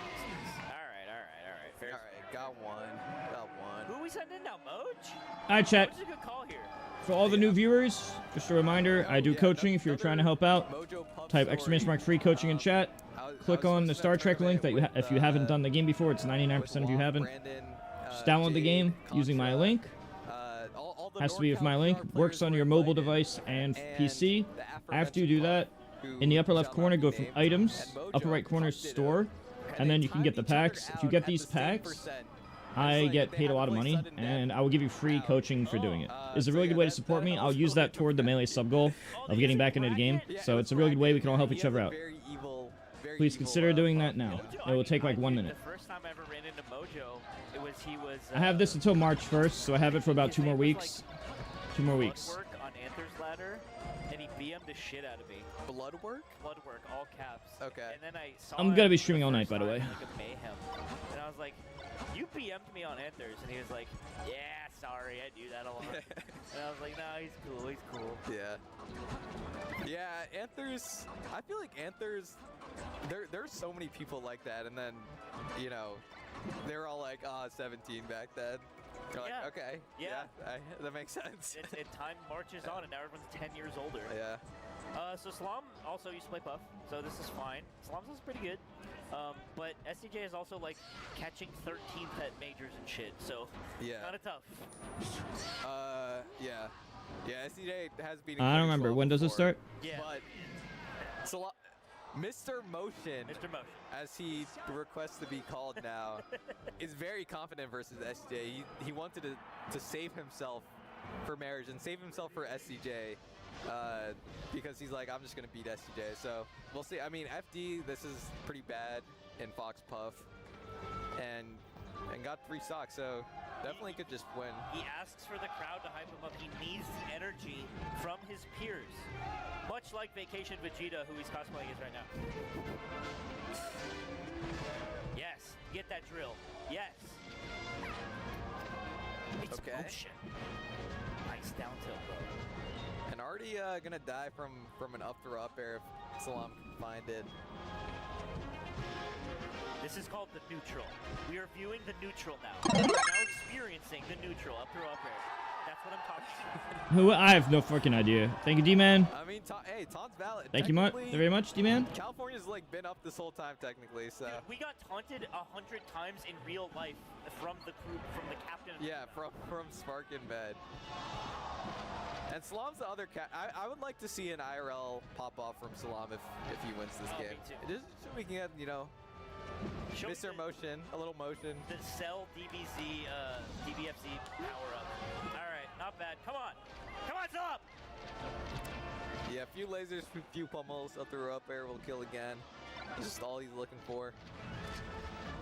right. Got one. Who are we sending now, Moj? Alright, chat. Moj is a good call here. For all the new viewers, just a reminder, I do coaching if you're trying to help out. Type !FreeCoaching in chat. Click on the Star Trek link that if you haven't done the game before, it's 99% if you haven't. Just download the game using my link. Has to be with my link. Works on your mobile device and PC. After you do that, in the upper left corner, go from items, upper right corner, store, and then you can get the packs. If you get these packs, I get paid a lot of money, and I will give you free coaching for doing it. It's a really good way to support me. I'll use that toward the Melee sub goal of getting back into the game. So it's a really good way we can all help each other out. Please consider doing that now. It will take like 1 minute. The first time I ever ran into Mojo, he was. I have this until March 1st, so I have it for about 2 more weeks. 2 more weeks. Work on Anther's ladder, and he BM'd the shit out of me. Blood work? Blood work, all caps. Okay. And then I saw I'm gonna be streaming all night, by the way. like a mayhem, and I was like, "You BM'd me on Anther's," and he was like, "Yeah, sorry, I do that a lot." And I was like, "No, he's cool. He's cool." Yeah, Anthers. I feel like Anthers. There's so many people like that, and then, you know, they're all like, 17 back then. You're like, okay, that makes sense. And time marches on, and now everyone's 10 years older. Yeah. So Salam also used to play Puff, so this is fine. Salam's also pretty good. But SCJ is also like catching 13th at majors and shit, so kind of tough. Yeah, SCJ has been. I don't remember. When does it start? Yeah. But Mr. Motion, as he requests to be called now, is very confident versus SCJ. He wanted to save himself for marriage and save himself for SCJ because he's like, I'm just going to beat SCJ. So we'll see. I mean, FD, this is pretty bad in Fox Puff and got 3 stocks, so definitely could just win. He asks for the crowd to hype him up. He needs the energy from his peers. Much like Vacation Vegeta, who he's cosplaying as right now. Yes, get that drill. Yes. It's motion. Nice down tilt, bro. And already gonna die from an up throw up air if Salam can find it. This is called the neutral. We are viewing the neutral now. We are now experiencing the neutral up throw up air. That's what I'm talking about. I have no fucking idea. Thank you, D-Man. I mean, hey, Taun's valid. Thank you very much, D-Man. California's like been up this whole time technically, so. Dude, we got taunted 100 times in real life from the captain. Yeah, from Spark in bed. And Salam's the other cat. I would like to see an IRL pop off from Salam if he wins this game. Just so we can get, you know, Mr. Motion, a little motion. The Cell DBZ, DBFZ power up. Alright, not bad. Come on! Come on, Salam! Yeah, a few lasers, a few pummels, up throw up air will kill again. That's just all he's looking for.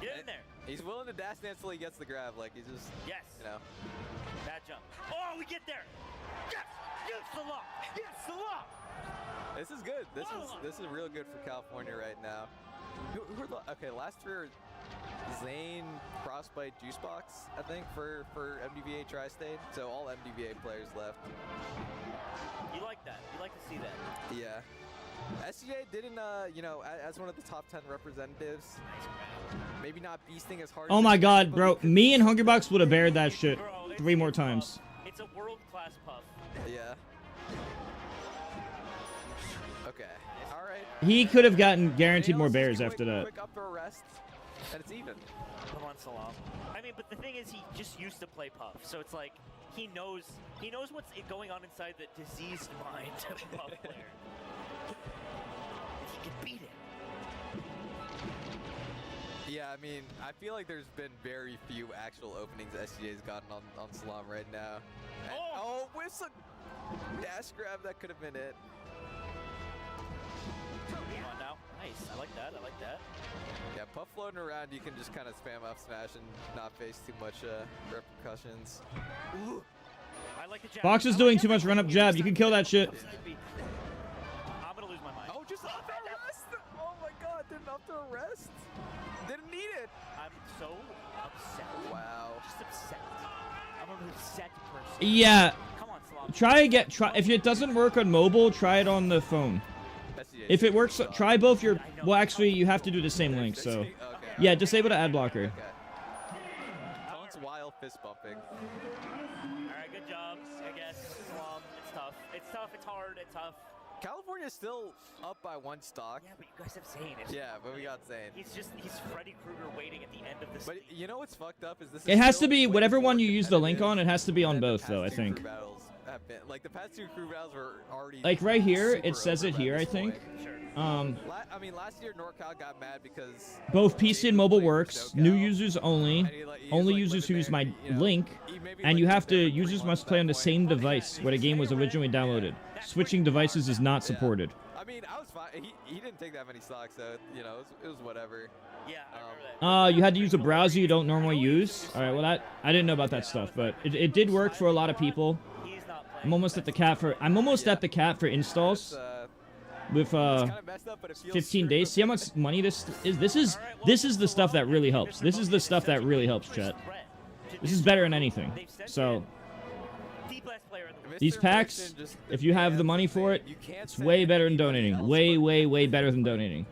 Get in there! He's willing to dash dance till he gets the grab, like he's just, you know. Bad jump. Oh, we get there! Yes! Yes, Salam! Yes, Salam! This is good. This is real good for California right now. Who are the, okay, last 3 are Zane, Frostbite, Juicebox, I think, for MDVA Tri-State. So all MDVA players left. You like that. You like to see that. Yeah. SCJ didn't, you know, as one of the top 10 representatives, maybe not beasting as hard. Oh my god, bro. Me and Hungrybox would have bared that shit 3 more times. It's a world-class puff. Yeah. Okay. All right. He could have gotten guaranteed more bears after that. Quick up throw rest, and it's even. Come on, Salam. I mean, but the thing is, he just used to play Puff, so it's like he knows what's going on inside the diseased mind of a Puff player. He can beat it. Yeah, I mean, I feel like there's been very few actual openings SGA's gotten on Salam right now. And, oh, whiffs a dash grab, that could have been it. Come on now. Nice. I like that. I like that. Yeah, Puff floating around, you can just kind of spam up smash and not face too much repercussions. Ooh. I like the jab. Fox is doing too much run-up jab. You can kill that shit. I'm gonna lose my mind. Oh, just off the arrest! Oh my god, didn't up to arrest. Didn't need it. I'm so upset. Wow. Just upset. I'm an upset person. Yeah. Come on, Salam. Try if it doesn't work on mobile, try it on the phone. If it works, try both your. Well, actually, you have to do the same link. So, yeah, disable the ad blocker. Talent's wild fist bumping. Alright, good job. I guess. Salam. It's tough. It's tough. It's hard. It's tough. California's still up by 1 stock. Yeah, but you guys have Zane. Yeah, but we got Zane. He's Freddy Krueger waiting at the end of this. But you know what's fucked up is this. It has to be whatever one you use the link on. It has to be on both, though. I think. Like the past 2 crew battles were already. Like right here, it says it here. I think. I mean, last year NorCal got mad because both PC and mobile works. New users only. Only users who use my link, and you have to. Users must play on the same device where the game was originally downloaded. Switching devices is not supported. I mean, I was fine. He didn't take that many stocks, so you know it was whatever. Yeah, I remember that. You had to use a browser you don't normally use. All right, well I didn't know about that stuff, but it did work for a lot of people. I'm almost at the cap for installs. With 15 days. See how much money this is. This is the stuff that really helps. This is the stuff that really helps, chat. This is better than anything. So these packs, if you have the money for it, it's way better than donating. Way better than donating.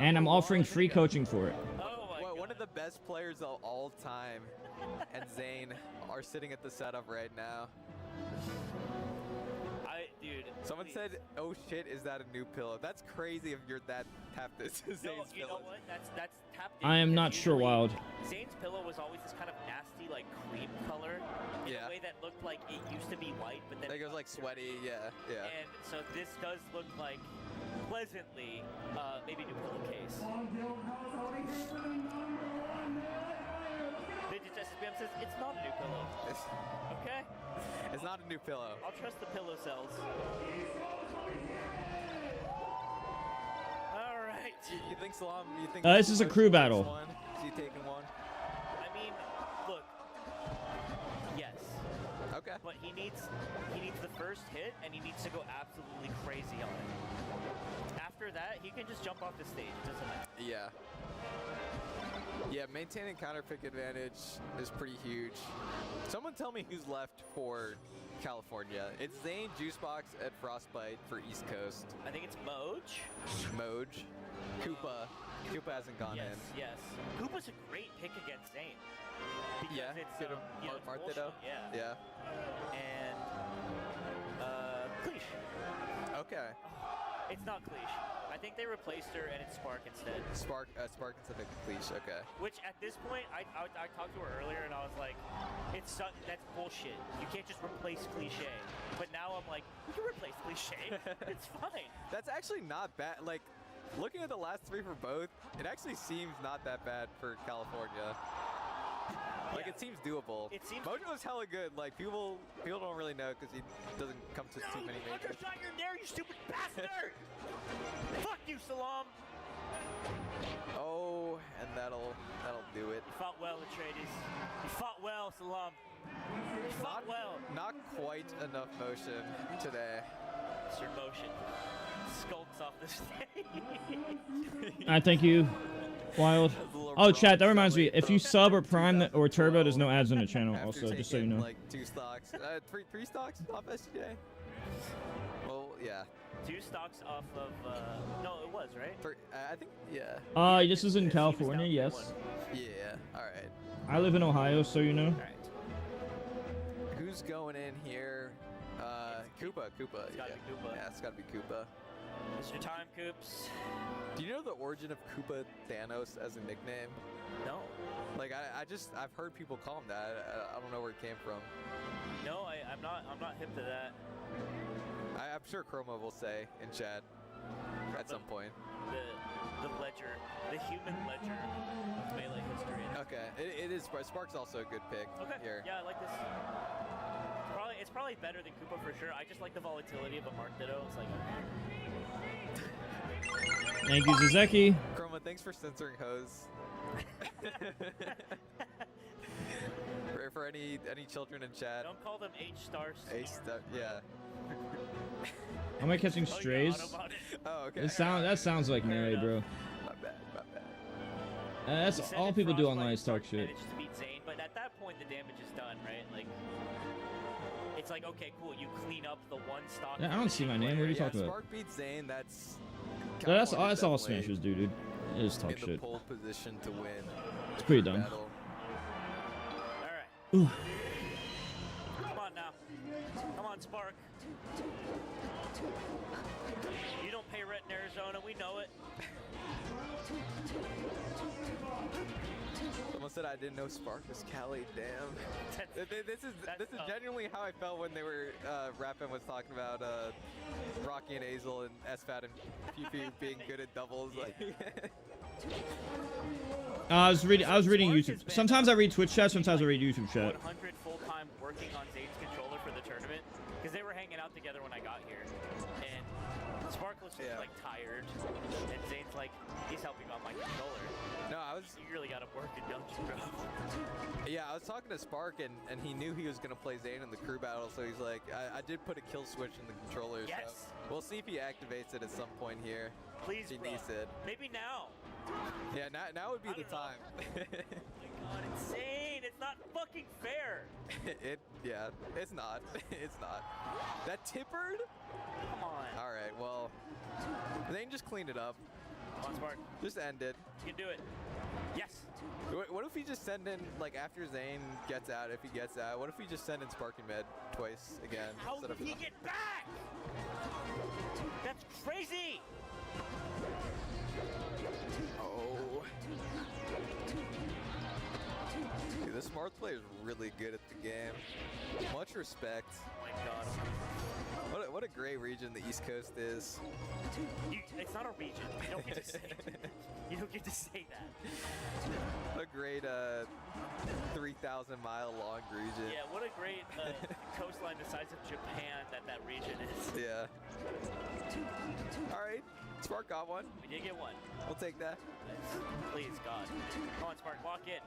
And I'm offering free coaching for it. One of the best players of all time and Zane are sitting at the setup right now. Dude, someone said, "Oh shit, is that a new pillow?" That's crazy if you're that tapped this. No, you know what? That's tapped. I am not sure, Wild. Zane's pillow was always this kind of nasty, like cream color, in a way that looked like it used to be white, but then it goes like sweaty. Yeah. And so this does look like pleasantly, maybe new pillowcase. SSBM says it's not a new pillow. Okay. It's not a new pillow. I'll trust the pillow cells. All right. You think Salam? You think? This is a crew battle. Is he taking one? I mean, look. Yes. Okay. But he needs the first hit, and he needs to go absolutely crazy on it. After that, he can just jump off the stage. It doesn't matter. Yeah. Yeah, maintaining counter pick advantage is pretty huge. Someone tell me who's left for California. It's Zane, Juicebox, and Frostbite for East Coast. I think it's Moj. Koopa. Koopa hasn't gone in. Yes. Koopa's a great pick against Zane. Because it's Martito. Yeah. And Cleash. Okay. It's not Cleash. I think they replaced her and it's Spark instead. Spark instead of Cleash. Okay. Which at this point, I talked to her earlier and I was like, that's bullshit. You can't just replace Cliche. But now I'm like, you can replace Cliche. It's fine. That's actually not bad. Like, looking at the last 3 for both, it actually seems not that bad for California. Like, it seems doable. Mojo's hella good. Like, people don't really know because he doesn't come to too many majors. Shot your nair, you stupid bastard! Fuck you, Salam! Oh, and that'll do it. You fought well, Atreides. You fought well, Salam. You fought well. Not quite enough motion today. It's your motion. Skulks off the stage. I thank you, Wild. Oh, chat, that reminds me. If you sub or prime or turbo, there's no ads on the channel. Also, just so you know. Like 2 stocks, 3 stocks off SGA. Well, yeah. 2 stocks off of. No, it was right. I think yeah. This is in California. Yes. Yeah. All right. I live in Ohio, so you know. All right. Who's going in here? Koopa. It's gotta be Koopa. Yeah, it's gotta be Koopa. It's your time, Koops. Do you know the origin of Koopa Thanos as a nickname? No. Like I've heard people call him that. I don't know where it came from. No, I'm not hip to that. I'm sure Chroma will say in chat at some point. the ledger, the human ledger of Melee history. Okay, it is. Spark's also a good pick here. Yeah, I like this. It's probably better than Koopa for sure. I just like the volatility of a Mark Ditto. It's like, Thank you, Zizeki. Chroma, thanks for censoring Hose. for any children in chat. Don't call them H-stars. H-star, yeah. Am I catching strays? Oh, okay. That sounds like Melee, bro. My bad. That's all people do online is talk shit. To beat Zane, but at that point the damage is done, right? Like, it's like, okay, cool, you clean up the one stock. I don't see my name. What are you talking about? Spark beats Zane. That's all smashes do, dude. It is talk in the shit. pole position to win. It's pretty dumb. Alright. Come on now. Come on, Spark. You don't pay rent in Arizona, we know it. Someone said I didn't know Spark was Cali. Damn. This is genuinely how I felt when they were Rappin was talking about Rocky and Azel and SFAT and Pew Pew being good at doubles. Like. I was reading YouTube. Sometimes I read Twitch chat. Sometimes I read YouTube chat. 100 full-time working on Zane's controller for the tournament because they were hanging out together when I got here, and Spark was just like tired, and Zane's like, he's helping on my controller. No, You really got him working, don't you, bro? Yeah, I was talking to Spark, and he knew he was gonna play Zane in the crew battle, so he's like, I did put a kill switch in the controller. Yes. So we'll see if he activates it at some point here. Please, he bro. needs it. Maybe now. Yeah, now would be the time. God, insane! It's not fucking fair. Yeah, it's not. It's not. That tippered? Come on. All right, well, Zane just cleaned it up. Come on, Spark. Just end it. You can do it. Yes. What if we just send in, like, after Zane gets out, if he gets out, what if we just send in Spark and Med twice again? How did he get back? That's crazy. Oh. Dude, this Smart player is really good at the game. Much respect. Oh my god. What a great region the East Coast is. It's not a region. You don't get to say You don't get to say that. What a great 3,000-mile long region. Yeah, what a great coastline the size of Japan that region is. Yeah. All right. Spark got one. We did get one. We'll take that. Please, God. Come on, Spark, walk in.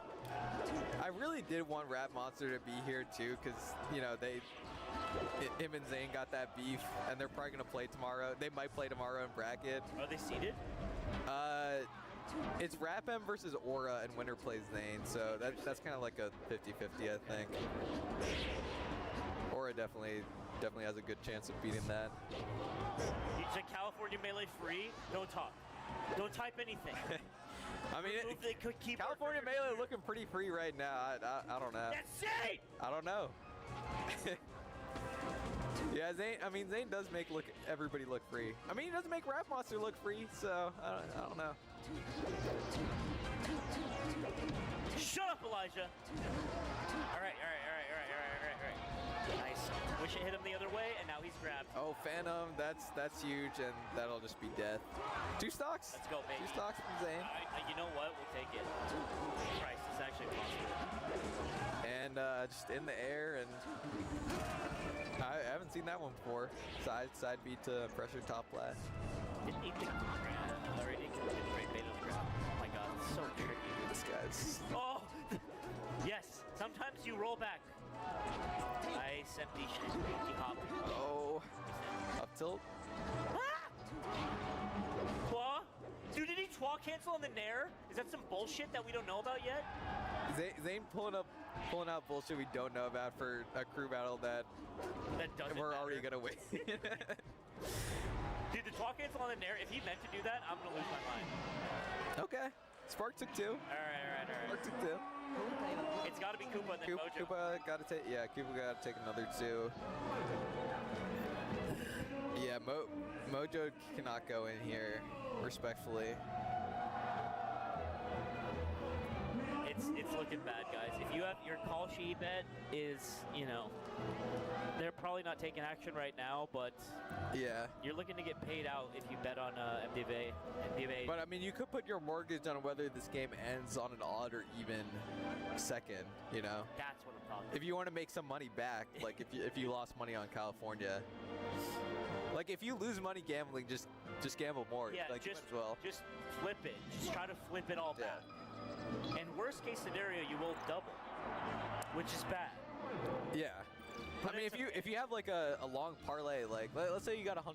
I really did want Rap Monster to be here too, because him and Zane got that beef, and they're probably gonna play tomorrow. They might play tomorrow in bracket. Are they seeded? It's Rap M versus Aura, and winner plays Zane, so that's kind of like a 50-50, I think. Aura definitely has a good chance of beating that. You said California Melee free? Don't talk. Don't type anything. I mean, California Melee looking pretty free right now. I don't know. That's it! I don't know. Yeah, Zane does make everybody look free. I mean, he doesn't make Rap Monster look free, so I don't know. Shut up, Elijah! All right. Nice. Wish it hit him the other way, and now he's grabbed. Oh, Phantom, that's huge, and that'll just be death. 2 stocks? Let's go, baby. 2 stocks from Zane. You know what? We'll take it. Christ, it's actually possible. And just in the air, and I haven't seen that one before. Side beat to pressure top flat. Didn't he pick the grab? Already great bait on the grab. Oh my god, it's so tricky. This guy's... Oh! Yes! Sometimes you roll back. Nice empty hop. Oh. Up tilt. Ah! Twa? Dude, did he twa cancel on the Nair? Is that some bullshit that we don't know about yet? Zane pulling out bullshit we don't know about for a crew battle that doesn't we're matter. already gonna win. Dude, the twa cancel on the Nair, if he meant to do that, I'm gonna lose my mind. Okay. Spark took 2. Alright. Spark took 2. It's gotta be Koopa and then Mojo. Koopa gotta take another 2. Yeah, Mojo cannot go in here, respectfully. it's looking bad, guys. If you have your call sheet bet is, you know, they're probably not taking action right now, but yeah, you're looking to get paid out if you bet on MDVA. But I mean, you could put your mortgage on whether this game ends on an odd or even second. You know. That's what I'm talking. If you want to make some money back, like if you lost money on California, like if you lose money gambling, just gamble more. Yeah, like just, you might as well. Just flip it. Just try to flip it all back. And worst case scenario, you will double, which is bad. Yeah. I mean, if you have like a long parlay, like let's say you got $100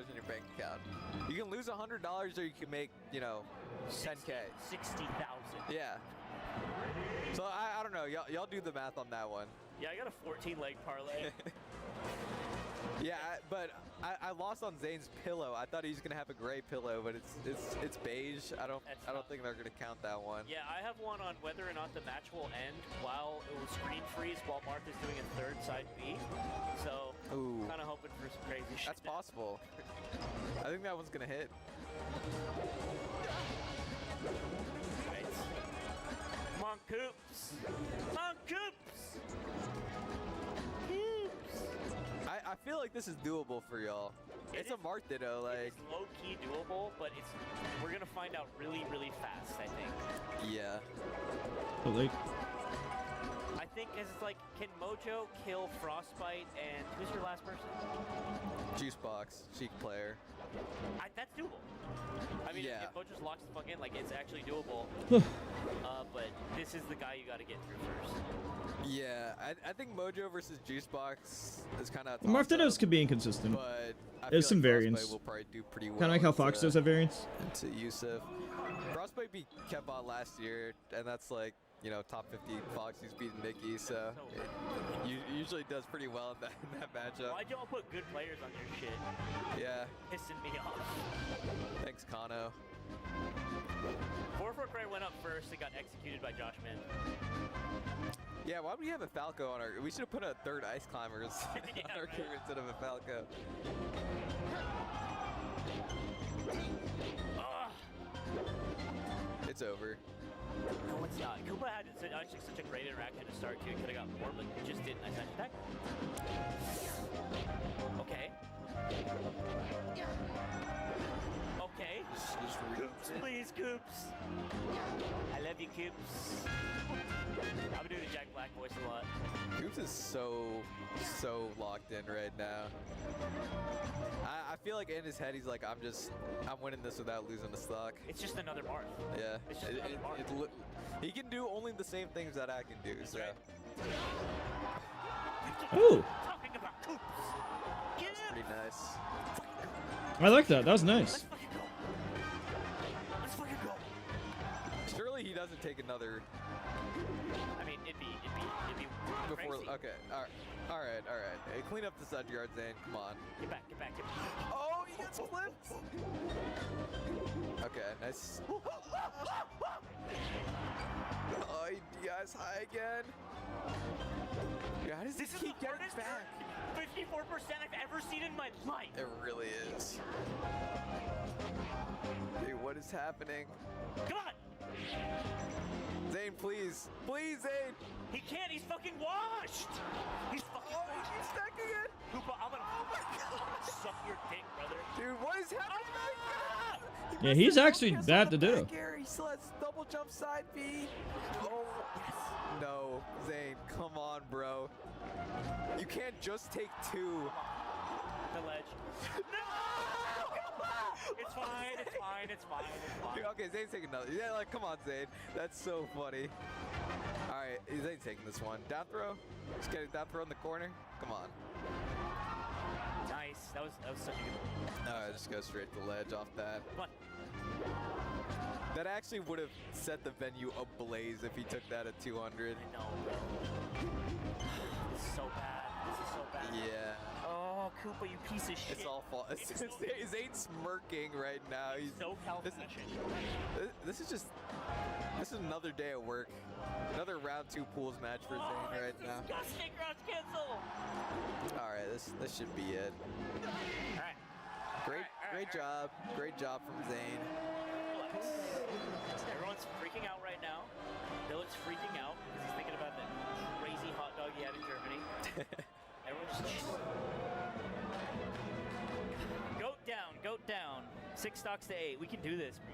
in your bank account, you can lose $100 or you can make, you know, 10K. 60,000. Yeah. So I don't know. Y'all do the math on that one. Yeah, I got a 14-leg parlay. Yeah, but I lost on Zane's pillow. I thought he was gonna have a gray pillow, but it's beige. I don't think they're gonna count that one. Yeah, I have one on whether or not the match will end while it will screen freeze while Mark is doing a third side B. So kind of hoping for some crazy shit. That's possible. I think that one's gonna hit. Right. Come on, Coops. Come on, Coops. I feel like this is doable for y'all. It's a Mark Ditto, like. It's low-key doable, but we're gonna find out really, really fast, I think. Yeah. But like, I think it's like, can Mojo kill Frostbite and who's your last person? Juicebox, Cheek player. That's doable. I mean, Yeah. if Mojo just locks the fuck in, like it's actually doable. But this is the guy you got to get through first. Yeah, I think Mojo versus Juicebox is kind of. Mark Dittos could be inconsistent. But I There's feel some like variance. Frostbite will probably do pretty well. Kind of like how Fox does have variance. Into Yusuf. Frostbite beat Kevbot last year, and that's like, you know, top 50 Fox. He's beaten Mickey, so it usually does pretty well in that matchup. Why'd y'all put good players on your shit? Yeah. Pissing me off. Thanks, Kano. 4-4 Cray went up first and got executed by Josh Min. Yeah, why would we have a Falco on our... We should have put a third Ice Climbers on our crew instead of a Falco. It's over. No, it's not. Koopa had actually such a great interaction to start, too. Could have got more, but just didn't. I said, attack. Okay. Okay. Please, Coops. I love you, Coops. I'm doing a Jack Black voice a lot. Coops is so locked in right now. I feel like in his head he's like, I'm winning this without losing the stock. It's just another Marth. Yeah. It's just another Marth. He can do only the same things that I can do, so. Ooh. Talking about Coops. That's pretty nice. I like that. That was nice. Let's fucking go. Let's fucking go. Surely he doesn't take another. I mean, it'd be Before, crazy. okay, all right. Hey, clean up the side yard, Zane. Come on. Get back. Oh, he gets flipped. Okay, nice. Oh, you guys high again. Yeah, how does this keep getting back? 54% I've ever seen in my life. It really is. Dude, what is happening? Come on. Zane, please. Please, Zane. He can't. He's fucking washed. He's fucking washed. He's stacking it. Koopa, I'm gonna suck your dick, brother. Dude, what is happening? Yeah, he's actually bad to do. He still has double jump side B. Oh, yes. No, Zane, come on, bro. You can't just take two. The ledge. No! It's fine. Dude, okay, Zane's taking another. Yeah, like, come on, Zane. That's so funny. All right, Zane's taking this one. Down throw. Just get it down throw in the corner. Come on. Nice. That was such a good one. All right, just go straight to the ledge off that. Come on. That actually would have set the venue ablaze if he took that at 200. I know, bro. This is so bad. Yeah. Oh, Koopa, you piece of shit. It's all fault. Zane's smirking right now. He's so this is another day at work. Another round 2 pools match for Zane right now. Disgusting cross cancel. All right, this should be it. All right. Great job from Zane. Everyone's freaking out right now. Billet's freaking out because he's thinking about that crazy hot dog he had in Germany. Everyone's just... Goat down. 6 stocks to 8. We can do this, bro.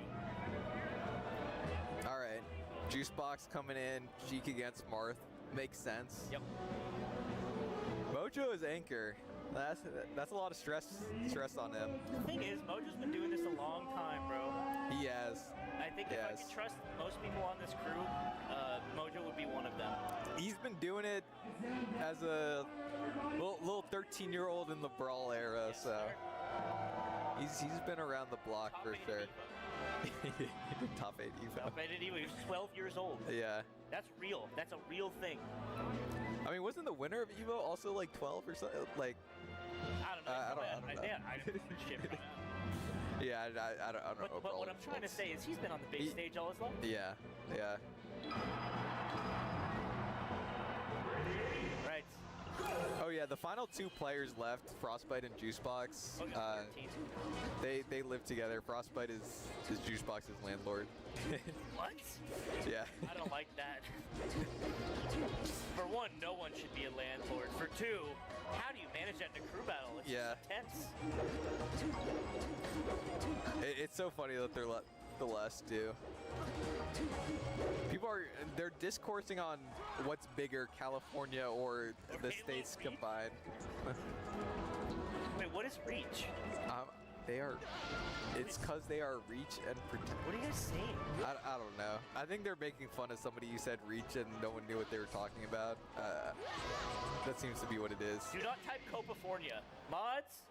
All right. Juice box coming in. Cheek against Marth. Makes sense. Yep. Mojo is anchor. That's a lot of stress on him. The thing is, Mojo's been doing this a long time, bro. He has. I think if I could trust most people on this crew, Mojo would be one of them. He's been doing it as a little 13-year-old in the Brawl era, yes, so he's been around the block for sure. Top 8 Evo. Top 8 at Evo. He was 12 years old. Yeah. That's real. That's a real thing. I mean, wasn't the winner of Evo also like 12 or something? Like, I don't know. I don't know. I didn't shit right now. Yeah, I don't know. But what I'm trying to say is he's been on the big stage all his life. Yeah, yeah. Right. Oh yeah, the final 2 players left, Frostbite and Juicebox. They live together. Frostbite is Juicebox's landlord. What? Yeah. I don't like that. For one, no one should be a landlord. For 2, how do you manage that in a crew battle? It's just intense. It's so funny that they're the last 2. People they're discoursing on what's bigger, California or the states combined. Wait, what is Reach? It's because they are Reach and Pretend. What are you guys saying? I don't know. I think they're making fun of somebody who said Reach and no one knew what they were talking about. That seems to be what it is. Do not type Copafornia. Mods?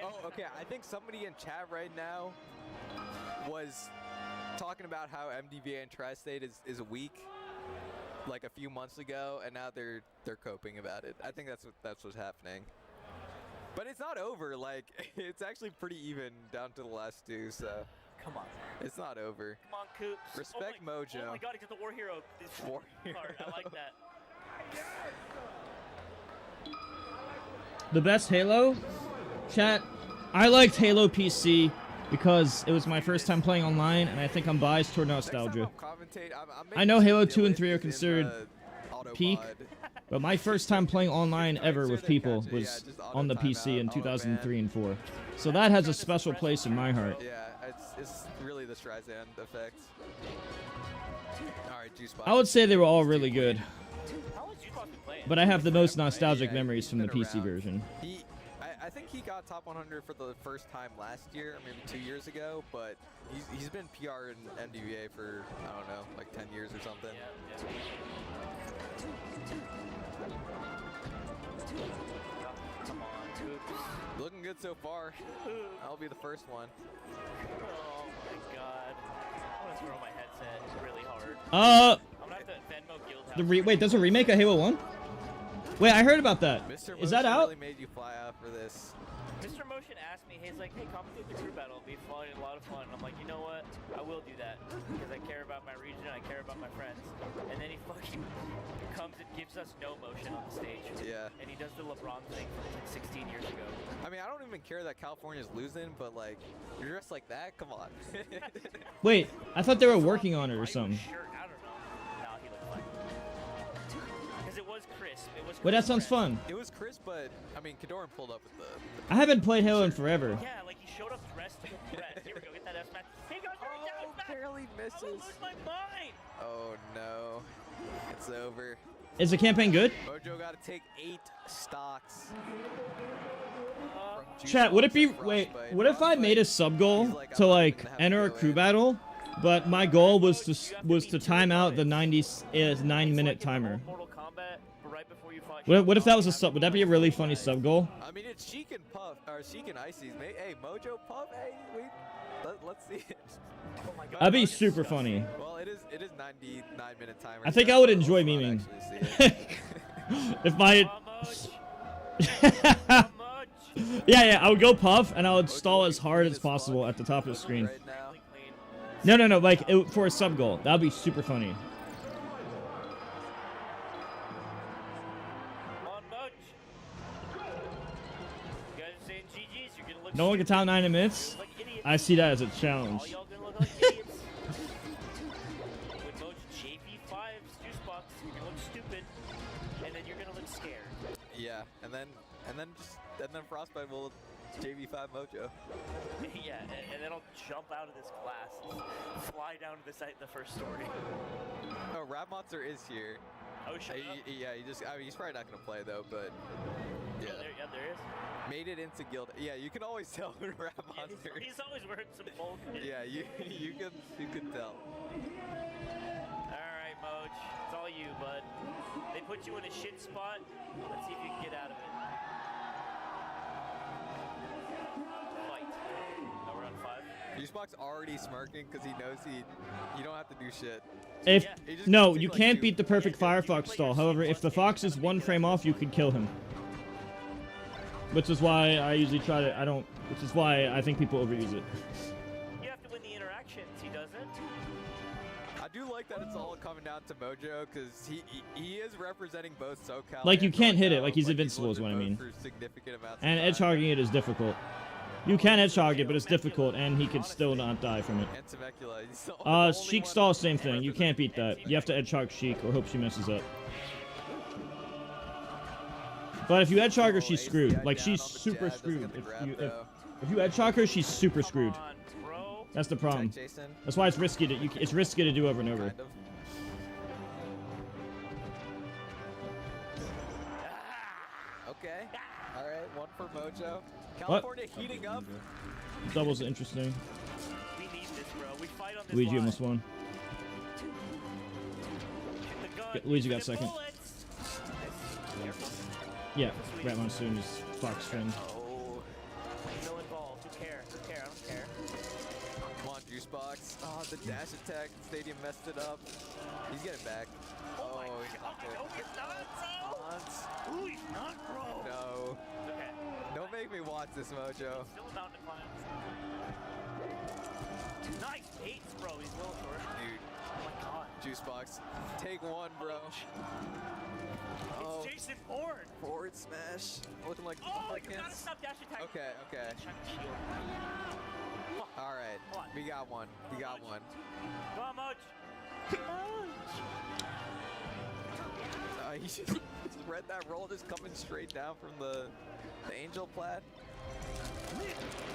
Oh, okay. I think somebody in chat right now was talking about how MDVA and Tri-State is weak like a few months ago, and now they're coping about it. I think that's what's happening. But it's not over. Like, it's actually pretty even down to the last 2, so come on. It's not over. Come on, Coops. Respect Mojo. Oh my god, he got the War Hero. War Hero. I like that. The best Halo? Chat, I liked Halo PC because it was my first time playing online, and I think I'm biased toward nostalgia. I know Halo 2 and 3 are considered peak, but my first time playing online ever with people was on the PC in 2003 and 4. So that has a special place in my heart. Yeah, it's really the Streisand effect. All right, Juice Box. I would say they were all really good, but I have the most nostalgic memories from the PC version. I think he got top 100 for the first time last year, or maybe 2 years ago, but he's been PR in MDVA for, I don't know, like 10 years or something. Yeah. Come on, Coops. Looking good so far. I'll be the first one. Oh my god. I want to throw my headset really hard. I'm gonna have to Venmo Guildhouse. Wait, there's a remake of Halo 1? Wait, I heard about that. Is that out? Really made you fly out for this. Mr. Motion asked me, he's like, hey, commentate the crew battle. It'll be fun and a lot of fun. And I'm like, you know what? I will do that because I care about my region and I care about my friends. And then he fucking comes and gives us no motion on the stage. Yeah. And he does the LeBron thing from 16 years ago. I mean, I don't even care that California's losing, but like, you're dressed like that? Come on. Wait, I thought they were working on it or something. Sure, I don't know. No, he looked fine. Because it was crisp. Wait, that sounds fun. It was crisp, but I mean, Kadoran pulled up with the I haven't played Halo in forever. Yeah, like he showed up dressed to impress. Here we go, get that S match. He goes right down, barely misses. I lose my mind. Oh no, it's over. Is the campaign good? Mojo got to take 8 stocks. Chat, would it be what if I made a sub goal to like enter a crew battle, but my goal was to time out the 9-minute timer? What if that was a sub? Would that be a really funny sub goal? I mean, it's Sheik and Puff, or Sheik and Icy's. Hey, Mojo, Puff, hey, let's see it. Oh my god. That'd be super funny. Well, it is 99-minute timer. I think I would enjoy memeing. If my yeah, I would go Puff and I would stall as hard as possible at the top of the screen. No, like for a sub goal. That'd be super funny. No one can tell 9 minutes. I see that as a challenge. and then Frostbite will JV5 Mojo. Yeah, and then I'll jump out of this glass, fly down to the site in the first story. Oh, Rap Monster is here. Oh, shut up. Yeah, he's probably not gonna play though, but yeah. Oh, there is. Made it into guild. Yeah, you can always tell when Rap Monster. He's always wearing some bulk. Yeah, you can tell. All right, Moj, it's all you, bud. They put you in a shit spot. Let's see if you can get out of it. Fight. Now we're on 5. Juicebox already smirking because he knows you don't have to do shit. If He just no, takes you like can't 2. beat the perfect Firefox stall. However, if the fox is 1 frame off, you could kill him. Which is why I usually try to. Which is why I think people overuse it. You have to win the interactions. He doesn't. I do like that it's all coming down to Mojo because he is representing both SoCal. Like you and can't hit it. NorCal, Like he's but invincible is what I both mean. for significant amounts of And time. edge hogging it is difficult. You can edge hog it, but it's difficult, and he can still not die from it. And Temecula, he's the only Sheik one stall, same thing. You can't beat that. You have to edge hog Sheik or hope she messes up. But if you edge hog her, she's screwed. Like she's super screwed. If you edge hog her, she's super screwed. That's the problem. That's why it's risky to do over and over. Okay. All right, 1 for Mojo. California heating up. Doubles are interesting. We need this, bro. We fight on this Luigi line. almost won. Luigi got second. Yeah, Rat Monster and his Fox friend. No involved. Who care? I don't care. Come on, Juicebox. Oh, the dash attack. Stadium messed it up. He's getting back. Oh, he's not good. No, he's not, bro. Ooh, he's not, bro. No. Okay. Don't make me watch this, Mojo. Still about to climb. Nice baits, bro. He's well short. Dude. Oh my god. Juicebox. Take 1, bro. It's Jason Bourne. Forward smash. Looking like Oh, you gotta stop dash attack. Okay. All right. We got one. Come on, Moj. He just read that roll just coming straight down from the angel plat.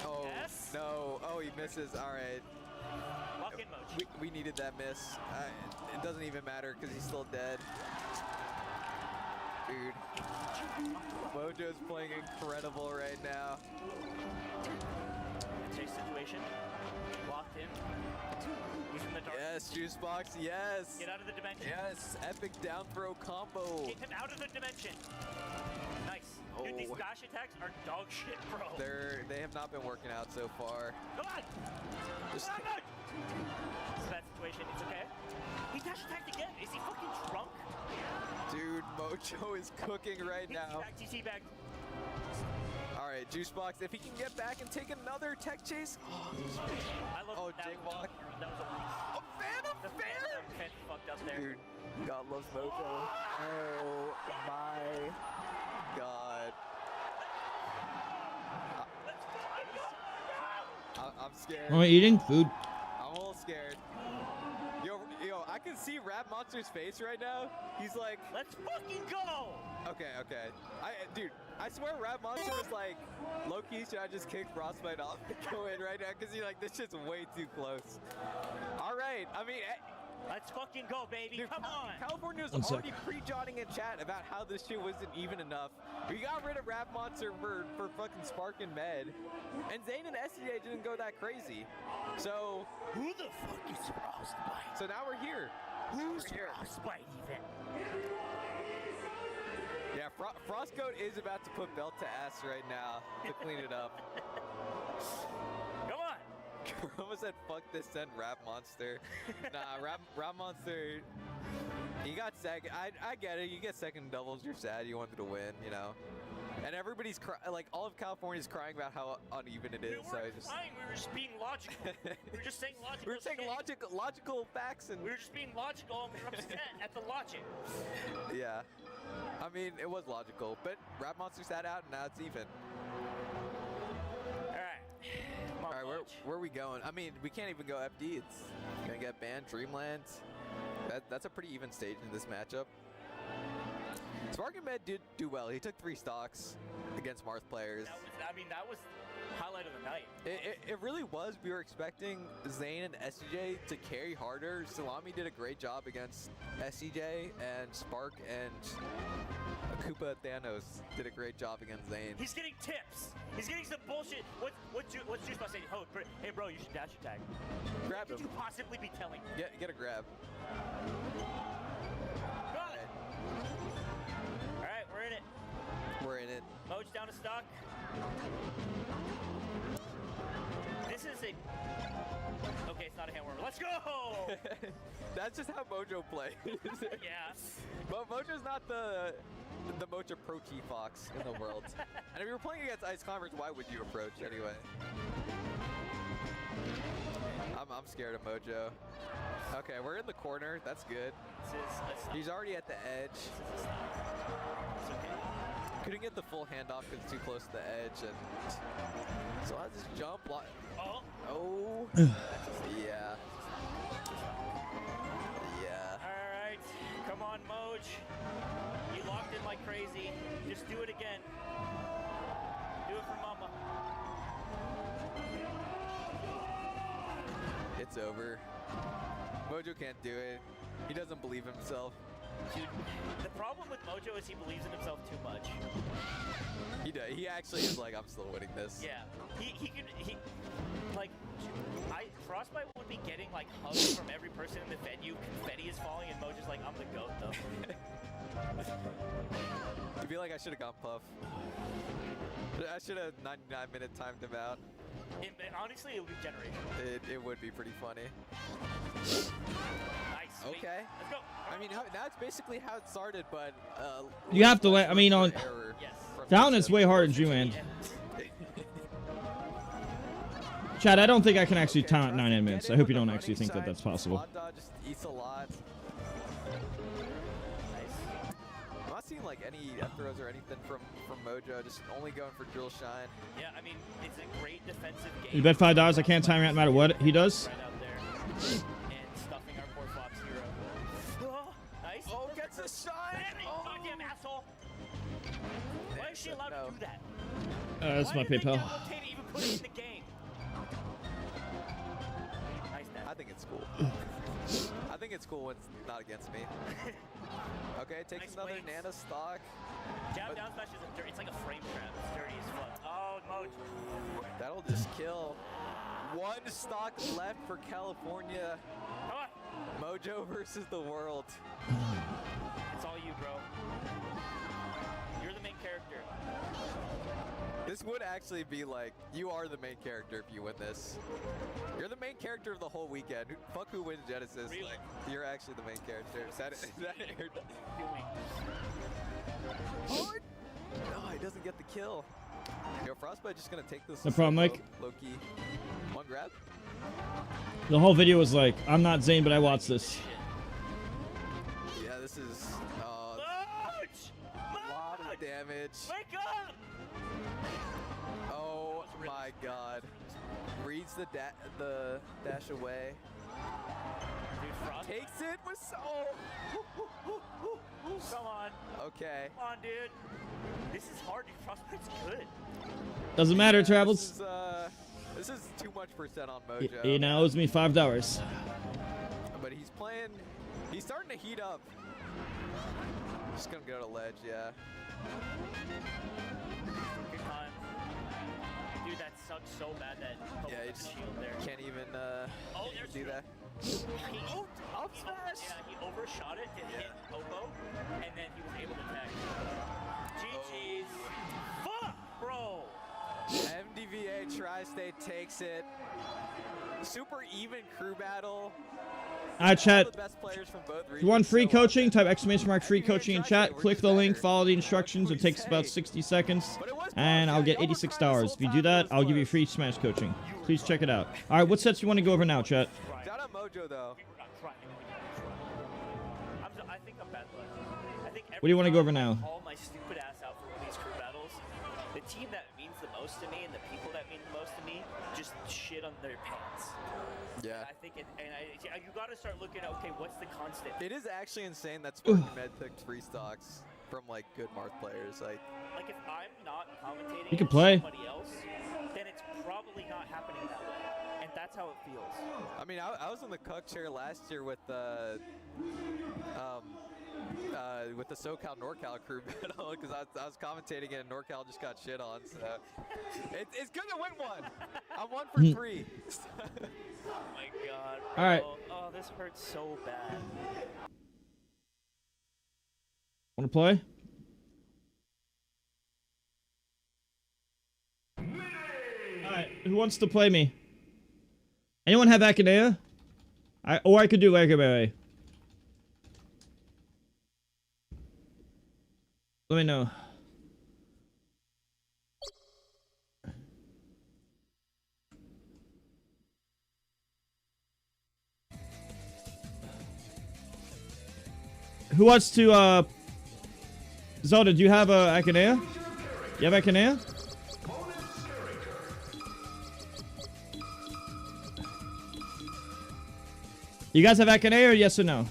Oh, yes. No. Oh, he misses. All right. Lock in, Moj. We needed that miss. It doesn't even matter because he's still dead. Dude. Mojo's playing incredible right now. Chase situation. Locked in. Using the dark. Yes, Juicebox, yes. Get out of the dimension. Yes, epic down throw combo. Get him out of the dimension. Nice. Dude, these dash attacks are dog shit, bro. They have not been working out so far. Come on. Just Come on. It's a bad situation. It's okay. He dash attacked again. Is he fucking drunk? Dude, Mojo is cooking right now. TC back. All right, Juicebox, if he can get back and take another tech chase. I love that. J-Walk. That was a Phantom Fair? Phantom fucked up there. Dude, God loves Mojo. Oh my God. I'm scared. Am I eating food? I'm a little scared. Yo, I can see Rap Monster's face right now. He's like, let's fucking go. Okay. Dude, I swear Rap Monster was like, low-key, should I just kick Frostbite off and go in right now? Because you're like, this shit's way too close. All right, I mean, let's fucking go, baby. Dude, Come on. California was One sec. already pre-jotting in chat about how this shit wasn't even enough. We got rid of Rap Monster for fucking Spark and Med. And Zane and SDA didn't go that crazy. So who the fuck is Frostbite? So now we're here. Who's Frostbite even? Yeah, Frostcoat is about to put belt to ass right now to clean it up. Come on. I almost said fuck this, send Rap Monster. Nah, Rap Monster, he got second. I get it. You get second doubles, you're sad. You wanted to win, you know. And everybody's like all of California's crying about how uneven it is. We So I weren't just crying. We were just being logical. We were just saying logical. we were saying logical facts and we were just being logical and we were upset at the logic. yeah. I mean, it was logical, but Rap Monster sat out and now it's even. All right, where are we going? I mean, we can't even go FD. It's gonna get banned. Dreamland. That's a pretty even stage in this matchup. Spark and Med did do well. He took 3 stocks against Marth players. That was highlight of the night. It really was. We were expecting Zane and SCJ to carry harder. Salami did a great job against SCJ, and Spark and Koopa Thanos did a great job against Zane. He's getting tips. He's getting some bullshit. What's Juice about saying? Hey bro, you should dash attack. Grab him. What could you possibly be telling? Get a grab. All right, we're in it. We're in it. Moj down to stock. This is a... Okay, it's not a hand warmer. Let's go! That's just how Mojo plays. Yeah. But Mojo's not the Mojo Pro T-Fox in the world. And if you were playing against Ice Climbers, why would you approach anyway? I'm scared of Mojo. Okay, we're in the corner. That's good. He's already at the edge. Couldn't get the full handoff because it's too close to the edge, and so I just jump. Oh. Yeah. Yeah. All right, come on, Moj. You locked in like crazy. Just do it again. Do it for Mama. It's over. Mojo can't do it. He doesn't believe himself. Dude, the problem with Mojo is he believes in himself too much. He does. He actually is like, I'm still winning this. Yeah. Frostbite would be getting like hugs from every person in the venue. Confetti is falling, and Mojo's like, I'm the GOAT though. I feel like I should have gone Puff. I should have 99-minute timed him out. Honestly, it would be generational. It would be pretty funny. Nice. Okay. Let's go. I mean, that's basically how it started, but You have to let. I mean, on down it's way harder than Ju-Man. Chad, I don't think I can actually time at 9 minutes. I hope you don't actually think that that's possible. Just eats a lot. I'm not seeing like any F throws or anything from Mojo. Just only going for drill shine. Yeah, I mean, it's a great defensive game. You bet $5 I can't time out no matter what he does. Right out there. And stuffing our poor Fox hero. Oh, nice. Oh, gets a shine. Oh, goddamn asshole. Why is she allowed to do that? That's my PayPal. Why did even put it in the game? I think it's cool. I think it's cool when it's not against me. Okay, takes another Nana stock. Jab down smash is dirty. It's like a frame trap. It's dirty as fuck. Oh, Moj. That'll just kill. 1 stock left for California. Mojo versus the world. It's all you, bro. You're the main character. This would actually be like, you are the main character if you win this. You're the main character of the whole weekend. Fuck who wins Genesis. Really? Like, you're actually the main character. Is that aired? Oh, no, he doesn't get the kill. Yo, Frostbite just gonna take this. No problem, Mike. Low key. One grab. The whole video was like, I'm not Zane, but I watched this. Yeah, this is a lot of damage. Wake up! Oh my god. Reads the dash away. Dude, Frost takes it with Come on. Okay. Come on, dude. This is hard, dude. Frostbite's good. Doesn't matter, Travels. This is too much percent on Mojo. He now owes me $5. But he's playing. He's starting to heat up. Just gonna go to ledge, yeah. Good time. Dude, that sucks so bad that Yeah, he just shield there. can't even do that. Up smash! Yeah, he overshot it to hit Popo, and then he was able to tag. GG's. Fuck, bro! MDVA Tri-State takes it. Super even crew battle. Alright, chat. All the best players from both If you want free coaching, type ! Free coaching in chat. Click the link, follow the instructions. It takes about 60 seconds. And I'll get $86. If you do that, I'll give you free Smash coaching. Please check it out. Alright, what sets you want to go over now, chat? Shout out Mojo, though. I think I'm bad luck. I think What do you want to go over now? All my stupid ass out for one of these crew battles. The team that means the most to me and the people that mean the most to me just shit on their pants. Yeah. I think you got to start looking at, okay, what's the constant? It is actually insane that Spark and Med took 3 stocks. from like good Marth players. Like if I'm not commentating You can play. somebody else, then it's probably not happening that way. And that's how it feels. I mean, I was in the Cuck chair last year with the SoCal NorCal crew battle because I was commentating it and NorCal just got shit on. So it's good to win one. I'm 1 for 3. Oh my god. All right. Oh, this hurts so bad. Want to play? Alright, who wants to play me? Anyone have Akinea? Or I could do Wagabere. Let me know. Who wants to, Zelda, do you have Akinea? You have Akinea? You guys have Akinea or yes or no?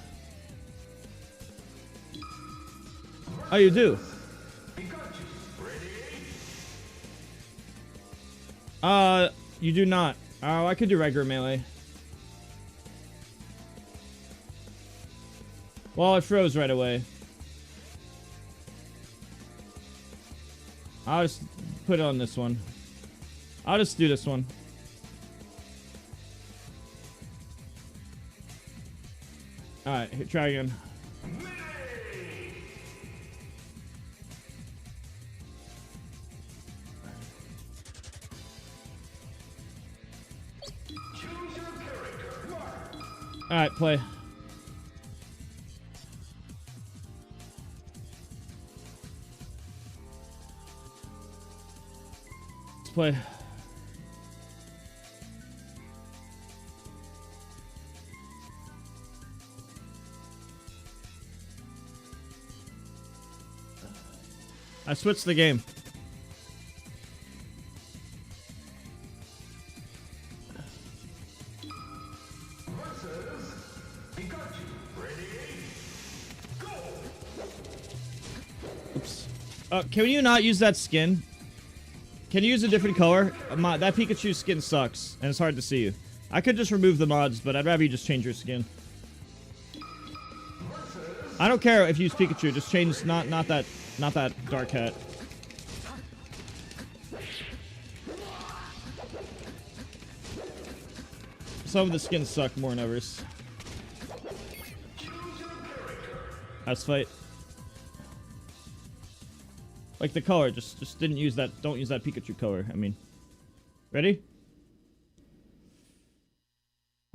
Oh, you do? You do not. Oh, I could do regular melee. Well, it froze right away. I'll just put it on this one. I'll just do this one. Alright, try again. Alright, play. Let's play. I switched the game. Oops. Can you not use that skin? Can you use a different color? That Pikachu skin sucks, and it's hard to see you. I could just remove the mods, but I'd rather you just change your skin. I don't care if you use Pikachu, just change not that dark hat. Some of the skins suck more than others. Let's fight. Like the color, just didn't use that. Don't use that Pikachu color. I mean, ready?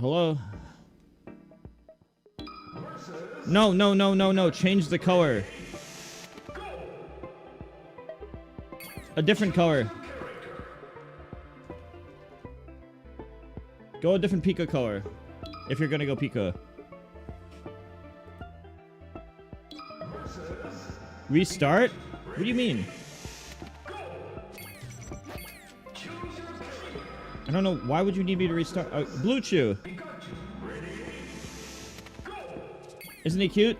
Hello. No. Change the color. A different color. Go a different Pika color. If you're gonna go Pika. Restart? What do you mean? I don't know. Why would you need me to restart? Blue Chew. Isn't he cute?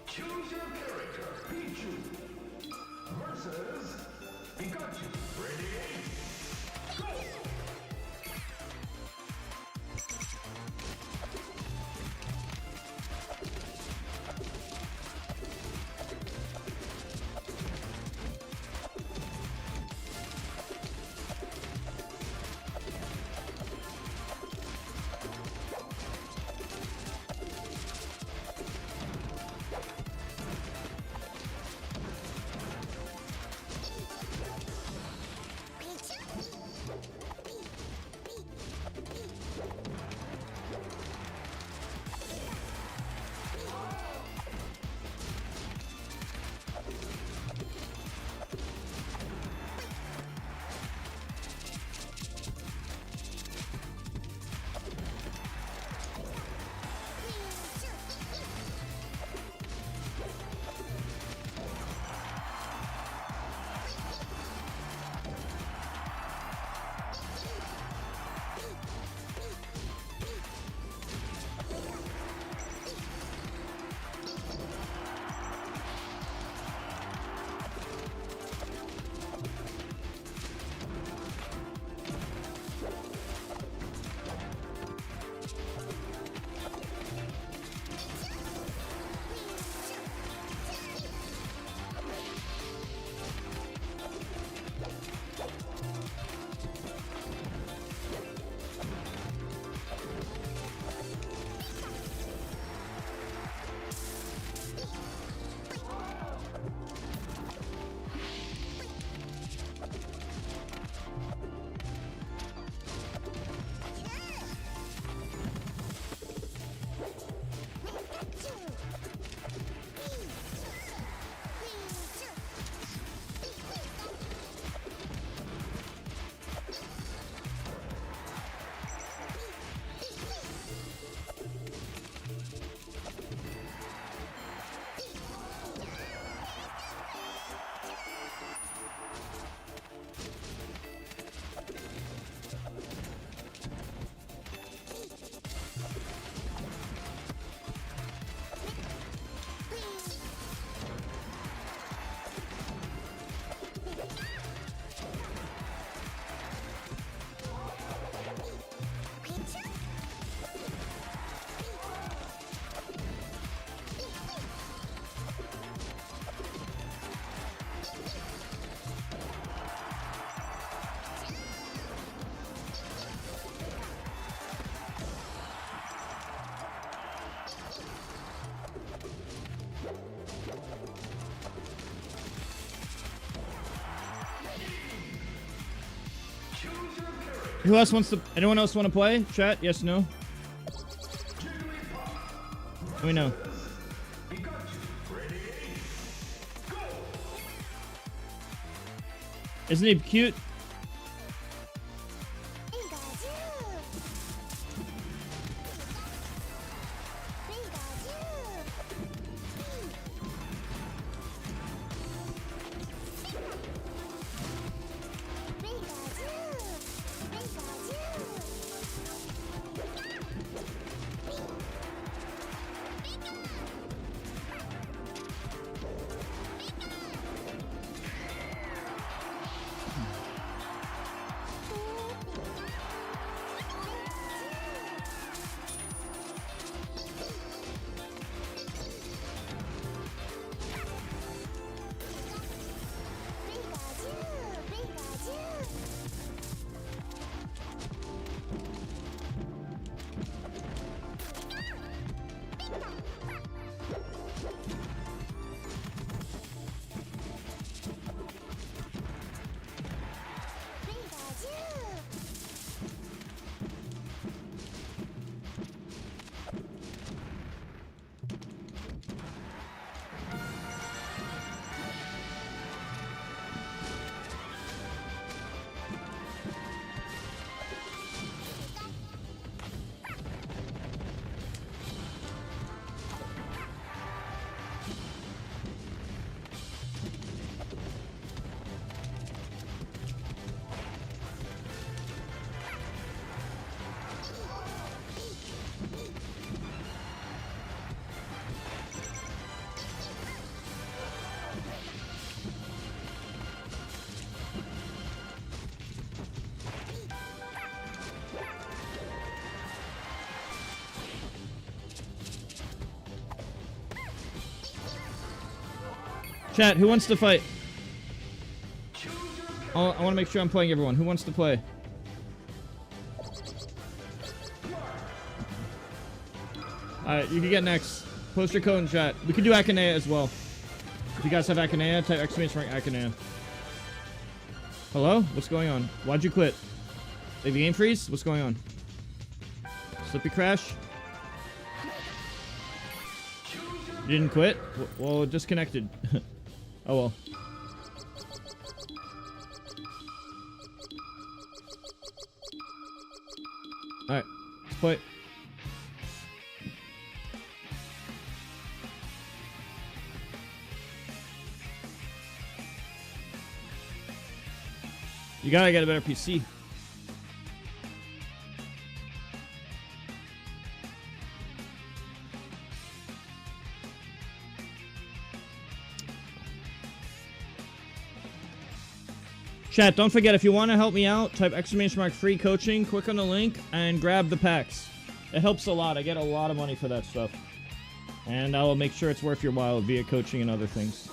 Choose your character, Pichu versus Pikachu. Ready? Go! Who else wants to? Anyone else want to play? Chat? Yes, no? Let me know. Isn't he cute? Chat, who wants to fight? I want to make sure I'm playing everyone. Who wants to play? Alright, you can get next. Post your code in chat. We can do Akanea as well. If you guys have Akanea, type exclamation mark Akanea. Hello? What's going on? Why'd you quit? Did the game freeze? What's going on? Slippy crash? You didn't quit? Well, disconnected. Oh well. Alright, let's play. You gotta get a better PC. Chat, don't forget, if you want to help me out, type exclamation mark FreeCoaching, click on the link, and grab the packs. It helps a lot. I get a lot of money for that stuff. And I will make sure it's worth your while via coaching and other things.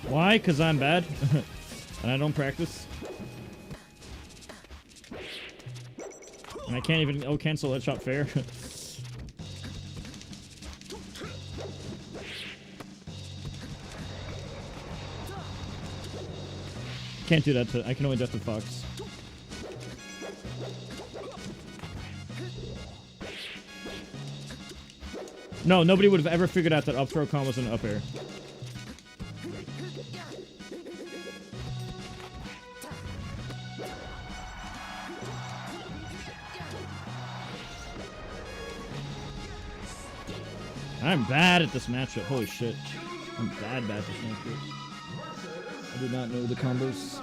Why? Because I'm bad. And I don't practice. And I can't even cancel that shot fair. Can't do that to... I can only do that to Fox. No, nobody would have ever figured out that up throw combo was an up air. I'm bad at this matchup. Holy shit. I'm bad at this matchup. I do not know the combos.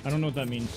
I don't know what that means.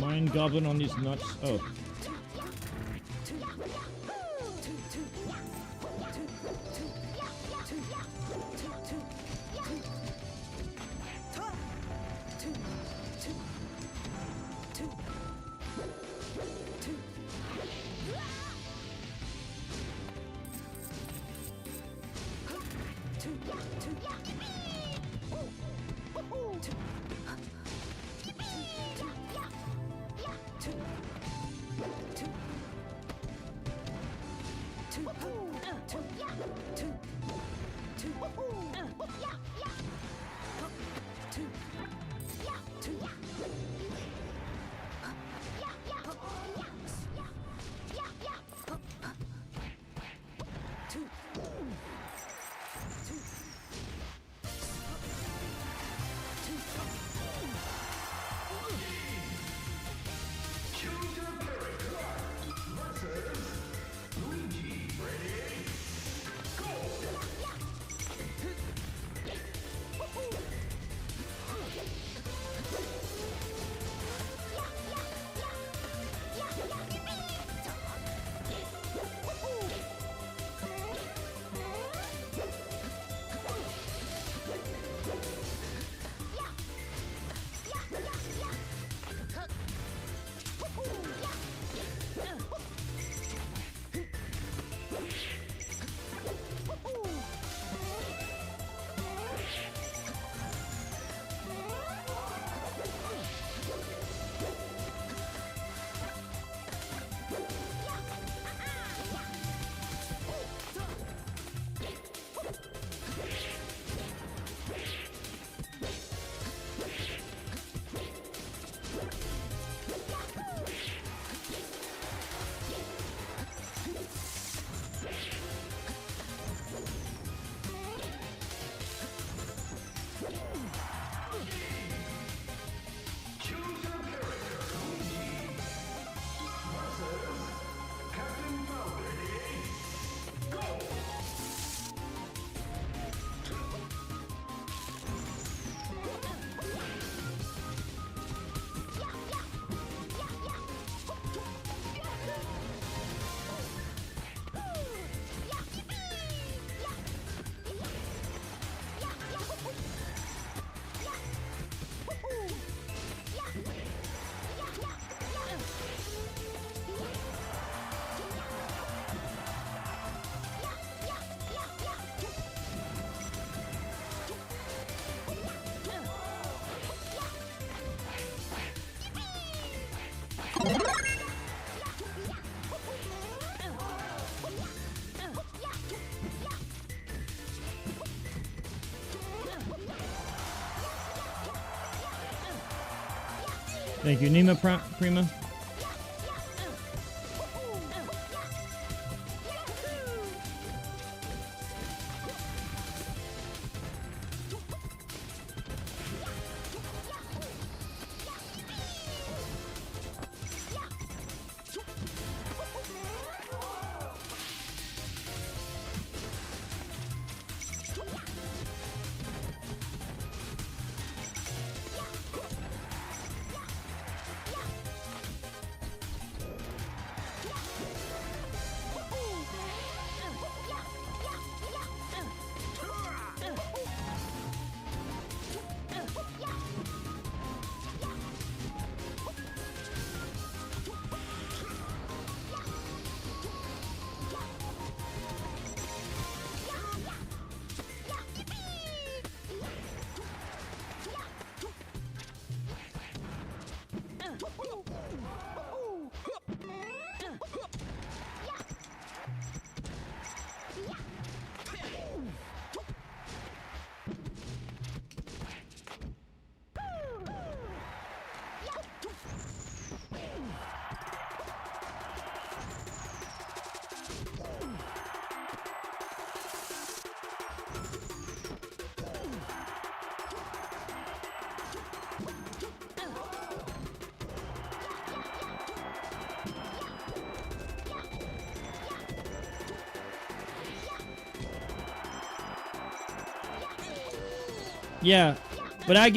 Mind goblin on these nuts. Oh. Thank you, Nima Prima. Yeah, but I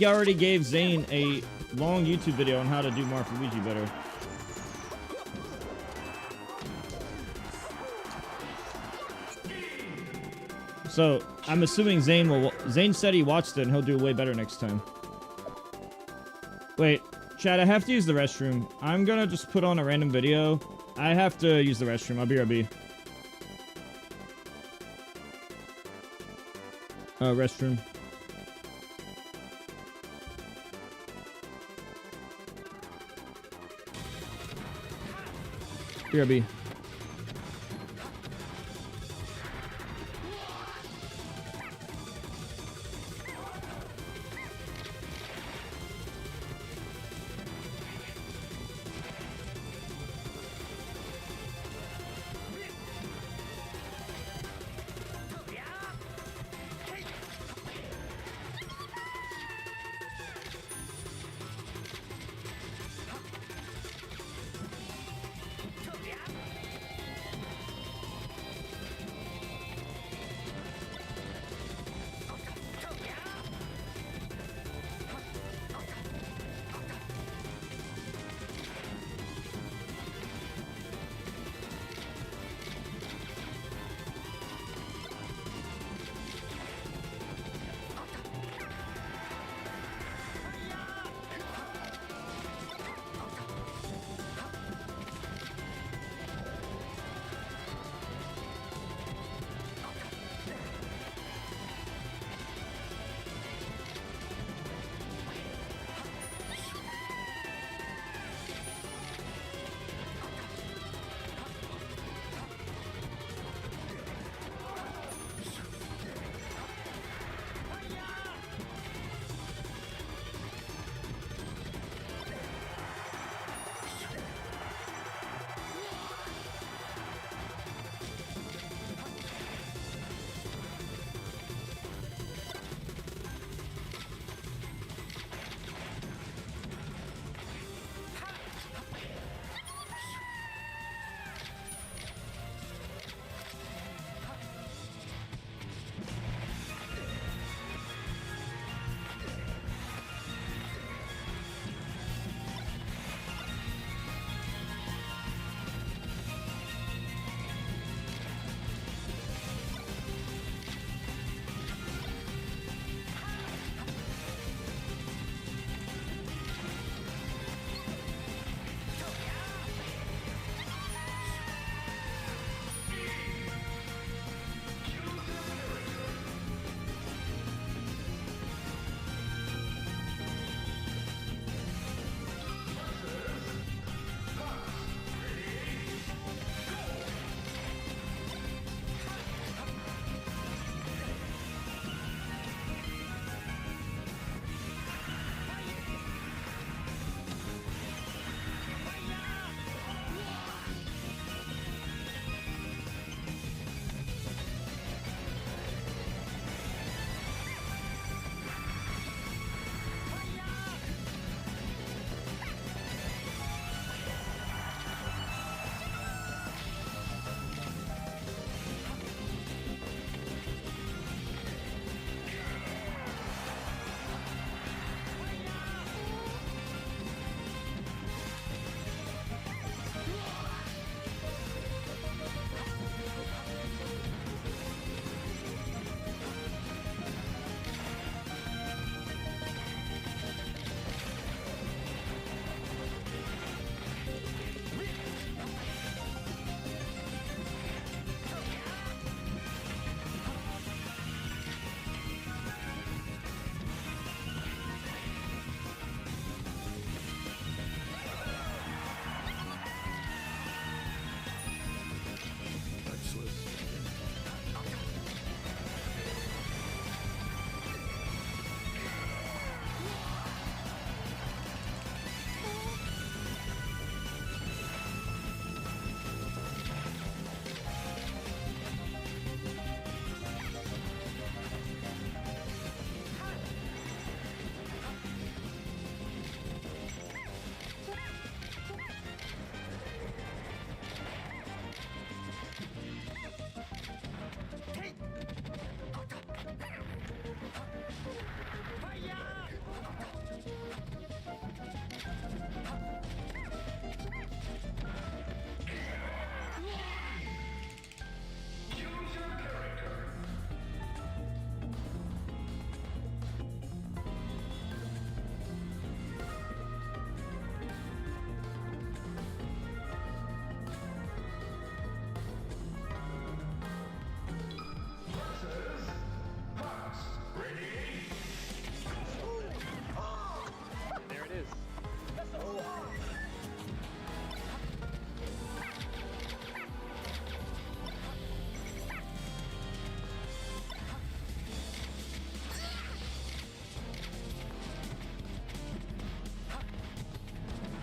already gave Zane a long YouTube video on how to do Marth Luigi better. So I'm assuming Zane said he watched it and he'll do way better next time. Wait, Chad, I have to use the restroom. I'm gonna just put on a random video. I have to use the restroom. I'll be RB. Restroom. BRB.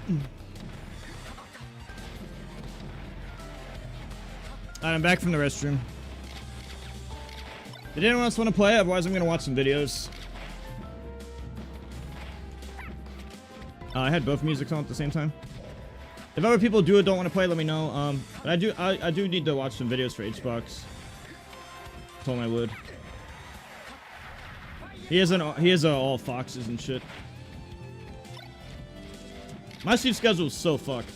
Alright, I'm back from the restroom. Did anyone else want to play? Otherwise, I'm gonna watch some videos. I had both musics on at the same time. If other people do or don't want to play, let me know. But I do need to watch some videos for HBox. Told him I would. He has all foxes and shit. My sleep schedule is so fucked.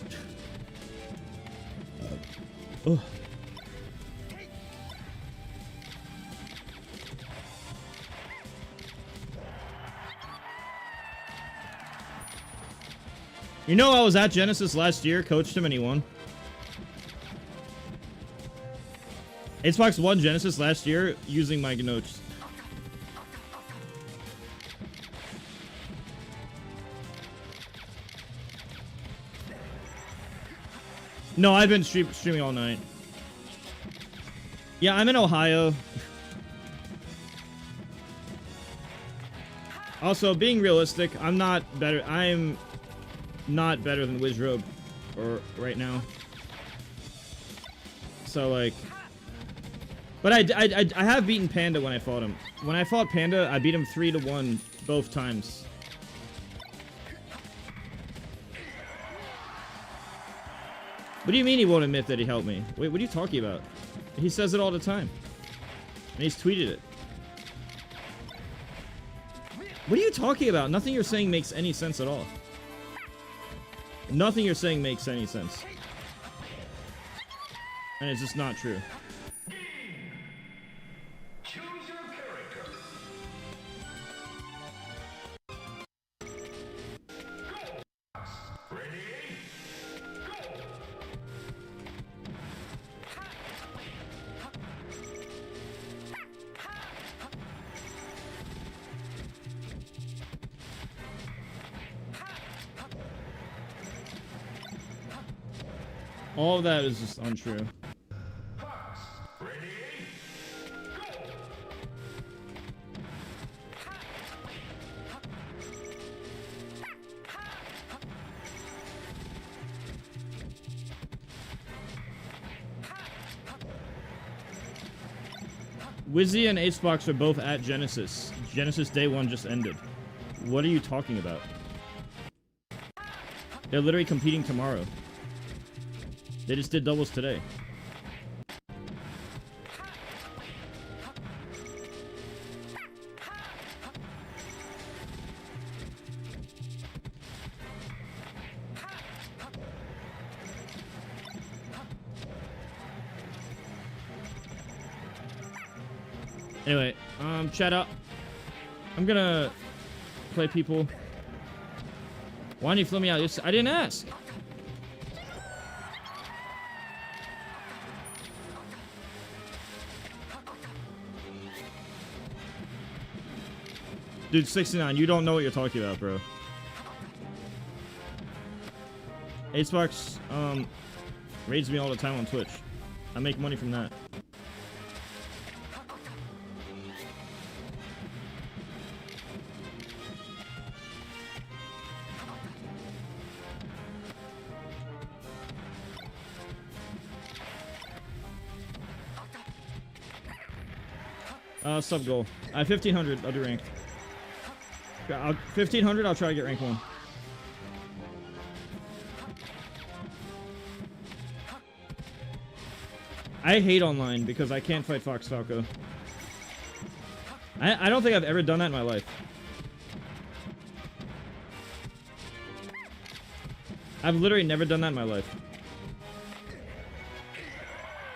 Ugh. You know, I was at Genesis last year, coached him, and he won. Xbox won Genesis last year using my notes. No, I've been streaming all night. Yeah, I'm in Ohio. Also, being realistic, I'm not better. I'm not better than Wizrobe or right now. So like, but I have beaten Panda when I fought him. When I fought Panda, I beat him 3-1 both times. What do you mean he won't admit that he helped me? Wait, what are you talking about? He says it all the time. And he's tweeted it. What are you talking about? Nothing you're saying makes any sense at all. Nothing you're saying makes any sense. And it's just not true. All of that is just untrue. Wizzy and Acebox are both at Genesis. Genesis Day 1 just ended. What are you talking about? They're literally competing tomorrow. They just did doubles today. Anyway, chat up. I'm gonna play people. Why didn't you fill me out? I didn't ask. Dude, 69, you don't know what you're talking about, bro. Xbox, raids me all the time on Twitch. I make money from that. Sub goal. 1500, I'll do ranked. 1500, I'll try to get rank 1. I hate online because I can't fight Fox Falco. I don't think I've ever done that in my life. I've literally never done that in my life.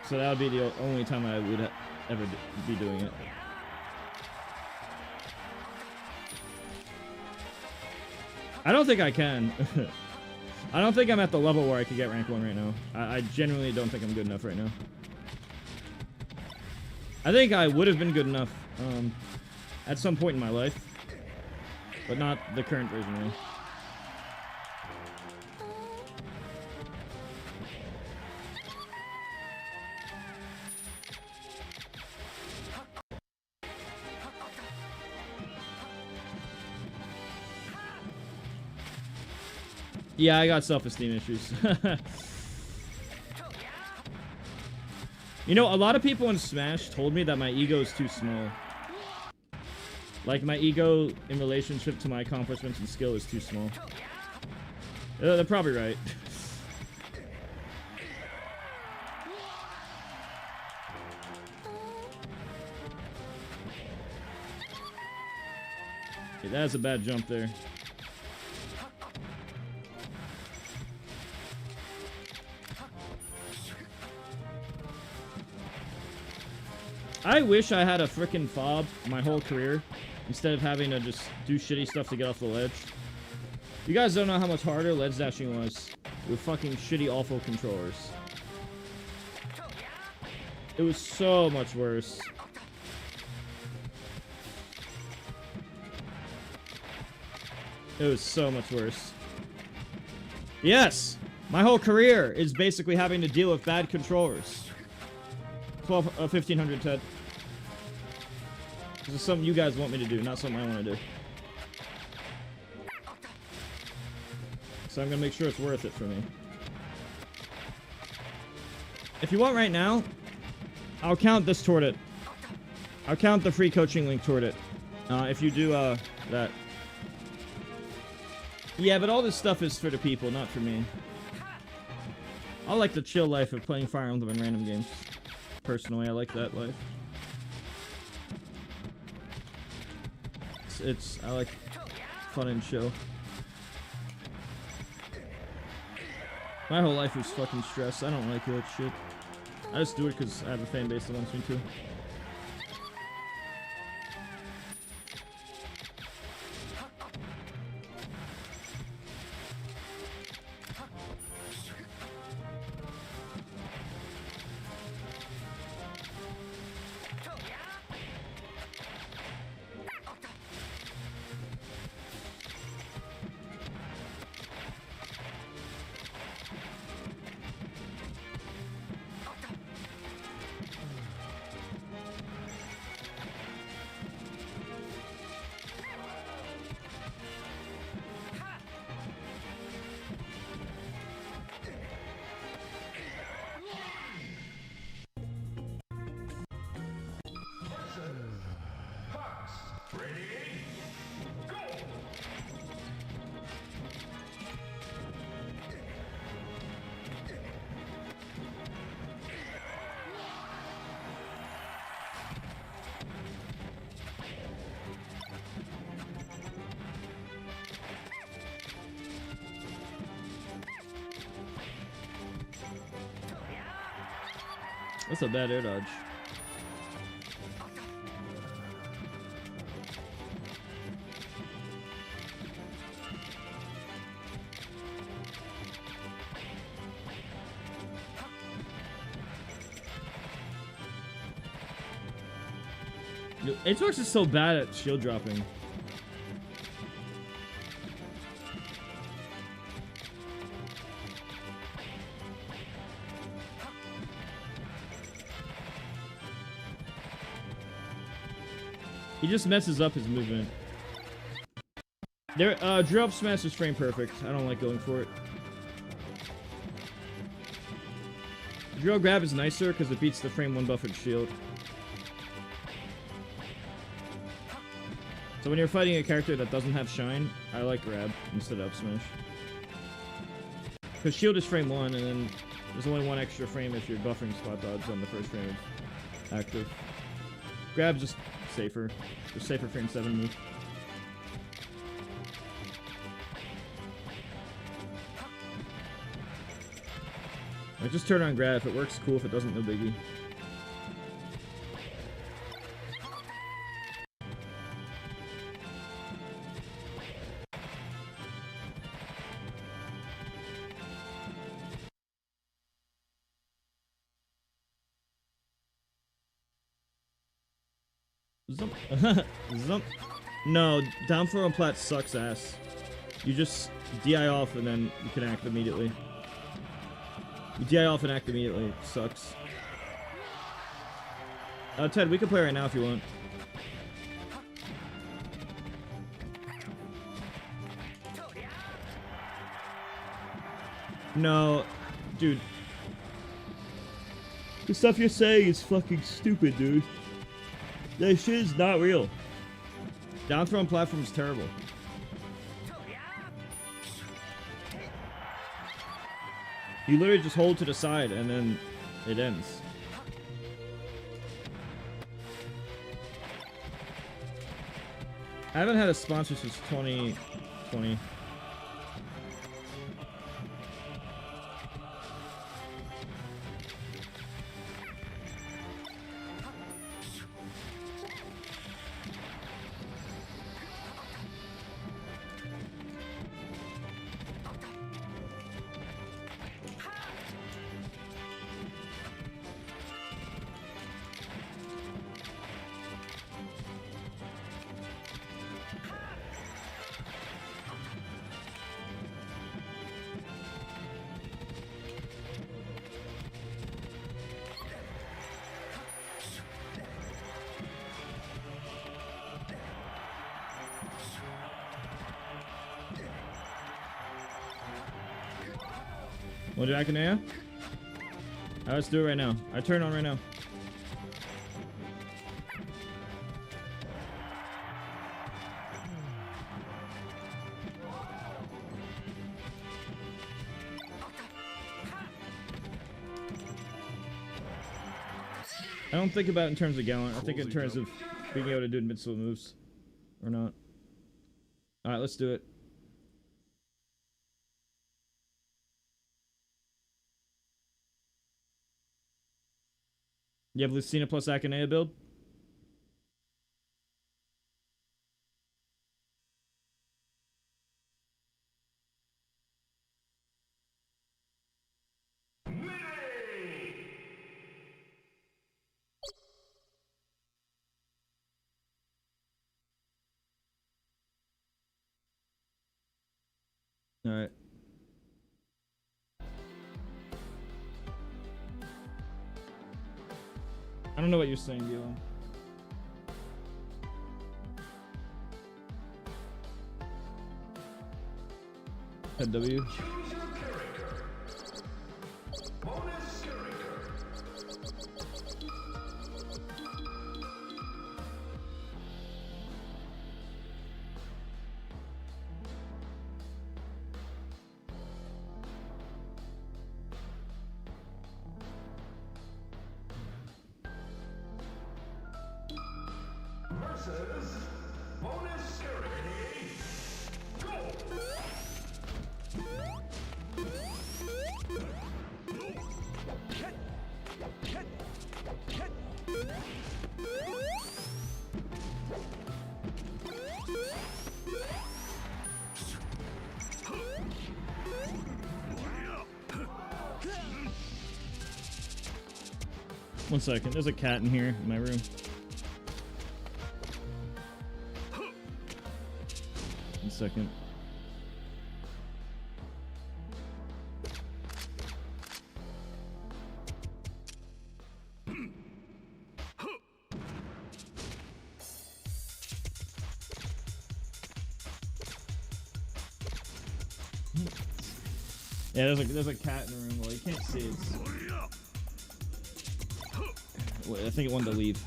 So that would be the only time I would ever be doing it. I don't think I can. I don't think I'm at the level where I could get rank 1 right now. I genuinely don't think I'm good enough right now. I think I would have been good enough at some point in my life, but not the current version of me. Yeah, I got self-esteem issues. You know, a lot of people in Smash told me that my ego is too small. Like, my ego in relationship to my accomplishments and skill is too small. They're probably right. Yeah, that's a bad jump there. I wish I had a frickin' fob my whole career instead of having to just do shitty stuff to get off the ledge. You guys don't know how much harder ledge dashing was with fucking shitty, awful controllers. It was so much worse. It was so much worse. Yes! My whole career is basically having to deal with bad controllers. 1500 Ted. This is something you guys want me to do, not something I want to do. So I'm gonna make sure it's worth it for me. If you want right now, I'll count this toward it. I'll count the free coaching link toward it. If you do that. Yeah, but all this stuff is for the people, not for me. I like the chill life of playing Fire Emblem and random games. Personally, I like that life. I like fun and chill. My whole life was fucking stress. I don't like that shit. I just do it because I have a fan base that wants me to. That's a bad air dodge. Aatrox is so bad at shield dropping. He just messes up his movement. There, drill up smash is frame perfect. I don't like going for it. Drill grab is nicer because it beats the frame 1 buffered shield. So when you're fighting a character that doesn't have shine, I like grab instead of up smash. Because shield is frame 1 and then there's only 1 extra frame if you're buffering spot dodge on the first frame of active. Grab's just safer. Just safer frame 7 move. Like, just turn on grab. If it works, cool. If it doesn't, no biggie. Zump. Zump. No, down throw and plat sucks ass. You just DI off and then you can act immediately. You DI off and act immediately. It sucks. Ted, we can play right now if you want. No, dude. The stuff you're saying is fucking stupid, dude. That shit is not real. Down throw on platform is terrible. You literally just hold to the side and then it ends. I haven't had a sponsor since 2020. Want to do Akanea? Alright, let's do it right now. I turn on right now. I don't think about it in terms of Gallant. I think in terms of being able to do invincible moves. Or not. Alright, let's do it. You have Lucina plus Akanea build? All right. I don't know what you're saying, Dylan. Hit W. One second, there's a cat in here in my room. One second. Yeah, there's a cat in the room. Well, you can't see it. Wait, I think it wanted to leave.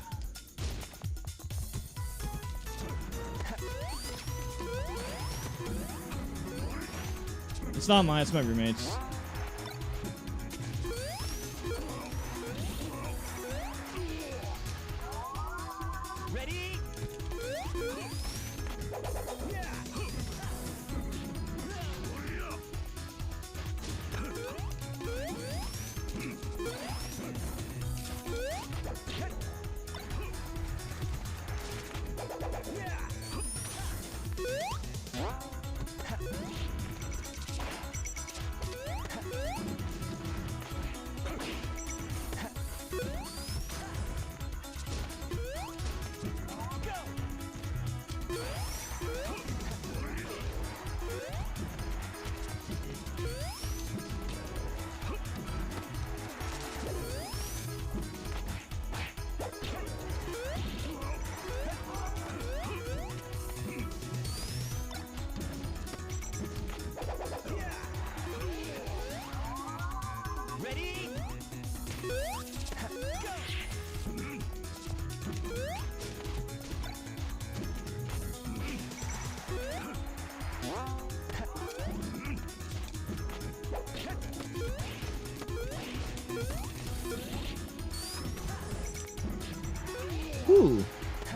It's not mine, it's my roommate's. Ready?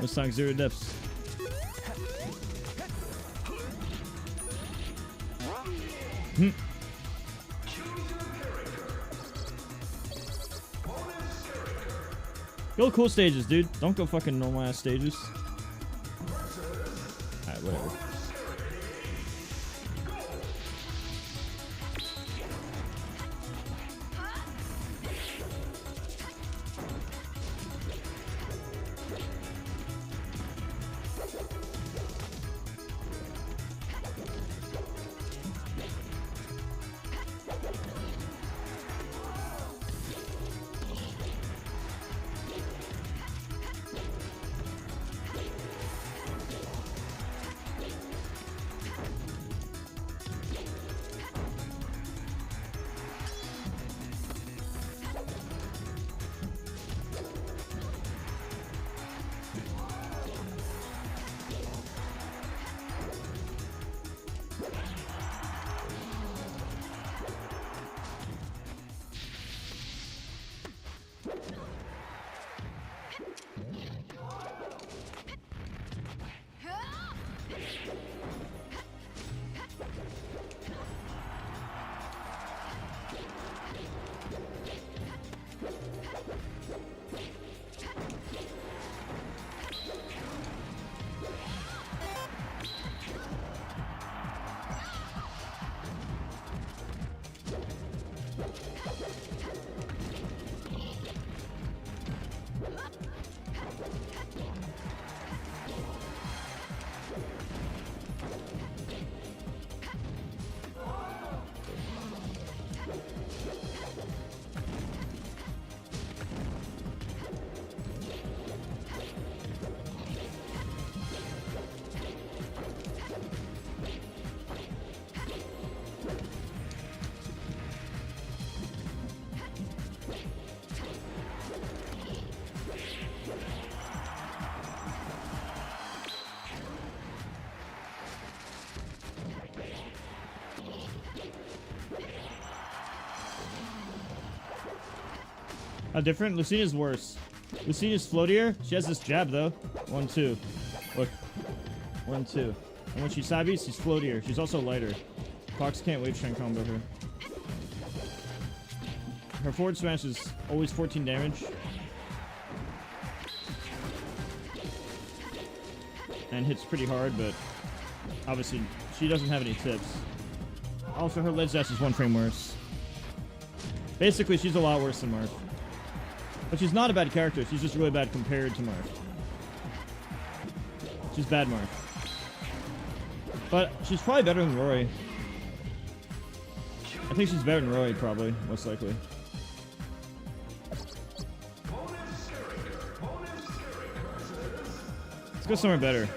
Mustang zero depths. Hmm. Go cool stages, dude. Don't go fucking normal ass stages. Alright, whatever. How different? Lucina's worse. Lucina's floatier. She has this jab though. 1-2. Look. 1-2. And when she's Sabi, she's floatier. She's also lighter. Fox can't wave try and combo her. Her forward smash is always 14 damage. And hits pretty hard, but obviously she doesn't have any tips. Also, her ledge dash is 1 frame worse. Basically, she's a lot worse than Marth. But she's not a bad character. She's just really bad compared to Marth. She's bad Marth. But she's probably better than Roy. I think she's better than Roy, probably, most likely. Let's go somewhere better.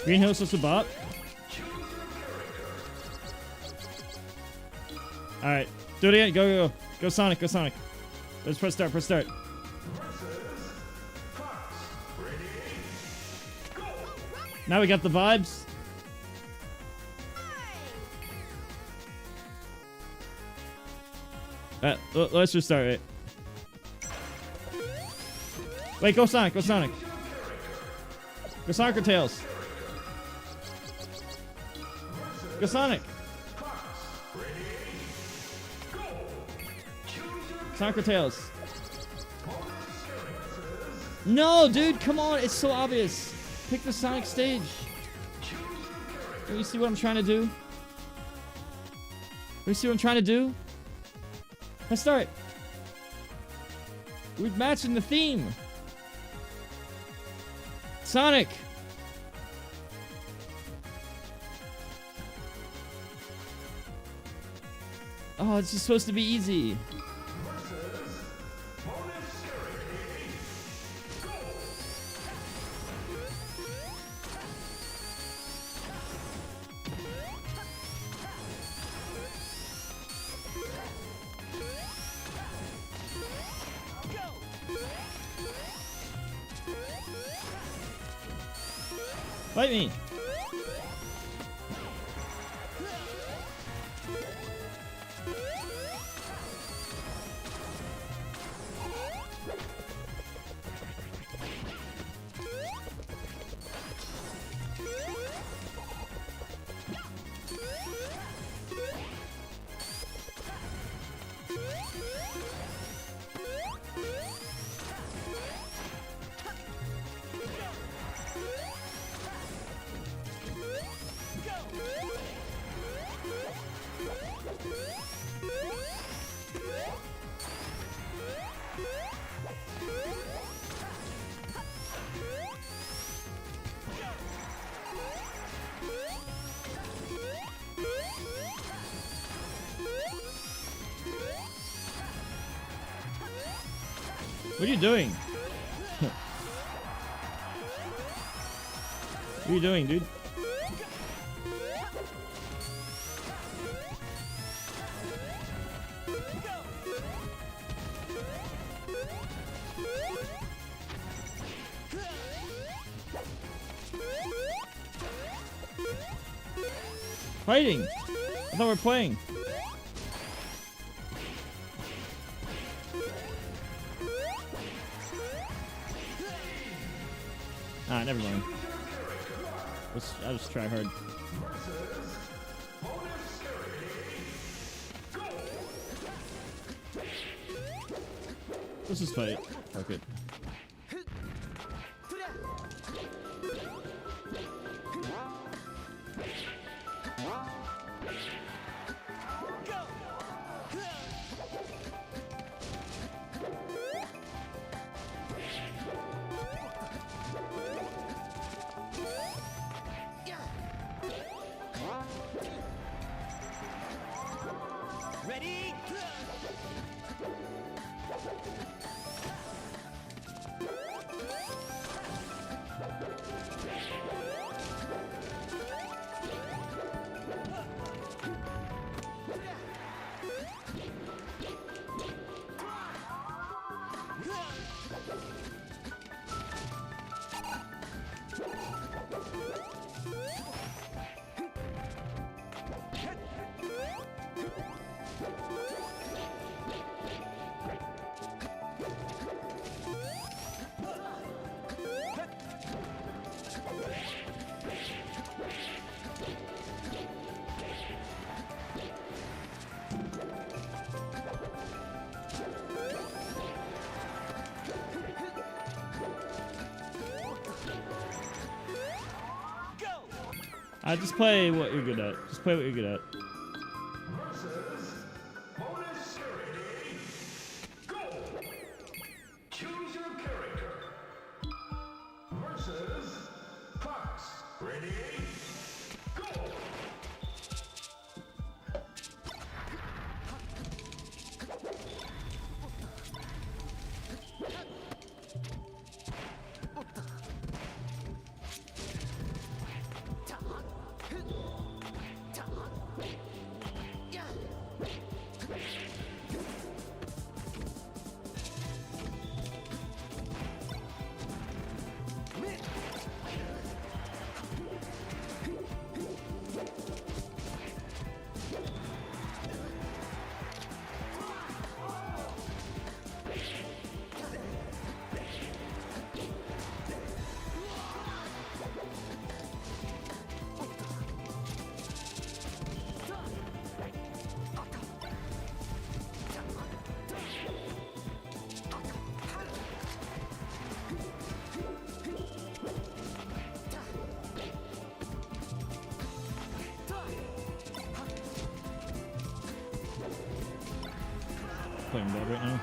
Green Hills is a bot. Alright. Do it again. Go, go, go. Go Sonic, go Sonic. Let's press start, press start. Now we got the vibes. Let's just start it. Wait, go Sonic, go Sonic. Go Sonic or Tails? Go Sonic. Sonic or Tails? No, dude, come on. It's so obvious. Pick the Sonic stage. Don't you see what I'm trying to do? Don't you see what I'm trying to do? Let's start. We're matching the theme. Sonic. Oh, it's just supposed to be easy. Fight me. What are you doing? What are you doing, dude? Fighting! I thought we were playing. Ah, never mind. I'll just try hard. Let's just fight. Fuck it. Ready? Just play what you're good at. Just play what you're good at. playing bad right now.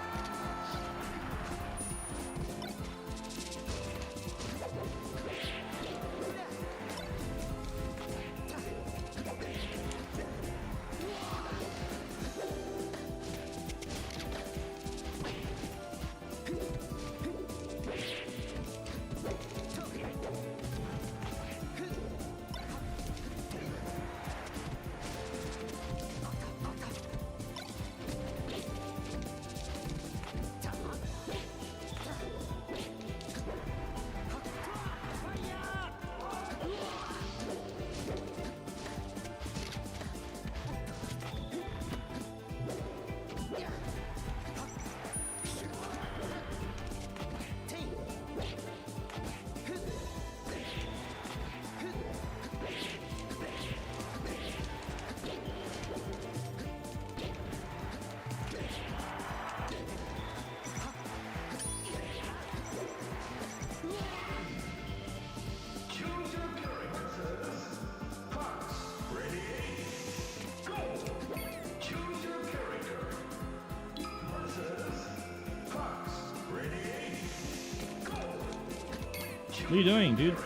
What are you doing, dude?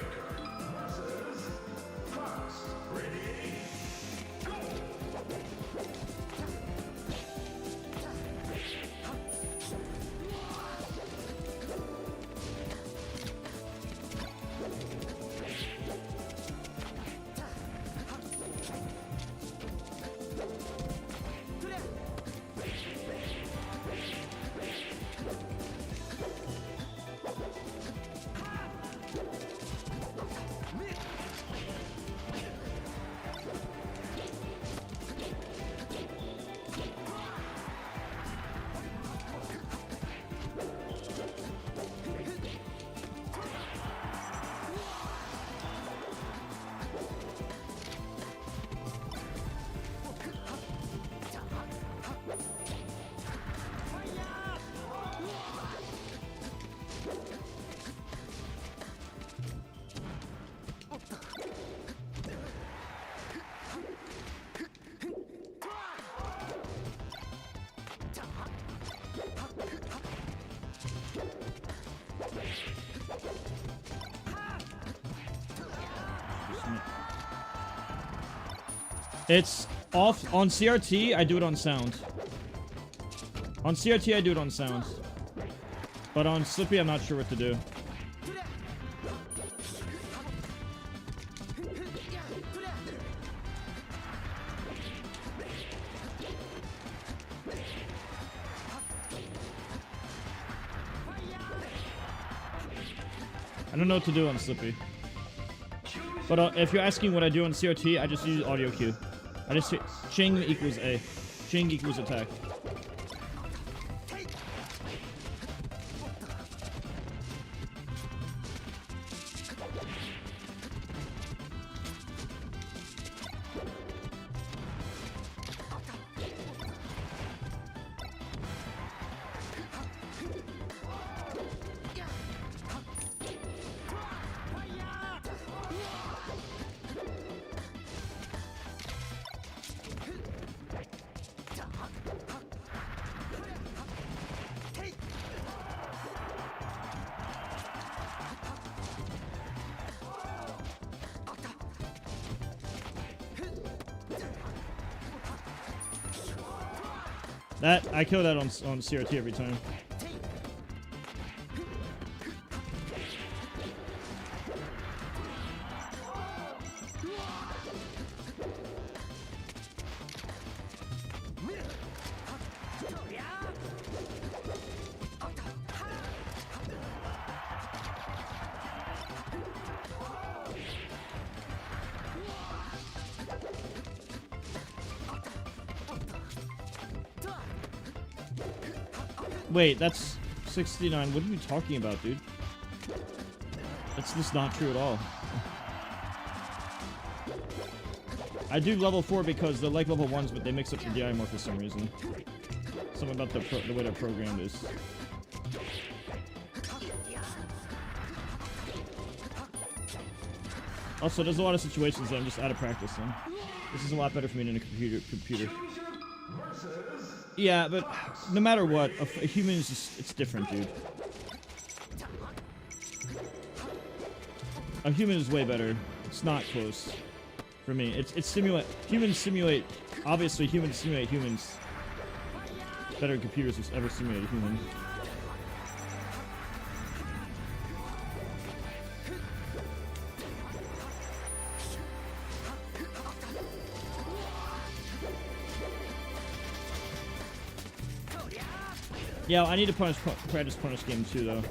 It's off on CRT. I do it on sound. On CRT, I do it on sound. But on Slippy, I'm not sure what to do. I don't know what to do on Slippy. But if you're asking what I do on CRT, I just use audio cue. I just say Ching equals A. Ching equals attack. I kill that on CRT every time. Wait, that's 69. What are you talking about, dude? That's just not true at all. I do level 4 because they're like level 1s, but they mix up the DI more for some reason. Something about the way they're programmed is... Also, there's a lot of situations that I'm just out of practice in. This is a lot better for me than a computer. Versus Yeah, but no matter what, a human is just, it's different, dude. A human is way better. It's not close for me. It's humans simulate. Obviously, humans simulate humans better than computers have ever simulated humans. Yeah, I need to practice punish game too, though.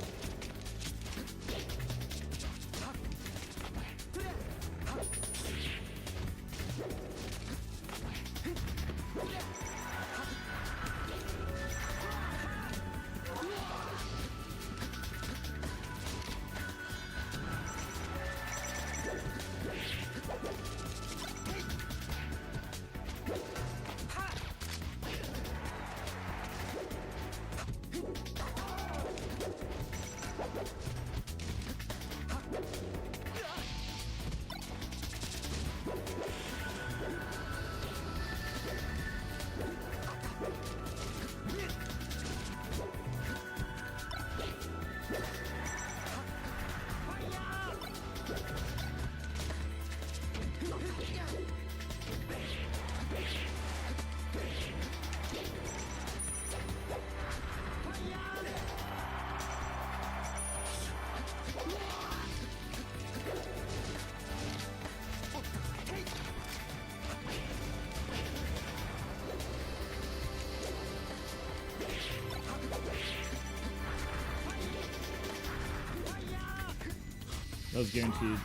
That was guaranteed.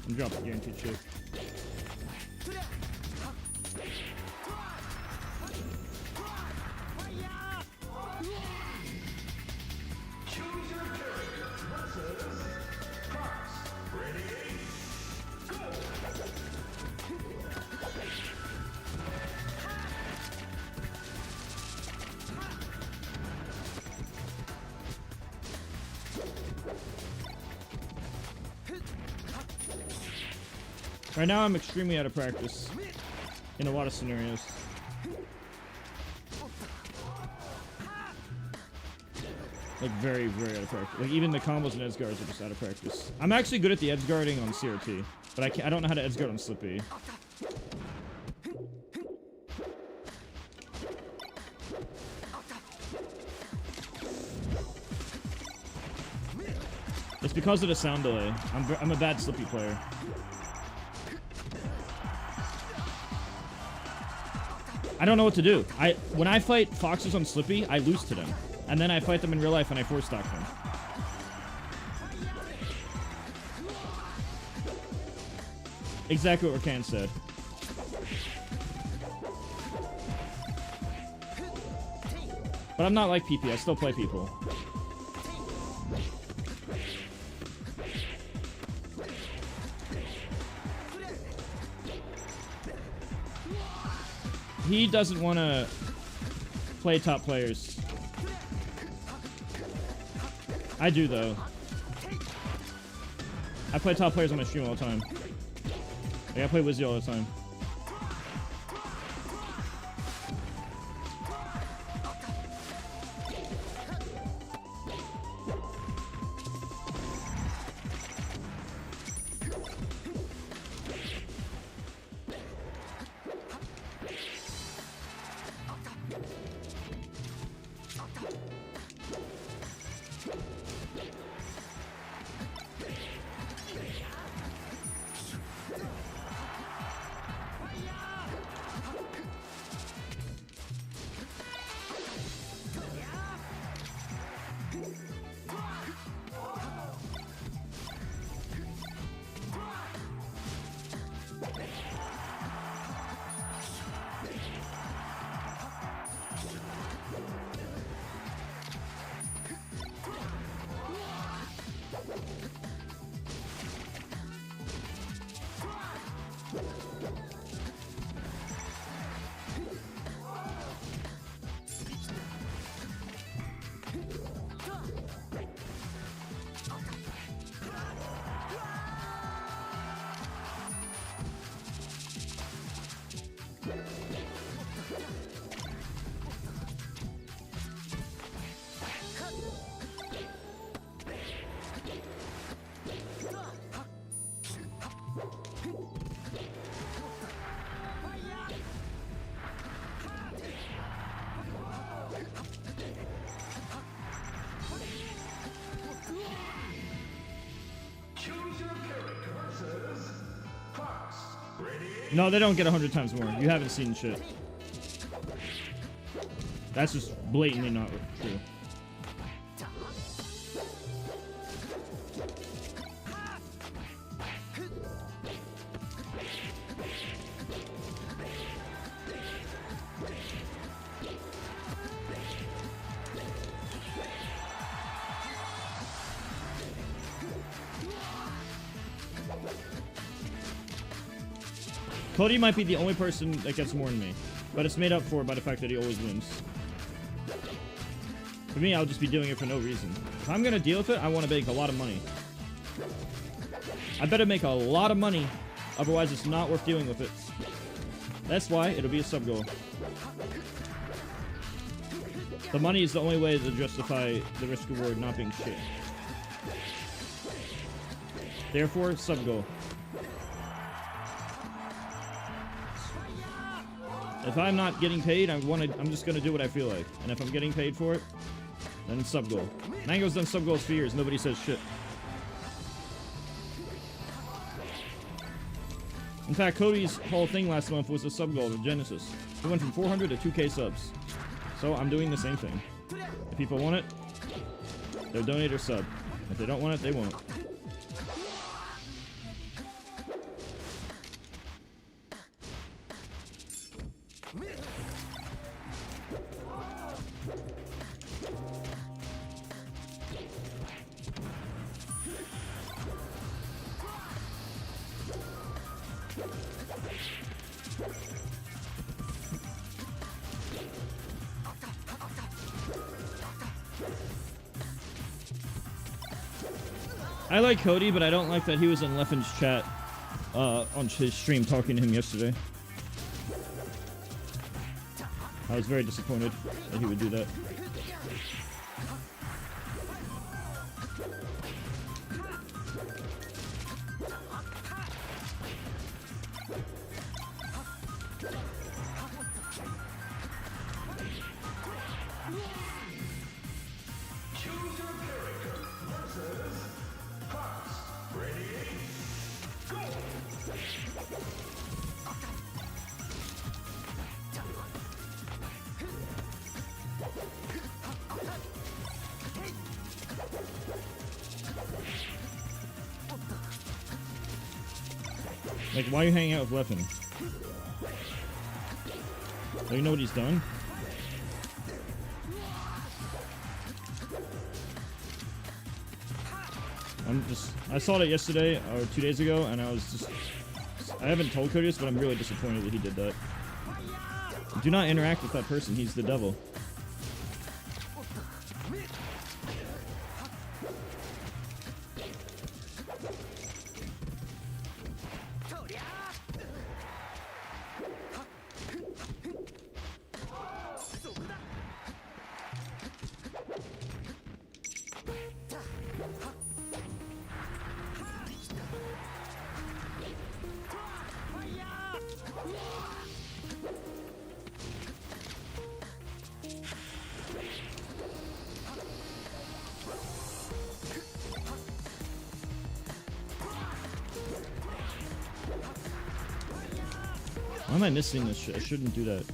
I'm dropping guaranteed shit. Right now, I'm extremely out of practice in a lot of scenarios. Like, very, very out of practice. Like, even the combos and edge guards are just out of practice. I'm actually good at the edge guarding on CRT, but I don't know how to edge guard on Slippy. It's because of the sound delay. I'm a bad Slippy player. I don't know what to do. When I fight foxes on Slippy, I lose to them. And then I fight them in real life and I force stock them. Exactly what Rakan said. But I'm not like PP, I still play people. He doesn't want to play top players. I do, though. I play top players on my stream all the time. Like, I play Wizzy all the time. No, they don't get 100 times more. You haven't seen shit. That's just blatantly not true. Cody might be the only person that gets more than me, but it's made up for by the fact that he always wins. For me, I'll just be doing it for no reason. If I'm gonna deal with it, I want to make a lot of money. I better make a lot of money, otherwise it's not worth dealing with it. That's why it'll be a sub goal. The money is the only way to justify the risk reward not being shit. Therefore, sub goal. If I'm not getting paid, I'm just gonna do what I feel like. And if I'm getting paid for it, then sub goal. Mango's done sub goals for years, nobody says shit. In fact, Cody's whole thing last month was a sub goal with Genesis. He went from 400 to 2K subs. So I'm doing the same thing. If people want it, they'll donate or sub. If they don't want it, they won't. I like Cody, but I don't like that he was in Leffen's chat on his stream talking to him yesterday. I was very disappointed that he would do that. Like, why are you hanging out with Leffen? Do you know what he's done? I saw that yesterday, or 2 days ago, and I haven't told Cody this, but I'm really disappointed that he did that. Do not interact with that person, he's the devil. Why am I missing this shit? I shouldn't do that.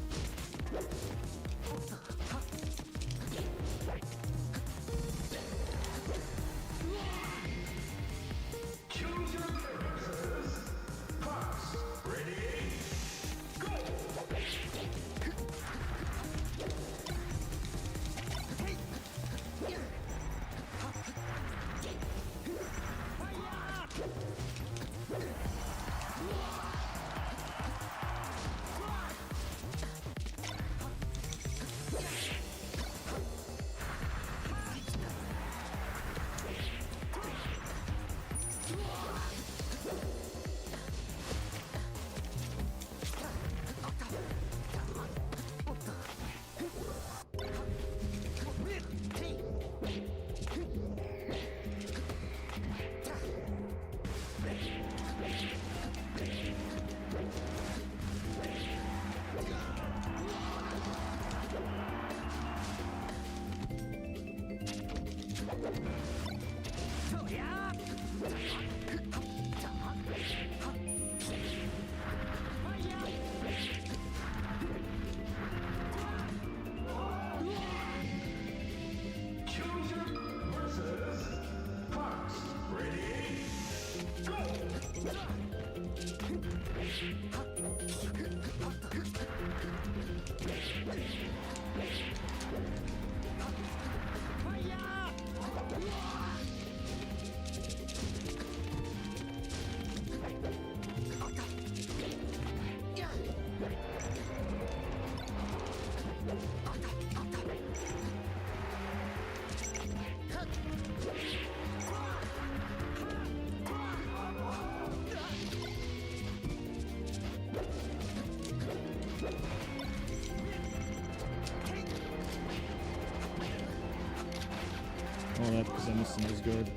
All that because I missed an Asgard.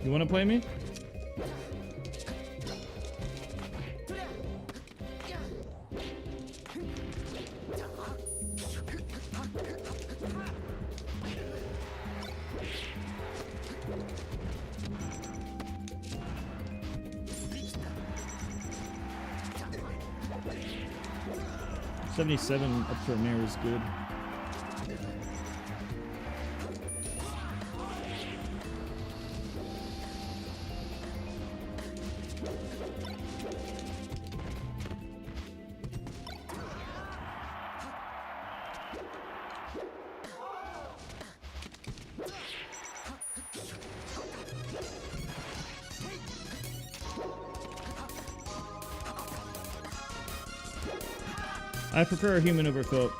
You want to play me? $77 up for a mare is good. I prefer a human over Philip.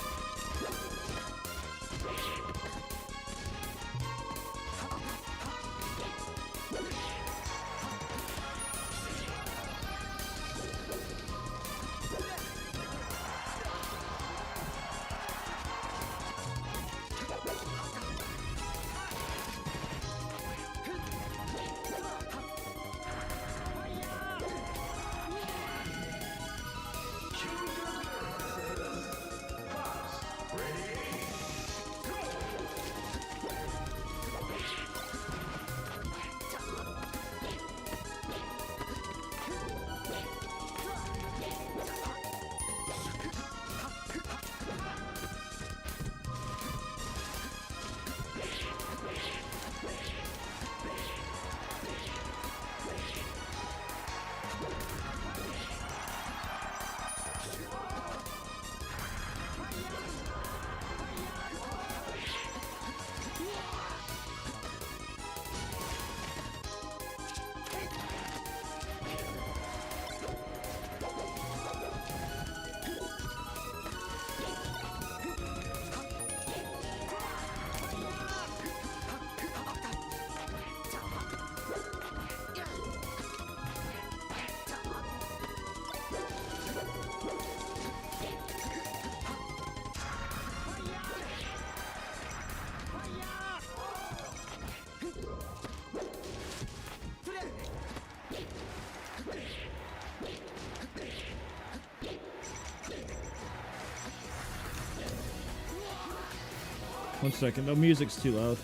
One second, the music's too loud.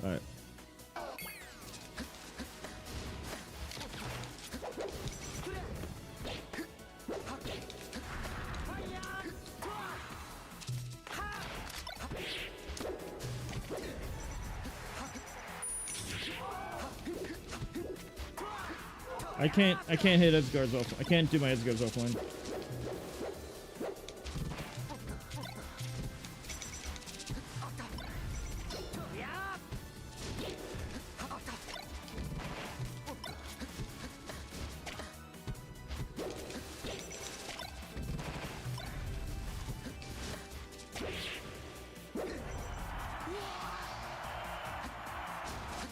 Alright. I can't hit Edgeguards off. I can't do my Edgeguards offline.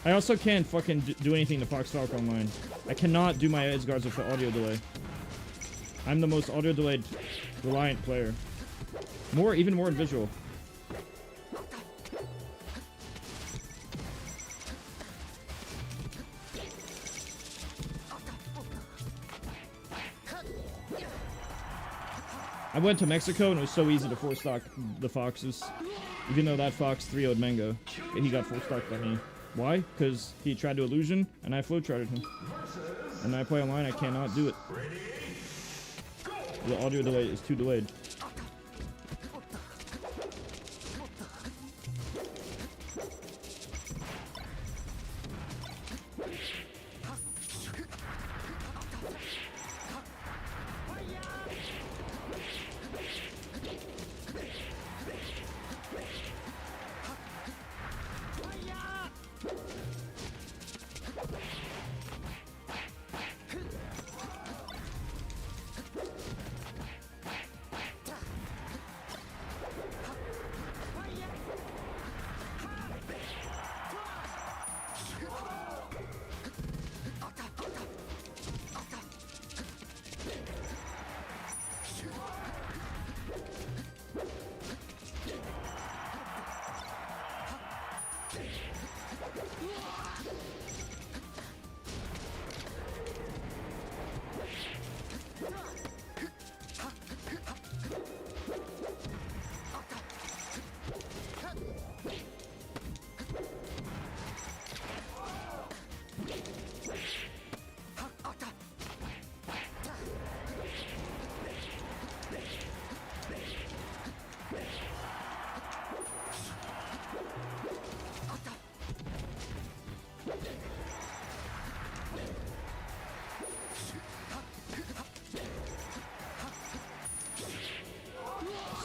I also can't fucking do anything to Fox Falcon online. I cannot do my edge guards with audio delay. I'm the most audio delayed reliant player. Even more in visual. I went to Mexico and it was so easy to 4-stock the foxes. Even though that fox 3-0'd Mango, he got 4-stocked by me. Why? Because he tried to illusion and I flow charted him. And when I play online, I cannot do it. The audio delay is too delayed.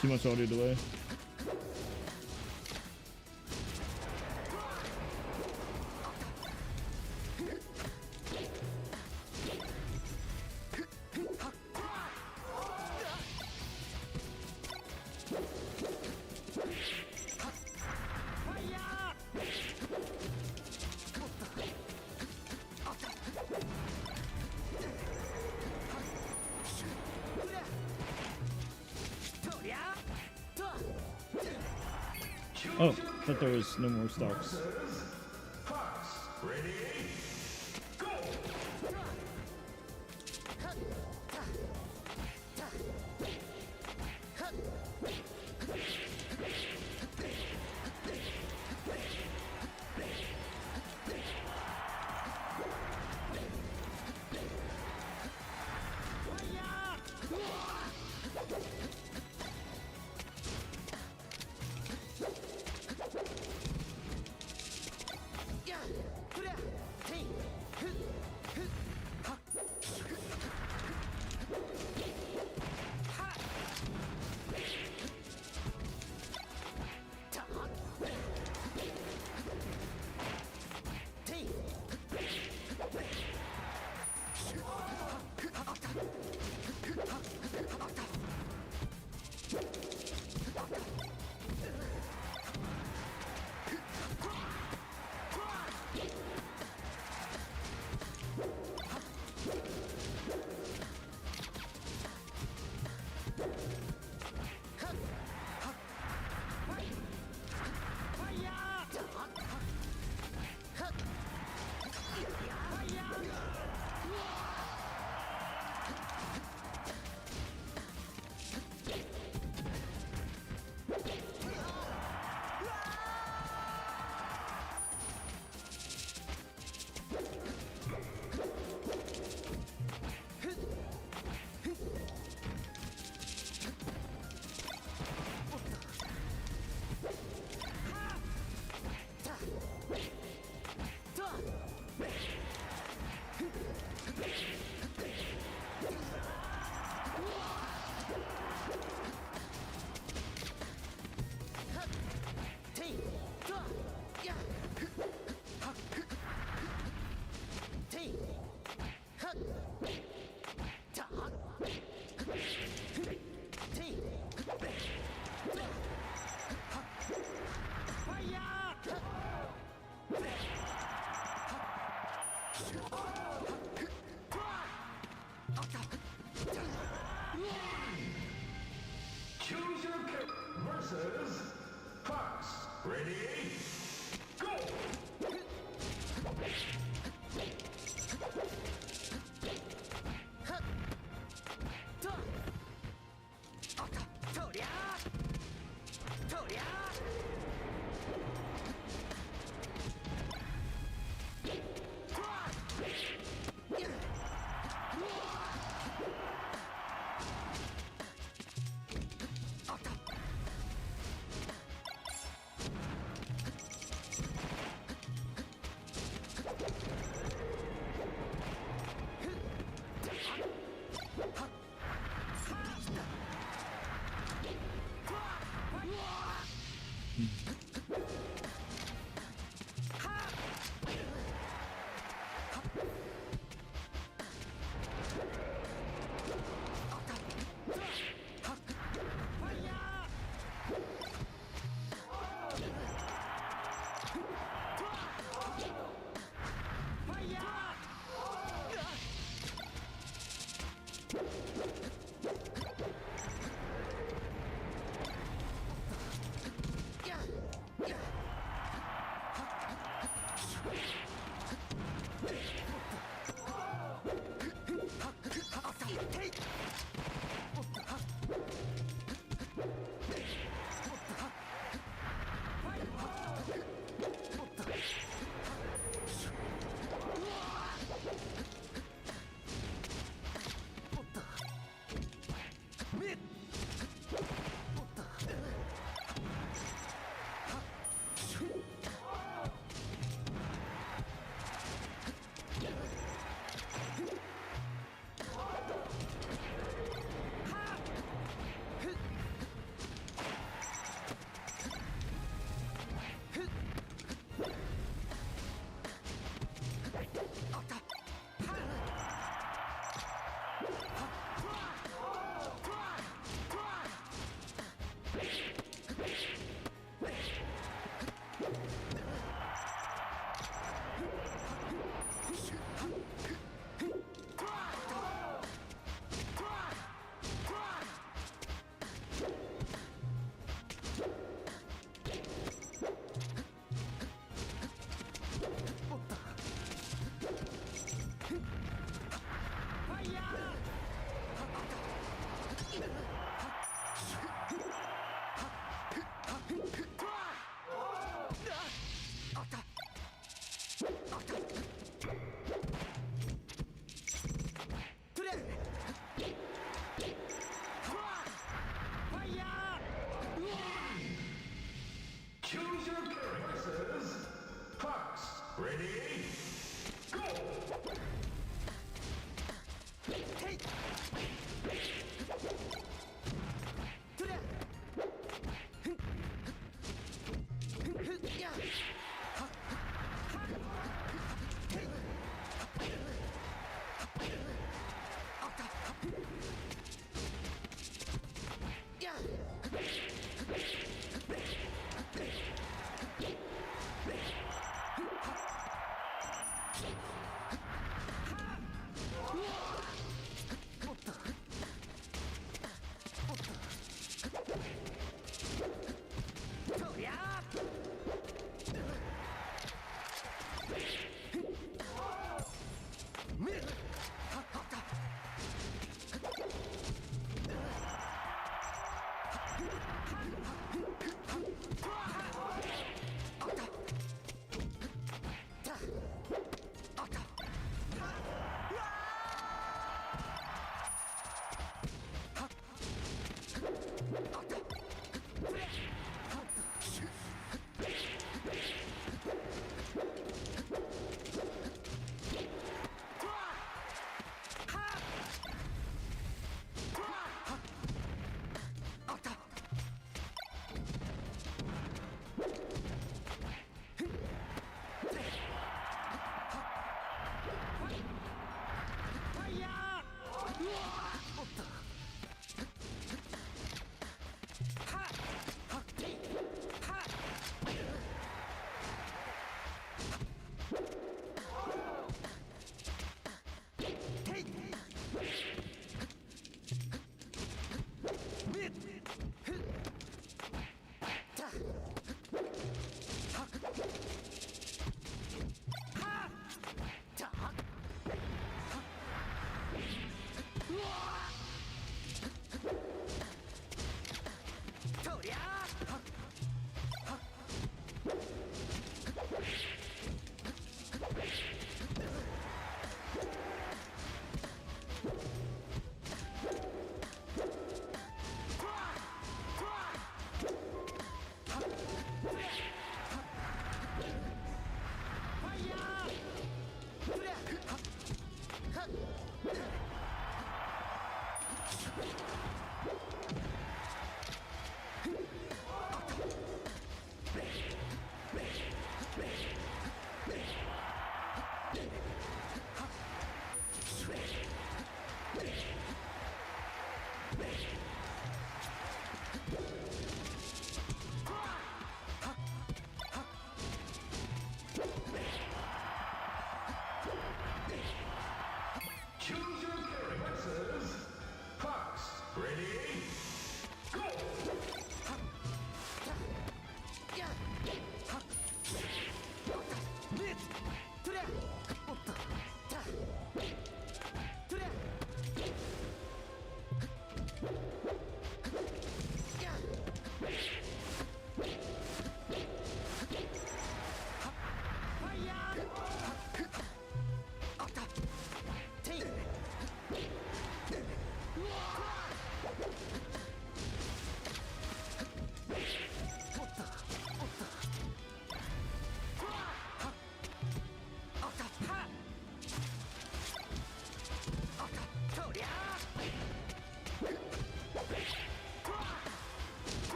Too much audio delay. Oh, I thought there was no more stocks.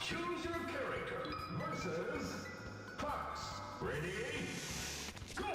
Choose your character versus Fox. Ready? Go!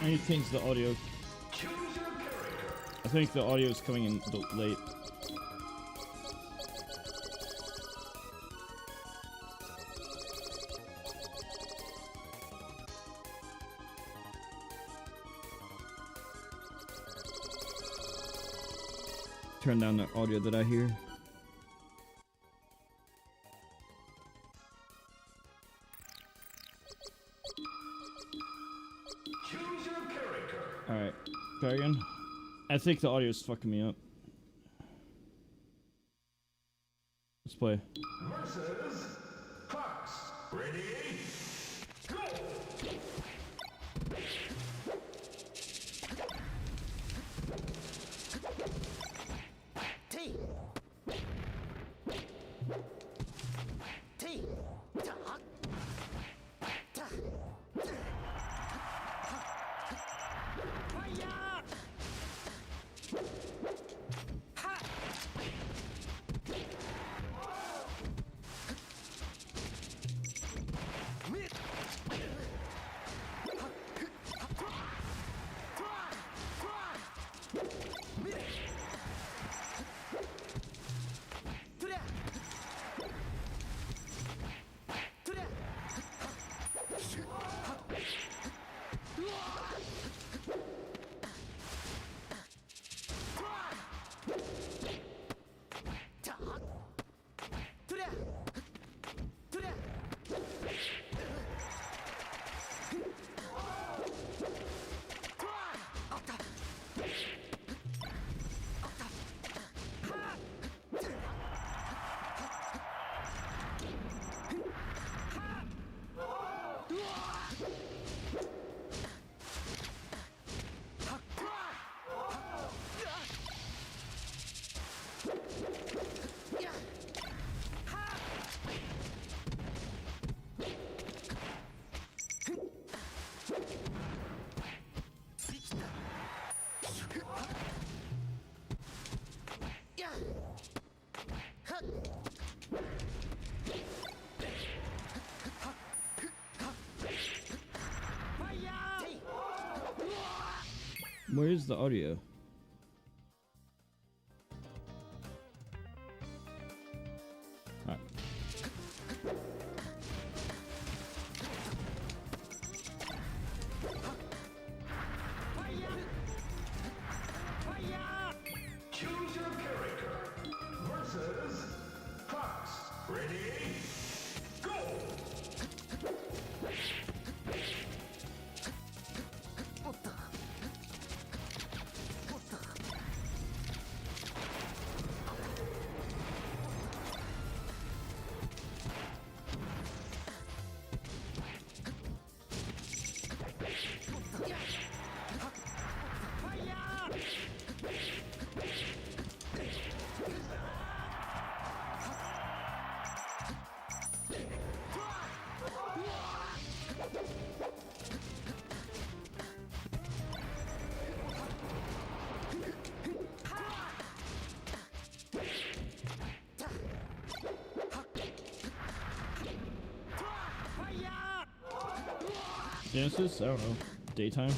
I need to change the audio. I think the audio is coming in late. Turn down the audio that I hear. Alright, try again. I think the audio is fucking me up. Let's play. Versus Fox. Ready? Go! T. T. Talk. Ta. Fire! Ha! Mid. Mid. Where's the audio? Alright. Choose your character. Versus Fox. Ready? Go! Genesis? I don't know. Daytime?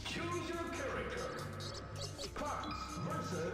Choose your character. Clarks versus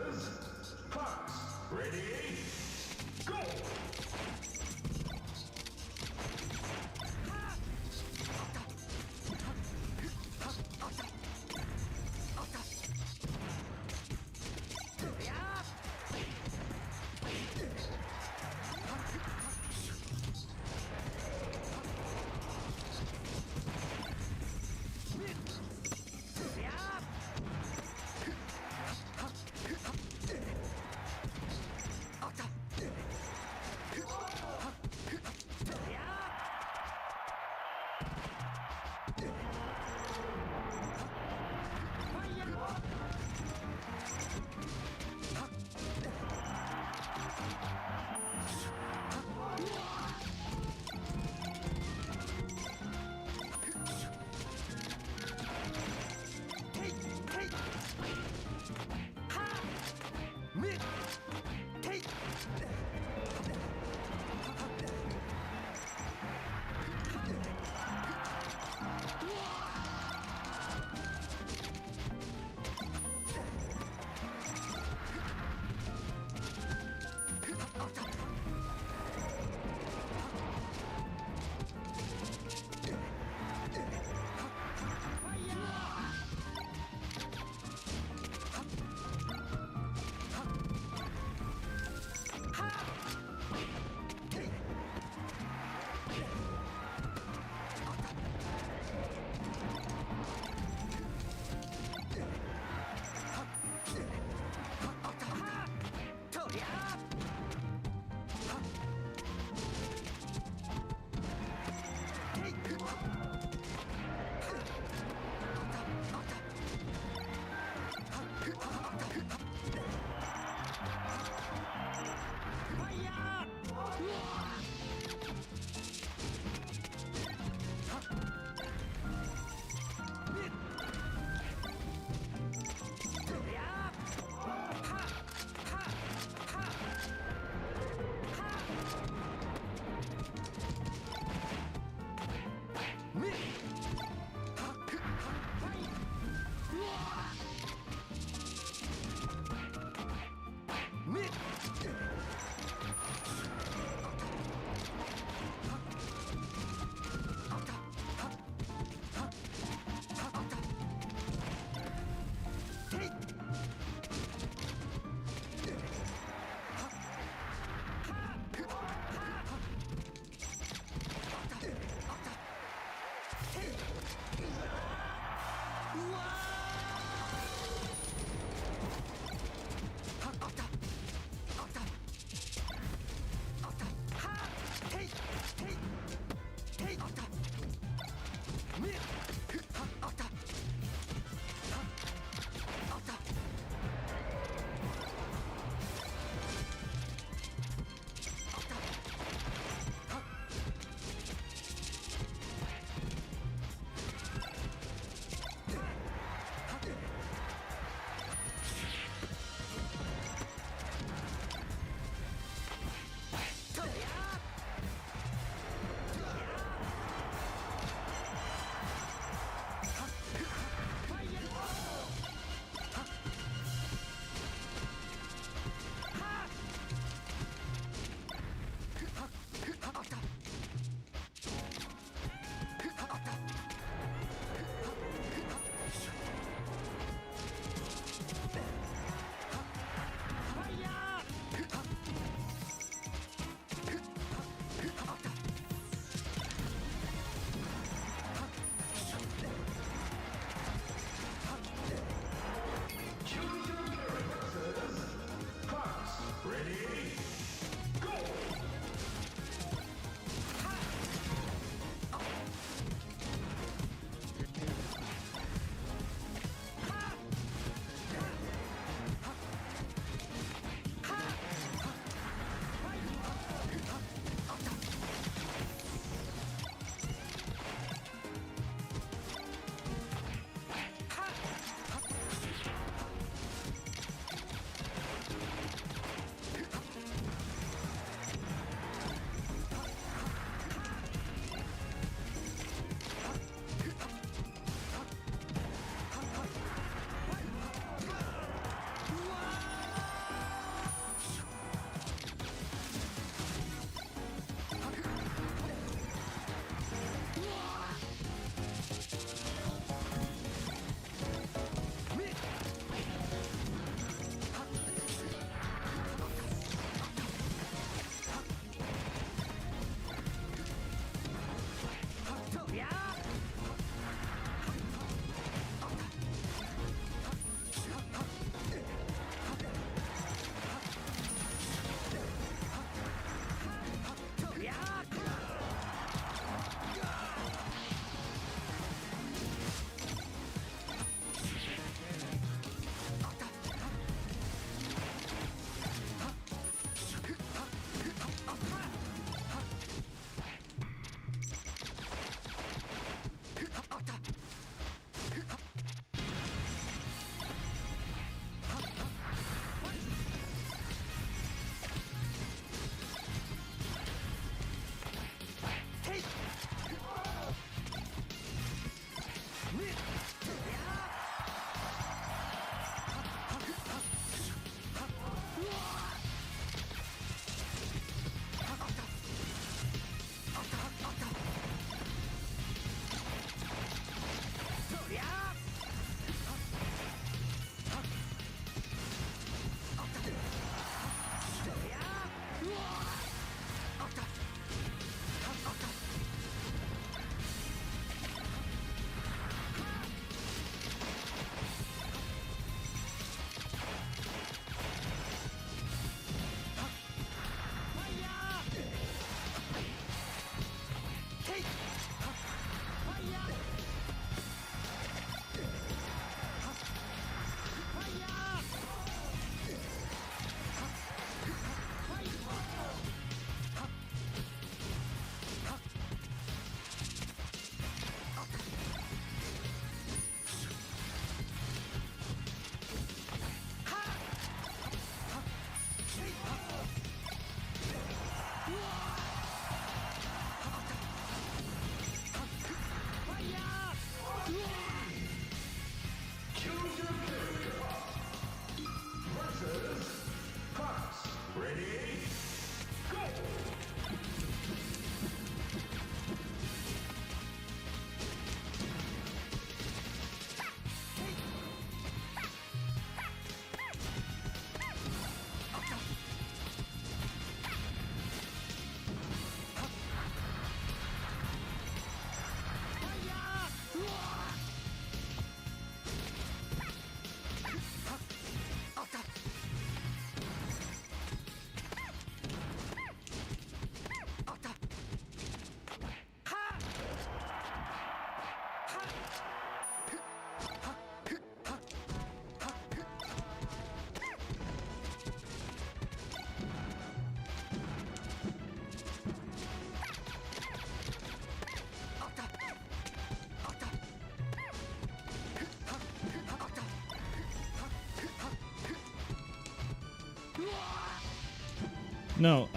No,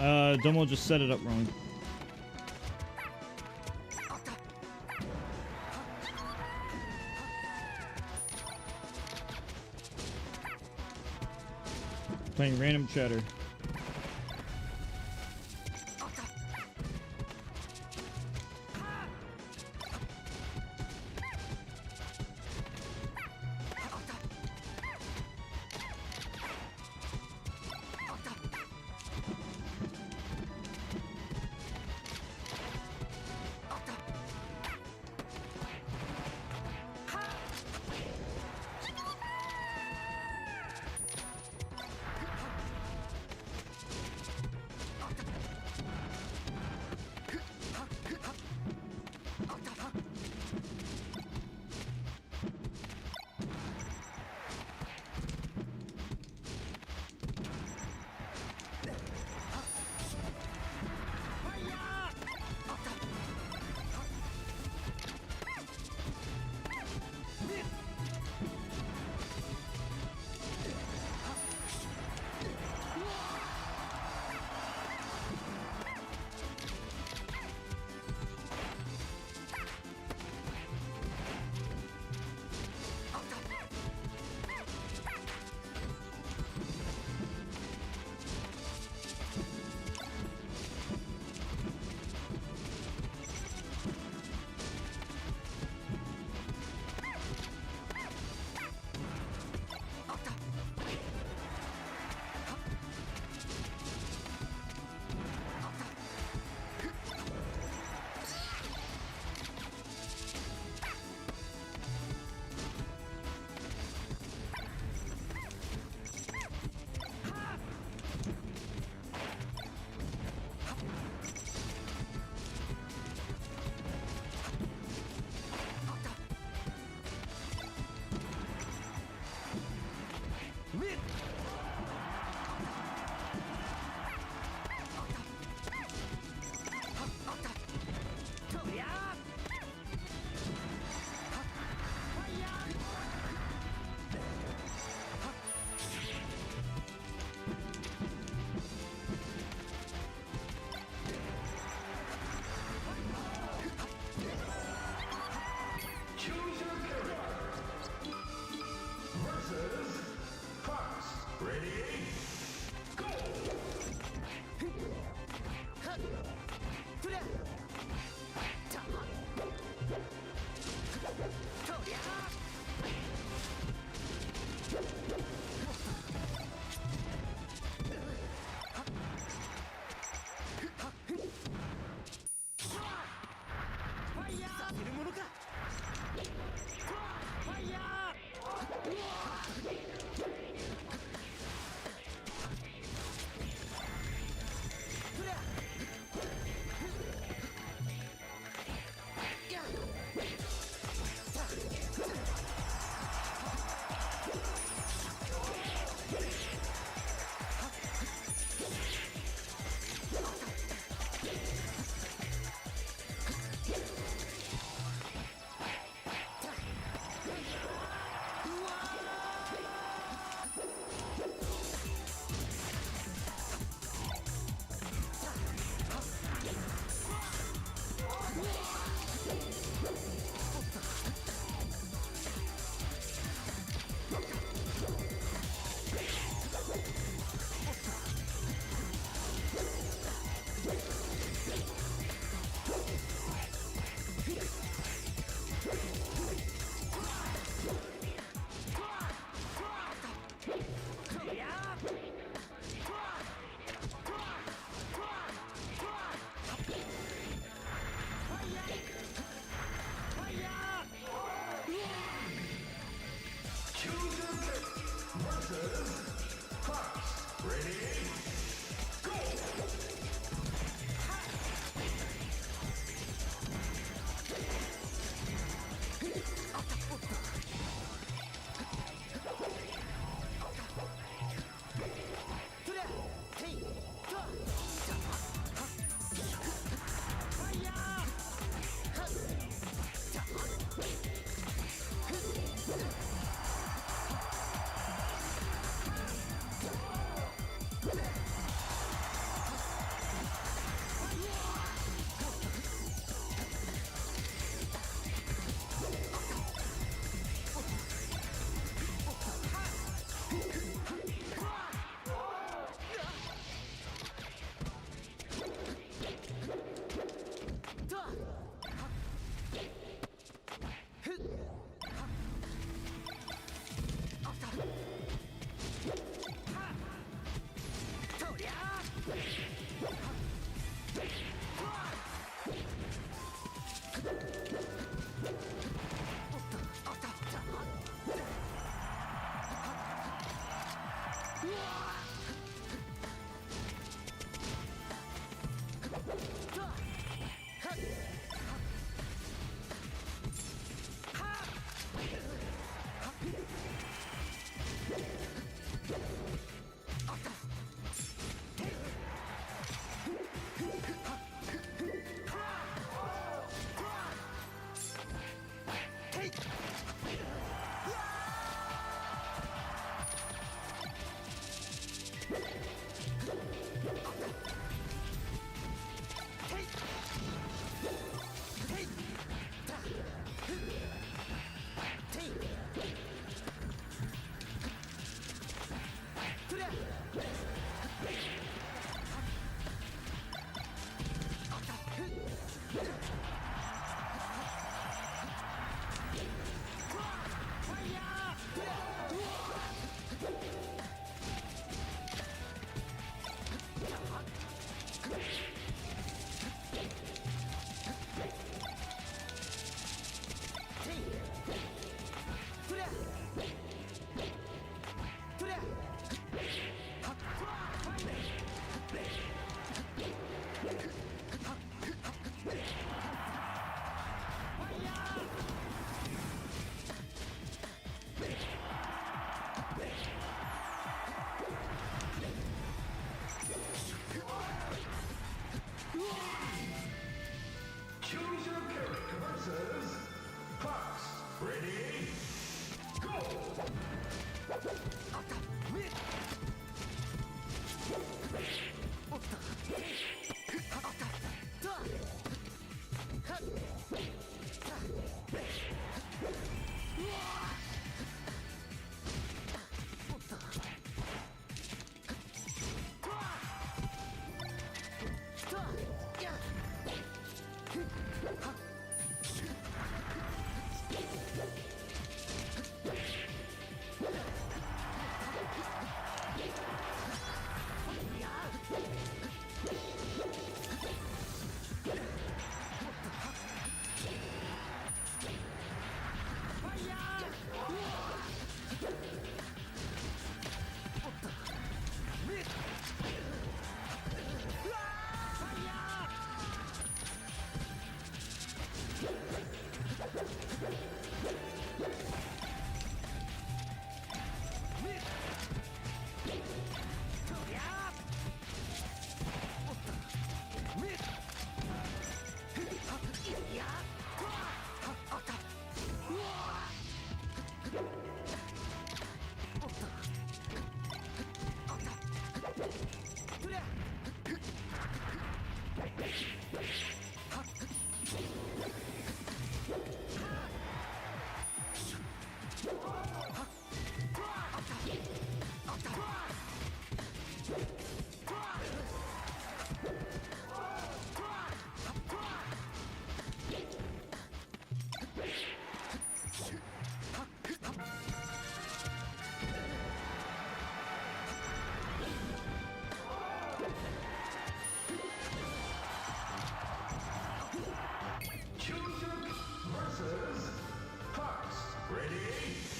Domo just set it up wrong. Playing random chatter.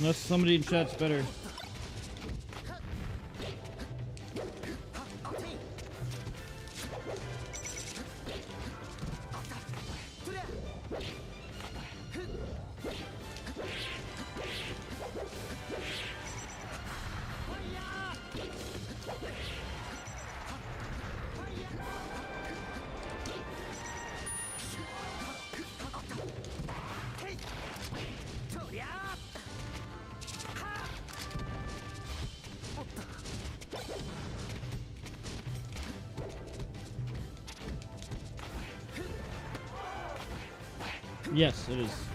Unless somebody in chat's better. Yes, it is.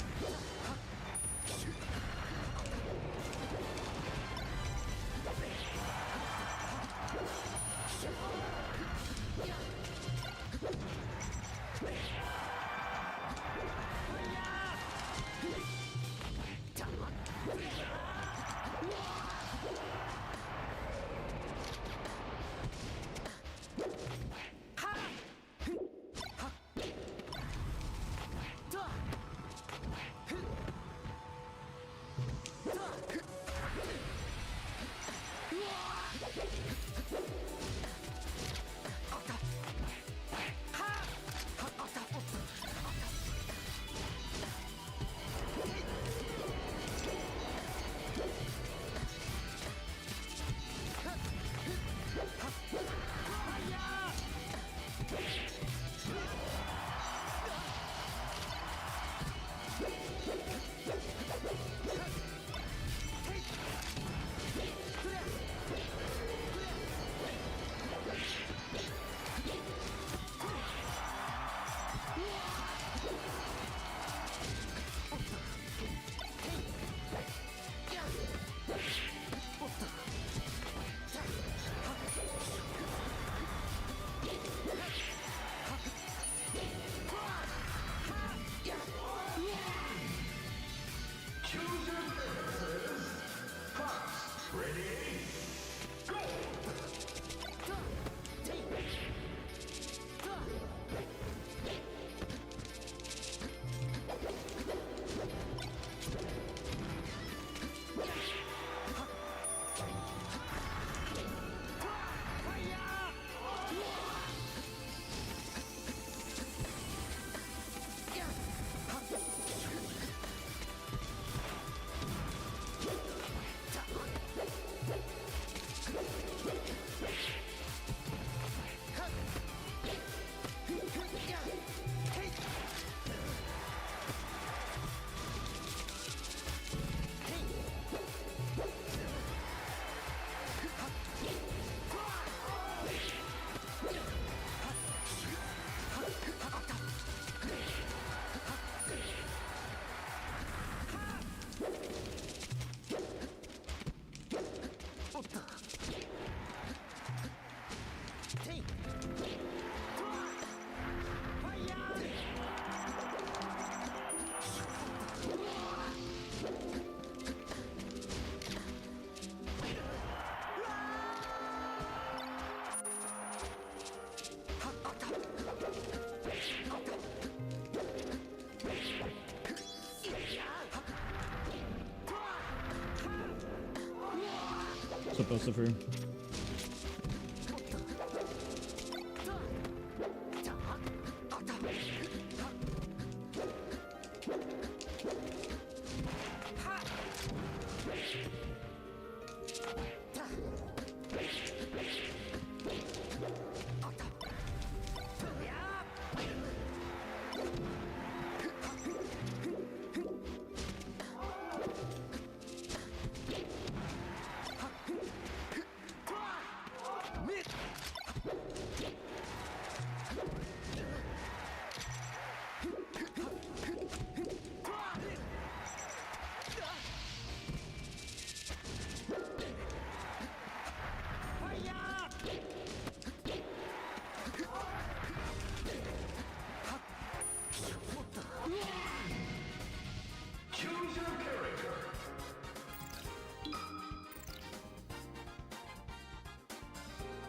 supposed to for.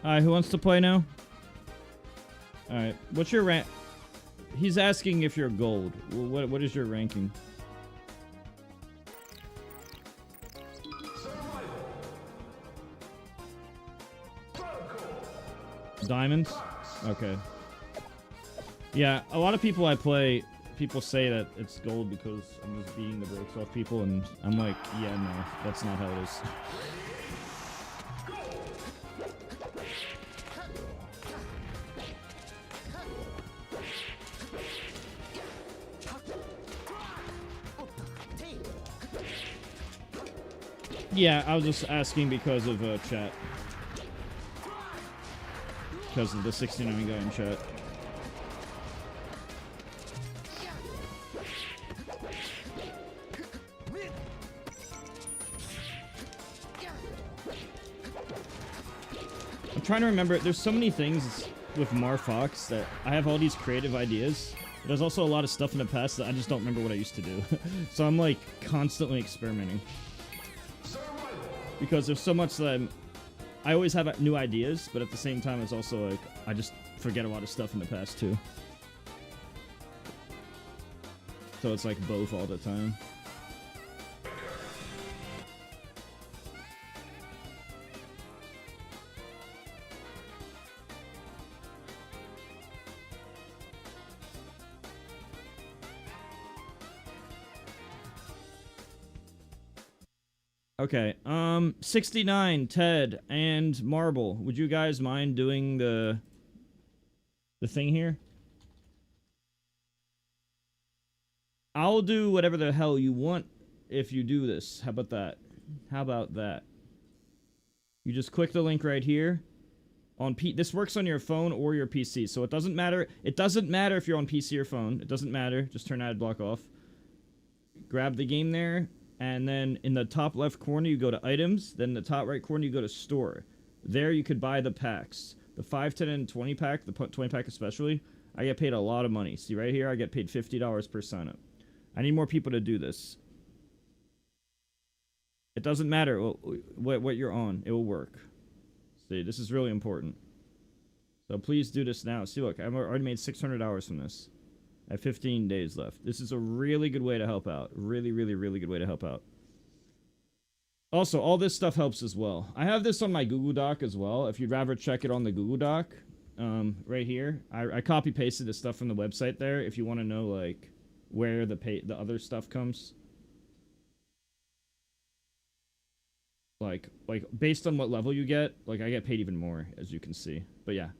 Alright, who wants to play now? Alright, what's your rank? He's asking if you're gold. What is your ranking? Diamonds? Okay. Yeah, a lot of people I play, people say that it's gold because I'm just beating the brakes off people, and I'm like, yeah, no, that's not how it is. Yeah, I was just asking because of chat. Because of the 69 guy in chat. I'm trying to remember, there's so many things with Mar Fox that I have all these creative ideas. But there's also a lot of stuff in the past that I just don't remember what I used to do. So I'm like constantly experimenting. Because there's so much that I always have new ideas, but at the same time, it's also like, I just forget a lot of stuff in the past, too. So it's like both all the time. Okay, 69, Ted, and Marble. Would you guys mind doing the thing here? I'll do whatever the hell you want if you do this. How about that? How about that? You just click the link right here. This works on your phone or your PC, so it doesn't matter. It doesn't matter if you're on PC or phone. It doesn't matter. Just turn ad block off. Grab the game there. And then in the top left corner, you go to items. Then in the top right corner, you go to store. There you could buy the packs. The 5, 10, and 20 pack, the 20 pack especially, I get paid a lot of money. See right here, I get paid $50 per sign-up. I need more people to do this. It doesn't matter what you're on. It will work. See, this is really important. So please do this now. See, look, I've already made $600 from this. I have 15 days left. This is a really good way to help out. Really, really, really good way to help out. Also, all this stuff helps as well. I have this on my Google Doc as well. If you'd rather check it on the Google Doc, right here. I copy-pasted the stuff from the website there if you want to know, like, where the other stuff comes. Like, based on what level you get, like, I get paid even more, as you can see. But yeah.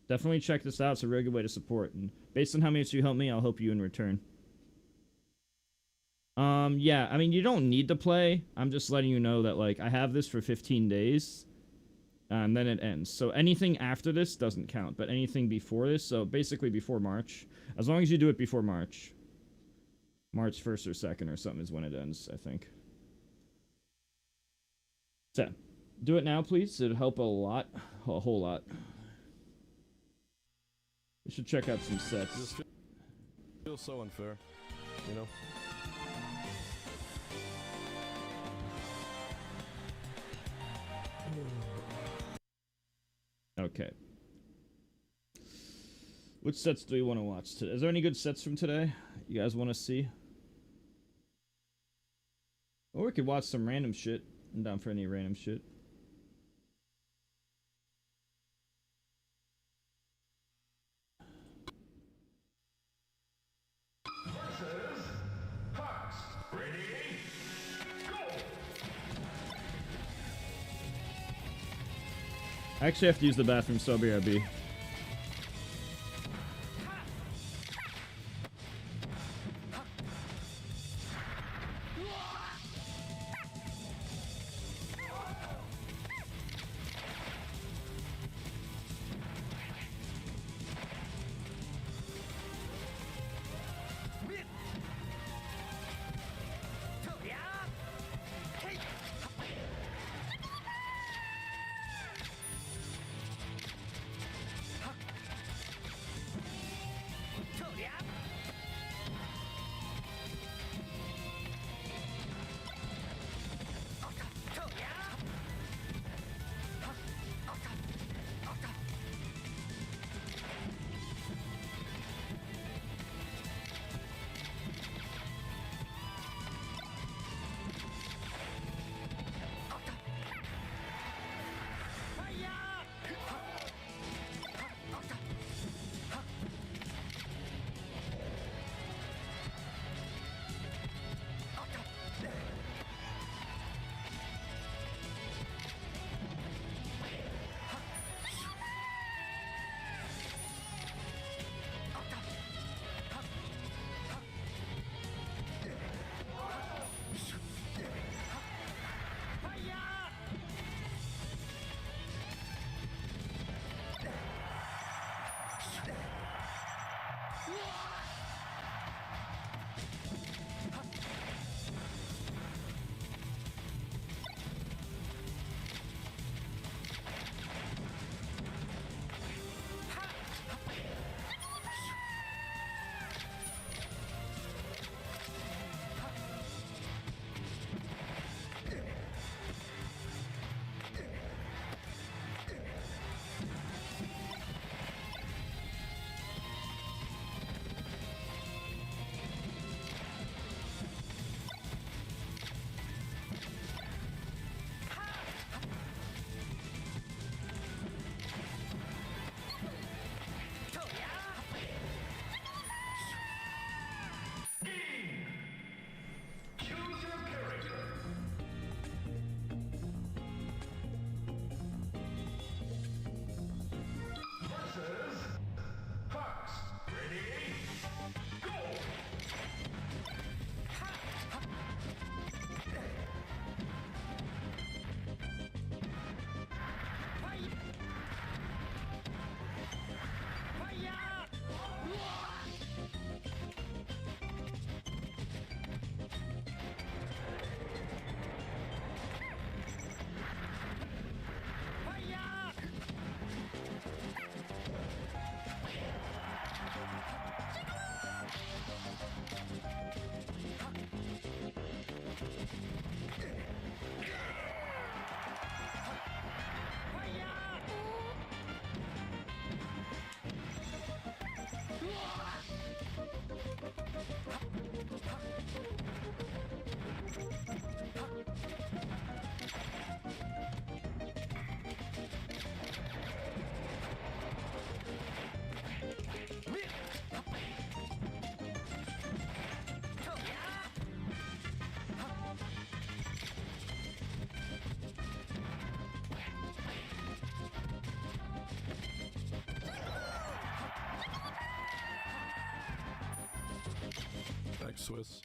Definitely check this out. It's a really good way to support. And based on how much you help me, I'll help you in return. Yeah, I mean, you don't need to play. I'm just letting you know that, like, I have this for 15 days. And then it ends. So anything after this doesn't count. But anything before this, so basically before March. As long as you do it before March. March 1st or 2nd or something is when it ends, I think. So, do it now, please. It'll help a lot. A whole lot. We should check out some sets. This feels so unfair, you know? Okay. Which sets do we want to watch today? Is there any good sets from today you guys want to see? Or we could watch some random shit. I'm down for any random shit. I actually have to use the bathroom, so BRB. Swiss.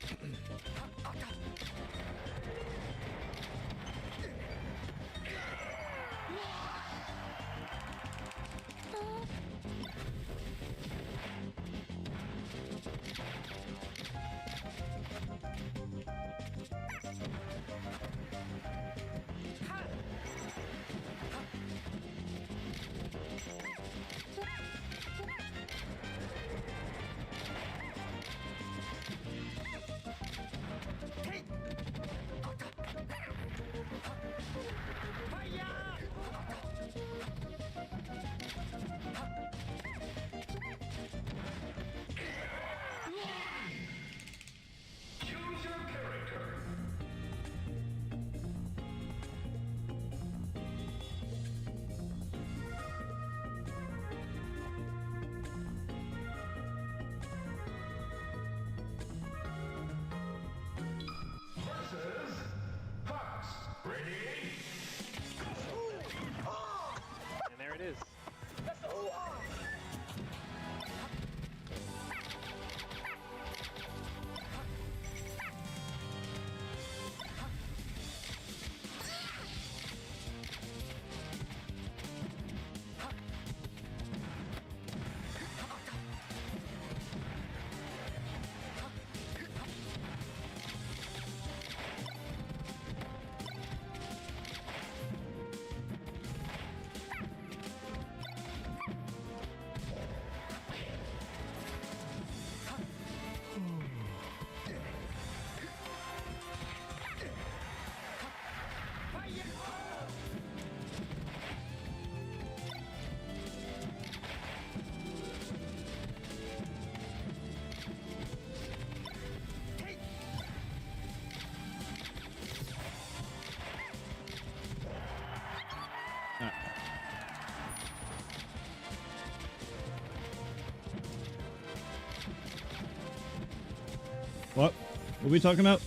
What? What are we talking about?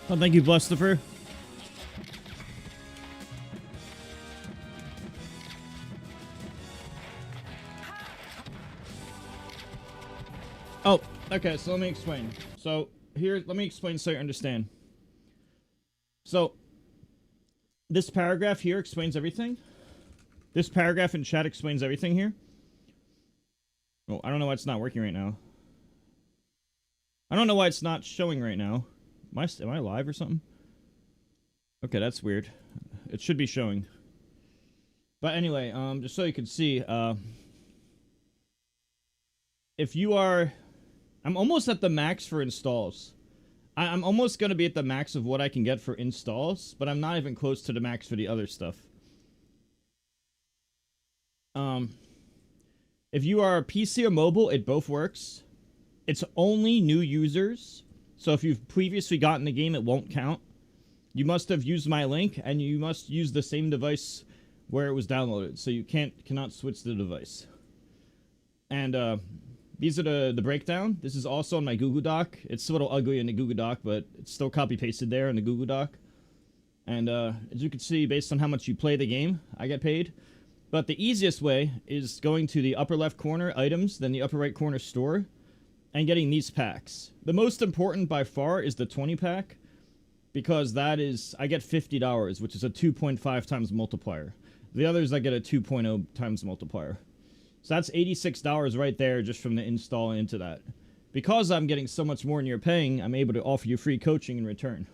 Oh, thank you, Blustifer. Oh, okay, so let me explain. So, here, let me explain so you understand. So, this paragraph here explains everything. This paragraph in chat explains everything here. Oh, I don't know why it's not working right now. I don't know why it's not showing right now. Am I live or something? Okay, that's weird. It should be showing. But anyway, just so you can see, if you are... I'm almost at the max for installs. I'm almost going to be at the max of what I can get for installs, but I'm not even close to the max for the other stuff. If you are PC or mobile, it both works. It's only new users, so if you've previously gotten the game, it won't count. You must have used my link, and you must use the same device where it was downloaded, so you cannot switch the device. And, these are the breakdown. This is also on my Google Doc. It's a little ugly in the Google Doc, but it's still copy-pasted there in the Google Doc. And as you can see, based on how much you play the game, I get paid. But the easiest way is going to the upper left corner, items, then the upper right corner, store, and getting these packs. The most important by far is the 20 pack, because that is, I get $50, which is a 2.5 times multiplier. The others, I get a 2.0 times multiplier. So that's $86 right there just from the install into that. Because I'm getting so much more than you're paying, I'm able to offer you free coaching in return.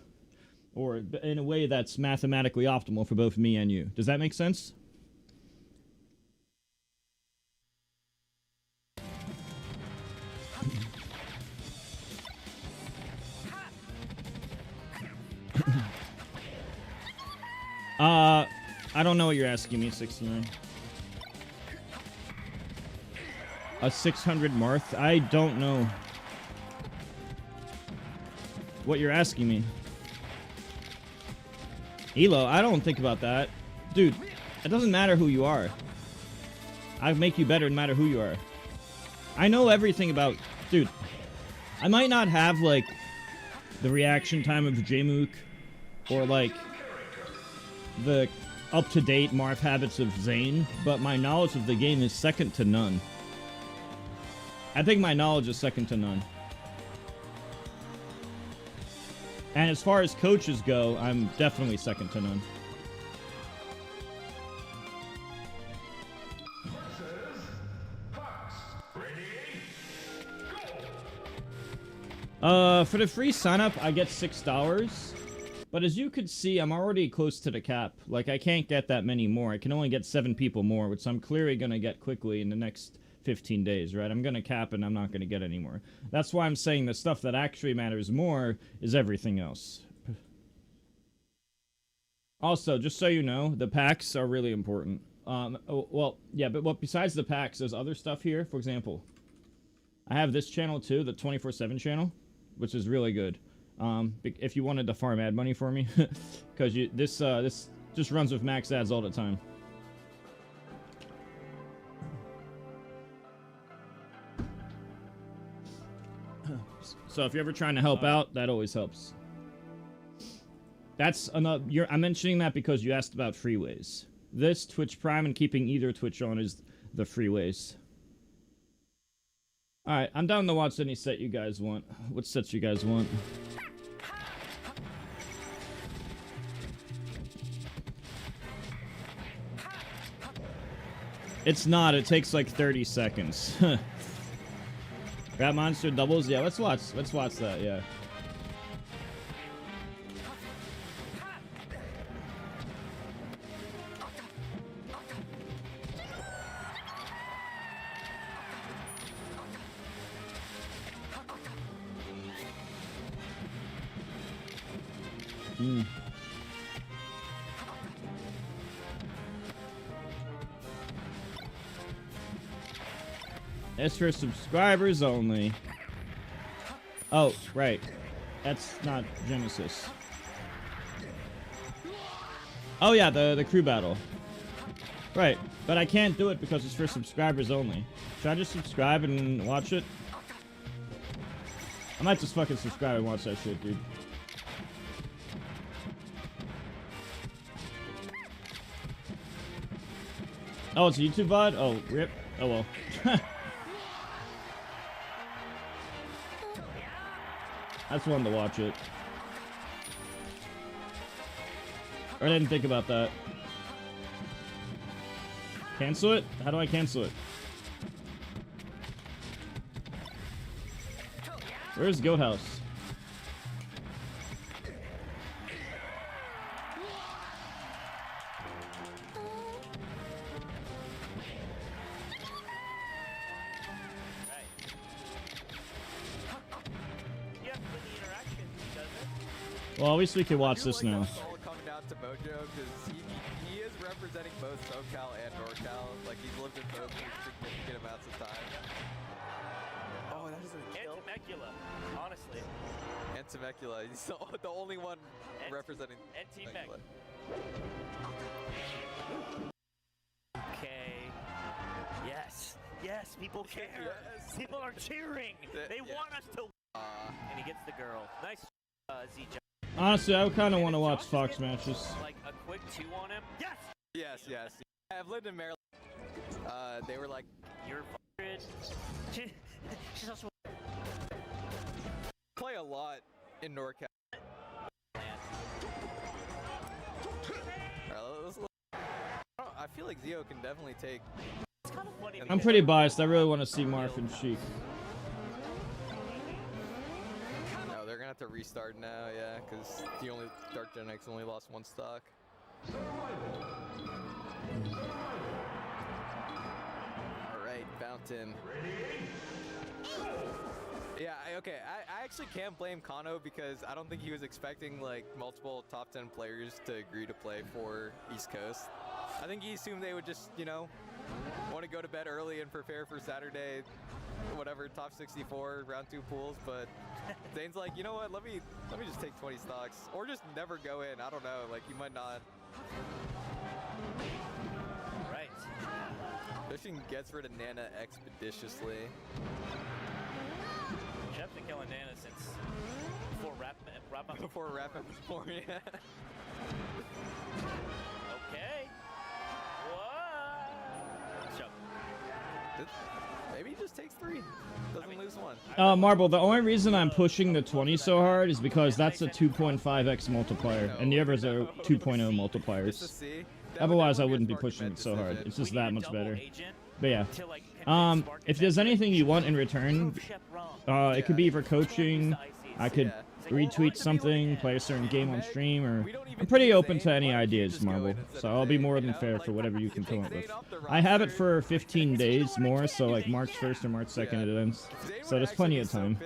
Or in a way that's mathematically optimal for both me and you. Does that make sense? I don't know what you're asking me, 69. A 600 Marth? I don't know what you're asking me. Elo, I don't think about that. Dude, it doesn't matter who you are. I make you better no matter who you are. I know everything about... Dude, I might not have, like, the reaction time of Jmook, or, like, the up-to-date Marth habits of Zane, but my knowledge of the game is second to none. I think my knowledge is second to none. And as far as coaches go, I'm definitely second to none. For the free sign-up, I get $6. But as you could see, I'm already close to the cap. Like, I can't get that many more. I can only get 7 people more, which I'm clearly going to get quickly in the next 15 days, right? I'm going to cap and I'm not going to get any more. That's why I'm saying the stuff that actually matters more is everything else. Also, just so you know, the packs are really important. Well, yeah, but besides the packs, there's other stuff here. For example, I have this channel too, the 24/7 channel, which is really good. If you wanted to farm ad money for me, because this just runs with max ads all the time. So if you're ever trying to help out, that always helps. That's another. I'm mentioning that because you asked about freeways. This, Twitch Prime, and keeping either Twitch on is the freeways. Alright, I'm down to watch any set you guys want. What sets you guys want? It's not. It takes like 30 seconds. Grab monster doubles? Yeah, let's watch that, yeah. It's for subscribers only. Oh, right. That's not Genesis. Oh yeah, the crew battle. Right, but I can't do it because it's for subscribers only. Should I just subscribe and watch it? I might just fucking subscribe and watch that shit, dude. Oh, it's a YouTube VOD? Oh, rip. Oh well. That's one to watch it. Or I didn't think about that. Cancel it? How do I cancel it? Where's Goat House? Well, at least we can watch this now. It's all coming down to Mojo because he is representing both SoCal and NorCal. Like he's lived in both for significant amounts of time. Oh, that is a kill. And Temecula, honestly. And Temecula. He's the only one representing Temecula. Okay. Yes. Yes, people care. Yes. People are cheering. They want us to. And he gets the girl. Nice, Z. Honestly, I kind of want to watch Fox matches. Like a quick 2 on him. Yes. Yes, yes. I've lived in Maryland. They were like, "You're f***ed." She's also play a lot in NorCal. I feel like Zio can definitely take. I'm pretty biased. I really want to see Marth and Sheik. No, they're gonna have to restart now, yeah, because the only Dark Gen X only lost 1 stock. Alright, Fountain. Yeah, okay, I actually can't blame Kano because I don't think he was expecting like multiple top 10 players to agree to play for East Coast. I think he assumed they would just, you know, want to go to bed early and prepare for Saturday, whatever, top 64 round 2 pools, but Zane's like, you know what, let me just take 20 stocks or just never go in. I don't know, like he might not. Right. Fishing gets rid of Nana expeditiously. Chef's been killing Nana since before rap before rap before, yeah. Okay. What? Shove. Maybe he just takes 3. Doesn't lose 1. Marble, the only reason I'm pushing the 20 so hard is because that's a 2.5x multiplier, and the others are 2.0 multipliers. Otherwise, I wouldn't be pushing it so hard. It's just that much better. But yeah. If there's anything you want in return, it could be for coaching. I could retweet something, play a certain game on stream, or I'm pretty open to any ideas, Marble. So I'll be more than fair for whatever you can come up with. I have it for 15 days more, so like March 1st or March 2nd it ends. So there's plenty of time.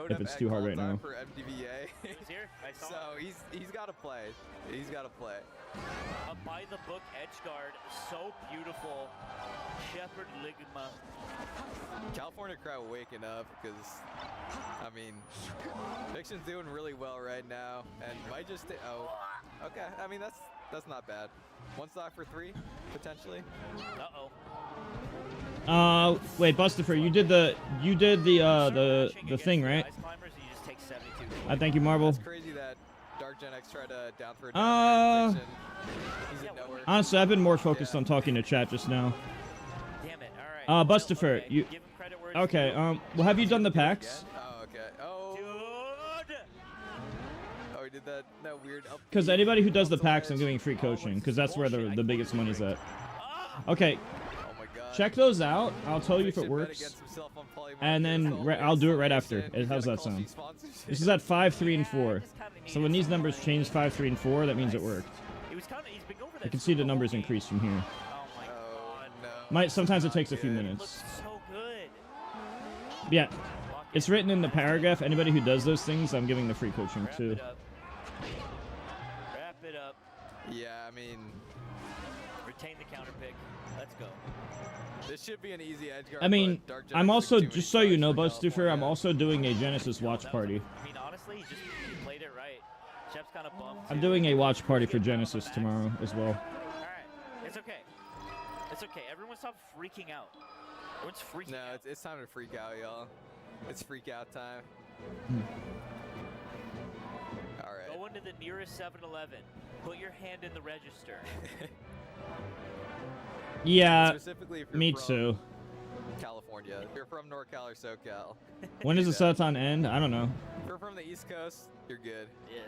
If it's too hard right now. So he's got to play. He's got to play. A by-the-book edge guard, so beautiful. Shepherd Ligma. California crowd waking up because, I mean, Fiction's doing really well right now, and might just oh, okay. I mean that's not bad. 1 stock for 3 potentially. Wait, Bustifer, you did the thing, right? I thank you, Marble. It's crazy that Dark Gen X tried to down for a He's in nowhere. Honestly, I've been more focused on talking to chat just now. Damn it! All right. Bustifer, you. Okay. Well, have you done the packs? Oh, okay. Oh. Oh, he did that weird up. Because anybody who does the packs, I'm giving free coaching, because that's where the biggest money's at. Okay. Check those out. I'll tell you if it works. And then I'll do it right after. How's that sound? This is at 5, 3, and 4. So when these numbers change 5, 3, and 4, that means it worked. You can see the numbers increase from here. Sometimes it takes a few minutes. Yeah. It's written in the paragraph. Anybody who does those things, I'm giving the free coaching too. Wrap it up. Yeah, I mean, retain the counter pick. Let's go. This should be an easy edge guard. I mean, I'm also, just so you know, Bustifer, I'm also doing a Genesis watch party. I mean, honestly, he played it right. Shep's kind of bummed. I'm doing a watch party for Genesis tomorrow as well. All right, it's okay. It's okay. Everyone stop freaking out. Everyone's freaking out. No, it's time to freak out, y'all. It's freak out time. All right. Go into the nearest 7-Eleven. Put your hand in the register. Yeah, Specifically if you're me from too. California. If you're from NorCal or SoCal. When does the Subathon end? I don't know. If you're from the East Coast, you're good. Yeah,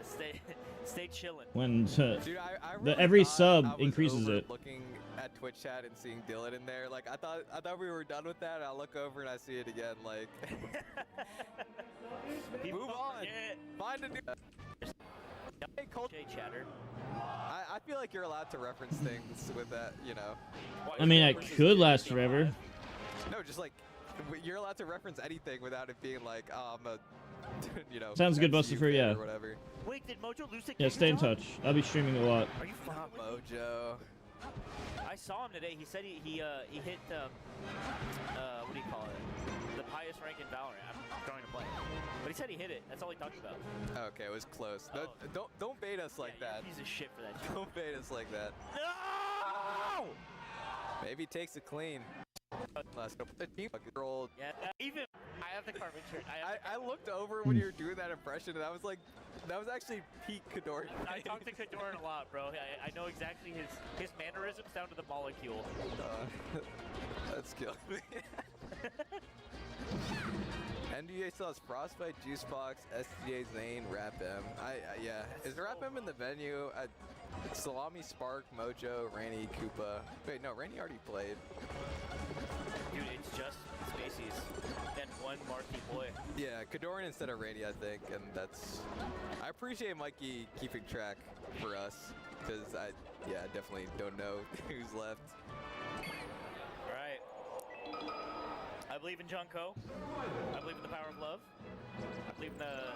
stay chilling. When Dude, I really every thought sub I was increases it. looking at Twitch chat and seeing Dylan in there, like I thought we were done with that. I look over and I see it again. Like, move on. Yeah. Find a new. Hey, Colt. Chatter. I feel like you're allowed to reference things with that, you know. I mean, it could last forever. No, just like you're allowed to reference anything without it being like, oh, I'm a, you know. Sounds good, Buster MCU Fruit, fan yeah. Or whatever. Wait, did Mojo lose the Yeah, stay in touch. I'll be streaming a lot. Are you Not Mojo. I saw him today. He said he hit what do you call it? The highest rank in Valorant. I'm trying to play, but he said he hit it. That's all he talked about. Okay, it was close. Don't bait us like that. You're a piece of shit for that. Don't bait us like that. No! Maybe he takes it clean. Last couple. Yeah, even I have the carbon shirt. I looked over when you were doing that impression, and I was like, that was actually peak Kador. I talk to Kadoran a lot, bro. I know exactly his mannerisms down to the molecule. That's killed me. NBA still has Frostbite, Juicebox, SGA, Zane, Rap M. Yeah. Is Rap M in the venue? Salami, Spark, Mojo, Ranny, Koopa. Wait, no, Ranny already played. Dude, it's just Spacies and one marquee boy. Yeah, Kadoran instead of Randy, I think, and that's. I appreciate Mikey keeping track for us, because I definitely don't know who's left. All right. I believe in John Coe. I believe in the power of love. I believe in the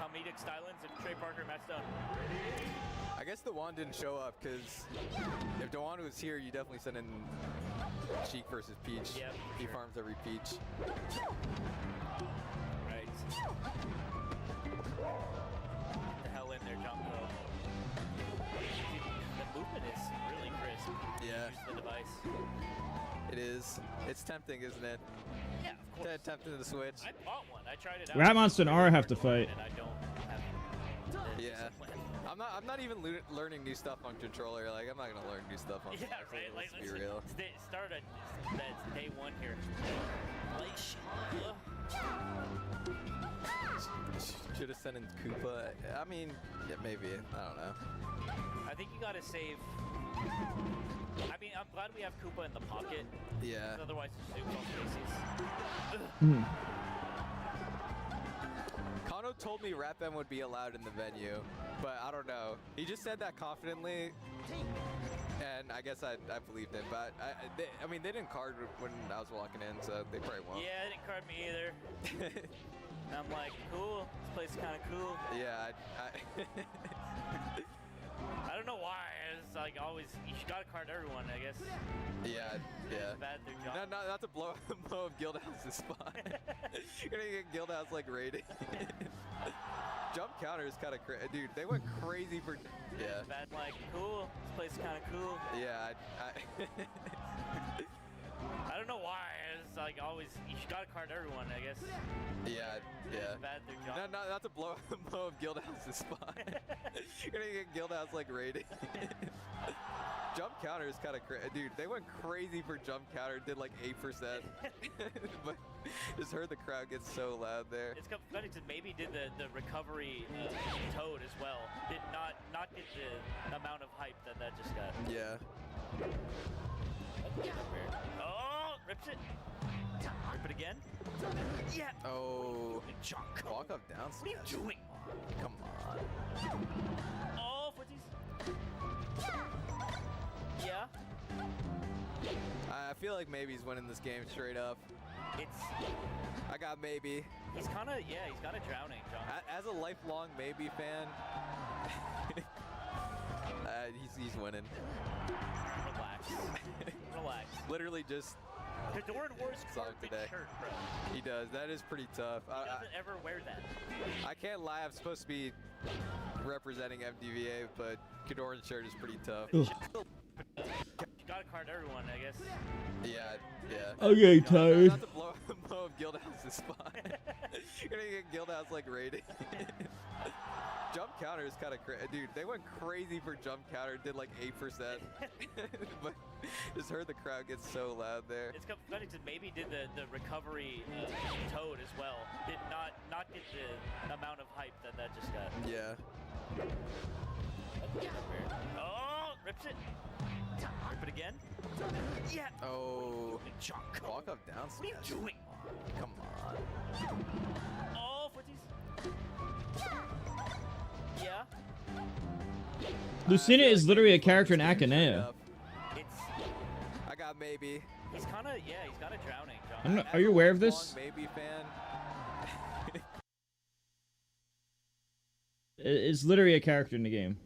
comedic stylings of Trey Parker and Matt Stone. I guess Dewan didn't show up because if Dewan was here, you definitely send in Cheek versus Peach. Yep, he farms every Peach. Right. Get the hell in there, John Coe. The movement is really crisp. Yeah. Use the device. It is. It's tempting, isn't it? Yeah, of course. Tempting to switch. I bought one. I tried it out. Ratmonster and Aura have to fight. And I don't have Yeah. I'm not even learning new stuff on controller. Like, I'm not gonna learn new stuff on Yeah, controller. right. Like, Let's be real. Start at that's day one here. Like, Should have sent in Koopa. I mean, yeah, maybe. I don't know. I think you gotta save. I mean, I'm glad we have Koopa in the pocket. Yeah. Otherwise, it's super Spacies. Kano told me Rap M would be allowed in the venue, but I don't know. He just said that confidently, and I guess I believed him. But I mean, they didn't card when I was walking in, so they probably won't. Yeah, they didn't card me either. And I'm like, cool. This place is kind of cool. Yeah, I don't know why. It's like always, you gotta card everyone, I guess. Yeah. Bad their job. Not to blow up Guildhouse's spot. You're gonna get Guildhouse like raided. Jump counter is kind of crazy, dude. They went crazy for. Yeah. Bad, like, cool. This place is kind of cool. Yeah. I don't know why. It's like always, you gotta card everyone, I guess. Yeah. Bad their job. Not to blow up Guildhouse's spot. You're gonna get Guildhouse like raided. Jump counter is kind of crazy, dude. They went crazy for jump counter. Did like 8%, but just heard the crowd get so loud there. It's funny because maybe did the recovery toad as well. Did not get the amount of hype that just got. Yeah. Oh, rips it. Rip it again. Yeah. Oh. Junk. Walk up down. What are you doing? Come on. Oh, footsies. Yeah. I feel like maybe he's winning this game straight up. I got maybe. He's kind of drowning, John. As a lifelong maybe fan, he's winning. Relax. Literally just. Kadoran wears carpet today. shirt, bro. He does. That is pretty tough. He doesn't ever wear that. I can't lie. I'm supposed to be representing MDVA, but Kidoran's shirt is pretty tough. Ugh. You gotta card everyone, I guess. Yeah, yeah. I'm getting tired. Not to blow up Guildhouse's spot. You're gonna get Guildhouse like rated. Jump counter is kind of crazy. Dude, they went crazy for jump counter, did like 8%. But just heard the crowd get so loud there. It's funny because maybe did the recovery toad as well. Did not get the amount of hype that just got. Yeah. Oh, rips it. Rip it again. Yeah. Oh. Walk up down. What are you doing? Come on. Oh, footsies. Yeah. Lucina is literally a character in Akanea. I got maybe. He's kind of he's kind of drowning. I'm not, are you aware of this? Maybe fan. It's literally a character in the game.